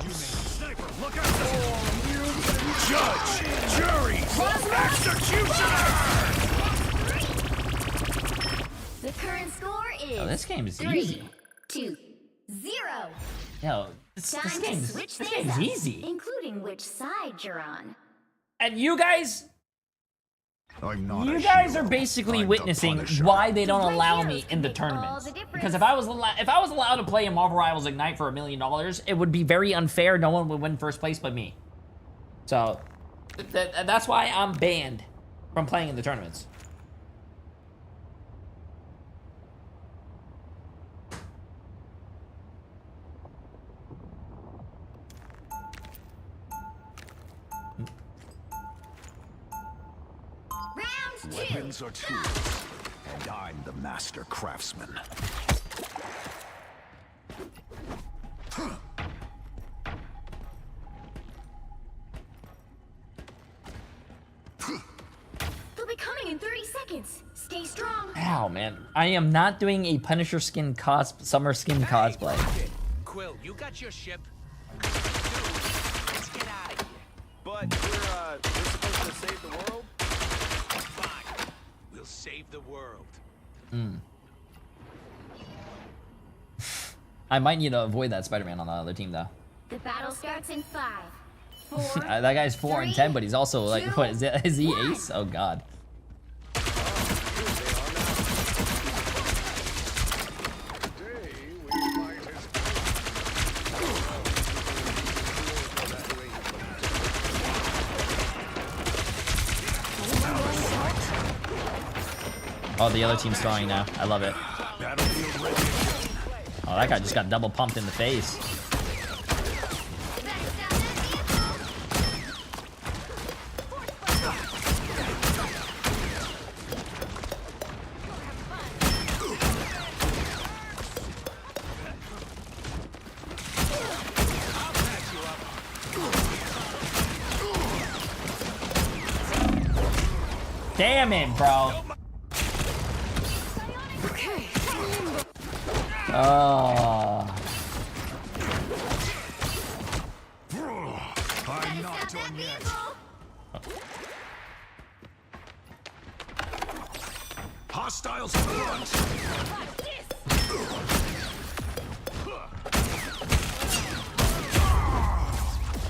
Sniper, look out! Judge, jury, executioner! The current score is Oh, this game is 3, easy. 2, 0. Yo, this Time to switch this things game's up, easy. including which side you're on. And you guys, I'm not you a guys hero. are basically I'm the witnessing Punisher. why they don't My allow heroes me can into make all tournaments. the difference. Because if I was allowed to play in Marvel Rivals Ignite for $1 million, it would be very unfair. No one would win first place but me. So that's why I'm banned from playing in the tournaments. Round 2. Weapons are tools, and I'm the master craftsman. They'll be coming in 30 seconds. Stay strong. Ow, man. I am not doing a Punisher skin summer skin cosplay. Quill, you got your ship. Let's get out of here. But we're save the world. I might need to avoid that Spider-Man on the other team though. The battle starts in 5, 4. That guy's 4 and 10, but he's also like, what is it? Is he ace? Oh god. Oh, the other team's throwing now. I love it. Oh, that guy just got double pumped in the face. Damn it, bro. Oh. I'm not done yet. Hostiles in front.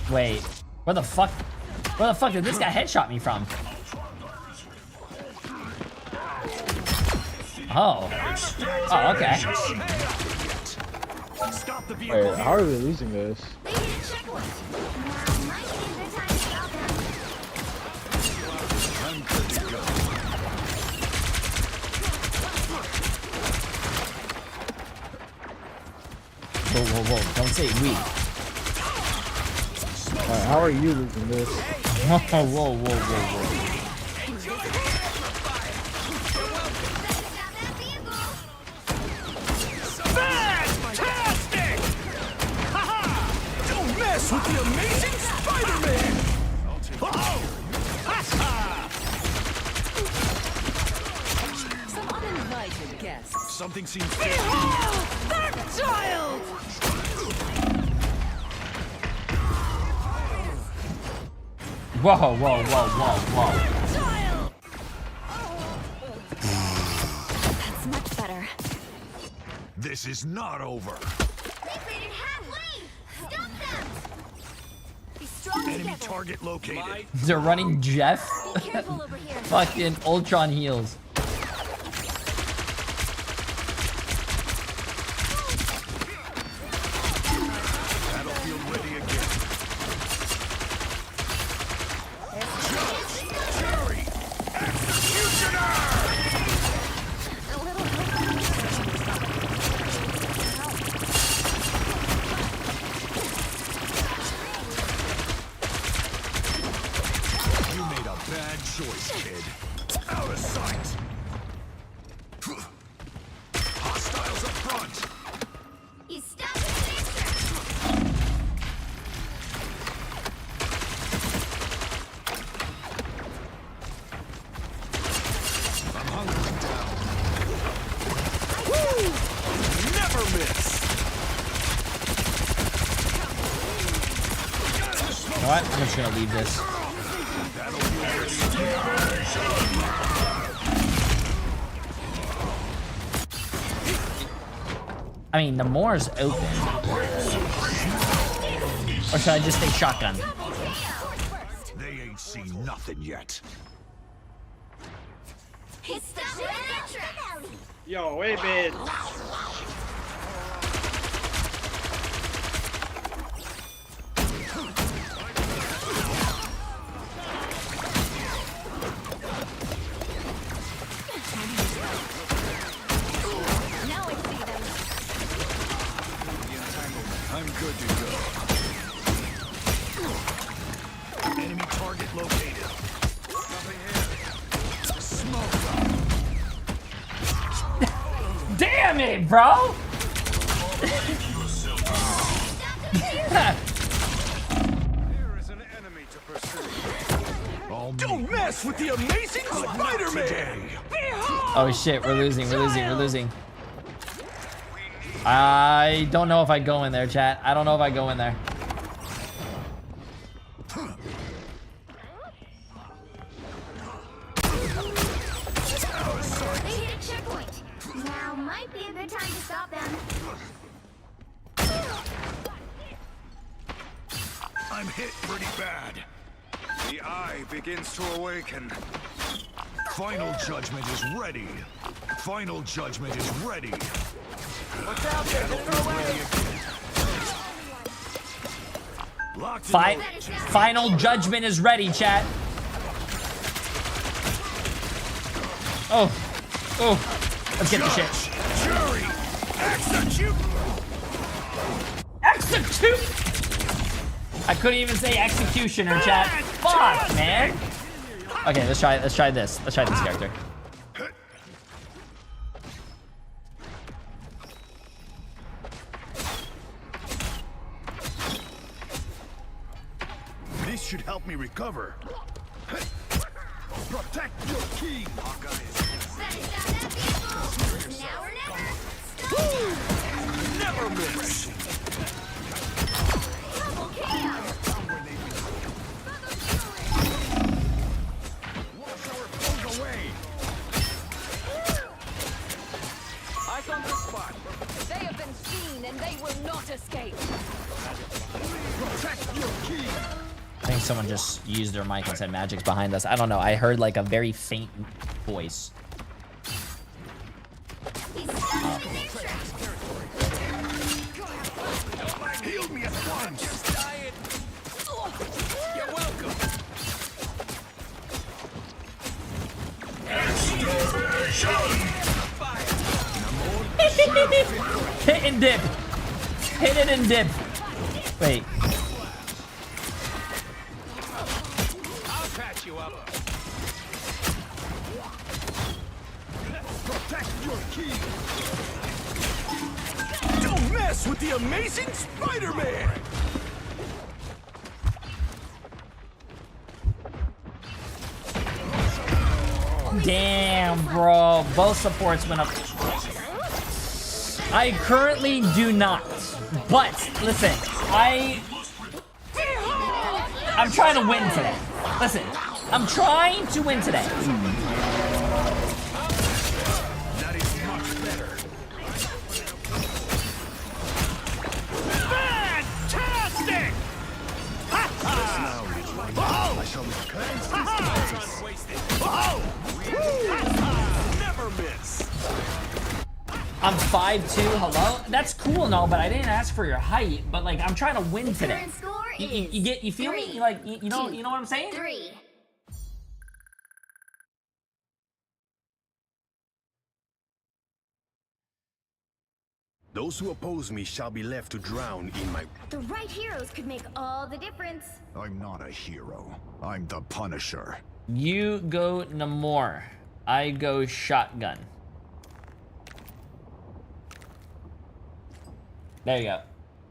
Wait. Where the fuck did this guy headshot me from? Oh. Oh, okay. Wait, how are they losing this? Whoa, whoa, whoa. Don't say we. Alright, how are you losing this? Whoa, whoa, whoa, whoa, whoa. Fantastic! Haha! Don't mess with the amazing Spider-Man! Oh! Some uninvited guests. Something seems Behold! That child! Whoa, whoa, whoa, whoa, whoa. That's much better. This is not over. Separated halfway! Stop them! Be strong Enemy together. target located. They're running Jeff. Be careful over here. Fucking Ultron heals. Battlefield ready again. Jerry! Executioner! You made a bad choice, kid. Out of sight. Hostiles up front. You stop the picture! I'm hunkering down. Woo! Never miss. You know what? I'm just gonna leave this. I mean, the moor's open. Or should I just stay shotgun? They ain't seen nothing yet. It's the picture! Yo, wait a minute. Now I see them. I'm good to go. Enemy target located. Nothing here. Smoke them. Damn it, bro! Here is an enemy to pursue. Don't mess with the amazing Spider-Man! Oh shit, we're losing, we're losing, we're losing. I don't know if I go in there, chat. I don't know if I go in there. might be a good time to stop them. I'm hit pretty bad. The eye begins to awaken. Final judgment is ready. Final judgment is ready. What's out there? Get it away. Final judgment is ready, chat. Oh. Oh. Let's get the shit. Jury, execute. Execute. I couldn't even say executioner, chat. Fuck, man. Okay, let's try this. Let's try this character. This should help me recover. Protect your king. Now or never. Never miss. Double KO. Wash our foes away. Eyes on the spot. They have been seen and they will not escape. Protect your king. I think someone just used their mic and said Magic's behind us. I don't know. I heard like a very faint voice. Heal me at once. Just dying. You're welcome. Hit and dip. Hit it and dip. Wait. I'll patch you up. Protect your king. Don't mess with the amazing Spider-Man. Damn, bro. Both supports went up. I currently do not. But, listen, I'm trying to win today. Listen, I'm trying to win today. That is much better. Fantastic! I shall cleanse this never miss. I'm 5'2", hello? That's cool and all, but I didn't ask for your height. But like, I'm trying to win today. You feel me? Like, you know what I'm saying? 3. Those who oppose me shall be left to drown in my... The right heroes could make all the difference. I'm not a hero. I'm the Punisher. You go Namor. I go shotgun. There you go.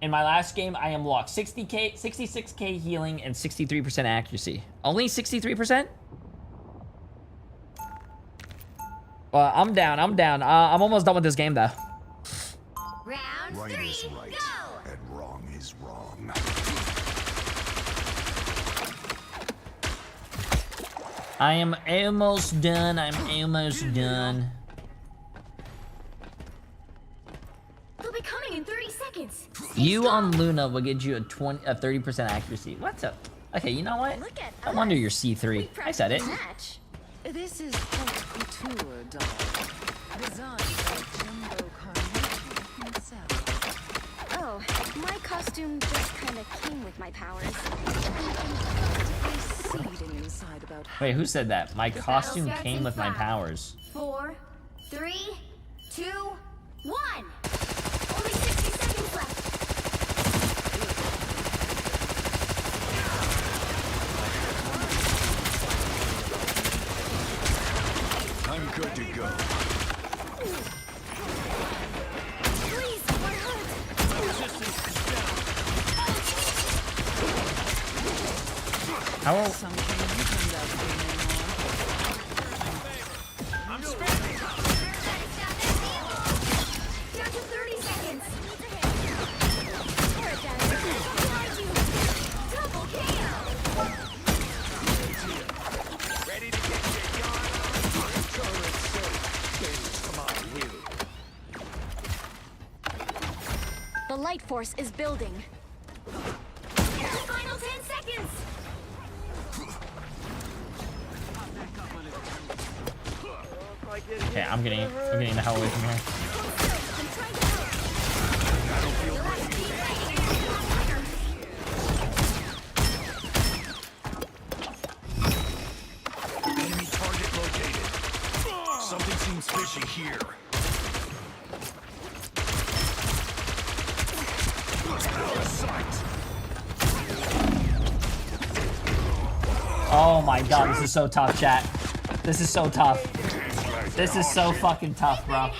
In my last game, I unlocked 60k, 66k healing, and 63% accuracy. Only 63%? Well, I'm down. I'm almost done with this game, though. Round Right 3, is right, go! and wrong is wrong. I am almost done. I'm almost done. They'll be coming in 30 seconds. You on Luna will get you a 30% accuracy. What's up? Okay, you know what? I wonder you're C3. I said it. This is Haute Couture doll, designed by Jumbo Carnation himself. Oh, my costume just kind of came with my powers. Seeding inside about Wait, who said that? My costume came with my powers. 4, 3, 2, 1. Only 60 seconds left. I'm good to go. Please, we're hurt. Resistance is down. How? I'm spinning. Down to 30 seconds. Double KO. Ready to get you gone? Come on, Will. light force is building. Final 10 seconds. Okay, I'm getting the hell away from here. Enemy target located. Something seems fishy here. Out of sight. Oh my god, this is so tough, chat. This is so tough. This is so fucking tough, bro.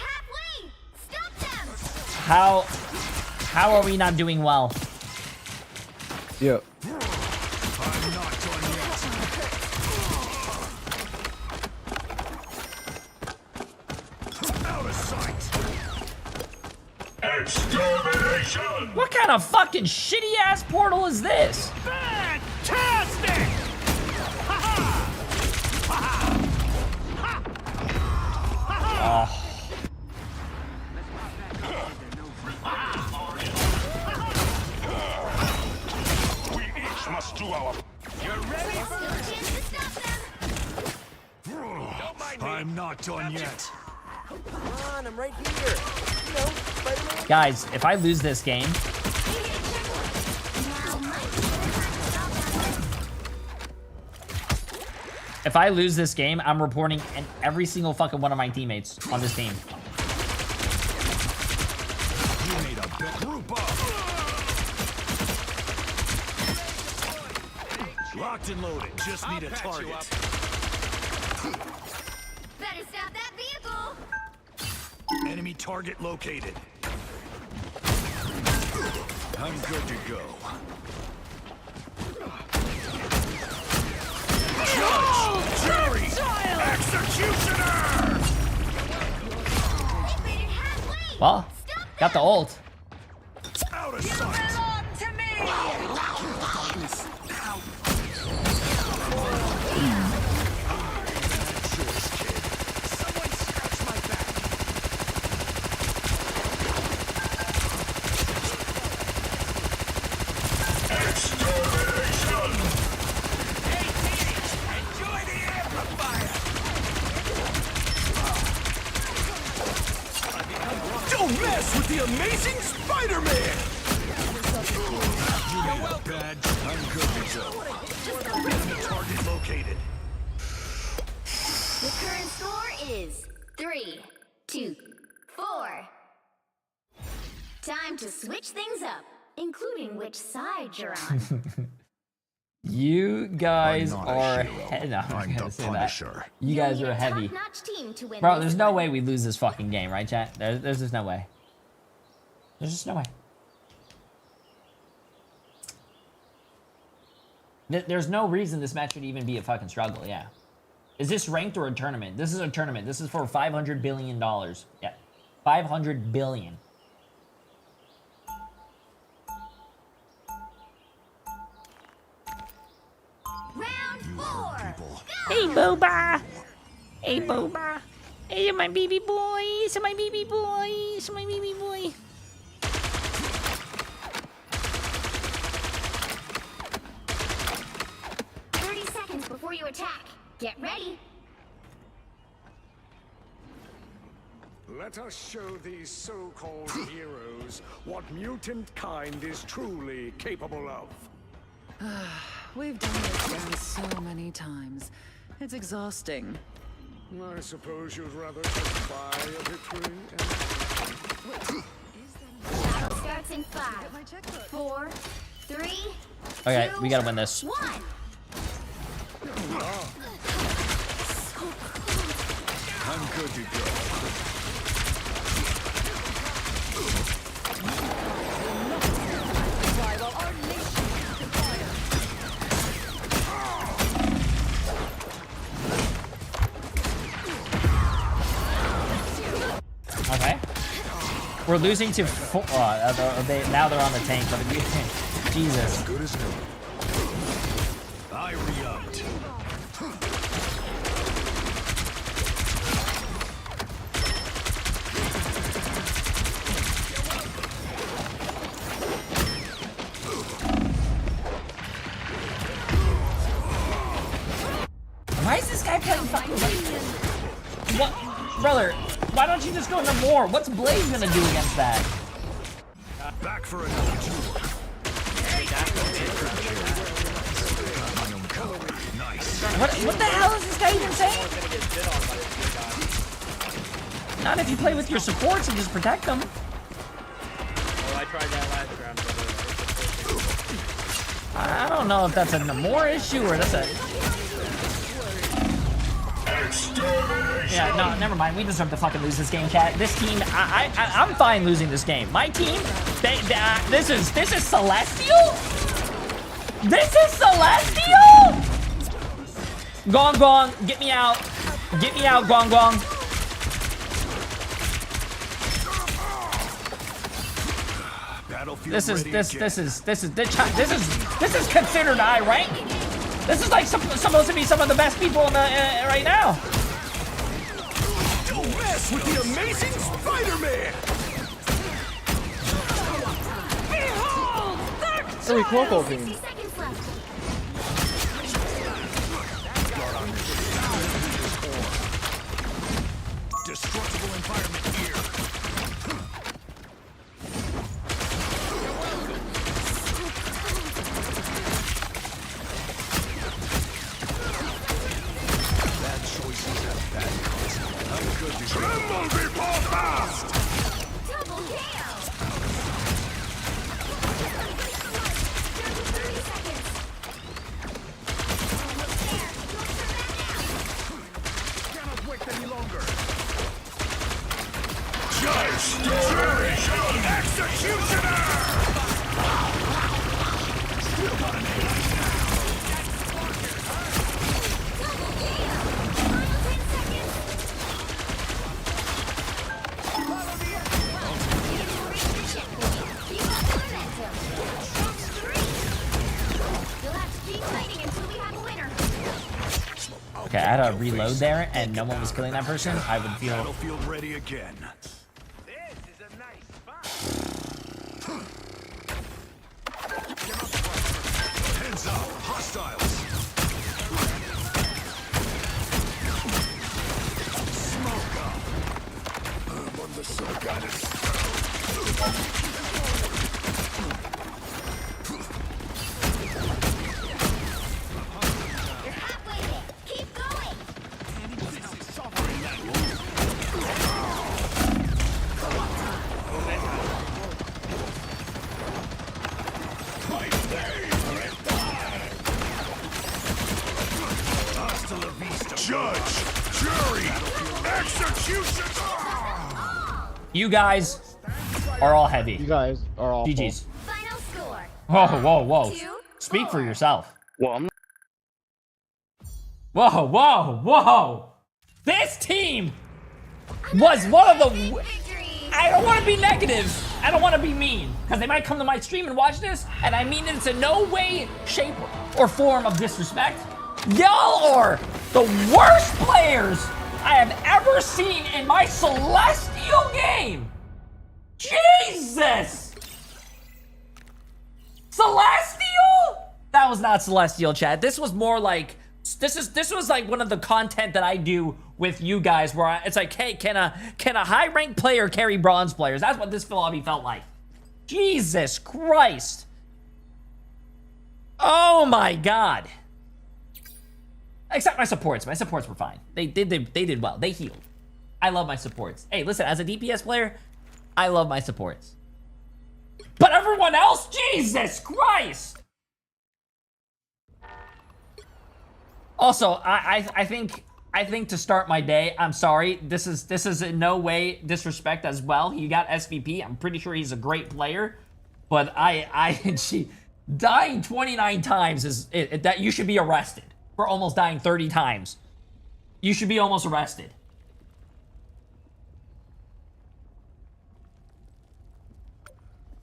How are we not doing well? Yep. I'm not done yet. Out of sight. Extermination. What kind of fucking shitty ass portal is this? Fantastic. Oh. We each must do our. You're ready for I'm not done yet. Come on, I'm right here. You know, Spider-Man. Guys, if I lose this game, I'm reporting every single fucking one of my teammates on this team. You made a bet. Group up. Locked and loaded. Just need a target. Better stop that vehicle. Enemy target located. I'm good to go. Judge! Jury! Executioner! Well, got the ult. Out of sight! Don't mess with the amazing Spider-Man! You need a badge? I'm good to go. Enemy target located. The current score is 3-2-4. Time to switch things up, including which side you're on. You guys I'm not a are hero. no, I'm the Punisher. You guys are heavy. Top-notch team to win Bro, this there's no one. way we lose this fucking game, right, chat? There's just no way. There's just no way. There's no reason this match should even be a fucking struggle, yeah. Is this ranked or a tournament? This is a tournament. This is for $500 billion. Yeah. 500 billion. Round 4. Hey, Boba. Hey, Boba. Hey, my baby boy. It's my baby boy. It's my baby boy. Before you attack, get ready. Let us show these so-called heroes what mutant kind is truly capable of. We've done this dance so many times. It's exhausting. I suppose you'd rather just buy a victory. Battle starts in 5, 4, 3. Okay, 2, we gotta win this. 1. I'm good to go. Okay. We're losing to four. Now they're on the tank, but Jesus. Good as new. I re-upped. Why is this guy playing fucking? What, brother? Why don't you just go into more? What's Blaze gonna do against that? Back for another tour. Nice. What the hell is this guy even saying? Not if you play with your supports and just protect them. Oh, I tried that last round. I don't know if that's a Namor issue or that's a... Yeah, no, never mind. We deserve to fucking lose this game, chat. This team, I'm fine losing this game. My team, this is Celestial? This is Celestial? Gong Gong, get me out. Get me out, Gong Gong. This is considered high rank. This is like supposed to be some of the best people in the right now. Don't mess with the amazing Spider-Man. Very Coco thing. Destructible environment here. Bad choices have bad consequences. I'm good to tremble before fast. Double kill. Cannot wait any longer. Jay3 Executioner! Still got an ace now. Okay, I had to reload there and no one was killing that person. I would feel... Battlefield ready again. Hands up, hostiles. Smoke up. I'm on the goddess. You're halfway there. Keep going. Hasta la vista. Judge, jury, execution. You guys are all heavy. You guys are all GG's. Final score. Whoa, whoa, whoa. 2-4. Speak for yourself. Well, I'm Whoa, whoa, whoa. This team was one of the... I don't want to be negative. I don't want to be mean. Because they might come to my stream and watch this. And I mean it's in no way, shape, or form of disrespect. Y'all are the worst players I have ever seen in my Celestial game. Jesus! Celestial? That was not Celestial, chat. This was more like... This was like one of the content that I do with you guys where it's like, hey, can a high ranked player carry bronze players? That's what this lobby felt like. Jesus Christ. Oh my God. Except my supports. My supports were fine. They did well. They healed. I love my supports. Hey, listen, as a DPS player, I love my supports. But everyone else, Jesus Christ. Also, I think to start my day, I'm sorry, this is in no way disrespect as well. He got SVP. I'm pretty sure he's a great player, but dying 29 times is that you should be arrested for almost dying 30 times. You should be almost arrested.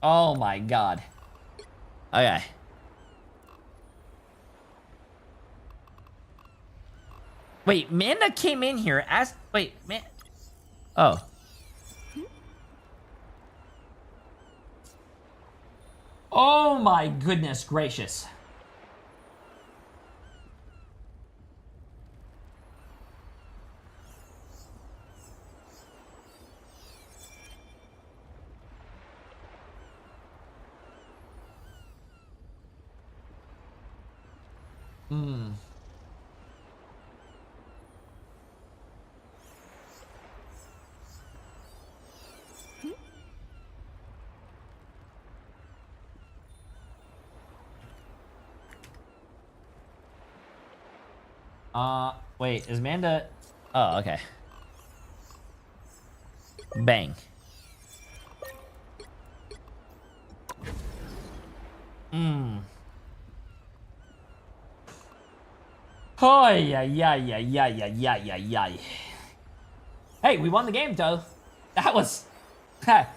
Oh my God. Okay. Wait, Manda came in here as... Wait, man... Oh. Oh my goodness gracious. Hmm. Wait, is Amanda... Oh, okay. Bang. Oh, yeah. Hey, we won the game, though. That was... that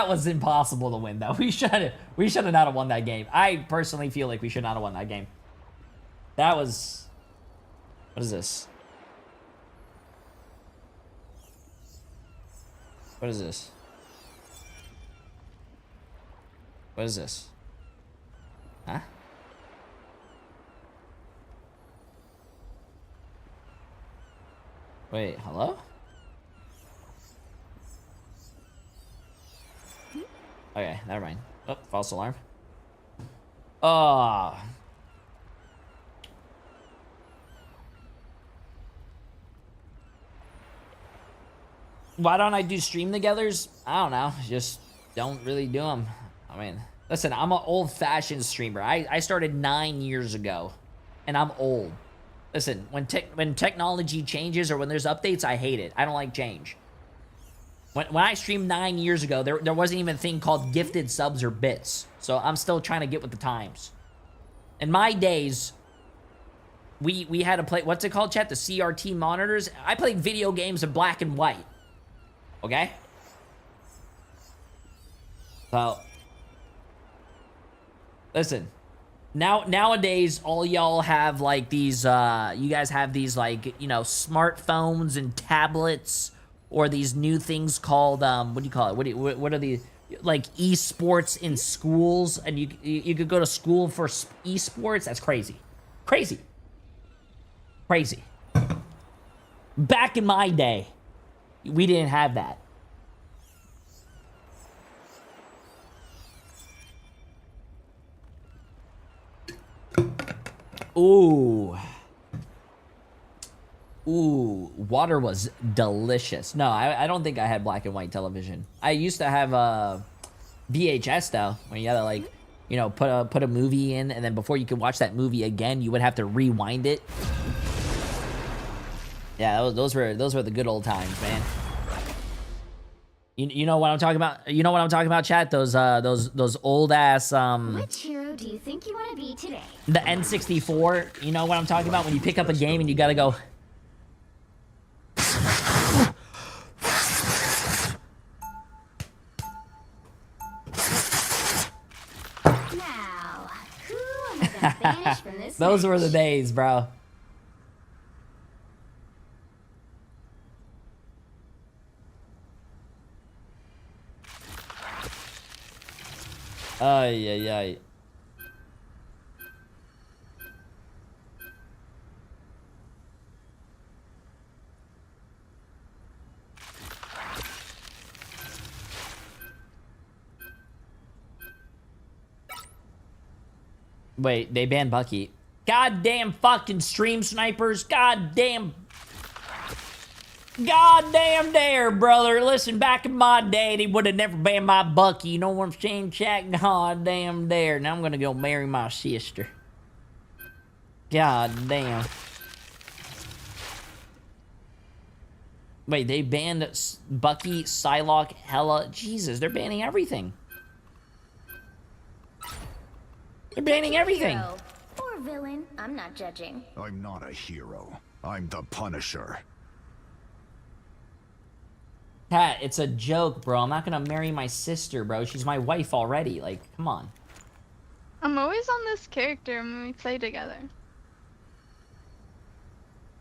was impossible to win, though. We should have not have won that game. I personally feel like we should not have won that game. That was... What is this? What is this? What is this? Huh? Wait, hello? Okay, never mind. Oh, false alarm. Oh. Why don't I do stream togethers? I don't know. Just don't really do them. I mean, listen, I'm an old-fashioned streamer. I started 9 years ago, and I'm old. Listen, when technology changes or when there's updates, I hate it. I don't like change. When I streamed 9 years ago, there wasn't even a thing called gifted subs or bits. So I'm still trying to get with the times. In my days, we had to play, what's it called, chat? The CRT monitors. I played video games in black and white. Okay? So, listen. Nowadays, all y'all have, like, these, you guys have these, like, you know, smartphones and tablets, or these new things called, what do you call it? What are these, like, esports in schools, and you could go to school for esports? That's crazy. Crazy. Crazy. Back in my day, we didn't have that. Ooh. Ooh, water was delicious. No, I don't think I had black and white television. I used to have VHS though, when you gotta, like, you know, put a movie in, and then before you could watch that movie again, you would have to rewind it. Yeah, those were the good old times, man. You know what I'm talking about? You know what I'm talking about, chat? Those old ass Which hero do you think you want to be today? The N64. You know what I'm talking about? When you pick up a game and you gotta go. Now, who am I gonna banish from this Those match? were the days, bro. Ay. Wait, they banned Bucky. Goddamn fucking stream snipers. Goddamn dare, brother. Listen, back in my day, they would have never banned my Bucky. You know what I'm saying, chat? Goddamn dare. Now I'm gonna go marry my sister. Goddamn. Wait, they banned Bucky, Psylocke, Hela. Jesus, they're banning everything. They're banning everything. Hero or villain, I'm not judging. I'm not a hero. I'm the Punisher. Pat, it's a joke, bro. I'm not gonna marry my sister, bro. She's my wife already. Like, come on. I'm always on this character when we play together.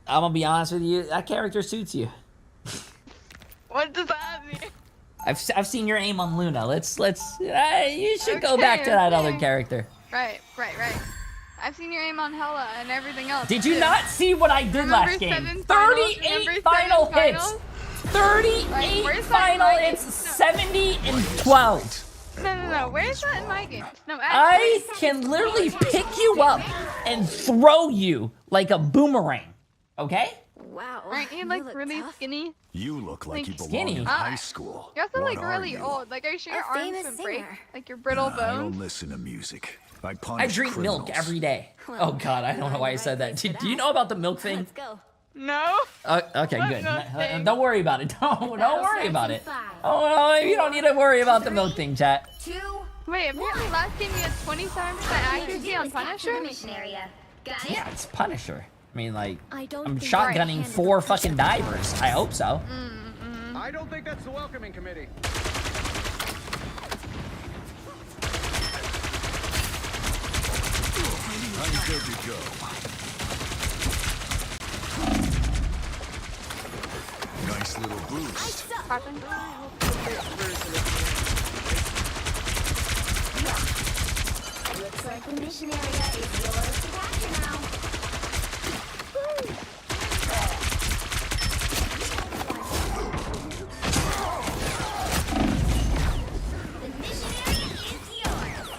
I'm gonna be honest with you. That character suits you. What does that mean? I've seen your aim on Luna. You should go back to that other character. Right. I've seen your aim on Hela and everying else. Did you too. not see what I did last game? 38 final hits. 38 final hits. 70 and 12. No. Where's that in my game? No, I actually. can literally pick you up and throw you like a boomerang. Okay? Wow. Aren't you like really skinny? You look like you belong skinny. in high school. You're also What like are really you? old. Like, are you sure your arms famous would break? singer. Like your brittle I bones? don't listen to music. I I punish drink milk criminals. every day. Oh God, I don't know why I said that. Do you know about the milk thing? Let's go. No. Okay, What good. milk thing? Don't worry about it. Don't worry about it. Oh no, you don't need to worry about the milk thing, chat. Wait, apparently last game you had 27% accuracy on Punisher? Mission area. Got it? Yeah, it's Punisher. I mean, like, I don't I'm think shotgunning right-handed 4 fucking divers. I hope so. I don't think that's the welcoming committee. I'm good to go. Nice little boost. Looks like the mission area is yours to capture now. The mission area is yours.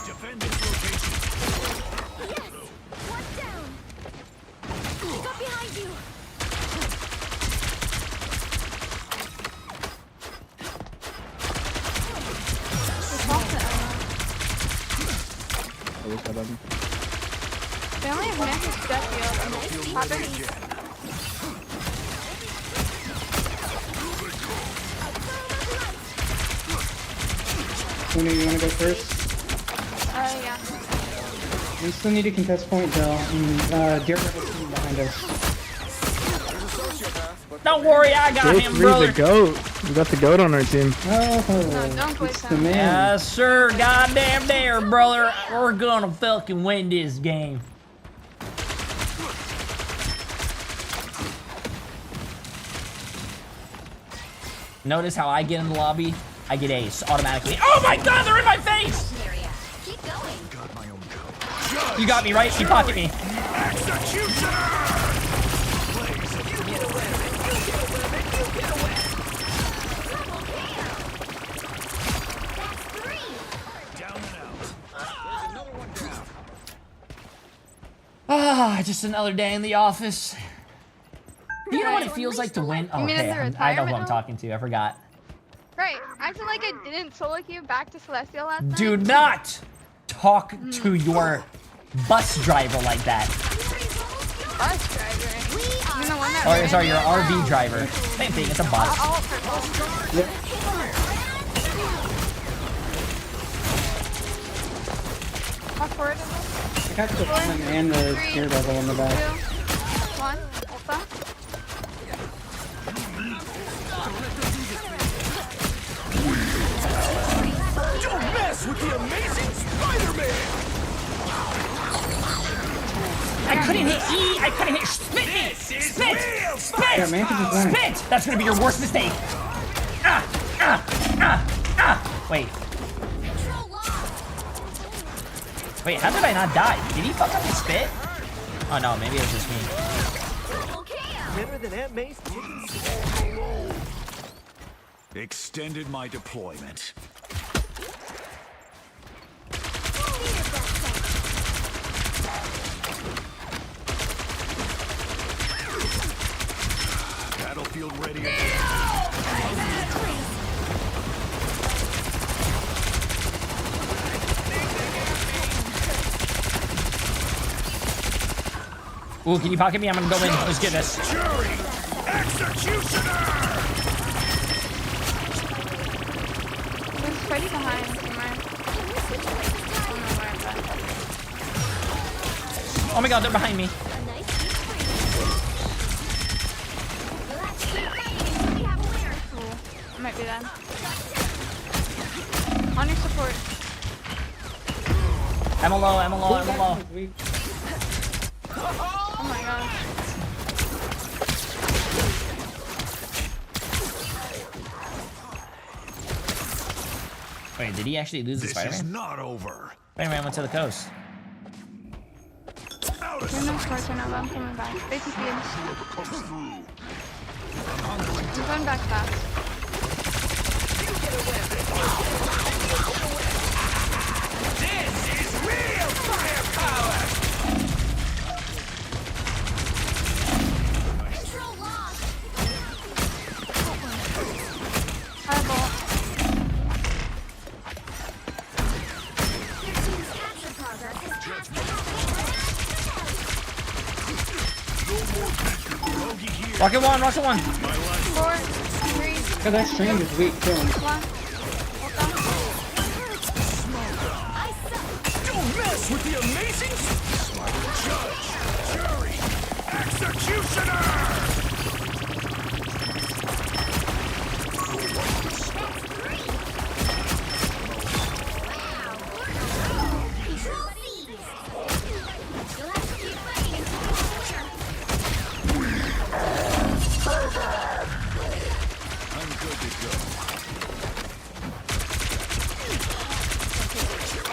Defend this location. Yes. One down. I got behind you. They only have Max Sheffield. Poppin'. Luna, you wanna go first? Yeah. We still need a contest point though, and Deer Rebel's team behind us. Don't worry, I got him, brother. the goat. We got the goat on our team. No, Oh, don't it's quit the man. Yes, sir. Goddamn dare, brother. We're gonna fucking win this game. Notice how I get in the lobby? I get ace automatically. Oh my God, they're in my face! Keep going. Got my own code. You got me, right? You pocket me. Ah, just another day in the office. Do you know what it feels like to win? Oh, You mean okay. in the I know who I'm retirement talking to. I forgot. Right. Acting like I didn't solo queue back to Celestial last night. Do not talk to your bus driver like that. Bus driver. You know, one that Or ran sorry, me your over. RV driver. Same thing. It's a bus. I'll purple. Walk forward. I got the front and the Deer Rebel in the back. 2, 1. Ulta. Don't mess with the amazing Spider-Man! I couldn't hit E. I couldn't hit. Spit me. Spit. Spit. Yeah, Mantis is winning. Spit. That's gonna be your worst mistake. Wait. Wait, how did I not die? Did he fuck up his spit? Oh no, maybe it was just me. Better than Aunt May's chicken. Extended my deployment. Battlefield ready. Ooh, can you pocket me? I'm gonna go in. Let's get this. Jury! Executioner! There's Freddy behind somewhere. I don't know where, but... Oh my God, they're behind me. Ooh, might be that. On your support. I'm low, I'm low, I'm low. Oh my gosh. Wait, did he actually lose the This Spider-Man? is not over. Spider-Man went to the coast. You're no torture now, I'm coming back. Basic speed. I'm going back fast. This is real firepower! Control lost. Fireball. Your team's capture progress is past Rocket one, rocket one. 4, 3, Because that stream is weak too. 1. Don't mess with the amazing judge, jury, executioner!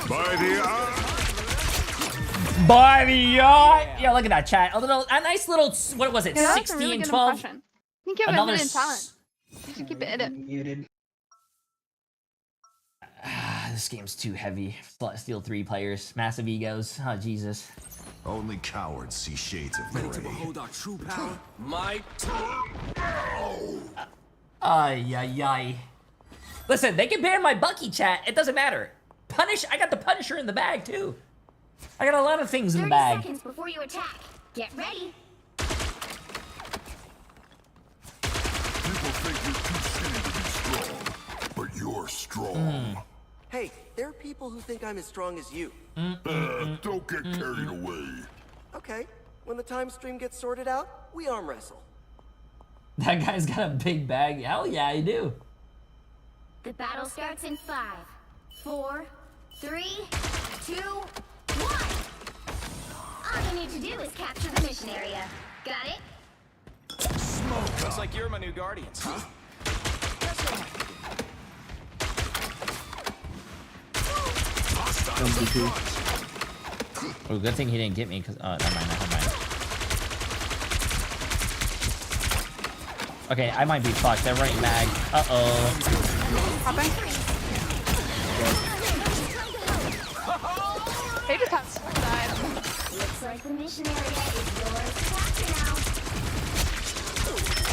By the eye. By the eye. Yeah, look at that chat. A nice little, what was it, Yeah, that's a 60 really and good 12? impression. I think you have Another a hidden talent. You should keep it hidden. Muted. This game's too heavy. Steal 3 players. Massive egos. Oh, Jesus. Only cowards see shades of Ready to gray. behold our true power? My turn. Ay, ay, ay. Listen, they can ban my Bucky chat. It doesn't matter. I got the Punisher in the bag, too. I got a lot of things in the 30 bag. seconds before you attack. Get ready. People think you're too skinny to be strong, but you're strong. Hey, there are people who think I'm as strong as you. Don't get carried away. Okay, when the time stream gets sorted out, we arm wrestle. That guy's got a big bag. Hell yeah, I do. The battle starts in 5, 4, 3, 2, 1. All you need to do is capture the mission area. Got it? Smoke. Looks like you're my new guardians, huh? Oh, good thing he didn't get me, because, oh, never mind, never mind. Okay, I might be fucked. They're running mag. Uh-oh. They just have suicide. Looks like the mission area is yours to capture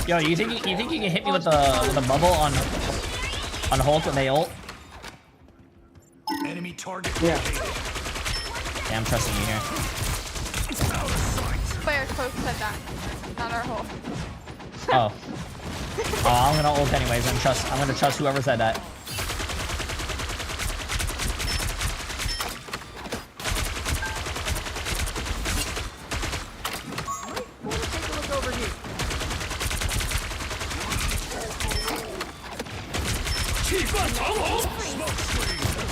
now. Yo, you think you can hit me with the bubble on Hulk when they ult? Enemy target. Yeah. Yeah, I'm trusting you here. Player close said that. Not our hole. Oh. Oh, I'm gonna ult anyways. I'm gonna trust whoever said that. Take a look over here.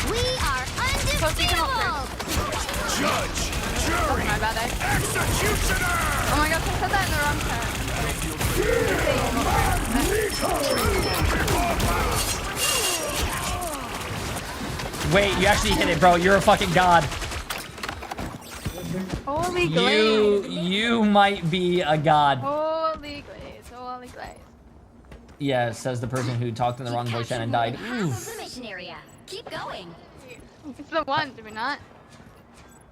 We are undefeatable! Judge, jury, My bad, executioner! Oh my gosh, I said that in the wrong turn. Wait, you actually hit it, bro. You're a fucking god. Holy glaze. You might be a god. Holy glaze. Holy glaze. Yeah, says the person who talked in the wrong voice chat and died. Half of the mission area. Keep going. It's the one, do we not?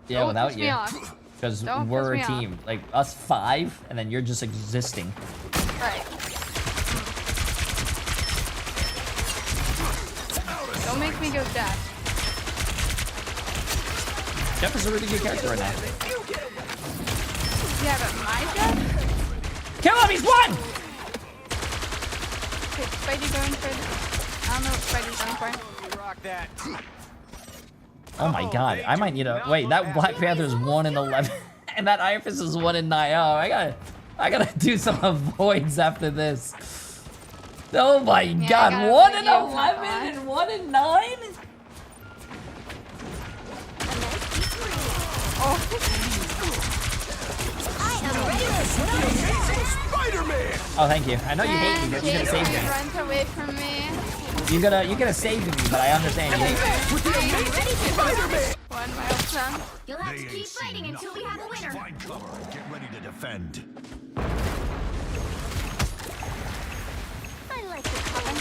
Yeah, Don't without piss me you. off. Because Don't we're piss a me team. Like, us 5, and then you're just existing. Right. Don't make me go dash. Jeff is a really good character right now. Yeah, but my Jeff? Kill him, he's won! Okay, Spidey going for... I don't know what Spidey's going for. Rock that. Oh my god, I might need a... Wait, that Black Panther's 1 in 11. And that Iron Fist is 1 in 9. Oh, I gotta do some avoids after this. Oh my god, 1 in 11 and 1 in 9? Spider-Man! Oh, thank you. I know you hate me, but you could have saved me. Runs away from me. You could have saved me, but I understand you hate me. One milestone. You'll have to keep fighting until we have a winner. Find cover and get ready to defend. I like the color.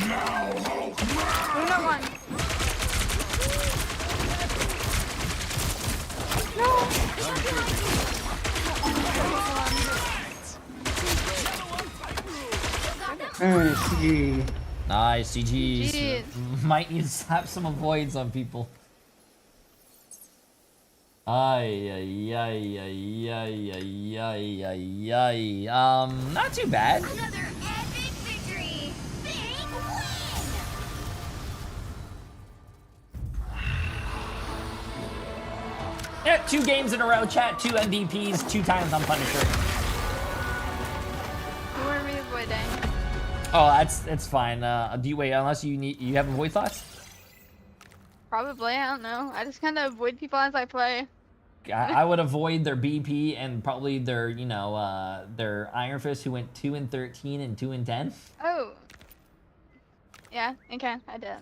Luna one. Alright, CG. Nice, GG's. GG's. Might need to slap some avoids on people. Ay, ay, ay, ay, ay, ay, ay, ay, ay. Not too bad. Another epic victory. Big win. Yeah, 2 games in a row, chat. 2 MVPs, 2 times on Punisher. Who are we avoiding? Oh, that's fine. Do you wait? Unless you have avoid thoughts? Probably, I don't know. I just kind of avoid people as I play. I would avoid their BP and probably their, you know, their Iron Fist who went 2-13 and 2-10. Oh. Yeah, okay, I did.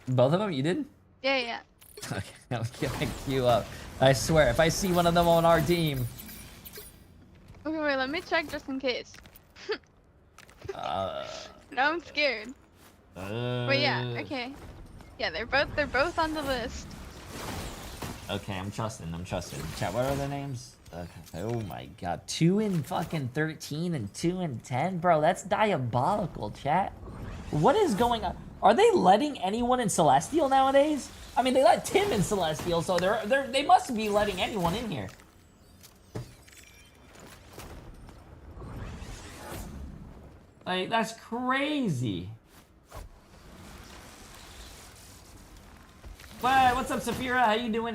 Both of them, you did? Yeah, yeah. Okay, I'll get my queue up. I swear, if I see one of them on our team. Okay, wait, let me check just in case. Uh. No, I'm scared. But yeah, okay. Yeah, they're both on the list. Okay, I'm trusting. Chat, what are their names? Okay. Oh my god. 2-13 and 2-10? Bro, that's diabolical, chat. What is going on? Are they letting anyone in Celestial nowadays? I mean, they let Tim in Celestial, so they must be letting anyone in here. Like, that's crazy. What's up, Saphira? How you doing?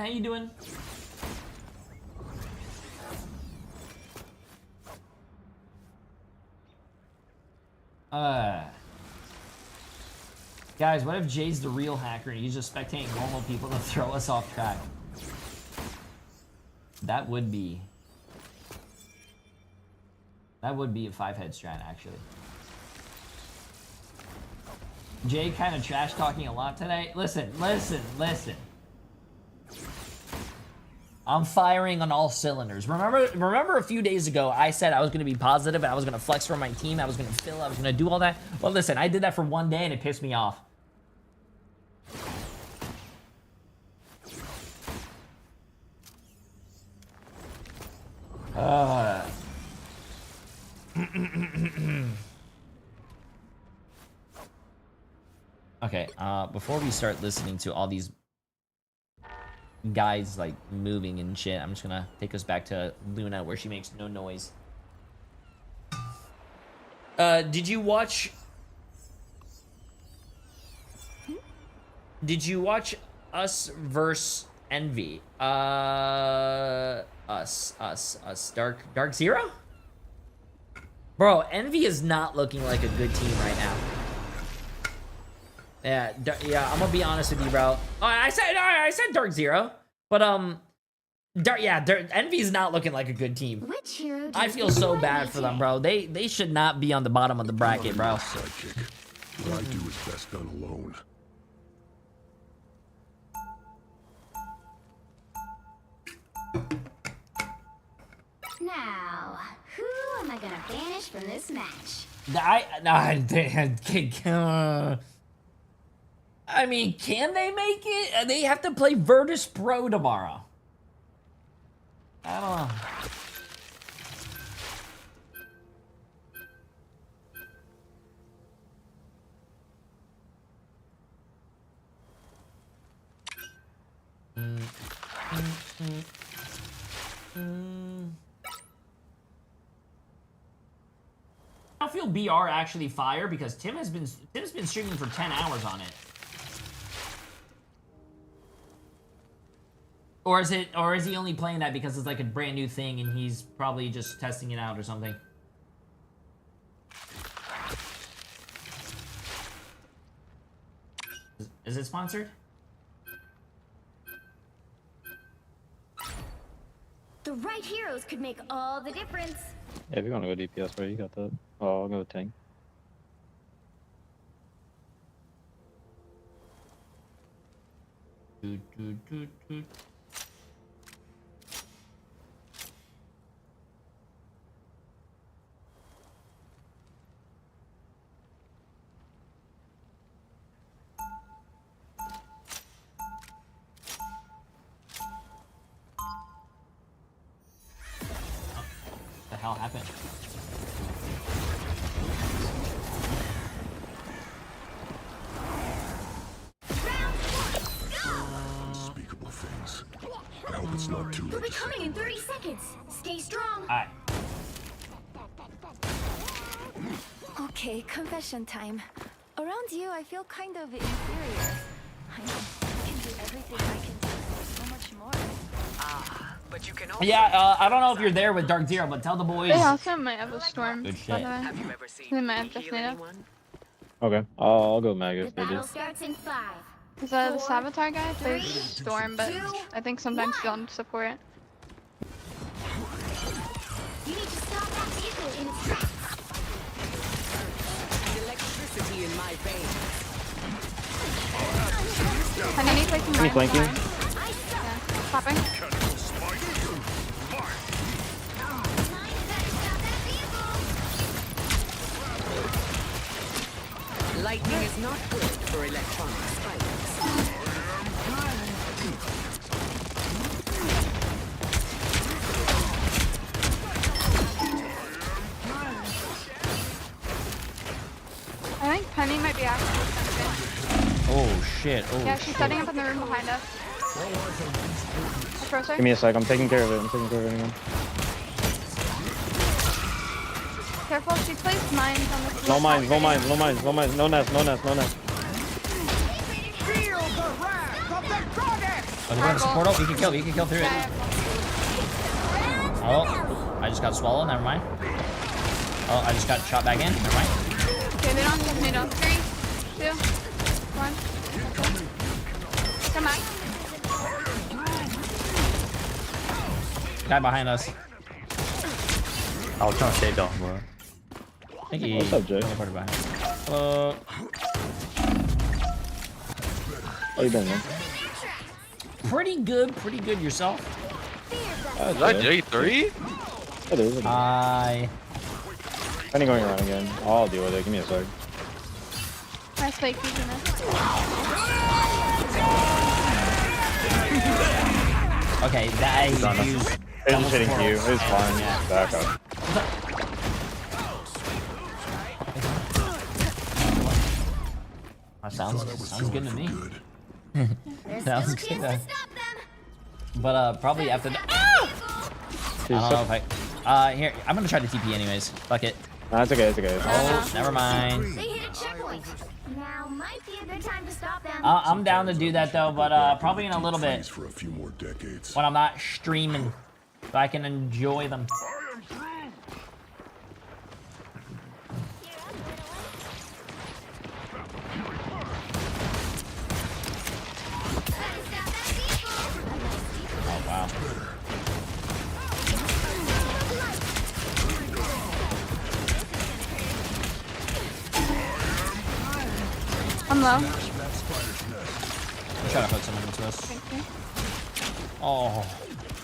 Guys, what if Jay's the real hacker and he's just spectating normal people to throw us off track? That would be a 5-head strat, actually. Jay kind of trash talking a lot today. Listen. I'm firing on all cylinders. Remember a few days ago, I said I was going to be positive and I was going to flex for my team. I was going to fill. I was going to do all that. Well, listen, I did that for one day and it pissed me off. Okay, before we start listening to all these guys like moving and shit, I'm just gonna take us back to Luna where she makes no noise. Did you watch Us versus Envy? Us. Dark Zero? Bro, Envy is not looking like a good team right now. Yeah, I'm gonna be honest with you, bro. I said Dark Zero, but Envy is not looking like a good team. Which hero I feel so bad for them, bro. They should not be on the bottom of the bracket, bro. Sidekick. What I do is best done alone. Now, who am I gonna banish from this match? I mean, can they make it? They have to play Virtus Pro tomorrow. I don't know. I don't feel BR actually fire because Tim's been streaming for 10 hours on it. Or is he only playing that because it's like a brand new thing and he's probably just testing it out or something? Is it sponsored? The right heroes could make all the difference. Yeah, if you want to go DPS, bro, you got that. Oh, I'll go with tank. hell happened? Unspeakable things. I hope it's not too We'll late be to coming in 30 seconds. Stay strong. Alright. Okay, confession time. Around you, I feel kind of inferior. I know, I can do everything I can do, so much more. But you can also Yeah, I don't know if you're there with Dark Zero, but tell the boys. They also might have a storm. Good By shit. the way. Have you ever seen They might have me just heal made up. anyone? Okay, I'll go Mag if they do. Battle starts in 5. Because the 4, Saboteur guy plays 3, Storm, but 2, I think sometimes you don't support it. You need to stop that vehicle in its tracks. Electricity in my veins. I need to play some Any mine. flanking? Yeah, popping. Lightning is not good for electronic spikes. I think Penny might be actually something. Oh shit. Oh Yeah, she's shit. setting up in the room behind us. Approach her. Give me a sec, I'm taking care of it. I'm taking care of anyone. Careful, she plays mines on the No mines, no mines, no mines, no mines, no nest, no nest, no nest. Oh, they're going to support ult. We can kill through it. Oh, I just got swallowed. Never mind. Oh, I just got shot back in. Never mind. Okay, they don't have middle. 3, 2, 1. Come back. Guy behind us. I was trying to shade down, bro. Thank you. What's up, Jay? Hello. How you doing, man? Pretty good yourself. Is that J3? It is. Hi. Penny going around again. I'll deal with it. Give me a sec. Nice fake using it. Okay, that He's on us. used. It was just hitting you. It was fine. Yeah. Back up. That sounds good to me. There's Sounds still a good. chance to stop them. But probably after that. I don't know if I. Here, I'm gonna try to TP anyways. Fuck it. Nah, it's okay. It's okay. Oh, never mind. They hit a checkpoint. Now might be a good time to stop them. I'm down to do that though, but probably in a little bit For a few more decades. when I'm not streaming, so I can enjoy them. Oh wow. I'm low. I'm trying to put someone into us. Thank you. Oh,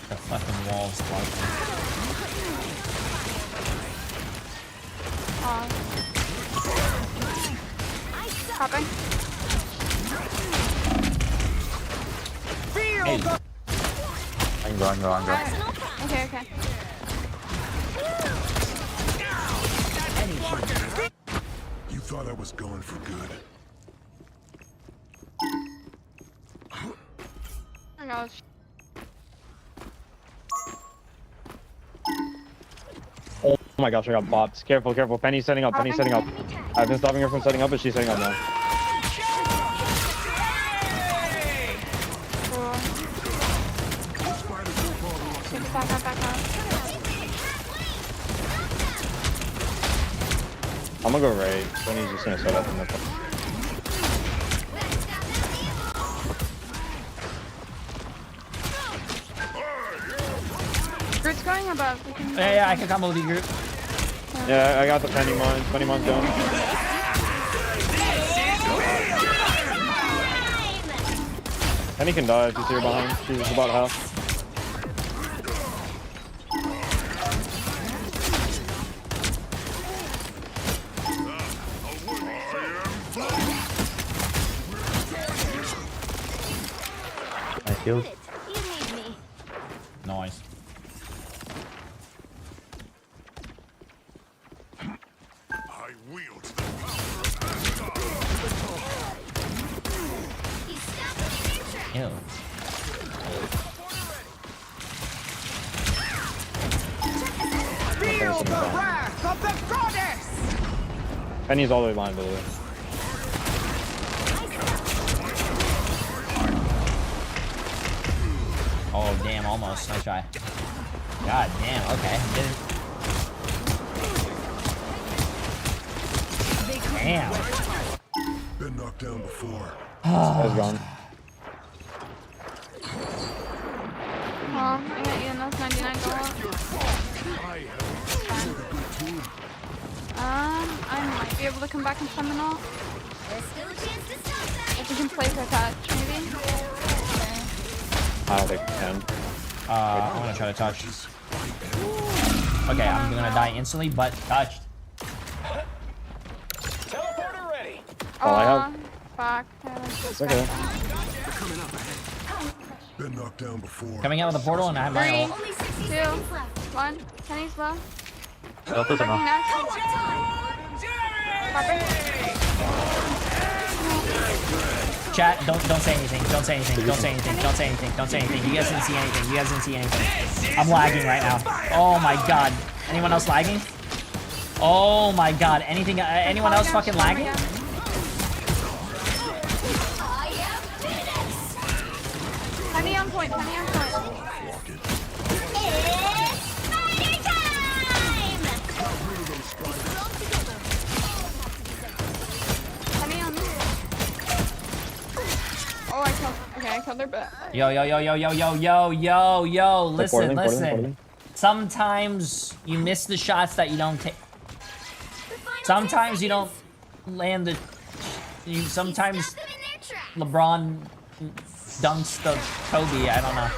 the fucking walls blocking. Popping. Hey. I can go. Alright. Okay, okay. You thought I was going for good. Oh my gosh. Oh my gosh, I got bopped. Careful, careful. Penny's setting up. Penny's setting up. I've been stopping her from setting up, but she's setting up now. Back up. I'm gonna go right. Penny's just gonna set up in the. Groot's going above. We can Yeah, I can combo with you, Groot. Yeah, I got the Penny mine. Penny mine's going. Penny can die if you see her behind. She's about half. I healed. You need me. Nice. wields the power of Ew. Feel the wrath of the goddess! Penny's all the way behind, by the way. Oh, damn, almost. Nice try. God damn, okay. Damn. Been knocked down before. That's gone. I got you enough 99 gold. I might be able to come back and summon all. If we can place our touch, maybe. I don't think we can. I'm gonna try to touch. Okay, I'm gonna die instantly, but touched. Teleporter ready. I have. Fuck. It's okay. Been knocked down before. Coming out of the portal and I have my ult. 3, 2, 1. Penny's low. Delta's enough. Chat, don't say anything. Don't say anything. Don't say anything. Don't say anything. Don't say anything. You guys didn't see anything. You guys didn't see anything. I'm lagging right now. Oh my god. Anyone else lagging? Oh my god. Anyone else fucking lagging? Penny on point. Penny on point. Penny on me. Oh, I killed. Okay, I killed her, but. Yo. Listen. Sometimes you miss the shots that you don't take. Sometimes you don't land the. Sometimes LeBron dunks the Kobe. I don't know.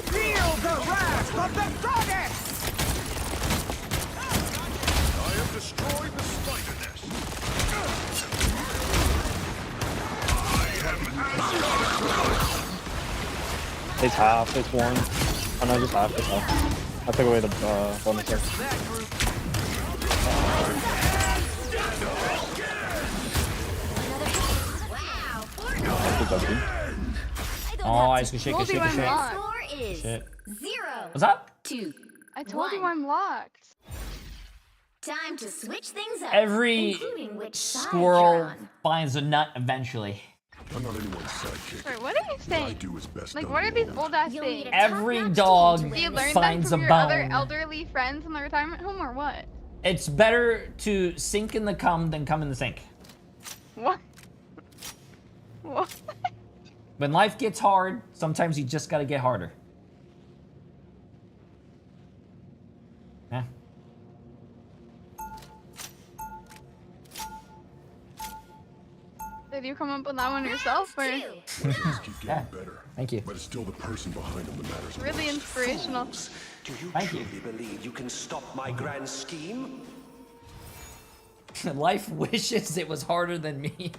Feel the wrath of the goddess! I have destroyed the spider nest. It's half, it's one. Oh no, just half, it's half. I took away the bonus there. Oh, I just can shake it, shake it, shake it. Score is Shit. 0. What's up? 2. I told you I'm locked. Time to switch things up. Every including which side you're squirrel on. finds a nut eventually. I'm not anyone's sidekick. Sorry, what are you saying? I do is best Like, done what are these alone. old ass things? Every dog Do you learn them finds a from your other bone. elderly friends in the retirement home, or what? It's better to sink in the cum than come in the sink. What? What? When life gets hard, sometimes you just gotta get harder. Yeah. Did you come up with that one yourself, or? Things keep getting better. Thank you. But it's still the person behind them that matters. Really inspirational. Do you Thank you. truly believe you can stop my grand scheme? Life wishes it was harder than me.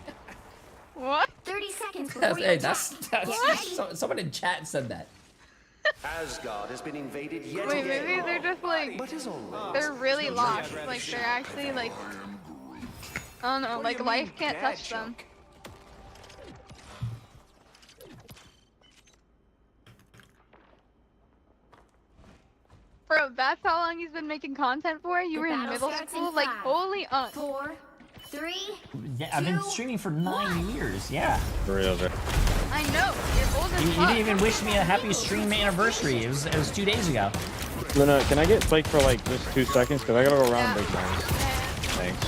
What? 30 seconds before Hey, you that's someone in chat said that. Asgard has been invaded yet Wait, again. maybe they're just like, they're really lost. Like, they're actually like, I don't know, like life can't touch them. Bro, that's how long he's been making content for? You were in middle school? Like, holy 4, 3. Yeah, I've been streaming for 9 years. Yeah. For real, bro. I know, you're old as You fuck. didn't even wish me a happy stream anniversary. It was 2 days ago. Luna, can I get Spike for like just 2 seconds? Cause I gotta go around big times. Thanks.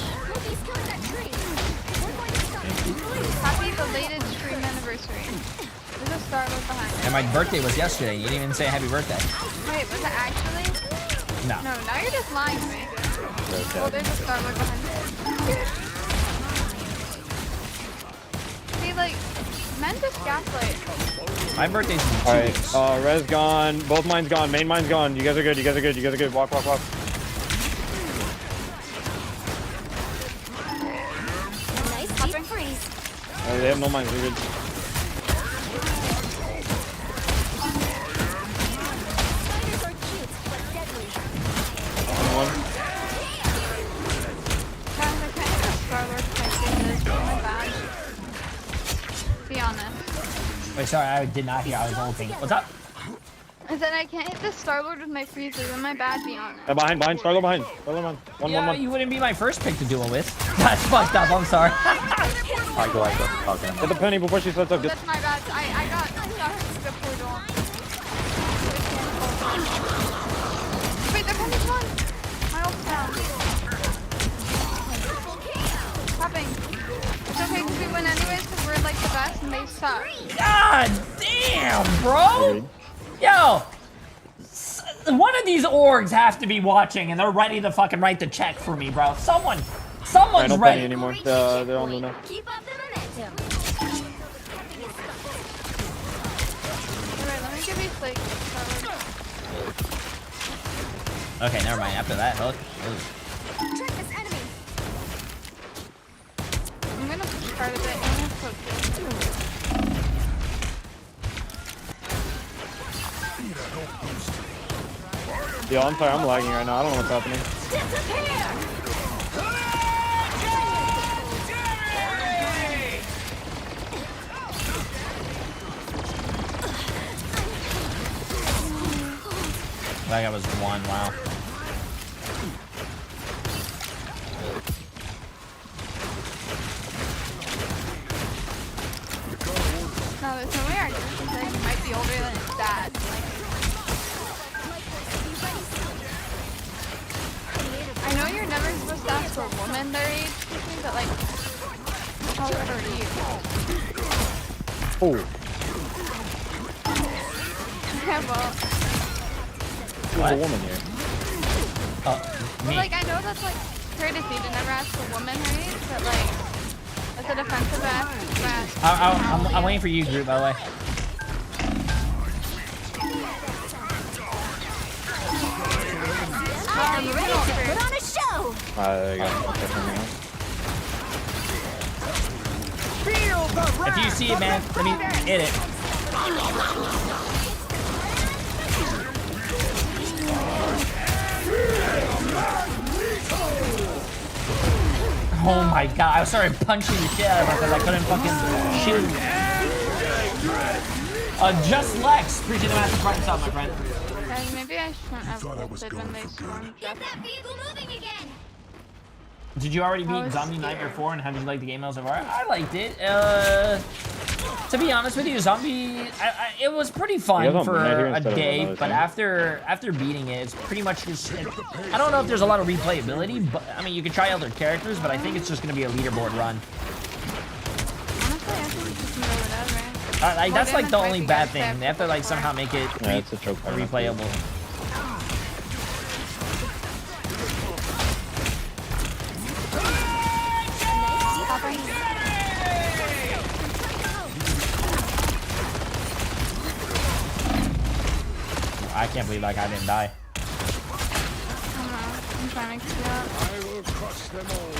Happy belated stream anniversary. There's a Starbucks behind. And my birthday was yesterday. You didn't even say happy birthday. Wait, was it actually? No. No, now you're just lying to me. Well, there's a Starbucks behind. See, like, men just gaslight. My birthday's in 2 Alright, weeks. res gone. Both mines gone. Main mine's gone. You guys are good. You guys are good. You guys are good. Walk, walk, walk. Nice deep freeze. They have no mines. They're good. be honest. Wait, sorry, I did not hear. I was ulting. What's up? I said I can't hit the Star-Lord with my freezers. Am I bad? Be honest. Behind, Star-Lord behind. Star-Lord behind. One. You wouldn't be my first pick to duel with. That's fucked up. I'm sorry. Alright, go. Okay. Get the penny before she sets up. That's my bad. I got stuck with the portal. Wait, the penny's one. My ult's down. Popping. It's okay because we win anyways because we're like the best and they suck. God damn, bro. Yo, one of these orgs have to be watching and they're ready to fucking write the check for me, bro. Someone's ready. Anymore. They're on Luna. Keep up the momentum. Alright, let me give you like. Okay, never mind. After that hook. Track this enemy. I'm gonna push quite a bit. I'm gonna put Yo, I'm sorry, I'm lagging right now. I don't know what's happening. That guy was one. Wow. No, there's no way our person might be older than his dad. I know you're never supposed to ask for a woman their age, but like, how old are you? Oh. Yeah, well. There's a woman here. But like, I know that's like courtesy to never ask a woman her age, but like, that's a defensive act. I'm waiting for you, group, by the way. I'm ready to put on a show. There you go. If you see it, man, let me hit it. Oh my god, I started punching the shit out of her because I couldn't fucking shoot. Just Lex. Appreciate the massive part up, my friend. Guys, maybe I shouldn't have ulted when they stormed. Get that vehicle moving again. Did you already beat Zombie Nightmare 4 and how did you like the game so far? I liked it. To be honest with you, Zombie, it was pretty fun for a day, but after beating it, it's pretty much just, I don't know if there's a lot of replayability, but I mean, you can try other characters, but I think it's just going to be a leaderboard run. Honestly, I think you can go whatever. That's like the only bad thing. They have to like somehow make it replayable. I can't believe like I didn't die. I'm trying to get up. I will crush them all.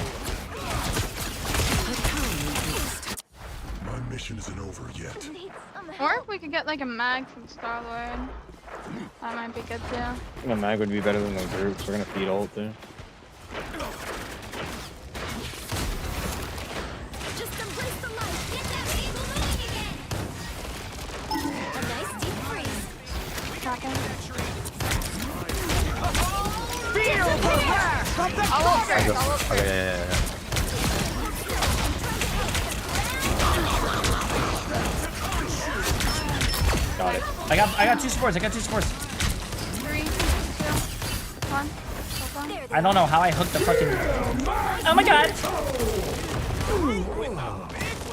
My mission isn't over yet. Or we could get like a mag from Star-Lord. That might be good too. I think a mag would be better than the groups. We're gonna feed ult too. Just embrace the light. Get that vehicle moving again. A nice deep freeze. Tracking. I'll ult first. I'll ult first. Yeah. Got it. I got two scores. 3, 2, 1. I don't know how I hooked the fucking. Oh my god!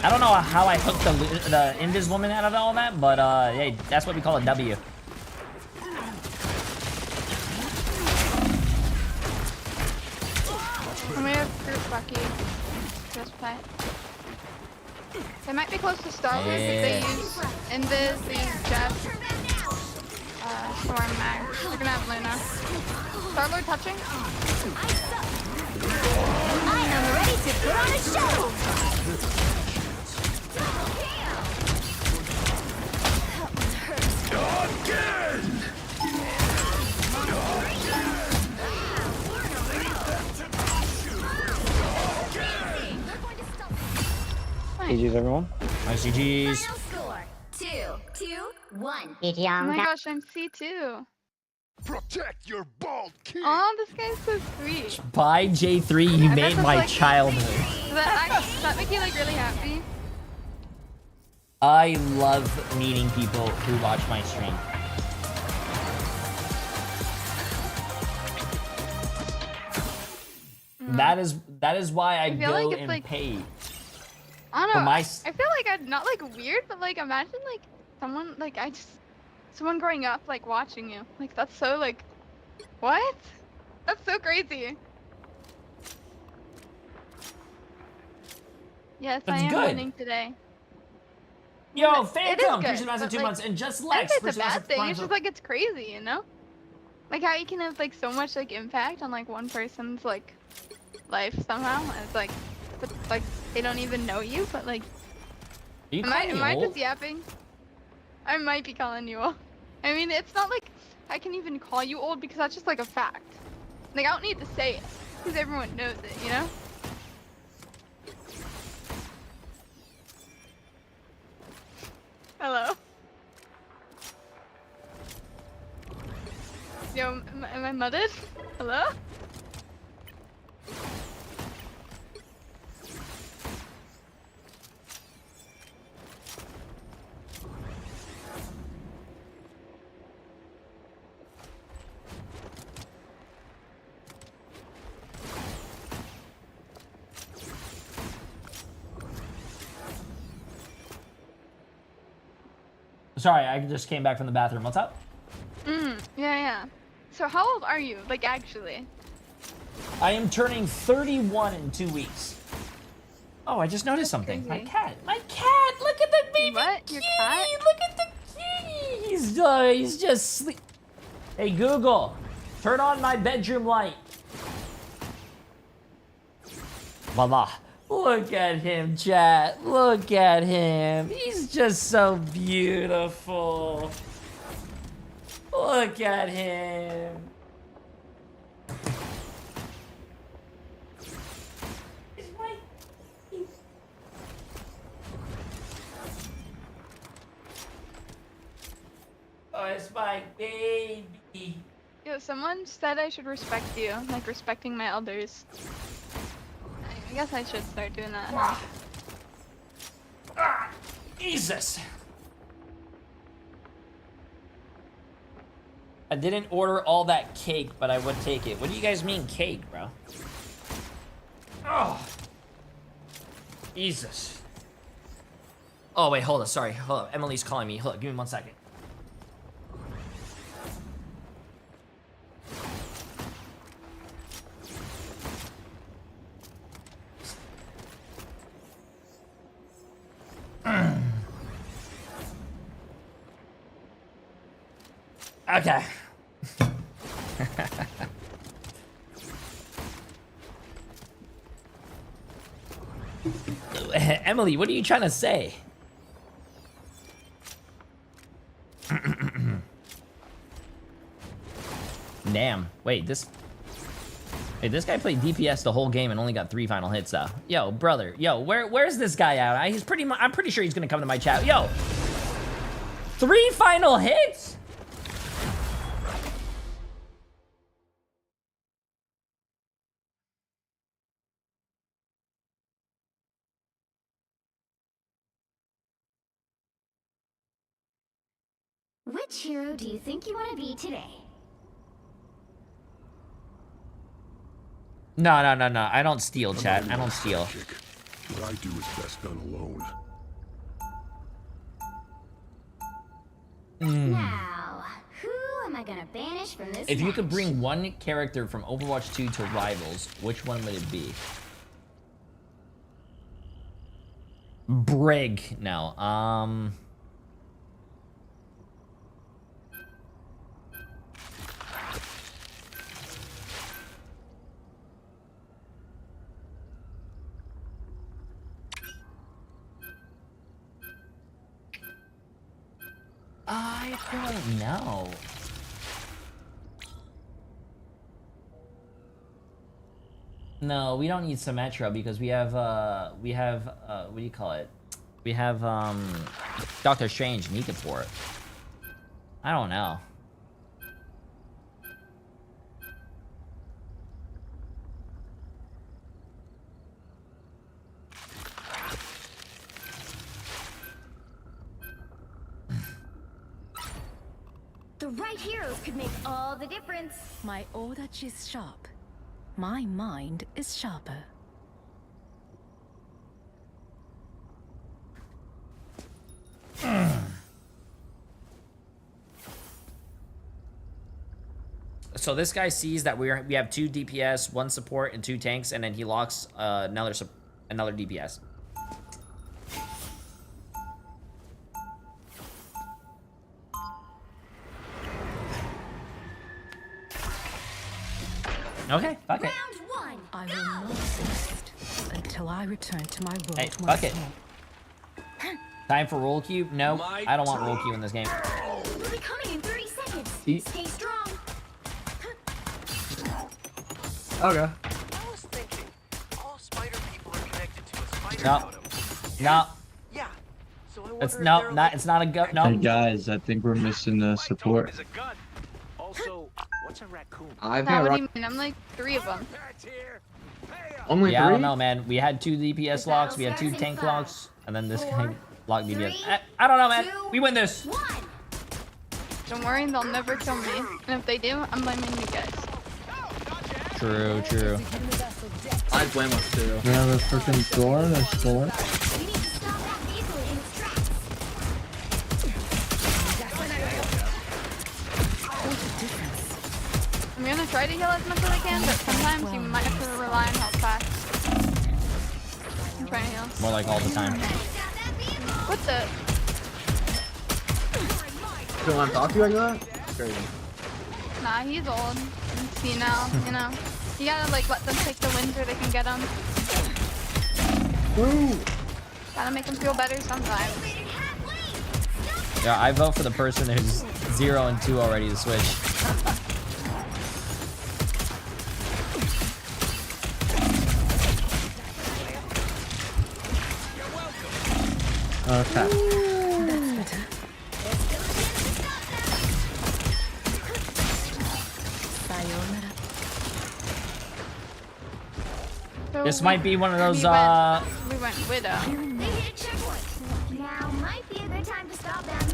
I don't know how I hooked the Invis woman out of all that, but hey, that's what we call a W. And we have group Bucky. Just play. They might be close to Star-Lord if they use Invis, they use Jeff, Storm Mag. They're gonna have Luna. Star-Lord touching? I am ready to put on a show. GG's everyone. Nice GG's. Final score 2-2-1. Oh my gosh, I'm C2. Protect your bald king. Oh, this guy's so sweet. Bye, J3. You I bet made that's my like- childhood. Does that make you like really happy? I love meeting people who watch my stream. That is why I feel go like it's and like- pay. I don't For know. my I feel like I'm not like weird, but like imagine like someone like someone growing up like watching you. Like that's so like what? That's so crazy. Yes, That's I am good. winning today. Yo, It is Phantom, good, appreciate the massive but, 2 like, months, and just I don't Lex, think appreciate it's a the bad massive thing. prime It's just sub. like it's crazy, you know? Like how you can have like so much like impact on like one person's like life somehow. And it's like, but like they don't even know you, but like. You Am I calling me old? just yapping? I might be calling you old. I mean, it's not like I can even call you old because that's just like a fact. Like I don't need to say it because everyone knows it, you know? Hello. Yo, am I mudded? Hello? Sorry, I just came back from the bathroom. What's up? Yeah. So how old are you? Like actually? I am turning 31 in 2 weeks. Oh, I just noticed something. crazy. My cat. Look at the baby What? Your cat? Look at the kitty. He's just sleep. Hey Google, turn on my bedroom light. Voila. Look at him, chat. Look at him. He's just so beautiful. Look at him. Oh, it's my baby. Yo, someone said I should respect you, like respecting my elders. I guess I should start doing that. Huh? Jesus. I didn't order all that cake, but I would take it. What do you guys mean cake, bro? Oh. Jesus. Oh, wait, hold on. Sorry. Hold on. Emily's calling me. Hold on. Give me 1 second. Okay. Emily, what are you trying to say? Damn. Wait, this guy played DPS the whole game and only got 3 final hits though. Yo, brother. Yo, where's this guy at? I'm pretty sure he's gonna come to my chat. Yo. 3 final hits? Which hero do you think you want to be today? No. I don't steal, chat. I don't steal. What I do is best done alone. Now, who am I gonna banish from this If you could match? bring one character from Overwatch 2 to Rivals, which one would it be? Brig. No. I don't know. No, we don't need Symmetra because we have what do you call it? We have Doctor Strange needed for it. I don't know. The right heroes could make all the difference. My odachi is sharp. My mind is sharper. So this guy sees that we have 2 DPS, 1 support, and 2 tanks, and then he locks another DPS. Okay, fuck it. I will not rest until I return to my world. Hey, fuck it. Time for roll cube? No, I don't want roll cube in this game. We'll be coming in 30 seconds. Stay strong. Okay. I was thinking, all spider people are connected to a spider No. totem. No. Yeah. So I It's wonder no, it's not a go. No. Hey guys, I think we're missing the support. Also, what's a raccoon? I think Nah, what I do you mean? I'm like 3 of them. only Yeah, I 3. don't know, man. We had 2 DPS locks, we had 2 tank locks, and then this guy locked DPS. I don't know, man. We win this. Don't worry, they'll never kill me. And if they do, I'm blaming you guys. True, true. I blame us too. We have a freaking door. There's door. I'm gonna try to heal as much as I can, but sometimes you might have to rely on health packs. I'm trying to heal. More like all the time. What the? You want to talk to you like that? Crazy. Nah, he's old. He's senile, you know. You gotta like let them take the wins where they can get them. Woo! Gotta make them feel better sometimes. Yeah, I vote for the person who's 0 and 2 already to switch. Okay. So This might be one of those, we went Widow. They hit a checkpoint. Now might be a good time to stop them.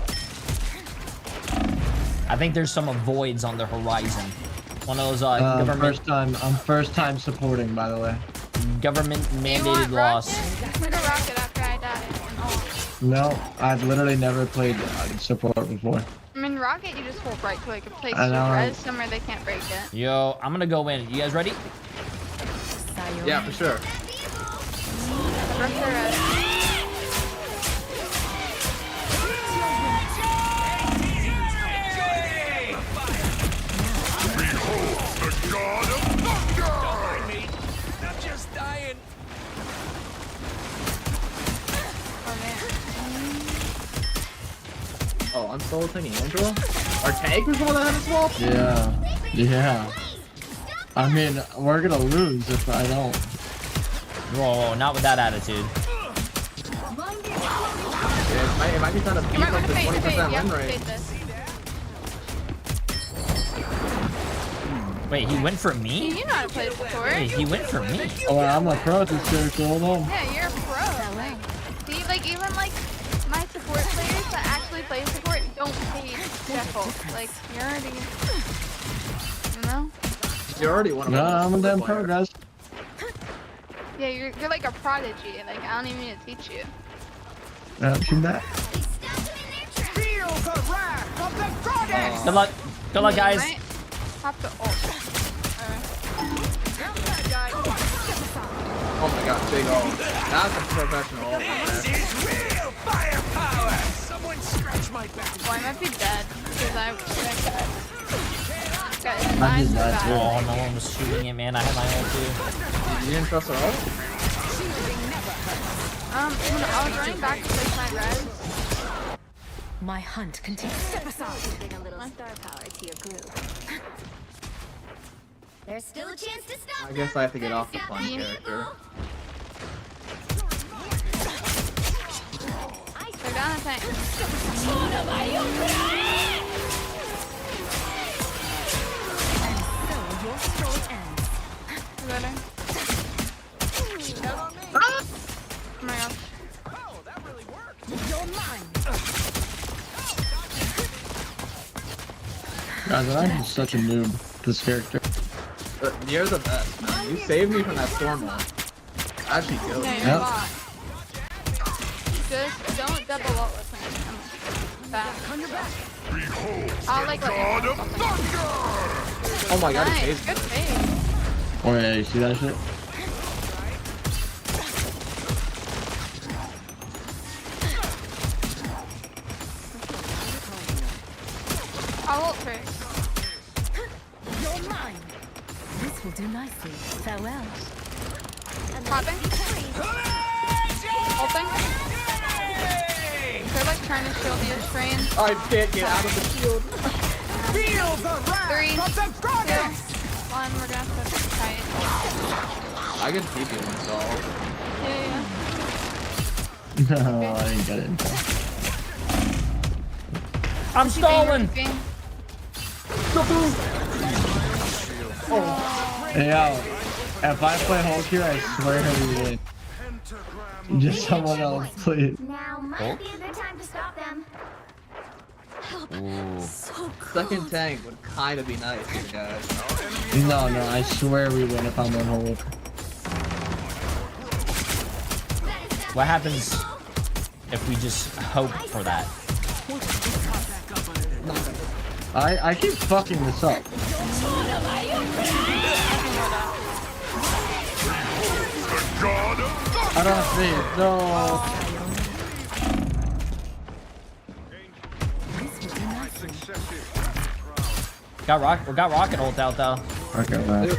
I think there's some voids on the horizon. One of those government First time supporting, by the way. government Do you mandated want loss. Rocket? I'm gonna Rocket after I die. No, I've literally never played support before. I mean, Rocket, you just hold right click. It plays I know. res somewhere they can't break it. Yo, I'm gonna go in. You guys ready? Yeah, for sure. Rush their res. The god of thunder! Don't mind me. I'm just dying. Oh, I'm solo taking Angela? Our tank was one that had a swap? Yeah. Yeah. I mean, we're gonna lose if I don't. Whoa, not with that attitude. Yeah, it might be trying to beat like the 20% win rate. Wait, he went for me? You know how to play support. Wait, he went for me? Oh, I'm a pro at this character, hold on. Yeah, you're a pro. See, like, even, like, my support players that actually play support don't play Jekyll. Like, you're already, you know? You're already one of them. No, I'm a damn pro, guys. Yeah, you're like a prodigy. Like, I don't even need to teach you. Shoot that. Feel the wrath of the goddess! Good luck. Good luck, guys. Might have to ult. Oh my god, big ult. That's a professional ult. This is real firepower! Someone stretch my back. Well, I might be dead because I was Oh, no one was shooting it, man. I had my ult too. You didn't trust her ult? When I was running back to place my res. My hunt continues. Step aside. Bring a little star power to your group. There's still a chance to stop. I guess I have to get off the fun character. down a tank. Your story ends. Ready? Oh my gosh. You're mine. Guys, I'm such a noob, this character. You're the best, man. You saved me from that storm wall. Actually, go. Yeah, you're a lot. Just don't double up with me. I'm back. I'll like let you know. Oh my god, Nice. he Good saved me. fade. Oh yeah, you see that shit? I'll ult first. You're mine. This will do nicely. Farewell. Popping. Ulting. They're like trying to shield the train. I can't get out of the shield. Feel the wrath 3, 2, 1. We're gonna have to fight. I can TP him, so. Yeah. No, I didn't get it. I'm stalling. Hey, yo, if I play Hulk here, I swear we win. Just someone else, please. Now might be a good time to stop them. Ooh. Second tank would kind of be nice here, guys. No, I swear we win if I'm on hold. What happens if we just hope for that? I keep fucking this up. I don't see it. No. Got rocket ult out though. Okay, man.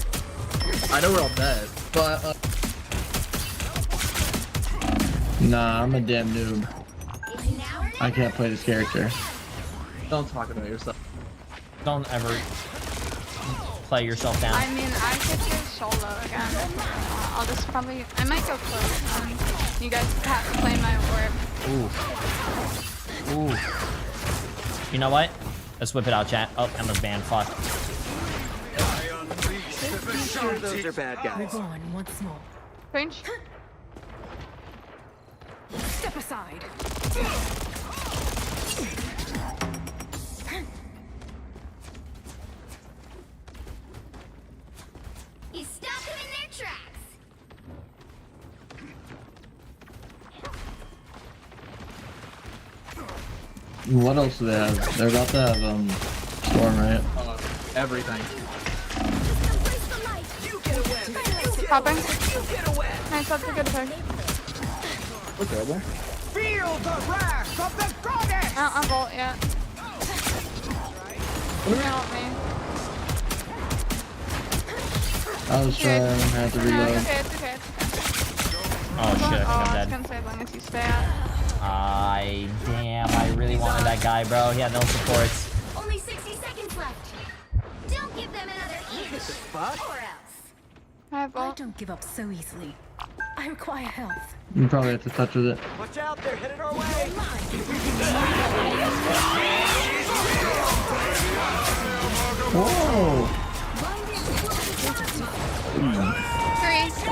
I know we're all dead, but Nah, I'm a damn noob. I can't play this character. don't talk about yourself. Don't ever play yourself down. I mean, I could go solo again. I'll just probably, I might go close. You guys have to play my orb. Ooh. You know what? Let's whip it out, chat. Oh, Emma's banned. Fuck. Sure, those are bad guys. Reborn once more. Range. Step aside. You stop them in their tracks. What else do they have? They're about to have Storm, right? Everything. Popping. Nice, that's a good pick. What's over there? Feel the wrath of the goddess! I don't have ult yet. Help me. I was trying, I had to No, reload. it's okay, it's okay. Oh shit, I think Oh, I'm I was dead. gonna say as long as you stay out. Damn, I really wanted that guy, bro. He had no supports. Only 60 seconds left. Don't give them another inch. Or else. I don't give up so easily. I require health. You probably have to touch with it. Watch out, they're headed our way! Whoa! 3, 2,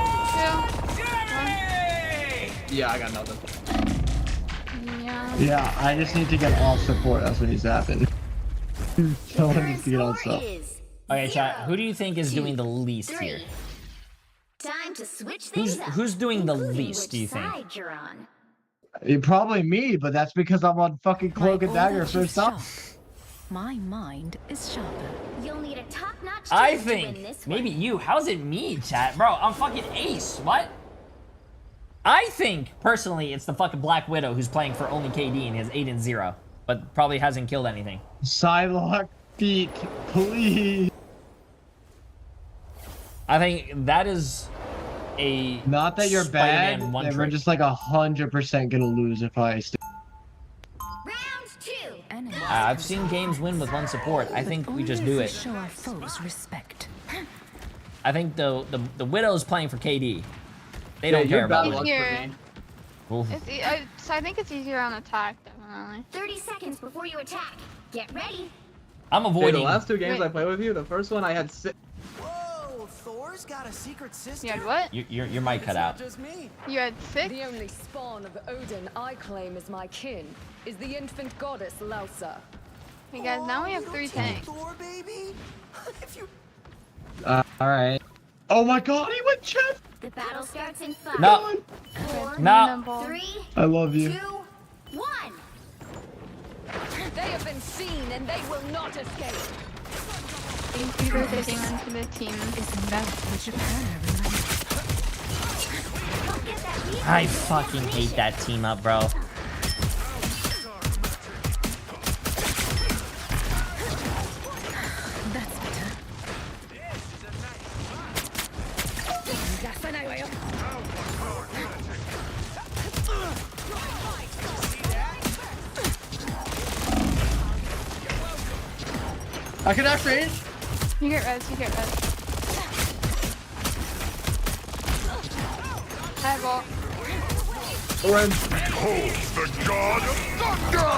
1. Yeah, I got nothing. Yeah. Yeah, I just need to get all support. That's what needs to happen. Someone needs to get all stuff. Okay, chat. Who do you think is doing the least here? Time to switch things up. Who's doing the including least, which do you think? side you're on. Probably me, but that's because I'm on fucking Cloak and Dagger first up. My mind is sharper. You'll need a top-notch I team to win think this one. maybe you. How's it me, chat? Bro, I'm fucking ace. What? I think, personally, it's the fucking Black Widow who's playing for only KD and has 8-0, but probably hasn't killed anything. Psylocke feet, please. I think that is a Not that you're bad, Spider-Man one we're trick. just like 100% gonna lose if I stay. Round 2. I've seen games win with one support. I think we just do it. Show our foes respect. I think the Widow's playing for KD. They don't care about He's it. here. Oof. I think it's easier on attack, definitely. 30 seconds before you attack. Get ready. I'm Dude, avoiding. the last 2 games I played with you, the first one I had 6. Whoa, Thor's got a secret sister. You had what? Your mic cut out. Just me. You had 6? The only spawn of Odin I claim as my kin is the infant goddess Lausa. Hey guys, now we have 3 tanks. Thor, baby. If you... Alright. Oh my god, he went chef! The battle starts in 5. No. 4, No. 3, I love you. 2, 1. They have been seen and they will not escape. Thank you for getting onto the team. I fucking hate that team up, bro. That's better. I can dash range. You get res, you get res. Eyeball. Orange. Behold the god of thunder!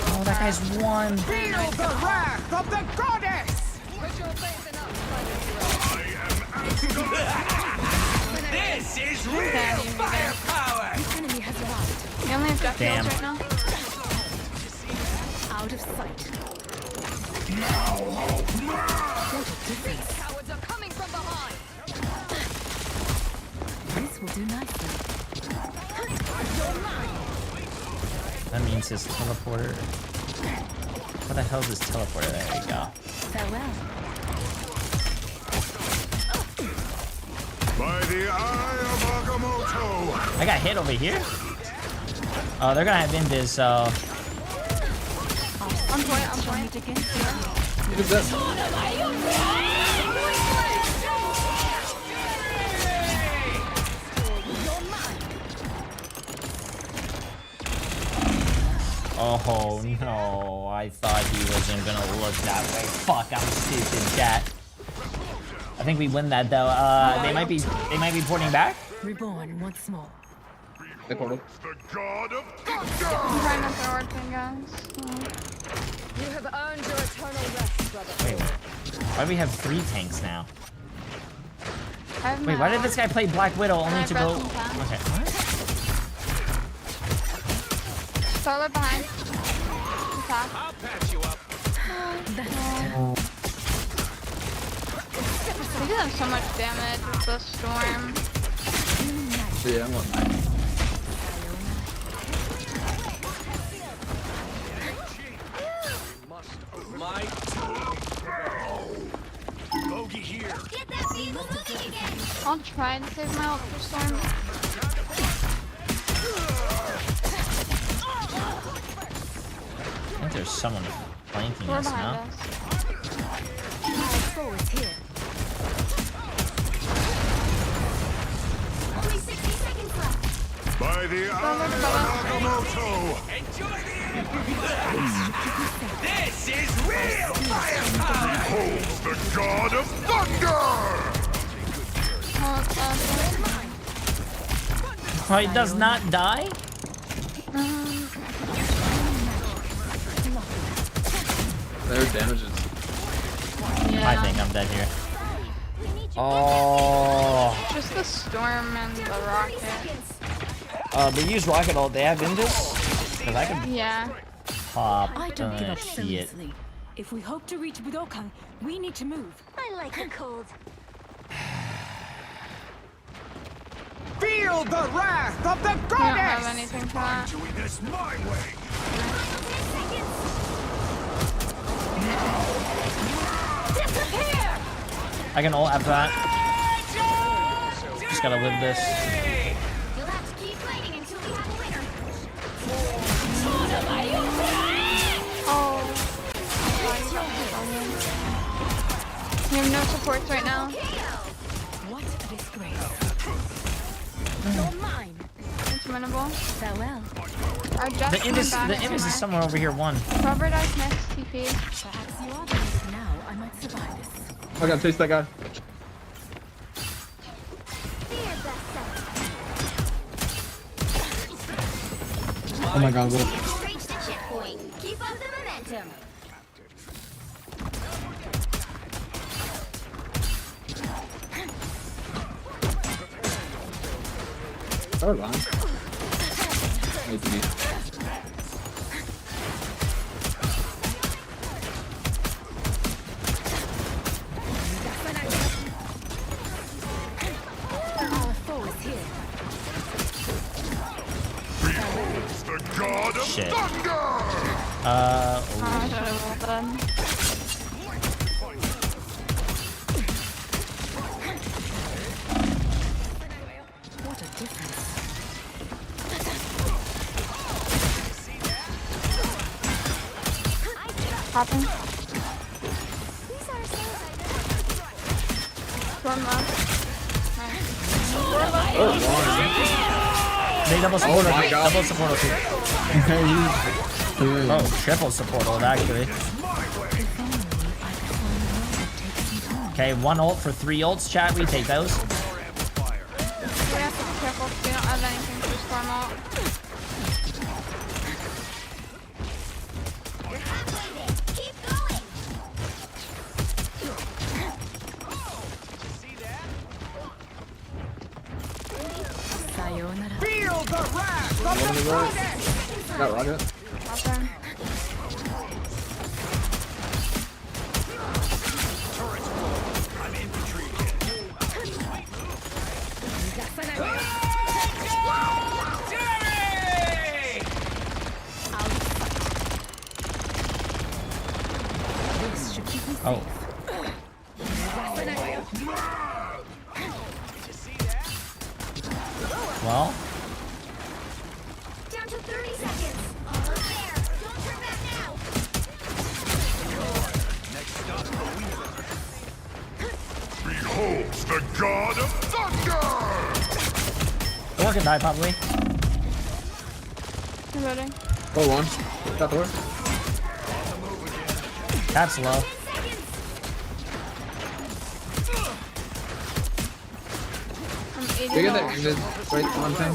Oh, that guy's won. Feel the wrath of the goddess! Put your faith in us, This is real firepower! The enemy has arrived. You only have duck Damn. heals right now? Out of sight. These cowards are coming from behind. This will do nicely. That means his teleporter. What the hell is his teleporter? There you go. Farewell. By the eye of Agamotto! I got hit over here. Oh, they're gonna have invis, so. On point again. What is that? Oh no, I thought he wasn't gonna look that way. Fuck, I'm stupid, chat. I think we win that though. They might be porting back. Reborn once more. They portal. The god of I'm thunder! trying to throw our thing, guys. You have earned your eternal rest, brother. Wait, why do we have 3 tanks now? I have Wait, why did this guy play Black Widow only to go? Okay, what? Solar behind. Attack. I'll patch you up. We did have so much damage with the storm. Yeah, I'm on 9. My bogey here. Get that vehicle moving again. I'll try to save my ult for storm. I think there's someone flanking We're us behind now. us. Forward here. Only 60 seconds left. By the eye of Agamotto! Enjoy the This is real firepower! Behold the god of thunder! Oh, it's Oh, he does not die? Their damage is. yeah. I think I'm dead here. Oh. Just the storm and the rocket. They use rocket ult. They have invis? Because I can Yeah. pop. I don't give up so Shit. easily. If we hope to reach Budokan, we need to move. I like it cold. Feel the wrath of the We don't have anything for that. Doing this my way! I can ult after that. Just gotta live this. You'll have to keep fighting until we have a winner. Oh. We have no supports right now. What a disgrace. You're mine. It's winnable. Farewell. Our Jets The coming invis, back the invis is somewhere. somewhere over here. One. Whoever dies next, TP. Perhaps you are believing now I might survive this. I gotta chase that guy. Oh my god, what? Reach the checkpoint. Keep up the momentum. Third line. Our foe is here. Behold the god of Shit. thunder! What a difference. Popping. These are skills I Storm up. They double support Oh my ult. God. Double support ult. Oh, triple support ult actually. Okay, 1 ult for 3 ults, chat. We take those. We have to be careful because we don't have anything for storm out. You're halfway there. Keep going. Sayonara. Feel the wrath of One of the road. Got rocket. Popping. This should keep me safe. Oh. Well, Down to 30 seconds. Almost there. Don't turn back now. Behold the god of thunder! Thor can die probably. Reloading. Oh, one. Got Thor. That's low. I'm 80 Do you get low. that exit right on thing?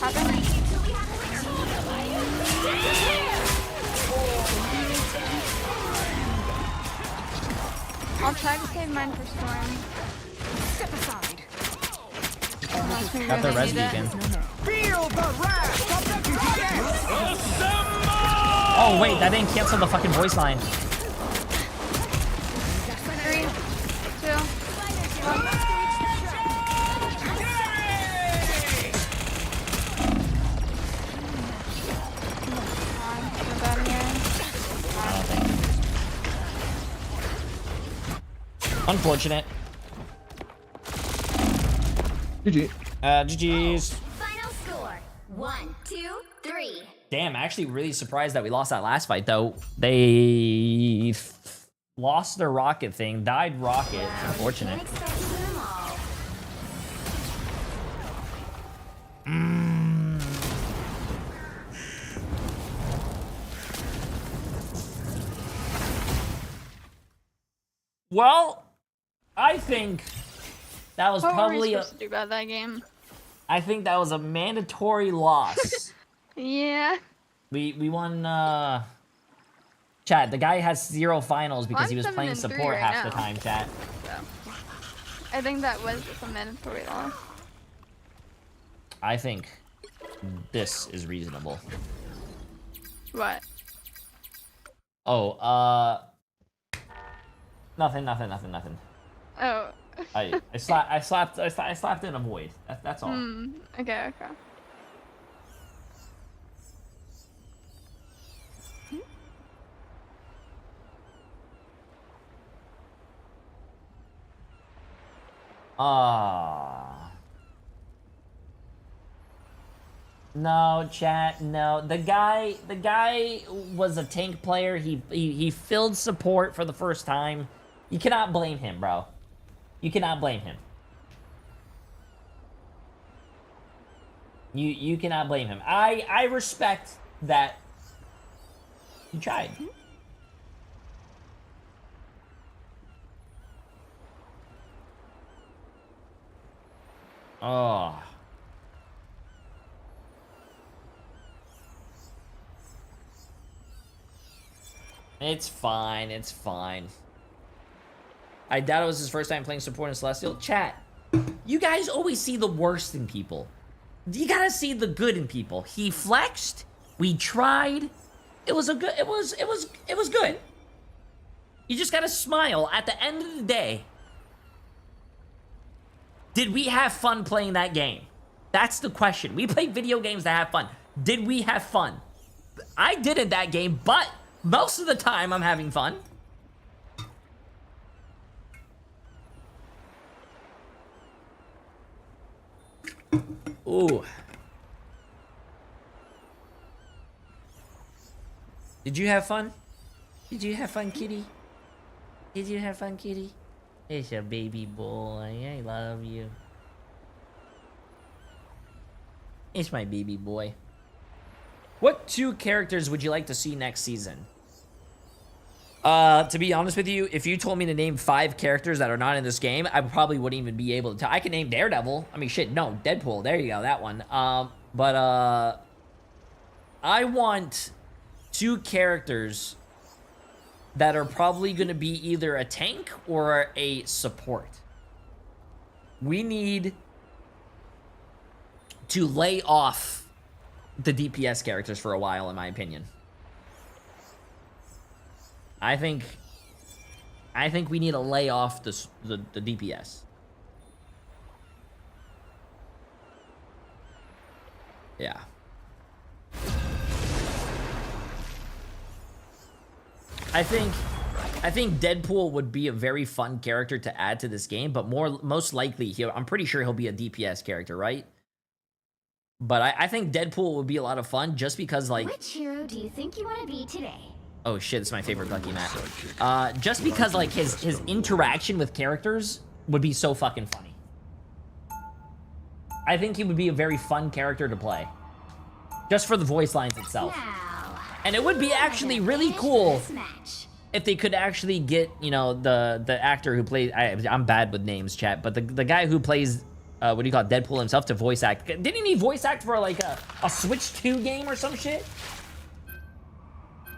Popping. I'll try to save mine for storm. Step aside. Unless we Got the really res need it. beacon. Feel the wrath of the goddess! Oh wait, that didn't cancel the fucking voice line. 3, 2, 1. Unfortunate. GG. GG's. Final score. 1, 2, 3. Damn, actually really surprised that we lost that last fight though. They lost their rocket thing, died rocket. Unfortunate. Can't expect to win them all. Well, I think that was What were we probably supposed to do about that game? I think that was a mandatory loss. Yeah. We won chat, the guy has 0 finals because I'm he was 7 playing and 3 support right half the now. time, chat. I think that was just a mandatory loss. I think this is reasonable. What? Oh, nothing. Oh. I slapped in a void. That's all. Okay. No, chat, no. The guy was a tank player. He filled support for the first time. You cannot blame him, bro. You cannot blame him. You cannot blame him. I respect that he tried. Oh. It's fine. It's fine. I doubt it was his first time playing support in Celestial. Chat, you guys always see the worst in people. You gotta see the good in people. He flexed. We tried. It was a good. It was good. You just gotta smile at the end of the day. Did we have fun playing that game? That's the question. We played video games that have fun. Did we have fun? I didn't that game, but most of the time I'm having fun. Ooh. Did you have fun? Did you have fun, kitty? Did you have fun, kitty? It's a baby boy. I love you. It's my baby boy. What 2 characters would you like to see next season? To be honest with you, if you told me to name 5 characters that are not in this game, I probably wouldn't even be able to tell. I can name Daredevil. I mean, shit, no, Deadpool. There you go, that one. I want 2 characters that are probably going to be either a tank or a support. We need to lay off the DPS characters for a while, in my opinion. I think we need to lay off the DPS. Yeah. I think Deadpool would be a very fun character to add to this game, but most likely I'm pretty sure he'll be a DPS character, right? But I think Deadpool would be a lot of fun just because, like, Which hero do you think you want to be today? oh shit, it's my favorite Lucky map. Just because, like, his interaction with characters would be so fucking funny. I think he would be a very fun character to play. Just for the voice lines itself. And it would be actually really cool if they could actually get, you know, the actor who plays, I'm bad with names, chat, but the guy who plays, what do you call it, Deadpool himself to voice act. Didn't he voice act for like a Switch 2 game or some shit?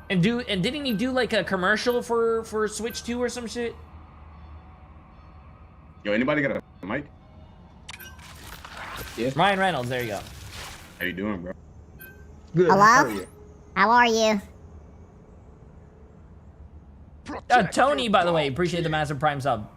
And didn't he do like a commercial for Switch 2 or some shit? Yo, anybody got a mic? Yeah. Ryan Reynolds, there you go. How you doing, bro? Good. Hello? How are you? Tony, by the way, appreciate the massive Prime sub.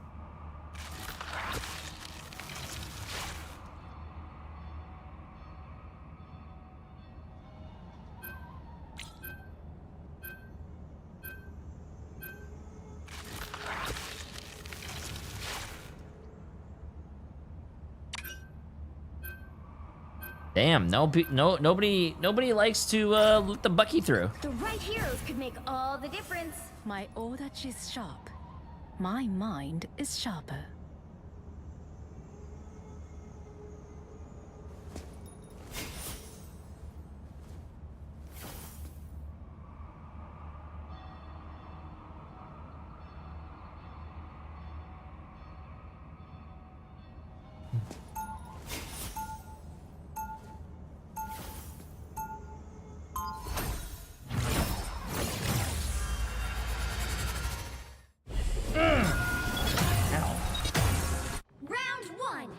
Damn, nobody likes to let the Bucky through. The right heroes could make all the difference. My order is sharp. My mind is sharper.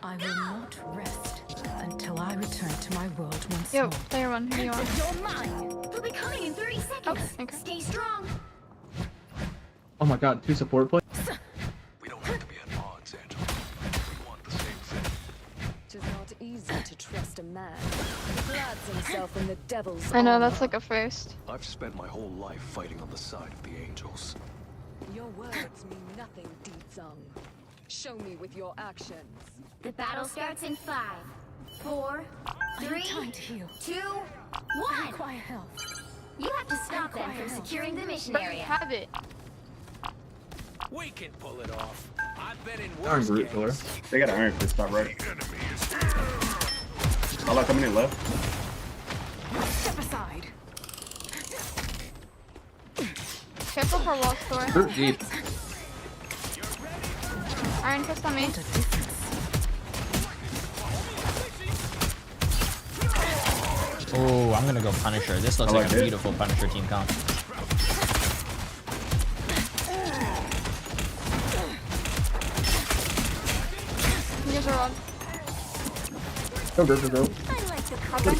I will not rest until I return to my world once Yo, more. player 1, here you are. You're mine. We'll be coming in 30 seconds. Oh, okay. Stay strong. Oh my god, 2 support players? We don't want to be at odds, Angela. We want the same thing. Tis not easy to trust a man who clads himself in the devil's I know, armor. that's like a first. I've spent my whole life fighting on the side of the angels. Your words mean nothing, Deetsung. Show me with your actions. The battle starts in 5, 4, 3, time to heal. 2, I 1. require help. You have to stop them from securing the mission But you area. have it. We can pull it off. I've been in Iron worse brute killer. games. They got an iron fist top right. All that coming in left. Step aside. Careful for wall store. Brute deep. Iron fist on me. I'm gonna go Punisher. This looks I like like a it. beautiful Punisher team comp. You guys are on. Go, go, go, go. I like the cover.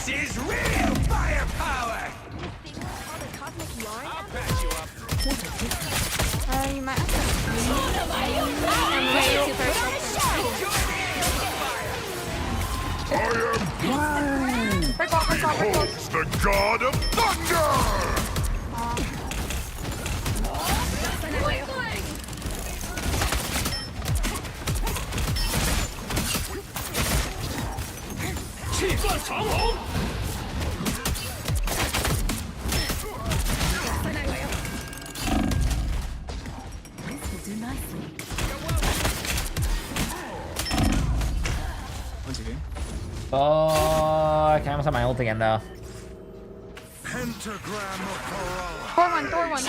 This is real firepower! I'll patch you up. You might have to. I'm way too first. Break off. Beholds the god of thunder! Do nicely. Oh, can I almost have my ult again though. Pentagram of Corella. Thor one. I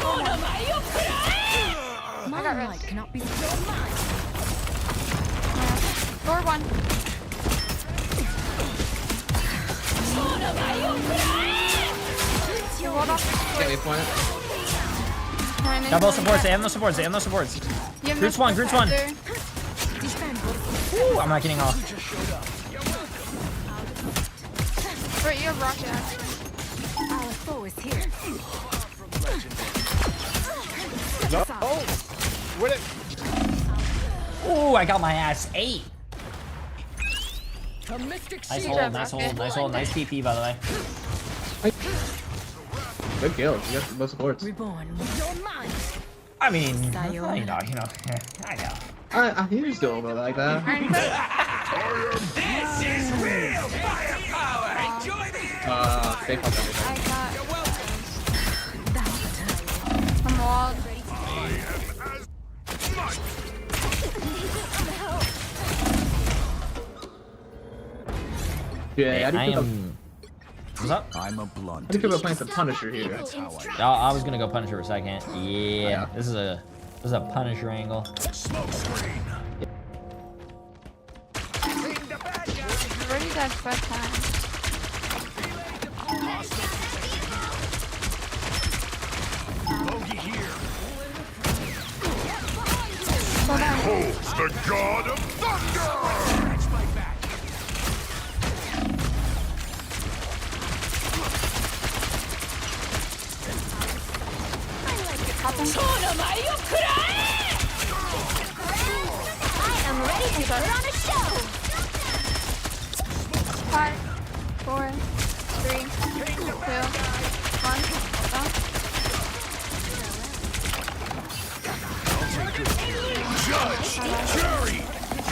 got My res. light cannot be Thor one. Hold up. Get me point. Got both supports. They have no supports. You have Groot's no one. protector. Ooh, I'm not getting off. Wait, you have rocket actually. Our foe is here. Oh, win it. Ooh, I got my ass 8. A mystic Nice shield. hold. Nice TP, by the way. Good kills. You got both supports. Reborn. Your mind. I mean, Sayonara. you know, I know. He just do a little bit like that. This is real firepower! Enjoy the Safe on everything. I got. I'm walled. Yeah, I am. What's up? I'm a blunt. I think about playing some Punisher here. That's how I. I was gonna go Punisher for a second. Yeah, this is a Punisher angle. smoke screen. Already that first time. Bogey here. Slow down. Beholds the god of thunder! Catch my back. I am ready to put on a show. 5, 4, 3, 2, 1. Judge, jury,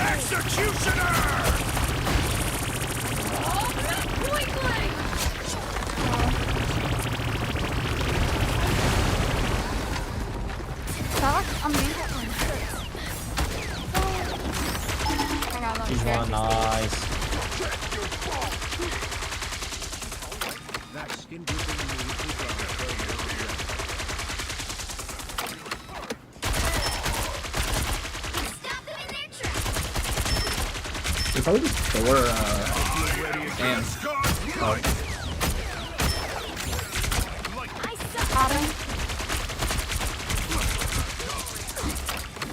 executioner! I'm being I got them. He's one, nice. That skin deep They probably just Thor, and Got him.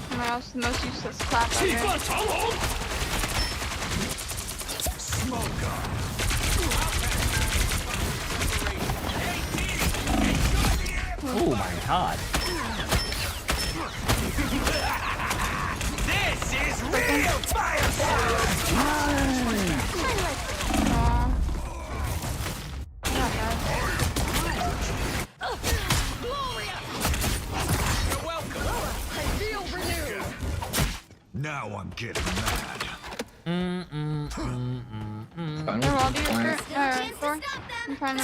Oh my gosh, the most useless clap ever. Oh my god. This is real firepower! Now I'm getting mad. They're all do your Thor. I'm trying to.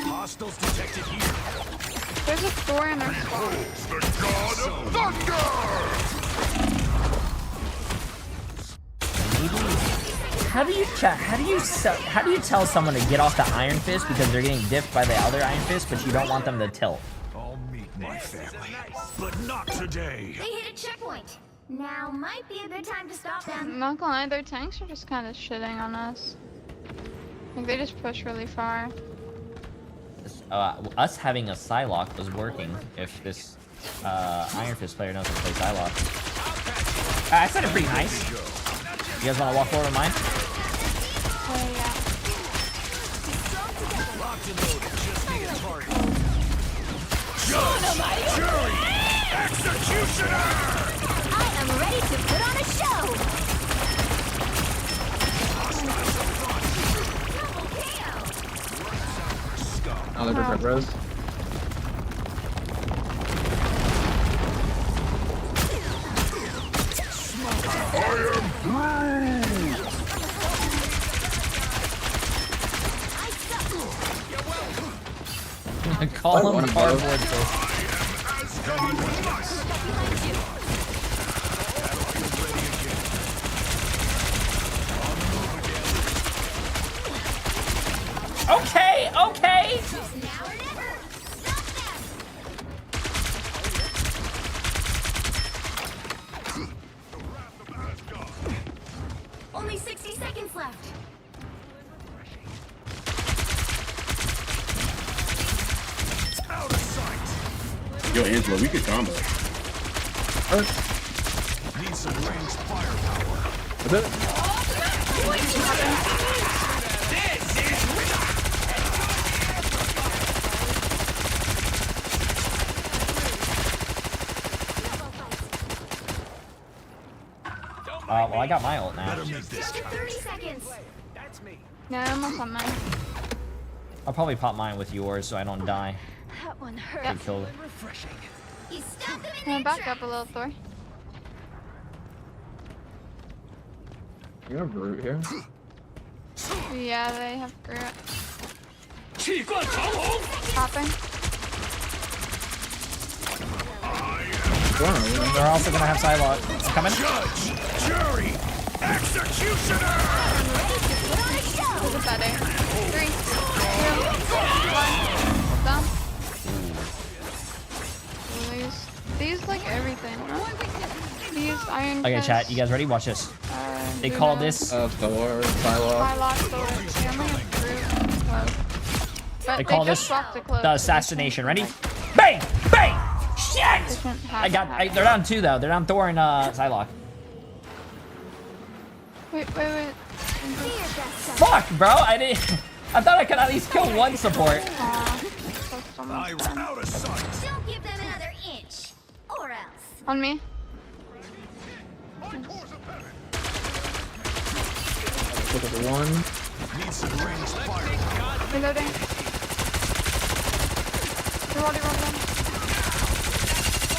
Hostiles detected here. There's a Thor in their spawn. The god of thunder! How do you tell someone to get off the Iron Fist because they're getting dipped by the other Iron Fist, but you don't want them to tilt? I'll meet my family, but not today. They hit a checkpoint. Now might be a good time to stop them. I'm not gonna lie, their tanks are just kind of shitting on us. Like they just push really far. Us having a Psylocke was working if this Iron Fist player knows how to play Psylocke. I said it pretty nice. You guys want to walk forward with mine? Oh yeah. Judge, jury, executioner! I am ready to put on a show. Oh, they're different rows. Call him cardboard fist. Okay, okay. Only 60 seconds left. Yo, Angelo, we could combo. Need some ranged firepower. Well, I got my ult now. 30 seconds. Yeah, I'm almost on mine. I'll probably pop mine with yours so I don't die. That one hurt. Get killed. You stopped them in Can I their back tracks. up a little, Thor? You have root here? Yeah, they have Groot. Hopping. They're also gonna have Psylocke. Coming. Judge, jury, executioner! Who's it better? 3, 2, 1. Done. These like everything. These Iron Okay, Fist, chat. You guys ready? Watch this. They call this. Thor, Psylocke. Psylocke, Thor. See, I'm gonna Groot. Close. But They call just this swapped to close. the assassination. Ready? Bang! Bang! Shit! They're down 2 though. They're down Thor and Psylocke. Wait. Fuck, bro! I thought I could at least kill one support. I'm out of sight. Don't give them another inch, or else. On me. Look at the one. Need some ranged firepower. Reloading. Reloading.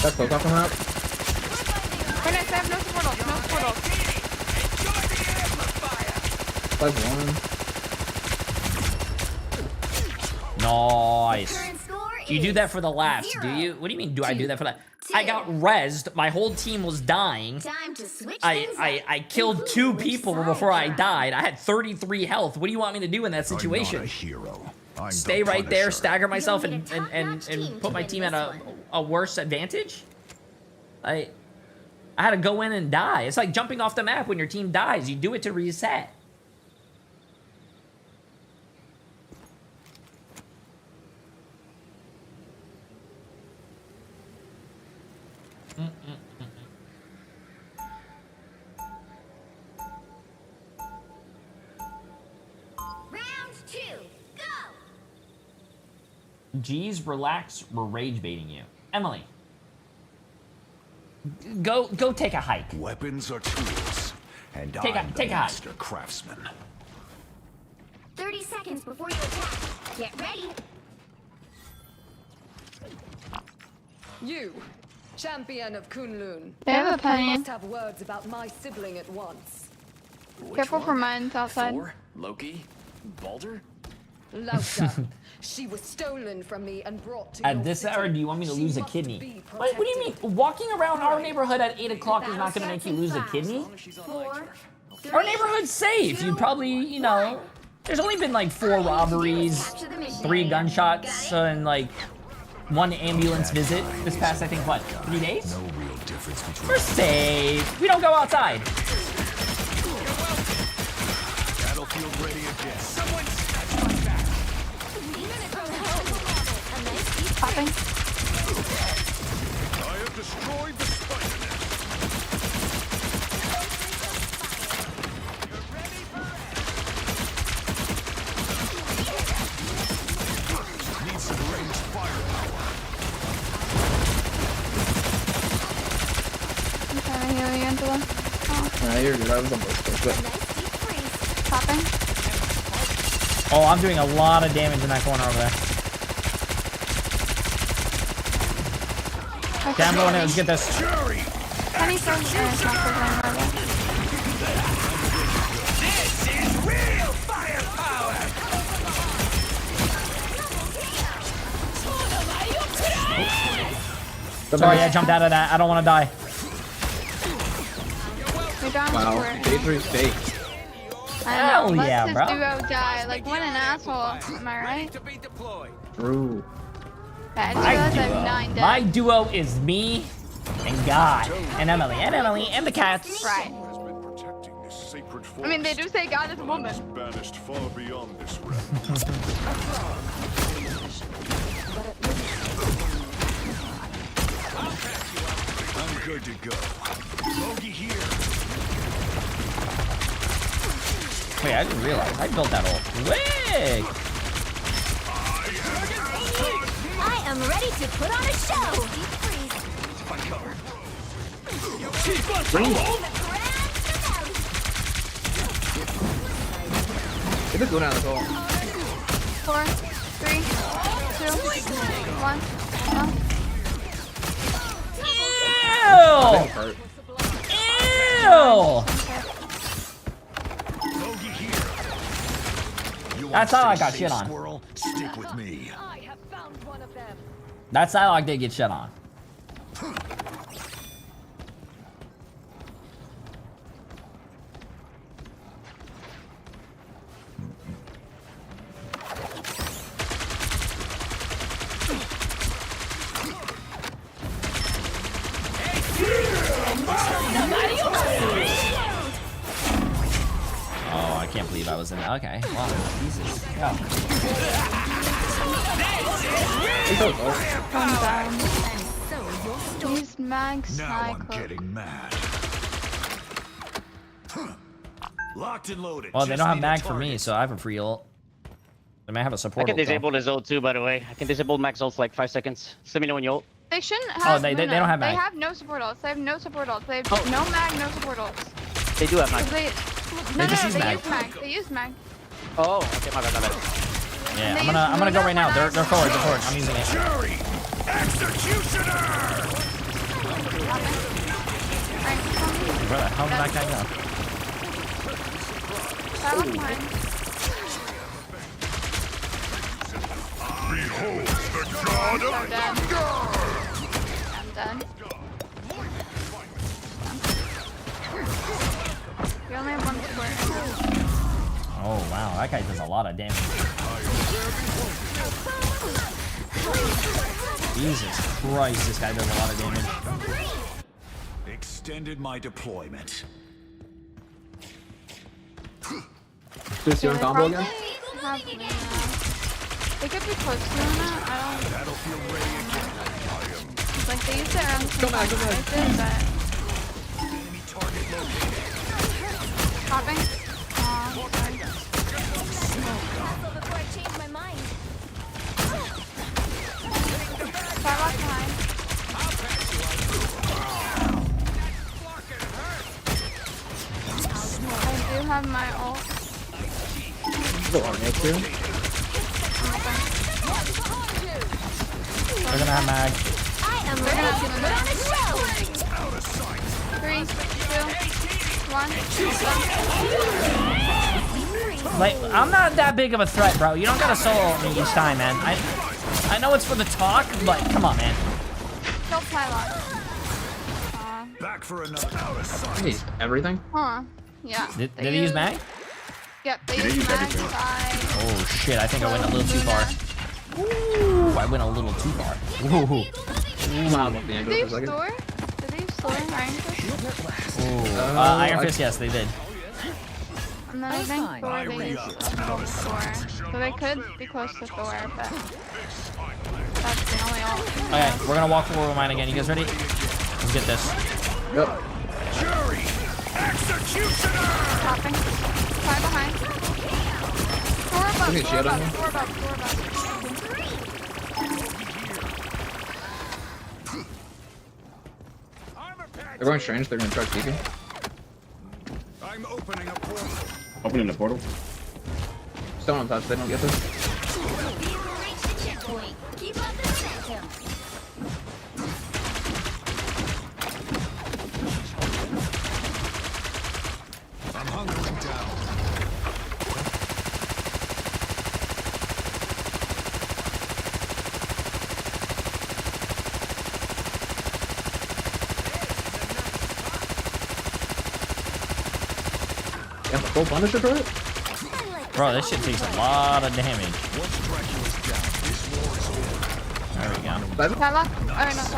That's both off on that. Wait, nice. I have no support ult. No support ult. That's one. Nice. You do that for the laughs, do you? What do you mean, do I do that for that? I got rezzed. My whole team was dying. Time to switch I killed 2 people before I died. I had 33 health. What do you want me to do in that situation? I'm not a hero. I'm Stay the right there, Punisher. stagger myself, You'll and need a top-notch team put to my win team this at one. a worse advantage? I had to go in and die. It's like jumping off the map when your team dies. You do it to reset. Round 2, go! Geez, relax. We're rage baiting you. Emily. Go take a hike. Weapons are tools, and Take a I'm the hike. master craftsman. 30 seconds before you attack. Get ready. You, champion of Kunlun. They have a penny. Must have words about my sibling at once. Careful for mines outside. Loki? Baldur? Lausa. She was stolen from me and brought to At your this city. hour, do you want me to She lose a must kidney? be What do you mean? Walking around our neighborhood at 8 o'clock is not going to make you lose a kidney? 4, Our neighborhood's safe. You'd probably, you know, there's only been like 4 robberies, 3 gunshots, and like 1 ambulance visit this past, I think, what, 3 days? No real difference between. We're safe. We don't go outside. Battlefield ready again. Popping. I have destroyed the spider net. Need some ranged firepower. I'm trying to heal you, Angela. Oh. Nah, you're good. I was almost good. Popping. Oh, I'm doing a lot of damage in that corner over there. Okay, I'm going in. Let's get this. Penny starts to This is real firepower. Sorry, I jumped out of that. I don't want to die. We're down Wow, to Jay3's fake. I Hell know. yeah, Let's bro. his duo die. Like, what an asshole. Am I right? True. Bad My duos, I have duo. 9 dead. My duo is me and God and Emily and the cats. Right. Protecting this sacred I mean, they forest. do say God is a woman. Banished far beyond this realm. I'm good to go. Bogey here. Wait, I didn't realize. I built that ult. Quick! I am ready to put on a show. Get the gun out of the hole. 4, 3, 2, 1. Ew! That's how I got shit on. Squirrel, stick with me. I have found one of them. That Psylocke did get shit on. Oh, I can't believe I was in that. Okay, wow, Jesus. Go. Calm down. Use mag Now I'm cycle. getting mad. Locked and loaded. Well, they Just don't have need a mag for me, target. so I have a free ult. They may have a I support can ult, though. disable his ult too, by the way. I can disable max ult for like 5 seconds. Just let me know when you ult. They shouldn't have. they don't have mag. They have no support ults. They have no support ults. They have no mag, no support ults. They do have max. They, They just use they mag. use mag. They use mag. Oh, okay, my bad, my bad. Yeah, They I'm gonna use go right now. Luna They're forward. They're forward. I'm using it. Jury! Executioner! Where the hell did that guy go? That was mine. Behold the god So of dead. thunder! I'm done. We only have 1 support. Oh wow, that guy does a lot of damage. Jesus Christ, this guy does a lot of damage. Extended my deployment. Just your combo again? Have Luna. They could be close to Luna. I don't. Battlefield ready again. It's like they use their own Go back, go back. but Enemy target located. popping. Aw, sorry. Before I change my mind. Sidewalk behind. I do have my ult. Go on, me too. They're gonna have mag. I am ready to put on a show. 3, 2, 1. Like, I'm not that big of a threat, bro. You don't gotta solo me each time, man. I know it's for the talk, but come on, man. Kill Psylocke. Back for another out of sight. Hey, everything? Huh. Yeah. Did he use mag? Yep, they Yeah, they use use mag everything. side. Oh shit, I think I went a little too far. Ooh, I went a little too far. Ooh. Did Did they use Thor? Did they use Thor and Iron Fist? Ooh. Iron Fist, yes, they did. And then I think Thor, they used Thor. So they could be close to Thor, but that's the only option. Okay, we're gonna walk forward with mine again. You guys ready? Let's get this. Yep. Jury! Executioner! Popping. Fly behind. Thor above, Give me a Thor shield on above, you. Thor above, Thor above. They're going strange. They're gonna try peeking. I'm opening a portal. Opening the portal. Stone on top. They don't get this. Keep up the momentum. I'm hunkering down. You have a full Punisher for it? Bro, this shit takes a lot of damage. There we go. Talok? Oh, no, Talok. Iron Fist.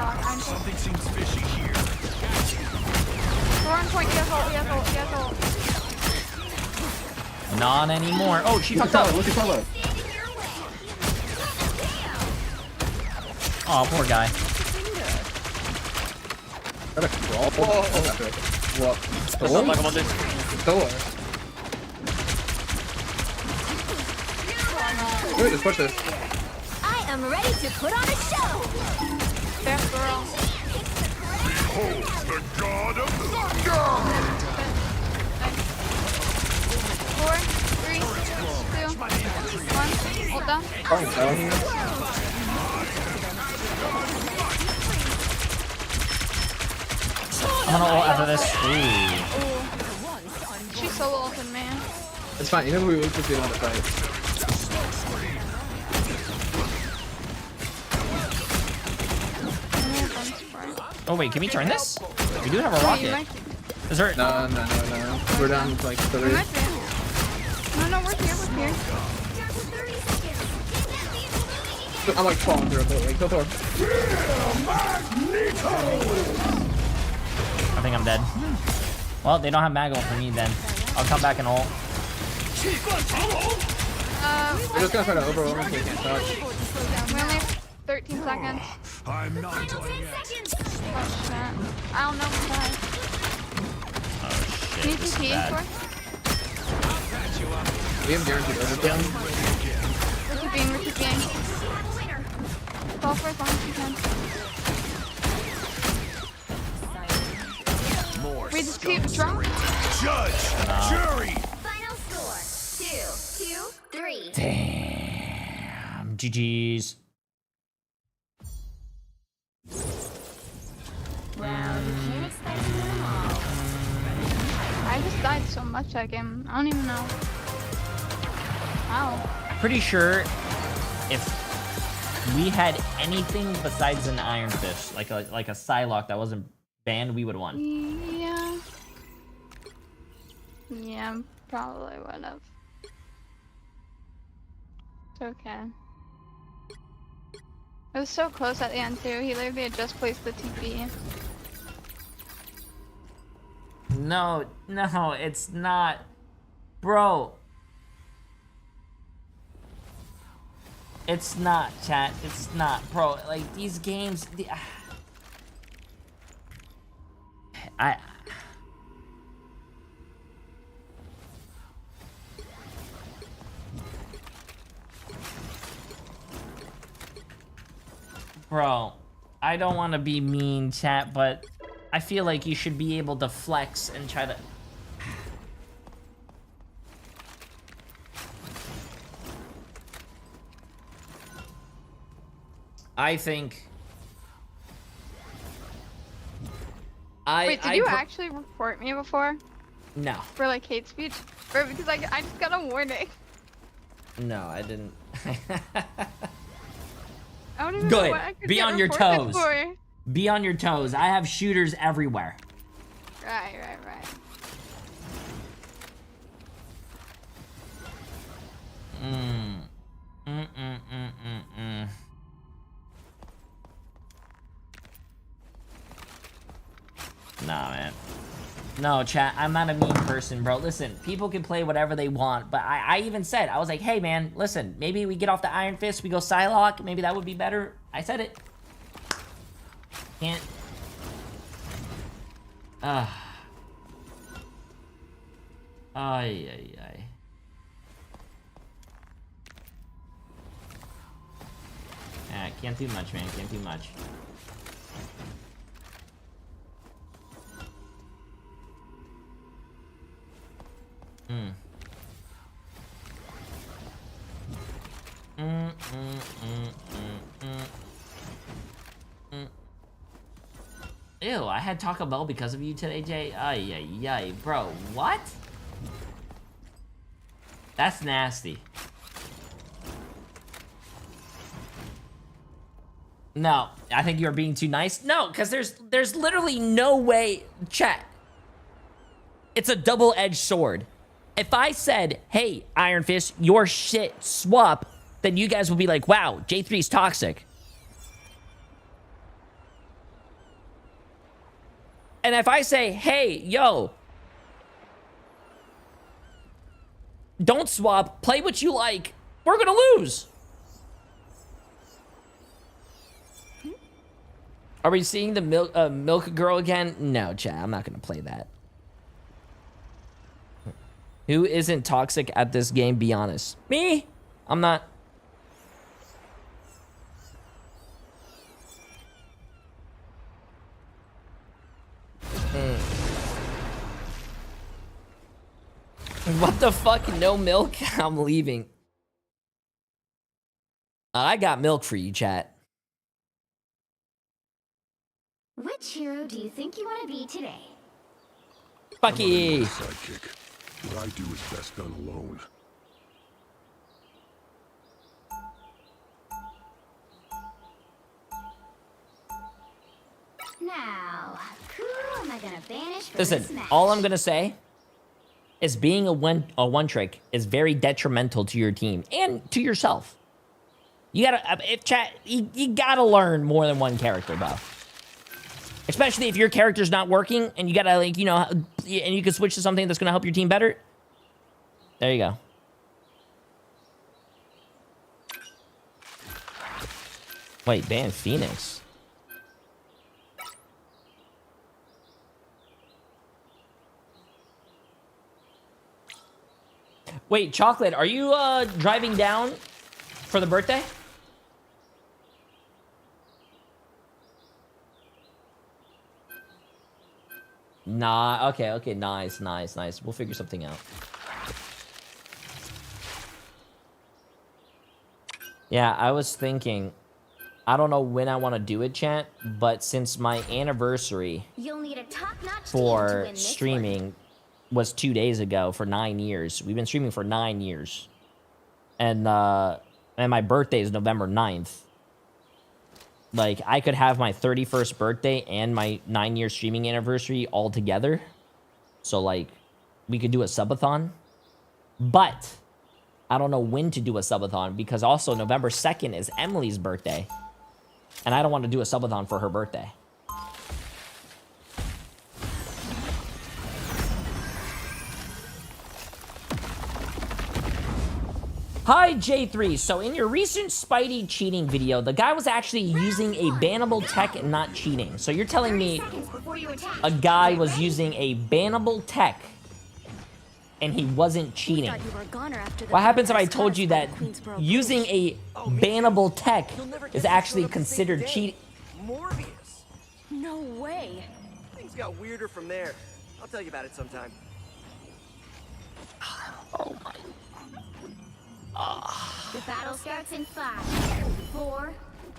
Something seems fishy here. Thor on point, he has ult, he has ult, he has ult. Not anymore. Oh, she Look fucked at up. Look at Carlo. Oh, poor guy. Gotta crawl. What? What's up, Michael Monday? Thor. Wait, just push this. I am ready to put on a show. There's girl. Behold the god of thunder! 4, 3, 2, 1. Ult down. I'm gonna ult after this. Ooh. Ooh. She's so open, man. It's fine. Even if we lose this, we want to fight. Oh wait, can we turn this? We do have a Oh, you rocket. might- Is there? No. We're down to like you 3. might be. No, we're here, we're here. I'm like falling through a bit. Like, go Thor. I think I'm dead. Well, they don't have mag ult for me then. I'll come back and ult. We're just gonna try to overwhelm him so he can't touch. We only have 13 seconds. I'm not done yet. Oh shit. I don't know what that is. Oh shit. Need This is TP bad. for? We have guaranteed overkill. We're keeping. Fall for as long as you can. We just keep drunk. Judge! Jury! Final score 2-3. Damn. GG's. Well, you can't expect to win them all. I just died so much that game. I don't even know. Wow. Pretty sure if we had anything besides an Iron Fist, like a Psylocke that wasn't banned, we would have won. Yeah. Yeah, probably would have. It's okay. It was so close at the end too. He literally had just placed the TP. No, it's not. Bro. It's not, chat. It's not. Bro, like, these games... Bro, I don't want to be mean, chat, but I feel like you should be able to flex and try to... I think... Wait, did you actually report me before? No. For like hate speech? Or because I just got a warning. No, I didn't. I don't even know Good. what I could Be get on your reported toes. for. Be on your toes. I have shooters everywhere. Right. Nah, man. No, chat, I'm not a mean person, bro. Listen, people can play whatever they want, but I even said, I was like, hey, man, listen, maybe we get off the Iron Fist, we go Psylocke, maybe that would be better. I said it. Can't. Ay, ay, ay. Yeah, can't do much, man, can't do much. Ew, I had Taco Bell because of you today, Jay. Ay, ay, ay, bro, what? That's nasty. No, I think you're being too nice. No, because there's literally no way, chat. It's a double-edged sword. If I said, hey, Iron Fist, your shit swap, then you guys will be like, wow, J3's toxic. And if I say, hey, yo, don't swap, play what you like, we're gonna lose. Are we seeing the milk girl again? No, chat, I'm not gonna play that. Who isn't toxic at this game? Be honest. Me? I'm not. What the fuck? No milk? I'm leaving. I got milk for you, chat. Which hero do you think you want to be today? Fucky. Sidekick. What I do is best done alone. Now, who am I gonna banish for Listen, this match? all I'm gonna say is being a one trick is very detrimental to your team and to yourself. You gotta, if chat, you gotta learn more than one character, bro. Especially if your character's not working and you gotta, like, you know, and you can switch to something that's gonna help your team better. There you go. Wait, ban Phoenix. Wait, Chocolate, are you driving down for the birthday? Nah, okay, nice. We'll figure something out. Yeah, I was thinking, I don't know when I want to do it, chat, but since my anniversary You'll need a top-notch for team to win this streaming was 2 days ago for 9 years. We've been streaming for 9 years. And my birthday is November 9th. Like, I could have my 31st birthday and my 9-year streaming anniversary all together. So, like, we could do a subathon. But I don't know when to do a subathon because also November 2nd is Emily's birthday. And I don't want to do a subathon for her birthday. Hi, J3. So in your recent Spidey cheating video, the guy was actually using a bannable tech and not cheating. So you're telling me a guy was using a bannable tech and he wasn't cheating. What happens if I told you that using a bannable tech is actually considered cheating? Morbius? No way. Things got weirder from there. I'll tell you about it sometime. Oh my. The battle starts in 5, 4.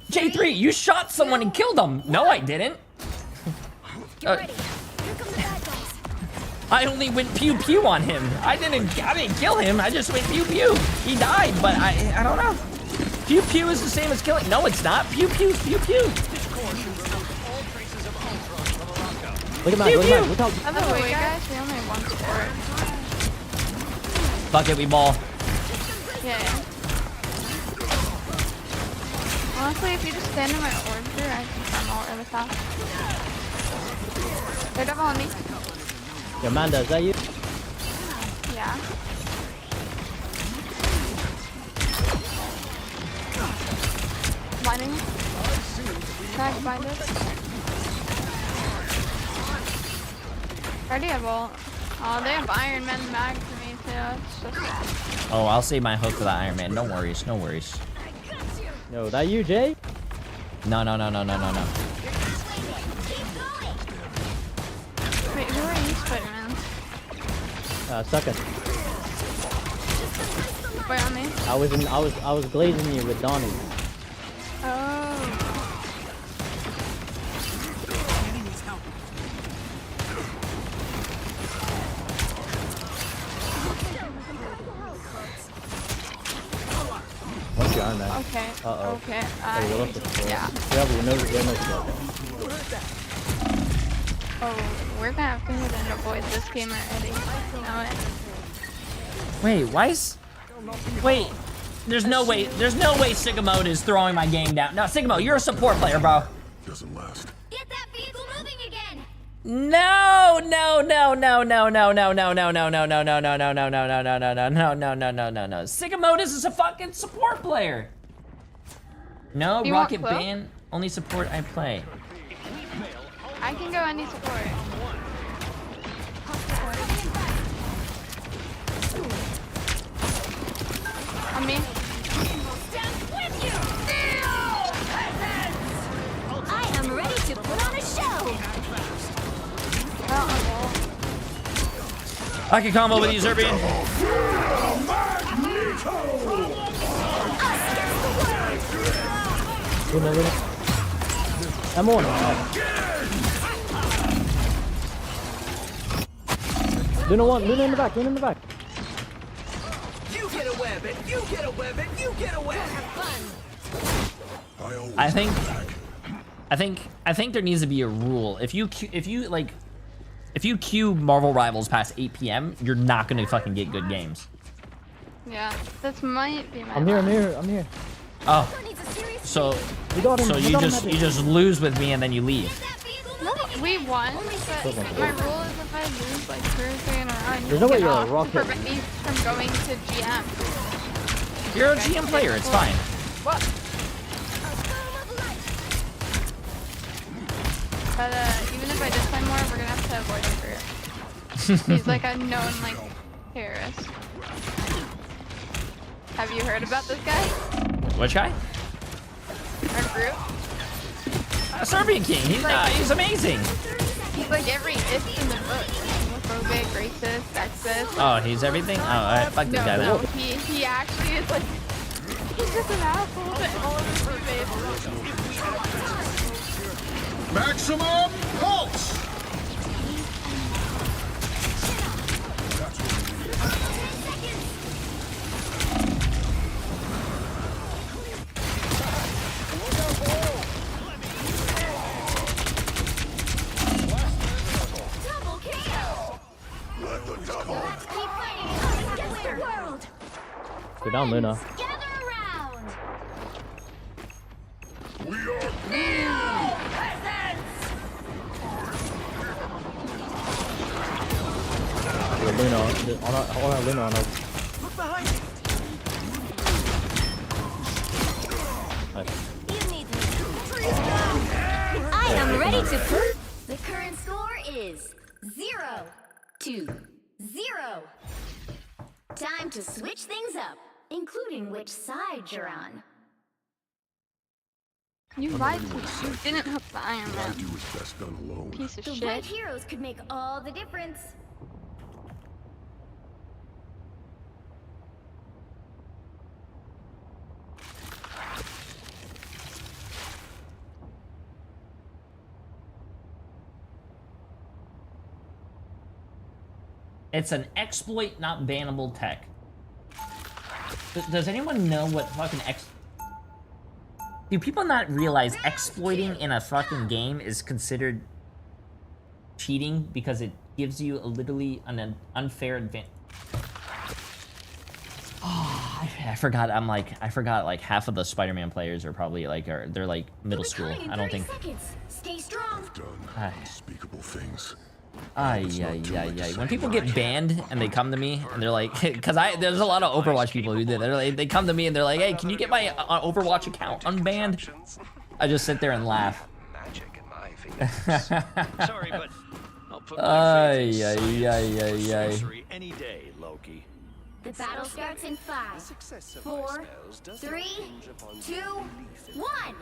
J3, you shot someone and killed them. No, I didn't. Get ready. Here come the bad guys. I only went pew pew on him. I didn't kill him. I just went pew pew. He died, but I don't know. Pew pew is the same as killing. No, it's not. Pew pew pew pew. Look at that. Look at that. By the way, guys, we only have one support. Fuck it, we ball. Yeah. Honestly, if you just stand in my order, I think I'm all really fast. They're double on me. Yo, Amanda, is that you? Yeah. Blinding. Tag blinded. Already have ult. Oh, they have Iron Man mag for me too. It's just... Oh, I'll save my hook for the Iron Man. No worries, no worries. Yo, that you, Jay? No. Wait, who are you, Spider-Man? Second. Wait on me. I was glazing you with Donnie. Oh. What's your Iron Man? Okay. Uh-oh. Okay. Hey, what else is it? Yeah. Yeah, we know Oh, we're gonna have to hit and avoid this game already. Know it. Wait, why is... Wait, there's no way Sigamo is throwing my game down. No, Sigamo, you're a support player, bro. Doesn't last. Get that vehicle moving again. No. Sigamo is a fucking support player. No, You Rocket want Quill? Band, only support I play. I can go any support. On me. I am ready to put on a show. I can combo with you, Zerbian. I'm on. Luna in the back, Luna in the back. You get a web and you get a web and you get a web. I think there needs to be a rule. If you queue Marvel Rivals past 8 p.m., you're not gonna fucking get good games. Yeah, this might be my I'm here. Oh, so you just lose with me and then you leave. No, we won, but my rule is if I lose like Thursday in a row, There's no way get you're a off to rocket. prevent me from going to GM. You're a GM player, it's fine. What? But even if I did play more, we're gonna have to avoid him for it. He's like a known like terrorist. Have you heard about this guy? Which guy? Our group? Serbian King. He's amazing. He's like every if in the book. Homophobic, racist, sexist. Oh, he's everything? Oh, alright, fuck this guy No, then. he actually is like, he's just an asshole to all of his teammates. Maximum pulse! Go down, Luna. Luna on Luna on us. Look behind you. I am ready to put. The current score is 0-0. Time to switch things up, including which side you're on. You lied to me. You didn't hook the Iron Man. Piece of The shit. right heroes could make all the difference. It's an exploit, not bannable tech. Does anyone know what fucking Do people not realize exploiting in a fucking game is considered cheating because it gives you literally an unfair advantage? Oh, I forgot. I forgot. Like half of the Spider-Man players are probably like they're like middle school. I don't think. Stay strong. Unspeakable things. When people get banned and they come to me and they're like, because there's a lot of Overwatch people who do that. They're like, they come to me and they're like, hey, can you get my Overwatch account unbanned? I just sit there and laugh. Magic in my fingers. Sorry, but I'll put my faith in sorcery any day, Loki. The battle starts in 5, 4, 3, 2, 1.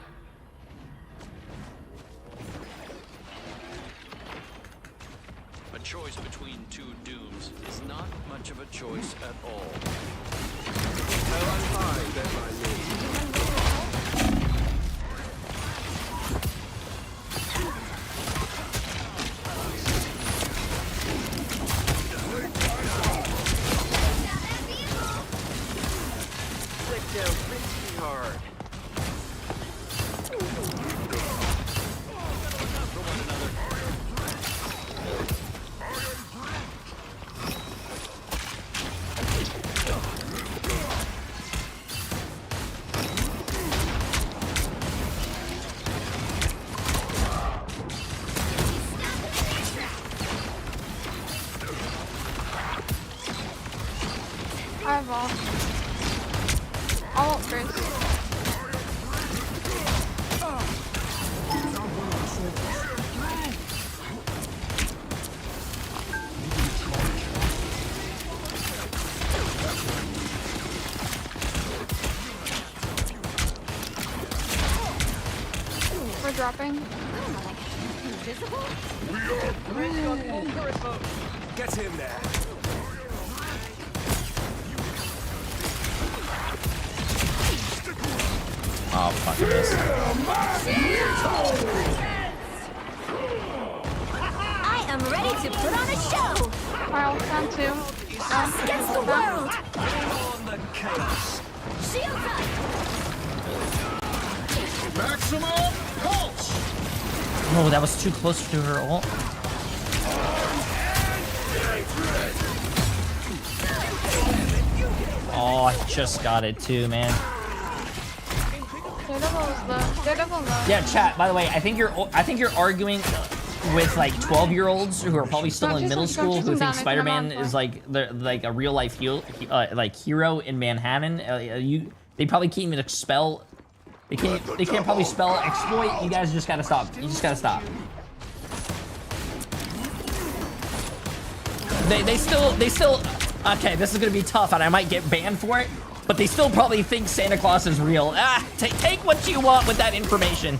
A choice between two dooms is not much of a choice at all. Click down pretty hard. I have all. I'll ult first. We're dropping. Invisible? Get him there. Oh fuck this. I am ready to put on a show. I'll down 2. Us against the world. On the chaos. Shield up. Maximum pulse. Oh, that was too close to her ult. Oh, I just got it too, man. Daredevil low. Yeah, chat. By the way, I think you're arguing with like 12-year-olds who are probably still in middle school who think Spider-Man is like a real life hero in Manhattan. They probably can't even spell. They can't probably spell exploit. You guys just gotta stop. You just gotta stop. They still. Okay, this is gonna be tough, and I might get banned for it. But they still probably think Santa Claus is real. Take what you want with that information.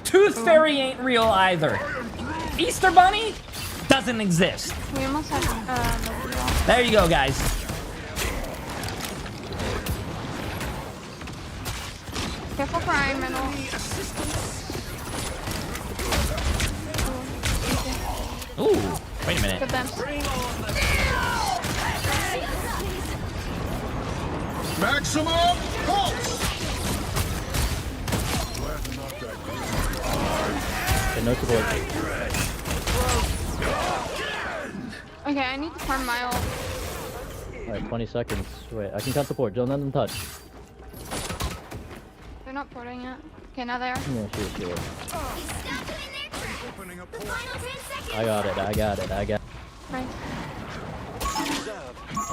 Tooth Fairy ain't real either. Easter Bunny doesn't exist. We almost have There you go, guys. Careful for Iron Man. Ooh, wait a minute. Good them. Maximum pulse. No support. Okay, I need to farm my ult. Alright, 20 seconds. Wait, I can count support. Don't let them touch. They're not porting yet. Okay, now they are. Yeah, sure. I got it. Right.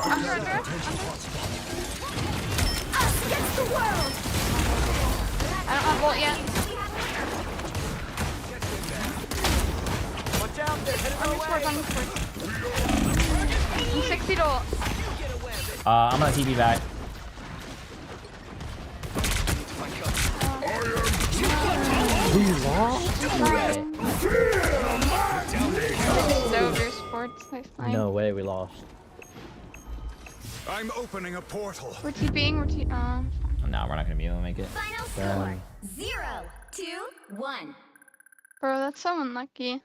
Under. Us against the world. I don't have ult yet. Watch out, they're headed our way. I'm 60 to ult. I'm gonna TP back. We lost? Over sports. Nice line. No way, we lost. I'm opening a portal. We're TPing, we're No, we're not gonna be able to make it. Final score 0-2-1. Bro, that's so unlucky.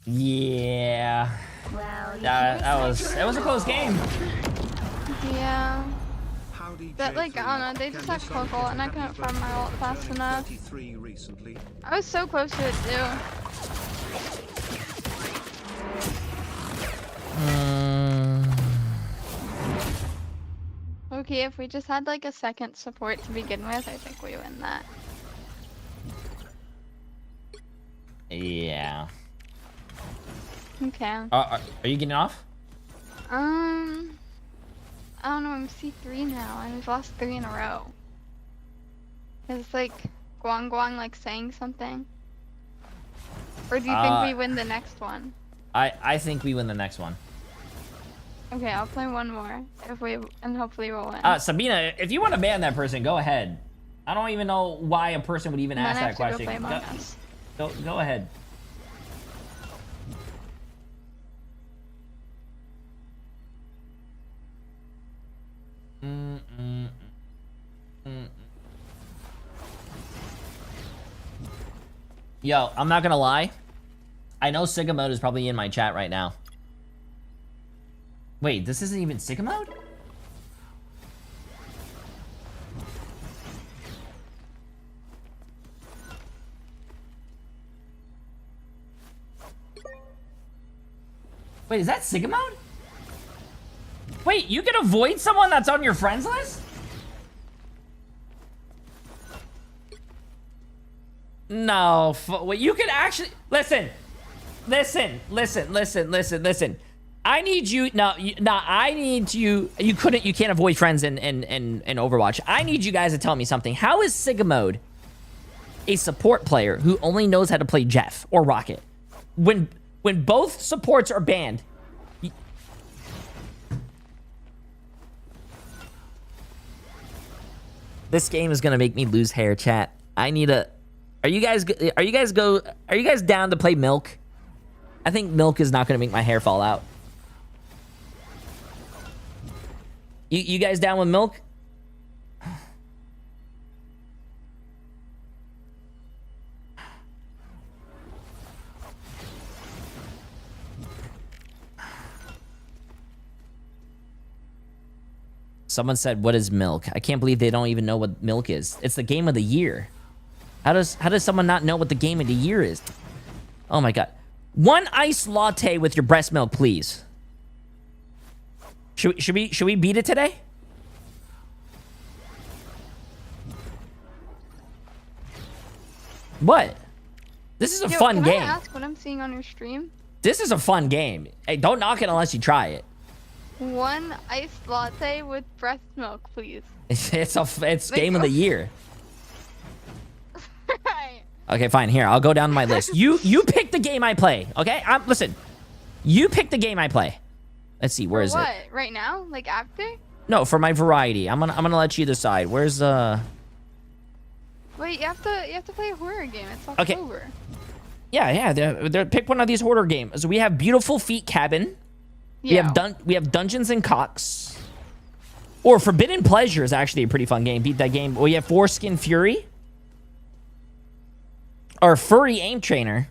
Yeah. Well, That was a close game. Yeah. But like, I don't know, they just have close ult and I couldn't farm my ult fast enough. I was so close to it too. Okay, if we just had like a second support to begin with, I think we win that. Yeah. Okay. Are you getting off? I don't know, I'm C3 now, and we've lost 3 in a row. Is like Guang like saying something? Or do you think we win the next one? I think we win the next one. Okay, I'll play one more and hopefully we'll win. Sabina, if you want to ban that person, go ahead. I don't even know why a person would even ask that question. Go ahead. Yo, I'm not gonna lie. I know Sigma mode is probably in my chat right now. Wait, this isn't even Sigma mode? Wait, is that Sigma mode? Wait, you can avoid someone that's on your friends list? No, wait, you can actually listen. I need you I need you. You can't avoid friends in Overwatch. I need you guys to tell me something. How is Sigma mode a support player who only knows how to play Jeff or Rocket when both supports are banned? This game is gonna make me lose hair, chat. I need a. Are you guys down to play Milk? I think Milk is not gonna make my hair fall out. You guys down with Milk? Someone said, "What is Milk?" I can't believe they don't even know what Milk is. It's the game of the year. How does someone not know what the game of the year is? Oh my god. 1 iced latte with your breast milk, please. Should we beat it today? What? This is a fun game. Can I ask what I'm seeing on your stream? This is a fun game. Hey, don't knock it unless you try it. 1 iced latte with breast milk, please. It's game of the year. Right. Okay, fine. Here, I'll go down to my list. You pick the game I play. Okay, listen. You pick the game I play. Let's see. Where is it? What? Right now? Like after? No, for my variety. I'm gonna let you decide. Where's Wait, you have to play a horror game. It's October. Okay. Yeah. Pick one of these horror games. So we have Beautiful Feet Cabin. Yeah. We have Dungeons and Cocks. Or Forbidden Pleasure is actually a pretty fun game. Beat that game. We have Foreskin Fury. Or Furry Aim Trainer.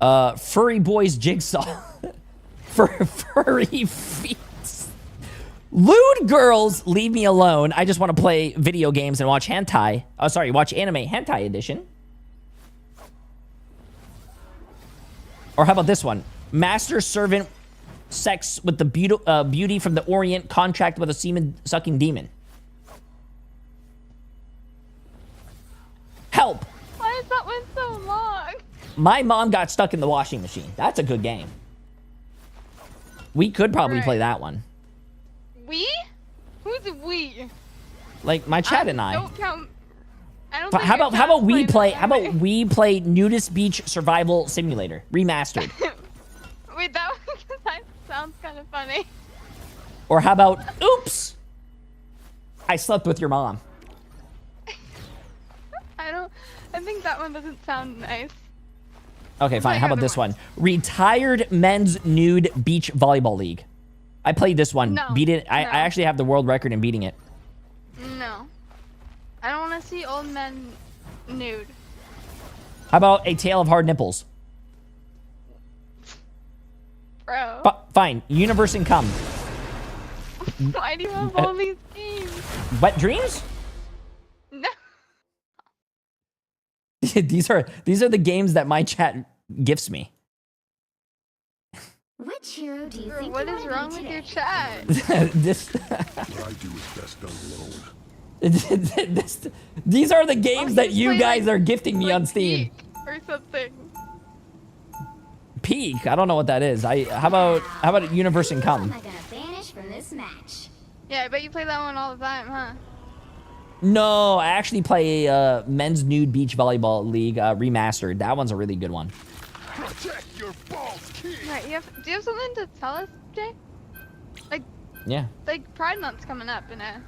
Furry Boys Jigsaw. Furry Feet. Lewd Girls, Leave Me Alone. I just want to play video games and watch hentai. Oh, sorry, watch anime hentai edition. Or how about this one? Master Servant Sex with the Beauty from the Orient, Contract with a Semen-Sucking Demon. Help! Why is that one so long? My mom got stuck in the washing machine. That's a good game. We could probably play that one. We? Who's we? Like my chat and I. Don't count. I don't. How about we play Nudist Beach Survival Simulator remastered? Wait, that sounds kind of funny. Or how about oops? I slept with your mom. I think that one doesn't sound nice. Okay, fine. How about this one? Retired Men's Nude Beach Volleyball League. I played this one. No, Beat it. I actually have the world record in beating it. No. I don't want to see old men nude. How about A Tale of Hard Nipples? Bro. Fine. Universe and Cum. Why do you have all these games? Wet Dreams? No. these are the games that my chat gifts me. Which hero do you think What you is wanna wrong be with today? your chat? This. What I do is best done alone. These are the games that you play, guys like- are gifting me on Steam. Peak or something. Peak? I don't know what that is. How about Universe and Cum? Am I gonna vanish from this match? Yeah, I bet you play that one all the time, huh? No, I actually play Men's Nude Beach Volleyball League Remastered. That one's a really good one. Protect your balls, kid. Right, do you have something to tell us, Jay? Yeah. Like Pride Month's coming up in a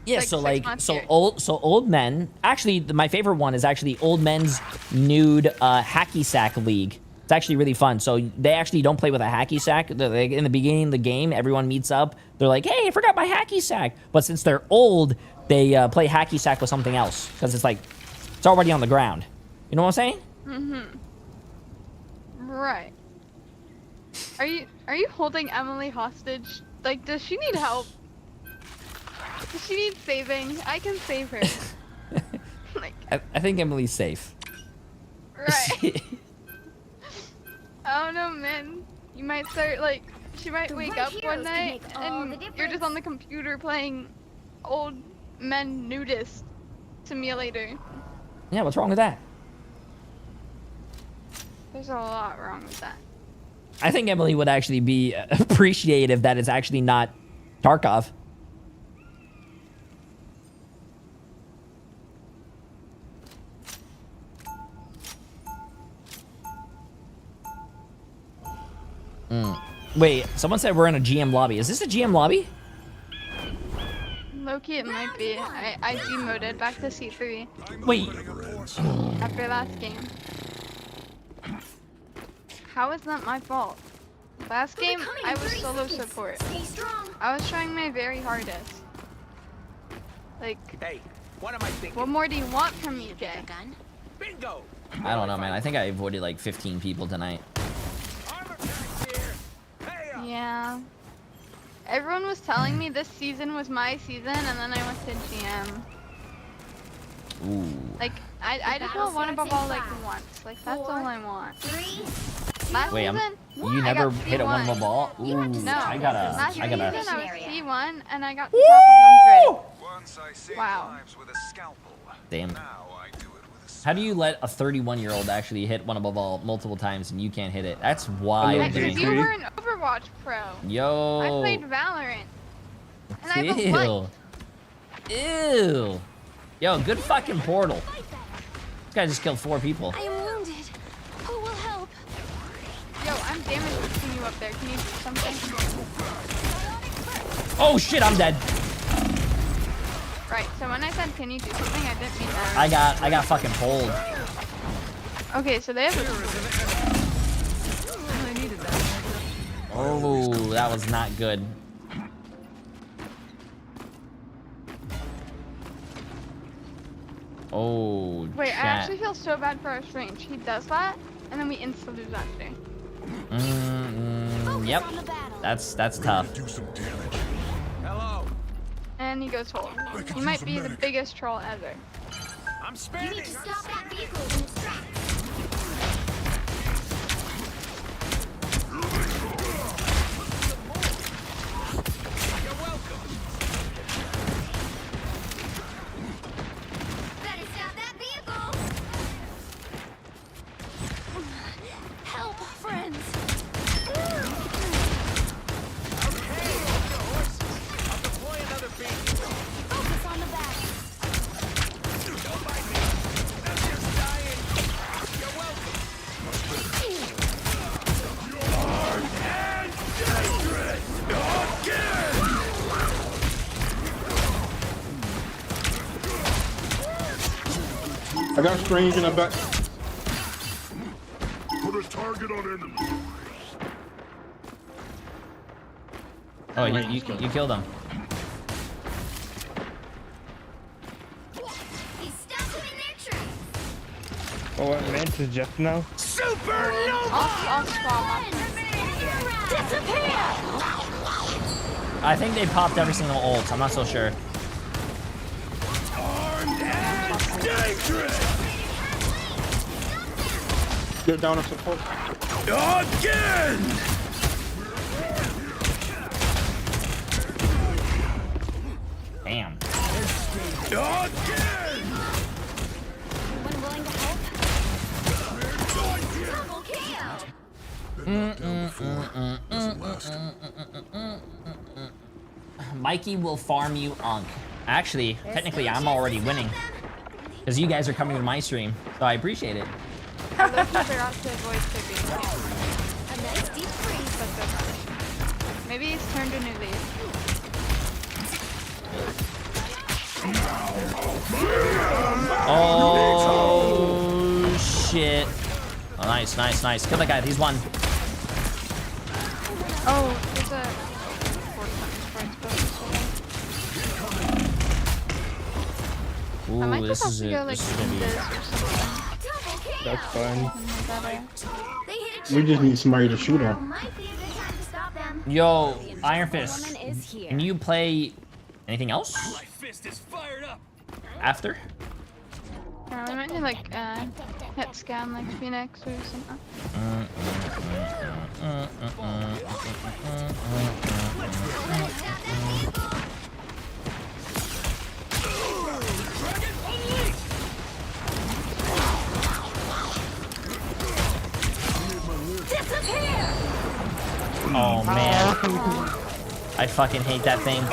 Yeah, like, 6 months here. old men. Actually, my favorite one is actually Old Men's Nude Hacky Sack League. It's actually really fun. So they actually don't play with a hacky sack. In the beginning of the game, everyone meets up. They're like, "Hey, I forgot my hacky sack." But since they're old, they play hacky sack with something else because it's already on the ground. You know what I'm saying? Right. Are you holding Emily hostage? Like, does she need help? Does she need saving? I can save her. I think Emily's safe. Right. I don't know, man. You might start she might wake up one night and you're just on the computer playing old men nudist simulator. Yeah, what's wrong with that? There's a lot wrong with that. I think Emily would actually be appreciative that it's actually not Tarkov. Wait, someone said we're in a GM lobby. Is this a GM lobby? Low-key it might be. I demoted back to C3. Wait. After last game. How is that my fault? Last game, I was solo support. I was trying my very hardest. Like, hey, what am I thinking? What more do you want from me, Jay? Bingo! I don't know, man. I think I avoided like 15 people tonight. Yeah. Everyone was telling me this season was my season, and then I went to GM. Ooh. Like, I just want one above all once. Like, that's all I want. Last Wait, season, you never hit a one of a ball? Ooh, No. Last season, I was C1, and I got to top 100. Wow. Damn. How do you let a 31-year-old actually hit one above all multiple times and you can't hit it? That's wild. Because you were an Overwatch pro. Yo. I played Valorant. And I have a life. Ew. Yo, good fucking portal. This guy just killed 4 people. I am wounded. Who will help? Yo, I'm damage boosting you up there. Can you do something? Oh shit, I'm dead. Right, so when I said can you do something, I didn't mean that. I got fucking pulled. Okay, so they have Oh, that was not good. Oh, Wait, chat. I actually feel so bad for our strange. He does that, and then we insta lose after. Yep. That's tough. Hello. And he goes whole. He might be the biggest troll ever. I'm spinning. You need to stop that vehicle in its tracks. You're welcome. Better stop that vehicle. Help, friends. I'll deploy another beam. Focus on the back. Don't bite me. I'm just dying. You're welcome. I got strange in the back. Put a target on enemy. Oh, you killed him. Oh, what man to Jeff now? I think they popped every single ult. I'm not so sure. Get down to support. Again! Damn. Again! Mikey will farm you Unk. Actually, technically, I'm already winning. Because you guys are coming to my stream, so I appreciate it. I forgot to avoid picking. Maybe he's turned a new leaf. Oh, shit. Oh, nice, nice, nice. Kill that guy. He's one. Oh, there's a... Ooh, this is it. Go, like, This is gonna be... That's fine. We just need somebody to shoot him. Yo, Iron Fist. Can you play anything else? My fist is fired up. After? We might do like hit scan like Phoenix or something. Oh man. I fucking hate that thing.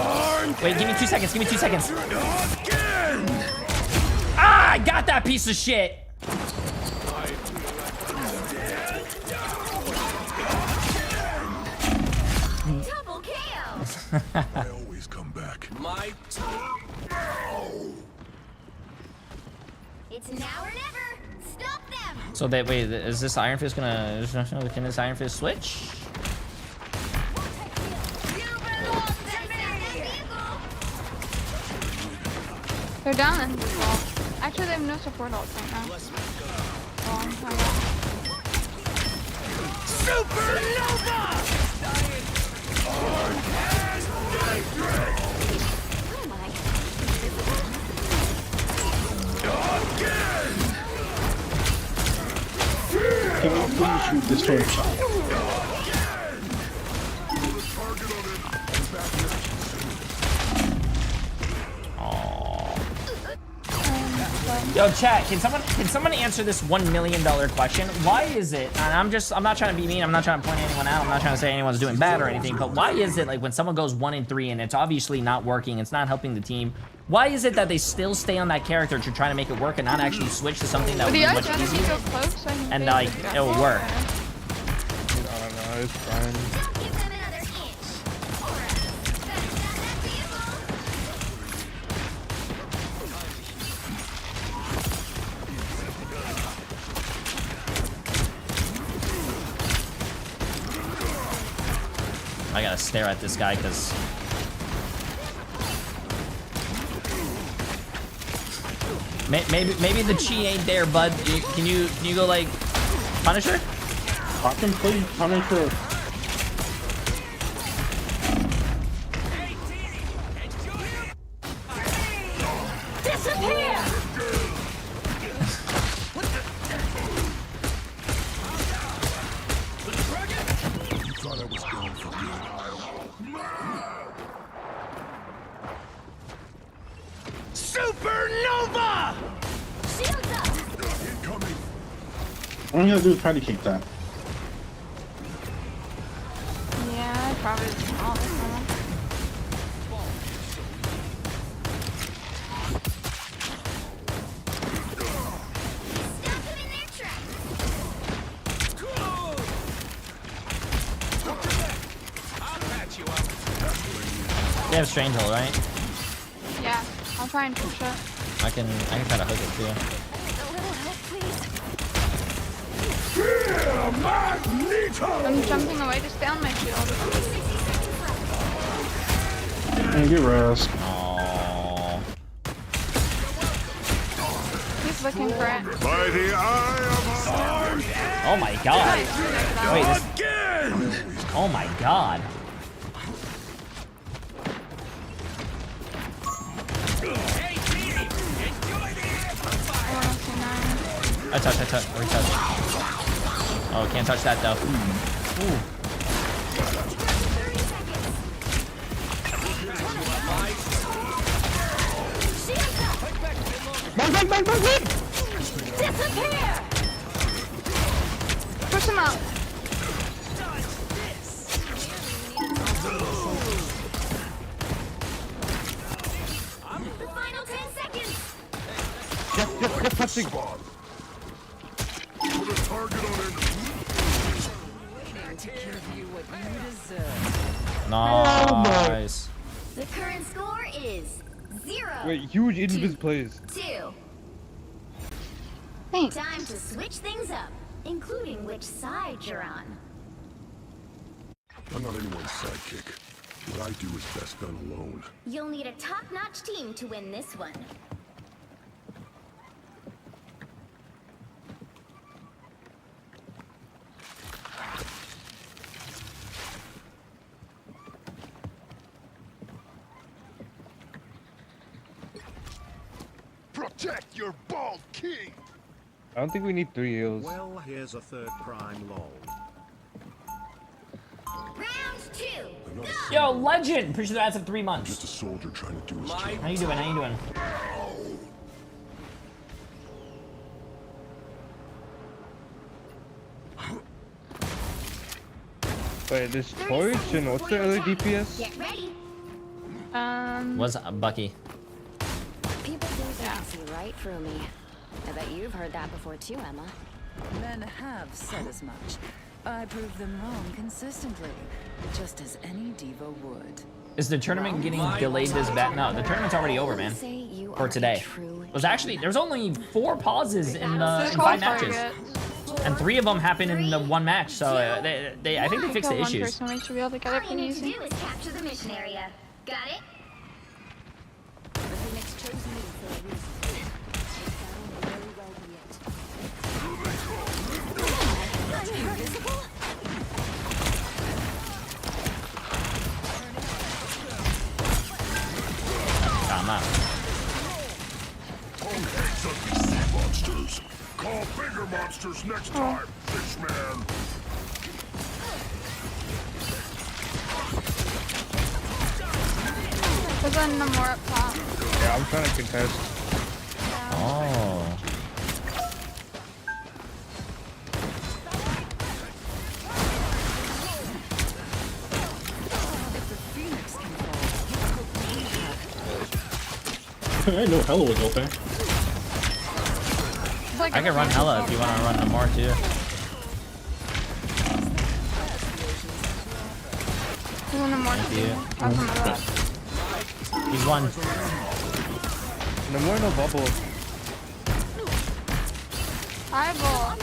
Wait, give me 2 seconds, give me 2 seconds. Ah, I got that piece of shit. Double KO. I always come back. My It's now or never. Stop them. So that wait, is this Iron Fist gonna? Can this Iron Fist switch? They're down in this wall. Actually, they have no support ults right now. Supernova! Can you please shoot this torch? Yo, chat, can someone answer this $1 million question? Why is it, and I'm not trying to be mean, I'm not trying to point anyone out, I'm not trying to say anyone's doing bad or anything, but why is it like when someone goes 1-3 and it's obviously not working, it's not helping the team, why is it that they still stay on that character to try to make it work and not actually switch to something that would be much easier and like it'll work? I don't know, it's fine. I gotta stare at this guy because maybe the chi ain't there, bud. Can you go like Punisher? I can play Punisher. Disappear. Thought I was going for good. Supernova! Shields up. Incoming. All you gotta do is try to kick that. Yeah, I probably just all this one. Stop them in their tracks. I'll patch you up. They have Strange Hole, right? Yeah, I'll try and push up. I can try to hook it too. A little help, please. I'm jumping away to stay on my shield. Hey, get rest. Aww. He's looking for it. By the eye of Oh my god. Wait, this... Oh my god. I touch, retouch. Oh, can't touch that though. Ooh. Disappear! Push him out. The final 10 seconds. Get touching. Put a target on him. To give you what you deserve. Nice. The current score is 0. Wait, huge invis plays. 2. Thanks. Time to switch things up, including which side you're on. I'm not anyone's sidekick. What I do is best done alone. You'll need a top-notch team to win this one. Protect your bald king! I don't think we need 3 heals. Well, here's a third prime lol. Round 2. Go! Yo, legend! Pretty sure that's in 3 months. Just a soldier trying to do his job. How you doing? How you doing? Wait, this torch and what's the other DPS? Get ready. What's up, Bucky? People think they can see right through me. I bet you've heard that before too, Emma. Men have said as much. I prove them wrong consistently, just as any diva would. Is the tournament getting delayed this bad? No, the tournament's already over, man. For today. It was actually, there's only 4 pauses in 5 matches. And 3 of them happened in the 1 match, so I think they fixed the issues. Person, we should be able to get it All you need to easy. do is capture the mission area. Got it? The Phoenix chose me for a reason. This battle may very well be it. Invisible? Come on. Okay, ugly sea monsters. Call bigger monsters next time, fish man. There's one more up top. Yeah, I'm trying to contest. Oh. I didn't know Hella was open. Like I can run Hella if you want to run them more too. There's one more. Thank you. Up on my left. He's one. No more, no bubble. Eyeball.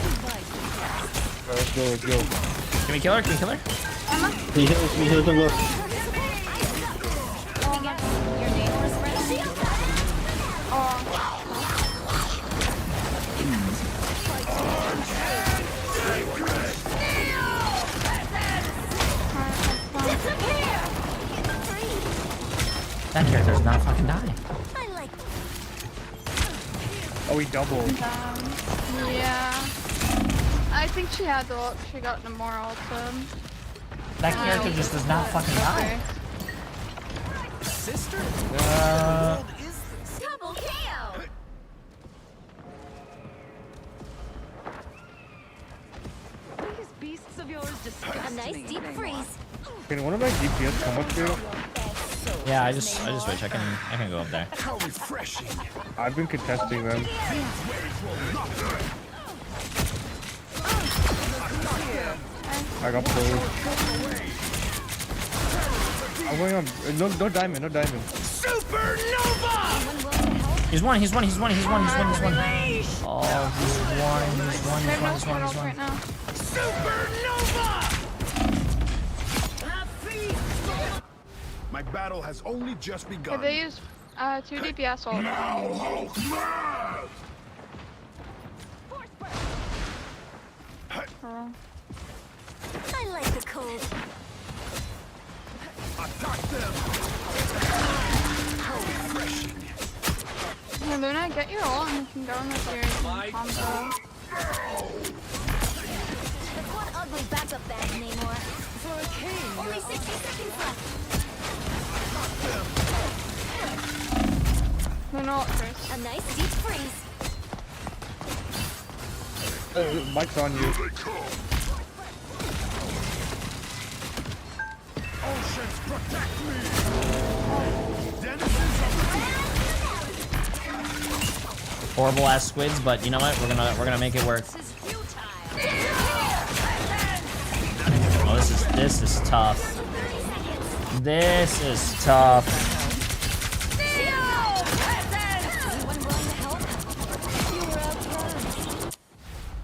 Let's go, let's go. Can we kill her? Can we kill her? Emma? He heals him, look. Your name was Frenzy? That character's not fucking dying. Oh, he doubled. Yeah. I think she had the ult. She got no more ult. That character just does not fucking die. Sister? Double KO! These beasts of yours disgust A nice me, deep they freeze. want. Can one of my DPS come up here? Yeah, I just wish I can go up there. How refreshing. I've been contesting them. I got pulled. I'm going on. No diamond, no diamond. Supernova! He's one. Oh, he's one. Right now. My battle has only just begun. Could they use 2 DPS ult? I like the cold. Attack them. How refreshing. Hey, Luna, get your ult and you can go in with your combo. There's one ugly backup bag, Namor. For a king. Only 60 seconds left. Luna ult first. A nice deep freeze. Mike's on you. Oceans protect me. Denizens of Horrible ass squids, but you know what? We're gonna make it work. Oh, this is tough. This is tough.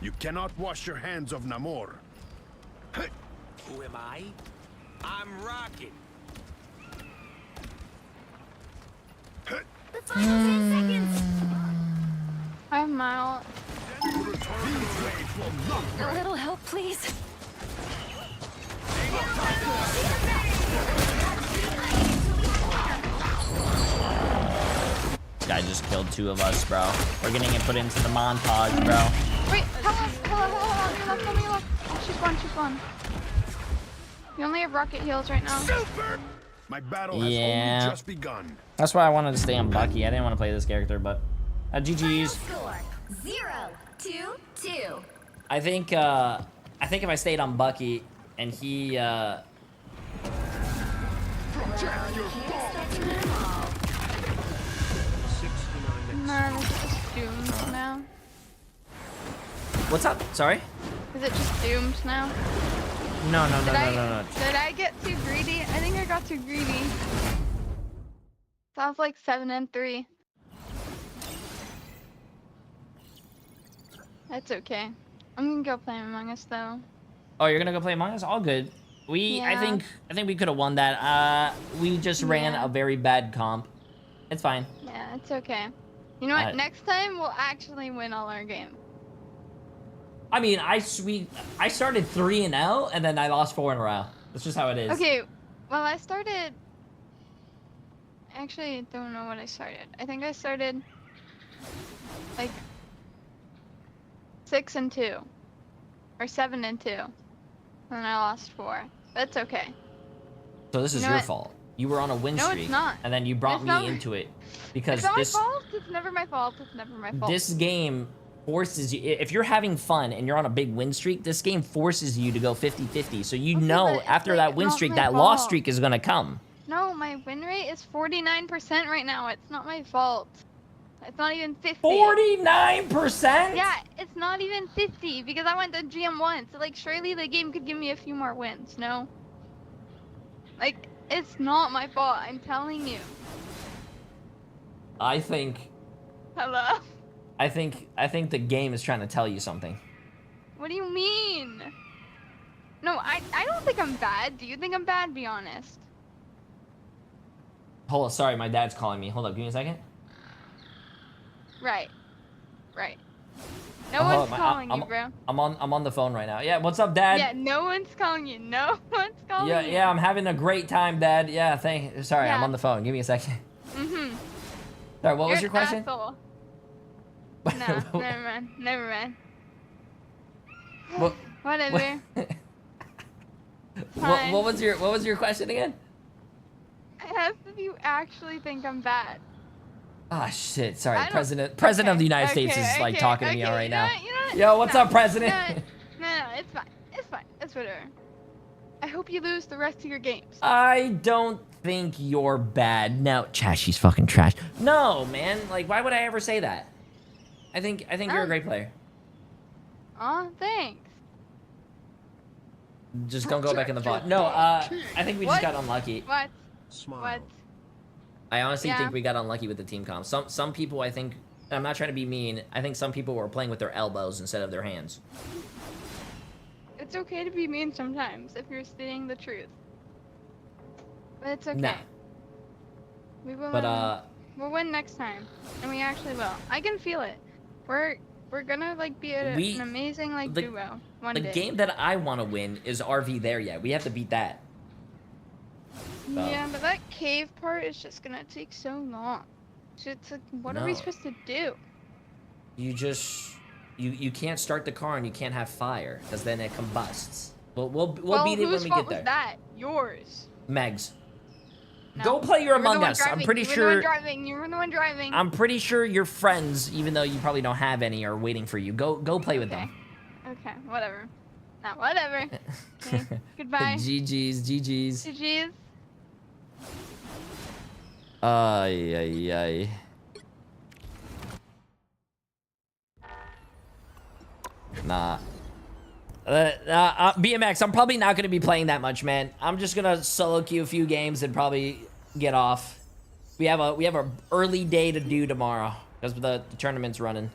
You cannot wash your hands of Namor. Who am I? I'm Rocket. The final 10 seconds. I have my ult. A little help, please. This guy just killed 2 of us, bro. We're getting it put into the montage, bro. Wait, hello, on your left. Oh, she's one. You only have rocket heals right now. My battle has only just begun. That's why I wanted to stay on Bucky. I didn't want to play this character, but GG's. Score 0-2-2. I think if I stayed on Bucky and he No, it's just doomed now. What's up? Sorry? Is it just doomed now? No. Did I get too greedy? I think I got too greedy. Sounds like 7 and 3. That's okay. I'm gonna go play Among Us though. Oh, you're gonna go play Among Us? All good. I think we could have won that. We just ran a very bad comp. It's fine. Yeah, it's okay. You know what? Next time we'll actually win all our games. I mean, I started 3-0 and then I lost 4 in a row. That's just how it is. Okay, well I started. Actually, I don't know what I started. I think I started like 6 and 2, or 7 and 2, and I lost 4. That's okay. So this is your fault. You were on a win streak. No, it's not. And then you brought me into it because it's not my fault. It's never my fault. It's never my fault. This game forces you, if you're having fun and you're on a big win streak, this game forces you to go 50-50. So you know after that win streak, that loss streak is gonna come. No, my win rate is 49% right now. It's not my fault. It's not even 50. 49%? Yeah, it's not even 50 because I went to GM once. So like surely the game could give me a few more wins, no? Like, it's not my fault, I'm telling you. I think Hello? I think the game is trying to tell you something. What do you mean? No, I don't think I'm bad. Do you think I'm bad? Be honest. Hold on, sorry, my dad's calling me. Hold up, give me a second. Right. No one's calling you, bro. I'm on the phone right now. Yeah, what's up, Dad? Yeah, no one's calling you. No one's calling you. Yeah, I'm having a great time, Dad. Yeah, sorry, I'm on the phone. Give me a second. Mm-hmm. Sorry, what was your question? Asshole. No, never mind. What? Whatever. What was your question again? I asked if you actually think I'm bad. Ah, shit. Sorry, President of the United States is like talking to me right now. Yo, what's up, President? No, it's fine. It's whatever. I hope you lose the rest of your games. I don't think you're bad. No, Chad, she's fucking trash. No, man. Like, why would I ever say that? I think you're a great player. Aw, thanks. Just don't go back in the bot. No, I think we just got unlucky. What? Smile. I honestly Yeah. think we got unlucky with the team comp. Some people, I think, and I'm not trying to be mean, I think some people were playing with their elbows instead of their hands. It's okay to be mean sometimes if you're stating the truth. But it's okay. Nah. We will. But We'll win next time, and we actually will. I can feel it. We're gonna like be an amazing like duo one the day. game that I want to win is RV there yet. We have to beat that. So. Yeah, but that cave part is just gonna take so long. So it's like, what are we No. supposed to do? You just you can't start the car and you can't have fire because then it combusts. We'll beat it when whose we fault get there. was that? Yours. Meg's. No. Go play your You were the Among one Us. I'm driving. pretty You were the sure. one driving. You were the one driving. I'm pretty sure your friends, even though you probably don't have any, are waiting for you. Go play with them. Okay, whatever. Not whatever. Okay. Goodbye. GG's. GG's. Ay. Nah. BMX, I'm probably not going to be playing that much, man. I'm just going to solo queue a few games and probably get off. We have a early day to do tomorrow because the tournament's running.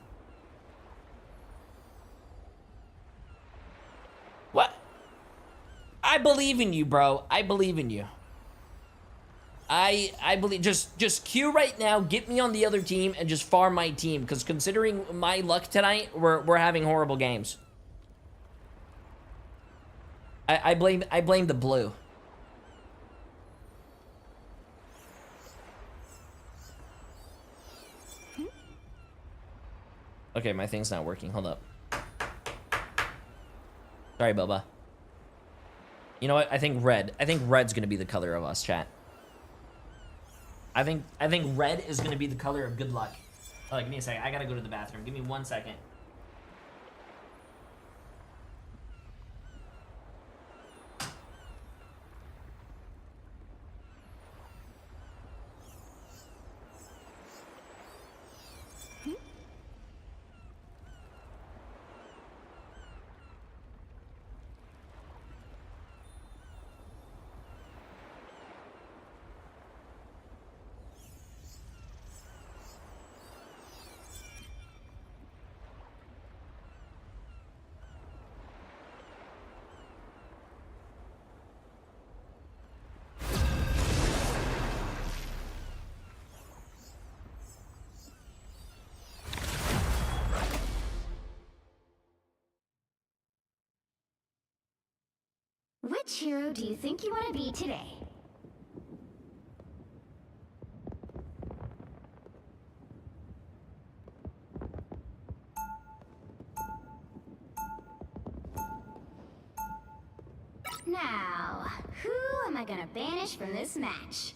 What? I believe in you, bro. I believe in you. I believe just queue right now, get me on the other team and just farm my team because considering my luck tonight, we're having horrible games. I blame the blue. Okay, my thing's not working. Hold up. Sorry, Boba. You know what? I think red's gonna be the color of us, chat. I think red is gonna be the color of good luck. Oh, give me a second. I gotta go to the bathroom. Give me 1 second. Which hero do you think you want to be today? Now, who am I gonna banish from this match?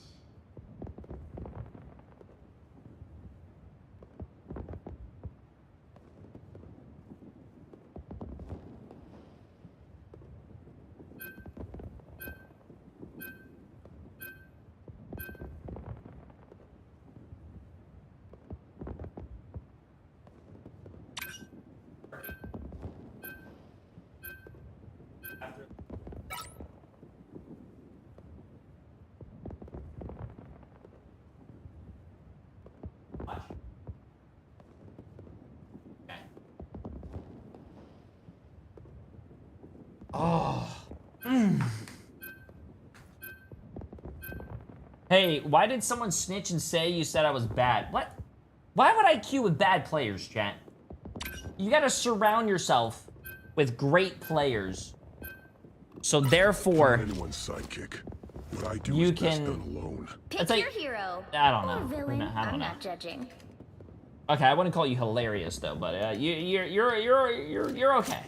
Oh. Hey, why did someone snitch and say you said I was bad? What? Why would I queue with bad players, chat? You gotta surround yourself with great players. So therefore, anyone's sidekick. What I do you is best can done alone. Pick your hero. I don't know. Or villain. I don't I'm know. not judging. Okay, I wouldn't call you hilarious though, but you're okay.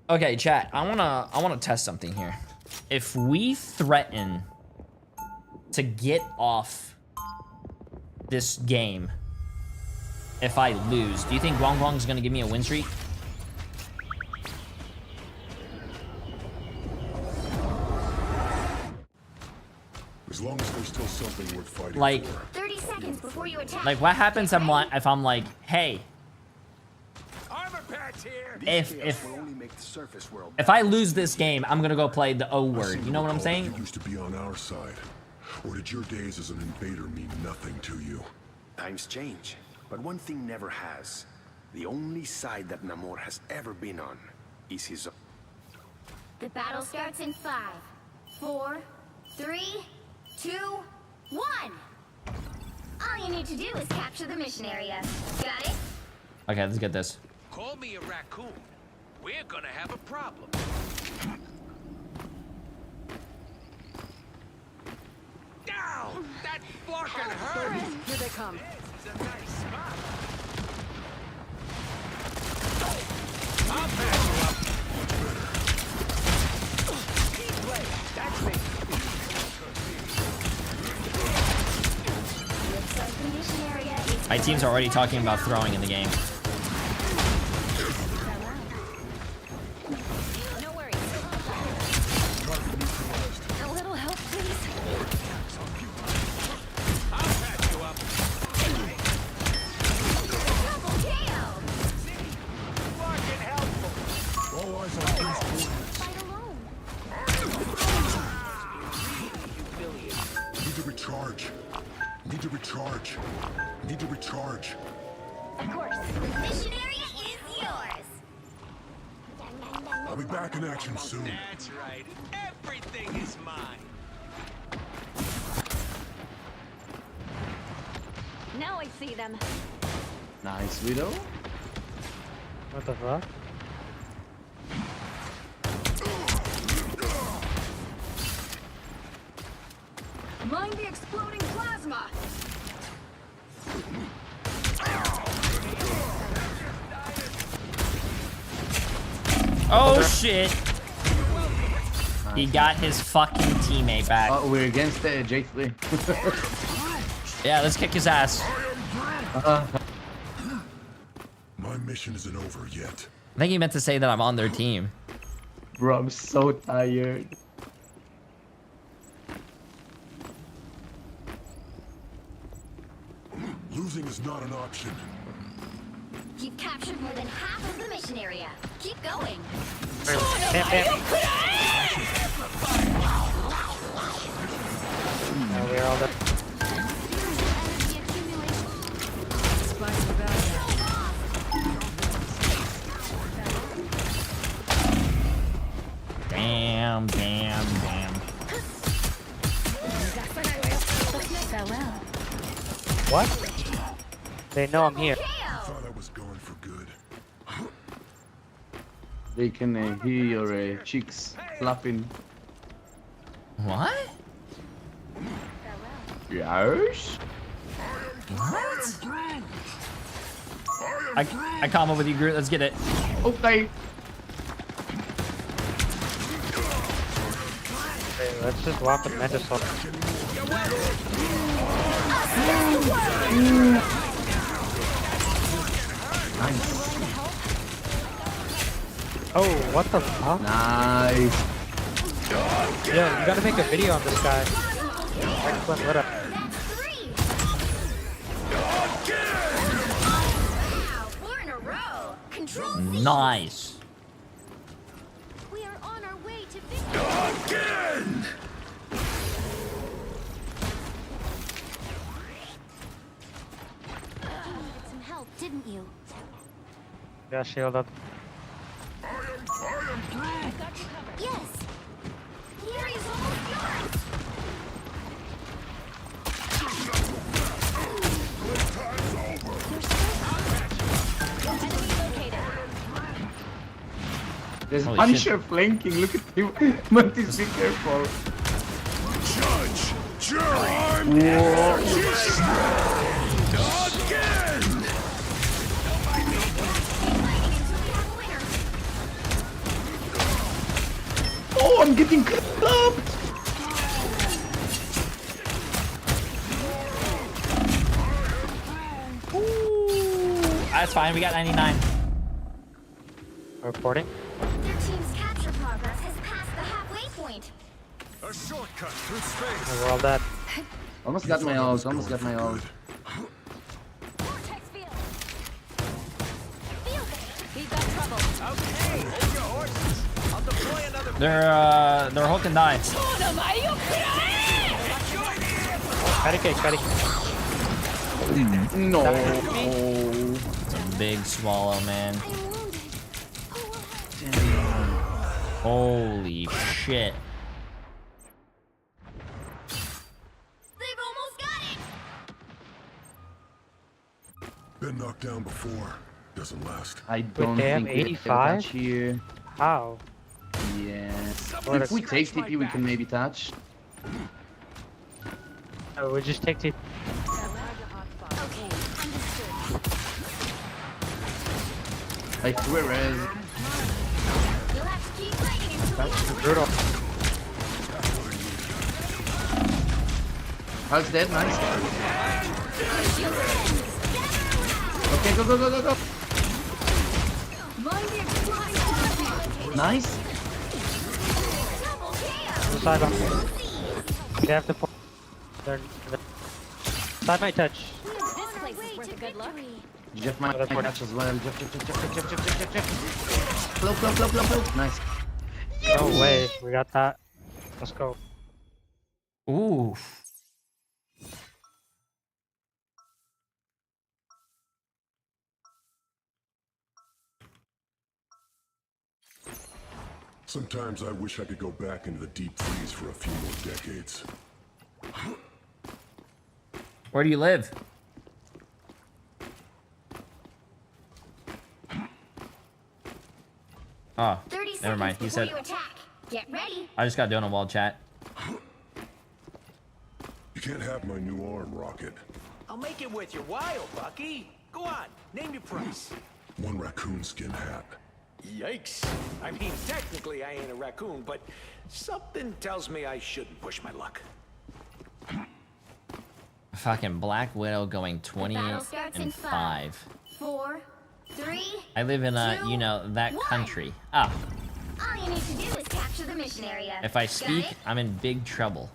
Okay, chat. I wanna test something here. If we threaten to get off this game, if I lose, do you think Guang Guang's gonna give me a win streak? As long as there's still something worth fighting Like, for. 30 seconds before you attack. like what happens if I'm like, hey, if I lose this game, I'm gonna go play the O word. You know what I'm saying? You used to be on our side, or did your days as an invader mean nothing to you? Times change, but one thing never has. The only side that Namor has ever been on is his own. The battle starts in 5, 4, 3, 2, 1. All you need to do is capture the mission area. Got it? Okay, let's get this. Call me a raccoon. We're gonna have a problem. Down! That Flarkin hurt! Here they come. This is a nice spot. I'll patch you up. Keep playing. That's me. Looks like the mission area is... My teams are already talking about throwing in the game. No worries. A little help, please. I'll patch you up. Double KO! Fucking helpful. All eyes on these coordinates. Fight alone. Need to recharge. Need to recharge. Need to recharge. Of course. The mission area is yours. I'll be back in action soon. That's right. Everything is mine. Now I see them. Nice, Vito. What the fuck? Mind the exploding plasma. Oh shit! He got his fucking teammate back. Oh, we're against Jay3. Yeah, let's kick his ass. My mission isn't over yet. I think he meant to say that I'm on their team. Bro, I'm so tired. Losing is not an option. You've captured more than half of the mission area. Keep going. Now we're all done. Damn. What? They know I'm here. Thought I was going for good. They can hear your cheeks flapping. What? Yes? What? I combo with you, Groot. Let's get it. Okay. Hey, let's just walk with Metasol. Nice. Oh, what the fuck? Nice. Yeah, you gotta make a video on this guy. Excellent, what up? Nice. We are on our way to victory. Again! You needed some help, didn't you? Yeah, shield up. I am through! Yes. The area's almost yours. Time's over! Enemy located. There's Holy Punisher flanking. Look at him. Mantis, be careful. Judge! Jury! Again! Oh, I'm getting clubbed. That's fine. We got 99. Reporting. Your team's capture progress has passed the halfway point. A shortcut through space! We're all dead. Almost got my ult. Almost got my ult. Vortex field. Field it. We've got trouble. They're hook and die. Patty cake, patty. No. It's a big swallow, man. Holy shit. They've almost got it. Been knocked down before. Doesn't last. I don't they have think we 85? touch here. How? Yeah. What If we take TP, we can maybe touch. Oh, we just take TP. Okay, understood. I swear, Rez. You'll have to keep fighting until That's brutal. How's dead? Nice. Okay, go, go, go, go, go. Nice. Side up. They have to pull. Side might touch. this place is worth a good look. Jeff might touch as well. Jeff. Flow, flow, flow, flow, flow. Nice. No way. We got that. Let's go. Ooh. Sometimes I wish I could go back into the deep freeze for a few more decades. Where do you live? Oh, 30 never mind. He said, you attack. Get ready. I just got done a wall chat. You can't have my new arm, Rocket. I'll make it with you. Why, oh, Bucky? Go on, name your price. One raccoon skin hat. Yikes. I mean, technically I ain't a raccoon, but something tells me I shouldn't push my luck. Fucking Black Widow going 20 Battle starts in and 5. 4, 3. I live in a, you know, that country. Ah, All you need to do is capture the mission area. if I Got speak, it? I'm in big trouble.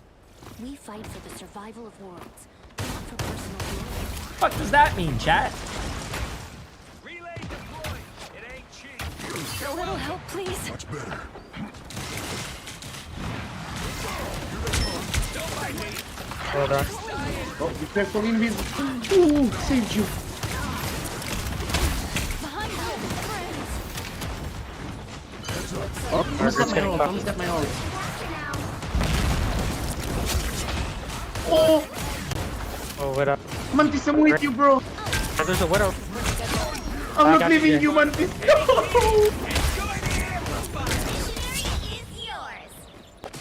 We fight for the survival of worlds, not for personal glory. Fuck does that mean, chat? Relay deployed. It ain't cheap. A little help, please. Much better. Don't mind me. Well done. Oh, be careful, invisible. Ooh, saved you. Oh, almost got my ult. Almost got my ult. Oh, Oh, widow. Mantis, I'm with you, bro. Oh, there's a widow. I'm I not got leaving you. you, Mantis.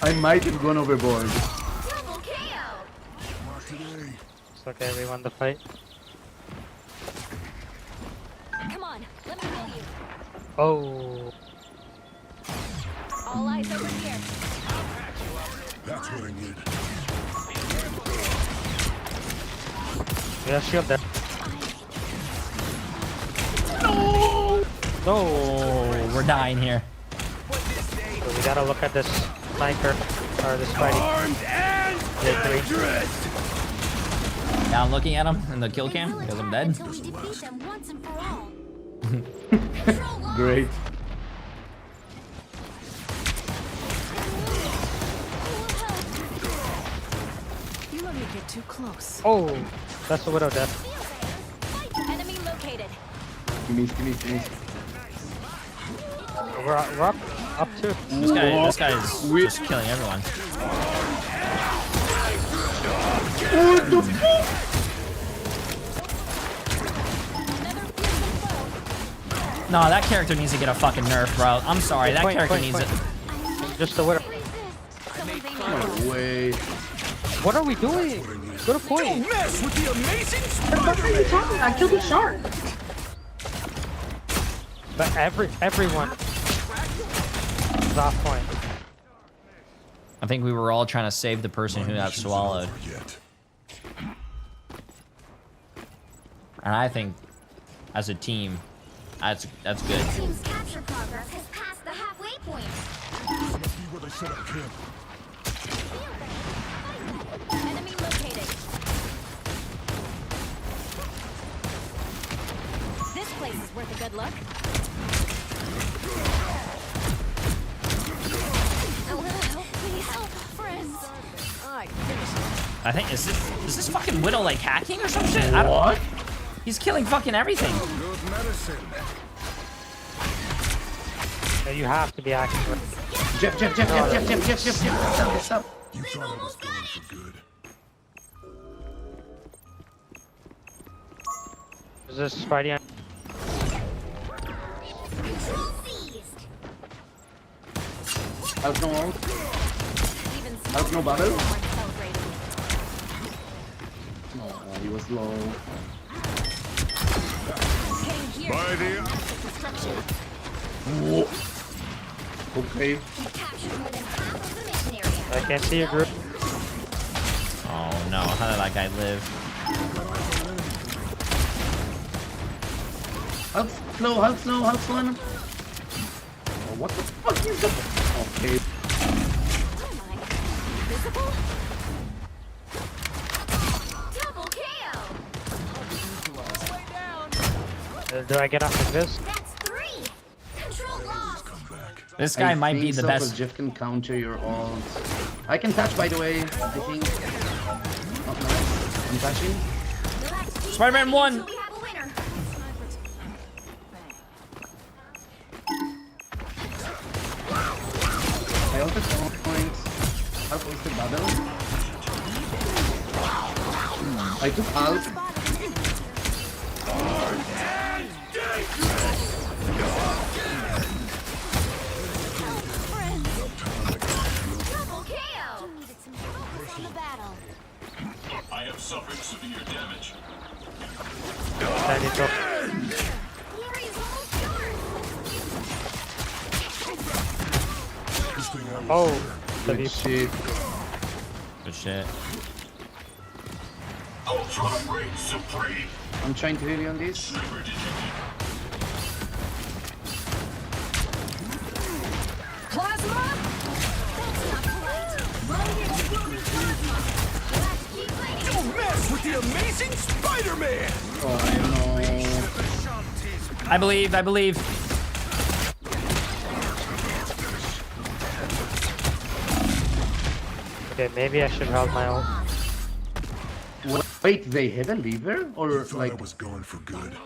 I might have gone overboard. It's okay, we won the fight. Come on, let me heal you. Oh. All eyes over here. That's what I need. Yeah, shield there. No! No, we're dying here. So we gotta look at this sniper, or this fighting. Jay3. Now I'm looking at him in the kill cam because I'm dead. Until we defeat them once and for all. Great. You let me get too close. Oh, that's the widow death. Enemy located. Finish. We're up two. This guy is just killing everyone. What the fuck? No, that character needs to get a fucking nerf, bro. I'm sorry, that character needs it. Just the widow. No way. What are we doing? Go to point. Don't mess with the amazing What are you talking about? I killed a shark. But everyone is off point. I think we were all trying to save the person who got swallowed. And I think, as a team, that's good. Team's capture progress has passed the halfway point. Must be where they set up camp. Enemy located. This place is worth a good look. I think, is this fucking Widow like hacking or some shit? I don't. What? He's killing fucking everything. Good medicine. Yeah, you have to be acting. Jeff. Stop. You thought I was going for good. Is this Spidey? Out no out. Out no bubble. Oh, he was low. By the... Whoa. Okay. I can't see your group. Oh no, how did that guy live? How slow on him? Oh, what the fuck is that? Okay. Double KO. Do I get off of this? That's 3. Control lost. This guy might be the best. Jeff can counter your ult. I can touch, by the way. I think. Not nice. I'm touching. Spider-Man 1. I ulted point. How close the bubble? I took out. I have suffered severe damage. Oh, good shit. Good shit. Ultra Rage Supreme. I'm trying to heal you on this. Plasma? Don't mess with the amazing Spider-Man! Oh, no. I believe. okay, maybe I should help my own. Wait, they have a lever? Or like... I was going for good.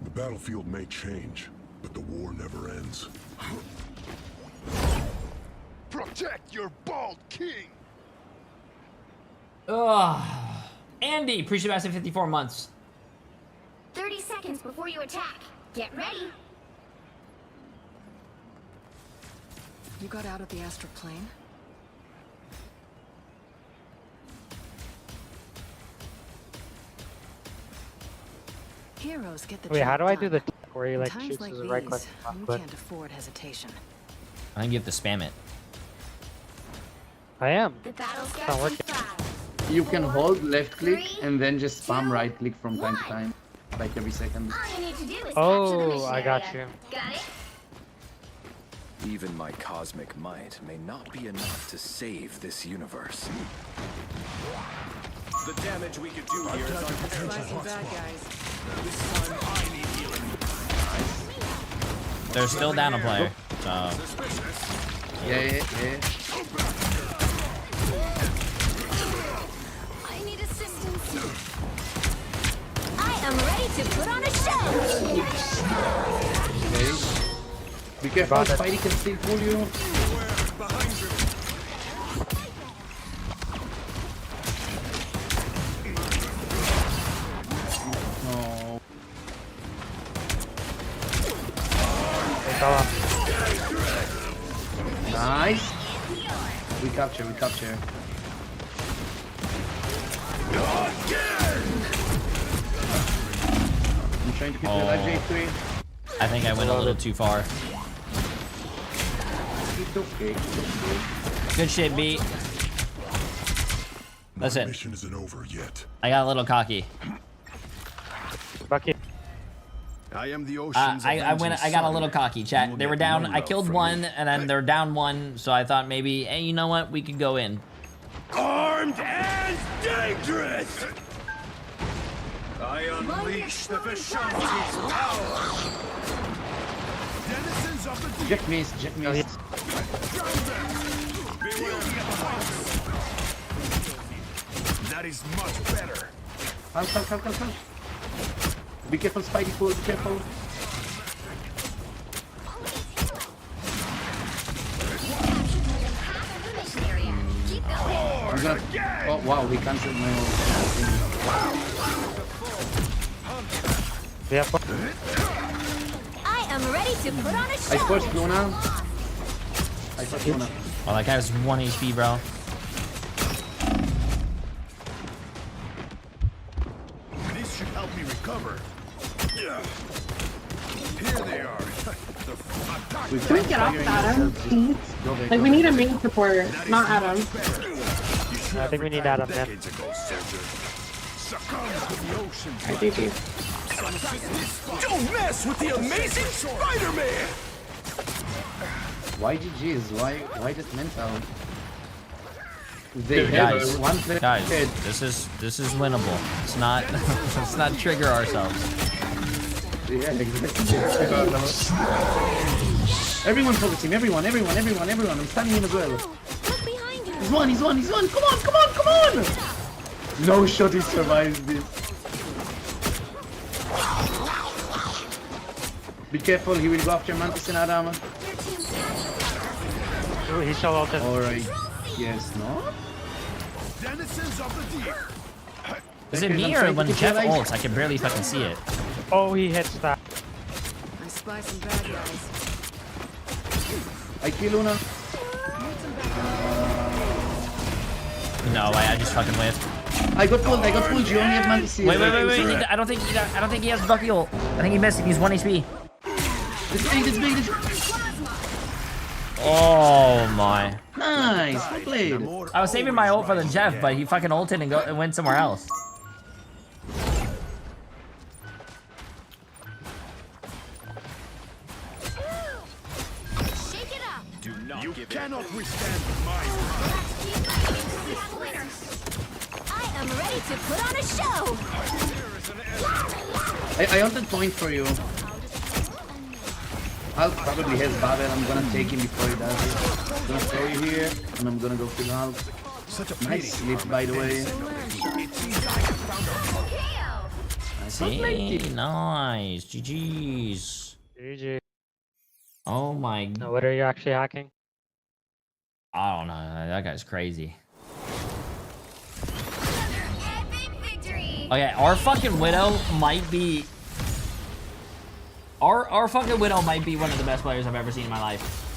The battlefield may change, but the war never ends. Protect your bald king! Ugh. Andy, appreciate massive 54 months. 30 seconds before you attack. Get ready. You got out of the astral plane? Heroes get the Wait, how do I do the job where you like done. shoots Times with like the right click? these, and you left click? can't afford hesitation. I think you have to spam it. I am. The battle It's not starts in working. 5. You can hold left click and then just spam right click from time to time. Like every second. All you need to do is capture the Oh, mission I got area. you. Got it? Even my cosmic might may not be enough to save this universe. The damage we could do here is Fighting bad guys. This time I need healing. They're still down a player. So Yeah. I need assistance. I am ready to put on a show. Okay. Be careful, Spidey can still pull you. No. Nice. We capture. I'm trying to keep the live J3. I think I went a little too far. It's okay. Good shit, B. Listen. My mission isn't over yet. I got a little cocky. Bucky. I am the ocean's I got a little cocky, chat. They were down. I killed one, and then they're down one. So I thought maybe, hey, you know what? We could go in. Armed and dangerous! I unleash the Vishanti's power! Denizens of the deep! Jet miss. That is much better. Come. Be careful, Spidey Pool, be careful. Oh wow, we cancelled my own thing. Yeah. I am ready to put on a show. I forced Luna. Oh, that guy's 1 HP, bro. This should help me recover. Here they are. Can we get off Adam, please? Like, we need a main support, not Adam. I think we need Adam, man. I do too. Don't mess with the amazing Spider-Man! Why GG's? Why just mental? Guys, this is winnable. It's not let's not trigger ourselves. Yeah, exactly. Everyone focus him, everyone. I'm standing him as well. He's one. Come on! No shot he survives this. Be careful, he will go after Mantis and Adam. Ooh, he shall out. Alright. Yes, no? Is it me or when Jeff ults? I can barely fucking see it. Oh, he hits that. I spy some bad guys. I kill Luna. No way, I just fucking whiffed. I got pulled, you only have Mantis. Wait. I don't think he has Bucky ult. I think he missed it, he's 1 HP. It's big. Oh my. Nice, well played. I was saving my ult for the Jeff, but he fucking ulted and went somewhere else. You cannot withstand my I am ready to put on a show. I wanted point for you. I'll probably hit Babel. I'm gonna take him before he does it. I'm gonna throw you here, and I'm gonna go kill Hulk. Nice sleep, by the way. Nice. GG's. GG. Oh my. Now, what are you actually hacking? I don't know. That guy's crazy. Okay, our fucking Widow might be... Our fucking Widow might be one of the best players I've ever seen in my life.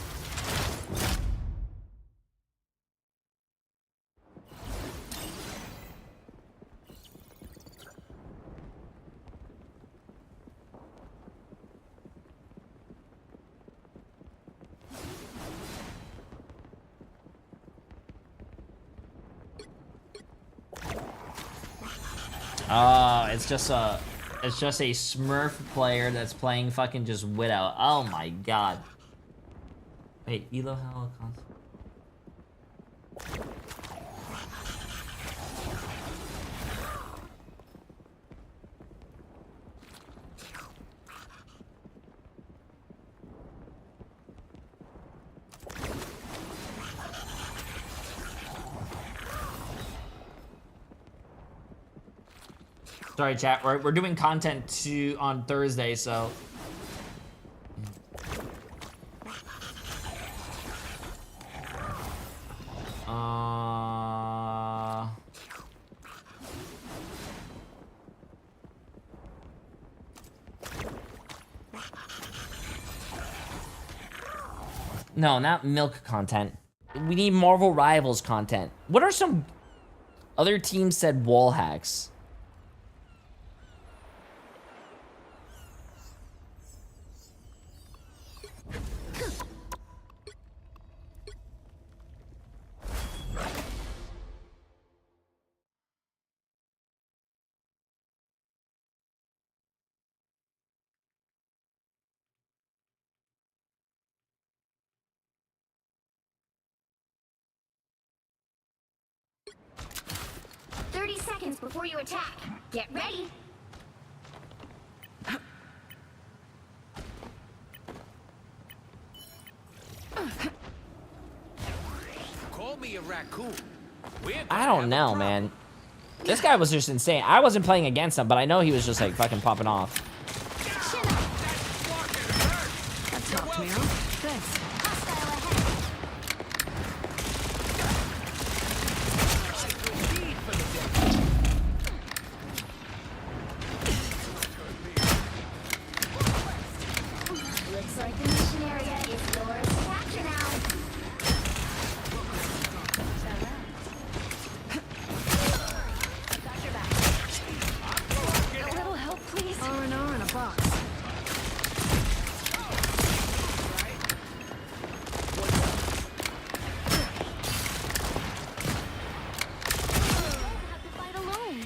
It's just a Smurf player that's playing fucking just Widow. Oh my god. Wait, Elo Hell console. Sorry, chat. We're doing content on Thursday, so. No, not milk content. We need Marvel Rivals content. What are some other teams said wall hacks? seconds before you attack. Get ready. Call me a raccoon. I don't know, man. This guy was just insane. I wasn't playing against him, but I know he was just like fucking popping off. That knocked me off. Thanks. Looks like the mission area is yours to capture now. Got your back. A little help, please. R&R in a box. Have to fight alone.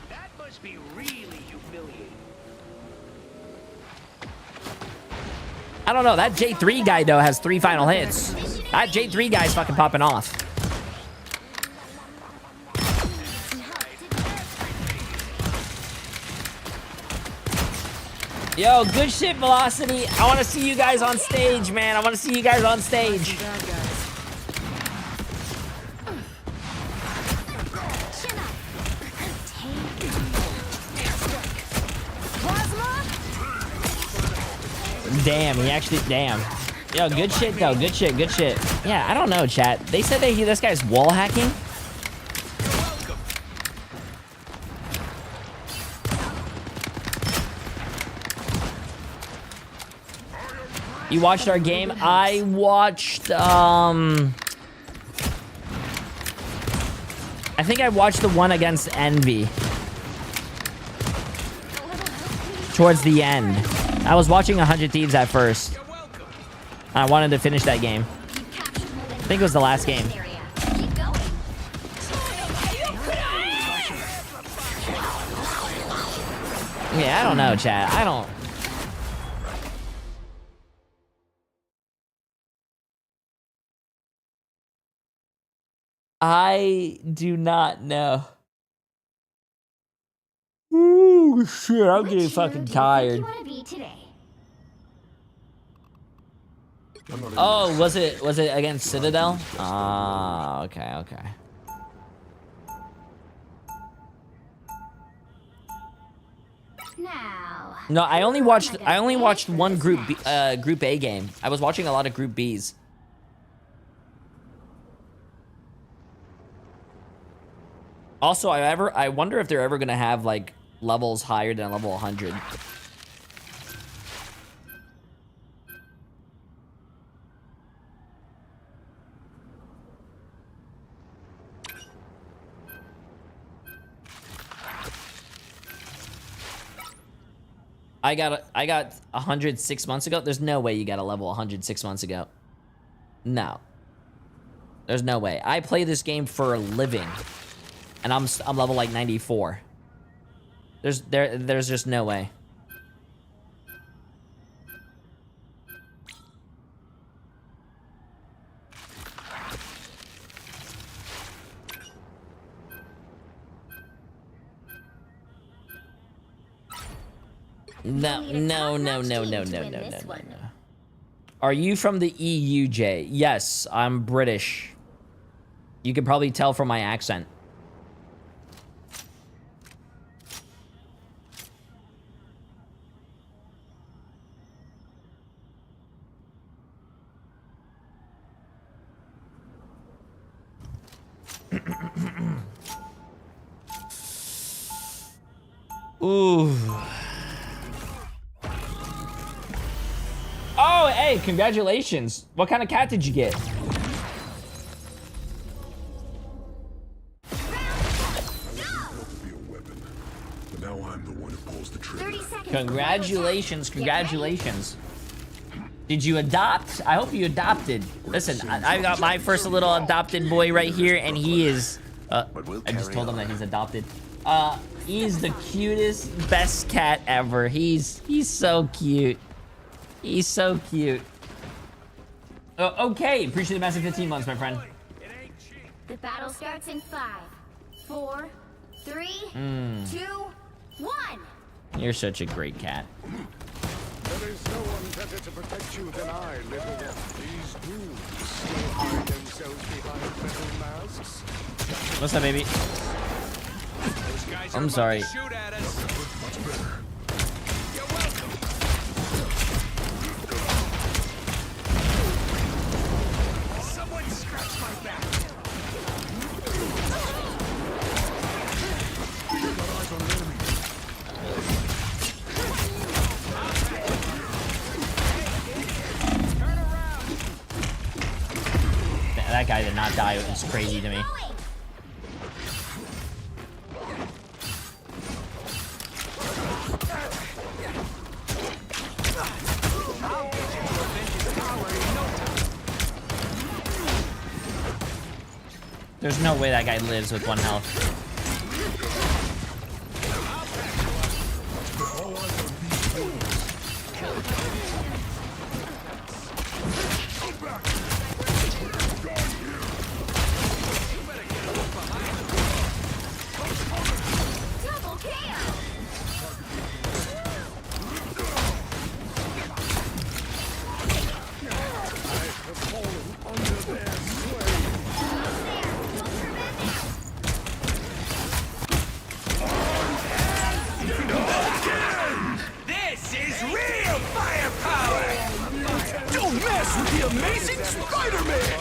That must be really humiliating. I don't know. That J3 guy, though, has 3 final hits. That J3 guy's fucking popping off. Yo, good shit, Velocity. I want to see you guys on stage, man. I want to see you guys on stage. Damn, he actually, damn. Yo, good shit, though. Good shit, good shit. Yeah, I don't know, chat. They said that this guy's wall hacking. You watched our game? I watched, I think I watched the one against Envy. Towards the end. I was watching 100 Thieves at first. I wanted to finish that game. I think it was the last game. Yeah, I don't know, chat. I do not know. Ooh, shit, I'm getting fucking tired. Oh, was it against Citadel? Ah, okay. Now. No, I only watched one group A game. I was watching a lot of Group Bs. Also, I wonder if they're ever gonna have like levels higher than level 100. I got 100 6 months ago. There's no way you got a level 100 6 months ago. No. There's no way. I play this game for a living. And I'm level like 94. There's just no way. No. Are you from the EU, Jay? Yes, I'm British. You can probably tell from my accent. Ooh. Oh, hey, congratulations. What kind of cat did you get? Congratulations. Did you adopt? I hope you adopted. Listen, I got my first little adopted boy right here, and he is... I just told him that he's adopted. He's the cutest, best cat ever. He's so cute. He's so cute. Okay, appreciate the massive 15 months, my friend. The battle starts in 5, 4, 3, 2, 1. You're such a great cat. There is no one better to protect you than I, little one. These ghouls still hide themselves behind metal masks. What's up, baby? I'm sorry. Shoot at us. Much better. You're welcome. Someone scratch my back. Got eyes on the enemy. That guy did not die. It was crazy to me. There's no way that guy lives with 1 health. This is real firepower! Don't mess with the amazing Spider-Man!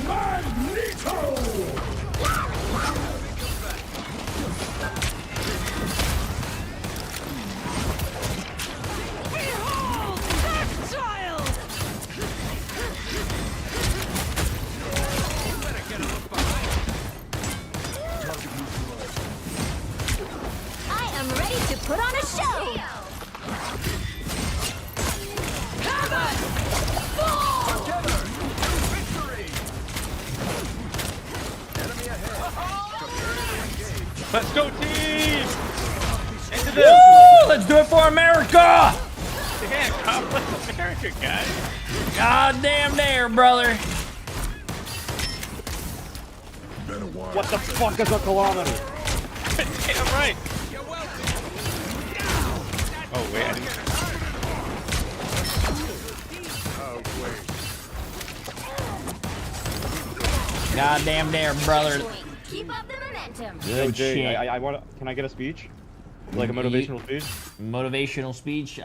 Magneto! Behold that child! I am ready to put on a show. Let's go, team! Into Woo! Let's do it for America! Yeah, complex America, guys. God damn there, brother. What the fuck is a kilometer? Damn right. Oh, wait. I didn't... God damn there, brother. Keep up the momentum. Good Yo, Jay, shit. I want to... Can I get a speech? Like a motivational speech? Motivational speech.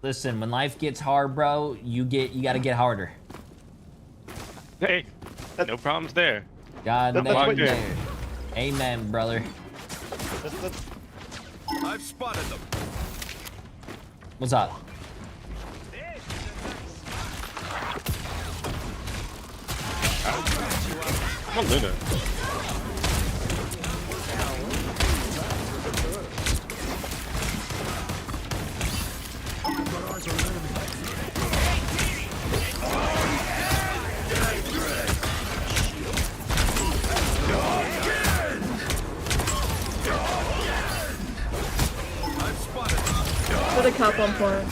Listen, when life gets hard, bro, you gotta get harder. Hey, no problems there. God That's damn what you're- there. Amen, brother. I've spotted them. What's up? Don't do that. Put a cup on for him.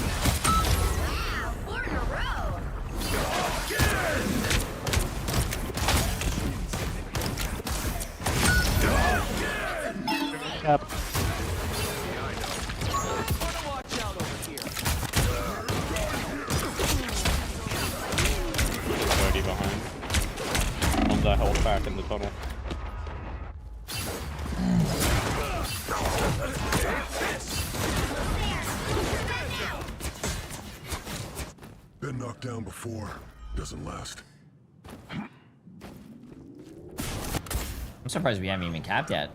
Cap. Already behind. One's held back in the tunnel. Been knocked down before. Doesn't last. I'm surprised we haven't even capped yet.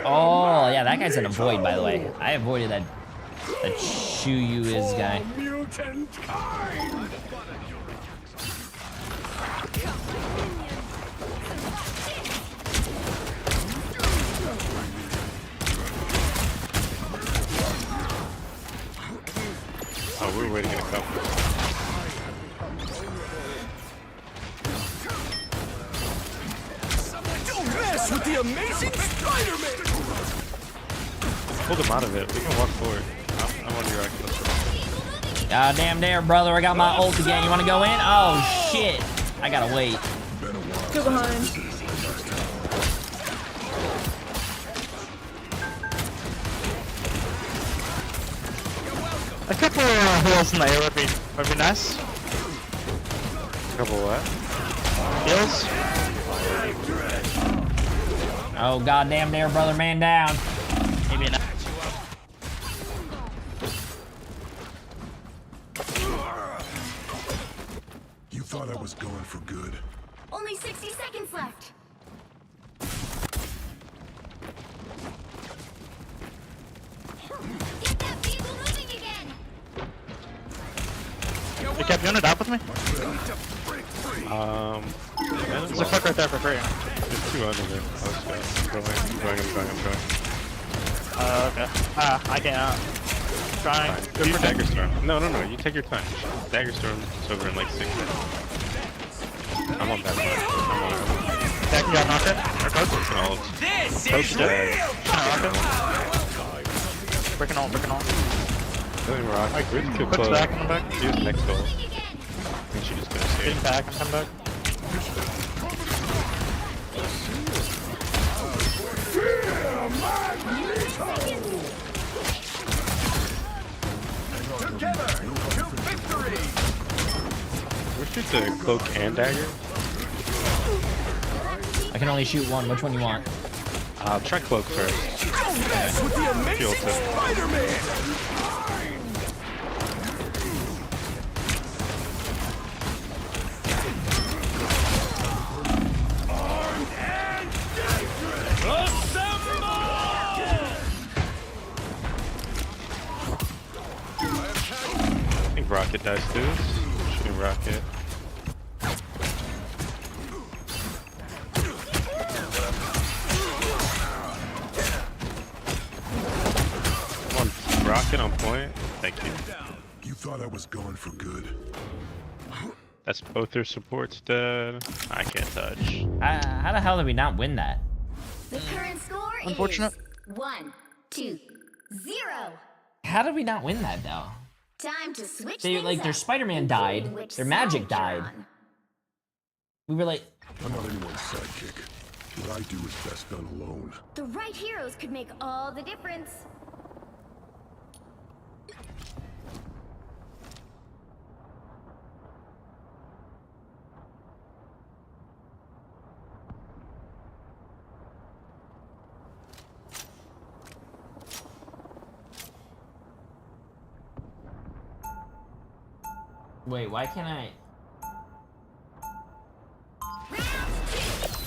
Oh, yeah, that guy's in a void, by the way. I avoided that Shuyu is guy. Mutant kind! Oh, we're waiting in a couple. Don't mess with the amazing Spider-Man! Pulled him out of it. We can walk forward. I want your action. Goddamn there, brother. I got my ult again. You want to go in? Oh, shit. I gotta wait. Go behind. A couple heals in the air would be nice. A couple what? Heals? Oh, goddamn there, brother. Man down. Maybe not. You thought I was going for good. Only 60 seconds left. Get that vehicle moving again. You kept doing it up with me? There's a clip right there for free. There's two under there. Let's go. I'm going. Okay. I can't. Trying. Go for Dagger Storm. No, you take your time. Dagger Storm is over in like 6 minutes. I'm on that one. I'm on. Dagger got knocked it? Or close? This is real! Breaking all. Doing rock. We're too close. Back in the back. Use next goal. I think she just gonna stay. Getting back, come back. Together to victory! We shoot the cloak and dagger. I can only shoot one. Which one you want? I'll try cloak first. With the amazing Spider-Man! I think Rocket dies too. Shooting Rocket. One Rocket on point. Thank you. You thought I was going for good. That's both their supports dead. I can't touch. How the hell did we not win that? The current score Unfortunate. is 1-2-0. How did we not win that though? Time to switch They things like their up. Spider-Man died, Which their magic side you're died. on. We were like, I'm not anyone's sidekick. What I do is best done alone. The right heroes could make all the difference. wait, why can't I?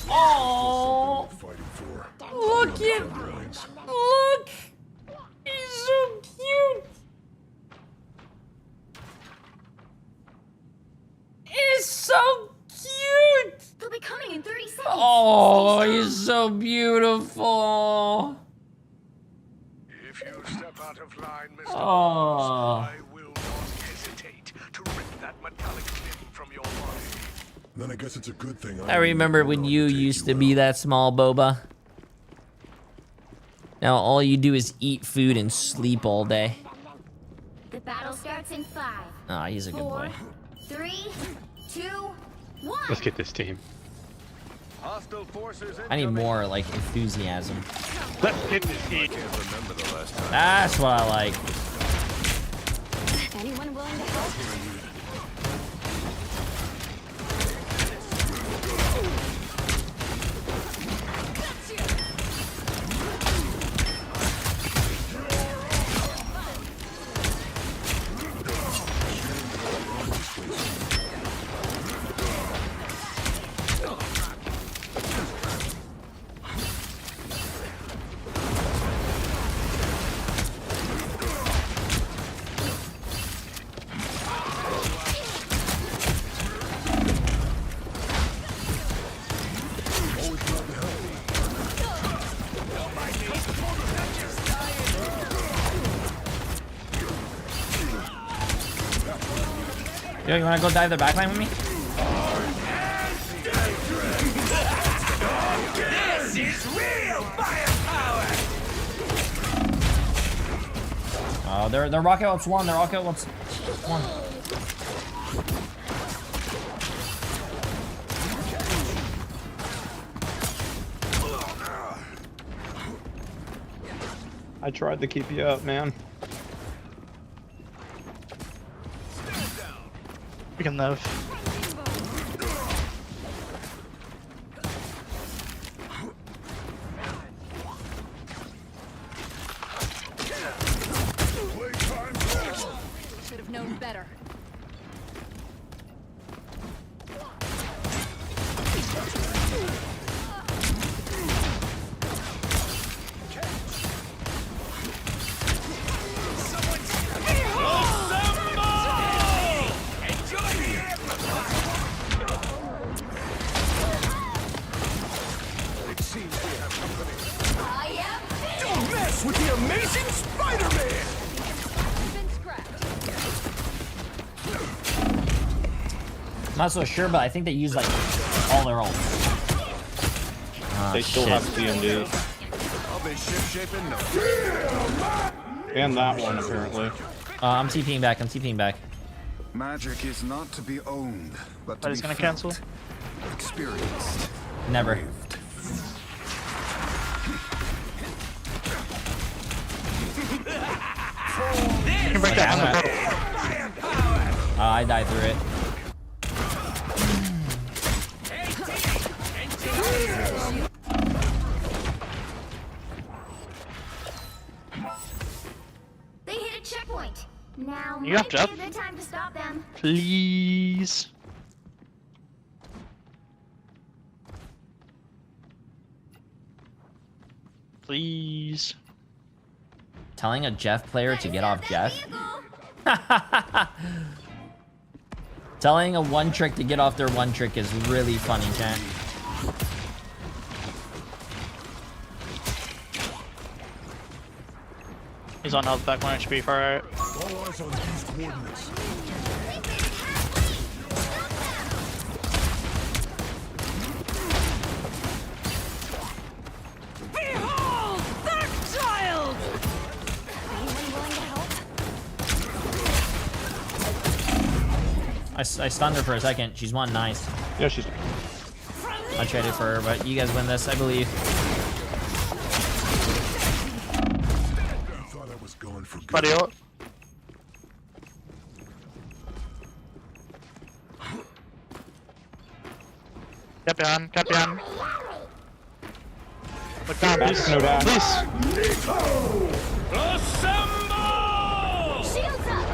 Oh, look at, look, he's so cute. He's so cute. They'll be coming in 30 seconds. Oh, he's so beautiful. If you step out of line, Mr. Oh. I will not hesitate to rip that metallic skin from your body. Then I guess it's a good thing I remember when you used to be that small, Boba. Now all you do is eat food and sleep all day. The battle starts in 5. Ah, he's a good boy. 3, 2, 1. Let's get this team. Hostile forces I need more like enthusiasm. Let's get this team. That's what I like. Anyone willing to help? Yo, you wanna go dive the backline with me? This is real firepower! Oh, they're rocket outs one. They're rocket outs. Come on. I tried to keep you up, man. We can live. Should have known better. Don't mess with the amazing Spider-Man! I'm not so sure, but I think they use like all their ult. They still have CMD. I'll be ship-shaping no. And that one, apparently. I'm TPing back, I'm TPing back. Magic is not to be owned, but to He's be gonna felt, cancel. experienced. Never. You can break that. I died through it. They hit a checkpoint. Now You got might Jeff? be a good time to stop them. Please. Please. Telling a Jeff player to get off Jeff? Telling a one trick to get off their one trick is really funny, chat. He's on health back 1 HP, far right. All eyes on these coordinates. Behold, that child! Anyone willing to help? I stunned her for a second. She's won, nice. Yeah, she's. I traded for her, but you guys win this, I believe. Thought I was going for good. Buddy ult. Get behind, get behind. Look down, please. No dash. Please. Shields up!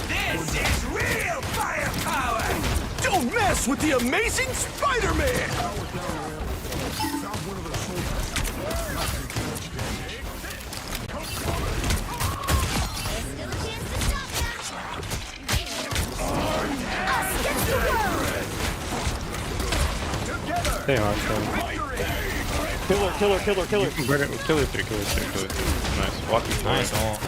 This is real firepower! Don't mess with the amazing Spider-Man! Stay on, Killer, killer, killer, killer. Kill it 3, kill it 3, kill it 3. Nice. Walking forward. Nice ult.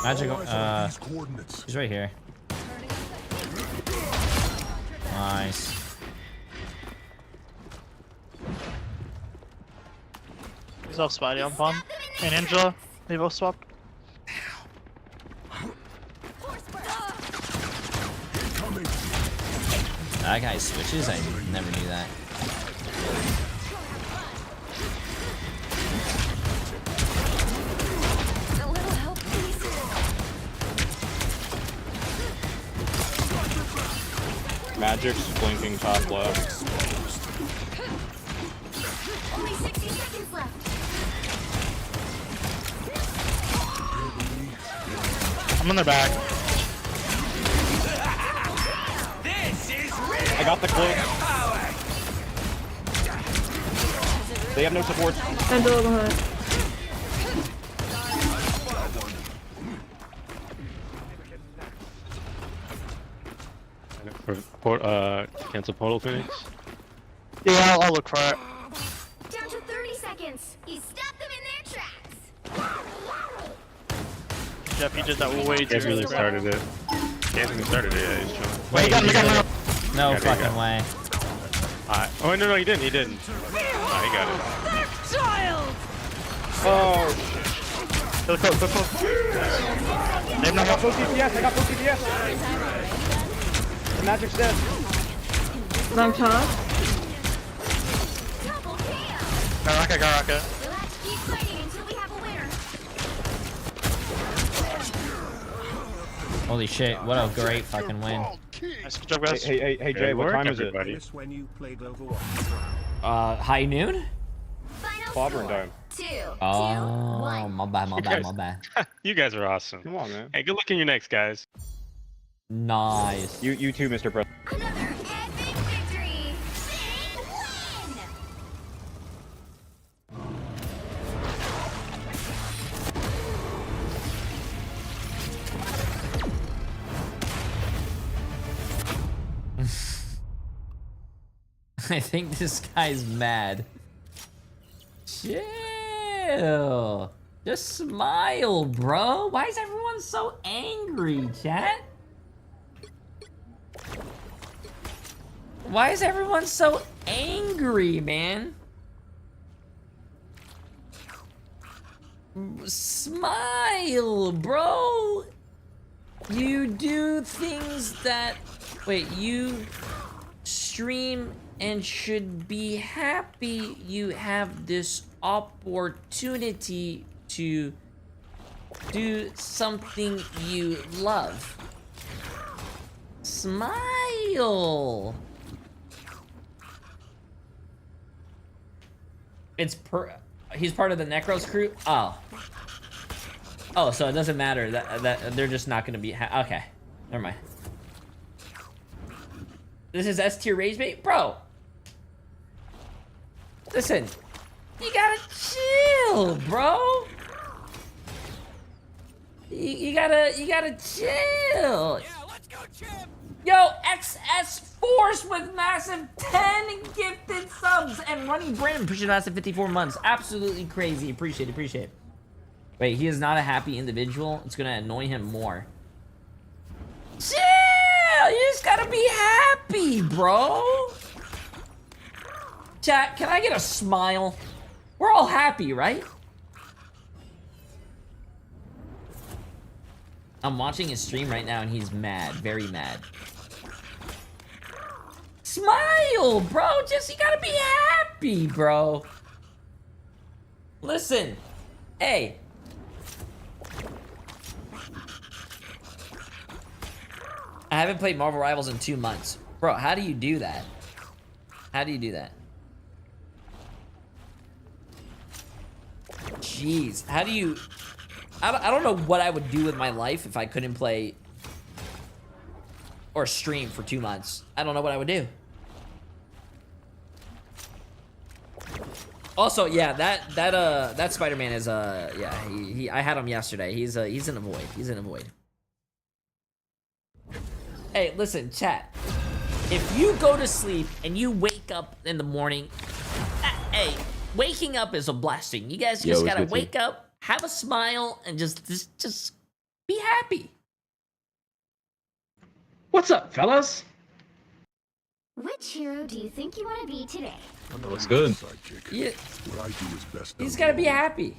Magic, he's right here. Nice. He's off Spidey on Pawn. And Angela, they both swapped. That guy switches? I never knew that. A little help, please. Magic's blinking top left. Only 60 seconds left. I'm on their back. I got the clip. They have no support. Angela behind. Cancel portal Phoenix. Yeah, I'll look for it. Down to 30 seconds. You stopped them in their tracks. Jeff, you did that way too You guys really early, bro. started it. He hasn't even started it yet. He's chilling. Wait, got him, no Got it, fucking got it. way. Oh, no, he didn't. He didn't. He got it. Child! Oh. Kill, kill. They've not got full CPS. I got full CPS. The magic's dead. Long top. Garaka. Let's keep fighting until we have a winner. Holy shit, what a great fucking win. Nice job, guys. Hey, Jay, what time is it? When you played Overwatch. High noon? Clobbering time. 2, Oh, my bad. You guys are awesome. Come on, man. Hey, good luck in your next, guys. Nice. You too, Mr. President. Another epic victory. Big win. I think this guy's mad. Chill. Just smile, bro. Why is everyone so angry, chat? Why is everyone so angry, man? Smile, bro. You do things that... Wait, you stream and should be happy you have this opportunity to do something you love. Smile. He's part of the Necros crew. Oh, so it doesn't matter that they're just not gonna be okay. Never mind. This is S tier rage bait, bro. Listen, you gotta chill, bro. You gotta chill. Yeah, let's go, Chip. Yo, XS Force with massive 10 gifted subs and running Brandon pushing massive 54 months. Absolutely crazy. Appreciate it. Wait, he is not a happy individual. It's gonna annoy him more. Chill. You just gotta be happy, bro. Chat, can I get a smile? We're all happy, right? I'm watching his stream right now and he's mad, very mad. Smile, bro. Just, you gotta be happy, bro. Listen, hey. I haven't played Marvel Rivals in 2 months. Bro, how do you do that? How do you do that? Jeez, how do you... I don't know what I would do with my life if I couldn't play or stream for 2 months. I don't know what I would do. Also, yeah, that Spider-Man is yeah, I had him yesterday. He's in a void. He's in a void. Hey, listen, chat. If you go to sleep and you wake up in the morning, hey, waking up is a blessing. You guys just gotta wake up, have a smile, and just be happy. What's up, fellas? Which hero do you think you want to be today? Looks good. Yeah. He's gotta be happy.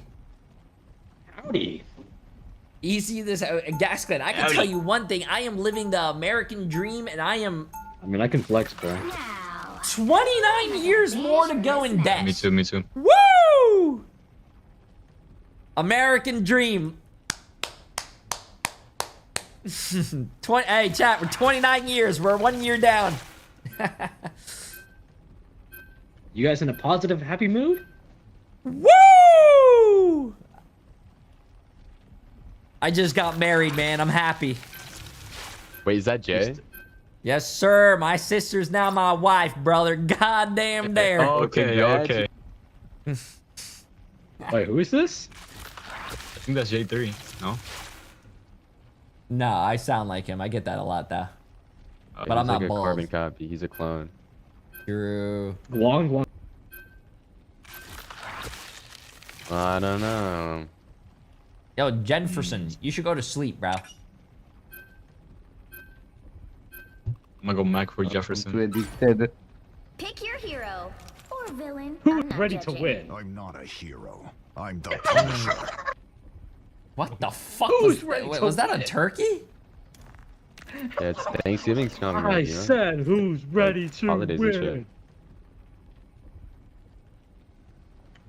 Howdy. Easy this Gascon. I can tell you one thing. I am living the American dream, and I mean, I can flex, bro. 29 years more to go in debt. Me too. Woo! American dream. Hey, chat, we're 29 years. We're 1 year down. You guys in a positive, happy mood? Woo! I just got married, man. I'm happy. Wait, is that Jay? Yes, sir. My sister's now my wife, brother. Goddamn dare. Okay. Wait, who is this? I think that's Jay3. No? No, I sound like him. I get that a lot, though. But I'm not like a bald. carbon copy. He's a clone. True. Long. I don't know. Yo, Jenferson, you should go to sleep, bro. gonna go Mac for Jefferson. Pick your hero or villain. Who's ready to win? I'm not a hero. I'm the Punisher. What the fuck Who's was, ready wait, to was that a win? turkey? Yeah, it's Thanksgiving's coming. I You know? said, who's ready to Holidays and shit. win?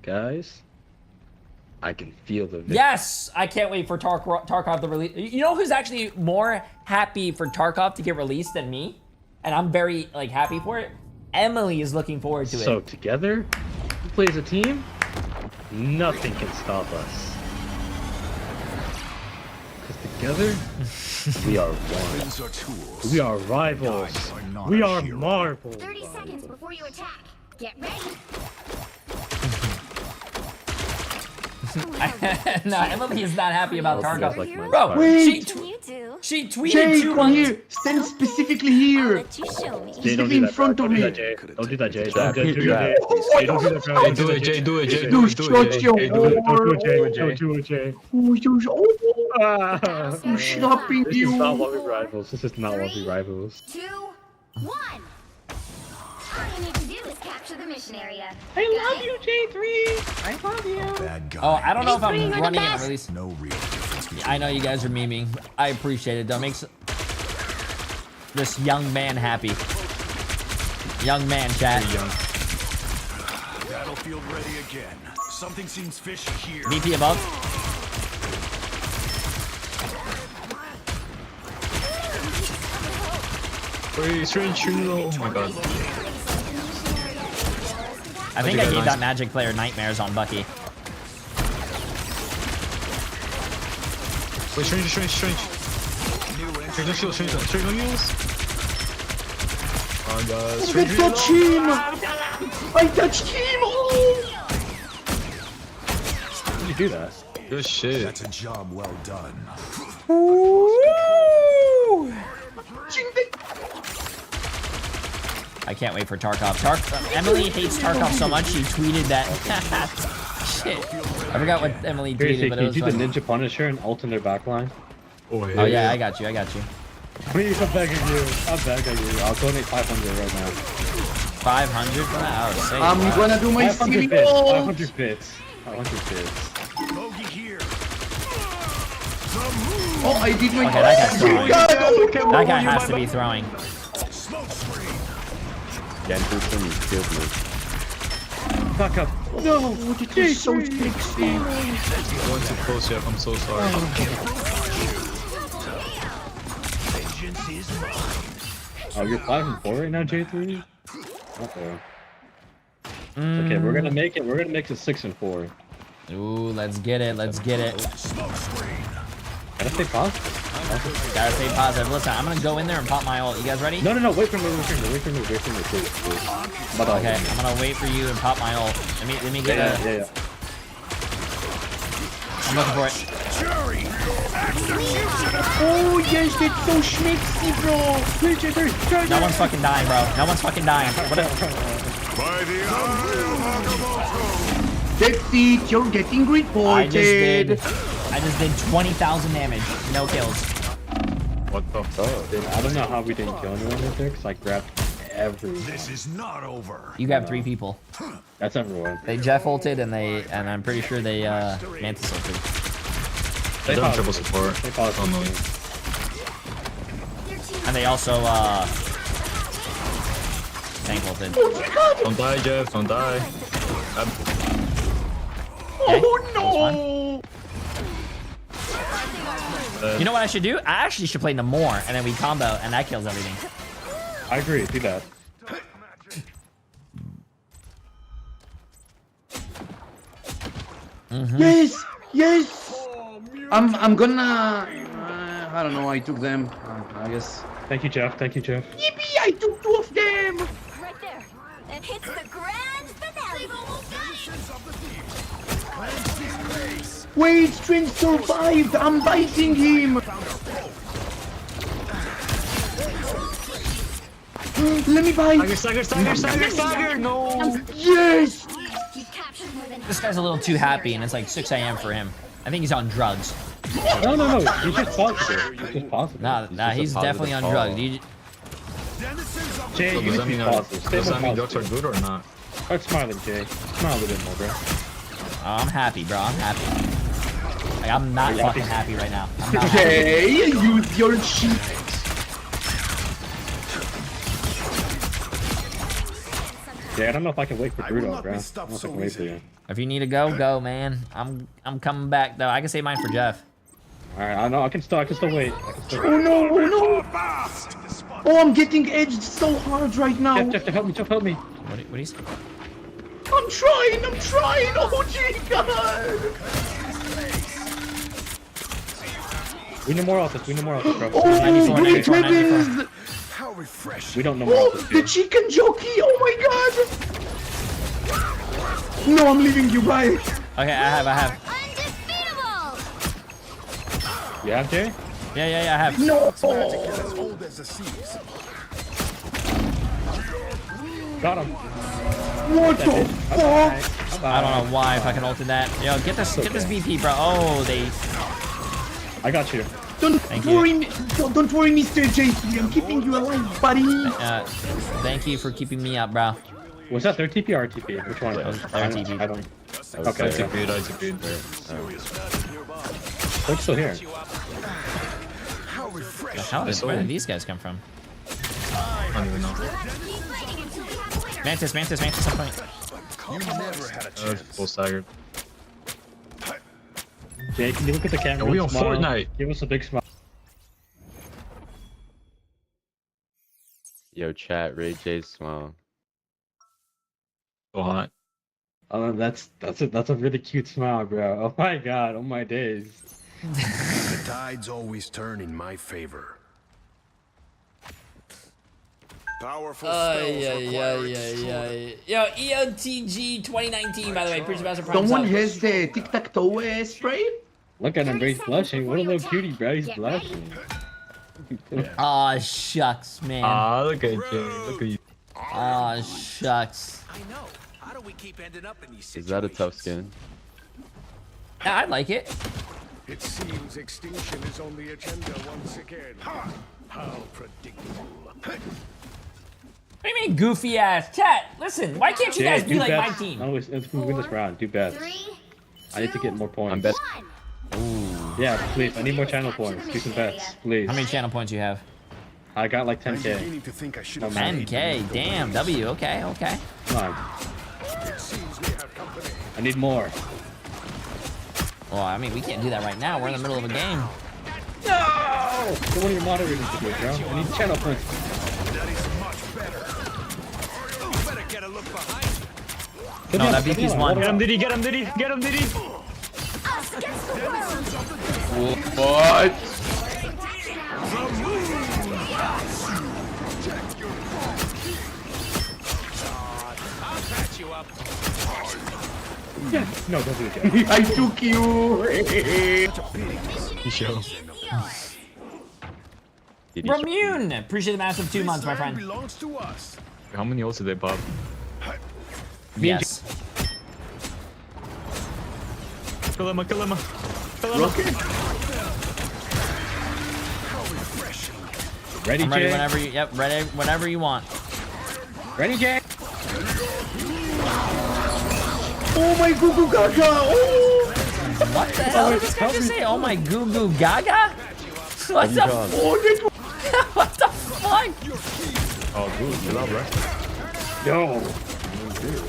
Guys, I can feel the victory. Yes, I can't wait for Tarkov to release. You know who's actually more happy for Tarkov to get released than me? And I'm very like happy for it. Emily is looking forward to it. So together, we play as a team, nothing can stop us. Because together, we are one. Weapons are tools. We are rivals. We are marbles. 30 seconds before you attack. Get ready. No, Emily is not happy about Tarkov. Like my Bro, Wait. she tweeted Jay, 2 come months. here. Stand specifically here. Jay, don't Specifically do in that, bro. front of Don't do me. that, Jay. Don't do that, Jay. Trap, Don't do trap. that. Jay, don't do that, bro. Jay, do it, Jay, do it, Jay, You do it, shut your Jay, do it, Don't do it, Jay. Jay. Don't do it, Jay. You slapping This is you. not what we rivals. This is not what we rivals. 2, 1. All you need to do is capture the mission area. I love you, Jay3. I love you. Bad guy. Oh, I don't know if I'm You're the running it best. at least. No real difference between I know you guys are memeing. I appreciate it. Don't make this young man happy. Young man, chat. Battlefield ready again. Something seems fishy here. VP above. Wait, strange. Oh my god. I think I gave that magic player nightmares on Bucky. Wait, strange. Strange, no shield, strange no heals. Oh god, I strange. touched him. I touched him. Oh. How did you do that? Good shit. That's a job well done. I can't wait for Tarkov. Emily hates Tarkov so much she tweeted that. Shit. I forgot what Emily tweeted, Seriously, but can it you was do the funny. Ninja Punisher and ult in their backline? Oh Oh yeah, I got you. Please, I'm begging you. I'm begging you. I'll donate 500 right now. 500 for that? Oh, say I'm what? gonna do my 500 silly bits. goal. 500 bits. 500 bits. Bogey here. Oh, I did my Okay, that guy's throwing. God, That guy has to be throwing. Smoke screen. Jefferson, you killed me. Back up. no, it is so sexy. Going too close, Jeff. I'm so sorry. Vengeance is mine. Oh, you're 5 and 4 right now, J3? Uh-oh. Okay, we're gonna make it. We're gonna make it 6 and 4. Ooh, let's get it. Let's get it. Smoke screen. Gotta stay positive. Gotta stay positive. Listen, I'm gonna go in there and pop my ult. You guys ready? No, wait for me, please. But Okay, I'm gonna wait for you and pop my ult. Let me get a. Yeah. I'm looking for it. Oh yes, it's so schmixy, bro. No one's fucking dying, bro. No one's fucking dying. What By the eye of That's it. You're getting reported. I just did 20,000 damage. No kills. What the fuck? Dude, I don't know how we didn't kill anyone right there, because I grabbed everyone. This is not over. You grabbed 3 people. That's everyone. They Jeff ulted and I'm pretty sure they Mantis ulted. They don't triple support. They paused Oh, no. And they also tank ulted. Don't die, Jeff. Don't die. Oh no! You know what I should do? I actually should play Namor and then we combo and that kills everything. I agree. Do that. Yes, yes. I'm gonna. I don't know. I took them. I guess. Thank you, Jeff. Yippee! I took 2 of them. Right there. And hits the grand finale. Wait, Strange survived. I'm biting him. Let me bite. Stagger, no. Yes. This guy's a little too happy and it's like 6 a.m. for him. I think he's on drugs. No. He's just positive. Nah, he's definitely on drugs. Jay, So you does that need mean to pause this. Stay does that more mean jokes are positive. good or not? Start smiling, Jay. Smile a little bit more, bro. Oh, I'm happy, bro. I'm happy. Like, I'm not fucking happy right now. I'm not happy. Okay, use your cheat. Yeah, I don't know if I can wait for Bruto, bro. I don't know if I can wait for you. If you need to go, go, man. I'm coming back though. I can save mine for Jeff. Alright, I know. I can still wait. Oh no, oh no! Oh, I'm getting edged so hard right now. Jeff, help me, Jeff, help me. What do you say? I'm trying. Oh, gee, God. We need more offense, bro. Oh, 94, 94, 94. How refreshing. We don't know more Oh, offense. the chicken jockey. Oh my God. No, I'm leaving you. Bye. Okay, I have. You have, Jay? Yeah, I have. No. As old as the seas. Got him. What the fuck? I don't know why if I can ult in that. Yo, get this VP, bro. Oh, they. I got you. Don't Thank worry, don't worry, Mr. J3. I'm keeping you alive, buddy. Thank you for keeping me up, bro. Was that their TP or RTP? Which one? Their TP. I don't. Okay, Okay. I agreed. They're still here. How refreshing. Where did these guys come from? I don't even know. Mantis on point. You never had a chance. Full staggered. Jay, can you look at the camera? Are we on Smile. Fortnite? Give us a big smile. Yo, chat, Ray J's smile. So hot. Oh, that's a really cute smile, bro. Oh my God, oh my days. The tides always turn in my favor. Powerful Yo, EOTG 2019, by the way. Appreciate the Someone has the tic-tac-toe spray? Look at him, bro. He's blushing. What a little cutie, bro. He's blushing. Aw, shucks, man. Ah, look at Jay. Look at you. Aw, shucks. I know. How do we keep ending up in these Is that a tough skin? Yeah, I like it. It seems extinction is on the agenda once again. How predictable. What do you mean, goofy ass? Chat, listen, why can't you guys be like my team? No, let's win this round. Do bets. I need to get more points. I'm bet. Yeah, please. I need more channel points. Do some bets, please. How many channel points you have? I got like 10K. Beginning to think I should have 10K, damn, W, okay. Come on. I need more. Well, I mean, we can't do that right now. We're in the middle of a game. No! So one of your moderators to do it, bro. I need channel points. That is much better. You better get a look behind you. No, that VP's one. Get him, Diddy, get him, Diddy, get him, Diddy. What? I'll patch you up. Yeah. No, don't do it, Jeff. I took you. Show. Ramune, appreciate the massive 2 months, my friend. belongs to us. How many ults did they pop? Yes. Kill him. Ready, I'm ready Jay? whenever you, ready whenever you want. Ready, Jay? Oh my goo goo gaga. Oh. What the hell did this guy just say? Oh my goo goo gaga? What the What the fuck? Oh, dude, chill out, bro. Yo.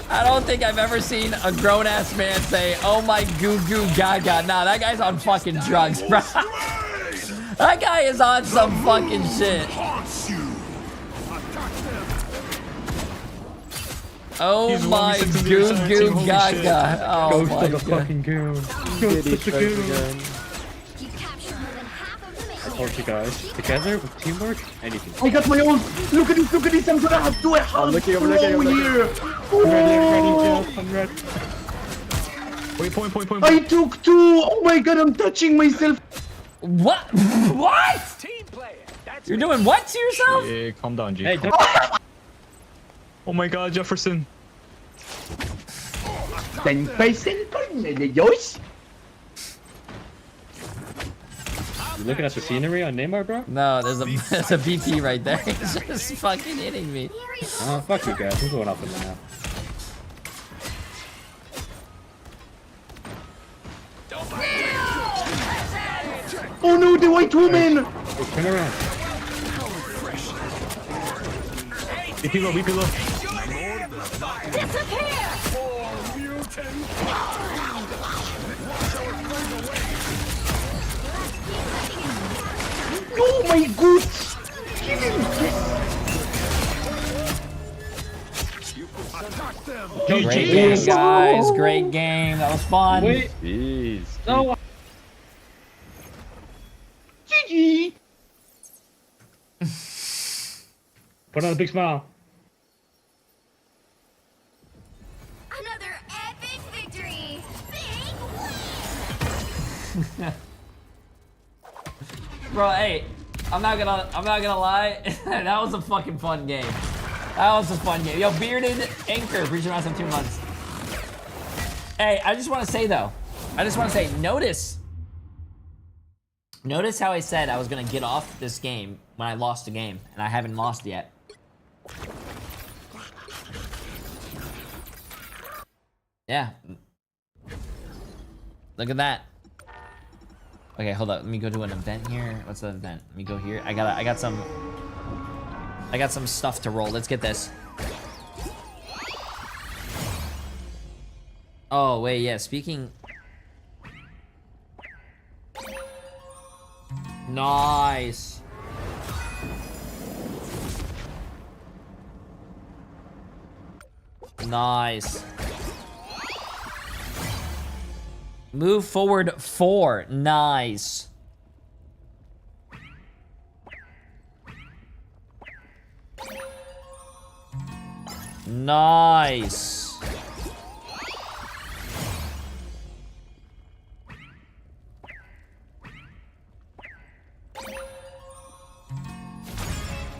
I don't think I've ever seen a grown-ass man say, oh my goo goo gaga. Nah, that guy's on fucking drugs, bro. That guy is on some fucking shit. Oh He's my only 16 goo years old, goo holy gaga. shit. Oh Ghost my of the god. fucking goon. Ghost of the goon. I told you guys, together with teamwork, anything. I got my own. Look at this. I'm gonna have to do a half looking, throw here. I'm ready, Jeff. I'm ready. Wait, point. I took 2. Oh my god, I'm touching myself. What? What? Team player. That's You're doing what to yourself? Yeah, calm down, G. Hey, Oh my god, Jefferson. 10% Cornelius. I'll You looking at the scenery on Neymar, bro? No, there's a BP right there. He's just fucking hitting me. Oh, fuck you guys. I'm going up in now. Oh no, the white woman! Hey, turn around. BP low, BP low. Oh my god! Great game, guys. Great game. That was fun. Wait. Jeez. No. GG! Put on a big smile. Another epic victory. Big Bro, hey, I'm not gonna lie. That was a fucking fun game. That was a fun game. Yo, Bearded Anchor, appreciate my 2 months. Hey, I just want to say though, notice how I said I was gonna get off this game when I lost a game, and I haven't lost yet. Yeah. Look at that. Okay, hold up. Let me go to an event here. What's the event? Let me go here. I got some stuff to roll. Let's get this. Oh, wait, yeah. Speaking. Nice. Nice. Move forward 4. Nice. Nice.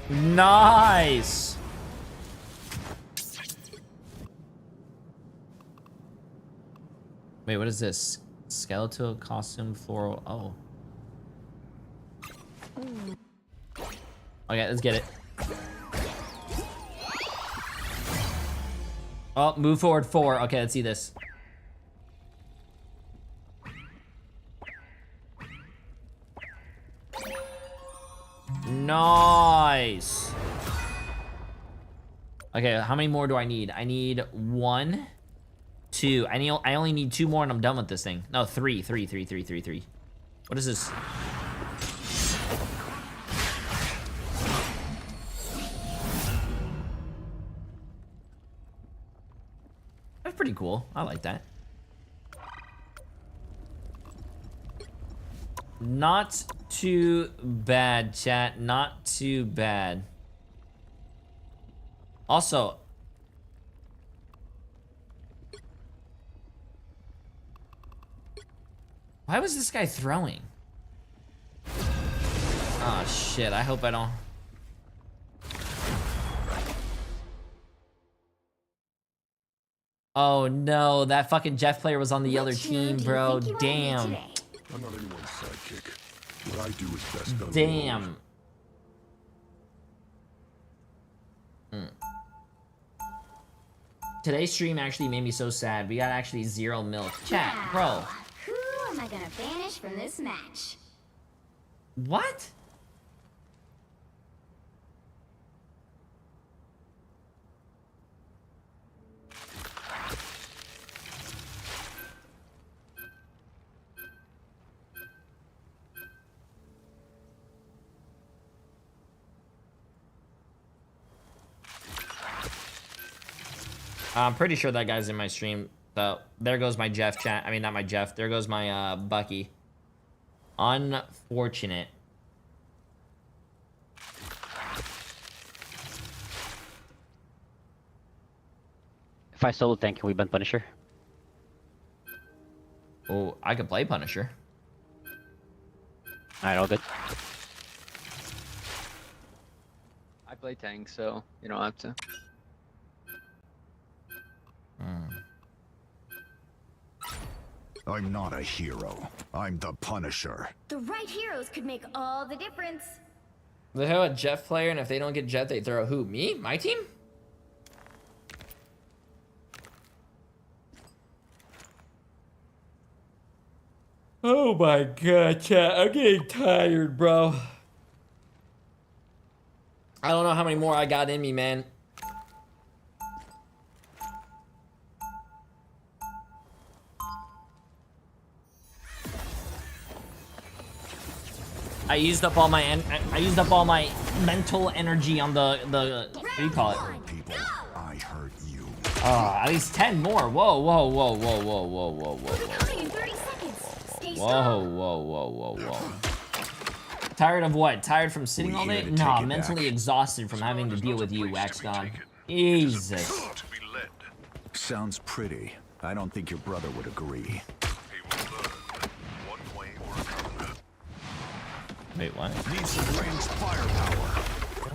Nice. Wait, what is this? Skeletal costume floral. Oh. Okay, let's get it. Oh, move forward 4. Okay, let's see this. Nice. Okay, how many more do I need? I need 1, 2. I only need 2 more and I'm done with this thing. No, 3. What is this? That's pretty cool. I like that. Not too bad, chat. Not too bad. Also, why was this guy throwing? Oh shit, I hope I don't. Oh no, that fucking Jeff player was on the other team, bro. Damn. I'm not anyone's sidekick. What I do is best done. Damn. Today's stream actually made me so sad. We got actually 0 milk. Chat, bro. Who am I gonna banish from this match? What? I'm pretty sure that guy's in my stream. So there goes my Jeff chat. I mean, not my Jeff. There goes my Bucky. Unfortunate. If I solo tank, can we ban Punisher? Oh, I could play Punisher. Alright, all good. I play tank, so you don't have to. I'm not a hero. I'm the Punisher. The right heroes could make all the difference. They have a Jeff player, and if they don't get Jeff, they throw who? Me? My team? Oh my god, chat. I'm getting tired, bro. I don't know how many more I got in me, man. I used up all my mental energy on the what do you call it? I hurt you. At least 10 more. Whoa, whoa, whoa, whoa, whoa, whoa, whoa, whoa, whoa. Tired of what? Tired from sitting all day? No, I'm mentally exhausted from having to deal with you, WaxGon. Jesus. Sounds pretty. I don't think your brother would agree. Wait, what? Need some ranged firepower.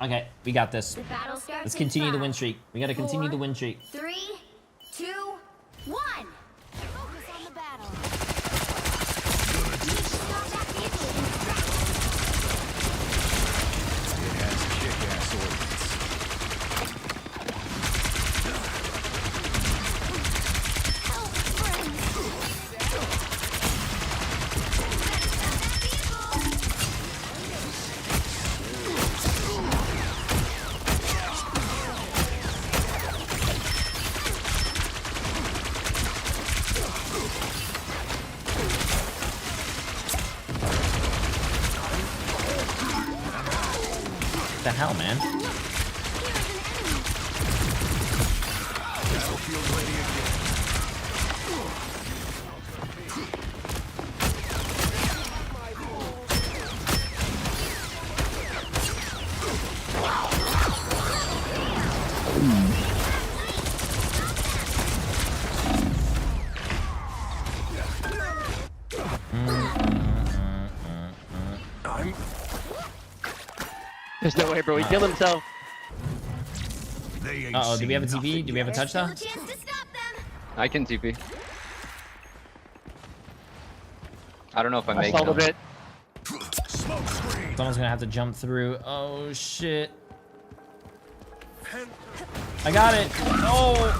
Okay, we got this. The battle starts Let's continue in the 5, win streak. We gotta continue 4, the win streak. 3, 2, 1. Focus on the battle. It has kick-ass ordnance. What the hell, man? Battlefield ready again. There's no way, bro. He killed himself. Uh-oh, do we have a TP? Do we have a touchdown? I can TP. I don't know if I make stalled a bit. Someone's gonna have to jump through. Oh, shit. I got it. Oh!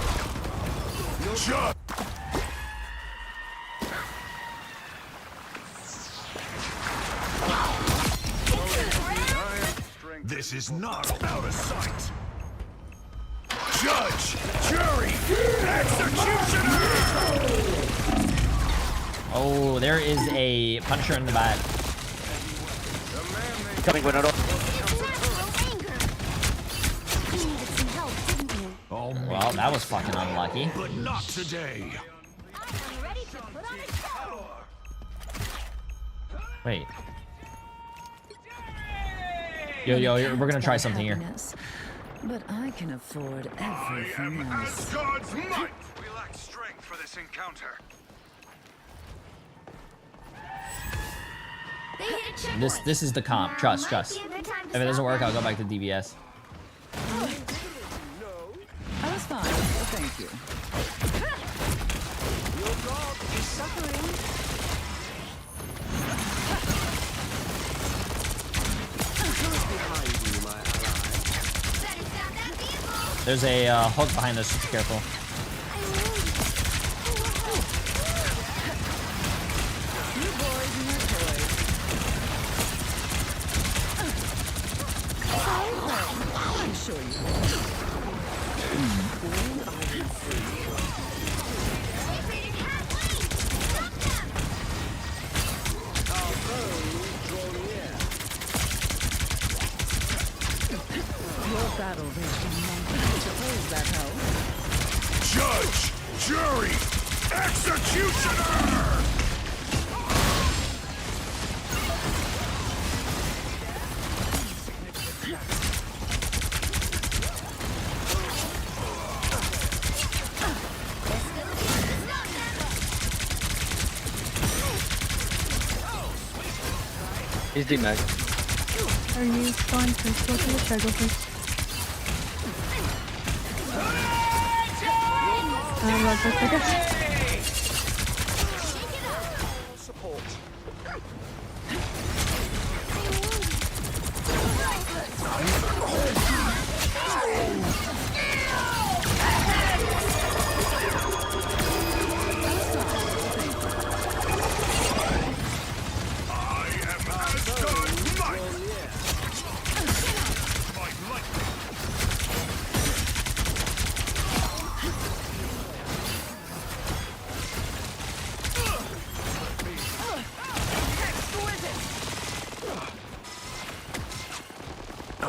This is not out of sight. Judge, jury, executioner. Oh, there is a Punisher in the back. Coming, Winnow. Oh, well, that was fucking unlucky. But not today. Wait. Yo, we're gonna try something here. But I can afford everything else. God's might. We lack strength for this encounter. This is the comp. Trust. If it doesn't work, I'll go back to DBS. I was fine, but thank you. Your dog is suffering. There's a hook behind us. Just be careful. I'm sure you Your battle raging monkey. I suppose that helps. Judge, jury, executioner. He's D-Mag. Are you fine first? Go first. Try go first. Run first, I guess.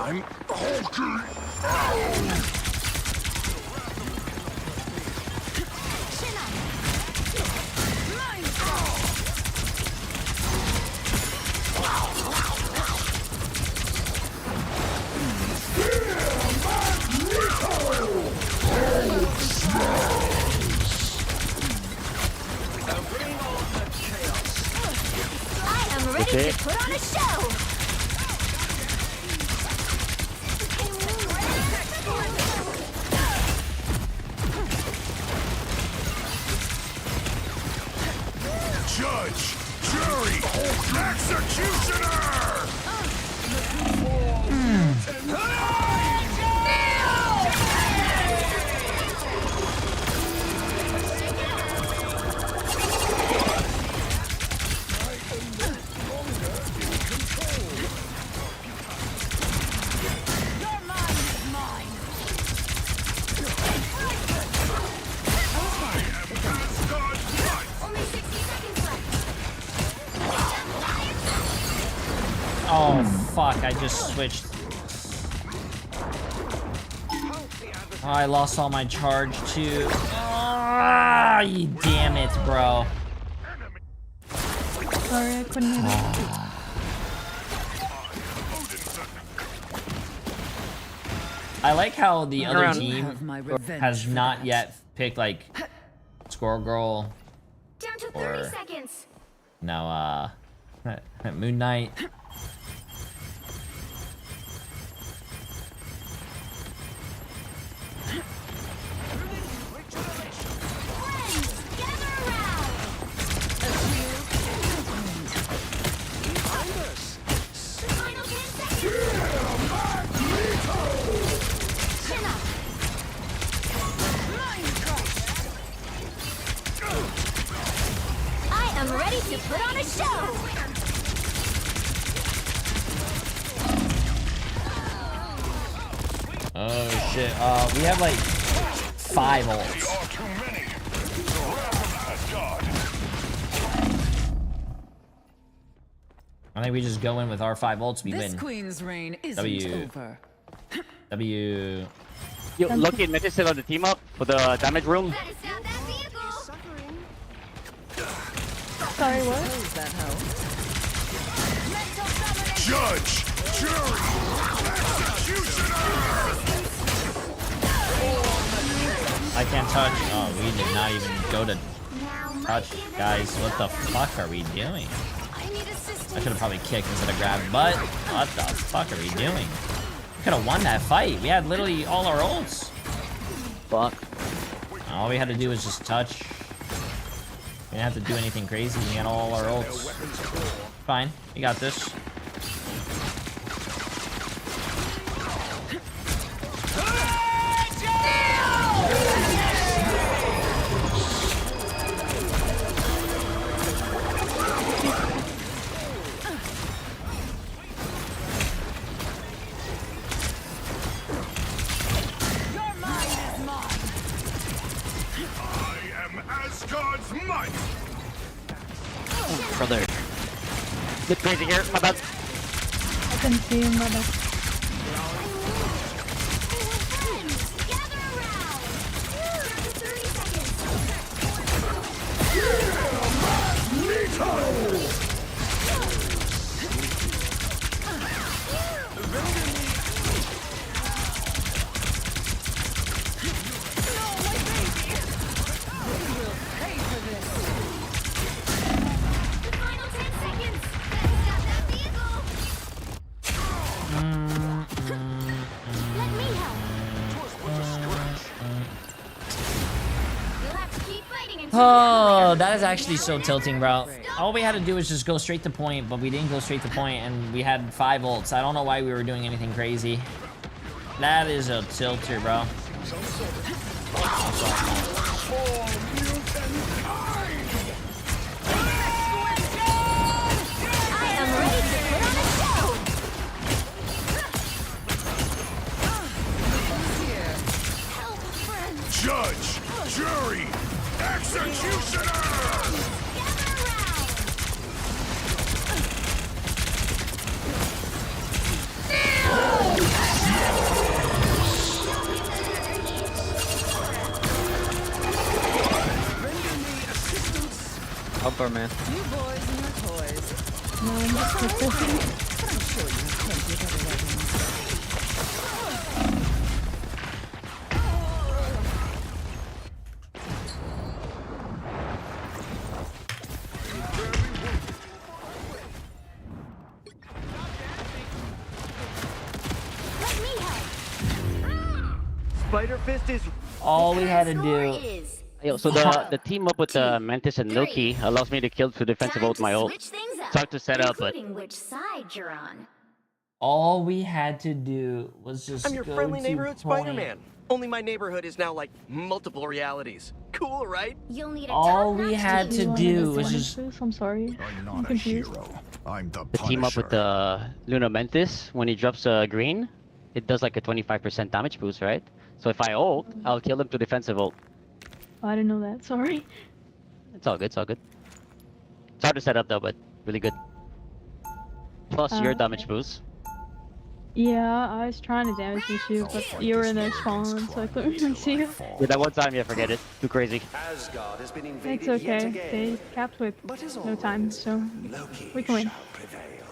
I'm hulking I am ready to put on a show. Judge, jury, executioner! Oh, fuck, I just switched. Oh, I lost all my charge, too. Ah, you damn it, bro. Sorry, I couldn't hear that. I like how the other Around. team Have my revenge has for not that. yet picked, like, Squirrel Girl Down to 30 or, seconds. no, Moon Knight. I am ready to put on a show. Oh, shit. We have, like, 5 ults. I think we just go in with our 5 ults, we This win. queen's reign isn't W. over. W. Yo, Lucky, let me set on the team up for the damage room. Sorry, what? Close that hoe. Judge, jury, executioner! I can't touch. Oh, we did not even go to touch. Guys, what the fuck are we doing? I should have probably kicked instead of grabbed, but what the fuck are we doing? We could have won that fight. We had literally all our ults. Fuck. All we had to do was just touch. We didn't have to do anything crazy. We had all our ults. Fine. We got this. Asgard's might! Brother. Get crazy here, my bad. I can see him, my bad. Oh, that is actually so tilting, bro. All we had to do was just go straight to point, but we didn't go straight to point, and we had 5 ults. I don't know why we were doing anything crazy. That is a tilter, bro. Judge, jury, executioner! 4, man. You boys and your toys. No, I'm just protecting. But I'm sure you have plenty of other weapons. Spider Fist is. All we had to do. Yo, so the team up with the Mantis and Loki allows me to kill through defensive ult my ult. It's hard to set up, but Which side you're on. All we had to do was just I'm your go friendly to neighborhood point. Spider-Man. Only my neighborhood is now like multiple realities. Cool, right? You'll need All we had to do was just. I'm sorry. I'm confused. I'm the team up with the Luna Mantis, when he drops a green, it does like a 25% damage boost, right? So if I ult, I'll kill him to defensive ult. Oh, I didn't know that. Sorry. It's all good, it's all good. It's hard to set up though, but really good. Plus your damage boost. Yeah, I was trying to damage you, but you were in their spawn, so I couldn't really see you. Yeah, that one time, yeah, forget it. Too crazy. Asgard has been invaded It's okay. yet They again. capped with But as no time, always, so Loki we can win. shall prevail.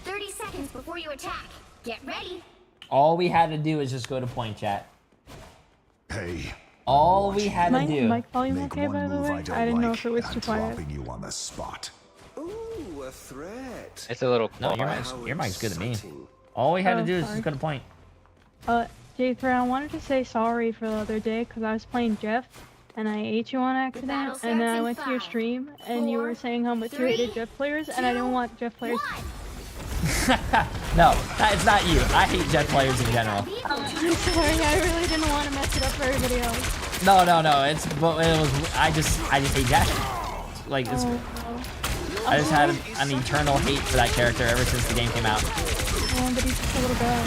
30 seconds before you attack. Get ready. All we had to do is just go to point, chat. Hey. All we had to do. Mic volume okay, by the way? I didn't know if it was too quiet. Dropping you on the spot. Ooh, a threat. It's a little. No, your mic's good to me. All we had to do is just go to point. Jay3, I wanted to say sorry for the other day because I was playing Jeff and I ate you on accident, and then I went to your stream and you were saying how much you hated Jeff players, and I didn't want Jeff players. No, it's not you. I hate Jeff players in general. I'm sorry, I really didn't want to mess it up for everybody else. No, it was. I just hate Jeff. Like it's. I just had an eternal hate for that character ever since the game came out. Oh, but he's just a little guy.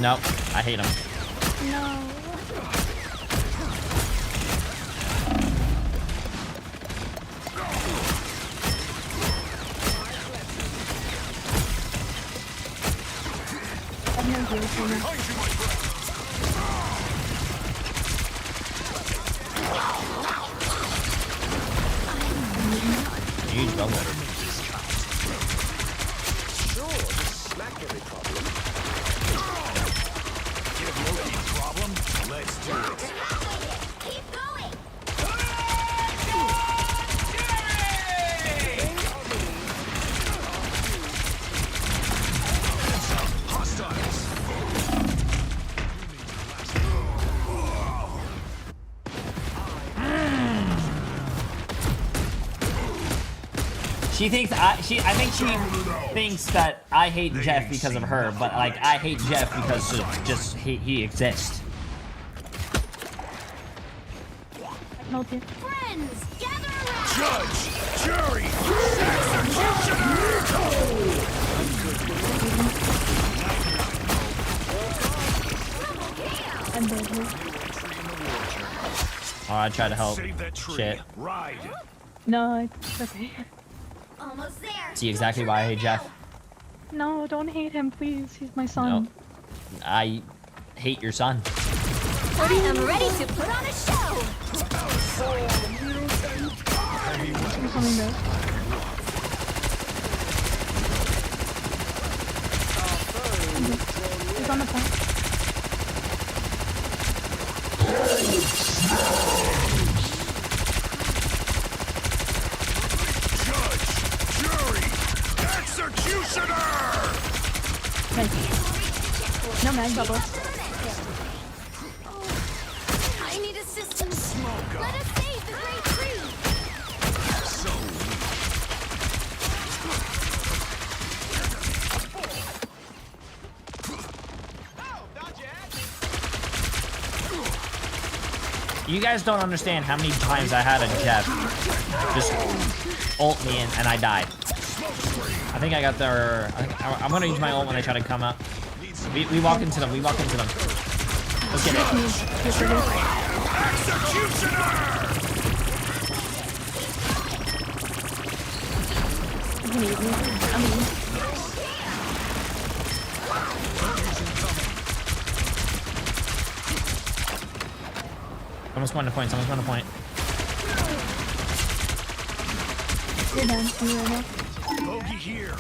Nope, I hate him. No. I've no deal for him. Huge double. Sure, just smack every problem. Give Loki a problem? Let's do it. Keep going. Hostiles. She thinks I think she thinks that I hate Jeff because of her, but like I hate Jeff because of just he exists. Help you. Friends, gather around. Judge, jury, I'm dead here. Oh, I tried to help. Save that tree. Shit. Ride. No, it's okay. Almost there. See exactly why I hate Jeff. No, don't hate him, please. He's my son. No. I hate your son. I am ready to put on a show. I'm coming back. He's on the point. Judge, jury, executioner. Thank you. No mag bubble. I need assistance. Let us save the great tree. So You guys don't understand how many times I had a Jeff just ult me and I died. I think I got their. I'm gonna use my ult when they try to come up. We walk into them. We walk into them. Let's get it. Someone's going to point. Someone's going to point. You're done. You're right now. Bogey here.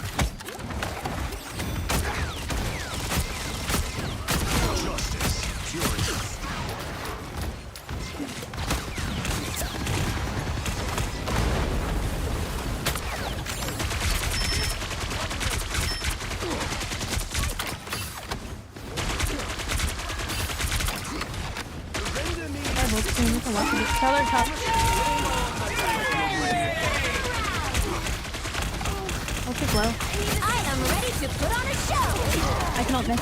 Justice. Fury. Tell her top. I'll take low. I am ready to put on a show. I cannot miss.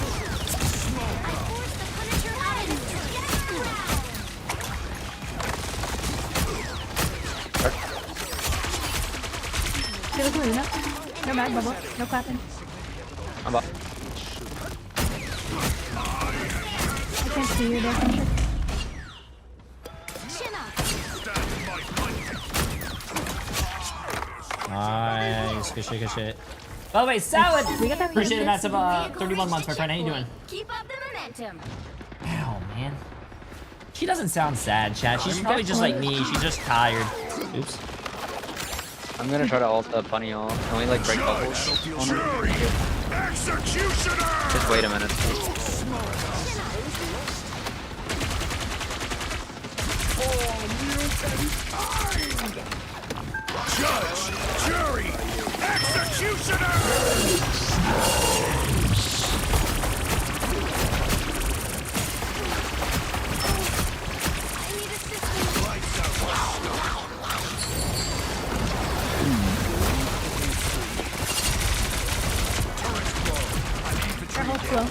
See the Luna. No mag bubble. No clapping. I'm up. I can't see you there. Nice. Good shit, good shit. By the way, Salad! Appreciate it, massive 31 months, my friend. How you doing? Keep up the momentum. Oh, man. She doesn't sound sad, chat. She's probably just like me. She's just tired. Oops. I'm gonna try to ult the bunny ult. Can we like break bubbles on her? Just wait a minute. Judge, jury, executioner! Slow.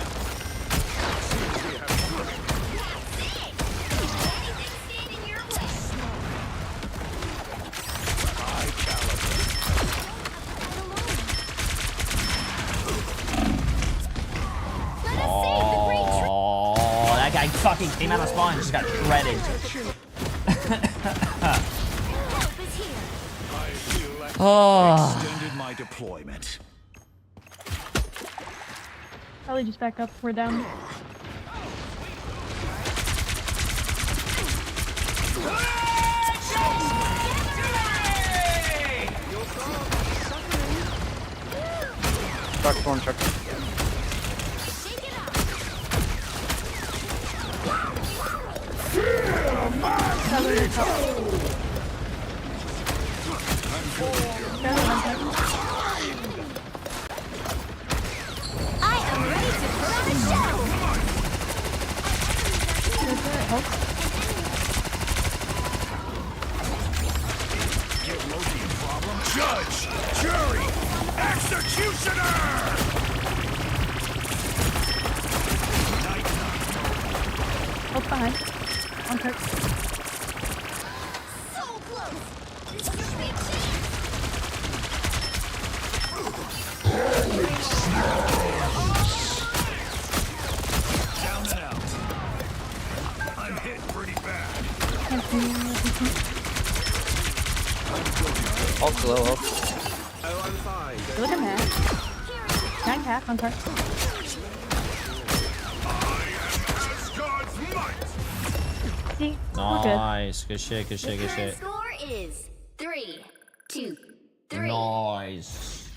Oh, that guy fucking came out of spawn and just got shredded. Oh. Extended my deployment. Probably just back up. We're down. Truck, storm truck. I am ready to put on a show. Judge, jury, executioner! Hold behind. On Kirk. So close. This is your big chance. Down and out. I'm hit pretty bad. Ult slow, ult. Oh, I'm fine. Look at that. 9 cap on Kirk. See? We're good. Nice. Good shit, good shit, good The shit. score is 3, 2, 3. Nice.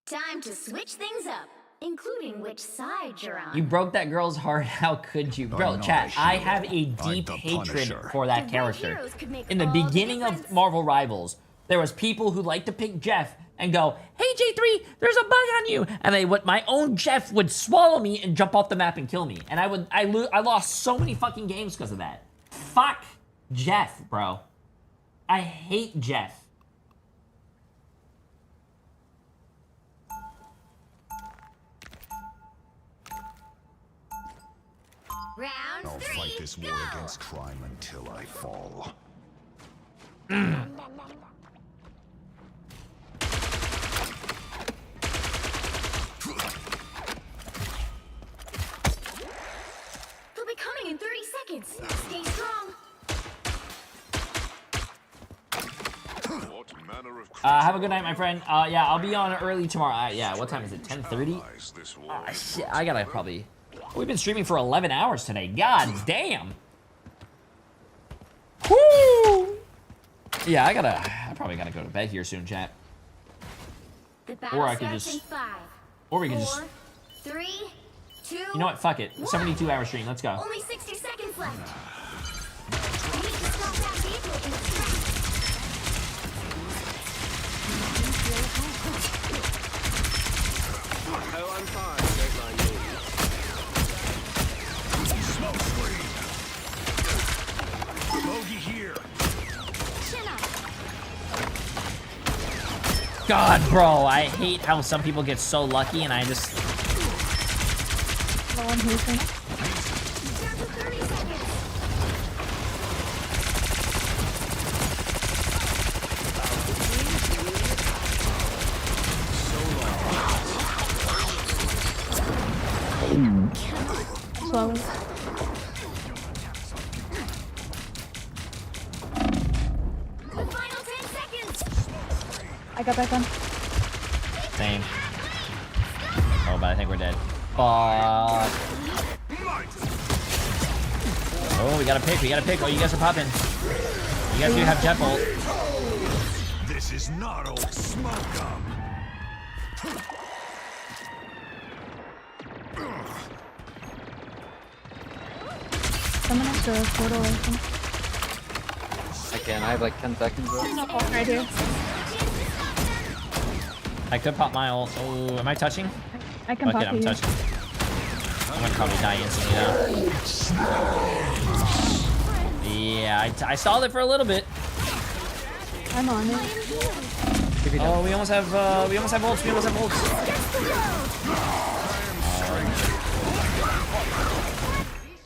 Time to switch things up, including which side you're on. You broke that girl's heart. How could you? Bro, chat, I have a deep hatred for that character. In the beginning of Marvel Rivals, there was people who liked to pick Jeff and go, hey, J3, there's a bug on you. And my own Jeff would swallow me and jump off the map and kill me. And I lost so many fucking games because of that. Fuck Jeff, bro. I hate Jeff. Round I'll 3, fight this go! war against crime until I fall. They'll be coming in 30 seconds. Stay strong. Have a good night, my friend. Yeah, I'll be on early tomorrow. Yeah, what time is it? 10:30? Shit, I gotta probably... We've been streaming for 11 hours today. God damn. Woo! Yeah, I probably gotta go to bed here soon, chat. Or I could just, or we could just. 3, 2. You know what? Fuck it. 72-hour stream. Let's go. Only 60 seconds left. You need to stop that vehicle in its tracks. Oh, I'm fine. Don't mind me. Smoke screen. Bogey here. Chin up. God, bro, I hate how some people get so lucky and I just. No one hears me. Down to 30 seconds. Slowly. The final 10 seconds. I got back on. Same. Oh, but I think we're dead. Fuck. Oh, we gotta pick. We gotta pick. Oh, you guys are popping. You guys do have jet bolt. This is not old smoke gum. Someone has to portal open. I can. I have like 10 seconds left. Right here. I could pop my ult. Oh, am I touching? I can Fuck pop it, I'm you. touching. I'm gonna probably die instantly now. Yeah, I stalled it for a little bit. I'm on it. Oh, we almost have ults. We almost have ults.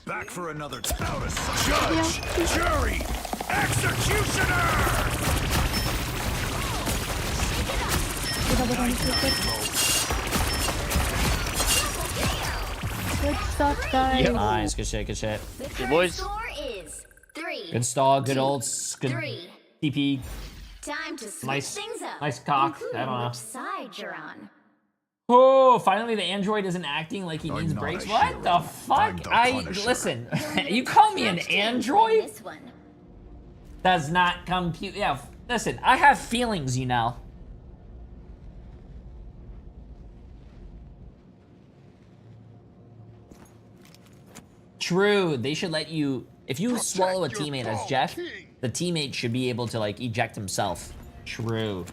Back for another bout of judge, jury, executioner. Good stuff, guys. Nice, good shit, good shit. The Hey, current boys. score is 3. Good stall, good ults, good 3. TP. Time to switch Nice, things up. nice cock. including I don't know. which side you're on. Oh, finally the android isn't acting like he needs not breaks. a What hero. the fuck? I'm the Punisher. Listen. You call me an android? This one. Does not compute. Yeah, listen. I have feelings, you know. True. They should let you. If you swallow a teammate as Jeff, the teammate should be able to like eject himself. True.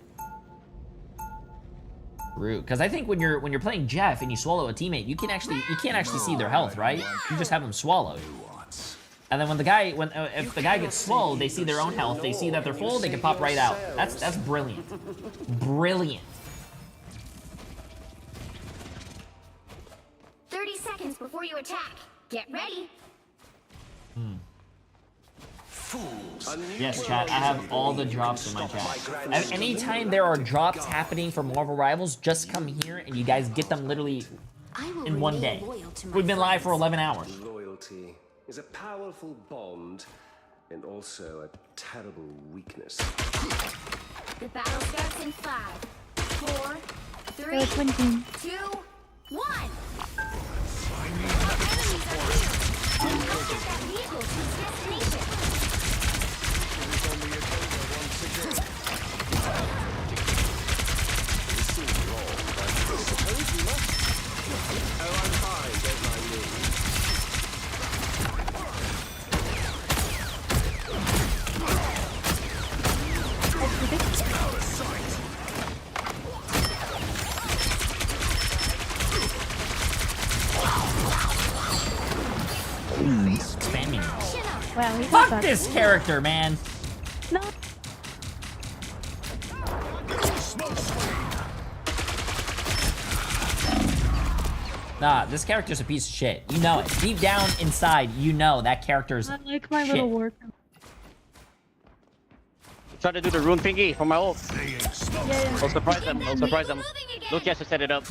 True. Because I think when you're playing Jeff and you swallow a teammate, you can't actually see their health, right? You just have them swallowed. And then when if the guy gets swallowed, they see their own health. They see that they're full. They can pop right out. That's brilliant. Brilliant. 30 seconds before you attack. Get ready. Yes, chat. I have all the drops in my chat. Anytime there are drops happening for Marvel Rivals, just come here and you guys get them literally in one day. We've been live for 11 hours. Loyalty is a powerful bond and also a terrible weakness. The battle starts in 5, 4, 3, Go, twin team. 2, 1. Enemies are here. Let's get that vehicle to its destination. Oh, I'm fine. Don't mind me. Out of sight. Spamming. Wow, he's Fuck not this character, man. No. Nah, this character's a piece of shit. You know it. Deep down inside, you know that character's I like my shit. little work. Try to do the rune thingy for my ult. Yeah. I'll surprise them. I'll surprise them. Luke has to set it up.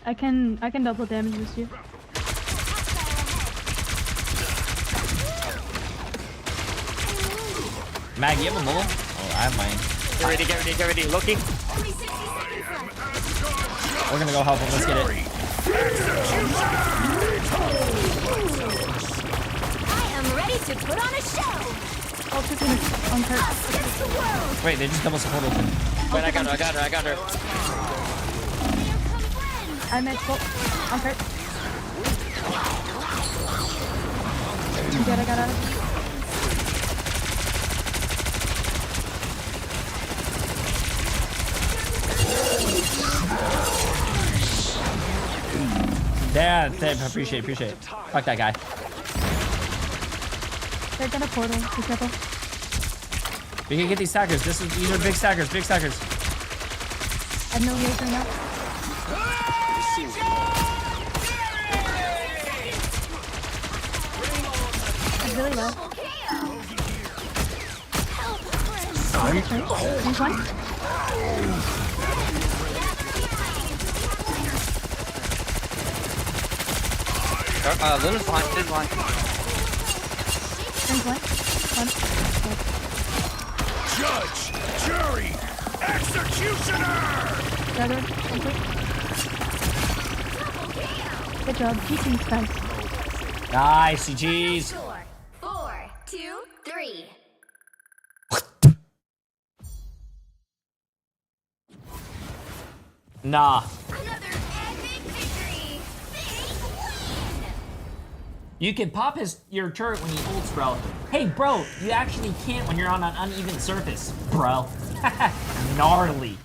I can double damage this you. Mag, you have a mole? Oh, I have mine. Get ready, get ready, get ready. Loki. We're gonna go help him. Let's get it. I am ready to put on a show. On Kurt. Wait, they just double support open. Wait, I got her. I meant scope. On Kurt. You good, I got it. Yeah, appreciate it. Fuck that guy. They're gonna portal. Be careful. We can get these stackers. These are big stackers. I have no heals right now. It's really low. There's one. Luna's blind. There's one. Judge, jury, executioner! Another one. Complete. Good job. GG's, guys. Nice, GG's. 4, 2, 3. Nah. Another epic victory. You can pop your turret when he ults, bro. Hey, bro, you actually can't when you're on an uneven surface, bro. Gnarly.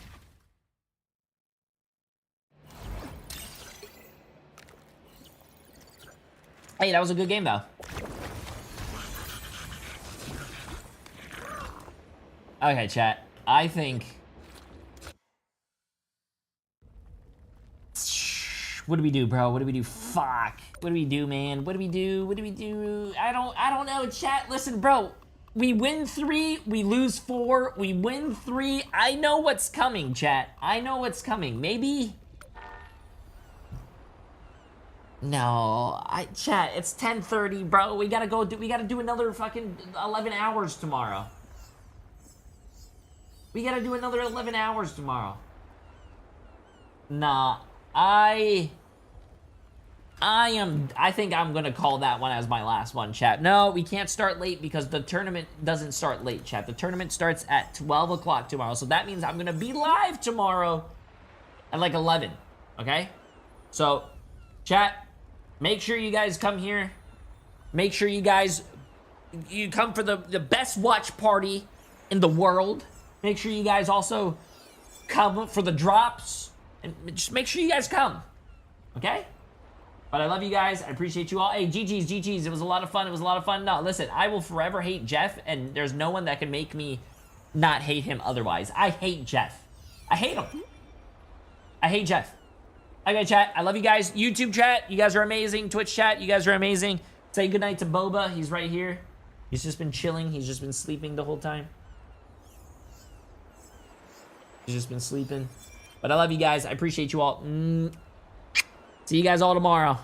Hey, that was a good game, though. Okay, chat. I think... What do we do, bro? What do we do? Fuck. What do we do, man? What do we do? I don't know, chat. Listen, bro. We win 3, we lose 4, we win 3. I know what's coming, chat. I know what's coming. Maybe... No, chat, it's 10:30, bro. We gotta do another fucking 11 hours tomorrow. We gotta do another 11 hours tomorrow. Nah, I think I'm gonna call that one as my last one, chat. No, we can't start late because the tournament doesn't start late, chat. The tournament starts at 12 o'clock tomorrow, so that means I'm gonna be live tomorrow at like 11, okay? So, chat, make sure you guys come here. Make sure you guys, you come for the best watch party in the world. Make sure you guys also come for the drops. And just make sure you guys come, okay? But I love you guys. I appreciate you all. Hey, GG's. It was a lot of fun. No, listen, I will forever hate Jeff, and there's no one that can make me not hate him otherwise. I hate Jeff. I hate him. I hate Jeff. Okay, chat, I love you guys. YouTube chat, you guys are amazing. Twitch chat, you guys are amazing. Say goodnight to Boba. He's right here. He's just been chilling. He's just been sleeping the whole time. He's just been sleeping. But I love you guys. I appreciate you all. See you guys all tomorrow.